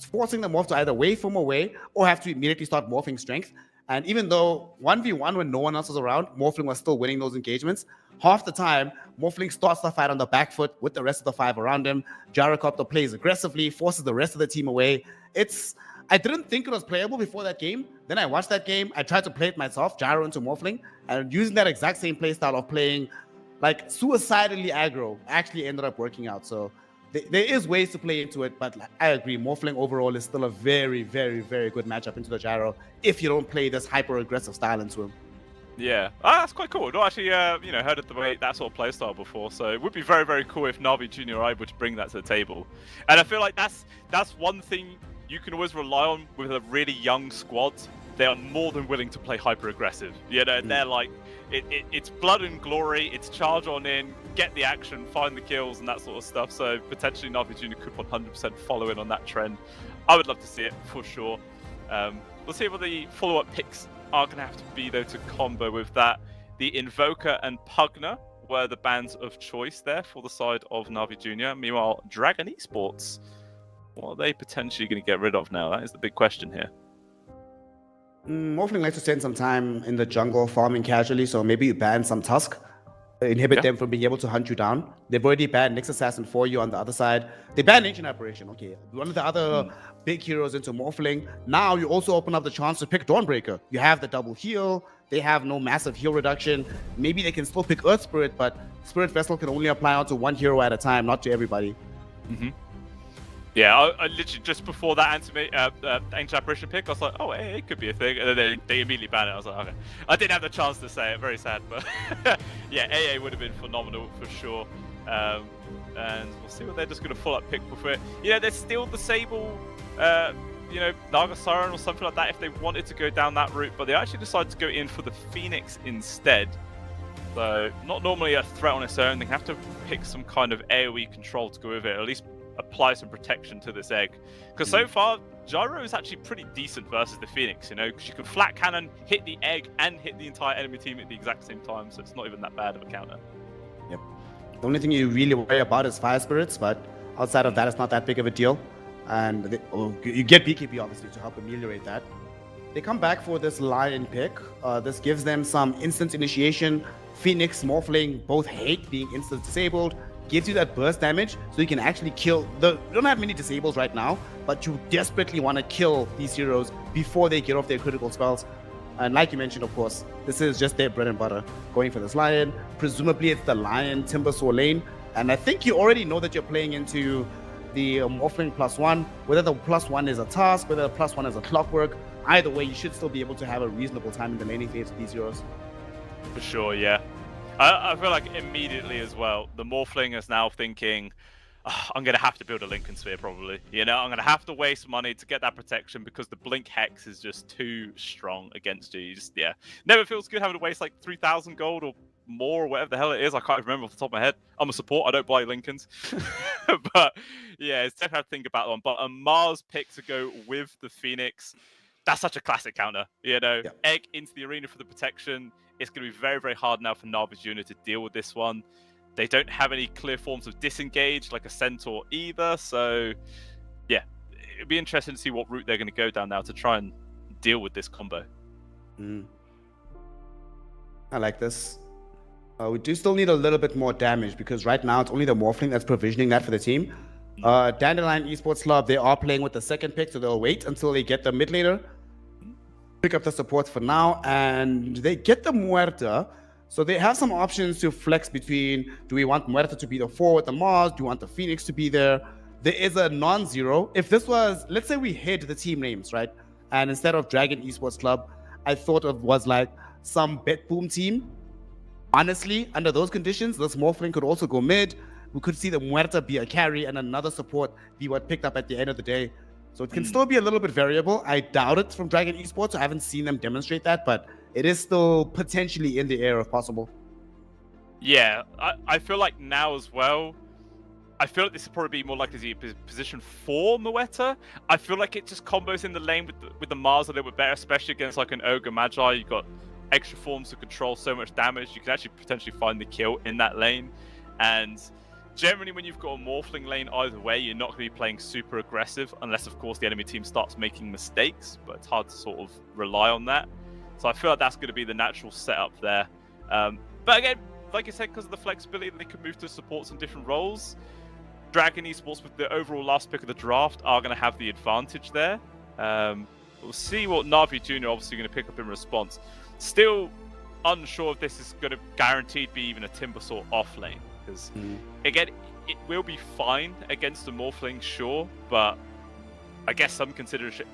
forcing the morph to either wave from away or have to immediately start morphing strength. And even though 1v1 when no one else was around, Morphling was still winning those engagements, half the time, Morphling starts the fight on the back foot with the rest of the 5 around him. Gyrocopter plays aggressively, forces the rest of the team away. I didn't think it was playable before that game. Then I watched that game. I tried to play it myself, Gyro into Morphling, and using that exact same playstyle of playing like suicidally aggro actually ended up working out. So there is ways to play into it, but I agree, Morphling overall is still a very, very, very good matchup into the Gyro if you don't play this hyper-aggressive style into him. Yeah, that's quite cool. I've not actually, heard of that sort of playstyle before, so it would be very, very cool if Na'Vi Junior are able to bring that to the table. And I feel like that's one thing you can always rely on with a really young squad. They are more than willing to play hyper-aggressive. They're like, it's blood and glory, it's charge on in, get the action, find the kills, and that sort of stuff. So potentially Na'Vi Junior could 100% follow in on that trend. I would love to see it, for sure. We'll see what the follow-up picks are going to have to be, though, to combo with that. The Invoker and Pugner were the bans of choice there for the side of Na'Vi Junior. Meanwhile, Dragon Esports, what are they potentially going to get rid of now? That is the big question here. Morphling likes to spend some time in the jungle farming casually, so maybe you ban some Tusk, inhibit them from being able to hunt you down. They've already banned Nyx Assassin for you on the other side. They banned Ancient Apparition, okay. One of the other big heroes into Morphling. Now you also open up the chance to pick Dawnbreaker. You have the double heal. They have no massive heal reduction. Maybe they can still pick Earth Spirit, but Spirit Vessel can only apply onto one hero at a time, not to everybody. Yeah, I literally just before that Ancient Apparition pick, I was like, oh, hey, it could be a thing. And then they immediately banned it. I was like, okay. I didn't have the chance to say it. Very sad, but yeah, AA would have been phenomenal for sure. And we'll see what they're just going to full up pick before it. There's still the Sable, Naga Siren or something like that if they wanted to go down that route, but they actually decided to go in for the Phoenix instead. So not normally a threat on its own. They have to pick some kind of AoE control to go with it, or at least apply some protection to this egg. Because so far, Gyro is actually pretty decent versus the Phoenix, because you can flat cannon, hit the egg, and hit the entire enemy team at the exact same time, so it's not even that bad of a counter. Yep. The only thing you really worry about is Fire Spirits, but outside of that, it's not that big of a deal. And you get BKB, obviously, to help ameliorate that. They come back for this Lion pick. This gives them some instant initiation. Phoenix, Morphling both hate being instant disabled. Gives you that burst damage, so you can actually kill you don't have many disables right now, but you desperately want to kill these heroes before they get off their critical spells. And like you mentioned, of course, this is just their bread and butter, going for this Lion. Presumably it's the Lion Timbersaw lane, and I think you already know that you're playing into the Morphling +1, whether the +1 is a task, whether the +1 is a clockwork. Either way, you should still be able to have a reasonable time in the laning phase of these heroes. For sure, yeah. I feel like immediately as well, the Morphling is now thinking, I'm going to have to build a Lincoln Sphere probably. I'm going to have to waste money to get that protection because the Blink Hex is just too strong against you. Never feels good having to waste like 3,000 gold or more or whatever the hell it is. I can't remember off the top of my head. I'm a support, I don't buy Lincolns. But yeah, it's definitely have to think about that one. But a Mars pick to go with the Phoenix, that's such a classic counter. Egg into the arena for the protection. It's going to be very, very hard now for Na'Vi Junior to deal with this one. They don't have any clear forms of disengage, like a Centaur either. So, yeah, it'd be interesting to see what route they're going to go down now to try and deal with this combo. I like this. We do still need a little bit more damage because right now it's only the Morphling that's provisioning that for the team. Dandelion Esports Club, they are playing with the second pick, so they'll wait until they get the mid laner. Pick up the supports for now, and they get the Muerta. So they have some options to flex between, do we want Muerta to be the 4 with the Mars? Do we want the Phoenix to be there? There is a non-zero. If this was, let's say we hid the team names, right? And instead of Dragon Esports Club, I thought it was like some Bet Boom team. Honestly, under those conditions, this Morphling could also go mid. we could see the Muerta be a carry and another support be what picked up at the end of the day. So it can still be a little bit variable. I doubt it from Dragon Esports. I haven't seen them demonstrate that, but it is still potentially in the air if possible. Yeah, I feel like now as well, I feel like this would probably be more likely to be position 4 Muerta. I feel like it just combos in the lane with the Mars a little bit better, especially against like an Ogre Magi. You've got extra forms to control so much damage. You can actually potentially find the kill in that lane. And generally when you've got a Morphling lane either way, you're not going to be playing super aggressive unless of course the enemy team starts making mistakes, but it's hard to sort of rely on that. So I feel like that's going to be the natural setup there. But again, like I said, because of the flexibility that they can move to supports in different roles, Dragon Esports with the overall last pick of the draft are going to have the advantage there. We'll see what Na'Vi Jr. obviously going to pick up in response. Still unsure if this is going to guaranteed be even a Timbersaw off lane. Because, again, it will be fine against the Morphling, sure, but I guess some consideration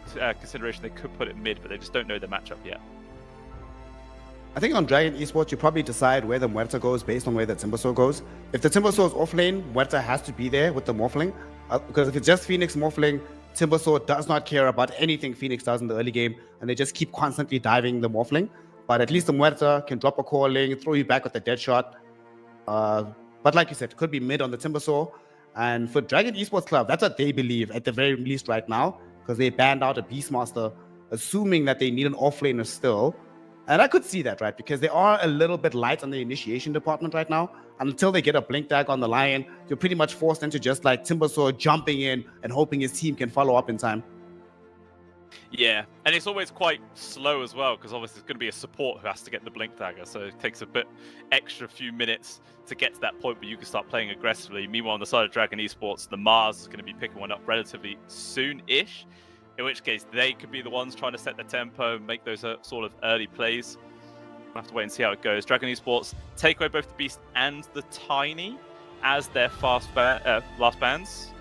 they could put it mid, but they just don't know the matchup yet. I think on Dragon Esports, you probably decide where the Muerta goes based on where the Timbersaw goes. If the Timbersaw is off lane, Muerta has to be there with the Morphling. Because if it's just Phoenix Morphling, Timbersaw does not care about anything Phoenix does in the early game, and they just keep constantly diving the Morphling. But at least the Muerta can drop a calling, throw you back with a dead shot. But like you said, it could be mid on the Timbersaw. And for Dragon Esports Club, that's what they believe at the very least right now, because they banned out a Beastmaster, assuming that they need an offlaner still. And I could see that, right? Because they are a little bit light on the initiation department right now. Until they get a blink tag on the Lion, you're pretty much forced into just like Timbersaw jumping in and hoping his team can follow up in time. Yeah, and it's always quite slow as well, because obviously it's going to be a support who has to get the blink dagger, so it takes a bit extra few minutes to get to that point where you can start playing aggressively. Meanwhile, on the side of Dragon Esports, the Mars is going to be picking one up relatively soon-ish, in which case they could be the ones trying to set the tempo, make those sort of early plays. We'll have to wait and see how it goes. Dragon Esports take away both the Beast and the Tiny as their last bands.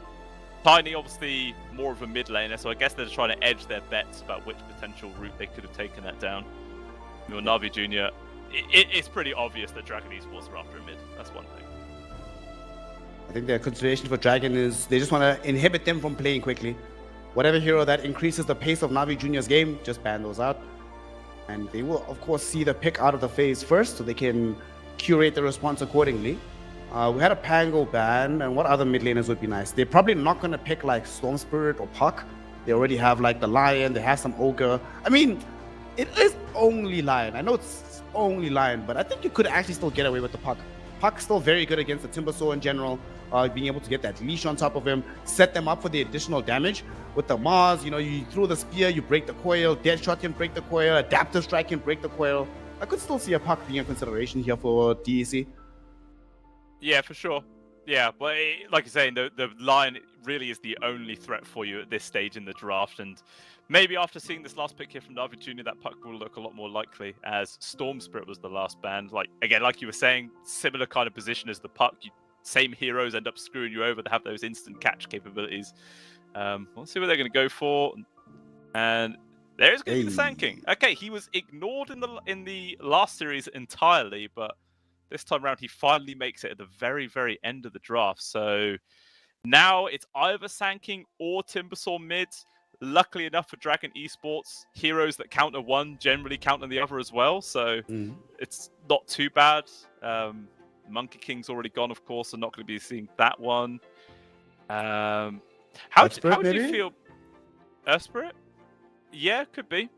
Tiny, obviously, more of a mid laner, so I guess they're just trying to edge their bets about which potential route they could have taken that down. Your Na'Vi Jr., it's pretty obvious that Dragon Esports are after a mid. That's one thing. I think their consideration for Dragon is they just want to inhibit them from playing quickly. Whatever hero that increases the pace of Na'Vi Jr.'s game, just ban those out. And they will, of course, see the pick out of the phase first, so they can curate the response accordingly. We had a Pango ban, and what other mid laners would be nice? They're probably not going to pick like Storm Spirit or Puck. They already have like the Lion, they have some Ogre. I mean, it is only Lion. I know it's only Lion, but I think you could actually still get away with the Puck. Puck's still very good against the Timbersaw in general, being able to get that leash on top of him, set them up for the additional damage. With the Mars, you know, you throw the spear, you break the coil, Deadshot can break the coil, Adaptive Strike can break the coil. I could still see a Puck being a consideration here for DEC. Yeah, for sure. Yeah, but like you're saying, the Lion really is the only threat for you at this stage in the draft, and maybe after seeing this last pick here from Na'Vi Jr., that Puck will look a lot more likely, as Storm Spirit was the last band. Like, again, like you were saying, similar kind of position as the Puck. Same heroes end up screwing you over to have those instant catch capabilities. We'll see what they're going to go for. And there's going to be the Sand King. Okay, he was ignored in the last series entirely, but this time around he finally makes it at the very, very end of the draft. So now it's either Sand King or Timbersaw mid. Luckily enough for Dragon Esports, heroes that counter one generally counter the other as well. So it's not too bad. Monkey King's already gone, of course, so not going to be seeing that one. How do you feel? Spirit? Yeah, could be.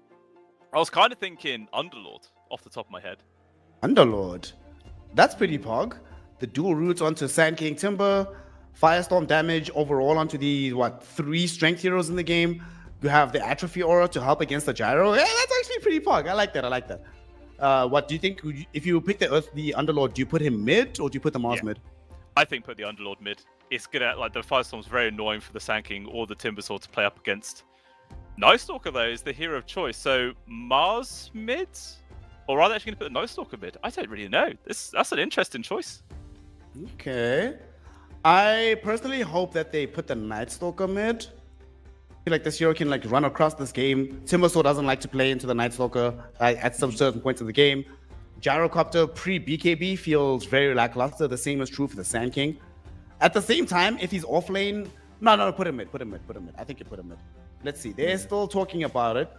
I was kind of thinking Underlord off the top of my head. Underlord. That's pretty pog. The dual roots onto Sand King Timber, Firestorm damage overall onto the, 3 strength heroes in the game. You have the Atrophy Aura to help against the Gyro. Yeah, that's actually pretty pog. I like that. What do you think? If you pick the Underlord, do you put him mid or do you put the Mars mid? I think put the Underlord mid. It's gonna, like, the Firestorm's very annoying for the Sand King or the Timbersaw to play up against. Night Stalker, though, is the hero of choice. So Mars mid? Or are they actually going to put the Night Stalker mid? I don't really know. That's an interesting choice. Okay. I personally hope that they put the Night Stalker mid. I feel like this hero can run across this game. Timbersaw doesn't like to play into the Night Stalker at some certain points of the game. Gyrocopter pre-BKB feels very lackluster. The same is true for the Sand King. At the same time, if he's off lane, no, put him mid. I think you put him mid. Let's see. They're still talking about it.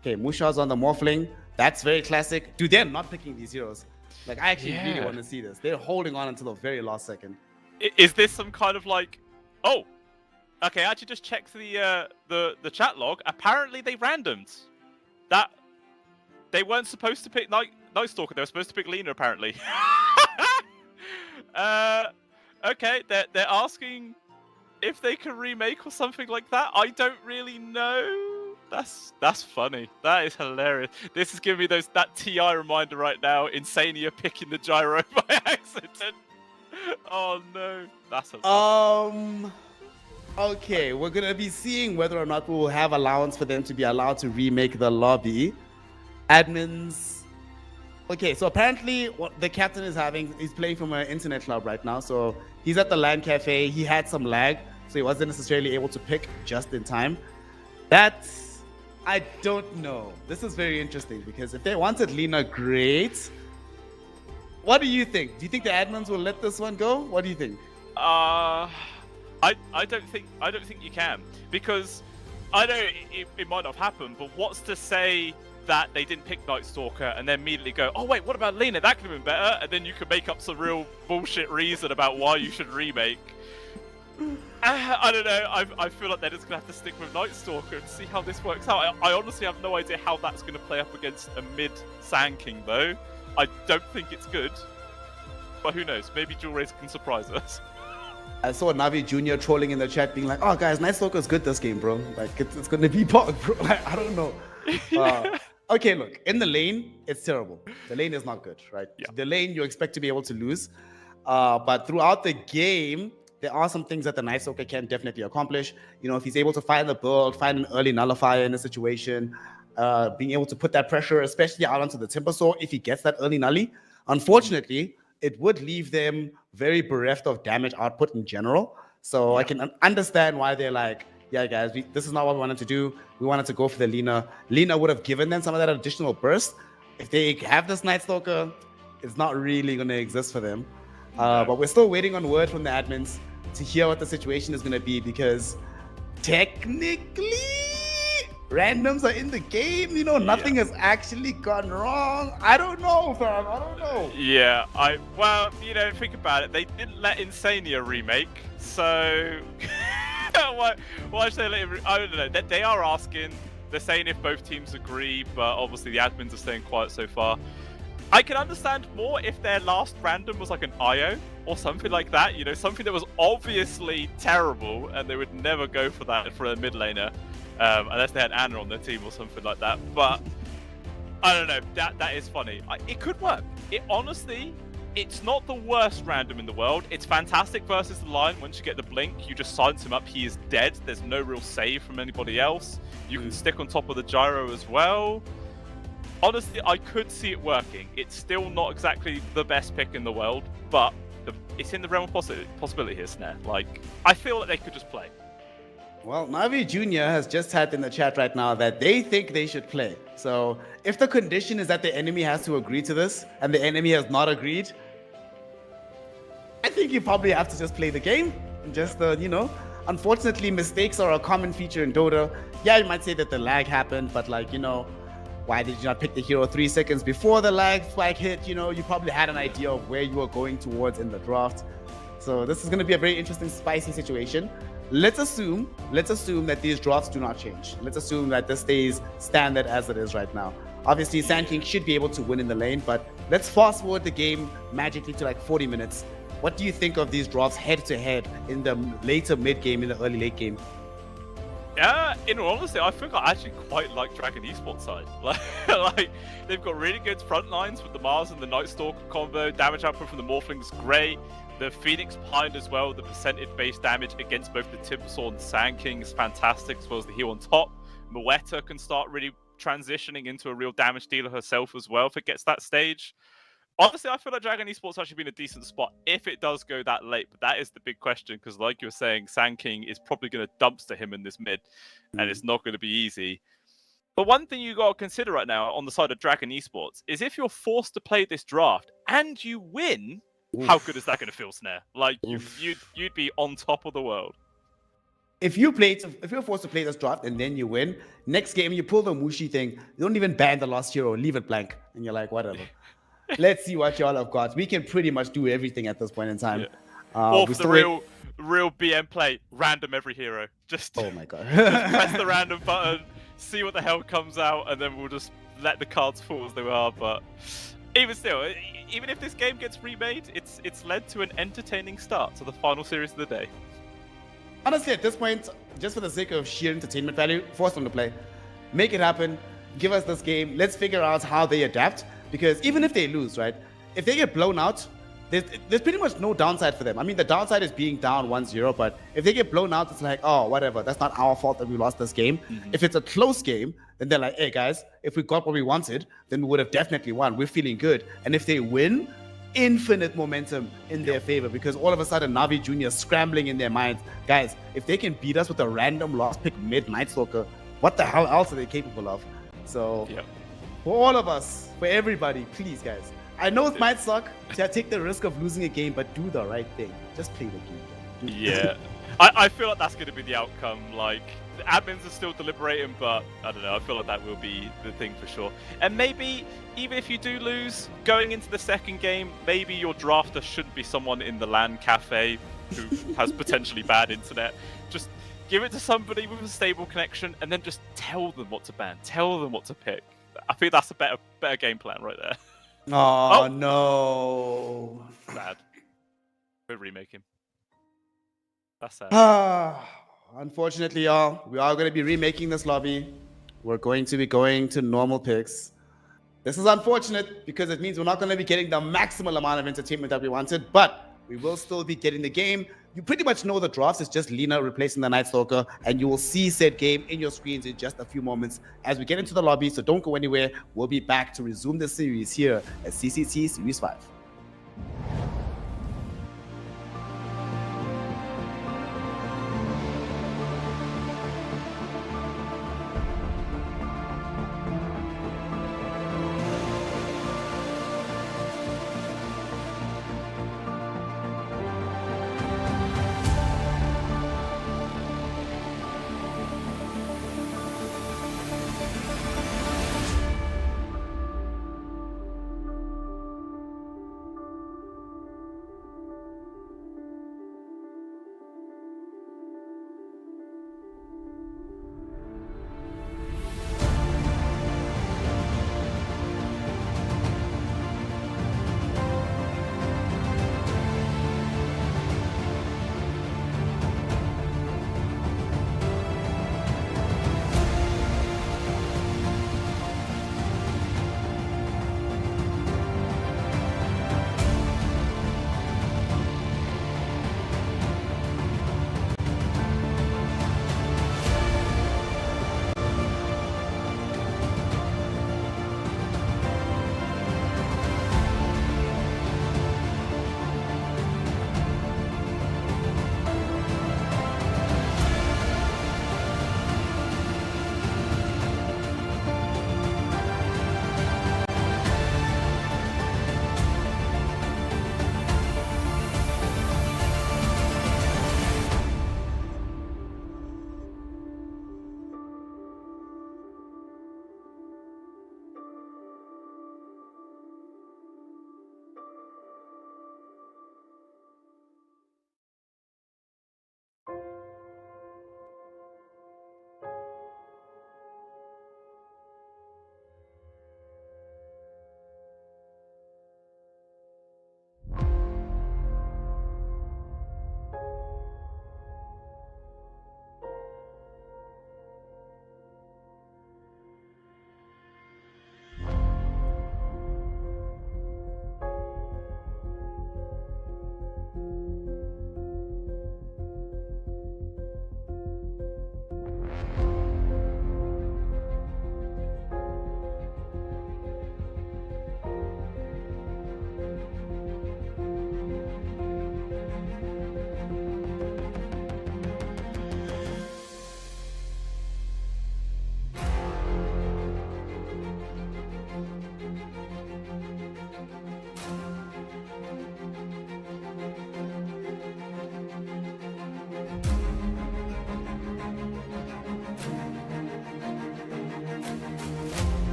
Okay, Musha's on the morphling. That's very classic. Dude, they're not picking these heroes. Like, I actually really want to see this. They're holding on until the very last second. Is this some kind of like, oh, okay, I actually just checked the chat log. Apparently they randomed that. They weren't supposed to pick Night Stalker. They were supposed to pick Lina, apparently. Okay, they're asking if they can remake or something like that. I don't really know. That's funny. That is hilarious. This is giving me that TI reminder right now. Insania picking the gyro by accident. Oh no, that's hilarious. Okay, we're gonna be seeing whether or not we will have allowance for them to be allowed to remake the lobby. Admins. Okay, so apparently what the captain is having, he's playing from an internet club right now. So he's at the LAN cafe. He had some lag, so he wasn't necessarily able to pick just in time. That's, I don't know. This is very interesting because if they wanted Lina, great. What do you think? Do you think the admins will let this one go? What do you think? I don't think you can, because I know it might not have happened, but what's to say that they didn't pick Night Stalker and then immediately go, oh wait, what about Lina? That could have been better, and then you could make up some real bullshit reason about why you should remake. I don't know. I feel like they're just gonna have to stick with Night Stalker and see how this works out. I honestly have no idea how that's gonna play up against a mid Sand King though. I don't think it's good, but who knows? Maybe Jewel Race can surprise us. I saw Navi Jr. trolling in the chat being like, oh guys, Night Stalker's good this game, bro. Like it's gonna be bug, bro. Like, I don't know. Okay, look, in the lane, it's terrible. The lane is not good, right? Yeah. The lane you expect to be able to lose. But throughout the game, there are some things that the Night Stalker can definitely accomplish. You know, if he's able to find the build, find an early nullifier in a situation, being able to put that pressure, especially out onto the Timber Saw, if he gets that early nully. Unfortunately, it would leave them very bereft of damage output in general. So I can understand why they're like, yeah, guys, this is not what we wanted to do. We wanted to go for the Lina. Lina would have given them some of that additional burst. If they have this Night Stalker, it's not really going to exist for them. But we're still waiting on word from the admins to hear what the situation is going to be, because technically randoms are in the game. You know, nothing has actually gone wrong. I don't know, fam. I don't know. Yeah, well, you know, think about it. They didn't let Insania remake, so why should they let him? I don't know. They are asking. They're saying if both teams agree, but obviously the admins are staying quiet so far. I can understand more if their last random was like an IO or something like that. You know, something that was obviously terrible, and they would never go for that for a mid laner, unless they had Anna on their team or something like that. But I don't know. That is funny. It could work. It honestly. It's not the worst random in the world. It's fantastic versus the line. Once you get the blink, you just silence him up. He is dead. There's no real save from anybody else. You can stick on top of the gyro as well. Honestly, I could see it working. It's still not exactly the best pick in the world, but it's in the realm of possibility here, Snare. Like, I feel that they could just play. Well, Navi Jr. has just had in the chat right now that they think they should play. So if the condition is that the enemy has to agree to this, and the enemy has not agreed, I think you probably have to just play the game. Just, you know, unfortunately, mistakes are a common feature in Dota. Yeah, you might say that the lag happened, but like, you know, why did you not pick the hero 3 seconds before the lag flag hit? You know, you probably had an idea of where you were going towards in the draft. So this is going to be a very interesting, spicy situation. Let's assume that these drafts do not change. Let's assume that this stays standard as it is right now. Obviously, Sand King should be able to win in the lane, but let's fast forward the game magically to like 40 minutes. What do you think of these drafts head-to-head in the later mid-game, in the early late game? Yeah, in all honesty, I think I actually quite like Dragon Esports side. Like they've got really good front lines with the Mars and the Night Stalker combo. Damage output from the Morphling's great. The Phoenix behind as well, the percentage-based damage against both the Timbersaw and Sand King is fantastic, as well as the heal on top. Moetta can start really transitioning into a real damage dealer herself as well if it gets that stage. Honestly, I feel like Dragon Esports actually been a decent spot if it does go that late, but that is the big question, because like you were saying, Sand King is probably going to dumpster him in this mid, and it's not going to be easy. But one thing you got to consider right now on the side of Dragon Esports is if you're forced to play this draft and you win, how good is that going to feel, Snare? Like you'd be on top of the world. If you're forced to play this draft and then you win, next game you pull the Mushi thing, you don't even ban the last hero, leave it blank, and you're like, whatever. Let's see what y'all have got. We can pretty much do everything at this point in time. Or for the real BM play, random every hero. Just oh my god, just press the random button, see what the hell comes out, and then we'll just let the cards fall as they are. But even still, even if this game gets remade, it's led to an entertaining start to the final series of the day. Honestly, at this point, just for the sake of sheer entertainment value, force them to play. Make it happen. Give us this game. Let's figure out how they adapt. Because even if they lose, right? If they get blown out, there's pretty much no downside for them. I mean, the downside is being down 1-0, but if they get blown out, it's like, oh, whatever. That's not our fault that we lost this game. If it's a close game, then they're like, hey, guys, if we got what we wanted, then we would have definitely won. We're feeling good. And if they win, infinite momentum in their favor, because all of a sudden Navi Jr. scrambling in their minds. Guys, if they can beat us with a random last pick mid Night Stalker, what the hell else are they capable of? So for all of us, for everybody, please guys, I know it might suck to take the risk of losing a game, but do the right thing. Just play the game. I feel like that's going to be the outcome. Like, the admins are still deliberating, but I don't know. I feel like that will be the thing for sure. And maybe, even if you do lose, going into the second game, maybe your drafter shouldn't be someone in the LAN cafe who has potentially bad internet. Just give it to somebody with a stable connection, and then just tell them what to ban. Tell them what to pick. I think that's a better game plan right there. Oh, no. Sad. We're remaking. That's sad. Unfortunately, y'all, we are going to be remaking this lobby. We're going to be going to normal picks. This is unfortunate because it means we're not going to be getting the maximal amount of entertainment that we wanted, but we will still be getting the game. You pretty much know the drafts. It's just Lina replacing the Night Stalker, and you will see said game in your screens in just a few moments as we get into the lobby, so don't go anywhere. We'll be back to resume the series here at CCT Series 5.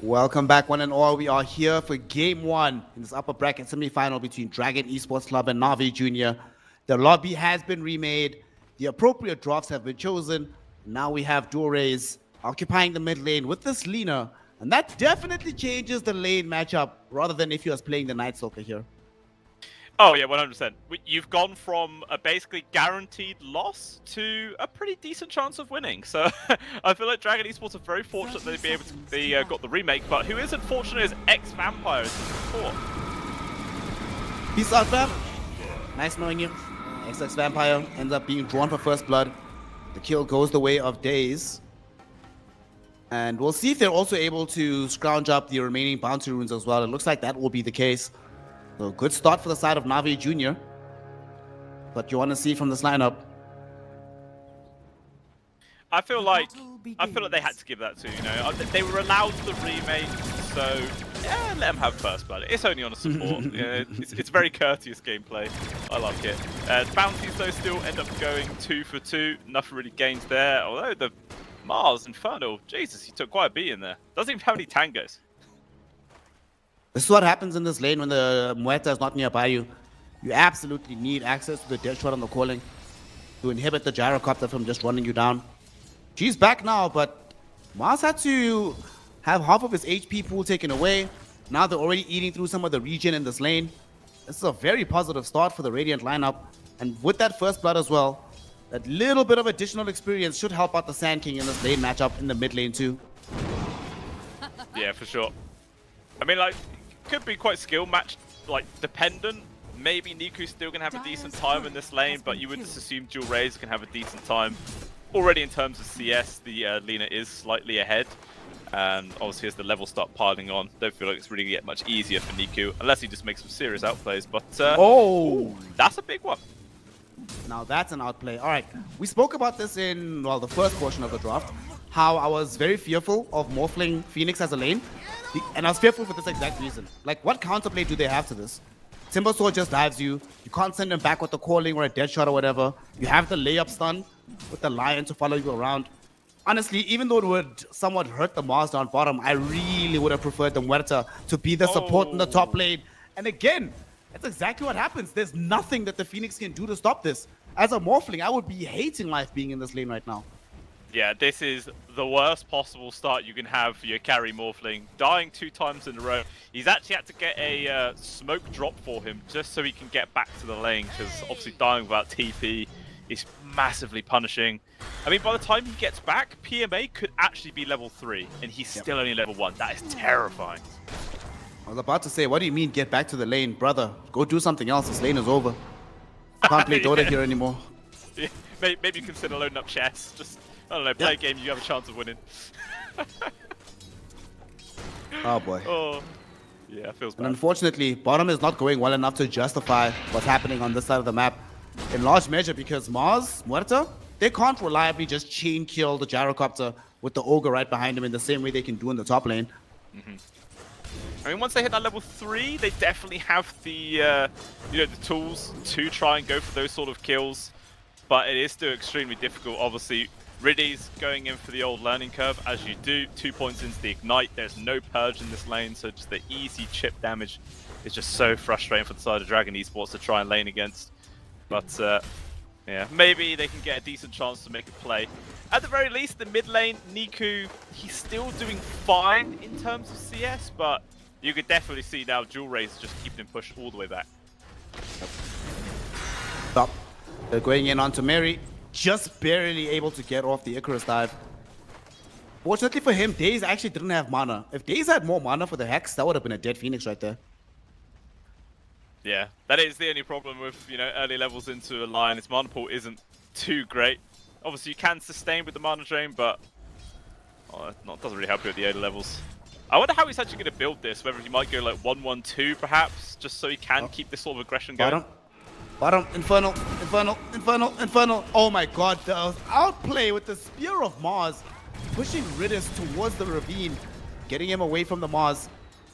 Welcome back, one and all. We are here for game one in this upper bracket semi-final between Dragon Esports Club and Navi Junior. The lobby has been remade. The appropriate drafts have been chosen. Now we have Dores occupying the mid lane with this Lina. And that definitely changes the lane matchup rather than if you was playing the Night Stalker here. Oh yeah, 100%. You've gone from a basically guaranteed loss to a pretty decent chance of winning. So I feel like Dragon Esports are very fortunate that they got the remake. But who isn't fortunate is X-Vampire as the support. Peace out, fam. Nice knowing you. X-Vampire ends up being drawn for first blood. The kill goes the way of Days. And we'll see if they're also able to scrounge up the remaining bounty runes as well. It looks like that will be the case. So good start for the side of Navi Junior. But you want to see from this lineup. I feel like they had to give that to, you know. They were allowed the remake, so yeah, let them have first blood. It's only on a support. Yeah, it's very courteous gameplay. I like it. Bounties though still end up going 2 for 2. Nothing really gains there. Although the Mars Infernal, Jesus, he took quite a beat in there. Doesn't even have any tangos. This is what happens in this lane when the Muerta is not nearby you. You absolutely need access to the dead shot on the calling to inhibit the gyrocopter from just running you down. She's back now, but Mars had to have half of his HP pool taken away. Now they're already eating through some of the regen in this lane. This is a very positive start for the Radiant lineup. And with that first blood as well, that little bit of additional experience should help out the Sand King in this lane matchup in the mid lane too. Yeah, for sure. I mean, like, could be quite skill match, like, dependent. Maybe Niku's still going to have a decent time in this lane, but you would just assume Dual Rays can have a decent time. Already in terms of CS, the Lina is slightly ahead. And obviously as the levels start piling on, don't feel like it's really going to get much easier for Niku, unless he just makes some serious outplays. But, ooh, that's a big one. Now that's an outplay. All right, we spoke about this in, well, the first portion of the draft, how I was very fearful of morphling Phoenix as a lane. And I was fearful for this exact reason. Like, what counterplay do they have to this? Timbersword just dives you. You can't send him back with the calling or a dead shot or whatever. You have the layup stun with the Lion to follow you around. Honestly, even though it would somewhat hurt the Mars down bottom, I really would have preferred the Muerta to be the support in the top lane. And again, that's exactly what happens. There's nothing that the Phoenix can do to stop this. As a morphling, I would be hating life being in this lane right now. Yeah, this is the worst possible start you can have for your carry morphling. Dying 2 times in a row. He's actually had to get a smoke drop for him just so he can get back to the lane, because obviously dying without TP is massively punishing. I mean, by the time he gets back, PMA could actually be level 3, and he's still only level 1. That is terrifying. I was about to say, what do you mean get back to the lane? Brother, go do something else. This lane is over. Can't play Dota here anymore. Yeah, maybe consider loading up chess. Just, I don't know, play a game you have a chance of winning. Oh boy. Oh, yeah, it feels bad. And unfortunately, bottom is not going well enough to justify what's happening on this side of the map. In large measure because Mars, Muerta, they can't reliably just chain kill the gyrocopter with the ogre right behind him in the same way they can do in the top lane. I mean, once they hit that level 3, they definitely have the, you know, the tools to try and go for those sort of kills. But it is still extremely difficult. Obviously, Riddy's going in for the old learning curve, as you do. 2 points into the Ignite. There's no Purge in this lane, so just the easy chip damage is just so frustrating for the side of Dragon Esports to try and lane against. But, yeah, maybe they can get a decent chance to make a play. At the very least, the mid lane, Niku, he's still doing fine in terms of CS, but you could definitely see now Dual Rays just keeping him pushed all the way back. Stop. They're going in onto Mary, just barely able to get off the Icarus dive. Fortunately for him, Daze actually didn't have mana. If Daze had more mana for the Hex, that would have been a dead Phoenix right there. Yeah, that is the only problem with, you know, early levels into a line. Its mana pool isn't too great. Obviously, you can sustain with the mana drain, but it doesn't really help you at the early levels. I wonder how he's actually going to build this, whether he might go like 1-1-2 perhaps, just so he can keep this sort of aggression going. Bottom, Infernal, Infernal, Infernal, Infernal. Oh my god, the outplay with the Spear of Mars, pushing Ridis towards the ravine, getting him away from the Mars.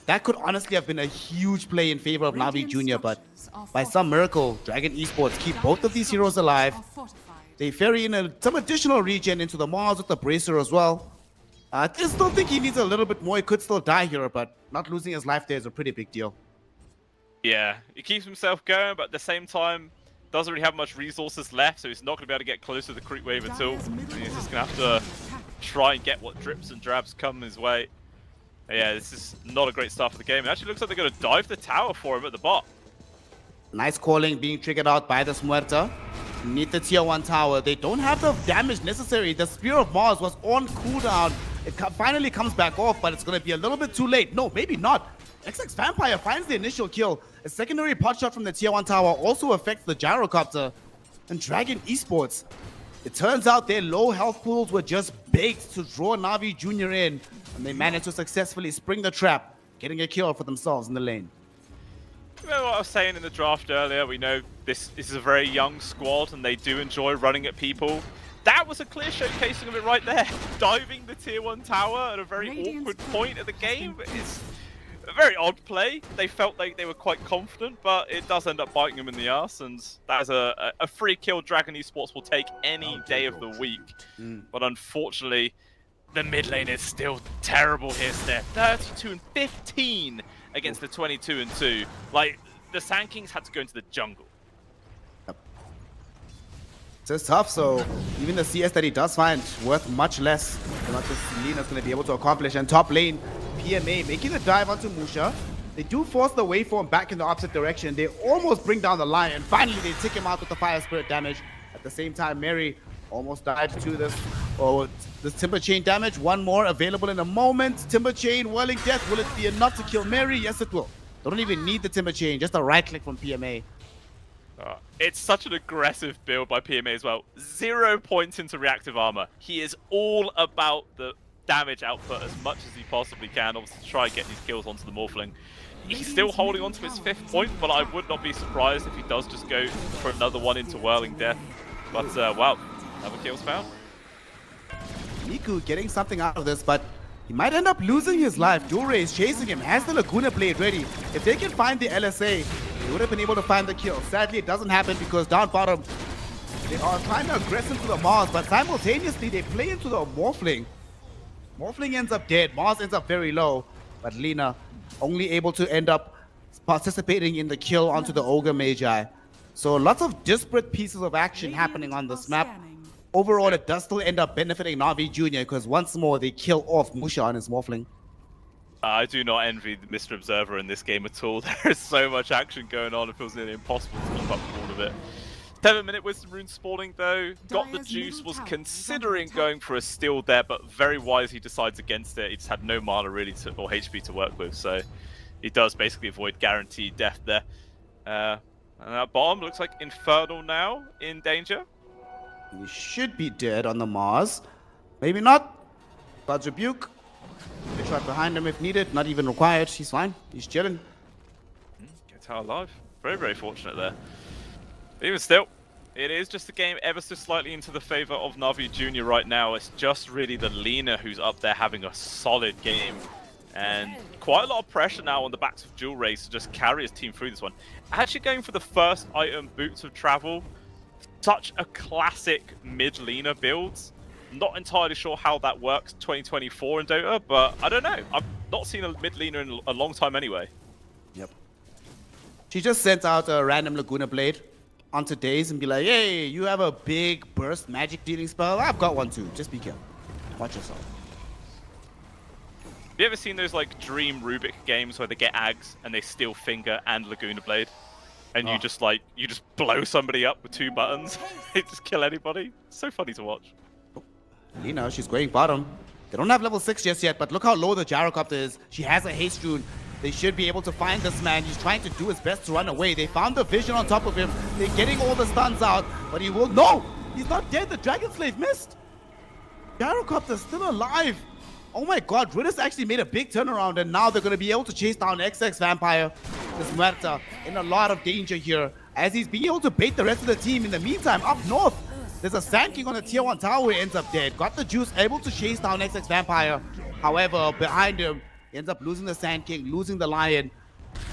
That could honestly have been a huge play in favor of Navi Junior, but by some miracle, Dragon Esports keep both of these heroes alive. They ferry in some additional regen into the Mars with the Bracer as well. I just still think he needs a little bit more. He could still die here, but not losing his life there is a pretty big deal. Yeah, he keeps himself going, but at the same time, doesn't really have much resources left, so he's not going to be able to get close to the creep wave at all. He's just going to have to try and get what drips and drabs come his way. Yeah, this is not a great start for the game. It actually looks like they're going to dive the tower for him at the bot. Nice calling being triggered out by this Muerta. Need the tier 1 tower. They don't have the damage necessary. The Spear of Mars was on cooldown. It finally comes back off, but it's going to be a little bit too late. No, maybe not. XX Vampire finds the initial kill. A secondary pot shot from the tier 1 tower also affects the gyrocopter. And Dragon Esports. It turns out their low health pools were just baked to draw Na'Vi Jr. in. And they managed to successfully spring the trap, getting a kill for themselves in the lane. Remember what I was saying in the draft earlier? We know this is a very young squad and they do enjoy running at people. That was a clear showcasing of it right there. Diving the tier 1 tower at a very awkward point of the game is a very odd play. They felt like they were quite confident, but it does end up biting them in the ass, and that is a free kill Dragon Esports will take any day of the week. But unfortunately, the mid lane is still terrible here, Steph. 32 and 15 against the 22 and 2. Like, the Sand Kings had to go into the jungle. It's tough, so even the CS that he does find worth much less than what this Lina's going to be able to accomplish. And top lane, PMA making the dive onto Musha. They do force the waveform back in the opposite direction. They almost bring down the Lion. Finally, they take him out with the Fire Spirit damage. At the same time, Mary almost died to this Timber Chain damage. One more available in a moment. Timber Chain, Whirling Death. Will it be enough to kill Mary? Yes, it will. They don't even need the Timber Chain. Just a right click from PMA. It's such an aggressive build by PMA as well. 0 points into reactive armor. He is all about the damage output as much as he possibly can, obviously to try and get these kills onto the Morphling. He's still holding on to his 5th point, but I would not be surprised if he does just go for another one into Whirling Death. But wow, another kill's found. Miku getting something out of this, but he might end up losing his life. Dure is chasing him, has the Laguna Blade ready. If they can find the LSA, they would have been able to find the kill. Sadly, it doesn't happen because down bottom, they are trying to aggress into the Mars, but simultaneously, they play into the Morphling. Morphling ends up dead, Mars ends up very low, but Lina only able to end up participating in the kill onto the Ogre Magi. So lots of disparate pieces of action happening on this map. Overall, it does still end up benefiting Na'Vi Jr. because once more, they kill off Musha on his Morphling. I do not envy Mr. Observer in this game at all. There is so much action going on, it feels nearly impossible to keep up with all of it. 7-minute Wisdom Rune spawning though, got the juice, was considering going for a steal there, but very wise he decides against it. He just had no mana really or HP to work with, so he does basically avoid guaranteed death there. And that bottom looks like Infernal now in danger. He should be dead on the Mars. Maybe not. God's Rebuke. They shot behind him if needed, not even required. He's fine. He's chilling. Gets out alive. Very, very fortunate there. Even still, it is just a game ever so slightly into the favor of Na'Vi Jr. right now. It's just really the Lina who's up there having a solid game. And quite a lot of pressure now on the backs of Jewel Race to just carry his team through this one. Actually going for the first item, Boots of Travel. Such a classic mid-Lina build. Not entirely sure how that works 2024 in Dota, but I don't know. I've not seen a mid-Lina in a long time anyway. Yep. She just sent out a random Laguna Blade onto Daze and be like, hey, you have a big burst magic dealing spell? I've got one too. Just be careful. Watch yourself. Have you ever seen those like Dream Rubik games where they get Ags and they steal Finger and Laguna Blade? And you just blow somebody up with 2 buttons. It just kill anybody. It's so funny to watch. Lina, she's going bottom. They don't have level 6 just yet, but look how low the gyrocopter is. She has a haste rune. They should be able to find this man. He's trying to do his best to run away. They found the vision on top of him. They're getting all the stuns out, but he will... No! He's not dead. The Dragon Slave missed. Gyrocopter's still alive. Oh my god, Riddis actually made a big turnaround, and now they're going to be able to chase down XX Vampire. This Muerta in a lot of danger here, as he's being able to bait the rest of the team. In the meantime, up north, there's a Sand King on the tier 1 tower who ends up dead. Got the juice, able to chase down XX Vampire. However, behind him, he ends up losing the Sand King, losing the Lion.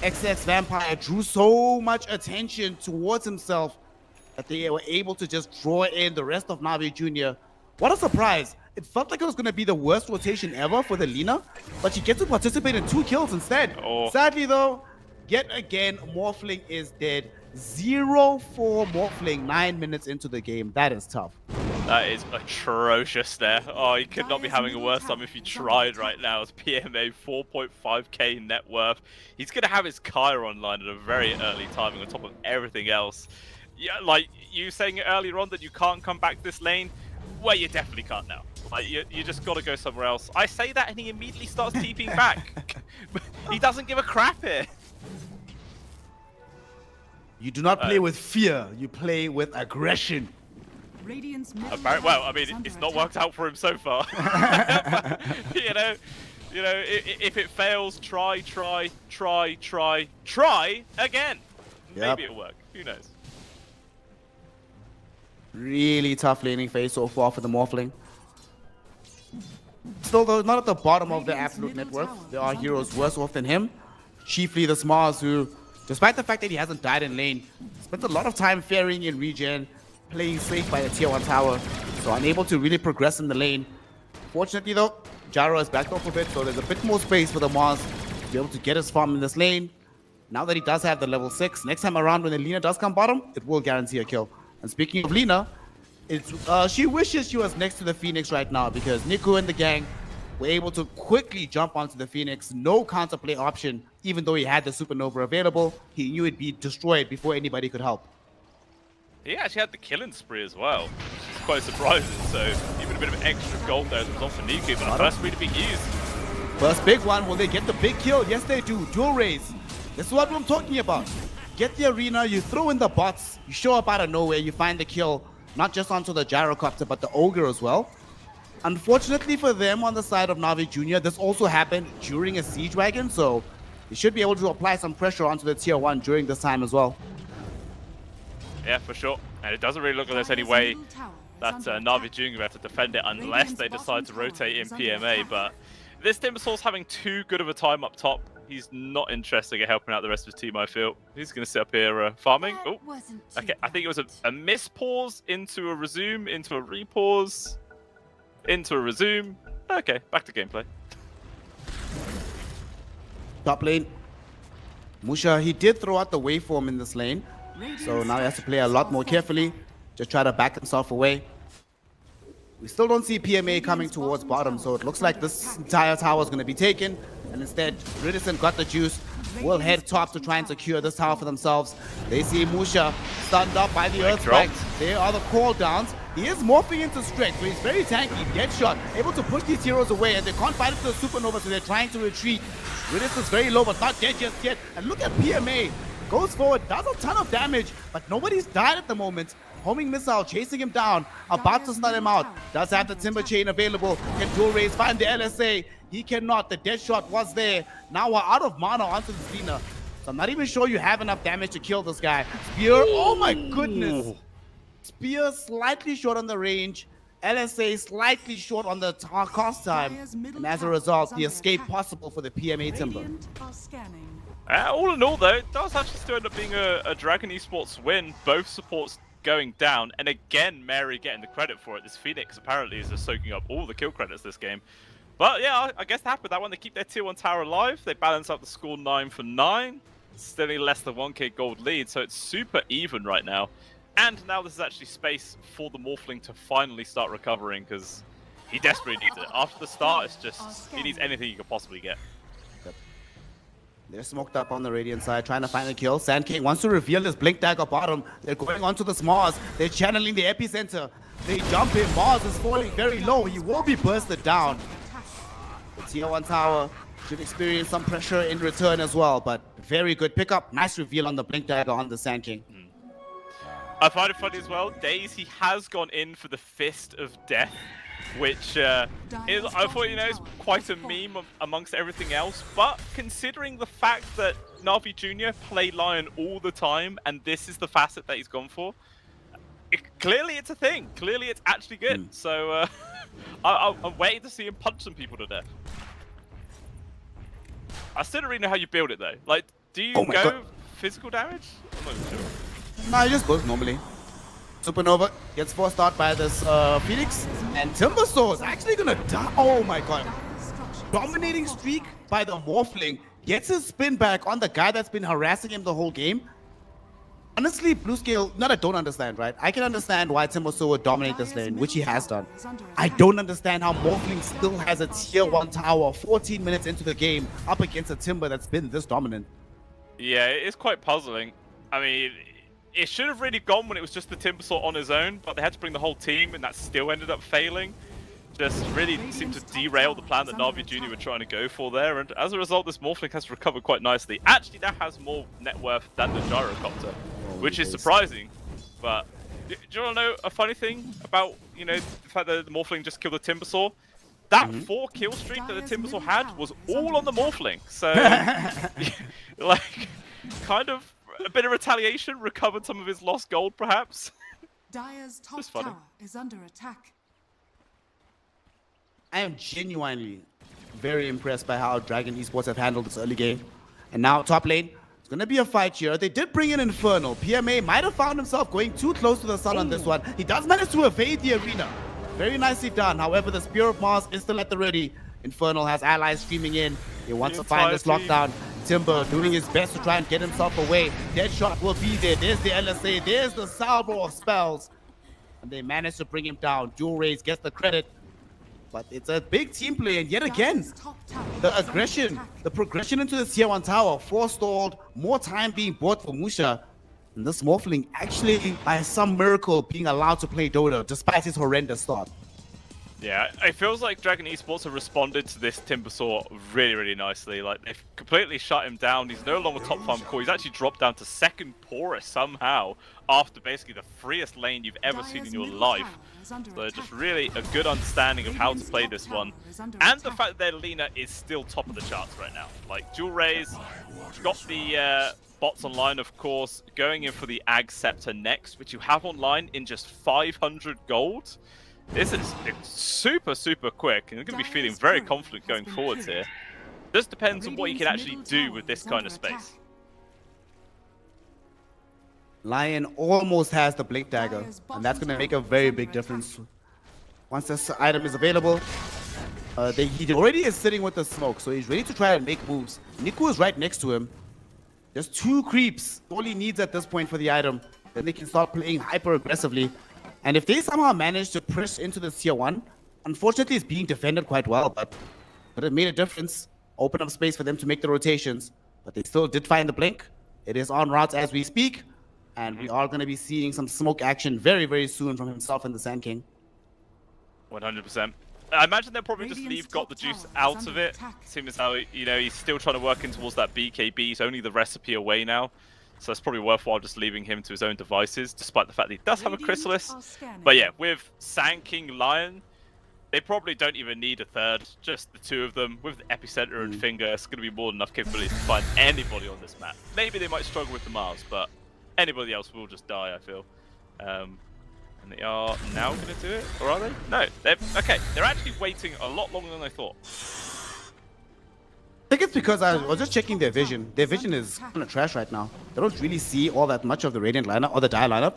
XX Vampire drew so much attention towards himself that they were able to just draw in the rest of Na'Vi Jr. What a surprise. it felt like it was going to be the worst rotation ever for the Lina, but she gets to participate in 2 kills instead. Oh. Sadly, though, yet again, Morphling is dead. 0-4 Morphling 9 minutes into the game. That is tough. That is atrocious there. Oh, he could not be having a worse time if he tried right now. As PMA 4.5k net worth. He's going to have his Kyra online at a very early timing on top of everything else. Yeah, like you saying earlier on that you can't come back this lane. Well, you definitely can't now. Like, you just got to go somewhere else. I say that and he immediately starts TPing back. He doesn't give a crap here. You do not play with fear. You play with aggression. Radiant's Well, I mean, it's not worked out for him so far. you know, if it fails, try again. Maybe it'll work. Who knows? Really tough laning phase so far for the Morphling. Still, though, not at the bottom of the absolute net worth. There are heroes worse off than him. Chiefly the Smars, who, despite the fact that he hasn't died in lane, spent a lot of time ferrying in regen, playing safe by the tier 1 tower, so unable to really progress in the lane. Fortunately, though, Gyro has backed off a bit, so there's a bit more space for the Mars to be able to get his farm in this lane. Now that he does have the level 6, next time around when the Lina does come bottom, it will guarantee a kill. And speaking of Lina, she wishes she was next to the Phoenix right now, because Niku and the gang were able to quickly jump onto the Phoenix. No counterplay option, even though he had the Supernova available. He knew it'd be destroyed before anybody could help. He actually had the killing spree as well, which is quite surprising. So even a bit of extra gold there as a result for Niku, but the first spree to be used. First big one, will they get the big kill? Yes, they do. Dual raise. This is what I'm talking about. Get the arena, you throw in the bots, you show up out of nowhere, you find the kill, not just onto the gyrocopter, but the ogre as well. Unfortunately for them on the side of Na'Vi Jr., this also happened during a siege wagon, so they should be able to apply some pressure onto the tier 1 during this time as well. Yeah, for sure. And it doesn't really look like there's any way that Na'Vi Jr. will have to defend it unless they decide to rotate in PMA, but this Timbersaur's having too good of a time up top. He's not interested in helping out the rest of his team, I feel. He's going to sit up here farming. Oh, okay. I think it was a miss pause into a resume, into a repause, into a resume. Okay, back to gameplay. Top lane. Musha, he did throw out the waveform in this lane. So now he has to play a lot more carefully. Just try to back himself away. We still don't see PMA coming towards bottom, so it looks like this entire tower is going to be taken. And instead, Ridison got the juice. Will head top to try and secure this tower for themselves. They see Musha stunned up by the Earth Strike. There are the call downs. He is morphing into strength, so he's very tanky. Deadshot, able to push these heroes away, and they can't fight into the Supernova, so they're trying to retreat. Ridison's very low, but not dead just yet. And look at PMA. Goes forward, does a ton of damage, but nobody's died at the moment. Homing missile, chasing him down, about to stun him out. Does have the Timber Chain available. Can dual raise, find the LSA. He cannot, the dead shot was there. Now we're out of mana onto the Lina. So I'm not even sure you have enough damage to kill this guy. Spear, oh my goodness. Spear slightly short on the range. LSA slightly short on the cost time. And as a result, the escape possible for the PMA Timber. All in all, though, it does actually still end up being a Dragon Esports win. Both supports going down, and again, Mary getting the credit for it. This Phoenix apparently is just soaking up all the kill credits this game. But yeah, I guess they're happy with that one. They keep their tier 1 tower alive. They balance out the score 9 for 9. Still only less than 1k gold lead, so it's super even right now. And now this is actually space for the Morphling to finally start recovering, because he desperately needs it. After the start, it's just, he needs anything he could possibly get. They're smoked up on the Radiant side, trying to find a kill. Sand King wants to reveal his Blink Dagger bottom. They're going onto the Mars. They're channeling the epicenter. They jump in. Mars is falling very low. He will be bursted down. The tier 1 tower should experience some pressure in return as well, but very good pickup. Nice reveal on the Blink Dagger on the Sand King. I find it funny as well. Days, he has gone in for the Fist of Death, which is, I thought, is quite a meme amongst everything else. But considering the fact that Na'Vi Jr. play Lion all the time, and this is the facet that he's gone for, clearly it's a thing. Clearly it's actually good. So I'm waiting to see him punch some people to death. I still don't really know how you build it though. Like, do you go physical damage? I'm not even sure. No, he just goes normally. Supernova gets forced out by this Phoenix, and Timbersaw is actually gonna die. Oh my god. Dominating streak by the Morphling. Gets his spin back on the guy that's been harassing him the whole game. Honestly, Bluescale, not I don't understand, right? I can understand why Timbersaw would dominate this lane, which he has done. I don't understand how Morphling still has a tier 1 tower 14 minutes into the game up against a Timber that's been this dominant. Yeah, it is quite puzzling. I mean, it should have really gone when it was just the Timbersaw on his own, but they had to bring the whole team, and that still ended up failing. Just really seemed to derail the plan that Na'Vi Jr. were trying to go for there, and as a result, this Morphling has recovered quite nicely. Actually, that has more net worth than the Gyrocopter, which is surprising. But do you want to know a funny thing about, you know, the fact that the Morphling just killed the Timbersaw? That 4-kill streak that the Timbersaw had was all on the Morphling. So, like, kind of a bit of retaliation, recovered some of his lost gold, perhaps. Dire's top Just funny. tower is under attack. I am genuinely very impressed by how Dragon Esports have handled this early game. And now top lane, it's going to be a fight here. They did bring in Infernal. PMA might have found himself going too close to the sun on this one. He does manage to evade the arena. Very nicely done. However, the Spear of Mars is still at the ready. Infernal has allies streaming in. He wants to find this lockdown. Timber doing his best to try and get himself away. Deadshot will be there. There's the LSA. There's the salvo of spells. And they manage to bring him down. Dual Rays gets the credit. But it's a big team play, and yet again, the aggression, the progression into the tier 1 tower, forestalled, more time being bought for Musha. And this Morphling actually, by some miracle, being allowed to play Dota despite his horrendous start. Yeah, it feels like Dragon Esports have responded to this Timbersaw really, really nicely. Like, they've completely shut him down. He's no longer top farm core. He's actually dropped down to second poorest somehow after basically the freest lane you've ever seen in your life. So just really a good understanding of how to play this one. And the fact that their Lina is still top of the charts right now. Like, Dual Rays got the bots online, of course, going in for the Ag Scepter next, which you have online in just 500 gold. This is super, super quick, and you're going to be feeling very confident going forwards here. Just depends on what you can actually do with this kind of space. Lion almost has the Blink Dagger, and that's going to make a very big difference. Once this item is available, he already is sitting with the smoke, so he's ready to try and make moves. Niku is right next to him. Just 2 creeps, all he needs at this point for the item. Then they can start playing hyper aggressively. And if they somehow manage to push into the tier 1, unfortunately it's being defended quite well, but it made a difference. Open up space for them to make the rotations, but they still did find the blink. It is en route as we speak, and we are going to be seeing some smoke action very, very soon from himself and the Sand King. 100%. I imagine they'll probably just leave Got the Juice out of it, seeing as how, you know, he's still trying to work in towards that BKB. He's only the recipe away now. So it's probably worthwhile just leaving him to his own devices, despite the fact that he does have a Chrysalis. But yeah, with Sand King Lion, they probably don't even need a third, just the 2 of them. With the Epicenter and Finger, it's going to be more than enough capability to find anybody on this map. Maybe they might struggle with the Mars, but anybody else will just die, I feel. And they are now going to do it, or are they? No, okay, they're actually waiting a lot longer than I thought. I think it's because I was just checking their vision. Their vision is kind of trash right now. They don't really see all that much of the Radiant lineup or the Dire lineup.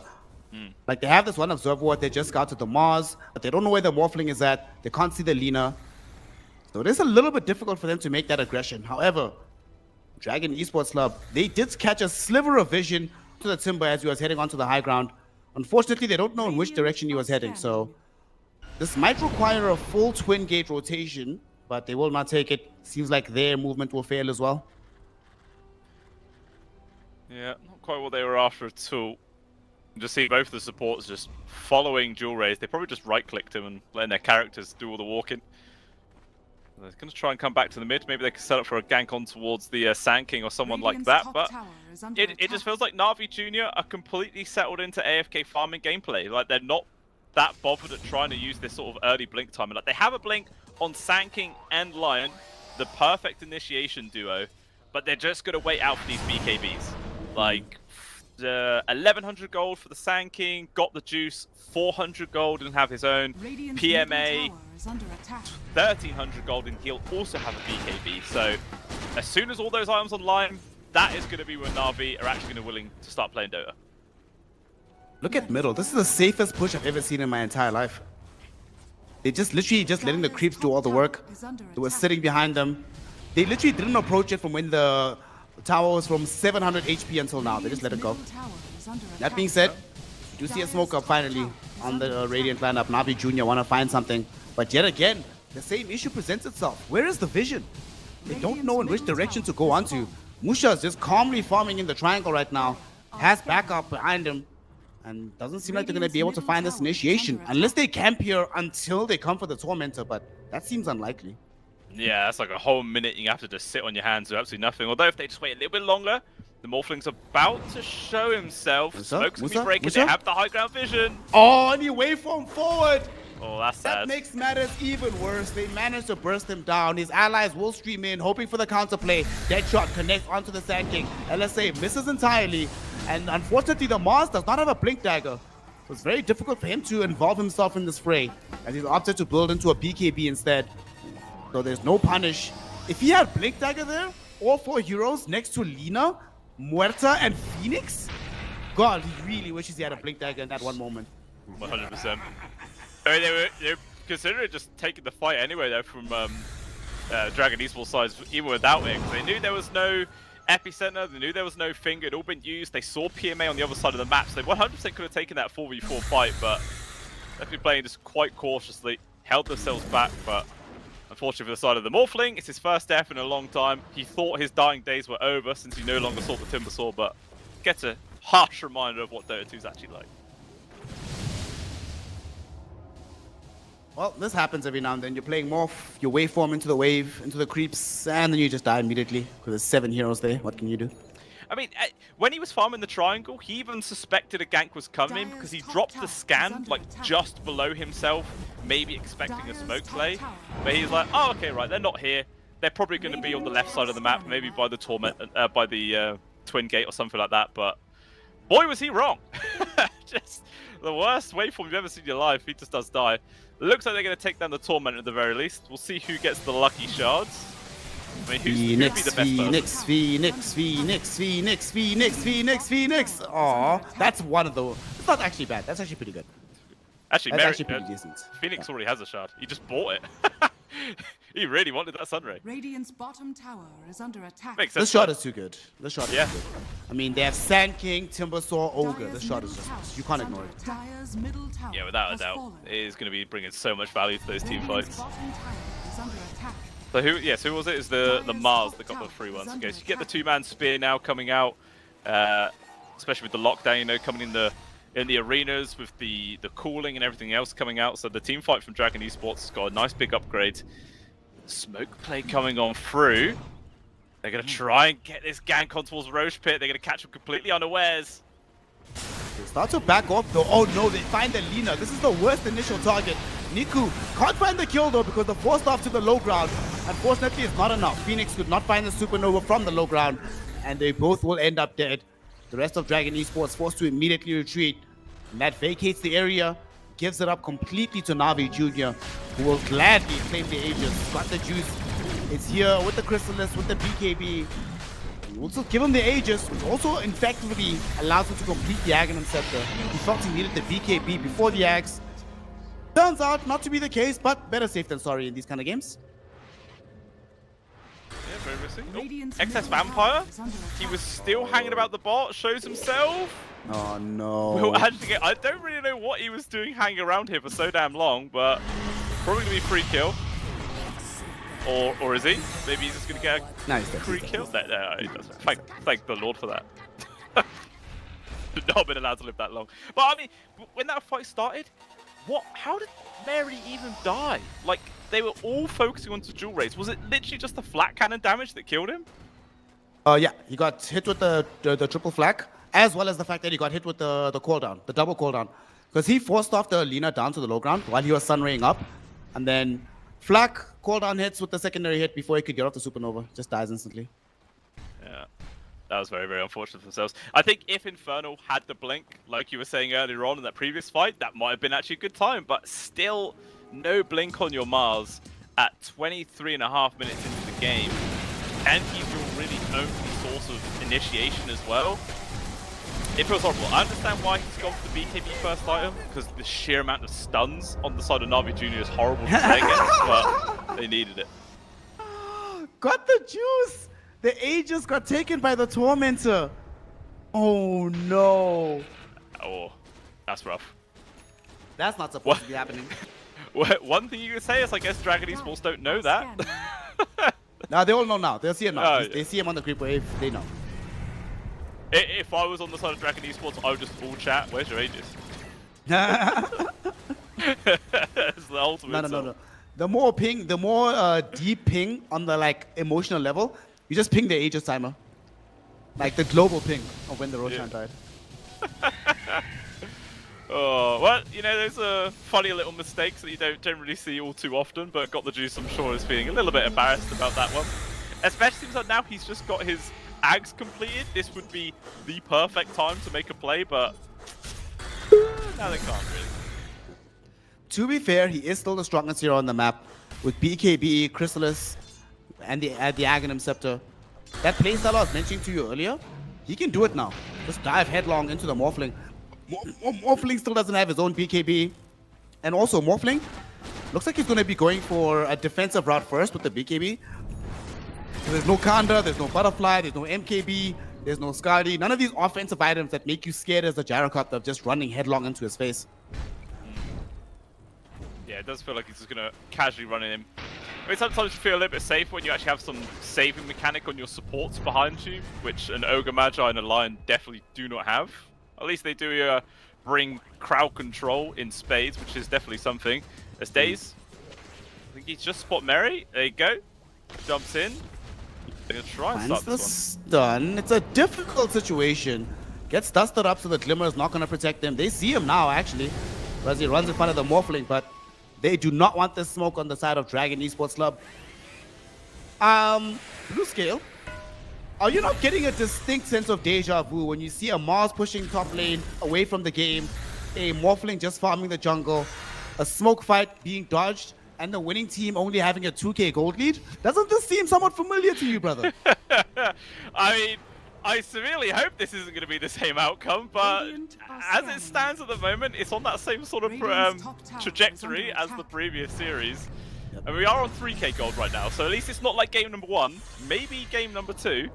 Like, they have this one Observer Ward, they just scouted the Mars, but they don't know where the Morphling is at. They can't see the Lina. So it is a little bit difficult for them to make that aggression. However, Dragon Esports Club, they did catch a sliver of vision to the Timber as he was heading onto the high ground. Unfortunately, they don't know in which direction he was heading, so this might require a full twin gate rotation, but they will not take it. Seems like their movement will fail as well. Yeah, not quite what they were after at all. Just see both of the supports just following Dual Rays. They probably just right-clicked him and letting their characters do all the walking. They're going to try and come back to the mid. Maybe they can set up for a gank on towards the Sand King or someone like that. But it just feels like Na'Vi Jr. are completely settled into AFK farming gameplay. Like, they're not that bothered at trying to use this sort of early blink time. Like, they have a blink on Sand King and Lion, the perfect initiation duo, but they're just going to wait out for these BKBs. Like, 1100 gold for the Sand King, got the juice, 400 gold and have his own. PMA, 1300 gold and he'll also have a BKB. So as soon as all those items online, that is going to be when Na'Vi are actually going to willing to start playing Dota. Look at middle. This is the safest push I've ever seen in my entire life. They just literally just letting the creeps do all the work. They were sitting behind them. They literally didn't approach it from when the tower was from 700 HP until now. They just let it go. That being said, you do see a smoke up finally on the Radiant lineup. Navi Jr. want to find something. But yet again, the same issue presents itself. Where is the vision? They don't know in which direction to go onto. Musha is just calmly farming in the triangle right now. Has backup behind him. And doesn't seem like they're going to be able to find this initiation. Unless they camp here until they come for the Tormentor. But that seems unlikely. Yeah, that's like a whole minute you have to just sit on your hands, do absolutely nothing. Although if they just wait a little bit longer, the Morphling's about to show himself. Smoke's gonna be breaking. They have the high ground vision. Oh, and he waveform forward. Oh, that's sad. That makes matters even worse. They managed to burst him down. His allies will stream in, hoping for the counterplay. Deadshot connects onto the Sand King. LSA misses entirely. And unfortunately, the Mars does not have a Blink Dagger. So it's very difficult for him to involve himself in this fray, as he's opted to build into a BKB instead. So there's no punish. If he had Blink Dagger there, all 4 heroes next to Lina, Muerta, and Phoenix, God, he really wishes he had a Blink Dagger in that one moment. 100%. I mean, they were considering just taking the fight anyway, though, from Dragon Esports sides, even without it, because they knew there was no epicenter, they knew there was no finger, it had all been used. They saw PMA on the other side of the map, so they 100% could have taken that 4v4 fight, but definitely playing just quite cautiously, held themselves back, but unfortunately for the side of the Morphling, it's his first death in a long time. He thought his dying days were over since he no longer saw the Timber Saw, but gets a harsh reminder of what Dota 2 is actually like. Well, this happens every now and then. You're playing Morph, you waveform into the wave, into the creeps, and then you just die immediately because there's 7 heroes there. What can you do? I mean, when he was farming the triangle, he even suspected a gank was coming because he dropped the scan like just below himself, maybe expecting a smoke play. But he's like, oh, okay, right, they're not here. They're probably going to be on the left side of the map, maybe by the by the Twin Gate or something like that. But boy, was he wrong! Just the worst waveform you've ever seen in your life. He just does die. Looks like they're going to take down the Torment at the very least. We'll see who gets the lucky shards. I mean, who'd be the best person? Phoenix. Aw, that's one of the... It's not actually bad. That's actually pretty good. Actually, that's actually pretty decent. Phoenix already has a shard. He just bought it. He really wanted that Sunray. Radiant's bottom tower is under attack. Makes sense. This shot is too good. This shot is too good. I mean, they have Sand King, Timber Saw, Ogre. This shot is just... You can't ignore it. Dire's middle tower Yeah, without a has doubt. fallen. It is going to be bringing so much value to those team Radiant's fights. bottom tower is under attack. So who? Yes, who was it? Is the Mars that got the free ones? Okay, so you get the 2-man spear now coming out, especially with the lockdown. You know, coming in the arenas with the cooling and everything else coming out. So the team fight from Dragon Esports has got a nice big upgrade. Smoke play coming on through. They're gonna try and get this gank on towards Roche Pit. They're gonna catch him completely unawares. They start to back off though. Oh no, they find the Lina. This is the worst initial target. Niku can't find the kill though because the forced off to the low ground. Unfortunately, it's not enough. Phoenix could not find the supernova from the low ground, and they both will end up dead. The rest of Dragon Esports forced to immediately retreat, and that vacates the area, gives it up completely to Navi Jr., who will gladly claim the Aegis. Got the juice. It's here with the Chrysalis, with the BKB. We'll also give him the Aegis, which also effectively allows him to complete the Aghanim Scepter. He felt he needed the BKB before the Axe. Turns out not to be the case, but better safe than sorry in these kind of games. Yeah, very risky. Oh, Excess Vampire. He was still hanging about the bot. Shows himself. Oh no. Well, actually, I don't really know what he was doing hanging around here for so damn long, but probably gonna be free kill. Or is he? Maybe he's just gonna get a free kill. No, he doesn't. Thank the Lord for that. Not been allowed to live that long. But I mean, when that fight started, how did Mary even die? Like, they were all focusing on dual rays. Was it literally just the flat cannon damage that killed him? Yeah, he got hit with the triple flak, as well as the fact that he got hit with the cooldown, the double cooldown. Because he forced off the Lina down to the low ground while he was sunraying up. And then flak cooldown hits with the secondary hit before he could get off the supernova. Just dies instantly. Yeah. That was very, very unfortunate for themselves. I think if Infernal had the blink, like you were saying earlier on in that previous fight, that might have been actually a good time, but still no blink on your Mars at 23.5 minutes into the game. And he's your really only source of initiation as well. It feels horrible. I understand why he's gone for the BKB first item, because the sheer amount of stuns on the side of Navi Jr. is horrible to play against, but they needed it. Got the juice! The Aegis got taken by the Tormentor. Oh no. Oh, that's rough. That's not supposed to be happening. One thing you could say is I guess Dragon Esports don't know that. Now they all know now. They'll see it now. Oh, They see him on the creep wave. They know. If I was on the side of Dragon Esports, I would just full chat, where's your Aegis? It's the ultimate No. The more ping, the more deep ping on the like emotional level, you just ping the Aegis timer. Like the global ping of when the Roshan died. Oh, well, you know, those are funny little mistakes that you don't generally see all too often, but Got the Juice, I'm sure, is feeling a little bit embarrassed about that one. Especially since now he's just got his Ags completed. This would be the perfect time to make a play, but now they can't really. To be fair, he is still the strongest hero on the map with BKB, Chrysalis, and the Aghanim Scepter. That playstyle I was mentioning to you earlier, he can do it now. Just dive headlong into the Morphling. Morphling still doesn't have his own BKB. And also Morphling looks like he's going to be going for a defensive route first with the BKB. So there's no Kanda, there's no Butterfly, there's no MKB, there's no Skadi. None of these offensive items that make you scared as a Gyrocopter of just running headlong into his face. Yeah, it does feel like he's just going to casually run in him. I mean, sometimes you feel a little bit safer when you actually have some saving mechanic on your supports behind you, which an Ogre Magi and a Lion definitely do not have. At least they do bring crowd control in spades, which is definitely something. As Daze, I think he's just spot Mary. There you go. Jumps in. They're going to try and start Finds the this one. stun. It's a difficult situation. Gets dusted up so the Glimmer is not going to protect them. They see him now, actually, as he runs in front of the Morphling, but they do not want the smoke on the side of Dragon Esports Club. Blue Scale, are you not getting a distinct sense of deja vu when you see a Mars pushing top lane away from the game, a Morphling just farming the jungle, a smoke fight being dodged, and the winning team only having a 2k gold lead? Doesn't this seem somewhat familiar to you, brother? I mean, I severely hope this isn't going to be the same outcome, but as it stands at the moment, it's on that same sort of trajectory as the previous series. And we are on 3k gold right now, so at least it's not like game number 1, maybe game number 2,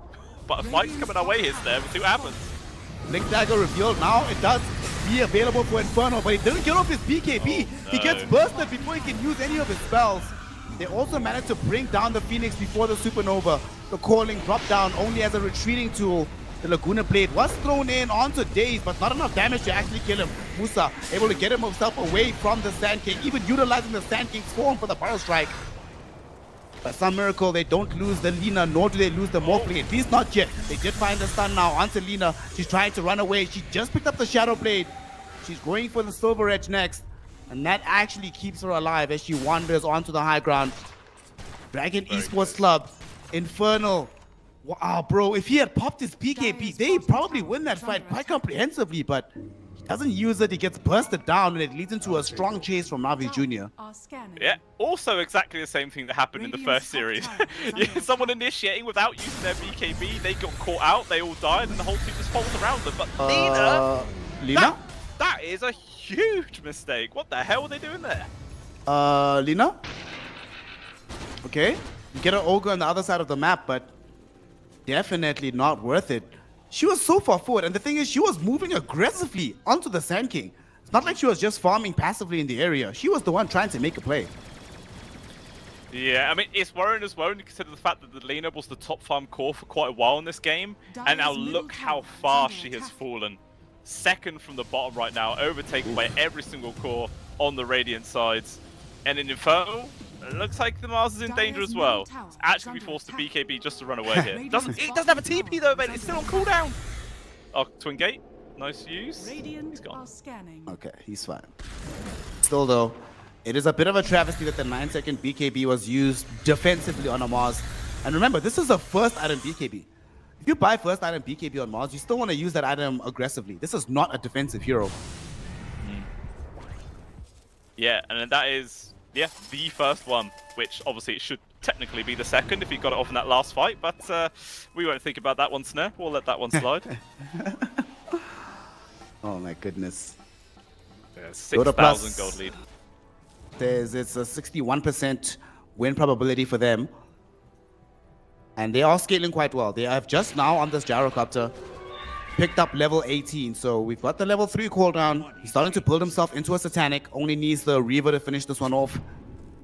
but a fight's coming our way here, Steph. We'll see what happens. Blink Dagger revealed now. It does be available for Inferno, but he didn't get off his BKB. Oh, no. He gets bursted before he can use any of his spells. They also managed to bring down the Phoenix before the Supernova. The Calling dropped down only as a retreating tool. The Laguna Blade was thrown in onto Daze, but not enough damage to actually kill him. Musa able to get himself away from the Sand King, even utilizing the Sand King's form for the Burrow Strike. By some miracle, they don't lose the Lina, nor do they lose the Morphling. At least not yet. They did find the stun now onto Lina. She's trying to run away. She just picked up the Shadow Blade. She's going for the Silver Edge next. And that actually keeps her alive as she wanders onto the high ground. Dragon Esports Club, Infernal. Wow, bro, if he had popped his PKP, they probably win that fight quite comprehensively, but he doesn't use it, he gets bursted down, and it leads into a strong chase from Navi Jr. Yeah, also exactly the same thing that happened in the first series. Yeah, someone initiating without using their BKB, they got caught out, they all died, and the whole team just folds around them. But Lina? That is a huge mistake. What the hell are they doing there? Lina? Okay, you get an Ogre on the other side of the map, but definitely not worth it. She was so far forward, and the thing is, she was moving aggressively onto the Sand King. It's not like she was just farming passively in the area. She was the one trying to make a play. Yeah, I mean, it's worrying as well when you consider the fact that the Lina was the top farm core for quite a while in this game, and now look how far she has fallen. Second from the bottom right now, overtaken by every single core on the Radiant sides. And in Inferno, it looks like the Mars is in danger as well. It's actually be forced to BKB just to run away here. It doesn't have a TP though, but it's still on cooldown. Oh, Twin Gate. Nice use. He's gone. Okay, he's fine. Still though, it is a bit of a travesty that the 9-second BKB was used defensively on a Mars. And remember, this is a first item BKB. If you buy first item BKB on Mars, you still want to use that item aggressively. This is not a defensive hero. Yeah, and then that is, yeah, the first one, which obviously it should technically be the second if he got it off in that last fight, but we won't think about that one, Snare. We'll let that one slide. Oh my goodness. Yeah, Dota 6,000 Plus. gold lead. It's a 61% win probability for them. And they are scaling quite well. They have just now on this gyrocopter picked up level 18. So we've got the level 3 cooldown. He's starting to build himself into a Satanic. Only needs the Reaver to finish this one off.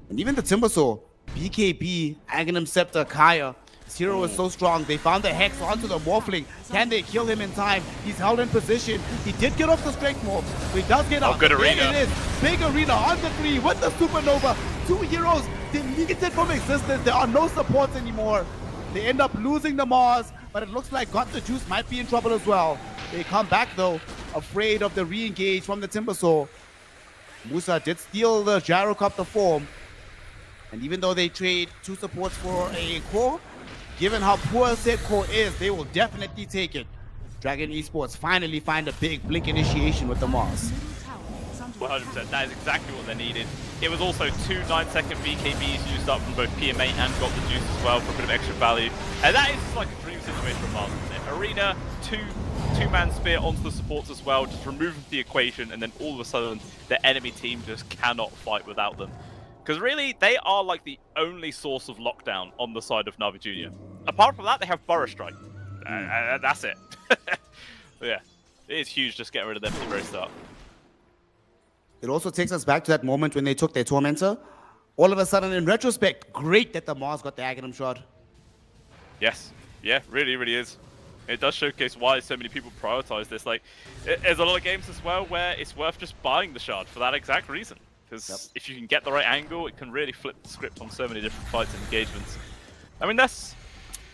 And even the Timbersaw, BKB, Aghanim Scepter, Kaya. His hero is so strong. They found the Hex onto the Morphling. Can they kill him in time? He's held in position. He did get off the Strength Morph. So he does get out. Good There arena. it is. Big arena on the 3 with the Supernova. 2 heroes deleted from existence. There are no supports anymore. They end up losing the Mars, but it looks like Got the Juice might be in trouble as well. They come back though, afraid of the re-engage from the Timbersaw. Musa did steal the gyrocopter form, and even though they trade 2 supports for a core, given how poor said core is, they will definitely take it. Dragon Esports finally find a big blink initiation with the Mars. 100%. That is exactly what they needed. It was also 2 9-second BKBs used up from both PMA and Got the Juice as well for a bit of extra value. And that is just like a dream situation for Mars. Arena, two-man spear onto the supports as well, just remove them from the equation, and then all of a sudden the enemy team just cannot fight without them. Because really, they are like the only source of lockdown on the side of Na'Vi Junior. Apart from that, they have Burrow Strike. That's it. Yeah, it is huge just getting rid of them at the very start. It also takes us back to that moment when they took their Tormentor. All of a sudden, in retrospect, great that the Mars got the Aghanim shot. Yes. Yeah, really, really is. It does showcase why so many people prioritize this. Like, there's a lot of games as well where it's worth just buying the shard for that exact reason. Because if you can get the right angle, it can really flip the script on so many different fights and engagements. I mean, that's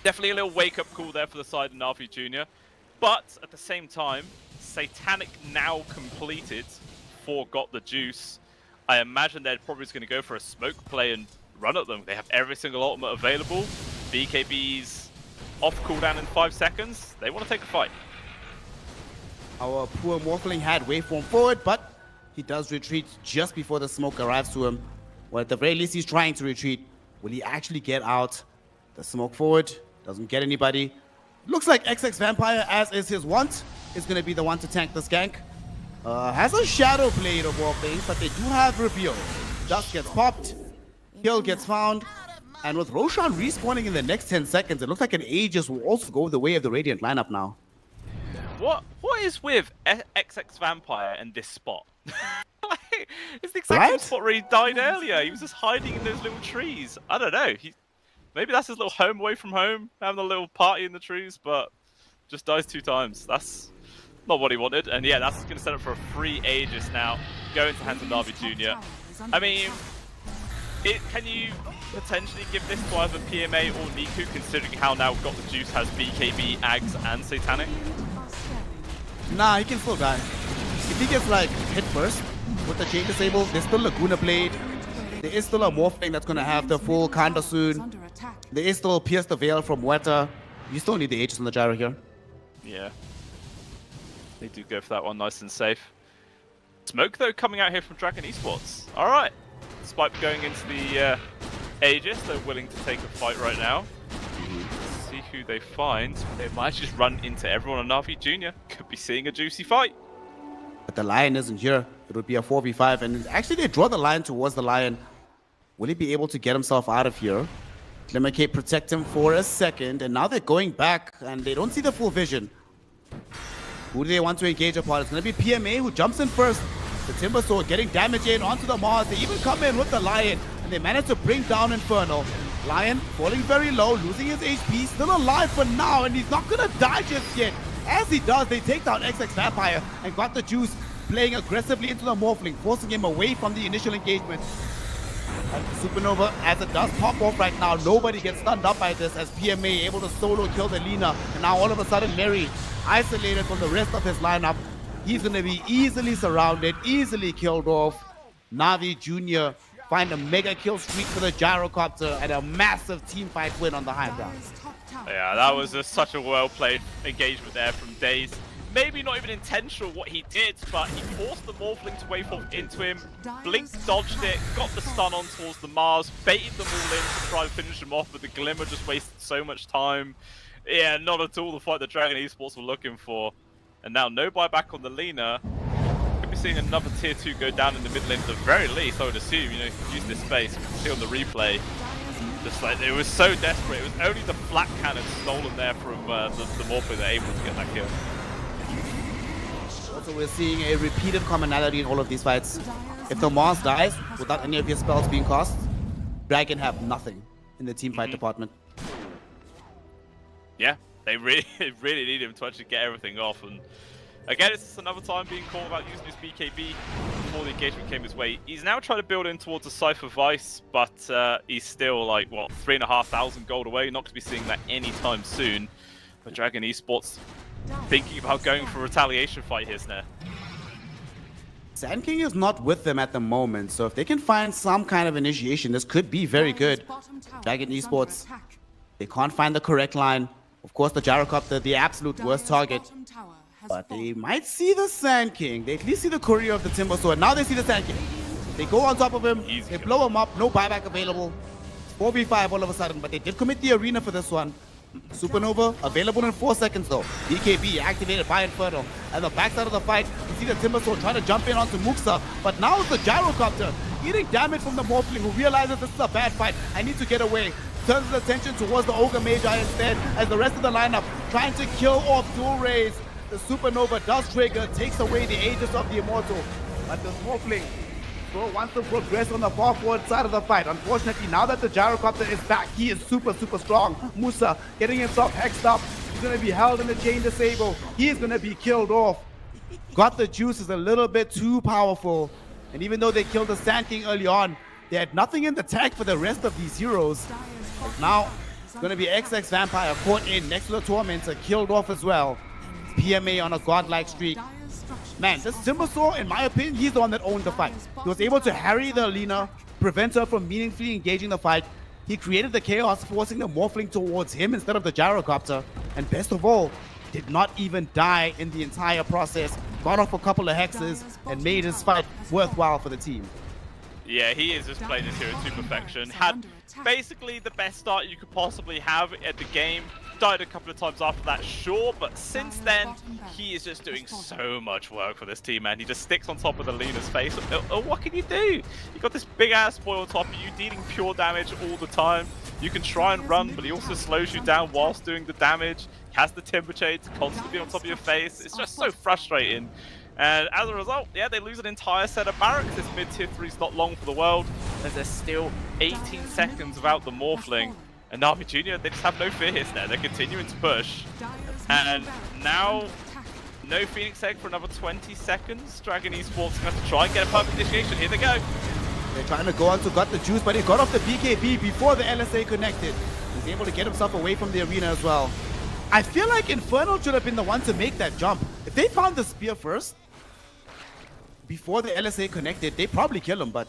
definitely a little wake-up call there for the side of Na'Vi Junior. But at the same time, Satanic now completed for Got the Juice. I imagine they're probably just going to go for a smoke play and run at them. They have every single ultimate available. BKB's off cooldown in 5 seconds. They want to take a fight. Our poor Morphling had waveform forward, but he does retreat just before the smoke arrives to him. Well, at the very least, he's trying to retreat. Will he actually get out? The smoke forward doesn't get anybody. Looks like XX Vampire, as is his want, is going to be the one to tank this gank. Has a Shadow Blade of all things, but they do have Reveal. Dust gets popped, kill gets found, and with Roshan respawning in the next 10 seconds, it looks like an Aegis will also go the way of the Radiant lineup now. What is with XX Vampire and this spot? It's the exact same spot where he died earlier. He was just hiding in those little trees. I don't know. Maybe that's his little home away from home, having a little party in the trees, but just dies 2 times. That's not what he wanted. And yeah, that's going to set up for a free Aegis now, going to hands of Na'Vi Junior. I mean, can you potentially give this to either PMA or Niku, considering how now Got the Juice has BKB, Ags, and Satanic? Nah, he can still die. If he gets like hit first with the chain disable, there's still Laguna Blade. There is still a Morphling that's gonna have the full Kanda soon. There is still Pierce the Veil from Weta. You still need the Aegis on the gyro here. Yeah. They do go for that one nice and safe. Smoke though coming out here from Dragon Esports. Alright. Despite going into the Aegis, they're willing to take a fight right now. Let's see who they find. They might just run into everyone on Na'Vi Junior. Could be seeing a juicy fight. But the Lion isn't here. It would be a 4v5, and actually they draw the Lion towards the Lion. Will he be able to get himself out of here? Glimmercape protect him for a second, and now they're going back, and they don't see the full vision. Who do they want to engage upon? It's going to be PMA who jumps in first. The Timbersaw getting damage in onto the Mars. They even come in with the Lion, and they manage to bring down Inferno. Lion falling very low, losing his HP, still alive for now, and he's not going to die just yet. As he does, they take down XX Vampire and Got the Juice playing aggressively into the Morphling, forcing him away from the initial engagement. And Supernova, as it does pop off right now, nobody gets stunned up by this as PMA able to solo kill the Lina. And now all of a sudden, Mary, isolated from the rest of his lineup, he's going to be easily surrounded, easily killed off. Na'Vi Junior find a mega kill streak for the gyrocopter and a massive team fight win on the high ground. Yeah, that was just such a well-played engagement there from Daze. Maybe not even intentional what he did, but he forced the Morphling to waveform into him. Blink dodged it, got the stun on towards the Mars, baited them all in to try and finish him off, but the Glimmer just wasted so much time. Yeah, not at all the fight that Dragon Esports were looking for. And now no buyback on the Lina. Could be seeing another tier 2 go down in the mid lane at the very least, I would assume. You know, use this space. You can see on the replay. Just like, it was so desperate. It was only the flat cannon stolen there from the Morphle that able to get that kill. Also, we're seeing a repeated commonality in all of these fights. If the Mars dies without any of your spells being cast, Dragon have nothing in the team fight department. Yeah, they really need him to actually get everything off. And again, it's just another time being called about using his BKB before the engagement came his way. He's now trying to build in towards a Cypher Vice, but he's still like, what, 3,500 gold away. Not going to be seeing that anytime soon. But Dragon Esports thinking about going for a retaliation fight here, Snare. Sand King is not with them at the moment, so if they can find some kind of initiation, this could be very good. Dragon Esports, they can't find the correct line. Of course, the Gyrocopter, the absolute worst target. But they might see the Sand King. They at least see the courier of the Timber Sword. Now they see the Sand King. They go on top of him. They blow him up. No buyback available. 4v5 all of a sudden, but they did commit the arena for this one. Supernova available in 4 seconds though. BKB activated by Inferno. And the backside of the fight, you see the Timber Sword trying to jump in onto Muxa. But now it's the Gyrocopter eating damage from the Morphling, who realizes this is a bad fight. I need to get away. Turns his attention towards the Ogre Magi instead, as the rest of the lineup trying to kill off dual rays. The Supernova does trigger, takes away the Aegis of the Immortal. But the Morphling wants to progress on the far forward side of the fight. Unfortunately, now that the Gyrocopter is back, he is super strong. Musa getting himself hexed up. He's going to be held in the chain disable. He is going to be killed off. Got the juice is a little bit too powerful. And even though they killed the Sand King early on, they had nothing in the tank for the rest of these heroes. But now, it's going to be XX Vampire caught in next to the Tormentor, killed off as well. PMA on a godlike streak. Man, this Timbersaw, in my opinion, he's the one that owned the fight. He was able to harry the Alina, prevent her from meaningfully engaging the fight. He created the chaos, forcing the Morphling towards him instead of the Gyrocopter. And best of all, did not even die in the entire process. Got off a couple of hexes and made his fight worthwhile for the team. Yeah, he is just playing this hero to perfection. Had basically the best start you could possibly have at the game. Died a couple of times after that, sure, but since then, he is just doing so much work for this team, man. He just sticks on top of the Lina's face. What can you do? You got this big-ass boy on top of you, dealing pure damage all the time. You can try and run, but he also slows you down whilst doing the damage. He has the Timber Chain to constantly be on top of your face. It's just so frustrating. And as a result, yeah, they lose an entire set of barracks. This mid-tier 3 is not long for the world, as there's still 18 seconds without the Morphling. And Na'Vi Jr., they just have no fear here now. They're continuing to push. And now, no Phoenix Egg for another 20 seconds. Dragon Esports going to have to try and get a perfect initiation. Here they go. They're trying to go on to got the juice, but he got off the BKB before the LSA connected. He's able to get himself away from the arena as well. I feel like Infernal should have been the one to make that jump. If they found the spear first, before the LSA connected, they probably kill him, but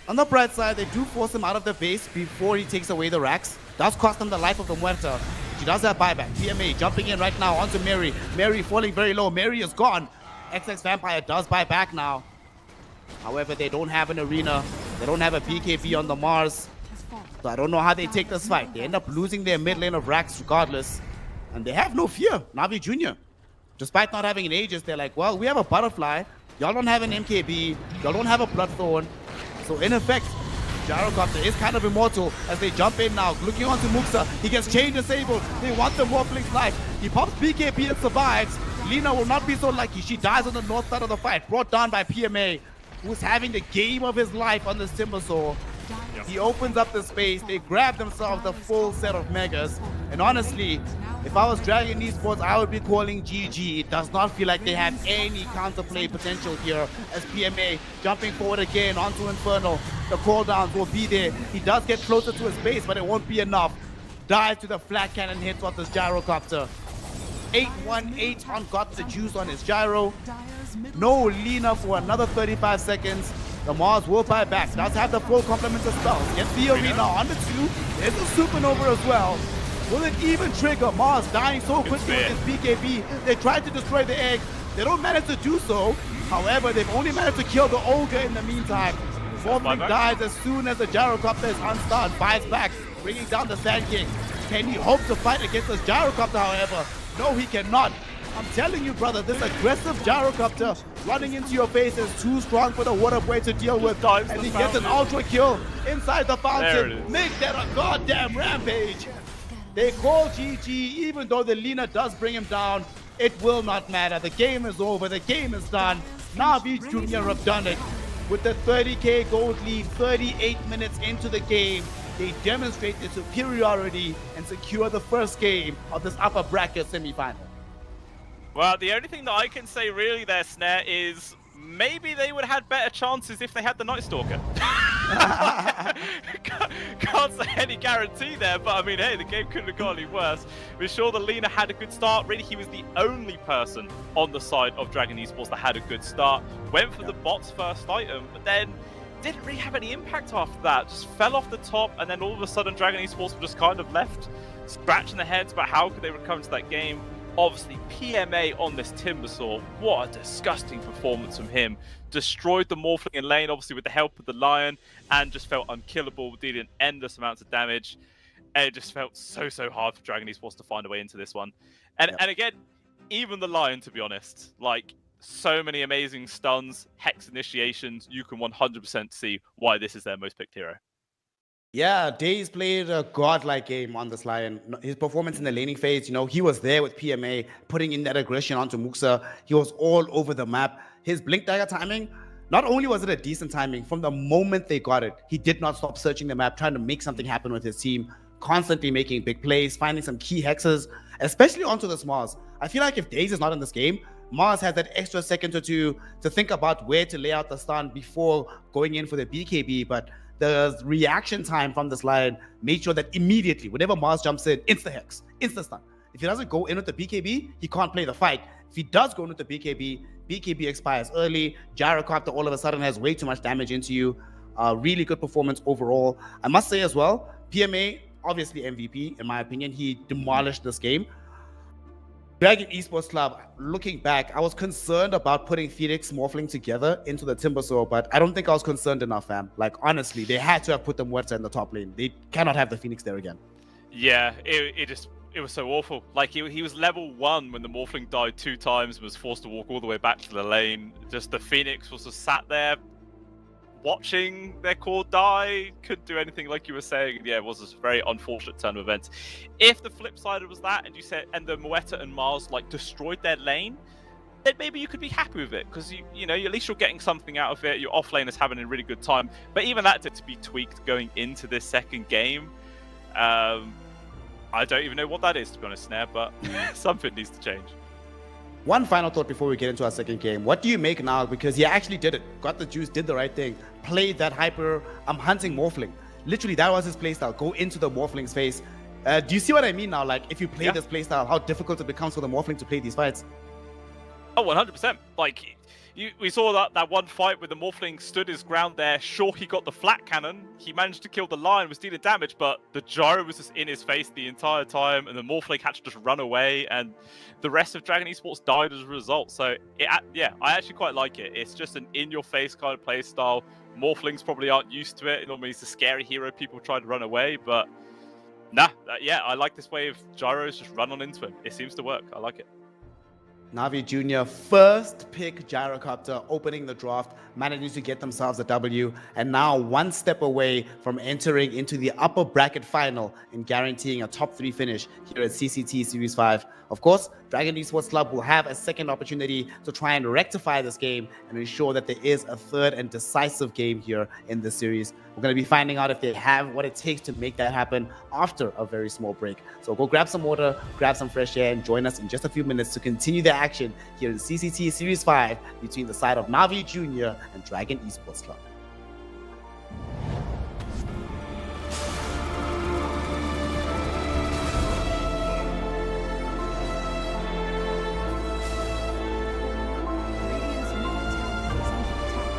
on the bright side, they do force him out of the base before he takes away the racks. Does cost him the life of the Muerta. She does have buyback. PMA jumping in right now onto Mary. Mary falling very low. Mary is gone. XX Vampire does buy back now. However, they don't have an arena. They don't have a BKB on the Mars. So I don't know how they take this fight. They end up losing their mid lane of racks regardless. And they have no fear. Na'Vi Jr. Despite not having an Aegis, they're like, well, we have a Butterfly. Y'all don't have an MKB. Y'all don't have a Bloodthorn. So in effect, Gyrocopter is kind of immortal as they jump in now. Looking onto Muxa. He gets chain disabled. They want the Morphling's life. He pops BKB and survives. Lina will not be so lucky. She dies on the north side of the fight. Brought down by PMA, who's having the game of his life on this Timbersaw. He opens up the space. They grab themselves the full set of megas. And honestly, if I was Dragon Esports, I would be calling GG. It does not feel like they have any counterplay potential here as PMA jumping forward again onto Inferno. The cooldowns will be there. He does get closer to his base, but it won't be enough. Dies to the flat cannon hits off this Gyrocopter. 818 on got the juice on his gyro. No Lina for another 35 seconds. The Mars will buy back. Does have the full complement of spells. Gets the arena on the 2. There's a Supernova as well. Will it even trigger? Mars dying so quickly with his BKB. They tried to destroy the egg. They don't manage to do so. However, they've only managed to kill the Ogre in the meantime. Morphling dies as soon as the Gyrocopter is unstunned. Buys back, bringing down the Sand King. Can he hope to fight against this Gyrocopter, however? No, he cannot. I'm telling you, brother, this aggressive gyrocopter running into your face is too strong for the water boy to deal with. Dives And the he gets an fountain. ultra kill inside the There it fountain. is. Make that a goddamn rampage. They call GG, even though the Lina does bring him down. It will not matter. The game is over. The game is done. Navi Jr. have done it. With the 30k gold lead, 38 minutes into the game, they demonstrate their superiority and secure the first game of this upper bracket semifinal. Well, the only thing that I can say really there, Snare, is maybe they would have had better chances if they had the Night Stalker. Can't say any guarantee there, but I mean, hey, the game couldn't have got any worse. We're sure the Lina had a good start. Really, he was the only person on the side of Dragon Esports that had a good start. Went for the bot's first item, but then didn't really have any impact after that. Just fell off the top, and then all of a sudden, Dragon Esports were just kind of left scratching their heads about how could they recover to that game. Obviously, PMA on this Timbersaw, what a disgusting performance from him. Destroyed the Morphling in lane, obviously with the help of the Lion, and just felt unkillable, dealing endless amounts of damage. And it just felt so hard for Dragon Esports to find a way into this one. And again, even the Lion, to be honest, like, so many amazing stuns, hex initiations, you can 100% see why this is their most picked hero. Yeah, Days played a godlike game on this Lion. His performance in the laning phase, you know, he was there with PMA, putting in that aggression onto Muxa. He was all over the map. His Blink Dagger timing, not only was it a decent timing, from the moment they got it, he did not stop searching the map, trying to make something happen with his team, constantly making big plays, finding some key hexes, especially onto the Mars. I feel like if Days is not in this game, Mars has that extra second or two to think about where to lay out the stun before going in for the BKB, but the reaction time from this Lion made sure that immediately, whenever Mars jumps in, insta-hex, insta-stun. If he doesn't go in with the BKB, he can't play the fight. If he does go in with the BKB, BKB expires early. Gyrocopter all of a sudden has way too much damage into you. Really good performance overall. I must say as well, PMA, obviously MVP, in my opinion. He demolished this game. Dragon Esports Club, looking back, I was concerned about putting Phoenix Morphling together into the Timbersaw, but I don't think I was concerned enough, fam. Like, honestly, they had to have put the Muerta in the top lane. They cannot have the Phoenix there again. Yeah, it was so awful. Like, he was level 1 when the Morphling died 2 times and was forced to walk all the way back to the lane. Just the Phoenix was just sat there watching their core die, couldn't do anything, like you were saying. Yeah, it was a very unfortunate turn of events. If the flip side was that, and you said, and the Muerta and Mars like destroyed their lane, then maybe you could be happy with it, because you know, at least you're getting something out of it. Your off lane is having a really good time. But even that to be tweaked going into this second game, I don't even know what that is, to be honest, Snare, but something needs to change. One final thought before we get into our second game. What do you make now? Because he actually did it. Got the juice, did the right thing. Played that hyper, I'm hunting Morphling. Literally, that was his playstyle. Go into the Morphling's face. Do you see what I mean now? Like, if you play this playstyle, how difficult it becomes for the Morphling to play these fights. Oh, 100%. Like, we saw that one fight where the Morphling stood his ground there. Sure, he got the flat cannon. He managed to kill the Lion, was dealing damage, but the gyro was just in his face the entire time, and the Morphling had to just run away, and the rest of Dragon Esports died as a result. So, yeah, I actually quite like it. It's just an in-your-face kind of play style. Morphlings probably aren't used to it. Normally, it's a scary hero. People try to run away, but nah, yeah, I like this way of gyros just run on into him. It seems to work. I like it. Navi Jr. first pick Gyrocopter, opening the draft, managing to get themselves a W, and now one step away from entering into the upper bracket final and guaranteeing a top 3 finish here at CCT Series 5. Of course, Dragon Esports Club will have a second opportunity to try and rectify this game and ensure that there is a third and decisive game here in this series. We're going to be finding out if they have what it takes to make that happen after a very small break. So go grab some water, grab some fresh air, and join us in just a few minutes to continue the action here in CCT Series 5 between the side of Navi Jr. and Dragon Esports Club. Radiant's middle tower is under attack.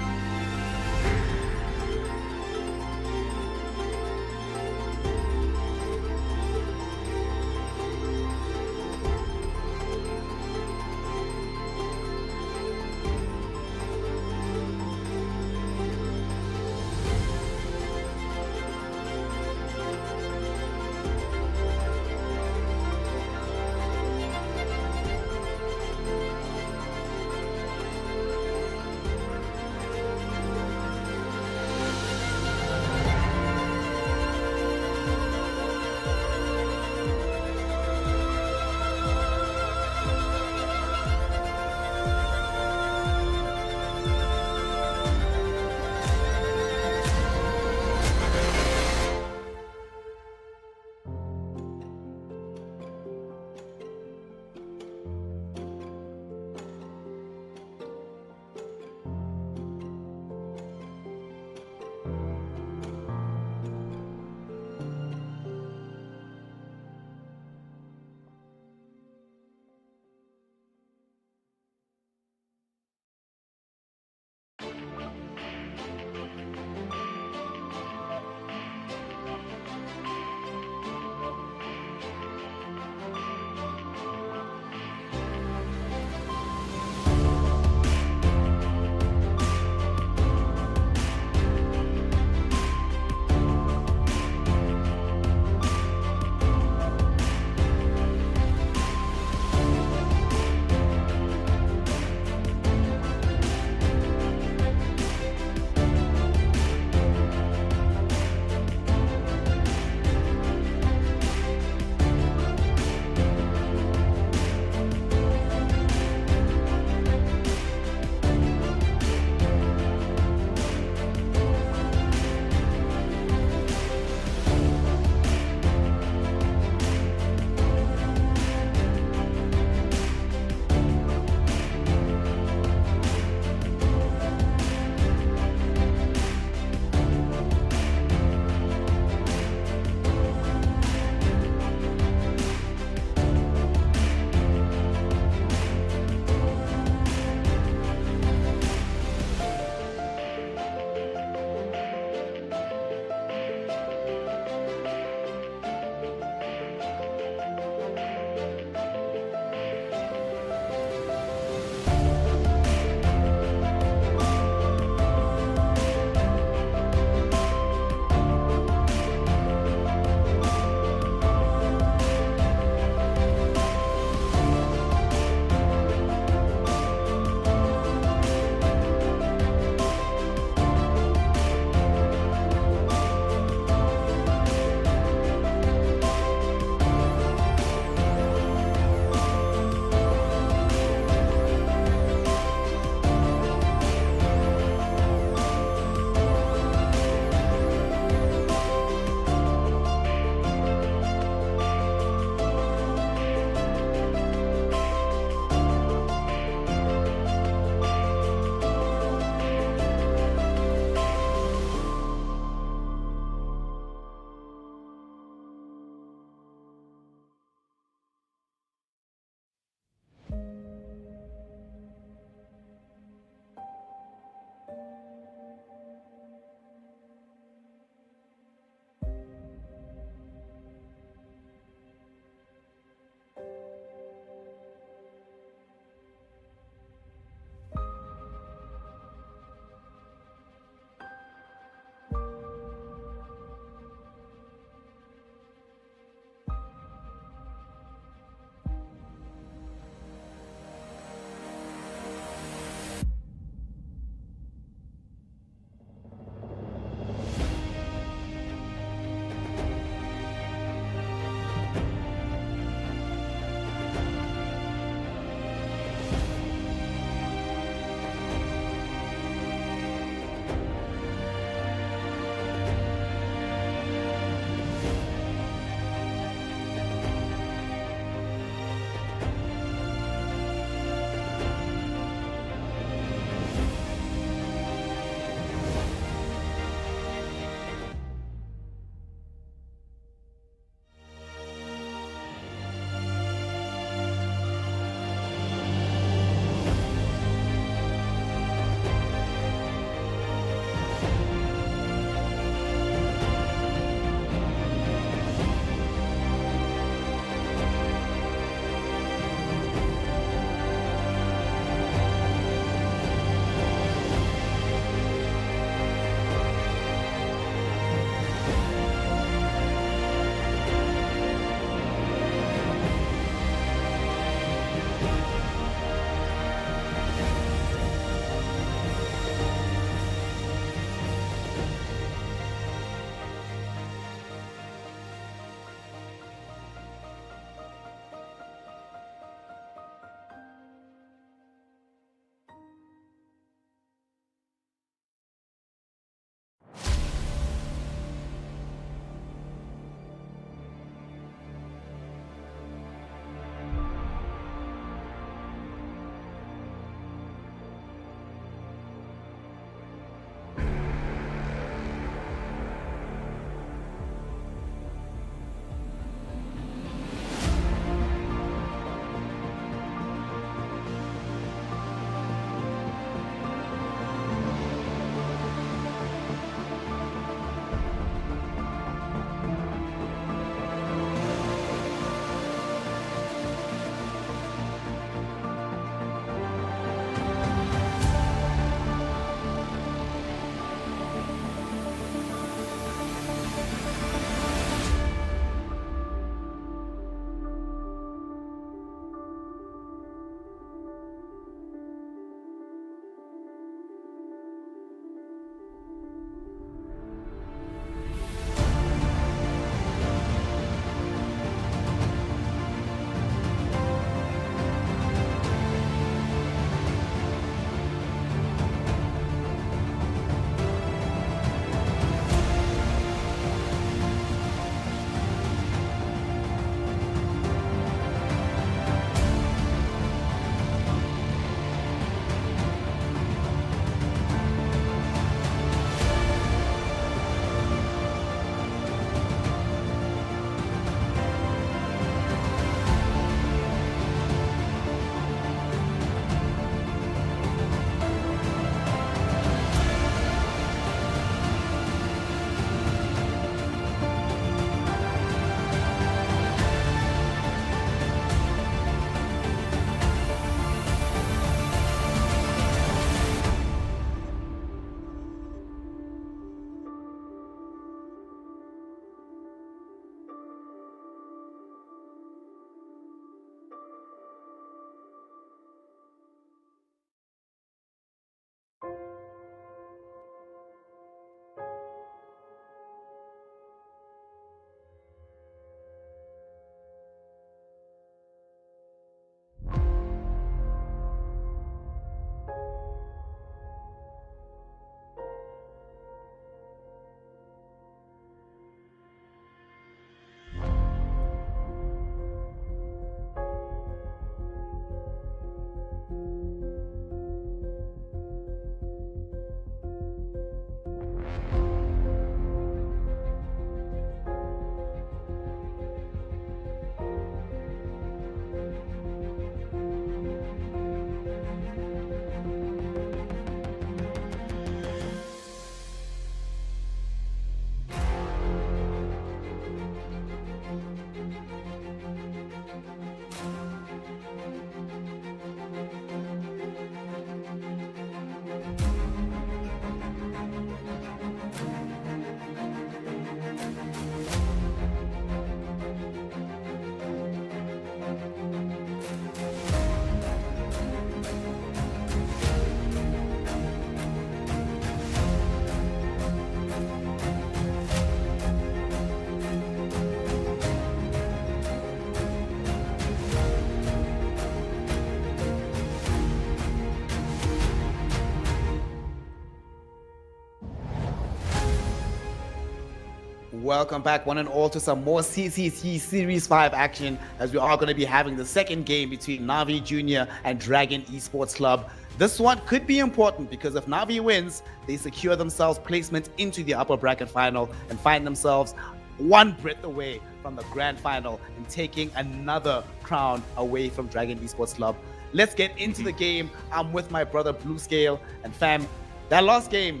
welcome back one and all to some more CCT Series 5 action, as we are going to be having the second game between Navi Jr. and Dragon Esports Club. This one could be important because if Navi wins, they secure themselves placement into the upper bracket final and find themselves one breath away from the grand final and taking another crown away from Dragon Esports Club. Let's get into the game. I'm with my brother Blue Scale, and fam, that last game,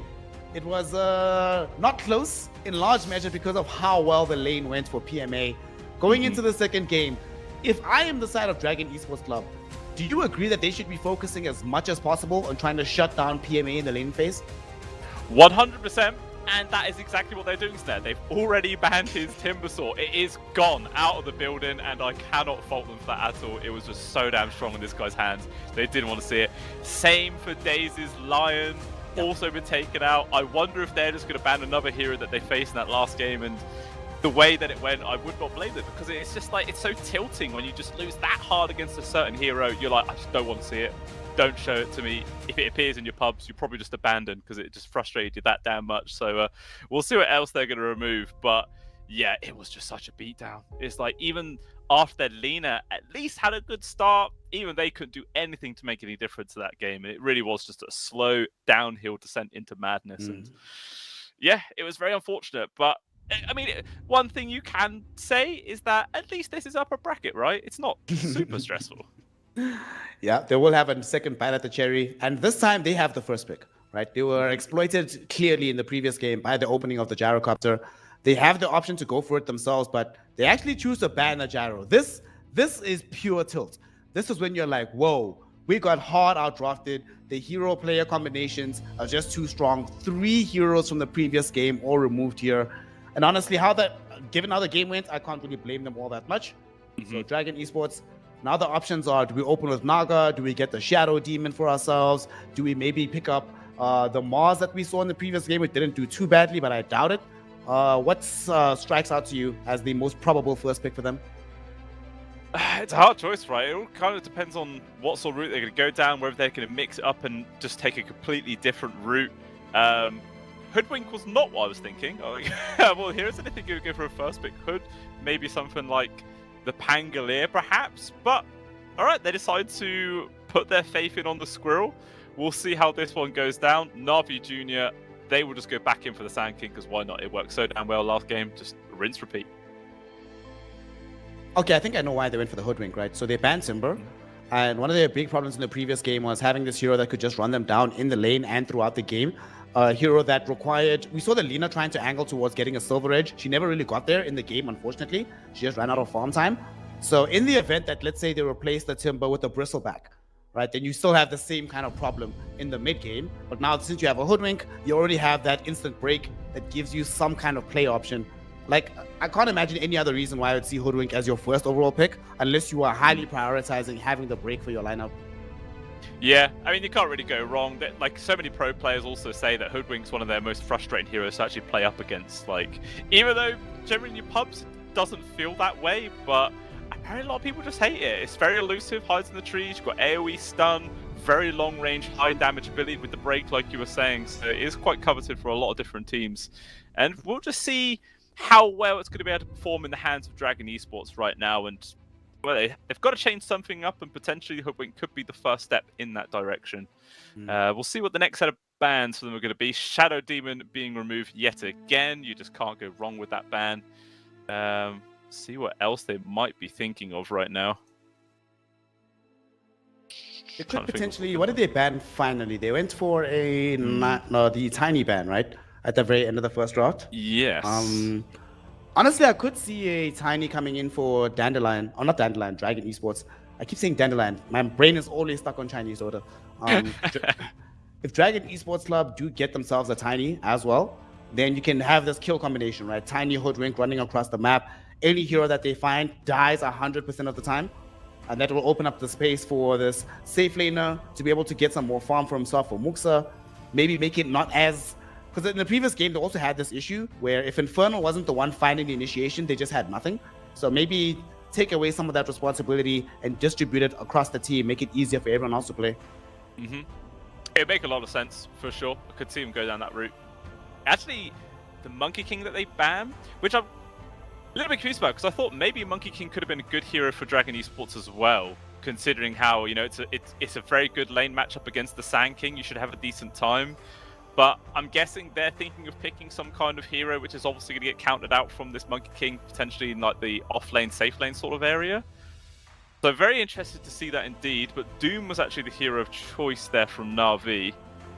it was not close in large measure because of how well the lane went for PMA. Going into the second game, if I am the side of Dragon Esports Club, do you agree that they should be focusing as much as possible on trying to shut down PMA in the lane phase? 100%, and that is exactly what they're doing there. They've already banned his Timbersaw. It is gone out of the building, and I cannot fault them for that at all. It was just so damn strong in this guy's hands. They didn't want to see it. Same for Daze's Lion, also been taken out. I wonder if they're just going to ban another hero that they faced in that last game, and the way that it went, I would not blame them, because it's just like, it's so tilting when you just lose that hard against a certain hero. You're like, I just don't want to see it. Don't show it to me. If it appears in your pubs, you probably just abandon because it just frustrated you that damn much. So we'll see what else they're going to remove. But yeah, it was just such a beatdown. It's like, even after Lena at least had a good start, even they couldn't do anything to make any difference to that game. It really was just a slow downhill descent into madness. And yeah, it was very unfortunate. But I mean, one thing you can say is that at least this is upper bracket, right? It's not super stressful. Yeah, they will have a second bite at the cherry, and this time they have the first pick, right? They were exploited clearly in the previous game by the opening of the gyrocopter. They have the option to go for it themselves, but they actually choose to ban the gyro. This is pure tilt. This is when you're like, whoa, we got hard outdrafted. The hero player combinations are just too strong. 3 heroes from the previous game all removed here. And honestly, given how the game went, I can't really blame them all that much. So Dragon Esports, now the options are, do we open with Naga? Do we get the Shadow Demon for ourselves? Do we maybe pick up the Mars that we saw in the previous game? It didn't do too badly, but I doubt it. What strikes out to you as the most probable first pick for them? It's a hard choice, right? It all kind of depends on what sort of route they're going to go down, whether they're going to mix it up and just take a completely different route. Hoodwink was not what I was thinking. Well, here's anything you would go for a first pick. Hood, maybe something like the Pangolier, perhaps. But, alright, they decide to put their faith in on the Squirrel. We'll see how this one goes down. Navi Jr., they will just go back in for the Sand King, because why not? It worked so damn well last game. Just rinse, repeat. Okay, I think I know why they went for the Hoodwink, right? So they banned Timber. And one of their big problems in the previous game was having this hero that could just run them down in the lane and throughout the game. A hero that required... We saw the Lena trying to angle towards getting a Silver Edge. She never really got there in the game, unfortunately. She just ran out of farm time. So in the event that, let's say, they replace the Timber with a Bristleback, right, then you still have the same kind of problem in the mid game. But now, since you have a Hoodwink, you already have that instant break that gives you some kind of play option. Like, I can't imagine any other reason why I would see Hoodwink as your first overall pick, unless you are highly prioritizing having the break for your lineup. Yeah, I mean, you can't really go wrong. Like, so many pro players also say that Hoodwink's one of their most frustrating heroes to actually play up against. Like, even though generally in your pubs it doesn't feel that way, but apparently a lot of people just hate it. It's very elusive, hides in the trees, you've got AoE stun, very long range, high damage ability with the break, like you were saying. So it is quite coveted for a lot of different teams. And we'll just see how well it's going to be able to perform in the hands of Dragon Esports right now. And well, they've got to change something up, and potentially Hoodwink could be the first step in that direction. We'll see what the next set of bans for them are going to be. Shadow Demon being removed yet again. You just can't go wrong with that ban. See what else they might be thinking of right now. It could potentially... What did they ban finally? They went for the tiny ban, right? At the very end of the first draft. Yes. Honestly, I could see a tiny coming in for Dandelion. Or not Dandelion, Dragon Esports. I keep saying Dandelion. My brain is always stuck on Chinese Dota. If Dragon Esports Club do get themselves a tiny as well, then you can have this kill combination, right? Tiny Hoodwink running across the map. Any hero that they find dies 100% of the time. And that will open up the space for this safe laner to be able to get some more farm for himself for Muxa. Maybe make it not as... Because in the previous game, they also had this issue where if Infernal wasn't the one finding the initiation, they just had nothing. So maybe take away some of that responsibility and distribute it across the team, make it easier for everyone else to play. It would make a lot of sense, for sure. I could see him go down that route. Actually, the Monkey King that they ban, which I'm a little bit confused about because I thought maybe Monkey King could have been a good hero for Dragon Esports as well, considering how, you know, it's a very good lane matchup against the Sand King. You should have a decent time. But I'm guessing they're thinking of picking some kind of hero, which is obviously going to get counted out from this Monkey King, potentially in like the off-lane, safe lane sort of area. So very interested to see that indeed. But Doom was actually the hero of choice there from Na'Vi.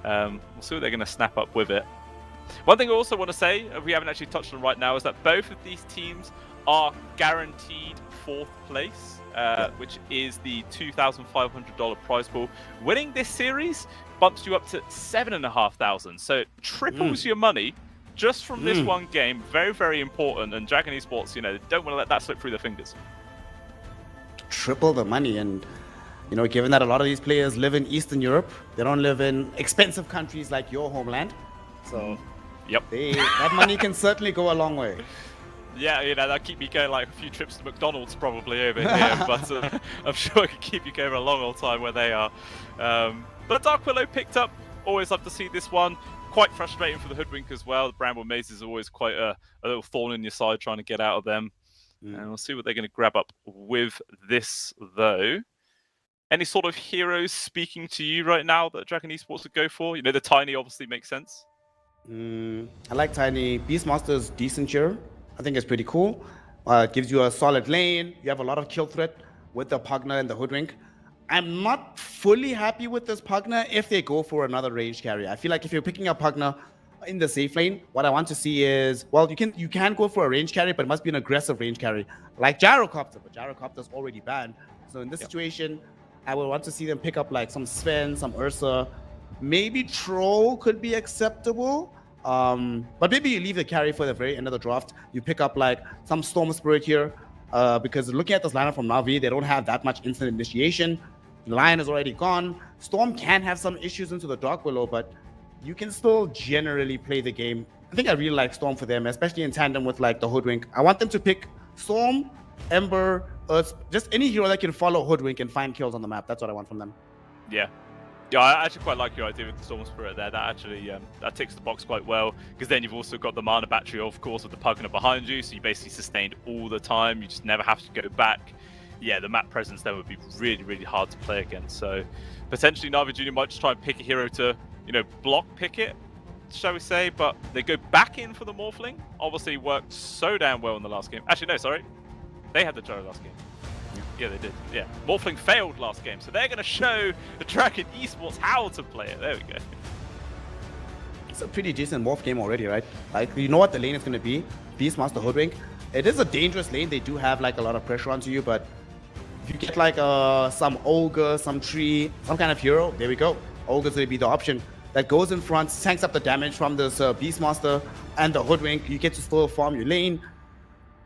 We'll see what they're going to snap up with it. One thing I also want to say, we haven't actually touched on right now, is that both of these teams are guaranteed 4th place, which is the $2,500 prize pool. Winning this series bumps you up to 7,500, so it triples your money just from this one game. Very, very important, and Dragon Esports, you know, don't want to let that slip through their fingers. Triple the money, and you know, given that a lot of these players live in Eastern Europe, they don't live in expensive countries like your homeland, so yep, that money can certainly go a long way. Yeah, you know, that'll keep me going like a few trips to McDonald's probably over here, but I'm sure it can keep you going a long old time where they are. But Dark Willow picked up. Always love to see this one. Quite frustrating for the Hoodwink as well. The Bramble Maze is always quite a little thorn in your side trying to get out of them. And we'll see what they're going to grab up with this, though. Any sort of heroes speaking to you right now that Dragon Esports would go for? You know, the Tiny obviously makes sense. I like Tiny. Beastmaster's decent here. I think it's pretty cool. It gives you a solid lane. You have a lot of kill threat with the Pugna and the Hoodwink. I'm not fully happy with this Pugna if they go for another range carry. I feel like if you're picking up Pugna in the safe lane, what I want to see is, well, you can go for a range carry, but it must be an aggressive range carry, like Gyrocopter, but Gyrocopter's already banned. So in this situation, I would want to see them pick up like some Sven, some Ursa, maybe Troll could be acceptable. But maybe you leave the carry for the very end of the draft. You pick up like some Storm Spirit here, because looking at this lineup from Na'Vi, they don't have that much instant initiation. Lion is already gone. Storm can have some issues into the Dark Willow, but you can still generally play the game. I think I really like Storm for them, especially in tandem with like the Hoodwink. I want them to pick Storm, Ember, Earth, just any hero that can follow Hoodwink and find kills on the map. That's what I want from them. Yeah. Yeah, I actually quite like your idea with the Storm Spirit there. That actually that ticks the box quite well, because then you've also got the mana battery, of course, with the Pugna behind you, so you basically sustained all the time. You just never have to go back. Yeah, the map presence then would be really, really hard to play against. So potentially Na'Vi Junior might just try and pick a hero to, you know, block pick it, shall we say, but they go back in for the Morphling. Obviously worked so damn well in the last game. Actually, no, sorry. They had the Gyro last game. Yeah, they did. Yeah. Morphling failed last game, so they're going to show the Dragon Esports how to play it. There we go. It's a pretty decent Morph game already, right? Like, you know what the lane is going to be? Beastmaster Hoodwink. It is a dangerous lane. They do have like a lot of pressure onto you, but if you get like some Ogre, some Tree, some kind of hero, there we go. Ogre's going to be the option that goes in front, tanks up the damage from this Beastmaster and the Hoodwink. You get to still farm your lane.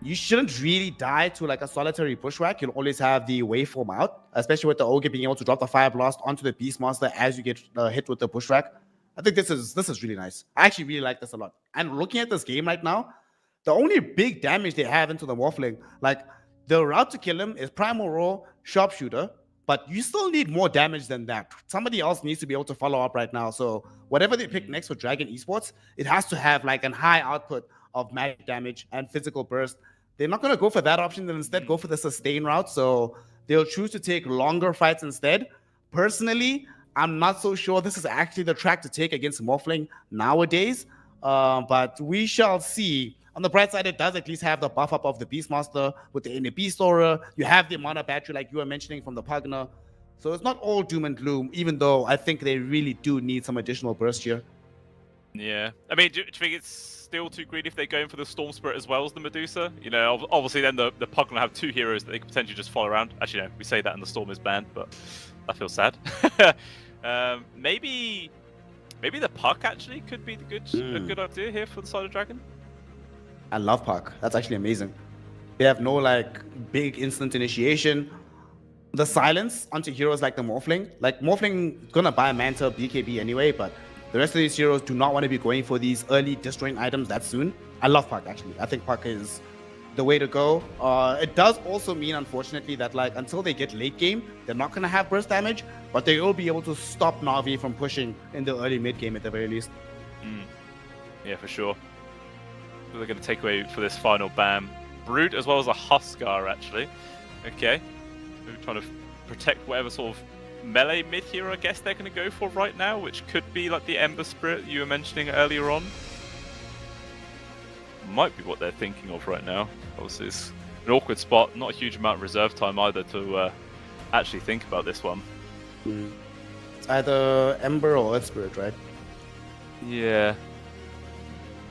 You shouldn't really die to like a solitary bushwhack. You'll always have the waveform out, especially with the Ogre being able to drop the Fire Blast onto the Beastmaster as you get hit with the bushwhack. I think this is really nice. I actually really like this a lot. And looking at this game right now, the only big damage they have into the Morphling, like the route to kill him is Primal Roar, Sharpshooter, but you still need more damage than that. Somebody else needs to be able to follow up right now. So whatever they pick next for Dragon Esports, it has to have like a high output of magic damage and physical burst. They're not going to go for that option, and instead go for the sustain route. So they'll choose to take longer fights instead. Personally, I'm not so sure this is actually the track to take against Morphling nowadays, but we shall see. On the bright side, it does at least have the buff up of the Beastmaster with the NAB Storer. You have the mana battery like you were mentioning from the Pugna. So it's not all doom and gloom, even though I think they really do need some additional burst here. Yeah. I mean, do you think it's still too greedy if they're going for the Storm Spirit as well as the Medusa? You know, obviously then the Pugna have two heroes that they could potentially just follow around. Actually, no, we say that and the Storm is banned, but that feels sad. Maybe the Puck actually could be a good idea here for the side of Dragon. I love Puck. That's actually amazing. They have no like big instant initiation. The silence onto heroes like the Morphling. Like Morphling gonna buy a Manta BKB anyway, but the rest of these heroes do not want to be going for these early destroying items that soon. I love Puck actually. I think Puck is the way to go. It does also mean, unfortunately, that like until they get late game, they're not gonna have burst damage, but they will be able to stop Na'Vi from pushing in the early mid game at the very least. Yeah, for sure. that they're going to take away for this final ban. Brood as well as a Huskar, actually. Okay. They're trying to protect whatever sort of melee mid hero, I guess, they're going to go for right now, which could be like the Ember Spirit you were mentioning earlier on. Might be what they're thinking of right now. Obviously, it's an awkward spot, not a huge amount of reserve time either to actually think about this one. It's either Ember or Earth Spirit, right? Yeah.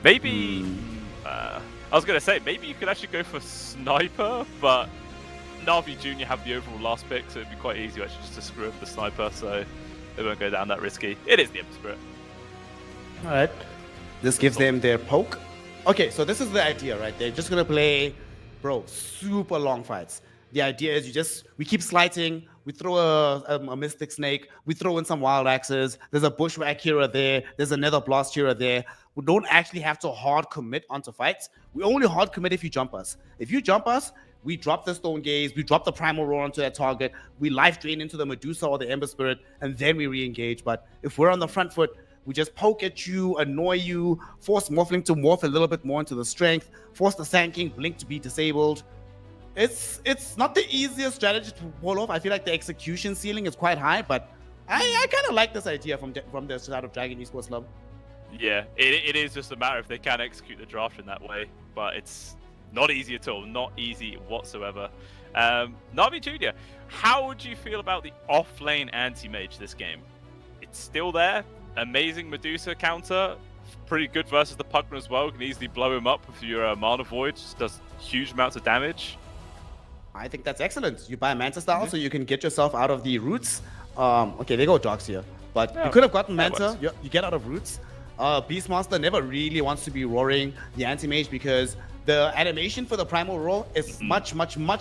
Maybe... I was going to say, maybe you could actually go for Sniper, but Na'Vi Jr. have the overall last pick, so it'd be quite easy actually just to screw up the Sniper, so they won't go down that risky. It is the Ember Spirit. Alright. This gives them their poke. Okay, so this is the idea, right? They're just gonna play, bro, super long fights. The idea is we keep slighting, we throw a Mystic Snake, we throw in some Wild Axes, there's a Bushwhack hero there, there's another Blast hero there. We don't actually have to hard commit onto fights. We only hard commit if you jump us. If you jump us, we drop the Stone Gaze, we drop the Primal Roar onto that target, we life drain into the Medusa or the Ember Spirit, and then we re-engage. But if we're on the front foot, we just poke at you, annoy you, force Morphling to morph a little bit more into the strength, force the Sand King Blink to be disabled. It's not the easiest strategy to pull off. I feel like the execution ceiling is quite high, but I kind of like this idea from the start of Dragon Esports Club. Yeah, it is just a matter if they can execute the draft in that way, but it's not easy at all, not easy whatsoever. Na'Vi Jr., how would you feel about the off-lane anti-mage this game? It's still there, amazing Medusa counter, pretty good versus the Pugman as well, you can easily blow him up with your Mana Void, just does huge amounts of damage. I think that's excellent. You buy Manta style so you can get yourself out of the roots. Okay, they go Dogs here, but you could have gotten Manta, you get out of roots. Beastmaster never really wants to be roaring the anti-mage because the animation for the Primal Roar is much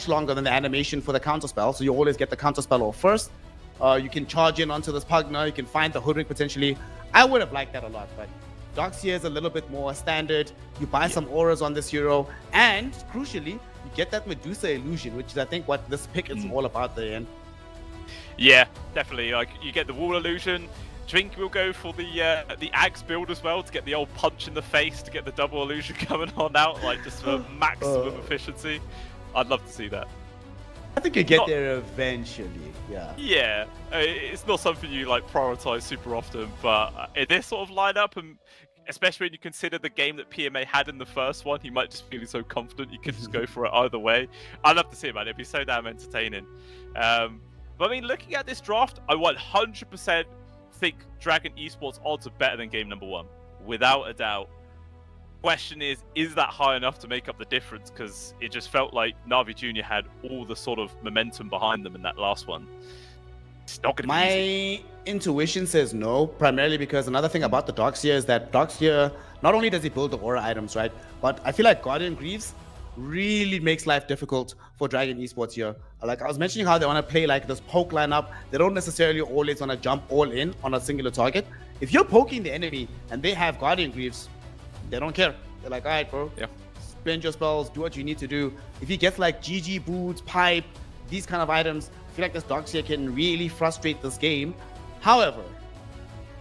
longer than the animation for the counterspell, so you always get the counterspell off first. You can charge in onto this Pugna, you can find the Hoodwink potentially. I would have liked that a lot, but Dogs here is a little bit more standard. You buy some auras on this hero, and crucially, you get that Medusa illusion, which is I think what this pick is all about there. Yeah, definitely. Like you get the wall illusion. Drink will go for the Axe build as well to get the old punch in the face to get the double illusion coming on out, like just for maximum efficiency. I'd love to see that. I think you get there eventually. Yeah. Yeah, it's not something you like prioritize super often, but in this sort of lineup, and especially when you consider the game that PMA had in the first one, he might just feel so confident you can just go for it either way. I'd love to see it, man. It'd be so damn entertaining. But I mean, looking at this draft, I 100% think Dragon Esports odds are better than game number 1, without a doubt. Question is that high enough to make up the difference? Because it just felt like Na'Vi Jr. had all the sort of momentum behind them in that last one. It's not going to be easy. My intuition says no, primarily because another thing about the Dogs here is that Dogs here, not only does he build the aura items, right, but I feel like Guardian Greaves really makes life difficult for Dragon Esports here. Like I was mentioning how they want to play like this poke lineup. They don't necessarily always want to jump all in on a singular target. If you're poking the enemy and they have Guardian Greaves, they don't care. They're like, all right, bro, spend your spells, do what you need to do. If he gets like GG boots, pipe, these kind of items, I feel like this Dogs here can really frustrate this game. However,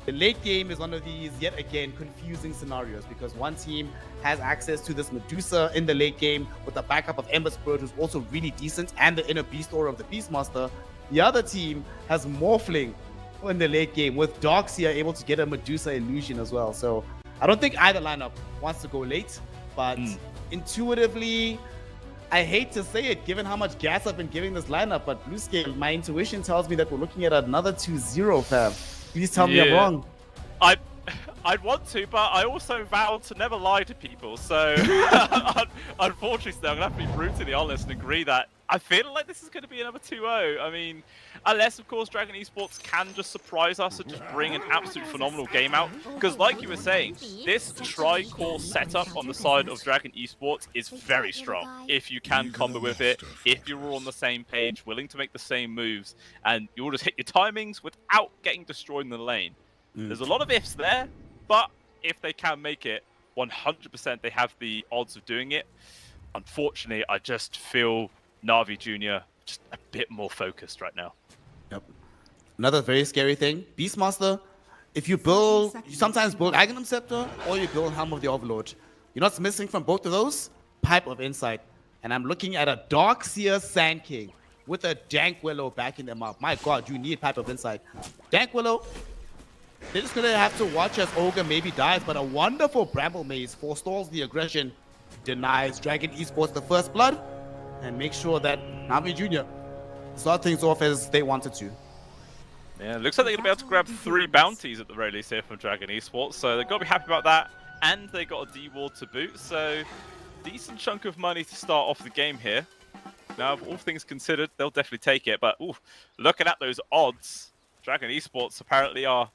the late game is one of these, yet again, confusing scenarios because one team has access to this Medusa in the late game with the backup of Ember Spirit, who's also really decent, and the inner beast aura of the Beastmaster. The other team has Morphling in the late game with Dogs here able to get a Medusa illusion as well. So I don't think either lineup wants to go late, but intuitively, I hate to say it, given how much gas I've been giving this lineup, but Blue Scale, my intuition tells me that we're looking at another 2-0, fam. Please tell me I'm wrong. I'd want to, but I also vowed to never lie to people, so unfortunately, I'm going to have to be brutally honest and agree that I feel like this is going to be another 2-0. I mean, unless, of course, Dragon Esports can just surprise us and just bring an absolute phenomenal game out. Because like you were saying, this tri-core setup on the side of Dragon Esports is very strong. If you can combo with it, if you're all on the same page, willing to make the same moves, and you'll just hit your timings without getting destroyed in the lane. There's a lot of ifs there, but if they can make it, 100% they have the odds of doing it. Unfortunately, I just feel Na'Vi Jr. just a bit more focused right now. Yep. Another very scary thing, Beastmaster, if you build, you sometimes build Aghanim Scepter or you build Helm of the Overlord. You know what's missing from both of those? Pipe of Insight. And I'm looking at a Darkseer Sand King with a Dank Willow backing them up. My god, you need Pipe of Insight. Dank Willow, they're just gonna have to watch as Ogre maybe dies, but a wonderful Bramble Maze forestalls the aggression, denies Dragon Esports the first blood, and makes sure that Nami Jr. start things off as they wanted to. Yeah, looks like they're going to be able to grab 3 bounties at the very least here from Dragon Esports, so they've got to be happy about that, and they got a D-Ward to boot, so decent chunk of money to start off the game here. Now, all things considered, they'll definitely take it, but ooh, looking at those odds, Dragon Esports apparently are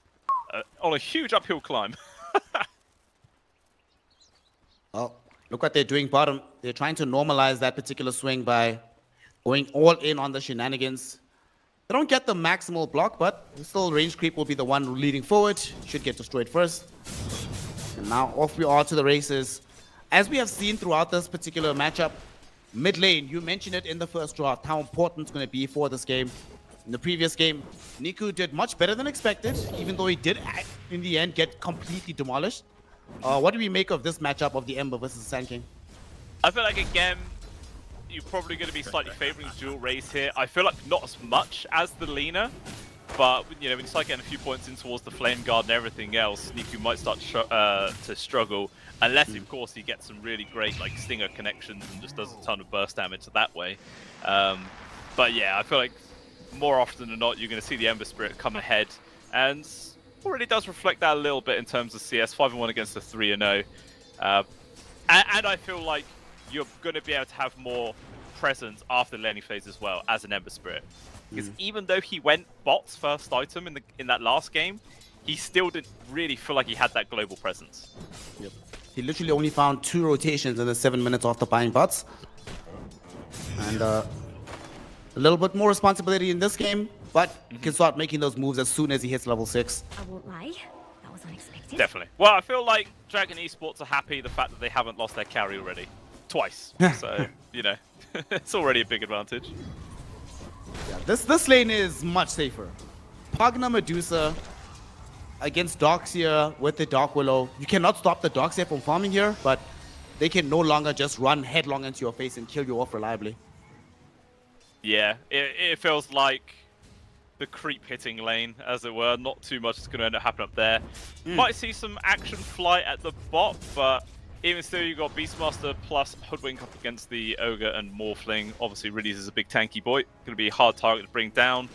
on a huge uphill climb. Oh, look what they're doing bottom. They're trying to normalize that particular swing by going all in on the shenanigans. They don't get the maximal block, but still range creep will be the one leading forward. Should get destroyed first. And now off we are to the races. As we have seen throughout this particular matchup, mid lane, you mentioned it in the first draft, how important it's going to be for this game. In the previous game, Niku did much better than expected, even though he did, in the end, get completely demolished. What do we make of this matchup of the Ember versus Sand King? I feel like, again, you're probably going to be slightly favouring dual race here. I feel like not as much as the Lina, but you know, when you start getting a few points in towards the Flame Guard and everything else, Niku might start to struggle, unless of course he gets some really great like Stinger connections and just does a ton of burst damage that way. But yeah, I feel like more often than not, you're going to see the Ember Spirit come ahead, and already does reflect that a little bit in terms of CS 5-1 against the 3-0. And I feel like you're going to be able to have more presence after the laning phase as well as an Ember Spirit. Because even though he went bot's first item in that last game, he still didn't really feel like he had that global presence. Yep. He literally only found 2 rotations in the 7 minutes after buying bots. And a little bit more responsibility in this game, but he can start making those moves as soon as he hits level 6. I won't lie, that was unexpected. Definitely. Well, I feel like Dragon Esports are happy the fact that they haven't lost their carry already. Twice. So, you know, it's already a big advantage. Yeah, this lane is much safer. Pagna Medusa against Darkseer with the Dark Willow. You cannot stop the Darkseer from farming here, but they can no longer just run headlong into your face and kill you off reliably. Yeah, it feels like the creep hitting lane, as it were. Not too much is going to end up happening up there. Might see some action flight at the bot, but even still, you've got Beastmaster plus Hoodwink up against the Ogre and Morphling. Obviously, Riddies is a big tanky boy. Going to be a hard target to bring down.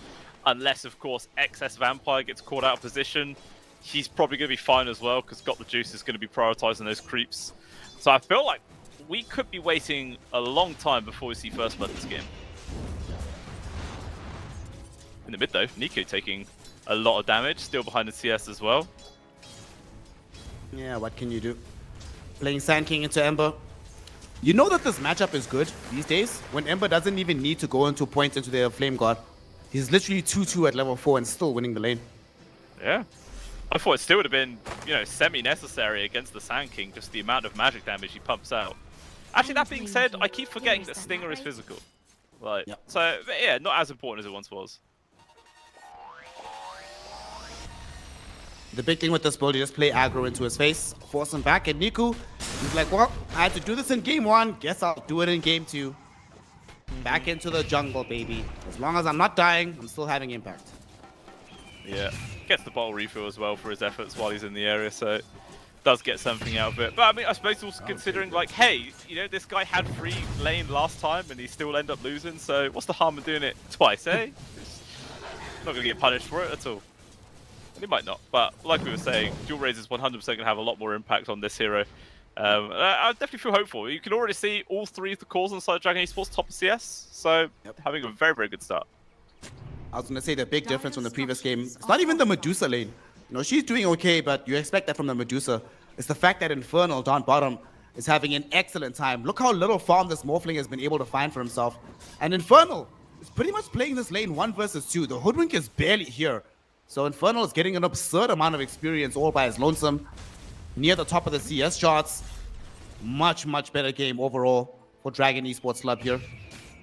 Unless, of course, XS Vampire gets caught out of position. He's probably going to be fine as well, because Got the Juice is going to be prioritizing those creeps. So I feel like we could be waiting a long time before we see First Blood this game. In the mid, though, Niku taking a lot of damage, still behind the CS as well. Yeah, what can you do? Playing Sand King into Ember. You know that this matchup is good these days, when Ember doesn't even need to go into points into their Flame God. He's literally 2-2 at level 4 and still winning the lane. Yeah. I thought it still would have been, you know, semi-necessary against the Sand King, just the amount of magic damage he pumps out. Actually, that being said, I keep forgetting that Stinger is physical. Like, so, yeah, not as important as it once was. The big thing with this build, you just play aggro into his face, force him back, and Niku, he's like, well, I had to do this in game 1, guess I'll do it in game 2. Back into the jungle, baby. As long as I'm not dying, I'm still having impact. Yeah, gets the bottle refill as well for his efforts while he's in the area, so does get something out of it. But I mean, I suppose also considering like, hey, you know, this guy had free lane last time and he still ended up losing, so what's the harm in doing it twice, eh? Not gonna get punished for it at all. He might not, but like we were saying, dual raise is 100% going to have a lot more impact on this hero. I definitely feel hopeful. You can already see all 3 of the cores inside Dragon Esports top of CS, so having a very, very good start. I was going to say the big difference from the previous game, it's not even the Medusa lane. You know, she's doing okay, but you expect that from the Medusa. It's the fact that Infernal down bottom is having an excellent time. Look how little farm this Morphling has been able to find for himself. And Infernal is pretty much playing this lane 1 versus 2. The Hoodwink is barely here. So Infernal is getting an absurd amount of experience all by his lonesome. Near the top of the CS charts. Much, much better game overall for Dragon Esports Club here.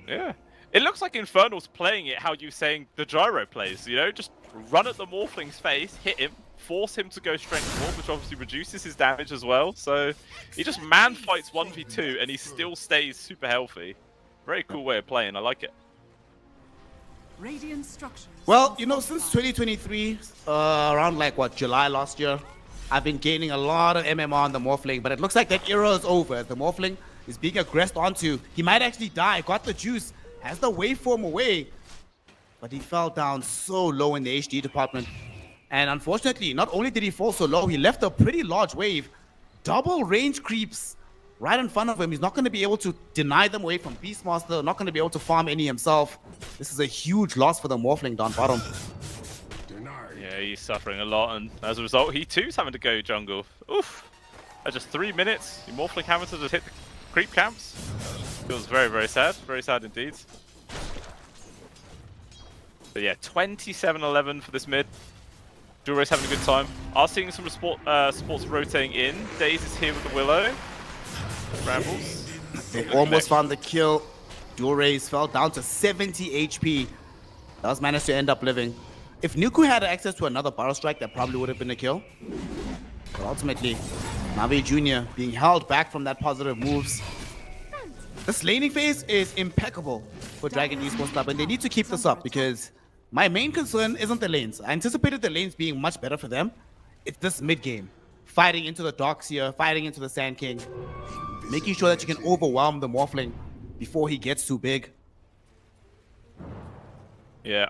Yeah. It looks like Infernal's playing it how you saying the Gyro plays, you know? Just run at the Morphling's face, hit him, force him to go strength 4, which obviously reduces his damage as well. So he just man fights 1v2 and he still stays super healthy. Very cool way of playing. I like it. Radiant structures. Well, you know, since 2023, around like what, July last year, I've been gaining a lot of MMR on the Morphling, but it looks like that era is over. The Morphling is being aggressed onto. He might actually die, got the juice, has the waveform away, but he fell down so low in the HD department. And unfortunately, not only did he fall so low, he left a pretty large wave. Double range creeps right in front of him. He's not going to be able to deny them away from Beastmaster, not going to be able to farm any himself. This is a huge loss for the Morphling down bottom. Yeah, he's suffering a lot, and as a result, he too's having to go jungle. Oof! At just 3 minutes, the Morphling having to just hit the creep camps. Feels very sad indeed. But yeah, 27-11 for this mid. Duelrace having a good time. Are seeing some supports rotating in. Daze is here with the Willow. Brambles. They almost found the kill. Duelrace fell down to 70 HP. Does manage to end up living. If Nuku had access to another Barrow Strike, that probably would have been a kill. But ultimately, Navi Jr. being held back from that positive moves. This laning phase is impeccable for Dragon Esports Club, and they need to keep this up because my main concern isn't the lanes. I anticipated the lanes being much better for them. It's this mid game. Fighting into the Darkseer, fighting into the Sand King. Making sure that you can overwhelm the Morphling before he gets too big. Yeah.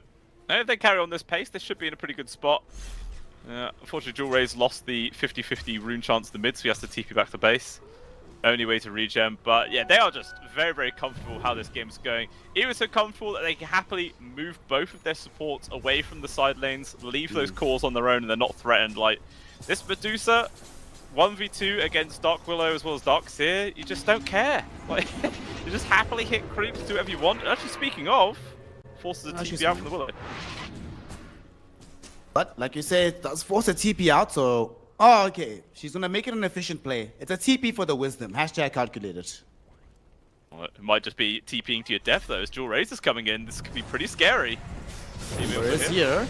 And if they carry on this pace, they should be in a pretty good spot. Unfortunately, Duelrace lost the 50-50 rune chance in the mid, so he has to TP back to base. Only way to regen, but yeah, they are just very comfortable how this game is going. Even so comfortable that they can happily move both of their supports away from the side lanes, leave those cores on their own, and they're not threatened. Like, this Medusa, 1v2 against Dark Willow as well as Darkseer, you just don't care. Like, you just happily hit creeps, do whatever you want. And actually, speaking of, forces a TP out from the Willow. But, like you said, it does force a TP out, so... Oh, okay. She's going to make it an efficient play. It's a TP for the wisdom. Hashtag calculated. Well, it might just be TPing to your death, though, as Duelrace is coming in. This could be pretty scary. There is here.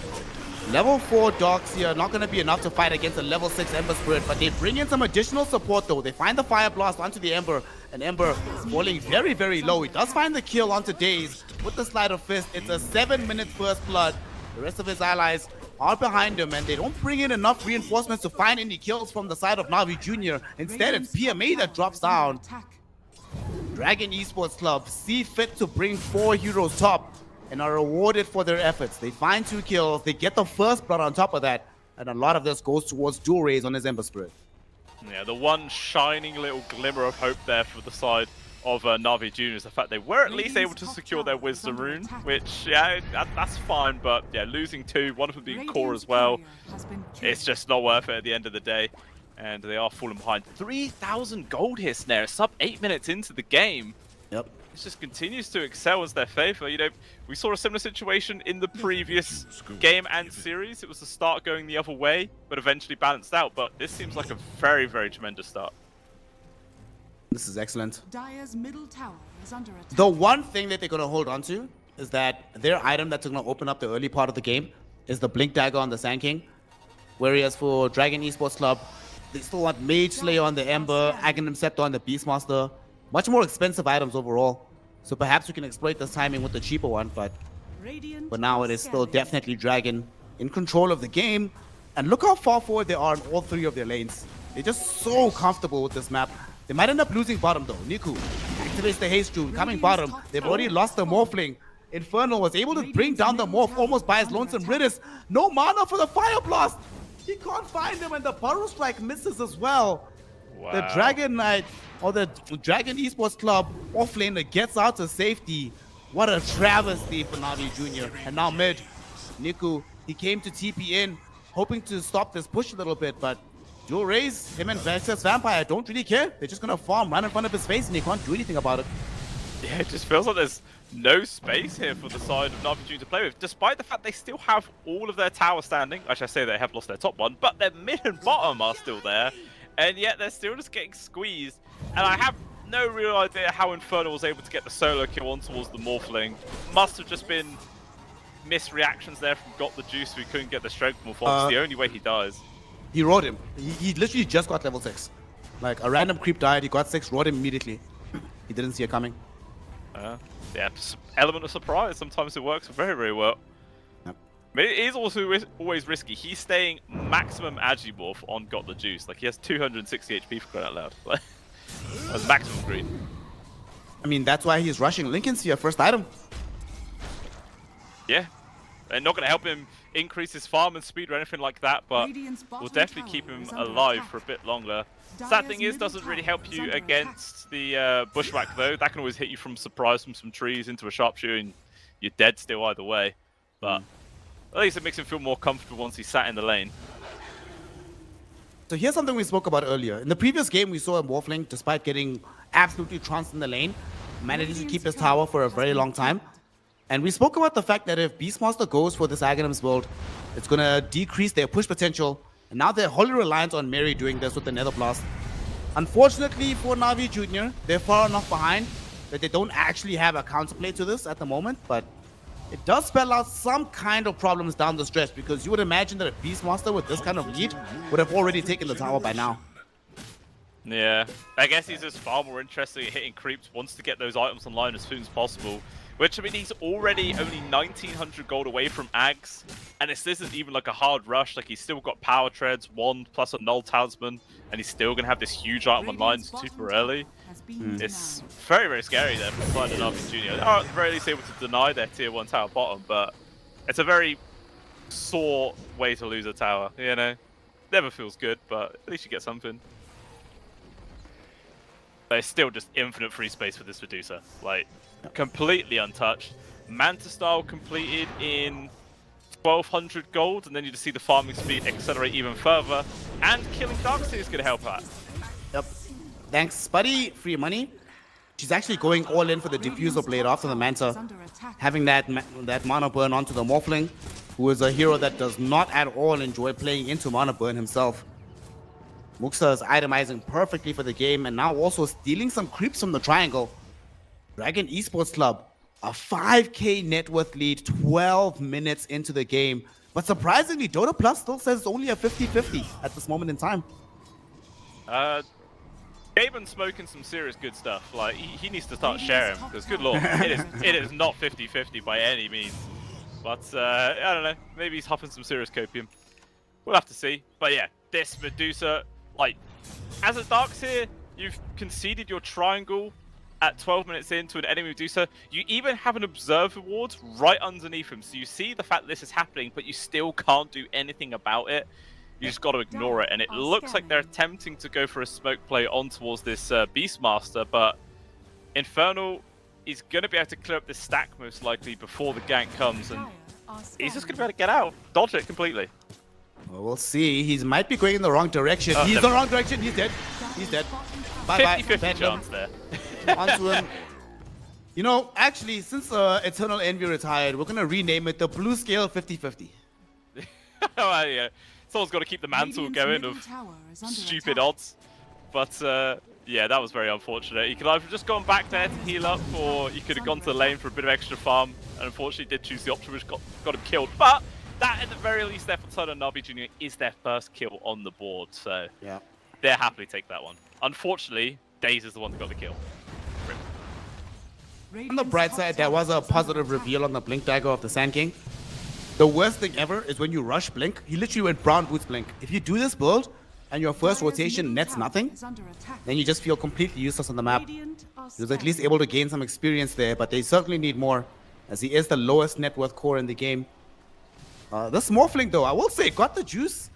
Level 4 Darkseer not going to be enough to fight against a level 6 Ember Spirit, but they bring in some additional support, though. They find the Fire Blast onto the Ember, and Ember falling very low. He does find the kill onto Daze with the Sleight of Fist. It's a 7-minute first blood. The rest of his allies are behind him, and they don't bring in enough reinforcements to find any kills from the side of Navi Jr. Instead, it's PMA that drops down. Dragon Esports Club see fit to bring 4 heroes top and are rewarded for their efforts. They find 2 kills, they get the first blood on top of that, and a lot of this goes towards Duelrace on his Ember Spirit. Yeah, the one shining little glimmer of hope there for the side of Navi Jr. is the fact they were at least able to secure their Wisdom Rune, which, yeah, that's fine, but yeah, losing 2, one of them being core as well, it's just not worth it at the end of the day, and they are falling behind. 3,000 gold here, Snare, sub 8 minutes into the game. Yep. It just continues to excel as their favor. You know, we saw a similar situation in the previous game and series. It was the start going the other way, but eventually balanced out, but this seems like a very tremendous start. This is excellent. Dire's middle tower is under attack. The one thing that they're going to hold on to is that their item that's going to open up the early part of the game is the Blink Dagger on the Sand King. Whereas for Dragon Esports Club, they still want Mage Slayer on the Ember, Aghanim Scepter on the Beastmaster. Much more expensive items overall. So perhaps we can exploit this timing with the cheaper one, but for now it is still definitely Dragon in control of the game. And look how far forward they are in all 3 of their lanes. They're just so comfortable with this map. They might end up losing bottom though. Niku activates the Haste Rune, coming bottom. They've already lost the Morphling. Infernal was able to bring down the Morph almost by his lonesome Ridis. No mana for the Fire Blast. He can't find him, and the Burrow Strike misses as well. Wow. The Dragon Knight, or the Dragon Esports Club offlaner gets out to safety. What a travesty for Navi Jr. And now mid, Niku, he came to TP in, hoping to stop this push a little bit, but Duelrace, him and Vexus Vampire don't really care. They're just gonna farm right in front of his face and he can't do anything about it. Yeah, it just feels like there's no space here for the side of Navi Jr. to play with, despite the fact they still have all of their tower standing. Actually, I say they have lost their top one, but their mid and bottom are still there, and yet they're still just getting squeezed. And I have no real idea how Infernal was able to get the solo kill on towards the Morphling. Must have just been missed reactions there from Got the Juice, who couldn't get the strength morph. It's the only way he dies. He rode him. He literally just got level 6. Like, a random creep died, he got 6, rode him immediately. He didn't see it coming. Yeah, element of surprise. Sometimes it works very, very well. Yep. But it is also always risky. He's staying maximum Agimorph on Got the Juice. Like, he has 260 HP for crying out loud. That's maximum green. I mean, that's why he's rushing Lincoln's here, first item. Yeah. And not going to help him increase his farm and speed or anything like that, but Radiant's will bottom definitely tower keep him is under alive attack. for a bit longer. Sad Dire's thing is, middle doesn't really tower help is you under against the bushwhack though. That can always hit you from surprise from some trees into a sharpshooter, and you're dead still either way. But at least it makes him feel more comfortable once he's sat in the lane. So here's something we spoke about earlier. In the previous game, we saw a Morphling, despite getting absolutely trounced in the lane, managing to keep his tower for a very long time. And we spoke about the fact that if Beastmaster goes for this Aghanim's build, it's going to decrease their push potential. And now they're wholly reliant on Mary doing this with the Nether Blast. Unfortunately for Na'Vi Jr., they're far enough behind that they don't actually have a counterplay to this at the moment. But it does spell out some kind of problems down the stretch, because you would imagine that a Beastmaster with this kind of lead would have already taken the tower by now. Yeah, I guess he's just far more interested in hitting creeps, wants to get those items online as soon as possible. Which, I mean, he's already only 1900 gold away from Ags, and this isn't even like a hard rush. Like, he's still got power treads, wand, plus a null talisman, and he's still going to have this huge item online super early. It's very, very scary there for Clyde and Na'Vi Jr. They are at the very least able to deny their tier 1 tower bottom, but it's a very sore way to lose a tower, you know? Never feels good, but at least you get something. There's still just infinite free space for this Medusa. Like, completely untouched. Manta style completed in 1200 gold, and then you just see the farming speed accelerate even further. And killing Darkseer is going to help out. Yep. Thanks, Spuddy. Free money. She's actually going all in for the Diffuser Blade after the Manta. Having that mana burn onto the Morphling, who is a hero that does not at all enjoy playing into mana burn himself. Muxa is itemizing perfectly for the game, and now also stealing some creeps from the triangle. Dragon Esports Club, a 5k net worth lead 12 minutes into the game. But surprisingly, Dota Plus still says it's only a 50-50 at this moment in time. Gaben's smoking some serious good stuff. Like, he needs to start sharing, because good lord, it is not 50-50 by any means. But, I don't know, maybe he's huffing some serious copium. We'll have to see. But yeah, this Medusa, like, as a Darkseer, you've conceded your triangle at 12 minutes into an enemy Medusa. You even have an Observe reward right underneath him. So you see the fact that this is happening, but you still can't do anything about it. You just got to ignore it. And it looks like they're attempting to go for a smoke play on towards this Beastmaster, but Infernal is going to be able to clear up this stack most likely before the gank comes. And he's just going to be able to get out, dodge it completely. Well, we'll see. He might be going in the wrong direction. He's in the wrong direction. He's dead. He's dead. Bye-bye. 50-50 chance there. Onto him. You know, actually, since Eternal Envy retired, we're going to rename it the Blue Scale 50-50. Well, yeah. Someone's got to keep the mantle going of stupid odds. But, yeah, that was very unfortunate. You could either just gone back there to heal up, or you could have gone to the lane for a bit of extra farm. And unfortunately did choose the option, which got him killed. But that, at the very least, there for Todd and Na'Vi Jr. is their first kill on the board. So yeah, they'll happily take that one. Unfortunately, Daze is the one that got the kill. On the bright side, there was a positive reveal on the Blink Dagger of the Sand King. The worst thing ever is when you rush Blink, he literally went Brown Boots Blink. If you do this build and your first rotation nets nothing, then you just feel completely useless on the map. He was at least able to gain some experience there, but they certainly need more, as he is the lowest net worth core in the game. This Morphling, though, I will say, got the juice.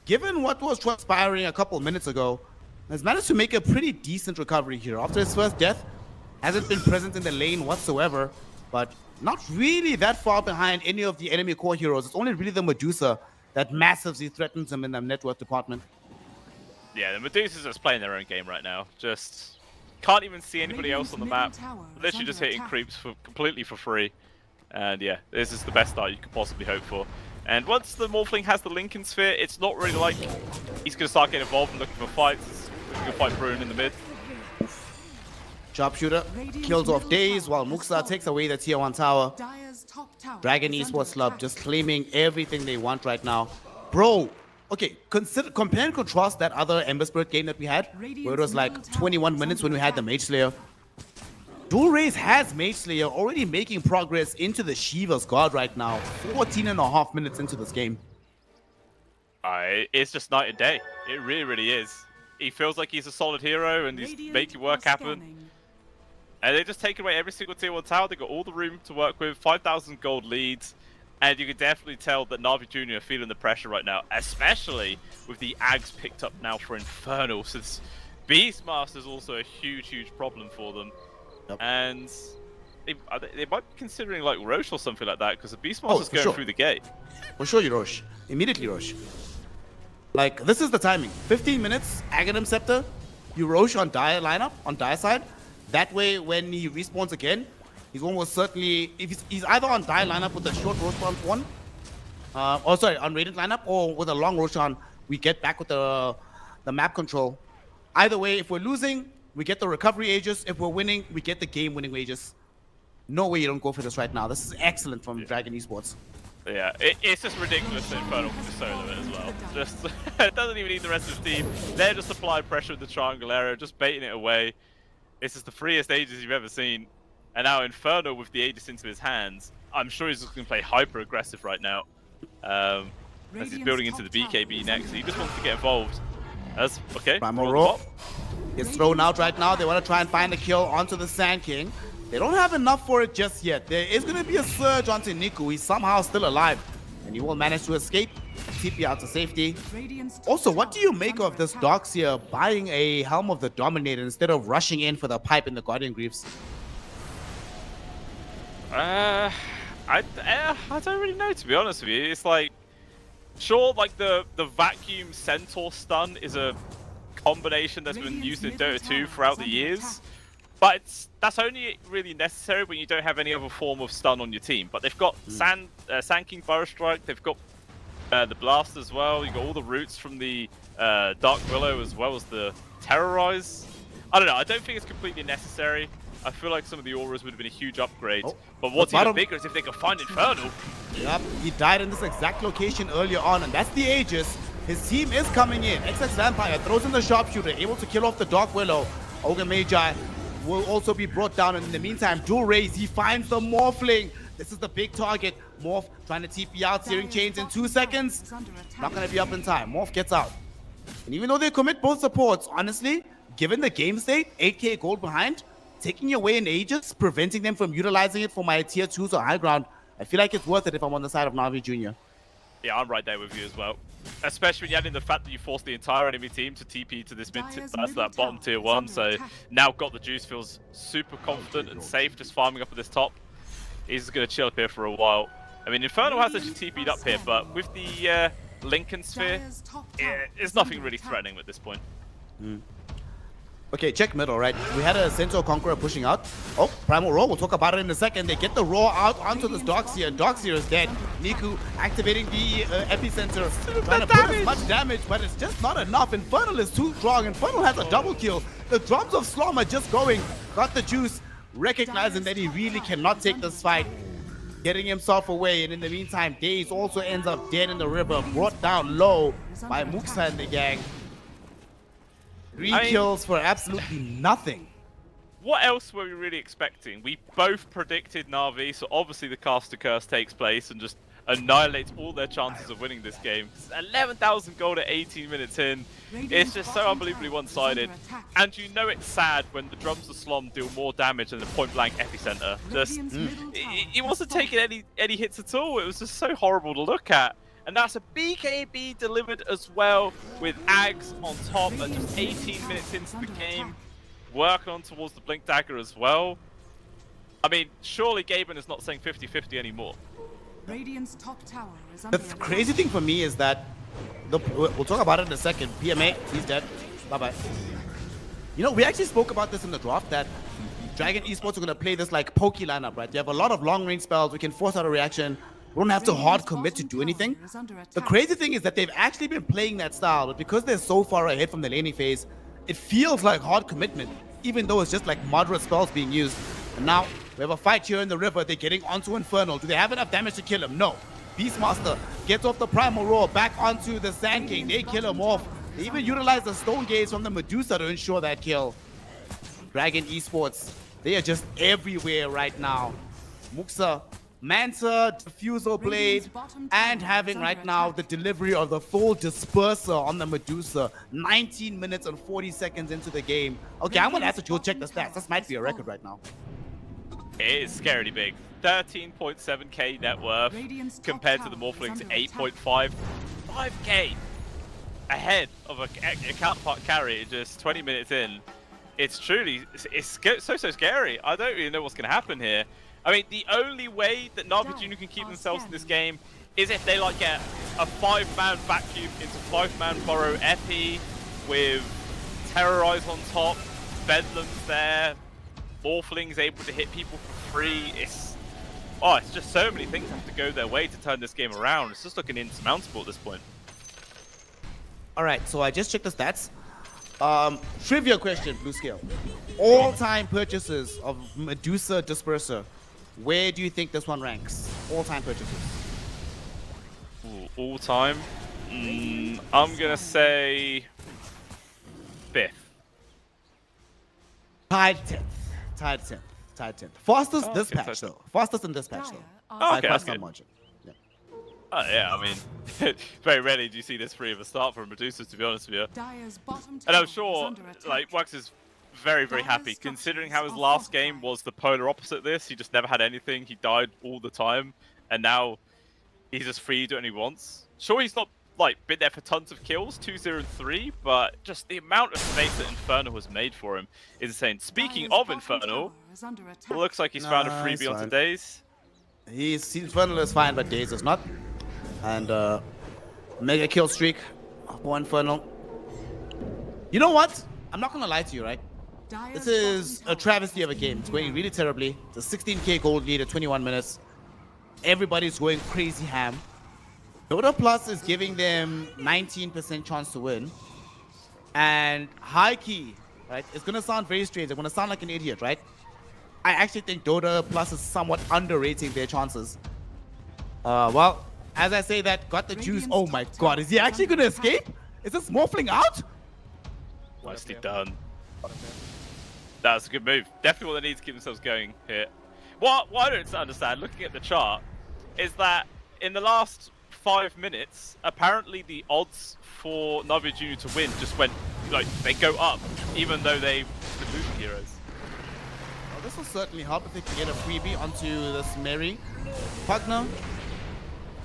Given what was transpiring a couple minutes ago, has managed to make a pretty decent recovery here. After his first death, hasn't been present in the lane whatsoever, but not really that far behind any of the enemy core heroes. It's only really the Medusa that massively threatens him in the net worth department. Yeah, the Medusa's just playing their own game right now. Just can't even see anybody else on the map. Literally just hitting creeps completely for free. And yeah, this is the best start you could possibly hope for. And once the Morphling has the Lincoln Sphere, it's not really like he's going to start getting involved and looking for fights. He's going to fight Bruin in the mid. Sharpshooter kills off Daze while Muxa takes away the tier 1 tower. Dragon Esports Club just claiming everything they want right now. Bro, okay, compare and contrast that other Ember Spirit game that we had, where it was like 21 minutes when we had the Mage Slayer. Dual Raze has Mage Slayer already making progress into the Shiva's God right now, 14.5 minutes into this game. It's just night and day. It really, really is. He feels like he's a solid hero and he's making work happen. And they just take away every single tier 1 tower. They got all the room to work with, 5,000 gold leads. And you can definitely tell that Na'Vi Jr. are feeling the pressure right now, especially with the Ags picked up now for Infernal, since Beastmaster is also a huge, huge problem for them. Yep. And they might be considering like Roche or something like that, because the Beastmaster's going through the gate. For sure, you Roche. Immediately Roche. Like, this is the timing. 15 minutes, Aghanim Scepter, you Roche on Dire lineup, on Dire side. That way, when he respawns again, he's almost certainly, if he's either on Dire lineup with a short Roshan one, or sorry, on Radiant lineup, or with a long Roshan, we get back with the map control. Either way, if we're losing, we get the recovery Aegis. If we're winning, we get the game-winning Aegis. No way you don't go for this right now. This is excellent from Dragon Esports. Yeah, it's just ridiculous that Infernal can just solo it as well. Just it doesn't even need the rest of the team. They're just applying pressure with the triangle arrow, just baiting it away. This is the freest Aegis you've ever seen. And now Infernal with the Aegis into his hands, I'm sure he's just going to play hyper aggressive right now. As he's building into the BKB next. He just wants to get involved. That's okay. Primal Roar gets thrown out right now. They want to try and find a kill onto the Sand King. They don't have enough for it just yet. There is going to be a surge onto Niku. He's somehow still alive. And he will manage to escape. TP out to safety. Also, what do you make of this Doxia buying a Helm of the Dominator instead of rushing in for the pipe in the Guardian Greaves? I don't really know, to be honest with you. It's like, sure, like the vacuum centaur stun is a combination that's been used in Dota 2 throughout the years, but that's only really necessary when you don't have any other form of stun on your team. But they've got Sand King Burrow Strike, they've got the Blast as well, you got all the roots from the Dark Willow as well as the Terrorize. I don't know, I don't think it's completely necessary. I feel like some of the auras would have been a huge upgrade. But what's even bigger is if they can find Infernal. Yep, he died in this exact location earlier on, and that's the Aegis. His team is coming in. XX Vampire throws in the Sharpshooter, able to kill off the Dark Willow. Ogre Magi will also be brought down, and in the meantime, Dual Raze, he finds the Morphling. This is the big target. Morph trying to TP out, searing chains in 2 seconds. Not going to be up in time. Morph gets out. And even though they commit both supports, honestly, given the game state, 8k gold behind, taking away an Aegis, preventing them from utilizing it for my tier 2s or high ground, I feel like it's worth it if I'm on the side of Na'Vi Jr. Yeah, I'm right there with you as well. Especially when you add in the fact that you forced the entire enemy team to TP to this that bottom tier 1, so now got the juice, feels super confident and safe just farming up at this top. He's just going to chill up here for a while. I mean, Infernal has actually TP'd up here, but with the Lincoln Sphere, it's nothing really threatening at this point. Okay, check middle, right? We had a Centaur Conqueror pushing out. Oh, Primal Roar, we'll talk about it in a second. They get the Roar out onto this Doxia, and Doxia is dead. Niku activating the Epicenter, trying to put as much damage, but it's just not enough. Infernal is too strong. Infernal has a double kill. The drums of Slom are just going. Got the juice, recognizing that he really cannot take this fight. Getting himself away, and in the meantime, Daze also ends up dead in the river, brought down low by Muxa and the gang. 3 kills for absolutely nothing. What else were we really expecting? We both predicted Na'Vi, so obviously the Caster Curse takes place and just annihilates all their chances of winning this game. 11,000 gold at 18 minutes in. It's just so unbelievably one-sided. And you know it's sad when the drums of Slom deal more damage than the point-blank Epicenter. Just, he wasn't taking any hits at all. It was just so horrible to look at. And that's a BKB delivered as well, with Ags on top at just 18 minutes into the game. Working on towards the Blink Dagger as well. I mean, surely Gaben is not saying 50-50 anymore. Radiant's top tower is under The crazy thing for me is that, we'll talk about it in a second. PMA, he's dead. Bye-bye. You know, we actually spoke about this in the draft, that Dragon Esports are going to play this like pokey lineup, right? They have a lot of long-range spells. We can force out a reaction. We don't have to hard commit to do anything. The crazy thing is that they've actually been playing that style, but because they're so far ahead from the laning phase, it feels like hard commitment, even though it's just like moderate spells being used. And now We have a fight here in the river. They're getting onto Infernal. Do they have enough damage to kill him? No. Beastmaster gets off the Primal Roar back onto the Sand King. They kill him off. They even utilize the Stone Gaze from the Medusa to ensure that kill. Dragon Esports, they are just everywhere right now. Muxa, Manta, Diffusal Blade, and having right now the delivery of the full Disperser on the Medusa. 19 minutes and 40 seconds into the game. Okay, I'm gonna have to go check the stats. This might be a record right now. It is scarily big. 13.7k net worth compared to the Morphling's 8.5. 5k ahead of a counterpart carry just 20 minutes in. It's truly, it's so scary. I don't really know what's going to happen here. I mean, the only way that Navi Junior can keep themselves in this game is if they like get a 5-man vacuum into 5-man Burrow Epi with Terrorize on top, Bedlam's there, Morphling's able to hit people for free. It's just so many things have to go their way to turn this game around. It's just looking insurmountable at this point. All right, so I just checked the stats. Trivia question, Blue Scale. All-time purchases of Medusa Disperser. Where do you think this one ranks? All-time purchases. Ooh, all-time? I'm gonna say 5th. Tied 10th. Tied 10th. Tied 10th. Fastest this okay, patch, so- though. Fastest in this patch, though. Oh, okay, By that's some good. margin. Yeah. Oh yeah, I mean, very rarely do you see this free of a start from Medusa, to be honest with you. Dire's bottom And I'm tower is sure, under attack. like, Wax is very happy, considering how his last game was the polar opposite of this. He just never had anything, he died all the time, and now he's just free to do what he wants. Sure, he's not, like, been there for tons of kills, 2-0-3, but just the amount of space that Infernal has made for him is insane. Speaking Dire's of bottom Infernal, tower is under attack. it looks like he's found a Nah, freebie it's onto fine. Days. He's Infernal is fine, but Days is not. And mega kill streak for Infernal. You know what? I'm not gonna lie to you, right? Dire's This is bottom a tower travesty is of a game. under It's going attack. really terribly. It's a 16k gold lead at 21 minutes. Everybody's going crazy ham. Dota Plus is giving them 19% chance to win. And high key, right? It's gonna sound very strange. I'm gonna sound like an idiot, right? I actually think Dota Plus is somewhat underrating their chances. Well, as I say that, got the juice. Oh my god, is he actually gonna escape? Is this Morphling out? Nicely done. That was a good move. Definitely what they need to keep themselves going here. What I don't understand, looking at the chart, is that in the last 5 minutes, apparently the odds for Navi Junior to win just went, like, they go up, even though they the moving heroes. Well, this will certainly help if they can get a freebie onto this Mary partner.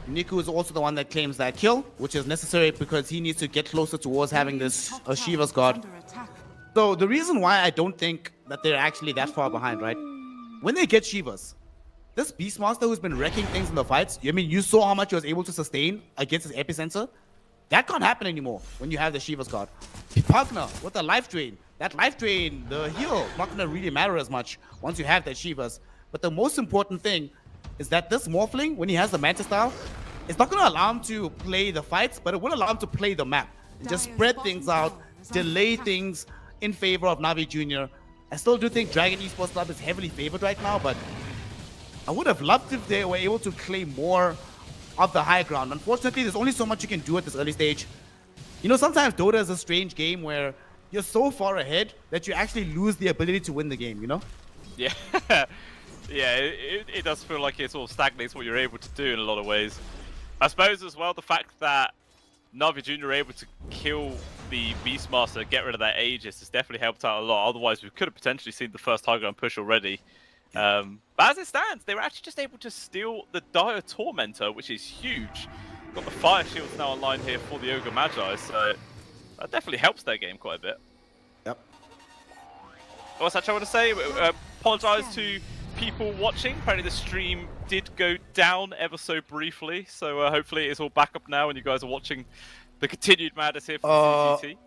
Niku is also the one that claims that kill, which is necessary because he needs to get closer towards having this Top tower Shiva's is God. under attack. So the reason why I don't think that they're actually that far behind, right? When they get Shivas, this Beastmaster who's been wrecking things in the fights, I mean, you saw how much he was able to sustain against his Epicenter. That can't happen anymore when you have the Shiva's God. Partner with the life drain. That life drain, the heal, not going to really matter as much once you have that Shivas. But the most important thing is that this Morphling, when he has the Manta style, it's not going to allow him to play the fights, but it will allow him to play the map. And just Dire's spread bottom things out, tower is under delay attack. things in favor of Navi Junior. I still do think Dragon Esports Club is heavily favored right now, but I would have loved if they were able to claim more of the high ground. Unfortunately, there's only so much you can do at this early stage. You know, sometimes Dota is a strange game where you're so far ahead that you actually lose the ability to win the game, you know? Yeah, yeah, it does feel like it sort of stagnates what you're able to do in a lot of ways. I suppose as well the fact that Navi Junior are able to kill the Beastmaster, get rid of that Aegis, has definitely helped out a lot. Otherwise, we could have potentially seen the first high ground push already. But as it stands, they were actually just able to steal the Dire Tormentor, which is huge. Got the Fire Shields now online here for the Ogre Magi, so that definitely helps their game quite a bit. Yep. What's that I want to say? Apologise to people watching. Apparently the stream did go down ever so briefly, so hopefully it's all back up now and you guys are watching the continued madness here from CCT.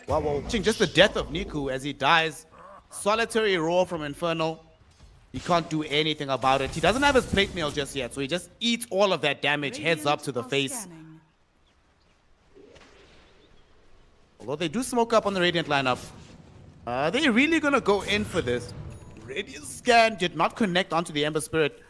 Well, we're watching just the death of Niku as he dies. Solitary roar from Infernal. He can't do anything about it. He doesn't have his plate mail just yet, so he just eats all of that damage, heads up to the Radiant are face. scanning. Although they do smoke up on the Radiant lineup. Are they really gonna go in for this? Radiant scan did not connect onto the Ember Spirit.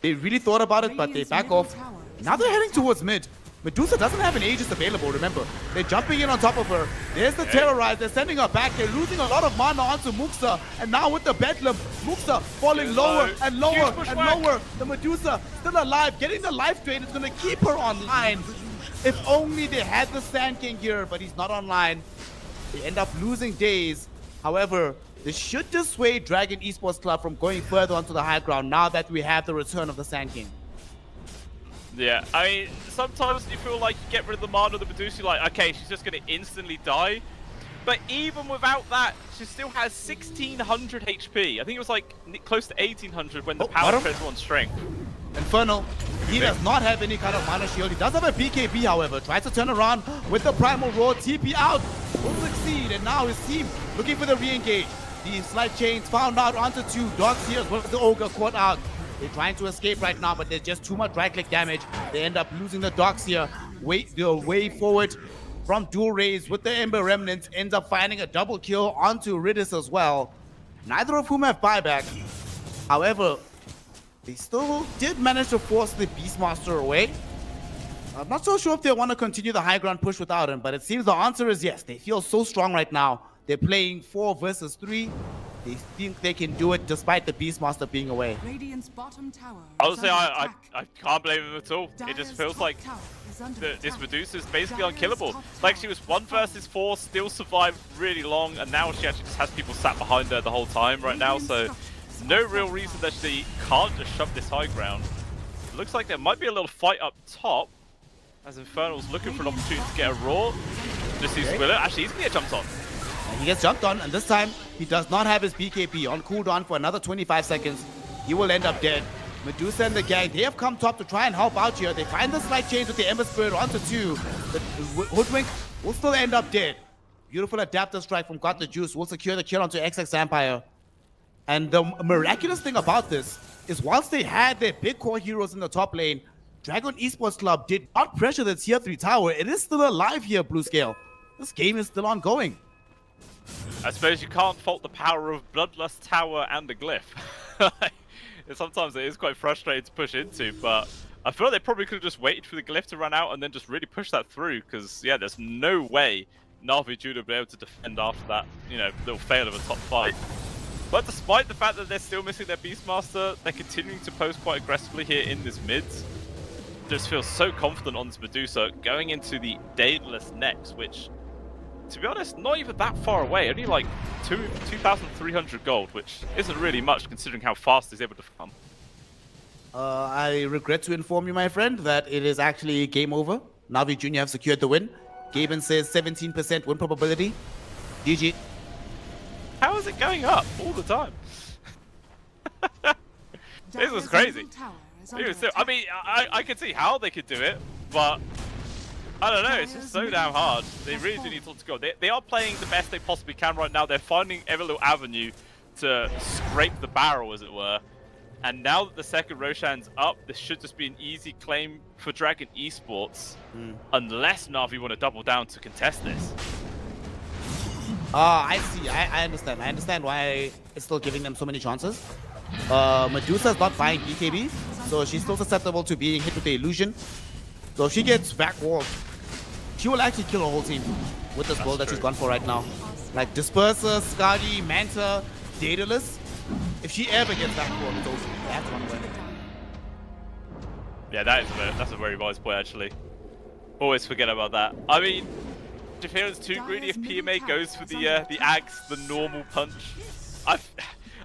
They really thought about it, but they back off. Now they're heading towards mid. Medusa doesn't have an Aegis available, remember. They're jumping in on top of her. There's the Terrorize. They're sending her back. They're losing a lot of mana onto Muxa. And now with the Bedlam, Muxa falling lower and lower and lower. The Medusa still alive. Getting the life drain is going to keep her online. If only they had the Sand King here, but he's not online. They end up losing days. However, this should dissuade Dragon Esports Club from going further onto the high ground now that we have the return of the Sand King. Yeah, I mean, sometimes you feel like you get rid of the mana of the Medusa, you're like, okay, she's just going to instantly die. But even without that, she still has 1600 HP. I think it was like close to 1800 when the power treads were on strength. Infernal, he does not have any kind of mana shield. He does have a BKB, however. Tries to turn around with the Primal Roar. TP out. Will succeed. And now his team looking for the re-engage. The slight chains found out onto two. Dogs here as well as the Ogre caught out. They're trying to escape right now, but there's just too much right-click damage. They end up losing the Dogs here. The way forward from dual rays with the Ember Remnants ends up finding a double kill onto Ridis as well. Neither of whom have buyback. However, they still did manage to force the Beastmaster away. I'm not so sure if they want to continue the high ground push without him, but it seems the answer is yes. They feel so strong right now. They're playing 4 versus 3. They think they can do it despite the Beastmaster being away. Radiant's bottom tower Honestly, I can't blame him at all. It just feels like this Medusa is basically unkillable. Like she was 1 versus 4, still survived really long, and now she actually just has people sat behind her the whole time right now, so no real reason that she can't just shove this high ground. It looks like there might be a little fight up top, as Infernal's looking for an opportunity to get a roar. Just sees Squiller. Actually, he's gonna get jumped on. And he gets jumped on, and this time he does not have his BKB on cooldown for another 25 seconds. He will end up dead. Medusa and the gang, they have come top to try and help out here. They find the slight change with the Ember Spirit onto 2. The Hoodwink will still end up dead. Beautiful adaptive strike from Got the Juice will secure the kill onto XX Empire. And the miraculous thing about this is whilst they had their big core heroes in the top lane, Dragon Esports Club did not pressure the tier 3 tower. It is still alive here, Blue Scale. This game is still ongoing. I suppose you can't fault the power of Bloodlust Tower and the Glyph. Sometimes it is quite frustrating to push into, but I feel like they probably could have just waited for the Glyph to run out and then just really push that through, because, yeah, there's no way Na'Vi Judah would be able to defend after that, you know, little fail of a top fight. But despite the fact that they're still missing their Beastmaster, they're continuing to pose quite aggressively here in this mid. Just feels so confident on this Medusa going into the Daedalus next, which, to be honest, not even that far away. Only like 2,300 gold, which isn't really much considering how fast he's able to farm. I regret to inform you, my friend, that it is actually game over. Na'Vi Jr. have secured the win. Gaben says 17% win probability. GG. How is it going up all the time? This was crazy. I mean, I can see how they could do it, but I don't know, it's just so damn hard. They really do need to go. They are playing the best they possibly can right now. They're finding every little avenue to scrape the barrel, as it were. And now that the second Roshan's up, this should just be an easy claim for Dragon Esports, unless Na'Vi want to double down to contest this. I see. I understand. I understand why it's still giving them so many chances. Medusa's not buying BKB, so she's still susceptible to being hit with the illusion. So if she gets backwalled, she will actually kill her whole team with this build that she's gone for right now. Like Disperser, Skadi, Manta, Daedalus. If she ever gets backwalled, it's over. They have to run away. Yeah, that's a very wise point, actually. Always forget about that. I mean, Japhira's too greedy if PMA goes for the axe, the normal punch.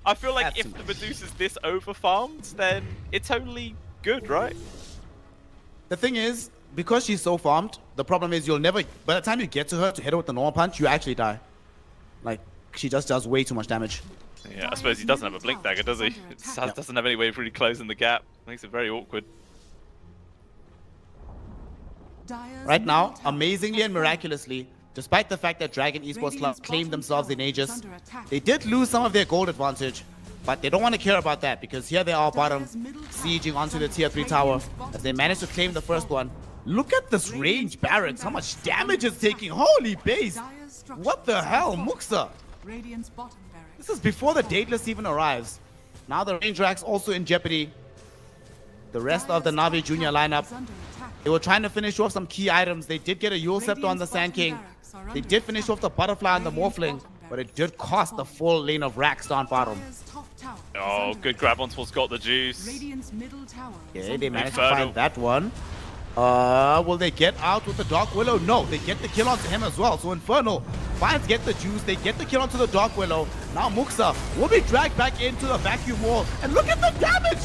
I feel like if the Medusa's this over-farmed, then it's only good, right? The thing is, because she's so farmed, the problem is you'll never, by the time you get to her to hit her with the normal punch, you actually die. Like, she just does way too much damage. Yeah, I suppose he doesn't have a Blink Dagger, does he? It doesn't have any way of really closing the gap. Makes it very awkward. Right now, amazingly and miraculously, despite the fact that Dragon Esports Club claimed themselves in Aegis, they did lose some of their gold advantage, but they don't want to care about that because here they are bottom, sieging onto the tier 3 tower as they managed to claim the first one. Look at this range barracks, how much damage it's taking. Holy base! What the hell, Muxa? Radiant's bottom barracks This is before the Dateless even arrives. Now the range racks also in jeopardy. The rest of the Na'Vi Junior lineup, they were trying to finish off some key items. They did get a Yule Scepter on the Sand King. They did finish off the Butterfly and the Morphling, but it did cost the full lane of racks down bottom. Oh, good grab on towards got the juice. Okay, they managed to find that one. Will they get out with the Dark Willow? No, they get the kill onto him as well. So Infernal finds get the juice. They get the kill onto the Dark Willow. Now Muxa will be dragged back into the vacuum wall. And look at the damage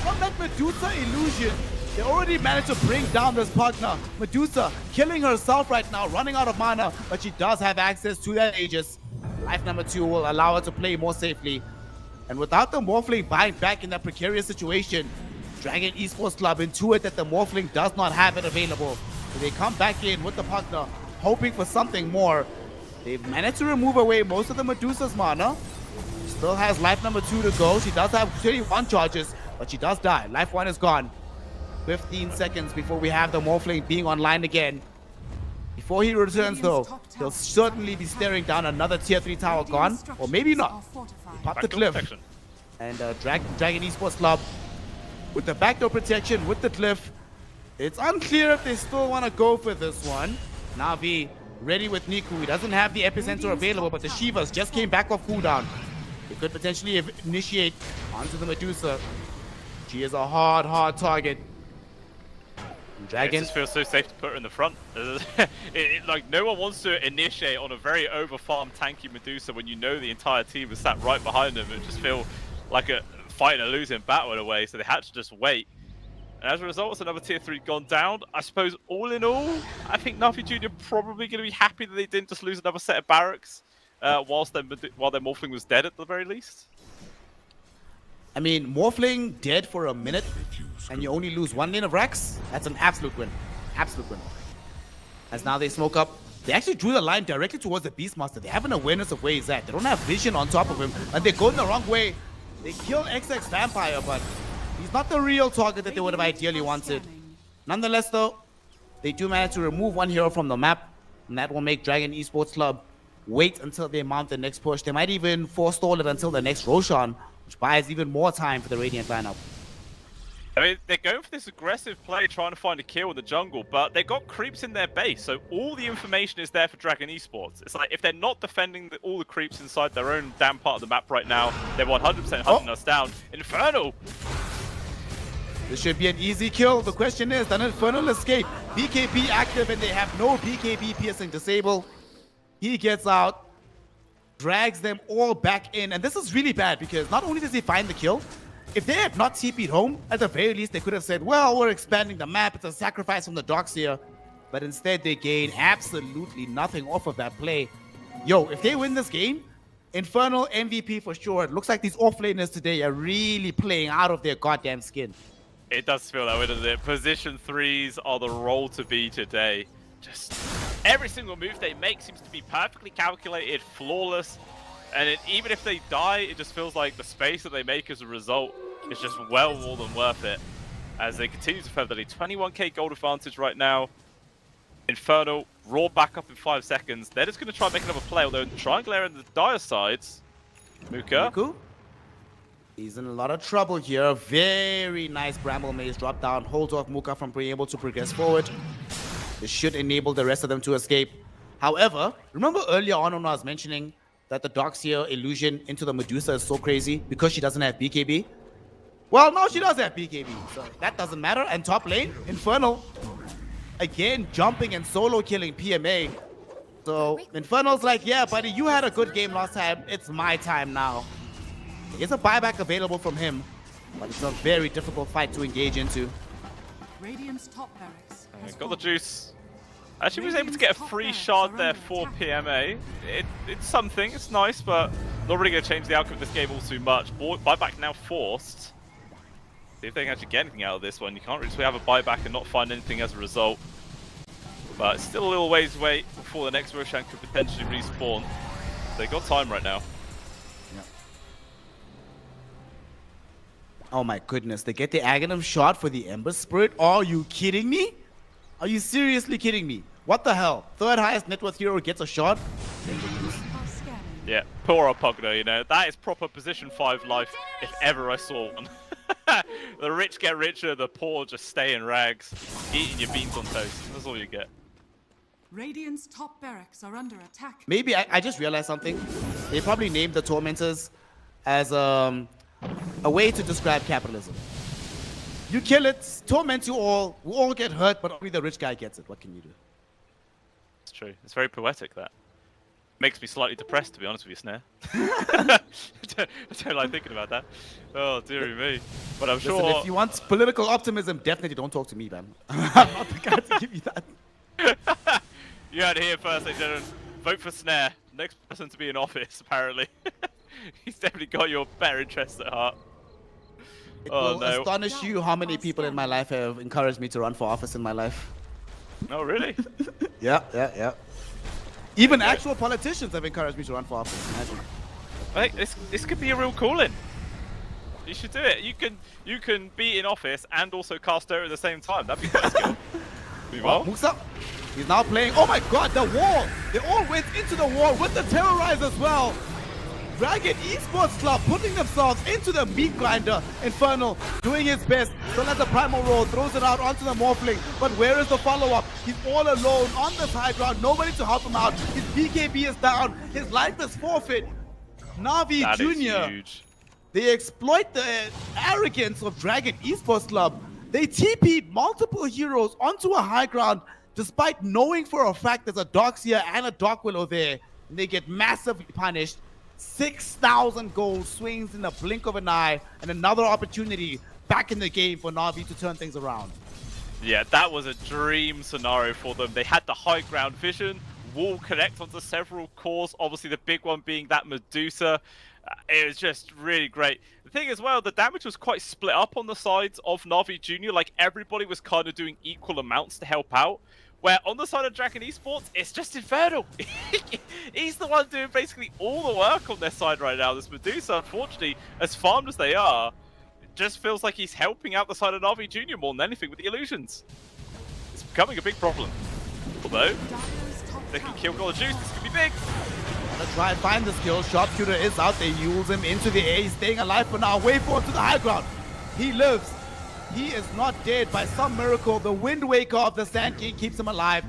from that Medusa illusion. They already managed to bring down this partner. Medusa killing herself right now, running out of mana, but she does have access to that Aegis. Life number 2 will allow her to play more safely. And without the Morphling buying back in that precarious situation, Dragon Esports Club intuit that the Morphling does not have it available. So they come back in with the partner, hoping for something more. They've managed to remove away most of the Medusa's mana. Still has life number 2 to go. She does have 31 charges, but she does die. Life 1 is gone. 15 seconds before we have the Morphling being online again. Before he returns though, he'll certainly be staring down another tier 3 tower gone, or maybe not. Pop the cliff. And Dragon Esports Club with the backdoor protection with the cliff. It's unclear if they still want to go for this one. Na'Vi ready with Niku. He doesn't have the epicenter available, but the Shivas just came back off cooldown. They could potentially initiate onto the Medusa. She is a hard target. Dragon. It just feels so safe to put her in the front. Like, no one wants to initiate on a very overfarmed tanky Medusa when you know the entire team is sat right behind them. It just feels like a fighting a losing battle in a way, so they had to just wait. And as a result, it's another tier 3 gone down. I suppose all in all, I think Na'Vi Junior probably going to be happy that they didn't just lose another set of barracks while their Morphling was dead at the very least. I mean, Morphling dead for a minute and you only lose 1 lane of racks? That's an absolute win. Absolute win. As now they smoke up. They actually drew the line directly towards the Beastmaster. They have an awareness of where he's at. They don't have vision on top of him, and they're going the wrong way. They kill XX Vampire, but he's not the real target that they would have ideally wanted. Nonetheless, though, they do manage to remove 1 hero from the map, and that will make Dragon Esports Club wait until they mount the next push. They might even forestall it until the next Roshan, which buys even more time for the Radiant lineup. I mean, they're going for this aggressive play, trying to find a kill in the jungle, but they've got creeps in their base, so all the information is there for Dragon Esports. It's like, if they're not defending all the creeps inside their own damn part of the map right now, they're 100% hunting us down. Infernal! This should be an easy kill. The question is, does Infernal escape? BKB active, and they have no BKB piercing disable. He gets out, drags them all back in, and this is really bad because not only does he find the kill, if they had not TP'd home, at the very least they could have said, well, we're expanding the map, it's a sacrifice from the Darkseer. But instead they gain absolutely nothing off of that play. Yo, if they win this game, Infernal MVP for sure. It looks like these offlaners today are really playing out of their goddamn skin. It does feel that way, doesn't it? Position 3s are the role to be today. Just every single move they make seems to be perfectly calculated, flawless. And even if they die, it just feels like the space that they make as a result is just well more than worth it. As they continue to further lead. 21k gold advantage right now. Infernal, roar back up in 5 seconds. They're just going to try and make another play, although Triangulator in the dire sides. Muka. He's in a lot of trouble here. Very nice Bramble Maze drop down. Holds off Muka from being able to progress forward. This should enable the rest of them to escape. However, remember earlier on when I was mentioning that the Darkseer illusion into the Medusa is so crazy because she doesn't have BKB? Well, now she does have BKB, so that doesn't matter. And top lane, Infernal, again jumping and solo killing PMA. So Infernal's like, yeah, buddy, you had a good game last time. It's my time now. There's a buyback available from him, but it's a very difficult fight to engage into. Radiant's top barracks has Got the fallen. juice. Actually was able to get a free shard there for PMA. It's something, it's nice, but not really going to change the outcome of this game all too much. Buyback now forced. See if they can actually get anything out of this one. You can't really have a buyback and not find anything as a result. But it's still a little ways away before the next Roshan could potentially respawn. They got time right now. Yeah. Oh my goodness, they get the Aghanim shot for the Ember Spirit? Are you kidding me? Are you seriously kidding me? What the hell? Third highest net worth hero gets a shot? Yeah, poor old Pugno, you know. That is proper position 5 life if ever I saw one. The rich get richer, the poor just stay in rags, eating your beans on toast. That's all you get. Radiant's top barracks are under attack. Maybe I just realized something. They probably named the Tormentors as a way to describe capitalism. You kill it, torment you all, we all get hurt, but only the rich guy gets it. What can you do? It's true. It's very poetic, that. Makes me slightly depressed, to be honest with you, Snare. I don't like thinking about that. Oh, dearie me. But I'm Listen, sure... if you want political optimism, definitely don't talk to me, man. I'm not the guy to give you that. You heard it here first, ladies and gentlemen. Vote for Snare. Next person to be in office, apparently. He's definitely got your better interests at heart. It Oh, will no. astonish you how many people in my life have encouraged me to run for office in my life. Oh, really? Yeah. Even actual politicians have encouraged me to run for office. Imagine. I think this could be a real call-in. You should do it. You can be in office and also cast Dota at the same time. That'd be quite a skill. Be well. Musa, he's now playing. Oh my god, the wall! They all went into the wall with the Terrorize as well. Dragon Esports Club putting themselves into the meat grinder. Infernal doing his best. Still has the primal roll, throws it out onto the Morphling. But where is the follow-up? He's all alone on this high ground. Nobody to help him out. His BKB is down. His life is forfeit. Navi That is Jr. huge. They exploit the arrogance of Dragon Esports Club. They TP'd multiple heroes onto a high ground despite knowing for a fact there's a Darkseer and a Dark Willow there. And they get massively punished. 6,000 gold swings in the blink of an eye, and another opportunity back in the game for Navi to turn things around. Yeah, that was a dream scenario for them. They had the high ground vision, wall connect onto several cores, obviously the big one being that Medusa. It was just really great. The thing as well, the damage was quite split up on the sides of Navi Jr. Like, everybody was kind of doing equal amounts to help out. Where on the side of Dragon Esports, it's just Infernal. He's the one doing basically all the work on their side right now. This Medusa, unfortunately, as farmed as they are, it just feels like he's helping out the side of Navi Jr. more than anything with the illusions. It's becoming a big problem. Although, they can kill Gold Juice, this could be big. Gonna try and find this kill. Sharpshooter is out. They use him into the A. He's staying alive for now. Wait for him to the high ground. He lives. He is not dead by some miracle. The Wind Waker of the Sand King keeps him alive.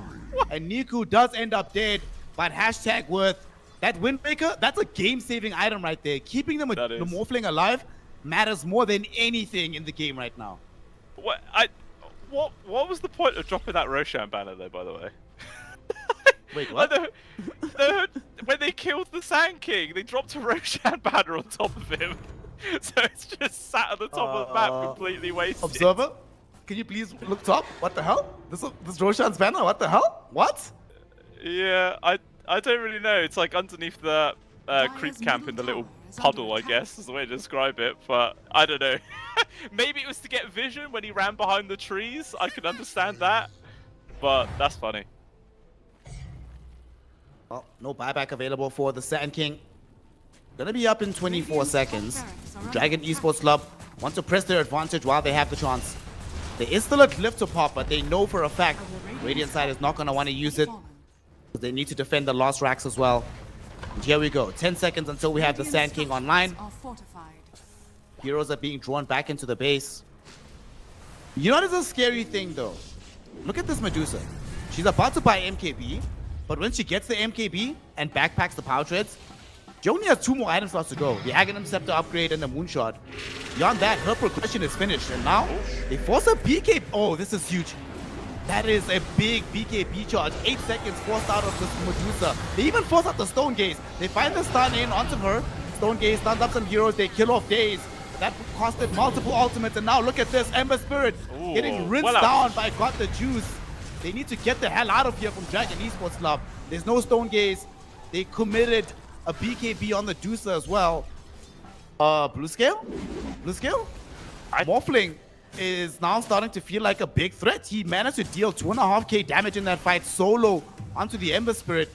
And Niku does end up dead. But hashtag worth. That Wind Waker, that's a game-saving item right there. Keeping the Morphling alive matters more than anything in the game right now. What was the point of dropping that Roshan banner there, by the way? Wait, what? When they killed the Sand King, they dropped a Roshan banner on top of him. So it's just sat at the top of the map, completely wasted. Observer, can you please look top? What the hell? This Roshan's banner, what the hell? What? Yeah, I don't really know. It's like underneath the creep camp in the little puddle, I guess, is the way to describe it. But I don't know. Maybe it was to get vision when he ran behind the trees. I can understand that. But that's funny. Well, no buyback available for the Sand King. Gonna be up in 24 seconds. Dragon Esports Club want to press their advantage while they have the chance. There is still a cliff to pop, but they know for a fact Radiant side is not gonna want to use it. They need to defend the lost racks as well. And here we go. 10 seconds until we have the Sand King online. Heroes are being drawn back into the base. You know, there's a scary thing though. Look at this Medusa. She's about to buy MKB, but when she gets the MKB and backpacks the power treads, she only has 2 more items slots to go. The Aghanim Scepter upgrade and the Moonshot. Beyond that, her progression is finished. And now, they force a BKB. Oh, this is huge. That is a big BKB charge. 8 seconds forced out of this Medusa. They even force out the Stone Gaze. They find the stun in onto her. Stone Gaze stuns up some heroes. They kill off Daze. That costed multiple ultimates. And now look at this. Ember Spirit getting rinsed down by Got the Juice. They need to get the hell out of here from Dragon Esports Club. There's no Stone Gaze. They committed a BKB on the Medusa as well. Blue Scale? Morphling is now starting to feel like a big threat. He managed to deal 2.5k damage in that fight solo onto the Ember Spirit.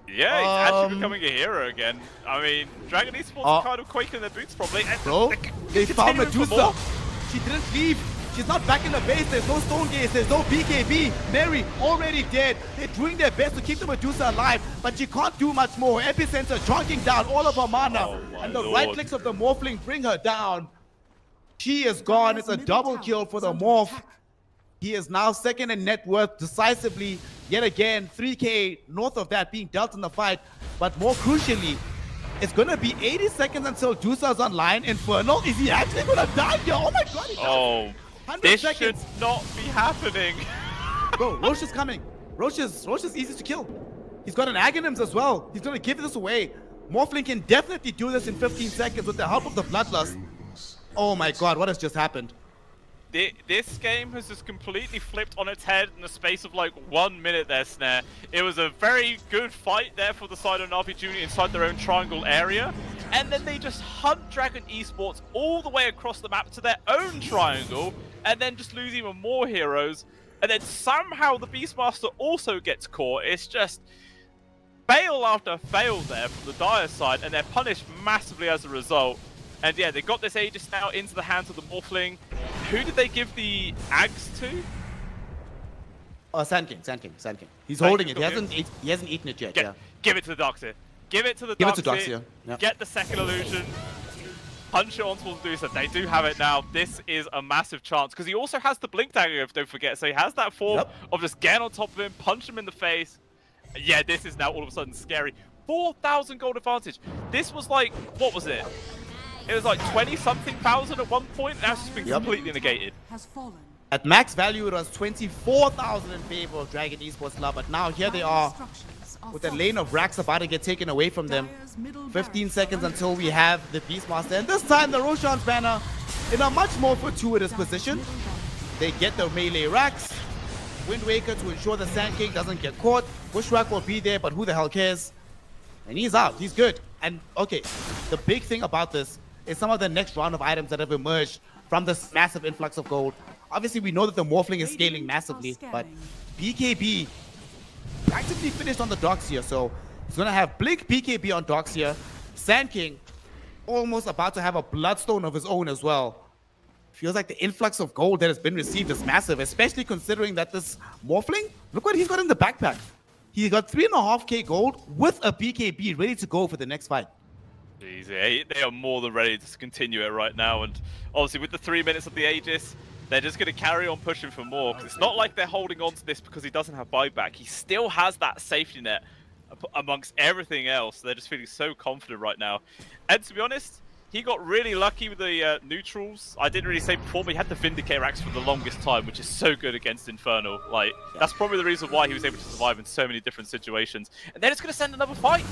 Yeah, he's actually becoming a hero again. I mean, Dragon Esports are kind of quaking their boots probably. Bro, they found Medusa. She didn't leave. She's not back in the base. There's no Stone Gaze. There's no BKB. Mary already dead. They're doing their best to keep the Medusa alive, but she can't do much more. Epicenter chunking down all of her mana, and the right clicks of the Morphling bring her down. She is gone. It's a double kill for the Morph. He is now second in net worth decisively. Yet again, 3k north of that being dealt in the fight. But more crucially, it's going to be 80 seconds until Dusa's online. Infernal, is he actually going to die here? Oh my god, he died. Oh, 100 this seconds. should not be happening. Bro, Roche is coming. Roche is easy to kill. He's got an Aghanims as well. He's going to give this away. Morphling can definitely do this in 15 seconds with the help of the Bloodlust. Oh my god, what has just happened? This game has just completely flipped on its head in the space of like 1 minute there, Snare. It was a very good fight there for the side of Na'Vi Junior inside their own triangle area. And then they just hunt Dragon Esports all the way across the map to their own triangle, and then just lose even more heroes. And then somehow the Beastmaster also gets caught. It's just fail after fail there from the Dire side, and they're punished massively as a result. And yeah, they got this Aegis now into the hands of the Morphling. Who did they give the Ags to? Sand King. He's holding it. He hasn't eaten it yet. Yeah. Give it to the Darkseer. Give it to the Darkseer. Yep. Get the second illusion. Punch it onto the Medusa. They do have it now. This is a massive chance because he also has the Blink Dagger, if don't forget. So he has that form of just getting on top of him, punch him in the face. Yeah, this is now all of a sudden scary. 4,000 gold advantage. This was like, what was it? It was like 20-something thousand at one point. Now it's just been completely negated. Has fallen. At max value, it was 24,000 in favor of Dragon Esports Club, but now here they are with the lane of Rax about to get taken away from them. 15 seconds until we have the Beastmaster, and this time the Roshan's banner in a much more fortuitous position. They get the melee Rax, Wind Waker to ensure the Sand King doesn't get caught. Bushwhack will be there, but who the hell cares? And he's out. He's good. And okay, the big thing about this is some of the next round of items that have emerged from this massive influx of gold. Obviously, we know that the Morphling is scaling massively, but BKB practically finished on the Darkseer, so he's going to have Blink BKB on Darkseer. Sand King almost about to have a Bloodstone of his own as well. Feels like the influx of gold that has been received is massive, especially considering that this Morphling, look what he's got in the backpack. He got 3.5k gold with a BKB ready to go for the next fight. Easy. They are more than ready to continue it right now, and obviously with the 3 minutes of the Aegis, they're just going to carry on pushing for more, because it's not like they're holding on to this because he doesn't have buyback. He still has that safety net amongst everything else. They're just feeling so confident right now. And to be honest, he got really lucky with the neutrals. I didn't really say before, but he had the Vindicator axe for the longest time, which is so good against Infernal. Like, that's probably the reason why he was able to survive in so many different situations. And then it's going to send another fight.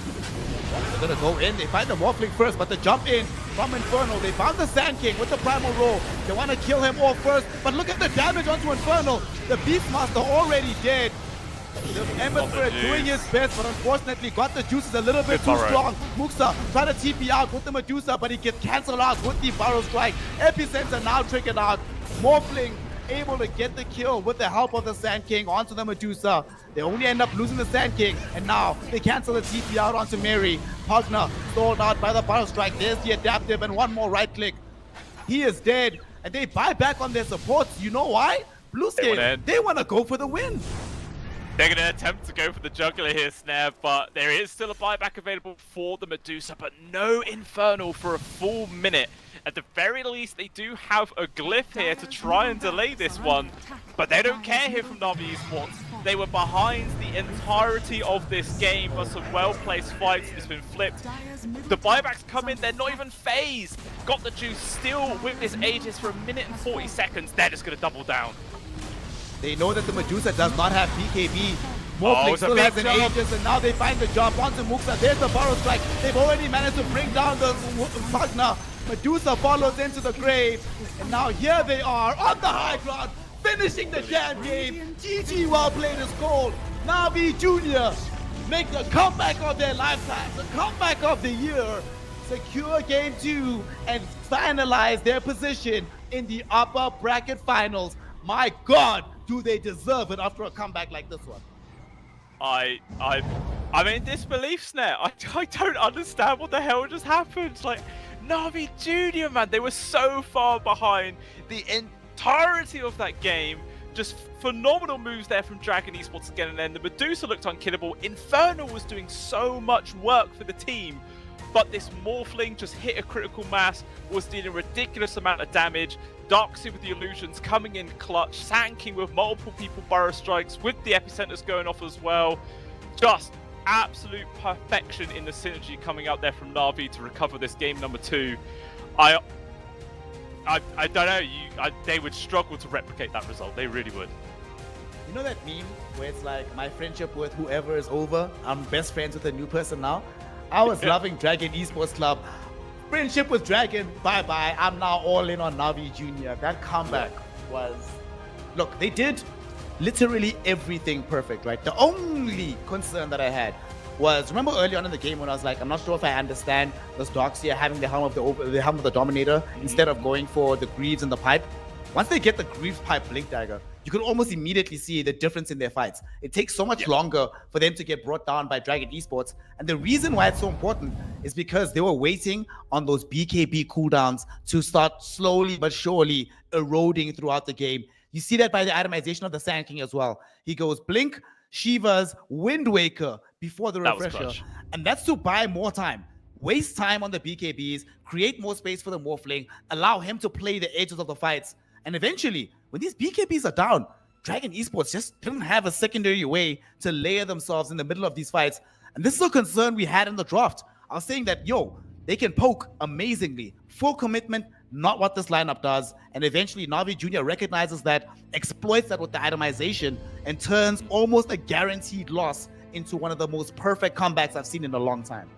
They're gonna go in, they find the Morphling first, but the jump in from Infernal, they found the Sand King with the Primal Roll. They want to kill him off first, but look at the damage onto Infernal. The Beastmaster already dead. The Ember Spirit doing his best, but unfortunately got the juices a little bit too strong. Muxa trying to TP out with the Medusa, but he gets cancelled out with the Burrow Strike. Epicenter now triggered out. Morphling able to get the kill with the help of the Sand King onto the Medusa. They only end up losing the Sand King, and now they cancel the TP out onto Mary. Pugner stalled out by the Burrow Strike. There's the adaptive, and one more right click. He is dead, and they buy back on their supports. You know why? Blue Scale, they want to go for the win. They're going to attempt to go for the juggler here, Snare, but there is still a buyback available for the Medusa, but no Infernal for a full minute. At the very least, they do have a glyph here to try and delay this one, but they don't care here from Na'Vi Esports. They were behind the entirety of this game, but some well-placed fights. It's been flipped. The buybacks come in, they're not even phased. Got the juice still with this Aegis for 1 minute and 40 seconds. They're just going to double down. They know that the Medusa does not have BKB. Morphling still has an Aegis, and now they find the jump onto Muxa. There's the Burrow Strike. They've already managed to bring down the Pugner. Medusa follows into the grave, and now here they are on the high ground, finishing the damn game. GG, well played is called. Na'Vi Junior make the comeback of their lifetime, the comeback of the year, secure game 2, and finalize their position in the upper bracket finals. My God, do they deserve it after a comeback like this one? I'm in disbelief, Snare. I don't understand what the hell just happened. Like, Na'Vi Junior, man, they were so far behind the entirety of that game. Just phenomenal moves there from Dragon Esports again, and then the Medusa looked unkillable. Infernal was doing so much work for the team, but this Morphling just hit a critical mass, was dealing a ridiculous amount of damage. Darkseid with the illusions coming in clutch, Sanking with multiple people burrow strikes, with the epicenters going off as well. Just absolute perfection in the synergy coming out there from Na'Vi to recover this game number 2. I don't know, they would struggle to replicate that result. They really would. You know that meme where it's like, my friendship with whoever is over, I'm best friends with a new person now? I was loving Dragon Esports Club. Friendship with Dragon, bye-bye. I'm now all in on Na'Vi Jr. That comeback was... Look, they did literally everything perfect, right? The only concern that I had was, remember early on in the game when I was like, I'm not sure if I understand this Darkseid having the helm of the Dominator instead of going for the Greaves and the Pipe. Once they get the Greaves Pipe Blink Dagger, you can almost immediately see the difference in their fights. It takes so much longer for them to get brought down by Dragon Esports. And the reason why it's so important is because they were waiting on those BKB cooldowns to start slowly but surely eroding throughout the game. You see that by the itemization of the Sand King as well. He goes Blink, Shiva's, Wind Waker before the refresher. And that's to buy more time. Waste time on the BKBs, create more space for the Morphling, allow him to play the edges of the fights. And eventually, when these BKBs are down, Dragon Esports just didn't have a secondary way to layer themselves in the middle of these fights. And this is a concern we had in the draft. I was saying that, they can poke amazingly. Full commitment, not what this lineup does. And eventually, Na'Vi Jr. recognizes that, exploits that with the itemization, and turns almost a guaranteed loss into one of the most perfect comebacks I've seen in a long time.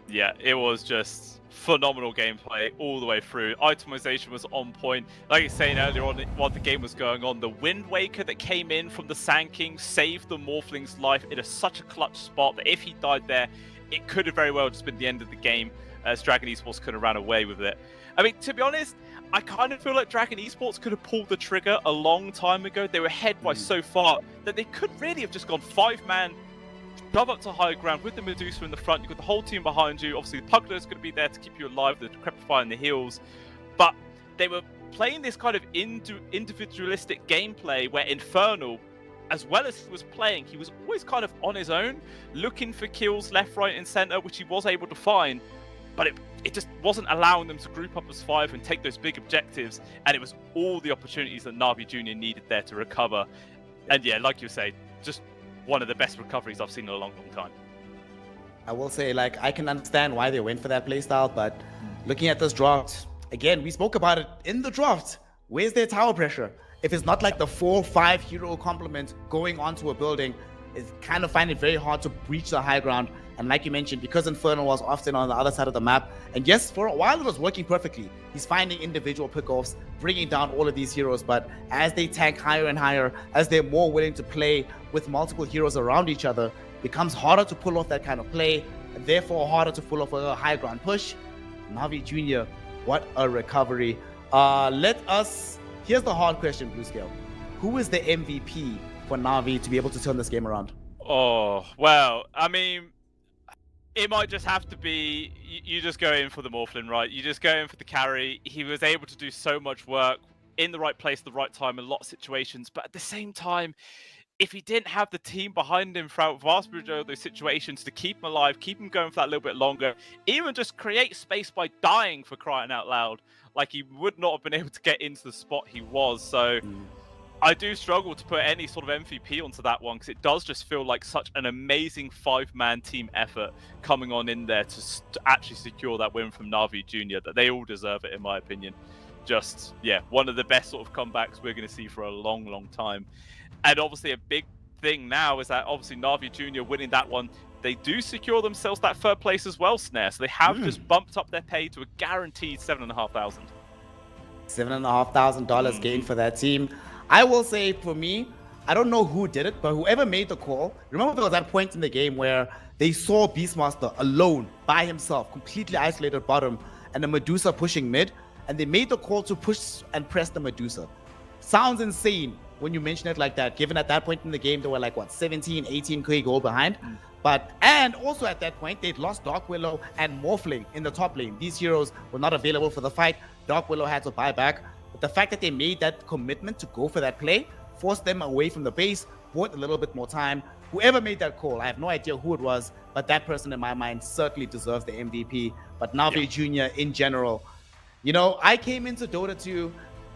Yeah, it was just phenomenal gameplay all the way through. Itemization was on point. Like I was saying earlier on, while the game was going on, the Wind Waker that came in from the Sand King saved the Morphling's life in such a clutch spot that if he died there, it could have very well just been the end of the game, as Dragon Esports could have ran away with it. I mean, to be honest, I kind of feel like Dragon Esports could have pulled the trigger a long time ago. They were ahead by so far that they could really have just gone 5-man, shove up to high ground with the Medusa in the front. You've got the whole team behind you. Obviously, the Pugler's going to be there to keep you alive, the Decrepify in the heels. But they were playing this kind of individualistic gameplay where Infernal, as well as he was playing, he was always kind of on his own, looking for kills left, right, and center, which he was able to find. But it just wasn't allowing them to group up as 5 and take those big objectives. And it was all the opportunities that Na'Vi Jr. needed there to recover. And yeah, like you say, just one of the best recoveries I've seen in a long, long time. I will say, I can understand why they went for that playstyle, but looking at this draft, again, we spoke about it in the draft. Where's their tower pressure? If it's not like the 4-5 hero complement going onto a building, it's kind of find it very hard to breach the high ground. And like you mentioned, because Infernal was often on the other side of the map, and yes, for a while it was working perfectly. He's finding individual pickoffs, bringing down all of these heroes, but as they tank higher and higher, as they're more willing to play with multiple heroes around each other, it becomes harder to pull off that kind of play, and therefore harder to pull off a high ground push. Na'Vi Jr., what a recovery. Here's the hard question, Blue Scale. Who is the MVP for Na'Vi to be able to turn this game around? Oh, well, I mean, it might just have to be, you just go in for the Morphling, right? You just go in for the carry. He was able to do so much work in the right place, the right time, in a lot of situations. But at the same time, if he didn't have the team behind him throughout vast majority of those situations to keep him alive, keep him going for that little bit longer, even just create space by dying, for crying out loud, like he would not have been able to get into the spot he was. So I do struggle to put any sort of MVP onto that one, because it does just feel like such an amazing 5-man team effort coming on in there to actually secure that win from Na'Vi Jr. That they all deserve it, in my opinion. Just, yeah, one of the best sort of comebacks we're going to see for a long, long time. And obviously a big thing now is that obviously Na'Vi Jr. winning that one, they do secure themselves that 3rd place as well, Snare. So they have just bumped up their pay to a guaranteed $7,500. $7,500 gain for that team. I will say, for me, I don't know who did it, but whoever made the call, remember there was that point in the game where they saw Beastmaster alone, by himself, completely isolated bottom, and the Medusa pushing mid, and they made the call to push and press the Medusa. Sounds insane when you mention it like that, given at that point in the game, they were like, 17, 18k goal behind. And also at that point, they'd lost Dark Willow and Morphling in the top lane. These heroes were not available for the fight. Dark Willow had to buy back. But the fact that they made that commitment to go for that play forced them away from the base, bought a little bit more time. Whoever made that call, I have no idea who it was, but that person in my mind certainly deserves the MVP. But Navi Jr. in general, you know, I came into Dota 2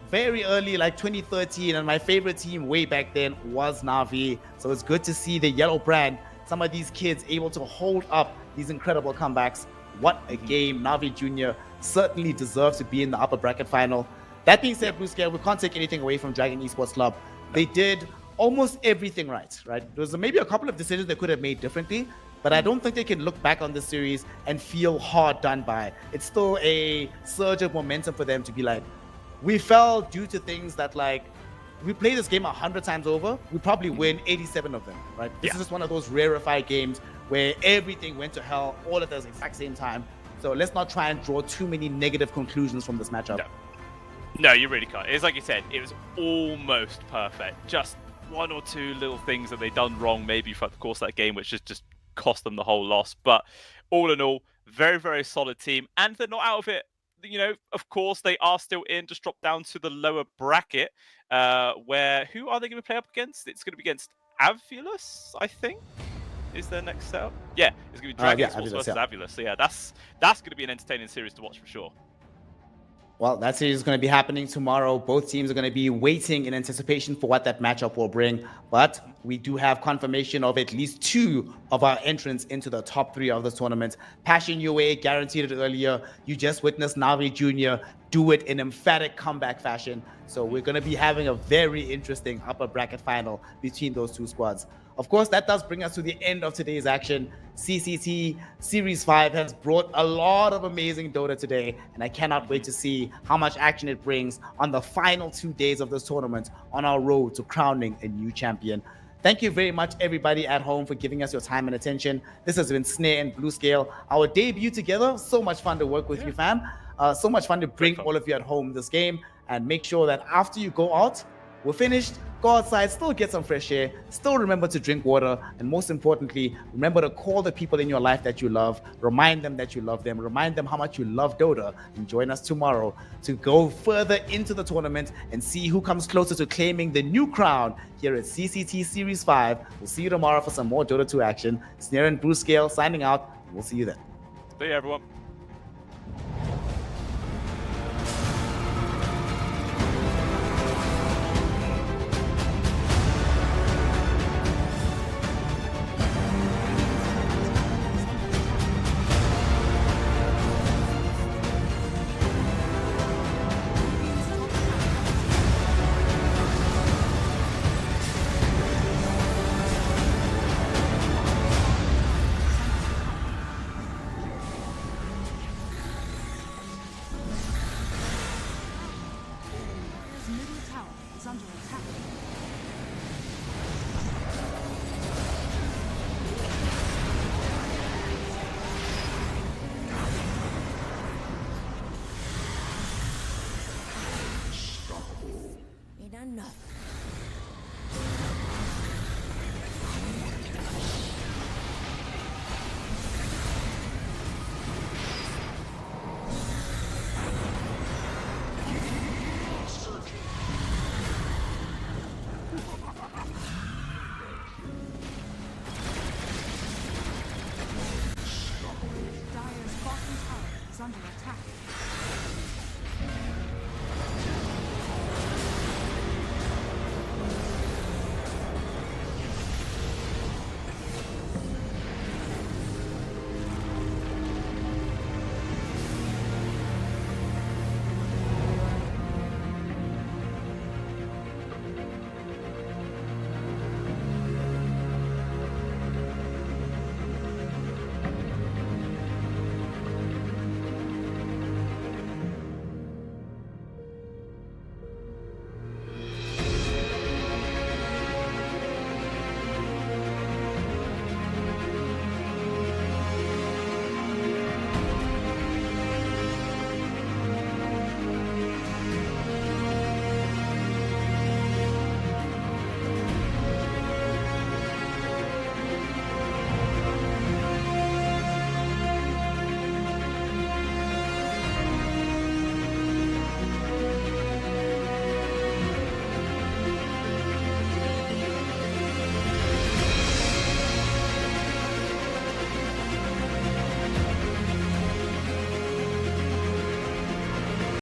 very early, like 2013, and my favorite team way back then was Navi. So it's good to see the yellow brand, some of these kids able to hold up these incredible comebacks. What a game. Navi Jr. certainly deserves to be in the upper bracket final. That being said, Blue Scale, we can't take anything away from Dragon Esports Club. They did almost everything right? There was maybe a couple of decisions they could have made differently, but I don't think they can look back on this series and feel hard done by. It's still a surge of momentum for them to be like, we fell due to things that, like, we play this game 100 times over, we probably win 87 of them, right? This is just one of those rarefied games where everything went to hell all at the exact same time. So let's not try and draw too many negative conclusions from this matchup. No, you really can't. It's like you said, it was almost perfect. Just one or two little things that they done wrong maybe throughout the course of that game, which just cost them the whole loss. But all in all, very, very solid team. And they're not out of it. You know, of course, they are still in, just dropped down to the lower bracket, where who are they going to play up against? It's going to be against Avulus, I think, is their next setup. Yeah, it's going to be Dragon Esports versus Avulus. So yeah, that's going to be an entertaining series to watch for sure. Well, that series is going to be happening tomorrow. Both teams are going to be waiting in anticipation for what that matchup will bring. But we do have confirmation of at least 2 of our entrants into the top 3 of this tournament. Passion UA guaranteed it earlier. You just witnessed Navi Jr. do it in emphatic comeback fashion. So we're going to be having a very interesting upper bracket final between those 2 squads. Of course, that does bring us to the end of today's action. CCT Series 5 has brought a lot of amazing Dota today, and I cannot wait to see how much action it brings on the final 2 days of this tournament on our road to crowning a new champion. Thank you very much, everybody at home, for giving us your time and attention. This has been Snare and Blue Scale, our debut together. So much fun to work with you, fam. So much fun to bring all of you at home this game, and make sure that after you go out, we're finished, go outside, still get some fresh air, still remember to drink water, and most importantly, remember to call the people in your life that you love, remind them that you love them, remind them how much you love Dota, and join us tomorrow to go further into the tournament and see who comes closer to claiming the new crown here at CCT Series 5. We'll see you tomorrow for some more Dota 2 action. Snare and Bruce Scale signing out, and we'll see you then. See you, everyone. Enough.